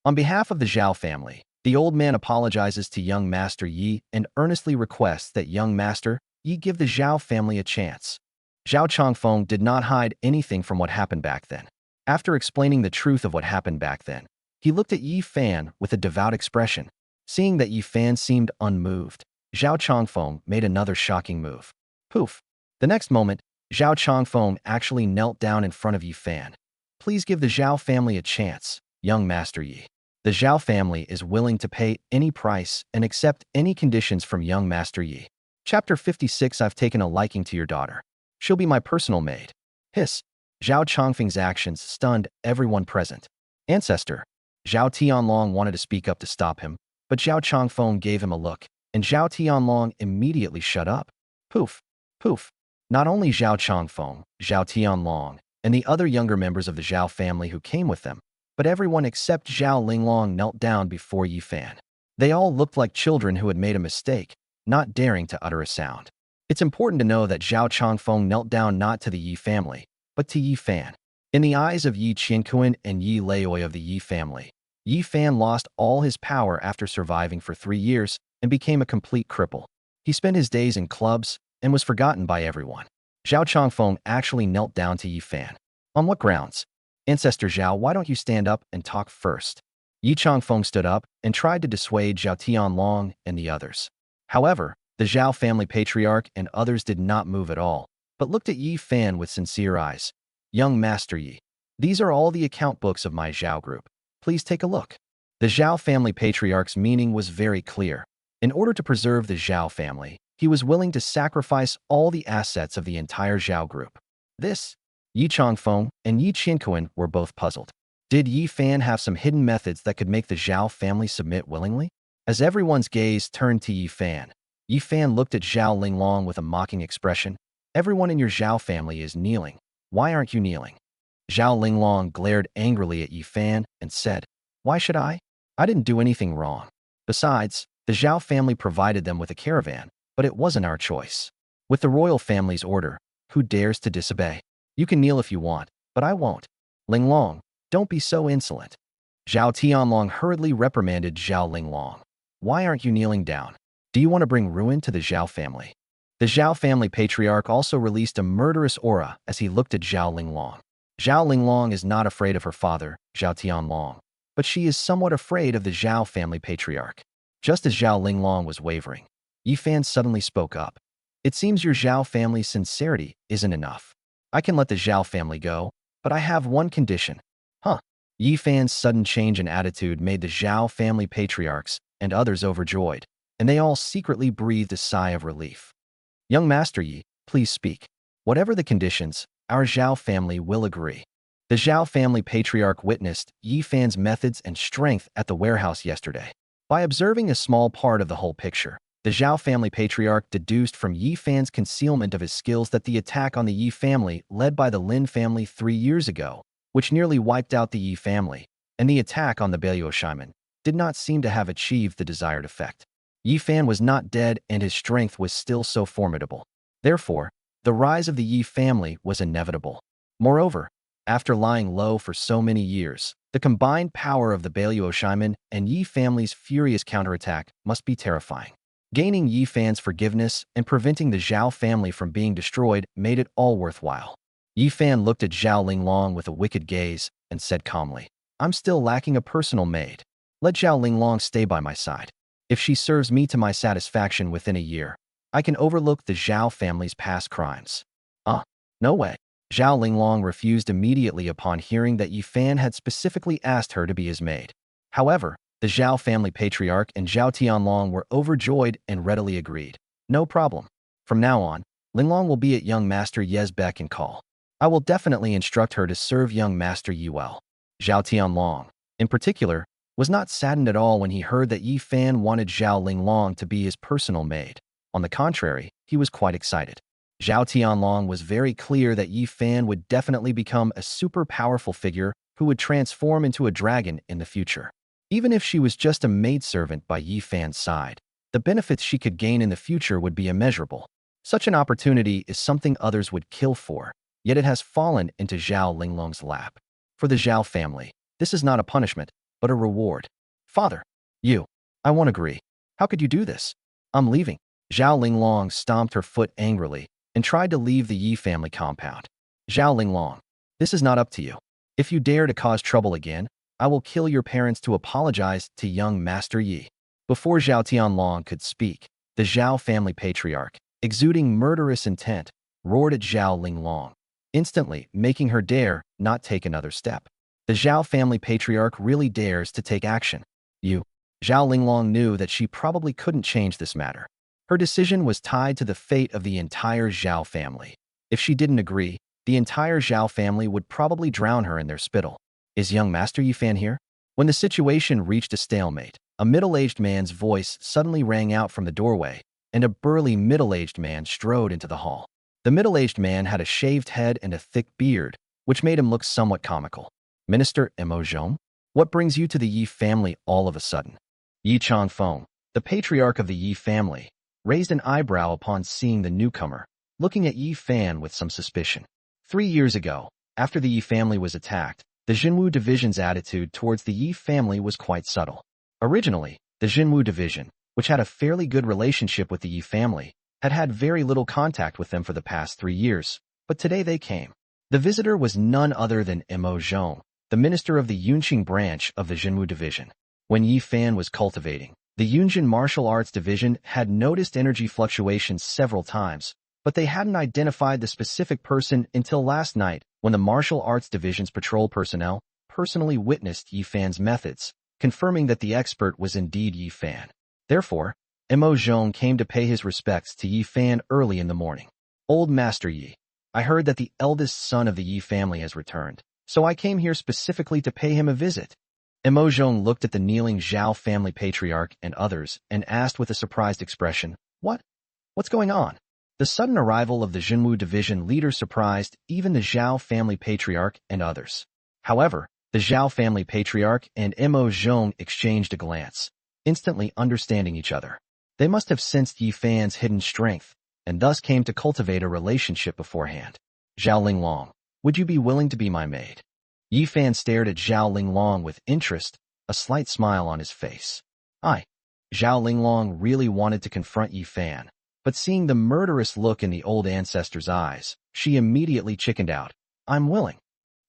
Speaker 1: On behalf of the Zhao family, the old man apologizes to young Master Yi and earnestly requests that young Master Yi give the Zhao family a chance. Zhao Changfeng did not hide anything from what happened back then. After explaining the truth of what happened back then, he looked at Yi Fan with a devout expression. Seeing that Yi Fan seemed unmoved, Zhao Changfeng made another shocking move. Poof! The next moment, Zhao Changfeng actually knelt down in front of Yi Fan. Please give the Zhao family a chance, young Master Yi. The Zhao family is willing to pay any price and accept any conditions from young Master Yi. Chapter 56. I've taken a liking to your daughter. She'll be my personal maid. Hiss. Zhao Changfeng's actions stunned everyone present. Ancestor. Zhao Tianlong wanted to speak up to stop him, but Zhao Changfeng gave him a look, and Zhao Tianlong immediately shut up. Poof. Poof. Not only Zhao Changfeng, Zhao Tianlong, and the other younger members of the Zhao family who came with them, but everyone except Zhao Linglong knelt down before Yi Fan. They all looked like children who had made a mistake, not daring to utter a sound. It's important to know that Zhao Changfeng knelt down not to the Yi family, but to Yi Fan. In the eyes of Yi Qinquan and Yi Leoi of the Yi family, Yi Fan lost all his power after surviving for 3 years and became a complete cripple. He spent his days in clubs and was forgotten by everyone. Zhao Changfeng actually knelt down to Yi Fan. On what grounds? Ancestor Zhao, why don't you stand up and talk first? Yi Changfeng stood up and tried to dissuade Zhao Tianlong and the others. However, the Zhao family patriarch and others did not move at all, but looked at Yi Fan with sincere eyes. Young Master Yi, These are all the account books of my Zhao group. Please take a look. The Zhao family patriarch's meaning was very clear. In order to preserve the Zhao family, he was willing to sacrifice all the assets of the entire Zhao group. This, Yi Changfeng and Yi Qinquan were both puzzled. Did Yi Fan have some hidden methods that could make the Zhao family submit willingly? As everyone's gaze turned to Yi Fan looked at Zhao Linglong with a mocking expression. Everyone in your Zhao family is kneeling. Why aren't you kneeling? Zhao Linglong glared angrily at Yi Fan and said, Why should I? I didn't do anything wrong. Besides, the Zhao family provided them with a caravan, but it wasn't our choice. With the royal family's order, who dares to disobey? You can kneel if you want, but I won't. Linglong, don't be so insolent. Zhao Tianlong hurriedly reprimanded Zhao Linglong. Why aren't you kneeling down? Do you want to bring ruin to the Zhao family? The Zhao family patriarch also released a murderous aura as he looked at Zhao Linglong. Zhao Linglong is not afraid of her father, Zhao Tianlong, but she is somewhat afraid of the Zhao family patriarch. Just as Zhao Linglong was wavering, Yi Fan suddenly spoke up. It seems your Zhao family's sincerity isn't enough. I can let the Zhao family go, but I have one condition. Huh? Yi Fan's sudden change in attitude made the Zhao family patriarchs and others overjoyed, and they all secretly breathed a sigh of relief. Young Master Yi, please speak. Whatever the conditions, our Zhao family will agree. The Zhao family patriarch witnessed Yi Fan's methods and strength at the warehouse yesterday. By observing a small part of the whole picture, the Zhao family patriarch deduced from Yi Fan's concealment of his skills that the attack on the Yi family led by the Lin family 3 years ago, which nearly wiped out the Yi family, and the attack on the Beiluoshimen, did not seem to have achieved the desired effect. Yi Fan was not dead and his strength was still so formidable. Therefore, the rise of the Yi family was inevitable. Moreover, after lying low for so many years, the combined power of the Beiluoshimen and Yi family's furious counterattack must be terrifying. Gaining Yi Fan's forgiveness and preventing the Zhao family from being destroyed made it all worthwhile. Yi Fan looked at Zhao Linglong with a wicked gaze and said calmly, I'm still lacking a personal maid. Let Zhao Linglong stay by my side. If she serves me to my satisfaction within a year, I can overlook the Zhao family's past crimes. No way. Zhao Linglong refused immediately upon hearing that Yi Fan had specifically asked her to be his maid. However, the Zhao family patriarch and Zhao Tianlong were overjoyed and readily agreed. No problem. From now on, Linglong will be at young Master Ye's beck and call. I will definitely instruct her to serve young Master Yi well. Zhao Tianlong, in particular, was not saddened at all when he heard that Yi Fan wanted Zhao Linglong to be his personal maid. On the contrary, he was quite excited. Zhao Tianlong was very clear that Yi Fan would definitely become a super powerful figure who would transform into a dragon in the future. Even if she was just a maidservant by Yi Fan's side, the benefits she could gain in the future would be immeasurable. Such an opportunity is something others would kill for, yet it has fallen into Zhao Linglong's lap. For the Zhao family, this is not a punishment, but a reward. Father, I won't agree. How could you do this? I'm leaving. Zhao Linglong stomped her foot angrily and tried to leave the Yi family compound. Zhao Linglong, this is not up to you. If you dare to cause trouble again, I will kill your parents to apologize to young Master Yi. Before Zhao Tianlong could speak, the Zhao family patriarch, exuding murderous intent, roared at Zhao Linglong, instantly making her dare not take another step. The Zhao family patriarch really dares to take action. Zhao Linglong knew that she probably couldn't change this matter. Her decision was tied to the fate of the entire Zhao family. If she didn't agree, the entire Zhao family would probably drown her in their spittle. Is young Master Yi Fan here? When the situation reached a stalemate, a middle-aged man's voice suddenly rang out from the doorway, and a burly middle-aged man strode into the hall. The middle-aged man had a shaved head and a thick beard, which made him look somewhat comical. Minister Mo Zhong? What brings you to the Yi family all of a sudden? Yi Changfeng, the patriarch of the Yi family, raised an eyebrow upon seeing the newcomer, looking at Yi Fan with some suspicion. 3 years ago, after the Yi family was attacked, the Jinwu division's attitude towards the Yi family was quite subtle. Originally, the Jinwu division, which had a fairly good relationship with the Yi family, had had very little contact with them for the past 3 years, but today they came. The visitor was none other than Mo Zhong, the minister of the Yunqing branch of the Jinwu division. When Yi Fan was cultivating, the Yunjin martial arts division had noticed energy fluctuations several times, but they hadn't identified the specific person until last night when the martial arts division's patrol personnel personally witnessed Yi Fan's methods, confirming that the expert was indeed Yi Fan. Therefore, Mo Zhong came to pay his respects to Yi Fan early in the morning. Old Master Yi, I heard that the eldest son of the Yi family has returned, so I came here specifically to pay him a visit. Mo Zhong looked at the kneeling Zhao family patriarch and others and asked with a surprised expression, What's going on? The sudden arrival of the Jinwu division leader surprised even the Zhao family patriarch and others. However, the Zhao family patriarch and Mo Zhong exchanged a glance, instantly understanding each other. They must have sensed Yi Fan's hidden strength, and thus came to cultivate a relationship beforehand. Zhao Linglong, would you be willing to be my maid? Yi Fan stared at Zhao Linglong with interest, a slight smile on his face. Zhao Linglong really wanted to confront Yi Fan, but seeing the murderous look in the old ancestor's eyes, she immediately chickened out. I'm willing.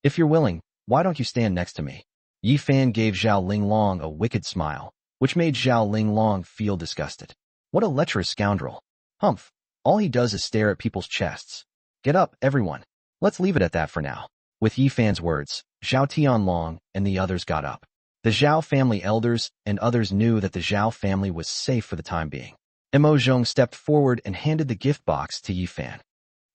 Speaker 1: If you're willing, why don't you stand next to me? Yi Fan gave Zhao Linglong a wicked smile, which made Zhao Linglong feel disgusted. What a lecherous scoundrel. Humph, all he does is stare at people's chests. Get up, everyone. Let's leave it at that for now. With Yi Fan's words, Zhao Tianlong and the others got up. The Zhao family elders and others knew that the Zhao family was safe for the time being. Mo Zhong stepped forward and handed the gift box to Yi Fan.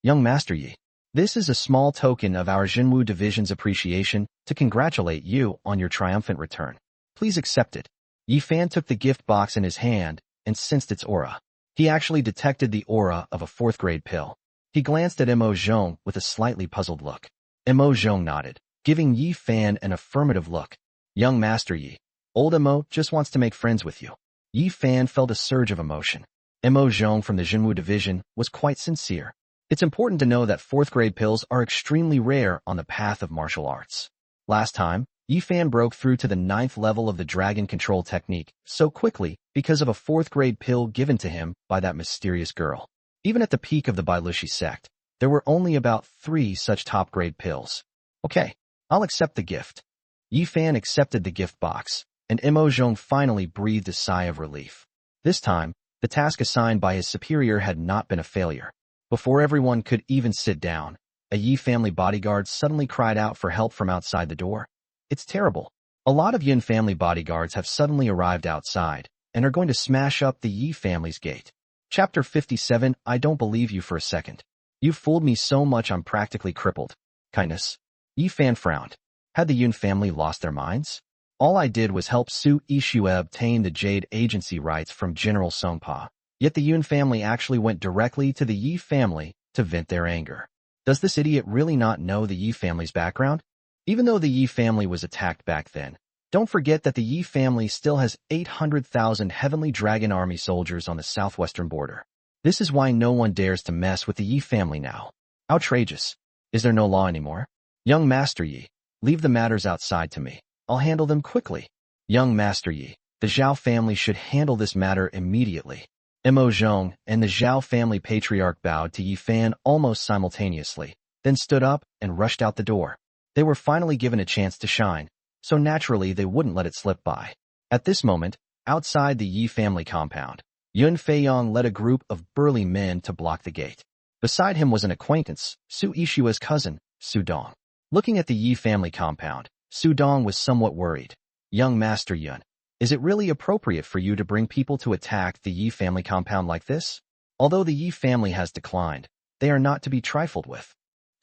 Speaker 1: Young Master Yi, this is a small token of our Jinwu division's appreciation to congratulate you on your triumphant return. Please accept it. Yi Fan took the gift box in his hand and sensed its aura. He actually detected the aura of a fourth-grade pill. He glanced at Mo Zhong with a slightly puzzled look. Mo Zhong nodded, giving Yi Fan an affirmative look. Young Master Yi, old Mo just wants to make friends with you. Yi Fan felt a surge of emotion. Mo Zhong from the Jinwu division was quite sincere. It's important to know that fourth-grade pills are extremely rare on the path of martial arts. Last time, Yi Fan broke through to the 9th level of the dragon control technique so quickly because of a fourth-grade pill given to him by that mysterious girl. Even at the peak of the Bailushi sect, there were only about 3 such top-grade pills. Okay, I'll accept the gift. Yi Fan accepted the gift box, and Mo Zhong finally breathed a sigh of relief. This time, the task assigned by his superior had not been a failure. Before everyone could even sit down, a Yi family bodyguard suddenly cried out for help from outside the door. It's terrible. A lot of Yin family bodyguards have suddenly arrived outside and are going to smash up the Yi family's gate. Chapter 57. I don't believe you for a second. You fooled me so much I'm practically crippled. Kindness. Yi Fan frowned. Had the Yun family lost their minds? All I did was help Su Yixue obtain the Jade Agency rights from General Songpa. Yet the Yun family actually went directly to the Yi family to vent their anger. Does this idiot really not know the Yi family's background? Even though the Yi family was attacked back then, don't forget that the Yi family still has 800,000 Heavenly Dragon Army soldiers on the southwestern border. This is why no one dares to mess with the Yi family now. Outrageous. Is there no law anymore? Young Master Yi, leave the matters outside to me. I'll handle them quickly. Young Master Yi, the Zhao family should handle this matter immediately. Mo Zhong and the Zhao family patriarch bowed to Yi Fan almost simultaneously, then stood up and rushed out the door. They were finally given a chance to shine, so naturally they wouldn't let it slip by. At this moment, outside the Yi family compound, Yun Feiyong led a group of burly men to block the gate. Beside him was an acquaintance, Su Yixue's cousin, Su Dong. Looking at the Yi family compound, Su Dong was somewhat worried. Young Master Yun, is it really appropriate for you to bring people to attack the Yi family compound like this? Although the Yi family has declined, they are not to be trifled with.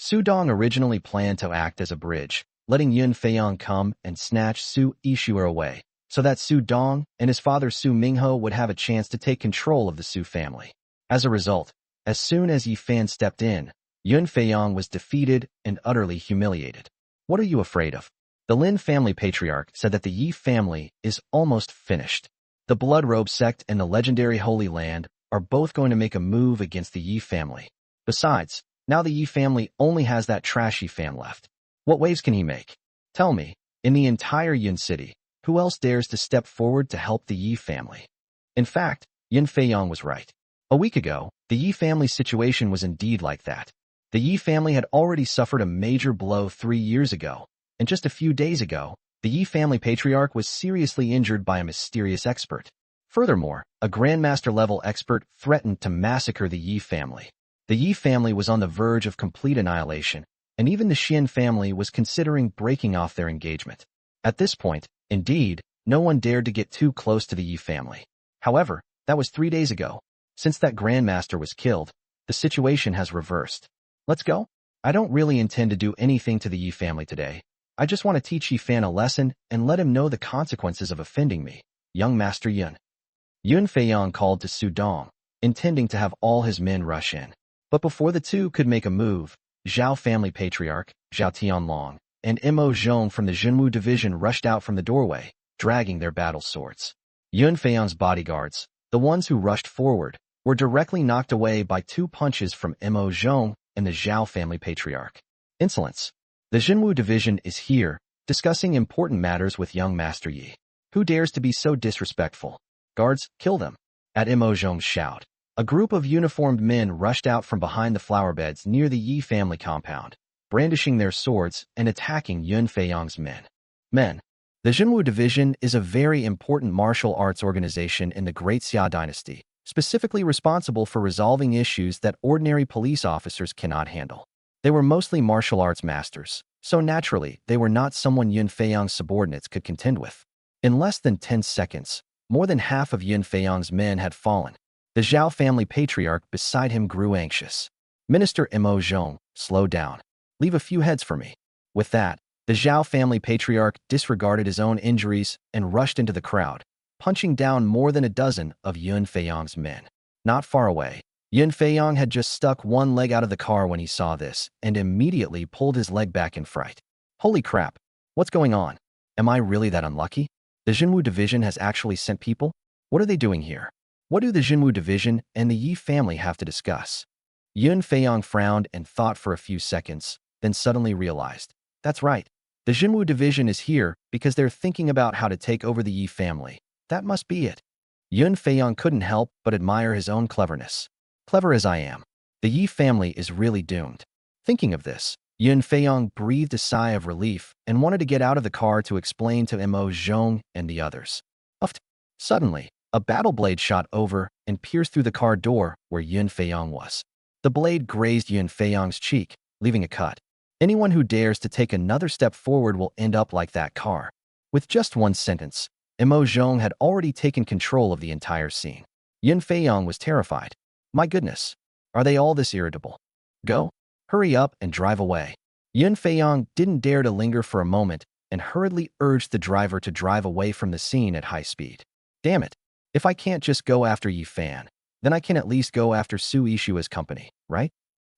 Speaker 1: Su Dong originally planned to act as a bridge, letting Yun Feiyong come and snatch Su Yixue away, so that Su Dong and his father Su Mingho would have a chance to take control of the Su family. As a result, as soon as Yi Fan stepped in, Yun Feiyong was defeated and utterly humiliated. What are you afraid of? The Lin family patriarch said that the Yi family is almost finished. The Blood Robe sect and the legendary Holy Land are both going to make a move against the Yi family. Besides, now the Yi family only has that trashy fan left. What waves can he make? Tell me, in the entire Yun city, who else dares to step forward to help the Yi family? In fact, Yun Feiyong was right. A week ago, the Yi family situation was indeed like that. The Yi family had already suffered a major blow 3 years ago, and just a few days ago, the Yi family patriarch was seriously injured by a mysterious expert. Furthermore, a Grandmaster-level expert threatened to massacre the Yi family. The Yi family was on the verge of complete annihilation, and even the Xian family was considering breaking off their engagement. At this point, indeed, no one dared to get too close to the Yi family. However, that was 3 days ago. Since that grandmaster was killed, the situation has reversed. Let's go? I don't really intend to do anything to the Yi family today. I just want to teach Yi Fan a lesson and let him know the consequences of offending me. Young Master Yun. Yun Feiyang called to Su Dong, intending to have all his men rush in. But before the two could make a move, Zhao family patriarch, Zhao Tianlong, and Mo Zhong from the Jinwu division rushed out from the doorway, dragging their battle swords. Yun Feiyang's bodyguards, the ones who rushed forward, were directly knocked away by 2 punches from Mo Zhong and the Zhao family patriarch. Insolence. The Jinwu division is here, discussing important matters with young Master Yi. Who dares to be so disrespectful? Guards, kill them. At Mo Zhong's shout, a group of uniformed men rushed out from behind the flower beds near the Yi family compound, brandishing their swords and attacking Yun Feiyang's men. The Jinwu division is a very important martial arts organization in the Great Xia dynasty, specifically responsible for resolving issues that ordinary police officers cannot handle. They were mostly martial arts masters, so naturally, they were not someone Yun Feiyang's subordinates could contend with. In less than 10 seconds, more than half of Yun Feiyang's men had fallen. The Zhao family patriarch beside him grew anxious. Minister Mo Zhong, slow down. Leave a few heads for me. With that, the Zhao family patriarch disregarded his own injuries and rushed into the crowd, punching down more than a dozen of Yun Feiyang's men. Not far away, Yun Feiyang had just stuck one leg out of the car when he saw this and immediately pulled his leg back in fright. Holy crap! What's going on? Am I really that unlucky? The Jinwu division has actually sent people? What are they doing here? What do the Jinwu division and the Yi family have to discuss? Yun Feiyang frowned and thought for a few seconds, then suddenly realized. That's right. The Jinwu division is here because they're thinking about how to take over the Yi family. That must be it. Yun Feiyang couldn't help but admire his own cleverness. Clever as I am, the Yi family is really doomed. Thinking of this, Yun Feiyang breathed a sigh of relief and wanted to get out of the car to explain to Mo Zhong and the others. Suddenly, a battle blade shot over and pierced through the car door where Yun Feiyang was. The blade grazed Yun Feiyang's cheek, leaving a cut. Anyone who dares to take another step forward will end up like that car. With just one sentence, Mo Zhong had already taken control of the entire scene. Yun Feiyang was terrified. My goodness, are they all this irritable? Go, hurry up and drive away. Yun Feiyang didn't dare to linger for a moment and hurriedly urged the driver to drive away from the scene at high speed. Damn it, if I can't just go after Yi Fan, then I can at least go after Su Yishua's company, right?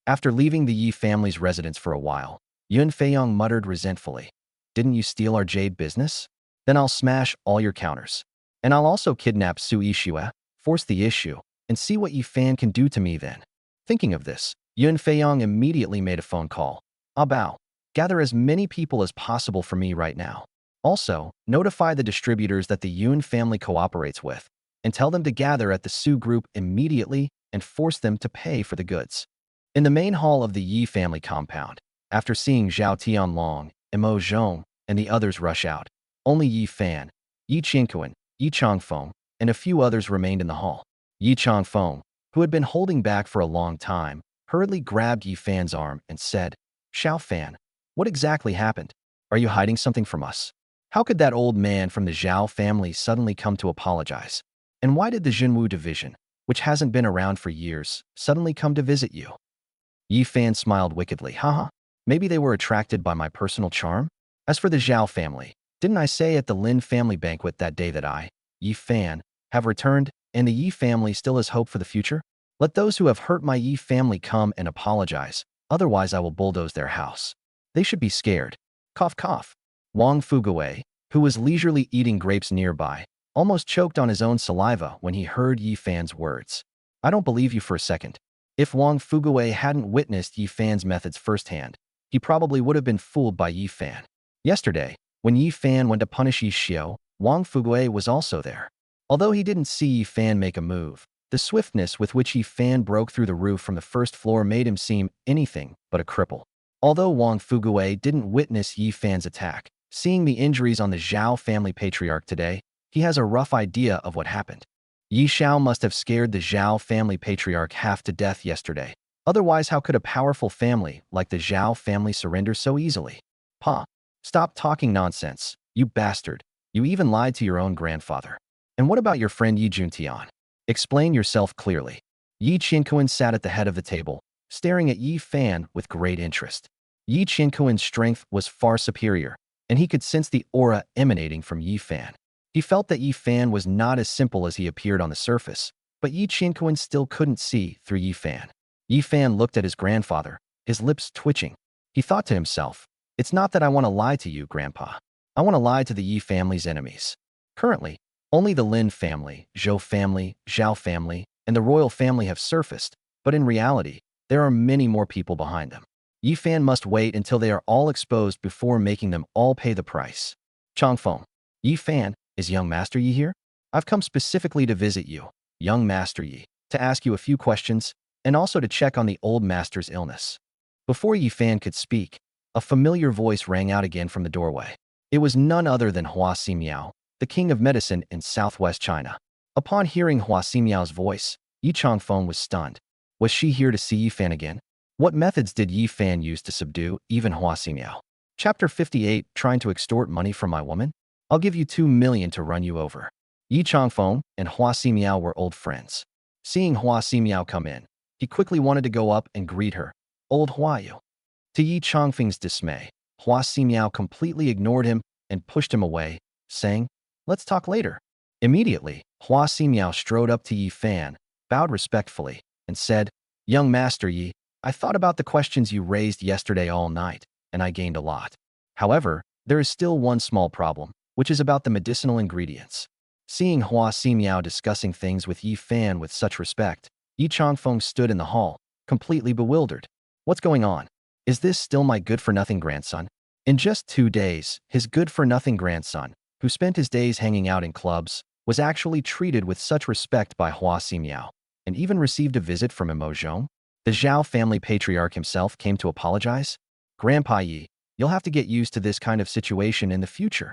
Speaker 1: After leaving the Yi family's residence for a while, Yun Feiyang muttered resentfully. Didn't you steal our jade business? Then I'll smash all your counters. And I'll also kidnap Su Yishua, force the issue, and see what Yi Fan can do to me then. Thinking of this, Yun Feiyang immediately made a phone call. Bao, gather as many people as possible for me right now. Also, notify the distributors that the Yun family cooperates with, and tell them to gather at the Su group immediately and force them to pay for the goods. In the main hall of the Yi family compound, after seeing Zhao Tianlong, Mo Zhong, and the others rush out, only Yi Fan, Yi Qingquan, Yi Changfeng, and a few others remained in the hall. Yi Changfeng, who had been holding back for a long time, hurriedly grabbed Yi Fan's arm and said, Xiao Fan, what exactly happened? Are you hiding something from us? How could that old man from the Zhao family suddenly come to apologize? And why did the Jinwu division, which hasn't been around for years, suddenly come to visit you? Yi Fan smiled wickedly. Haha, maybe they were attracted by my personal charm? As for the Zhao family, didn't I say at the Lin family banquet that day that I, Yi Fan, have returned, and the Yi family still has hope for the future? Let those who have hurt my Yi family come and apologize, otherwise I will bulldoze their house. They should be scared. Cough cough. Wang Fugui, who was leisurely eating grapes nearby, almost choked on his own saliva when he heard Yi Fan's words. I don't believe you for a second. If Wang Fugui hadn't witnessed Yi Fan's methods firsthand, he probably would have been fooled by Yi Fan. Yesterday, when Yi Fan went to punish Yi Xiu, Wang Fugui was also there. Although he didn't see Yi Fan make a move, the swiftness with which Yi Fan broke through the roof from the first floor made him seem anything but a cripple. Although Wang Fugui didn't witness Yi Fan's attack, seeing the injuries on the Zhao family patriarch today, he has a rough idea of what happened. Yi Xiao must have scared the Zhao family patriarch half to death yesterday. Otherwise, how could a powerful family like the Zhao family surrender so easily? Pa, stop talking nonsense, you bastard. You even lied to your own grandfather. And what about your friend Yi Juntian? Explain yourself clearly. Yi Qinkuan sat at the head of the table, staring at Yi Fan with great interest. Yi Qinkuan's strength was far superior, and he could sense the aura emanating from Yi Fan. He felt that Yi Fan was not as simple as he appeared on the surface, but Yi Qinkuan still couldn't see through Yi Fan. Yi Fan looked at his grandfather, his lips twitching. He thought to himself, "It's not that I want to lie to you, Grandpa. I want to lie to the Yi family's enemies." Currently, only the Lin family, Zhou family, Zhao family, and the royal family have surfaced, but in reality, there are many more people behind them. Yi Fan must wait until they are all exposed before making them all pay the price. Changfeng, Yi Fan, is young Master Yi here? I've come specifically to visit you, young Master Yi, to ask you a few questions, and also to check on the old master's illness. Before Yi Fan could speak, a familiar voice rang out again from the doorway. It was none other than Hua Ximiao, the king of medicine in southwest China. Upon hearing Hua Ximiao's voice, Yi Changfeng was stunned. Was she here to see Yi Fan again? What methods did Yi Fan use to subdue even Hua Ximiao? Chapter 58, Trying to extort money from my woman? I'll give you 2 million to run you over. Yi Changfeng and Hua Ximiao were old friends. Seeing Hua Ximiao come in, he quickly wanted to go up and greet her. Old Huayu. To Yi Changfeng's dismay, Hua Ximiao completely ignored him and pushed him away, saying, "Let's talk later." Immediately, Hua Ximiao strode up to Yi Fan, bowed respectfully, and said, "Young Master Yi, I thought about the questions you raised yesterday all night, and I gained a lot. However, there is still one small problem, which is about the medicinal ingredients." Seeing Hua Ximiao discussing things with Yi Fan with such respect, Yi Changfeng stood in the hall, completely bewildered. What's going on? Is this still my good-for-nothing grandson? In just 2 days, his good-for-nothing grandson, who spent his days hanging out in clubs, was actually treated with such respect by Hua Ximiao, and even received a visit from Imo Zhong. The Zhao family patriarch himself came to apologize. Grandpa Yi, you'll have to get used to this kind of situation in the future.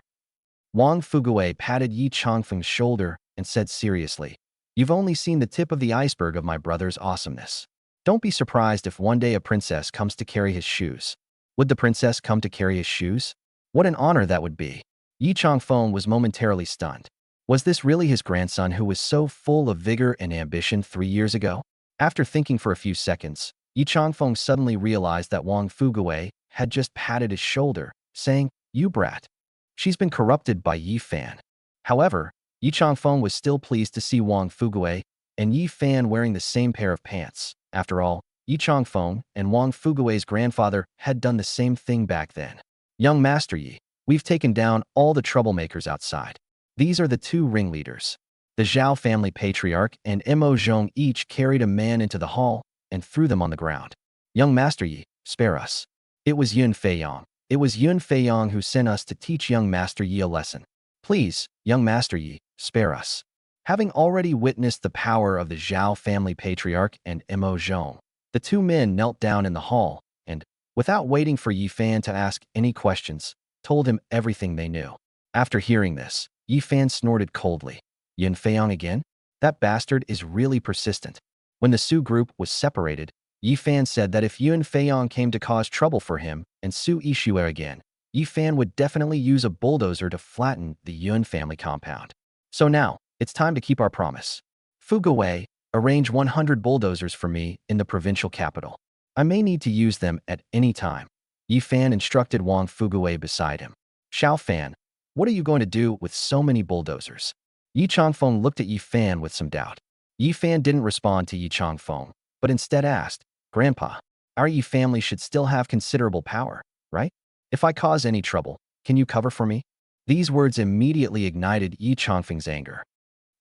Speaker 1: Wang Fuguei patted Yi Changfeng's shoulder and said seriously, "You've only seen the tip of the iceberg of my brother's awesomeness. Don't be surprised if one day a princess comes to carry his shoes." Would the princess come to carry his shoes? What an honor that would be. Yi Changfeng was momentarily stunned. Was this really his grandson who was so full of vigor and ambition 3 years ago? After thinking for a few seconds, Yi Changfeng suddenly realized that Wang Fuguei had just patted his shoulder, saying, "You brat. She's been corrupted by Yi Fan." However, Yi Changfeng was still pleased to see Wang Fuguei and Yi Fan wearing the same pair of pants. After all, Yi Changfeng and Wang Fuguei's grandfather had done the same thing back then. "Young Master Yi, we've taken down all the troublemakers outside. These are the 2 ringleaders." The Zhao family patriarch and Imo Zhong each carried a man into the hall and threw them on the ground. "Young Master Yi, spare us. It was Yun Feiyang. It was Yun Feiyang who sent us to teach young Master Yi a lesson. Please, young Master Yi, spare us." Having already witnessed the power of the Zhao family patriarch and Imo Zhong, the 2 men knelt down in the hall and, without waiting for Yi Fan to ask any questions, told him everything they knew. After hearing this, Yi Fan snorted coldly. "Yun Feiyang again? That bastard is really persistent." When the Su group was separated, Yi Fan said that if Yun Feiyang came to cause trouble for him and Su Ishue again, Yi Fan would definitely use a bulldozer to flatten the Yun family compound. "So now, it's time to keep our promise. Fuguei, arrange 100 bulldozers for me in the provincial capital. I may need to use them at any time." Yi Fan instructed Wang Fuguei beside him. "Xiao Fan, what are you going to do with so many bulldozers?" Yi Changfeng looked at Yi Fan with some doubt. Yi Fan didn't respond to Yi Changfeng, but instead asked, "Grandpa, our Yi family should still have considerable power, right? If I cause any trouble, can you cover for me?" These words immediately ignited Yi Changfeng's anger.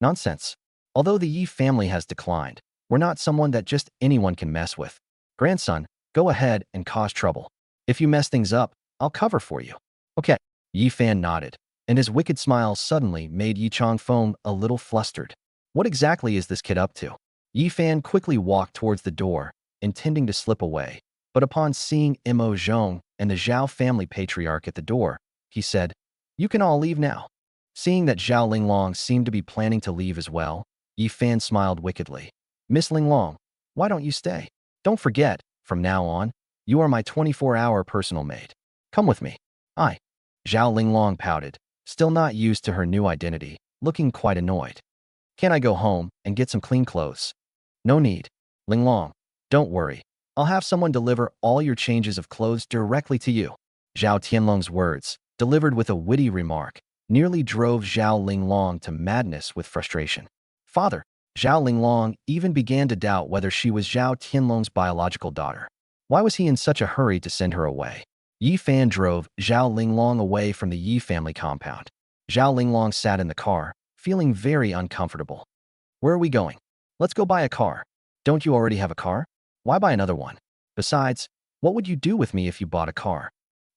Speaker 1: "Nonsense. Although the Yi family has declined, we're not someone that just anyone can mess with. Grandson, go ahead and cause trouble. If you mess things up, I'll cover for you." "Okay." Yi Fan nodded, and his wicked smile suddenly made Yi Changfeng a little flustered. What exactly is this kid up to? Yi Fan quickly walked towards the door, intending to slip away, but upon seeing Imo Zhong and the Zhao family patriarch at the door, he said, "You can all leave now." Seeing that Zhao Linglong seemed to be planning to leave as well, Yi Fan smiled wickedly. "Miss Linglong, why don't you stay? Don't forget, from now on, you are my 24-hour personal maid. Come with me. I. Zhao Linglong pouted, still not used to her new identity, looking quite annoyed. Can't I go home and get some clean clothes? No need. Linglong, don't worry. I'll have someone deliver all your changes of clothes directly to you. Zhao Tianlong's words, delivered with a witty remark, nearly drove Zhao Linglong to madness with frustration. Father, Zhao Linglong even began to doubt whether she was Zhao Tianlong's biological daughter. Why was he in such a hurry to send her away? Yi Fan drove Zhao Linglong away from the Yi family compound. Zhao Linglong sat in the car, feeling very uncomfortable. Where are we going? Let's go buy a car. Don't you already have a car? Why buy another one? Besides, what would you do with me if you bought a car?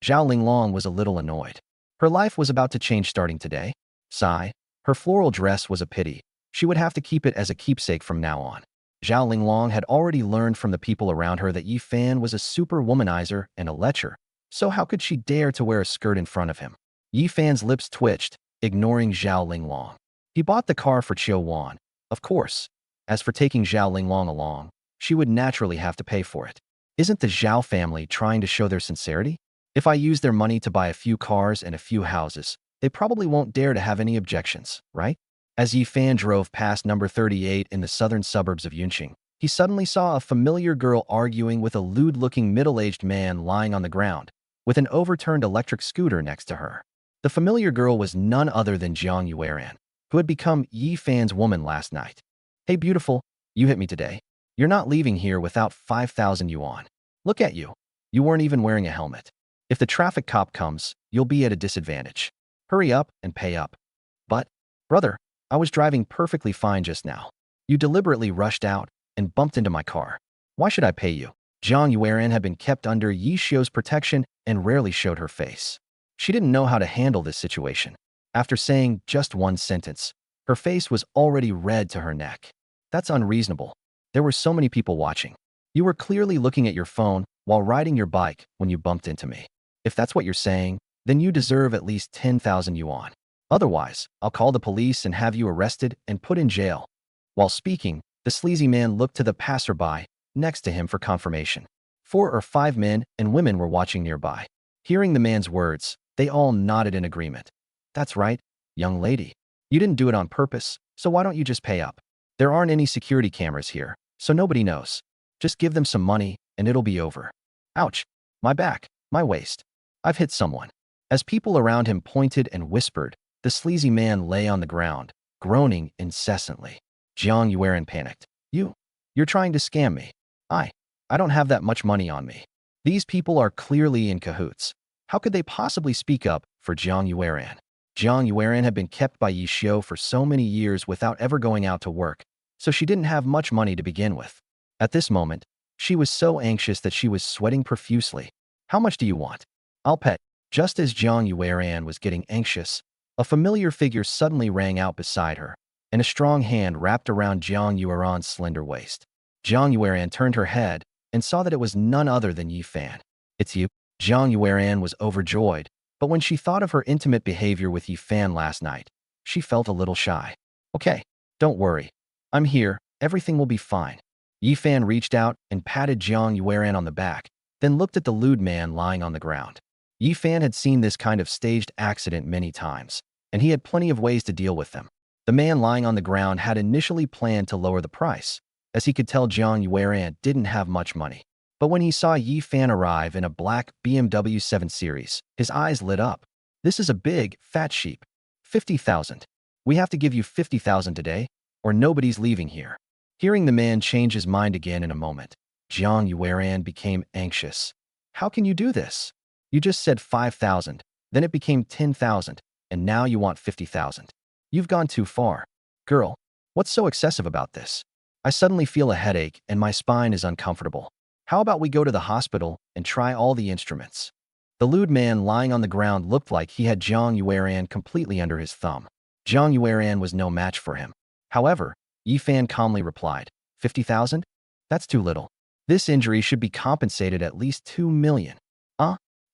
Speaker 1: Zhao Linglong was a little annoyed. Her life was about to change starting today. Sigh. Her floral dress was a pity. She would have to keep it as a keepsake from now on. Zhao Linglong had already learned from the people around her that Yi Fan was a super womanizer and a lecher, so how could she dare to wear a skirt in front of him? Yi Fan's lips twitched, ignoring Zhao Linglong. He bought the car for Qiu Wan, of course. As for taking Zhao Linglong along, she would naturally have to pay for it. Isn't the Zhao family trying to show their sincerity? If I use their money to buy a few cars and a few houses, they probably won't dare to have any objections, right? As Yi Fan drove past number 38 in the southern suburbs of Yunqing, he suddenly saw a familiar girl arguing with a lewd-looking middle-aged man lying on the ground, with an overturned electric scooter next to her. The familiar girl was none other than Jiang Yueran, who had become Yi Fan's woman last night. Hey beautiful, you hit me today. You're not leaving here without 5,000 yuan. Look at you. You weren't even wearing a helmet. If the traffic cop comes, you'll be at a disadvantage. Hurry up and pay up. But, brother, I was driving perfectly fine just now. You deliberately rushed out and bumped into my car. Why should I pay you? Jiang Yueran had been kept under Yi Xiu's protection and rarely showed her face. She didn't know how to handle this situation. After saying just one sentence, her face was already red to her neck. That's unreasonable. There were so many people watching. You were clearly looking at your phone while riding your bike when you bumped into me. If that's what you're saying, then you deserve at least 10,000 yuan. Otherwise, I'll call the police and have you arrested and put in jail. While speaking, the sleazy man looked to the passerby next to him for confirmation. 4 or 5 men and women were watching nearby. Hearing the man's words, they all nodded in agreement. That's right, young lady. You didn't do it on purpose, so why don't you just pay up? There aren't any security cameras here, so nobody knows. Just give them some money and it'll be over. Ouch, my back, my waist. I've hit someone. As people around him pointed and whispered, the sleazy man lay on the ground, groaning incessantly. Jiang Yueran panicked. You're trying to scam me. I don't have that much money on me. These people are clearly in cahoots. How could they possibly speak up for Jiang Yueran? Jiang Yueran had been kept by Yi Xiu for so many years without ever going out to work, so she didn't have much money to begin with. At this moment, she was so anxious that she was sweating profusely. How much do you want? I'll pay. Just as Jiang Yueran was getting anxious, a familiar figure suddenly rang out beside her, and a strong hand wrapped around Jiang Yueran's slender waist. Jiang Yueran turned her head and saw that it was none other than Yi Fan. It's you? Jiang Yueran was overjoyed, but when she thought of her intimate behavior with Yi Fan last night, she felt a little shy. Okay, don't worry. I'm here, everything will be fine. Yi Fan reached out and patted Jiang Yueran on the back, then looked at the lewd man lying on the ground. Yi Fan had seen this kind of staged accident many times, and he had plenty of ways to deal with them. The man lying on the ground had initially planned to lower the price, as he could tell Jiang Yueran didn't have much money. But when he saw Yi Fan arrive in a black BMW 7 Series, his eyes lit up. This is a big, fat sheep. 50,000. We have to give you 50,000 today, or nobody's leaving here. Hearing the man change his mind again in a moment, Jiang Yueran became anxious. How can you do this? You just said 5,000, then it became 10,000, and now you want 50,000. You've gone too far. Girl, what's so excessive about this? I suddenly feel a headache and my spine is uncomfortable. How about we go to the hospital and try all the instruments? The lewd man lying on the ground looked like he had Jiang Yueran completely under his thumb. Jiang Yueran was no match for him. However, Yi Fan calmly replied, 50,000? That's too little. This injury should be compensated at least 2 million.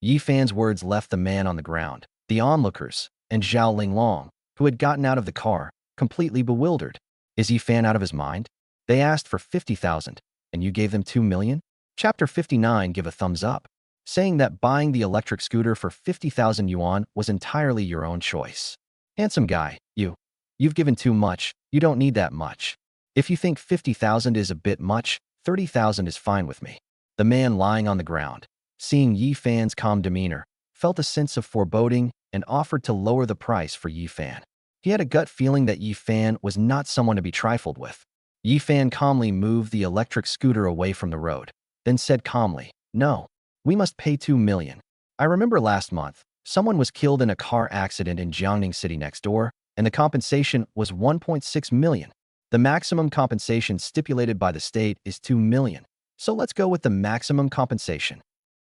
Speaker 1: Yi Fan's words left the man on the ground, the onlookers, and Zhao Linglong, who had gotten out of the car, completely bewildered. Is Yi Fan out of his mind? They asked for 50,000. and you gave them 2 million? Chapter 59, give a thumbs up, saying that buying the electric scooter for 50,000 yuan was entirely your own choice. Handsome guy, you've given too much, you don't need that much. If you think 50,000 is a bit much, 30,000 is fine with me. The man lying on the ground, seeing Yi Fan's calm demeanor, felt a sense of foreboding and offered to lower the price for Yi Fan. He had a gut feeling that Yi Fan was not someone to be trifled with. Yi Fan calmly moved the electric scooter away from the road, then said calmly, "No, we must pay 2 million. I remember last month, someone was killed in a car accident in Jiangning City next door, and the compensation was 1.6 million. The maximum compensation stipulated by the state is 2 million. So let's go with the maximum compensation."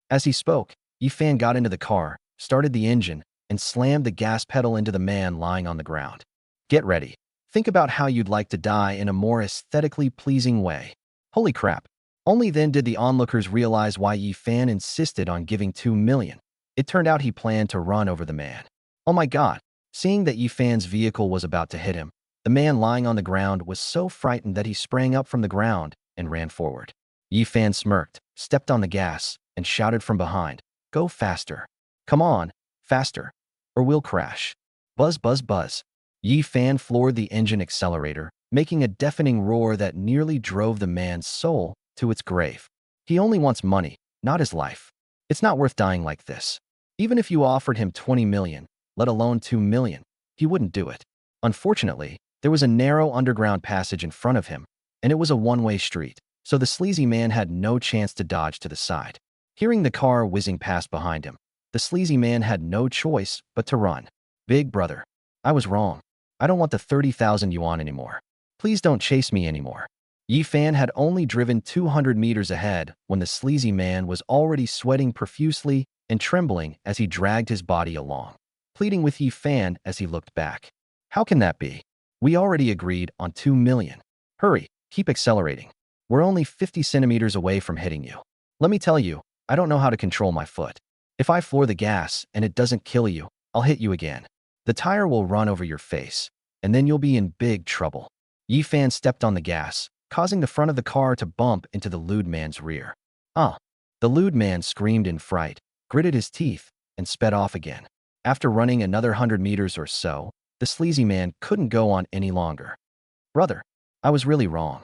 Speaker 1: As he spoke, Yi Fan got into the car, started the engine, and slammed the gas pedal into the man lying on the ground. Get ready. Think about how you'd like to die in a more aesthetically pleasing way. Holy crap. Only then did the onlookers realize why Yi Fan insisted on giving 2 million. It turned out he planned to run over the man. Oh my god. Seeing that Yi Fan's vehicle was about to hit him, the man lying on the ground was so frightened that he sprang up from the ground and ran forward. Yi Fan smirked, stepped on the gas, and shouted from behind, "Go faster. Come on, faster, or we'll crash." Buzz, buzz, buzz. Yi Fan floored the engine accelerator, making a deafening roar that nearly drove the man's soul to its grave. He only wants money, not his life. It's not worth dying like this. Even if you offered him 20 million, let alone 2 million, he wouldn't do it. Unfortunately, there was a narrow underground passage in front of him, and it was a one-way street, so the sleazy man had no chance to dodge to the side. Hearing the car whizzing past behind him, the sleazy man had no choice but to run. "Big brother, I was wrong. I don't want the 30,000 yuan anymore. Please don't chase me anymore." Yi Fan had only driven 200 meters ahead when the sleazy man was already sweating profusely and trembling as he dragged his body along, pleading with Yi Fan as he looked back. "How can that be? We already agreed on 2 million. Hurry, keep accelerating. We're only 50 centimeters away from hitting you. Let me tell you, I don't know how to control my foot. If I floor the gas and it doesn't kill you, I'll hit you again. The tire will run over your face, and then you'll be in big trouble." Yi Fan stepped on the gas, causing the front of the car to bump into the lewd man's rear. "Ah!" The lewd man screamed in fright, gritted his teeth, and sped off again. After running another 100 meters or so, the sleazy man couldn't go on any longer. "Brother, I was really wrong.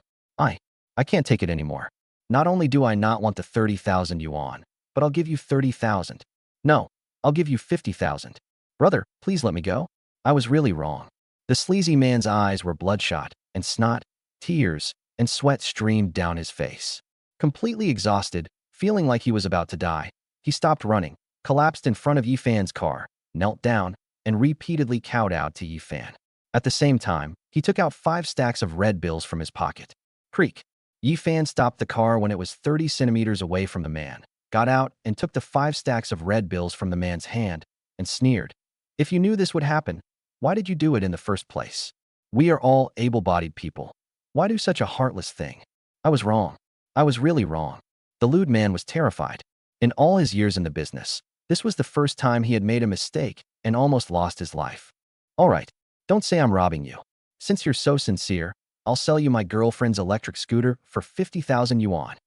Speaker 1: I can't take it anymore. Not only do I not want the 30,000 yuan, but I'll give you 30,000. No, I'll give you 50,000. Brother, please let me go. I was really wrong." The sleazy man's eyes were bloodshot, and snot, tears, and sweat streamed down his face. Completely exhausted, feeling like he was about to die, he stopped running, collapsed in front of Yi Fan's car, knelt down, and repeatedly kowtowed to Yi Fan. At the same time, he took out 5 stacks of red bills from his pocket. Creak. Yi Fan stopped the car when it was 30 centimeters away from the man, got out and took the 5 stacks of red bills from the man's hand, and sneered. "If you knew this would happen, why did you do it in the first place? We are all able-bodied people. Why do such a heartless thing? I was wrong. I was really wrong." The lewd man was terrified. In all his years in the business, this was the first time he had made a mistake and almost lost his life. "All right, don't say I'm robbing you. Since you're so sincere, I'll sell you my girlfriend's electric scooter for 50,000 yuan.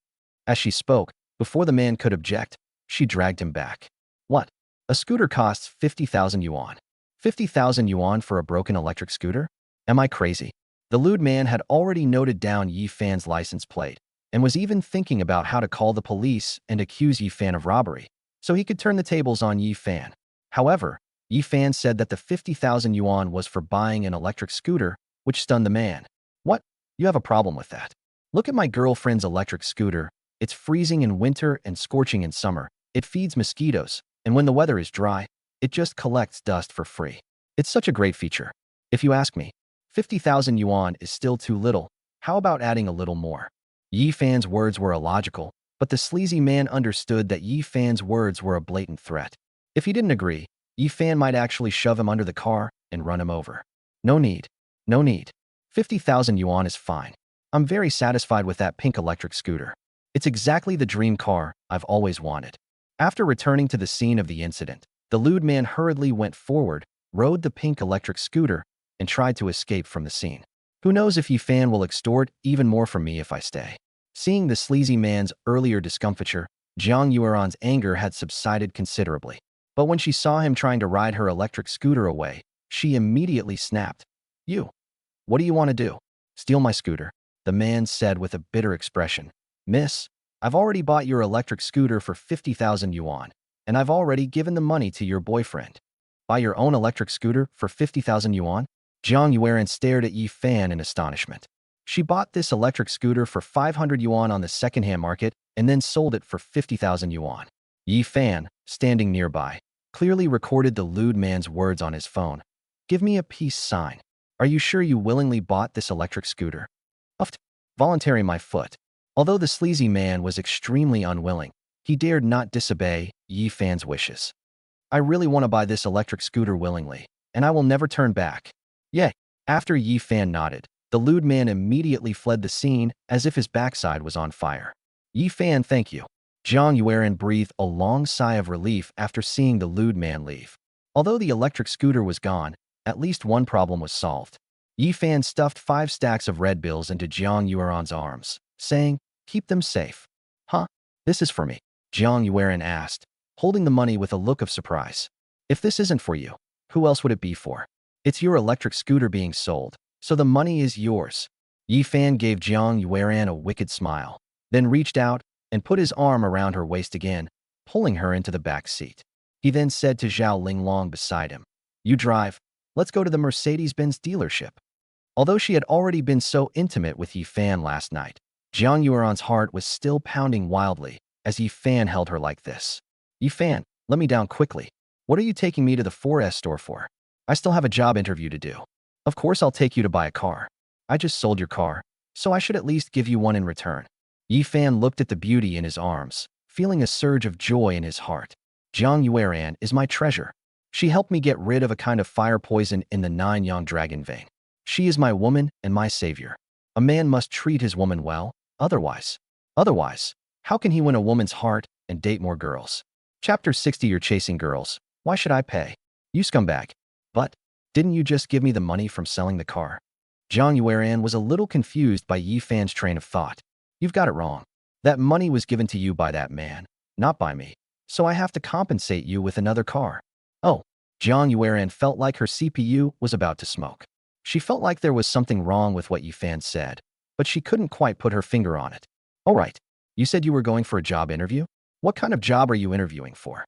Speaker 1: As she spoke, before the man could object, she dragged him back. "What? A scooter costs 50,000 yuan. 50,000 yuan for a broken electric scooter? Am I crazy?" The lewd man had already noted down Yi Fan's license plate and was even thinking about how to call the police and accuse Yi Fan of robbery, so he could turn the tables on Yi Fan. However, Yi Fan said that the 50,000 yuan was for buying an electric scooter, which stunned the man. "What? You have a problem with that? Look at my girlfriend's electric scooter. It's freezing in winter and scorching in summer. It feeds mosquitoes, and when the weather is dry, it just collects dust for free. It's such a great feature. If you ask me, 50,000 yuan is still too little. How about adding a little more?" Yi Fan's words were illogical, but the sleazy man understood that Yi Fan's words were a blatant threat. If he didn't agree, Yi Fan might actually shove him under the car and run him over. "No need. No need. 50,000 yuan is fine. I'm very satisfied with that pink electric scooter. It's exactly the dream car I've always wanted." After returning to the scene of the incident, the lewd man hurriedly went forward, rode the pink electric scooter, and tried to escape from the scene. "Who knows if Yi Fan will extort even more from me if I stay. Seeing the sleazy man's earlier discomfiture, Jiang Yueran's anger had subsided considerably. But when she saw him trying to ride her electric scooter away, she immediately snapped. You, what do you want to do? Steal my scooter, the man said with a bitter expression. Miss, I've already bought your electric scooter for 50,000 yuan, and I've already given the money to your boyfriend. Buy your own electric scooter for 50,000 yuan? Jiang Yueran stared at Yi Fan in astonishment. She bought this electric scooter for 500 yuan on the secondhand market and then sold it for 50,000 yuan. Yi Fan, standing nearby, clearly recorded the lewd man's words on his phone. Give me a peace sign. Are you sure you willingly bought this electric scooter? Uft. Voluntary my foot. Although the sleazy man was extremely unwilling, he dared not disobey Yi Fan's wishes. I really want to buy this electric scooter willingly, and I will never turn back. Yay. After Yi Fan nodded, the lewd man immediately fled the scene as if his backside was on fire. Yi Fan, thank you. Jiang Yueran breathed a long sigh of relief after seeing the lewd man leave. Although the electric scooter was gone, at least one problem was solved. Yi Fan stuffed 5 stacks of red bills into Jiang Yueran's arms, saying, keep them safe. Huh? This is for me, Jiang Yueran asked, holding the money with a look of surprise. If this isn't for you, who else would it be for? It's your electric scooter being sold, so the money is yours. Yi Fan gave Jiang Yueran a wicked smile, then reached out and put his arm around her waist again, pulling her into the back seat. He then said to Zhao Linglong beside him, you drive. Let's go to the Mercedes-Benz dealership. Although she had already been so intimate with Yi Fan last night, Jiang Yueran's heart was still pounding wildly as Yi Fan held her like this. Yi Fan, let me down quickly. What are you taking me to the 4S store for? I still have a job interview to do. Of course I'll take you to buy a car. I just sold your car, so I should at least give you one in return. Yi Fan looked at the beauty in his arms, feeling a surge of joy in his heart. Jiang Yueran is my treasure. She helped me get rid of a kind of fire poison in the 9-yang dragon vein. She is my woman and my savior. A man must treat his woman well, otherwise, how can he win a woman's heart and date more girls? Chapter 60. You're chasing girls. Why should I pay? You scumbag. But, didn't you just give me the money from selling the car? Jiang Yueran was a little confused by Yi Fan's train of thought. You've got it wrong. That money was given to you by that man, not by me. So I have to compensate you with another car. Oh, Jiang Yueran felt like her CPU was about to smoke. She felt like there was something wrong with what Yi Fan said, but she couldn't quite put her finger on it. All right, you said you were going for a job interview? What kind of job are you interviewing for?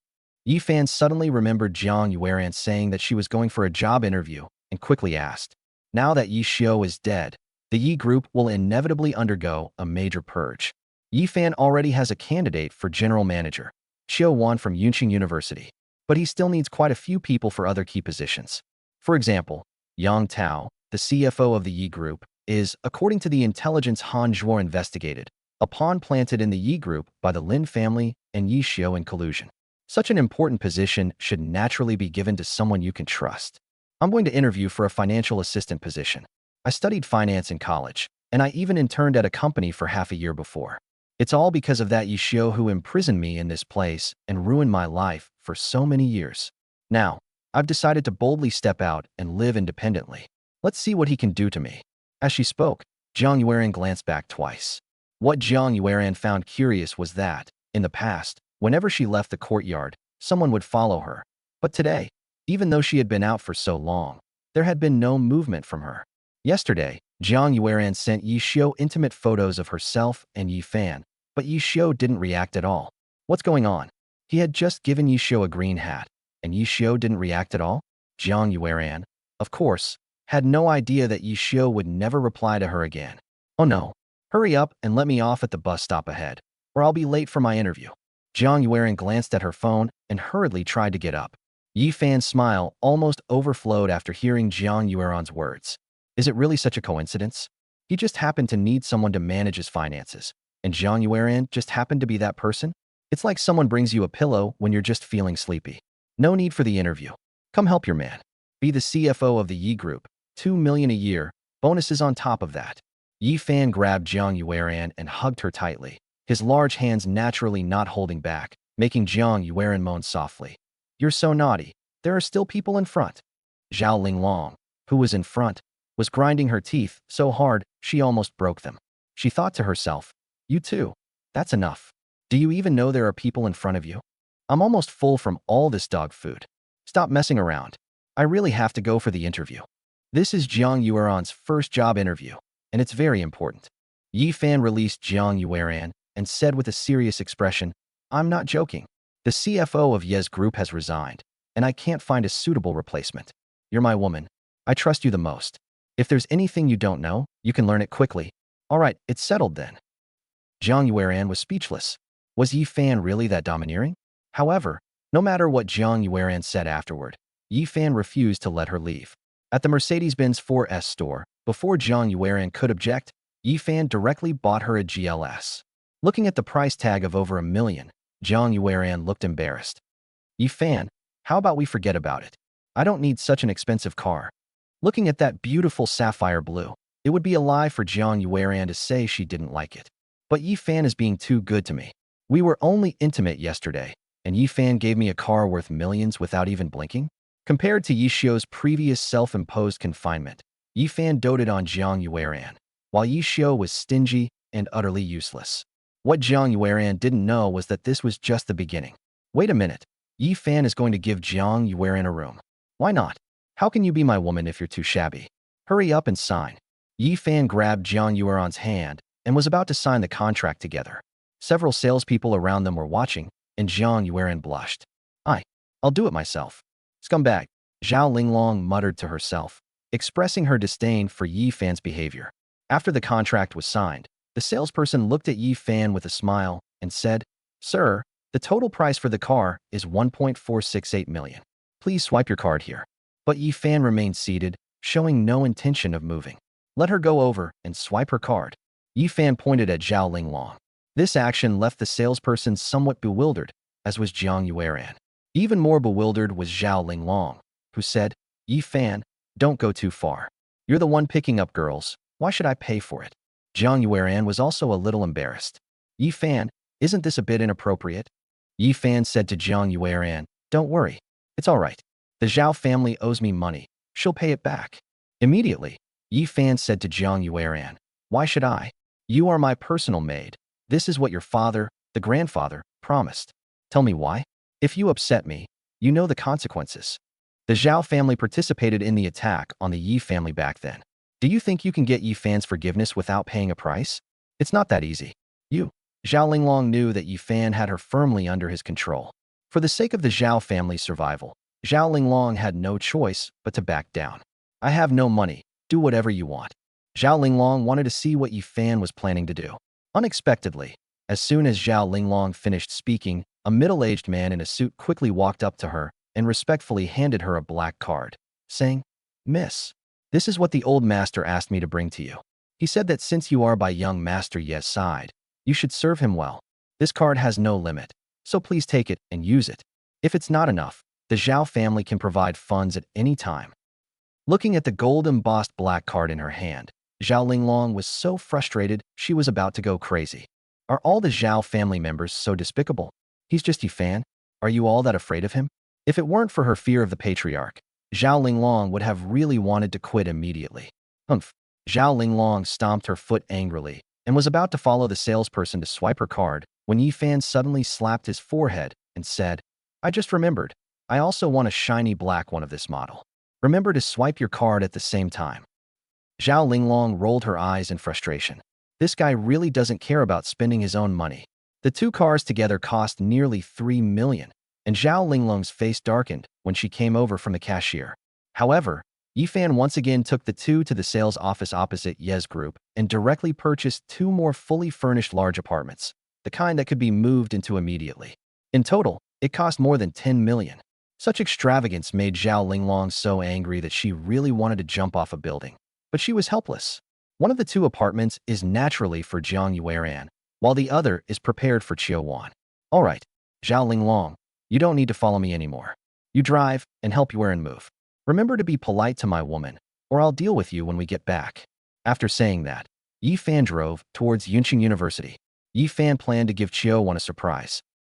Speaker 1: Yi Fan suddenly remembered Jiang Yueran saying that she was going for a job interview and quickly asked. Now that Yi Xiu is dead, the Yi group will inevitably undergo a major purge. Yi Fan already has a candidate for general manager, Xiu Wan from Yunqing University, but he still needs quite a few people for other key positions. For example, Yang Tao, the CFO of the Yi Group, is, according to the intelligence Han Zhuo investigated, a pawn planted in the Yi Group by the Lin family and Yi Xiu in collusion. Such an important position should naturally be given to someone you can trust. I'm going to interview for a financial assistant position. I studied finance in college, and I even interned at a company for half a year before. It's all because of that Yi Xiu who imprisoned me in this place and ruined my life for so many years. Now, I've decided to boldly step out and live independently. Let's see what he can do to me. As she spoke, Jiang Yueran glanced back twice. What Jiang Yueran found curious was that, in the past, whenever she left the courtyard, someone would follow her. But today, even though she had been out for so long, there had been no movement from her. Yesterday, Jiang Yueran sent Yi Xiu intimate photos of herself and Yi Fan, but Yi Xiu didn't react at all. What's going on? He had just given Yi Xiu a green hat, and Yi Xiu didn't react at all? Jiang Yueran, of course, had no idea that Yi Xiu would never reply to her again. Oh no. Hurry up and let me off at the bus stop ahead, or I'll be late for my interview. Jiang Yueran glanced at her phone and hurriedly tried to get up. Yi Fan's smile almost overflowed after hearing Jiang Yueran's words. Is it really such a coincidence? He just happened to need someone to manage his finances, and Jiang Yueran just happened to be that person? It's like someone brings you a pillow when you're just feeling sleepy. No need for the interview. Come help your man. Be the CFO of the Yi Group. 2 million a year, bonuses on top of that. Yi Fan grabbed Jiang Yueran and hugged her tightly, his large hands naturally not holding back, making Jiang Yueran moan softly. You're so naughty. There are still people in front. Zhao Linglong, who was in front, was grinding her teeth so hard she almost broke them. She thought to herself, You too. That's enough. Do you even know there are people in front of you? I'm almost full from all this dog food. Stop messing around. I really have to go for the interview. This is Jiang Yueran's first job interview, and it's very important. Yi Fan released Jiang Yueran and said with a serious expression, I'm not joking. The CFO of Yes Group has resigned, and I can't find a suitable replacement. You're my woman. I trust you the most. If there's anything you don't know, you can learn it quickly. All right, it's settled then. Jiang Yueran was speechless. Was Yi Fan really that domineering? However, no matter what Jiang Yueran said afterward, Yi Fan refused to let her leave. At the Mercedes-Benz 4S store, before Jiang Yueran could object, Yi Fan directly bought her a GLS. Looking at the price tag of over $1 million, Jiang Yueran looked embarrassed. Yi Fan, how about we forget about it? I don't need such an expensive car. Looking at that beautiful sapphire blue, it would be a lie for Jiang Yueran to say she didn't like it. But Yi Fan is being too good to me. We were only intimate yesterday, and Yi Fan gave me a car worth millions without even blinking? Compared to Yi Xiu's previous self-imposed confinement, Yi Fan doted on Jiang Yueran, while Yi Xiu was stingy and utterly useless. What Jiang Yueran didn't know was that this was just the beginning. Wait a minute. Yi Fan is going to give Jiang Yueran a room. Why not? How can you be my woman if you're too shabby? Hurry up and sign. Yi Fan grabbed Jiang Yueran's hand and was about to sign the contract together. Several salespeople around them were watching, and Jiang Yueran blushed. I'll do it myself. Scumbag, Zhao Linglong muttered to herself, expressing her disdain for Yi Fan's behavior. After the contract was signed, the salesperson looked at Yi Fan with a smile and said, Sir, the total price for the car is 1.468 million. Please swipe your card here. But Yi Fan remained seated, showing no intention of moving. Let her go over and swipe her card. Yi Fan pointed at Zhao Linglong. This action left the salesperson somewhat bewildered, as was Jiang Yueran. Even more bewildered was Zhao Linglong, who said, Yi Fan, don't go too far. You're the one picking up girls. Why should I pay for it? Jiang Yueran was also a little embarrassed. Yi Fan, isn't this a bit inappropriate? Yi Fan said to Jiang Yueran, Don't worry. It's all right. The Zhao family owes me money. She'll pay it back. Immediately, Yi Fan said to Jiang Yueran, Why should I? You are my personal maid. This is what your father, the grandfather, promised. Tell me why? If you upset me, you know the consequences. The Zhao family participated in the attack on the Yi family back then. Do you think you can get Yi Fan's forgiveness without paying a price? It's not that easy. Zhao Linglong knew that Yi Fan had her firmly under his control. For the sake of the Zhao family's survival, Zhao Linglong had no choice but to back down. I have no money. Do whatever you want. Zhao Linglong wanted to see what Yi Fan was planning to do. Unexpectedly, as soon as Zhao Linglong finished speaking, a middle-aged man in a suit quickly walked up to her and respectfully handed her a black card, saying, Miss, this is what the old master asked me to bring to you. He said that since you are by young Master Ye's side, you should serve him well. This card has no limit, so please take it and use it. If it's not enough, the Zhao family can provide funds at any time. Looking at the gold-embossed black card in her hand, Zhao Linglong was so frustrated she was about to go crazy. Are all the Zhao family members so despicable? He's just Yi Fan. Are you all that afraid of him? If it weren't for her fear of the patriarch, Zhao Linglong would have really wanted to quit immediately. Humph. Zhao Linglong stomped her foot angrily and was about to follow the salesperson to swipe her card when Yi Fan suddenly slapped his forehead and said, I just remembered. I also want a shiny black one of this model. Remember to swipe your card at the same time. Zhao Linglong rolled her eyes in frustration. This guy really doesn't care about spending his own money. The two cars together cost nearly 3 million, and Zhao Linglong's face darkened when she came over from the cashier. However, Yi Fan once again took the two to the sales office opposite Yes Group and directly purchased 2 more fully furnished large apartments, the kind that could be moved into immediately. In total, it cost more than 10 million. Such extravagance made Zhao Linglong so angry that she really wanted to jump off a building. But she was helpless. One of the 2 apartments is naturally for Jiang Yueran, while the other is prepared for Qiu Wan. All right, Zhao Linglong, you don't need to follow me anymore. You drive and help Yueran move. Remember to be polite to my woman, or I'll deal with you when we get back. After saying that, Yi Fan drove towards Yunqing University. Yi Fan planned to give Qiu Wan a surprise.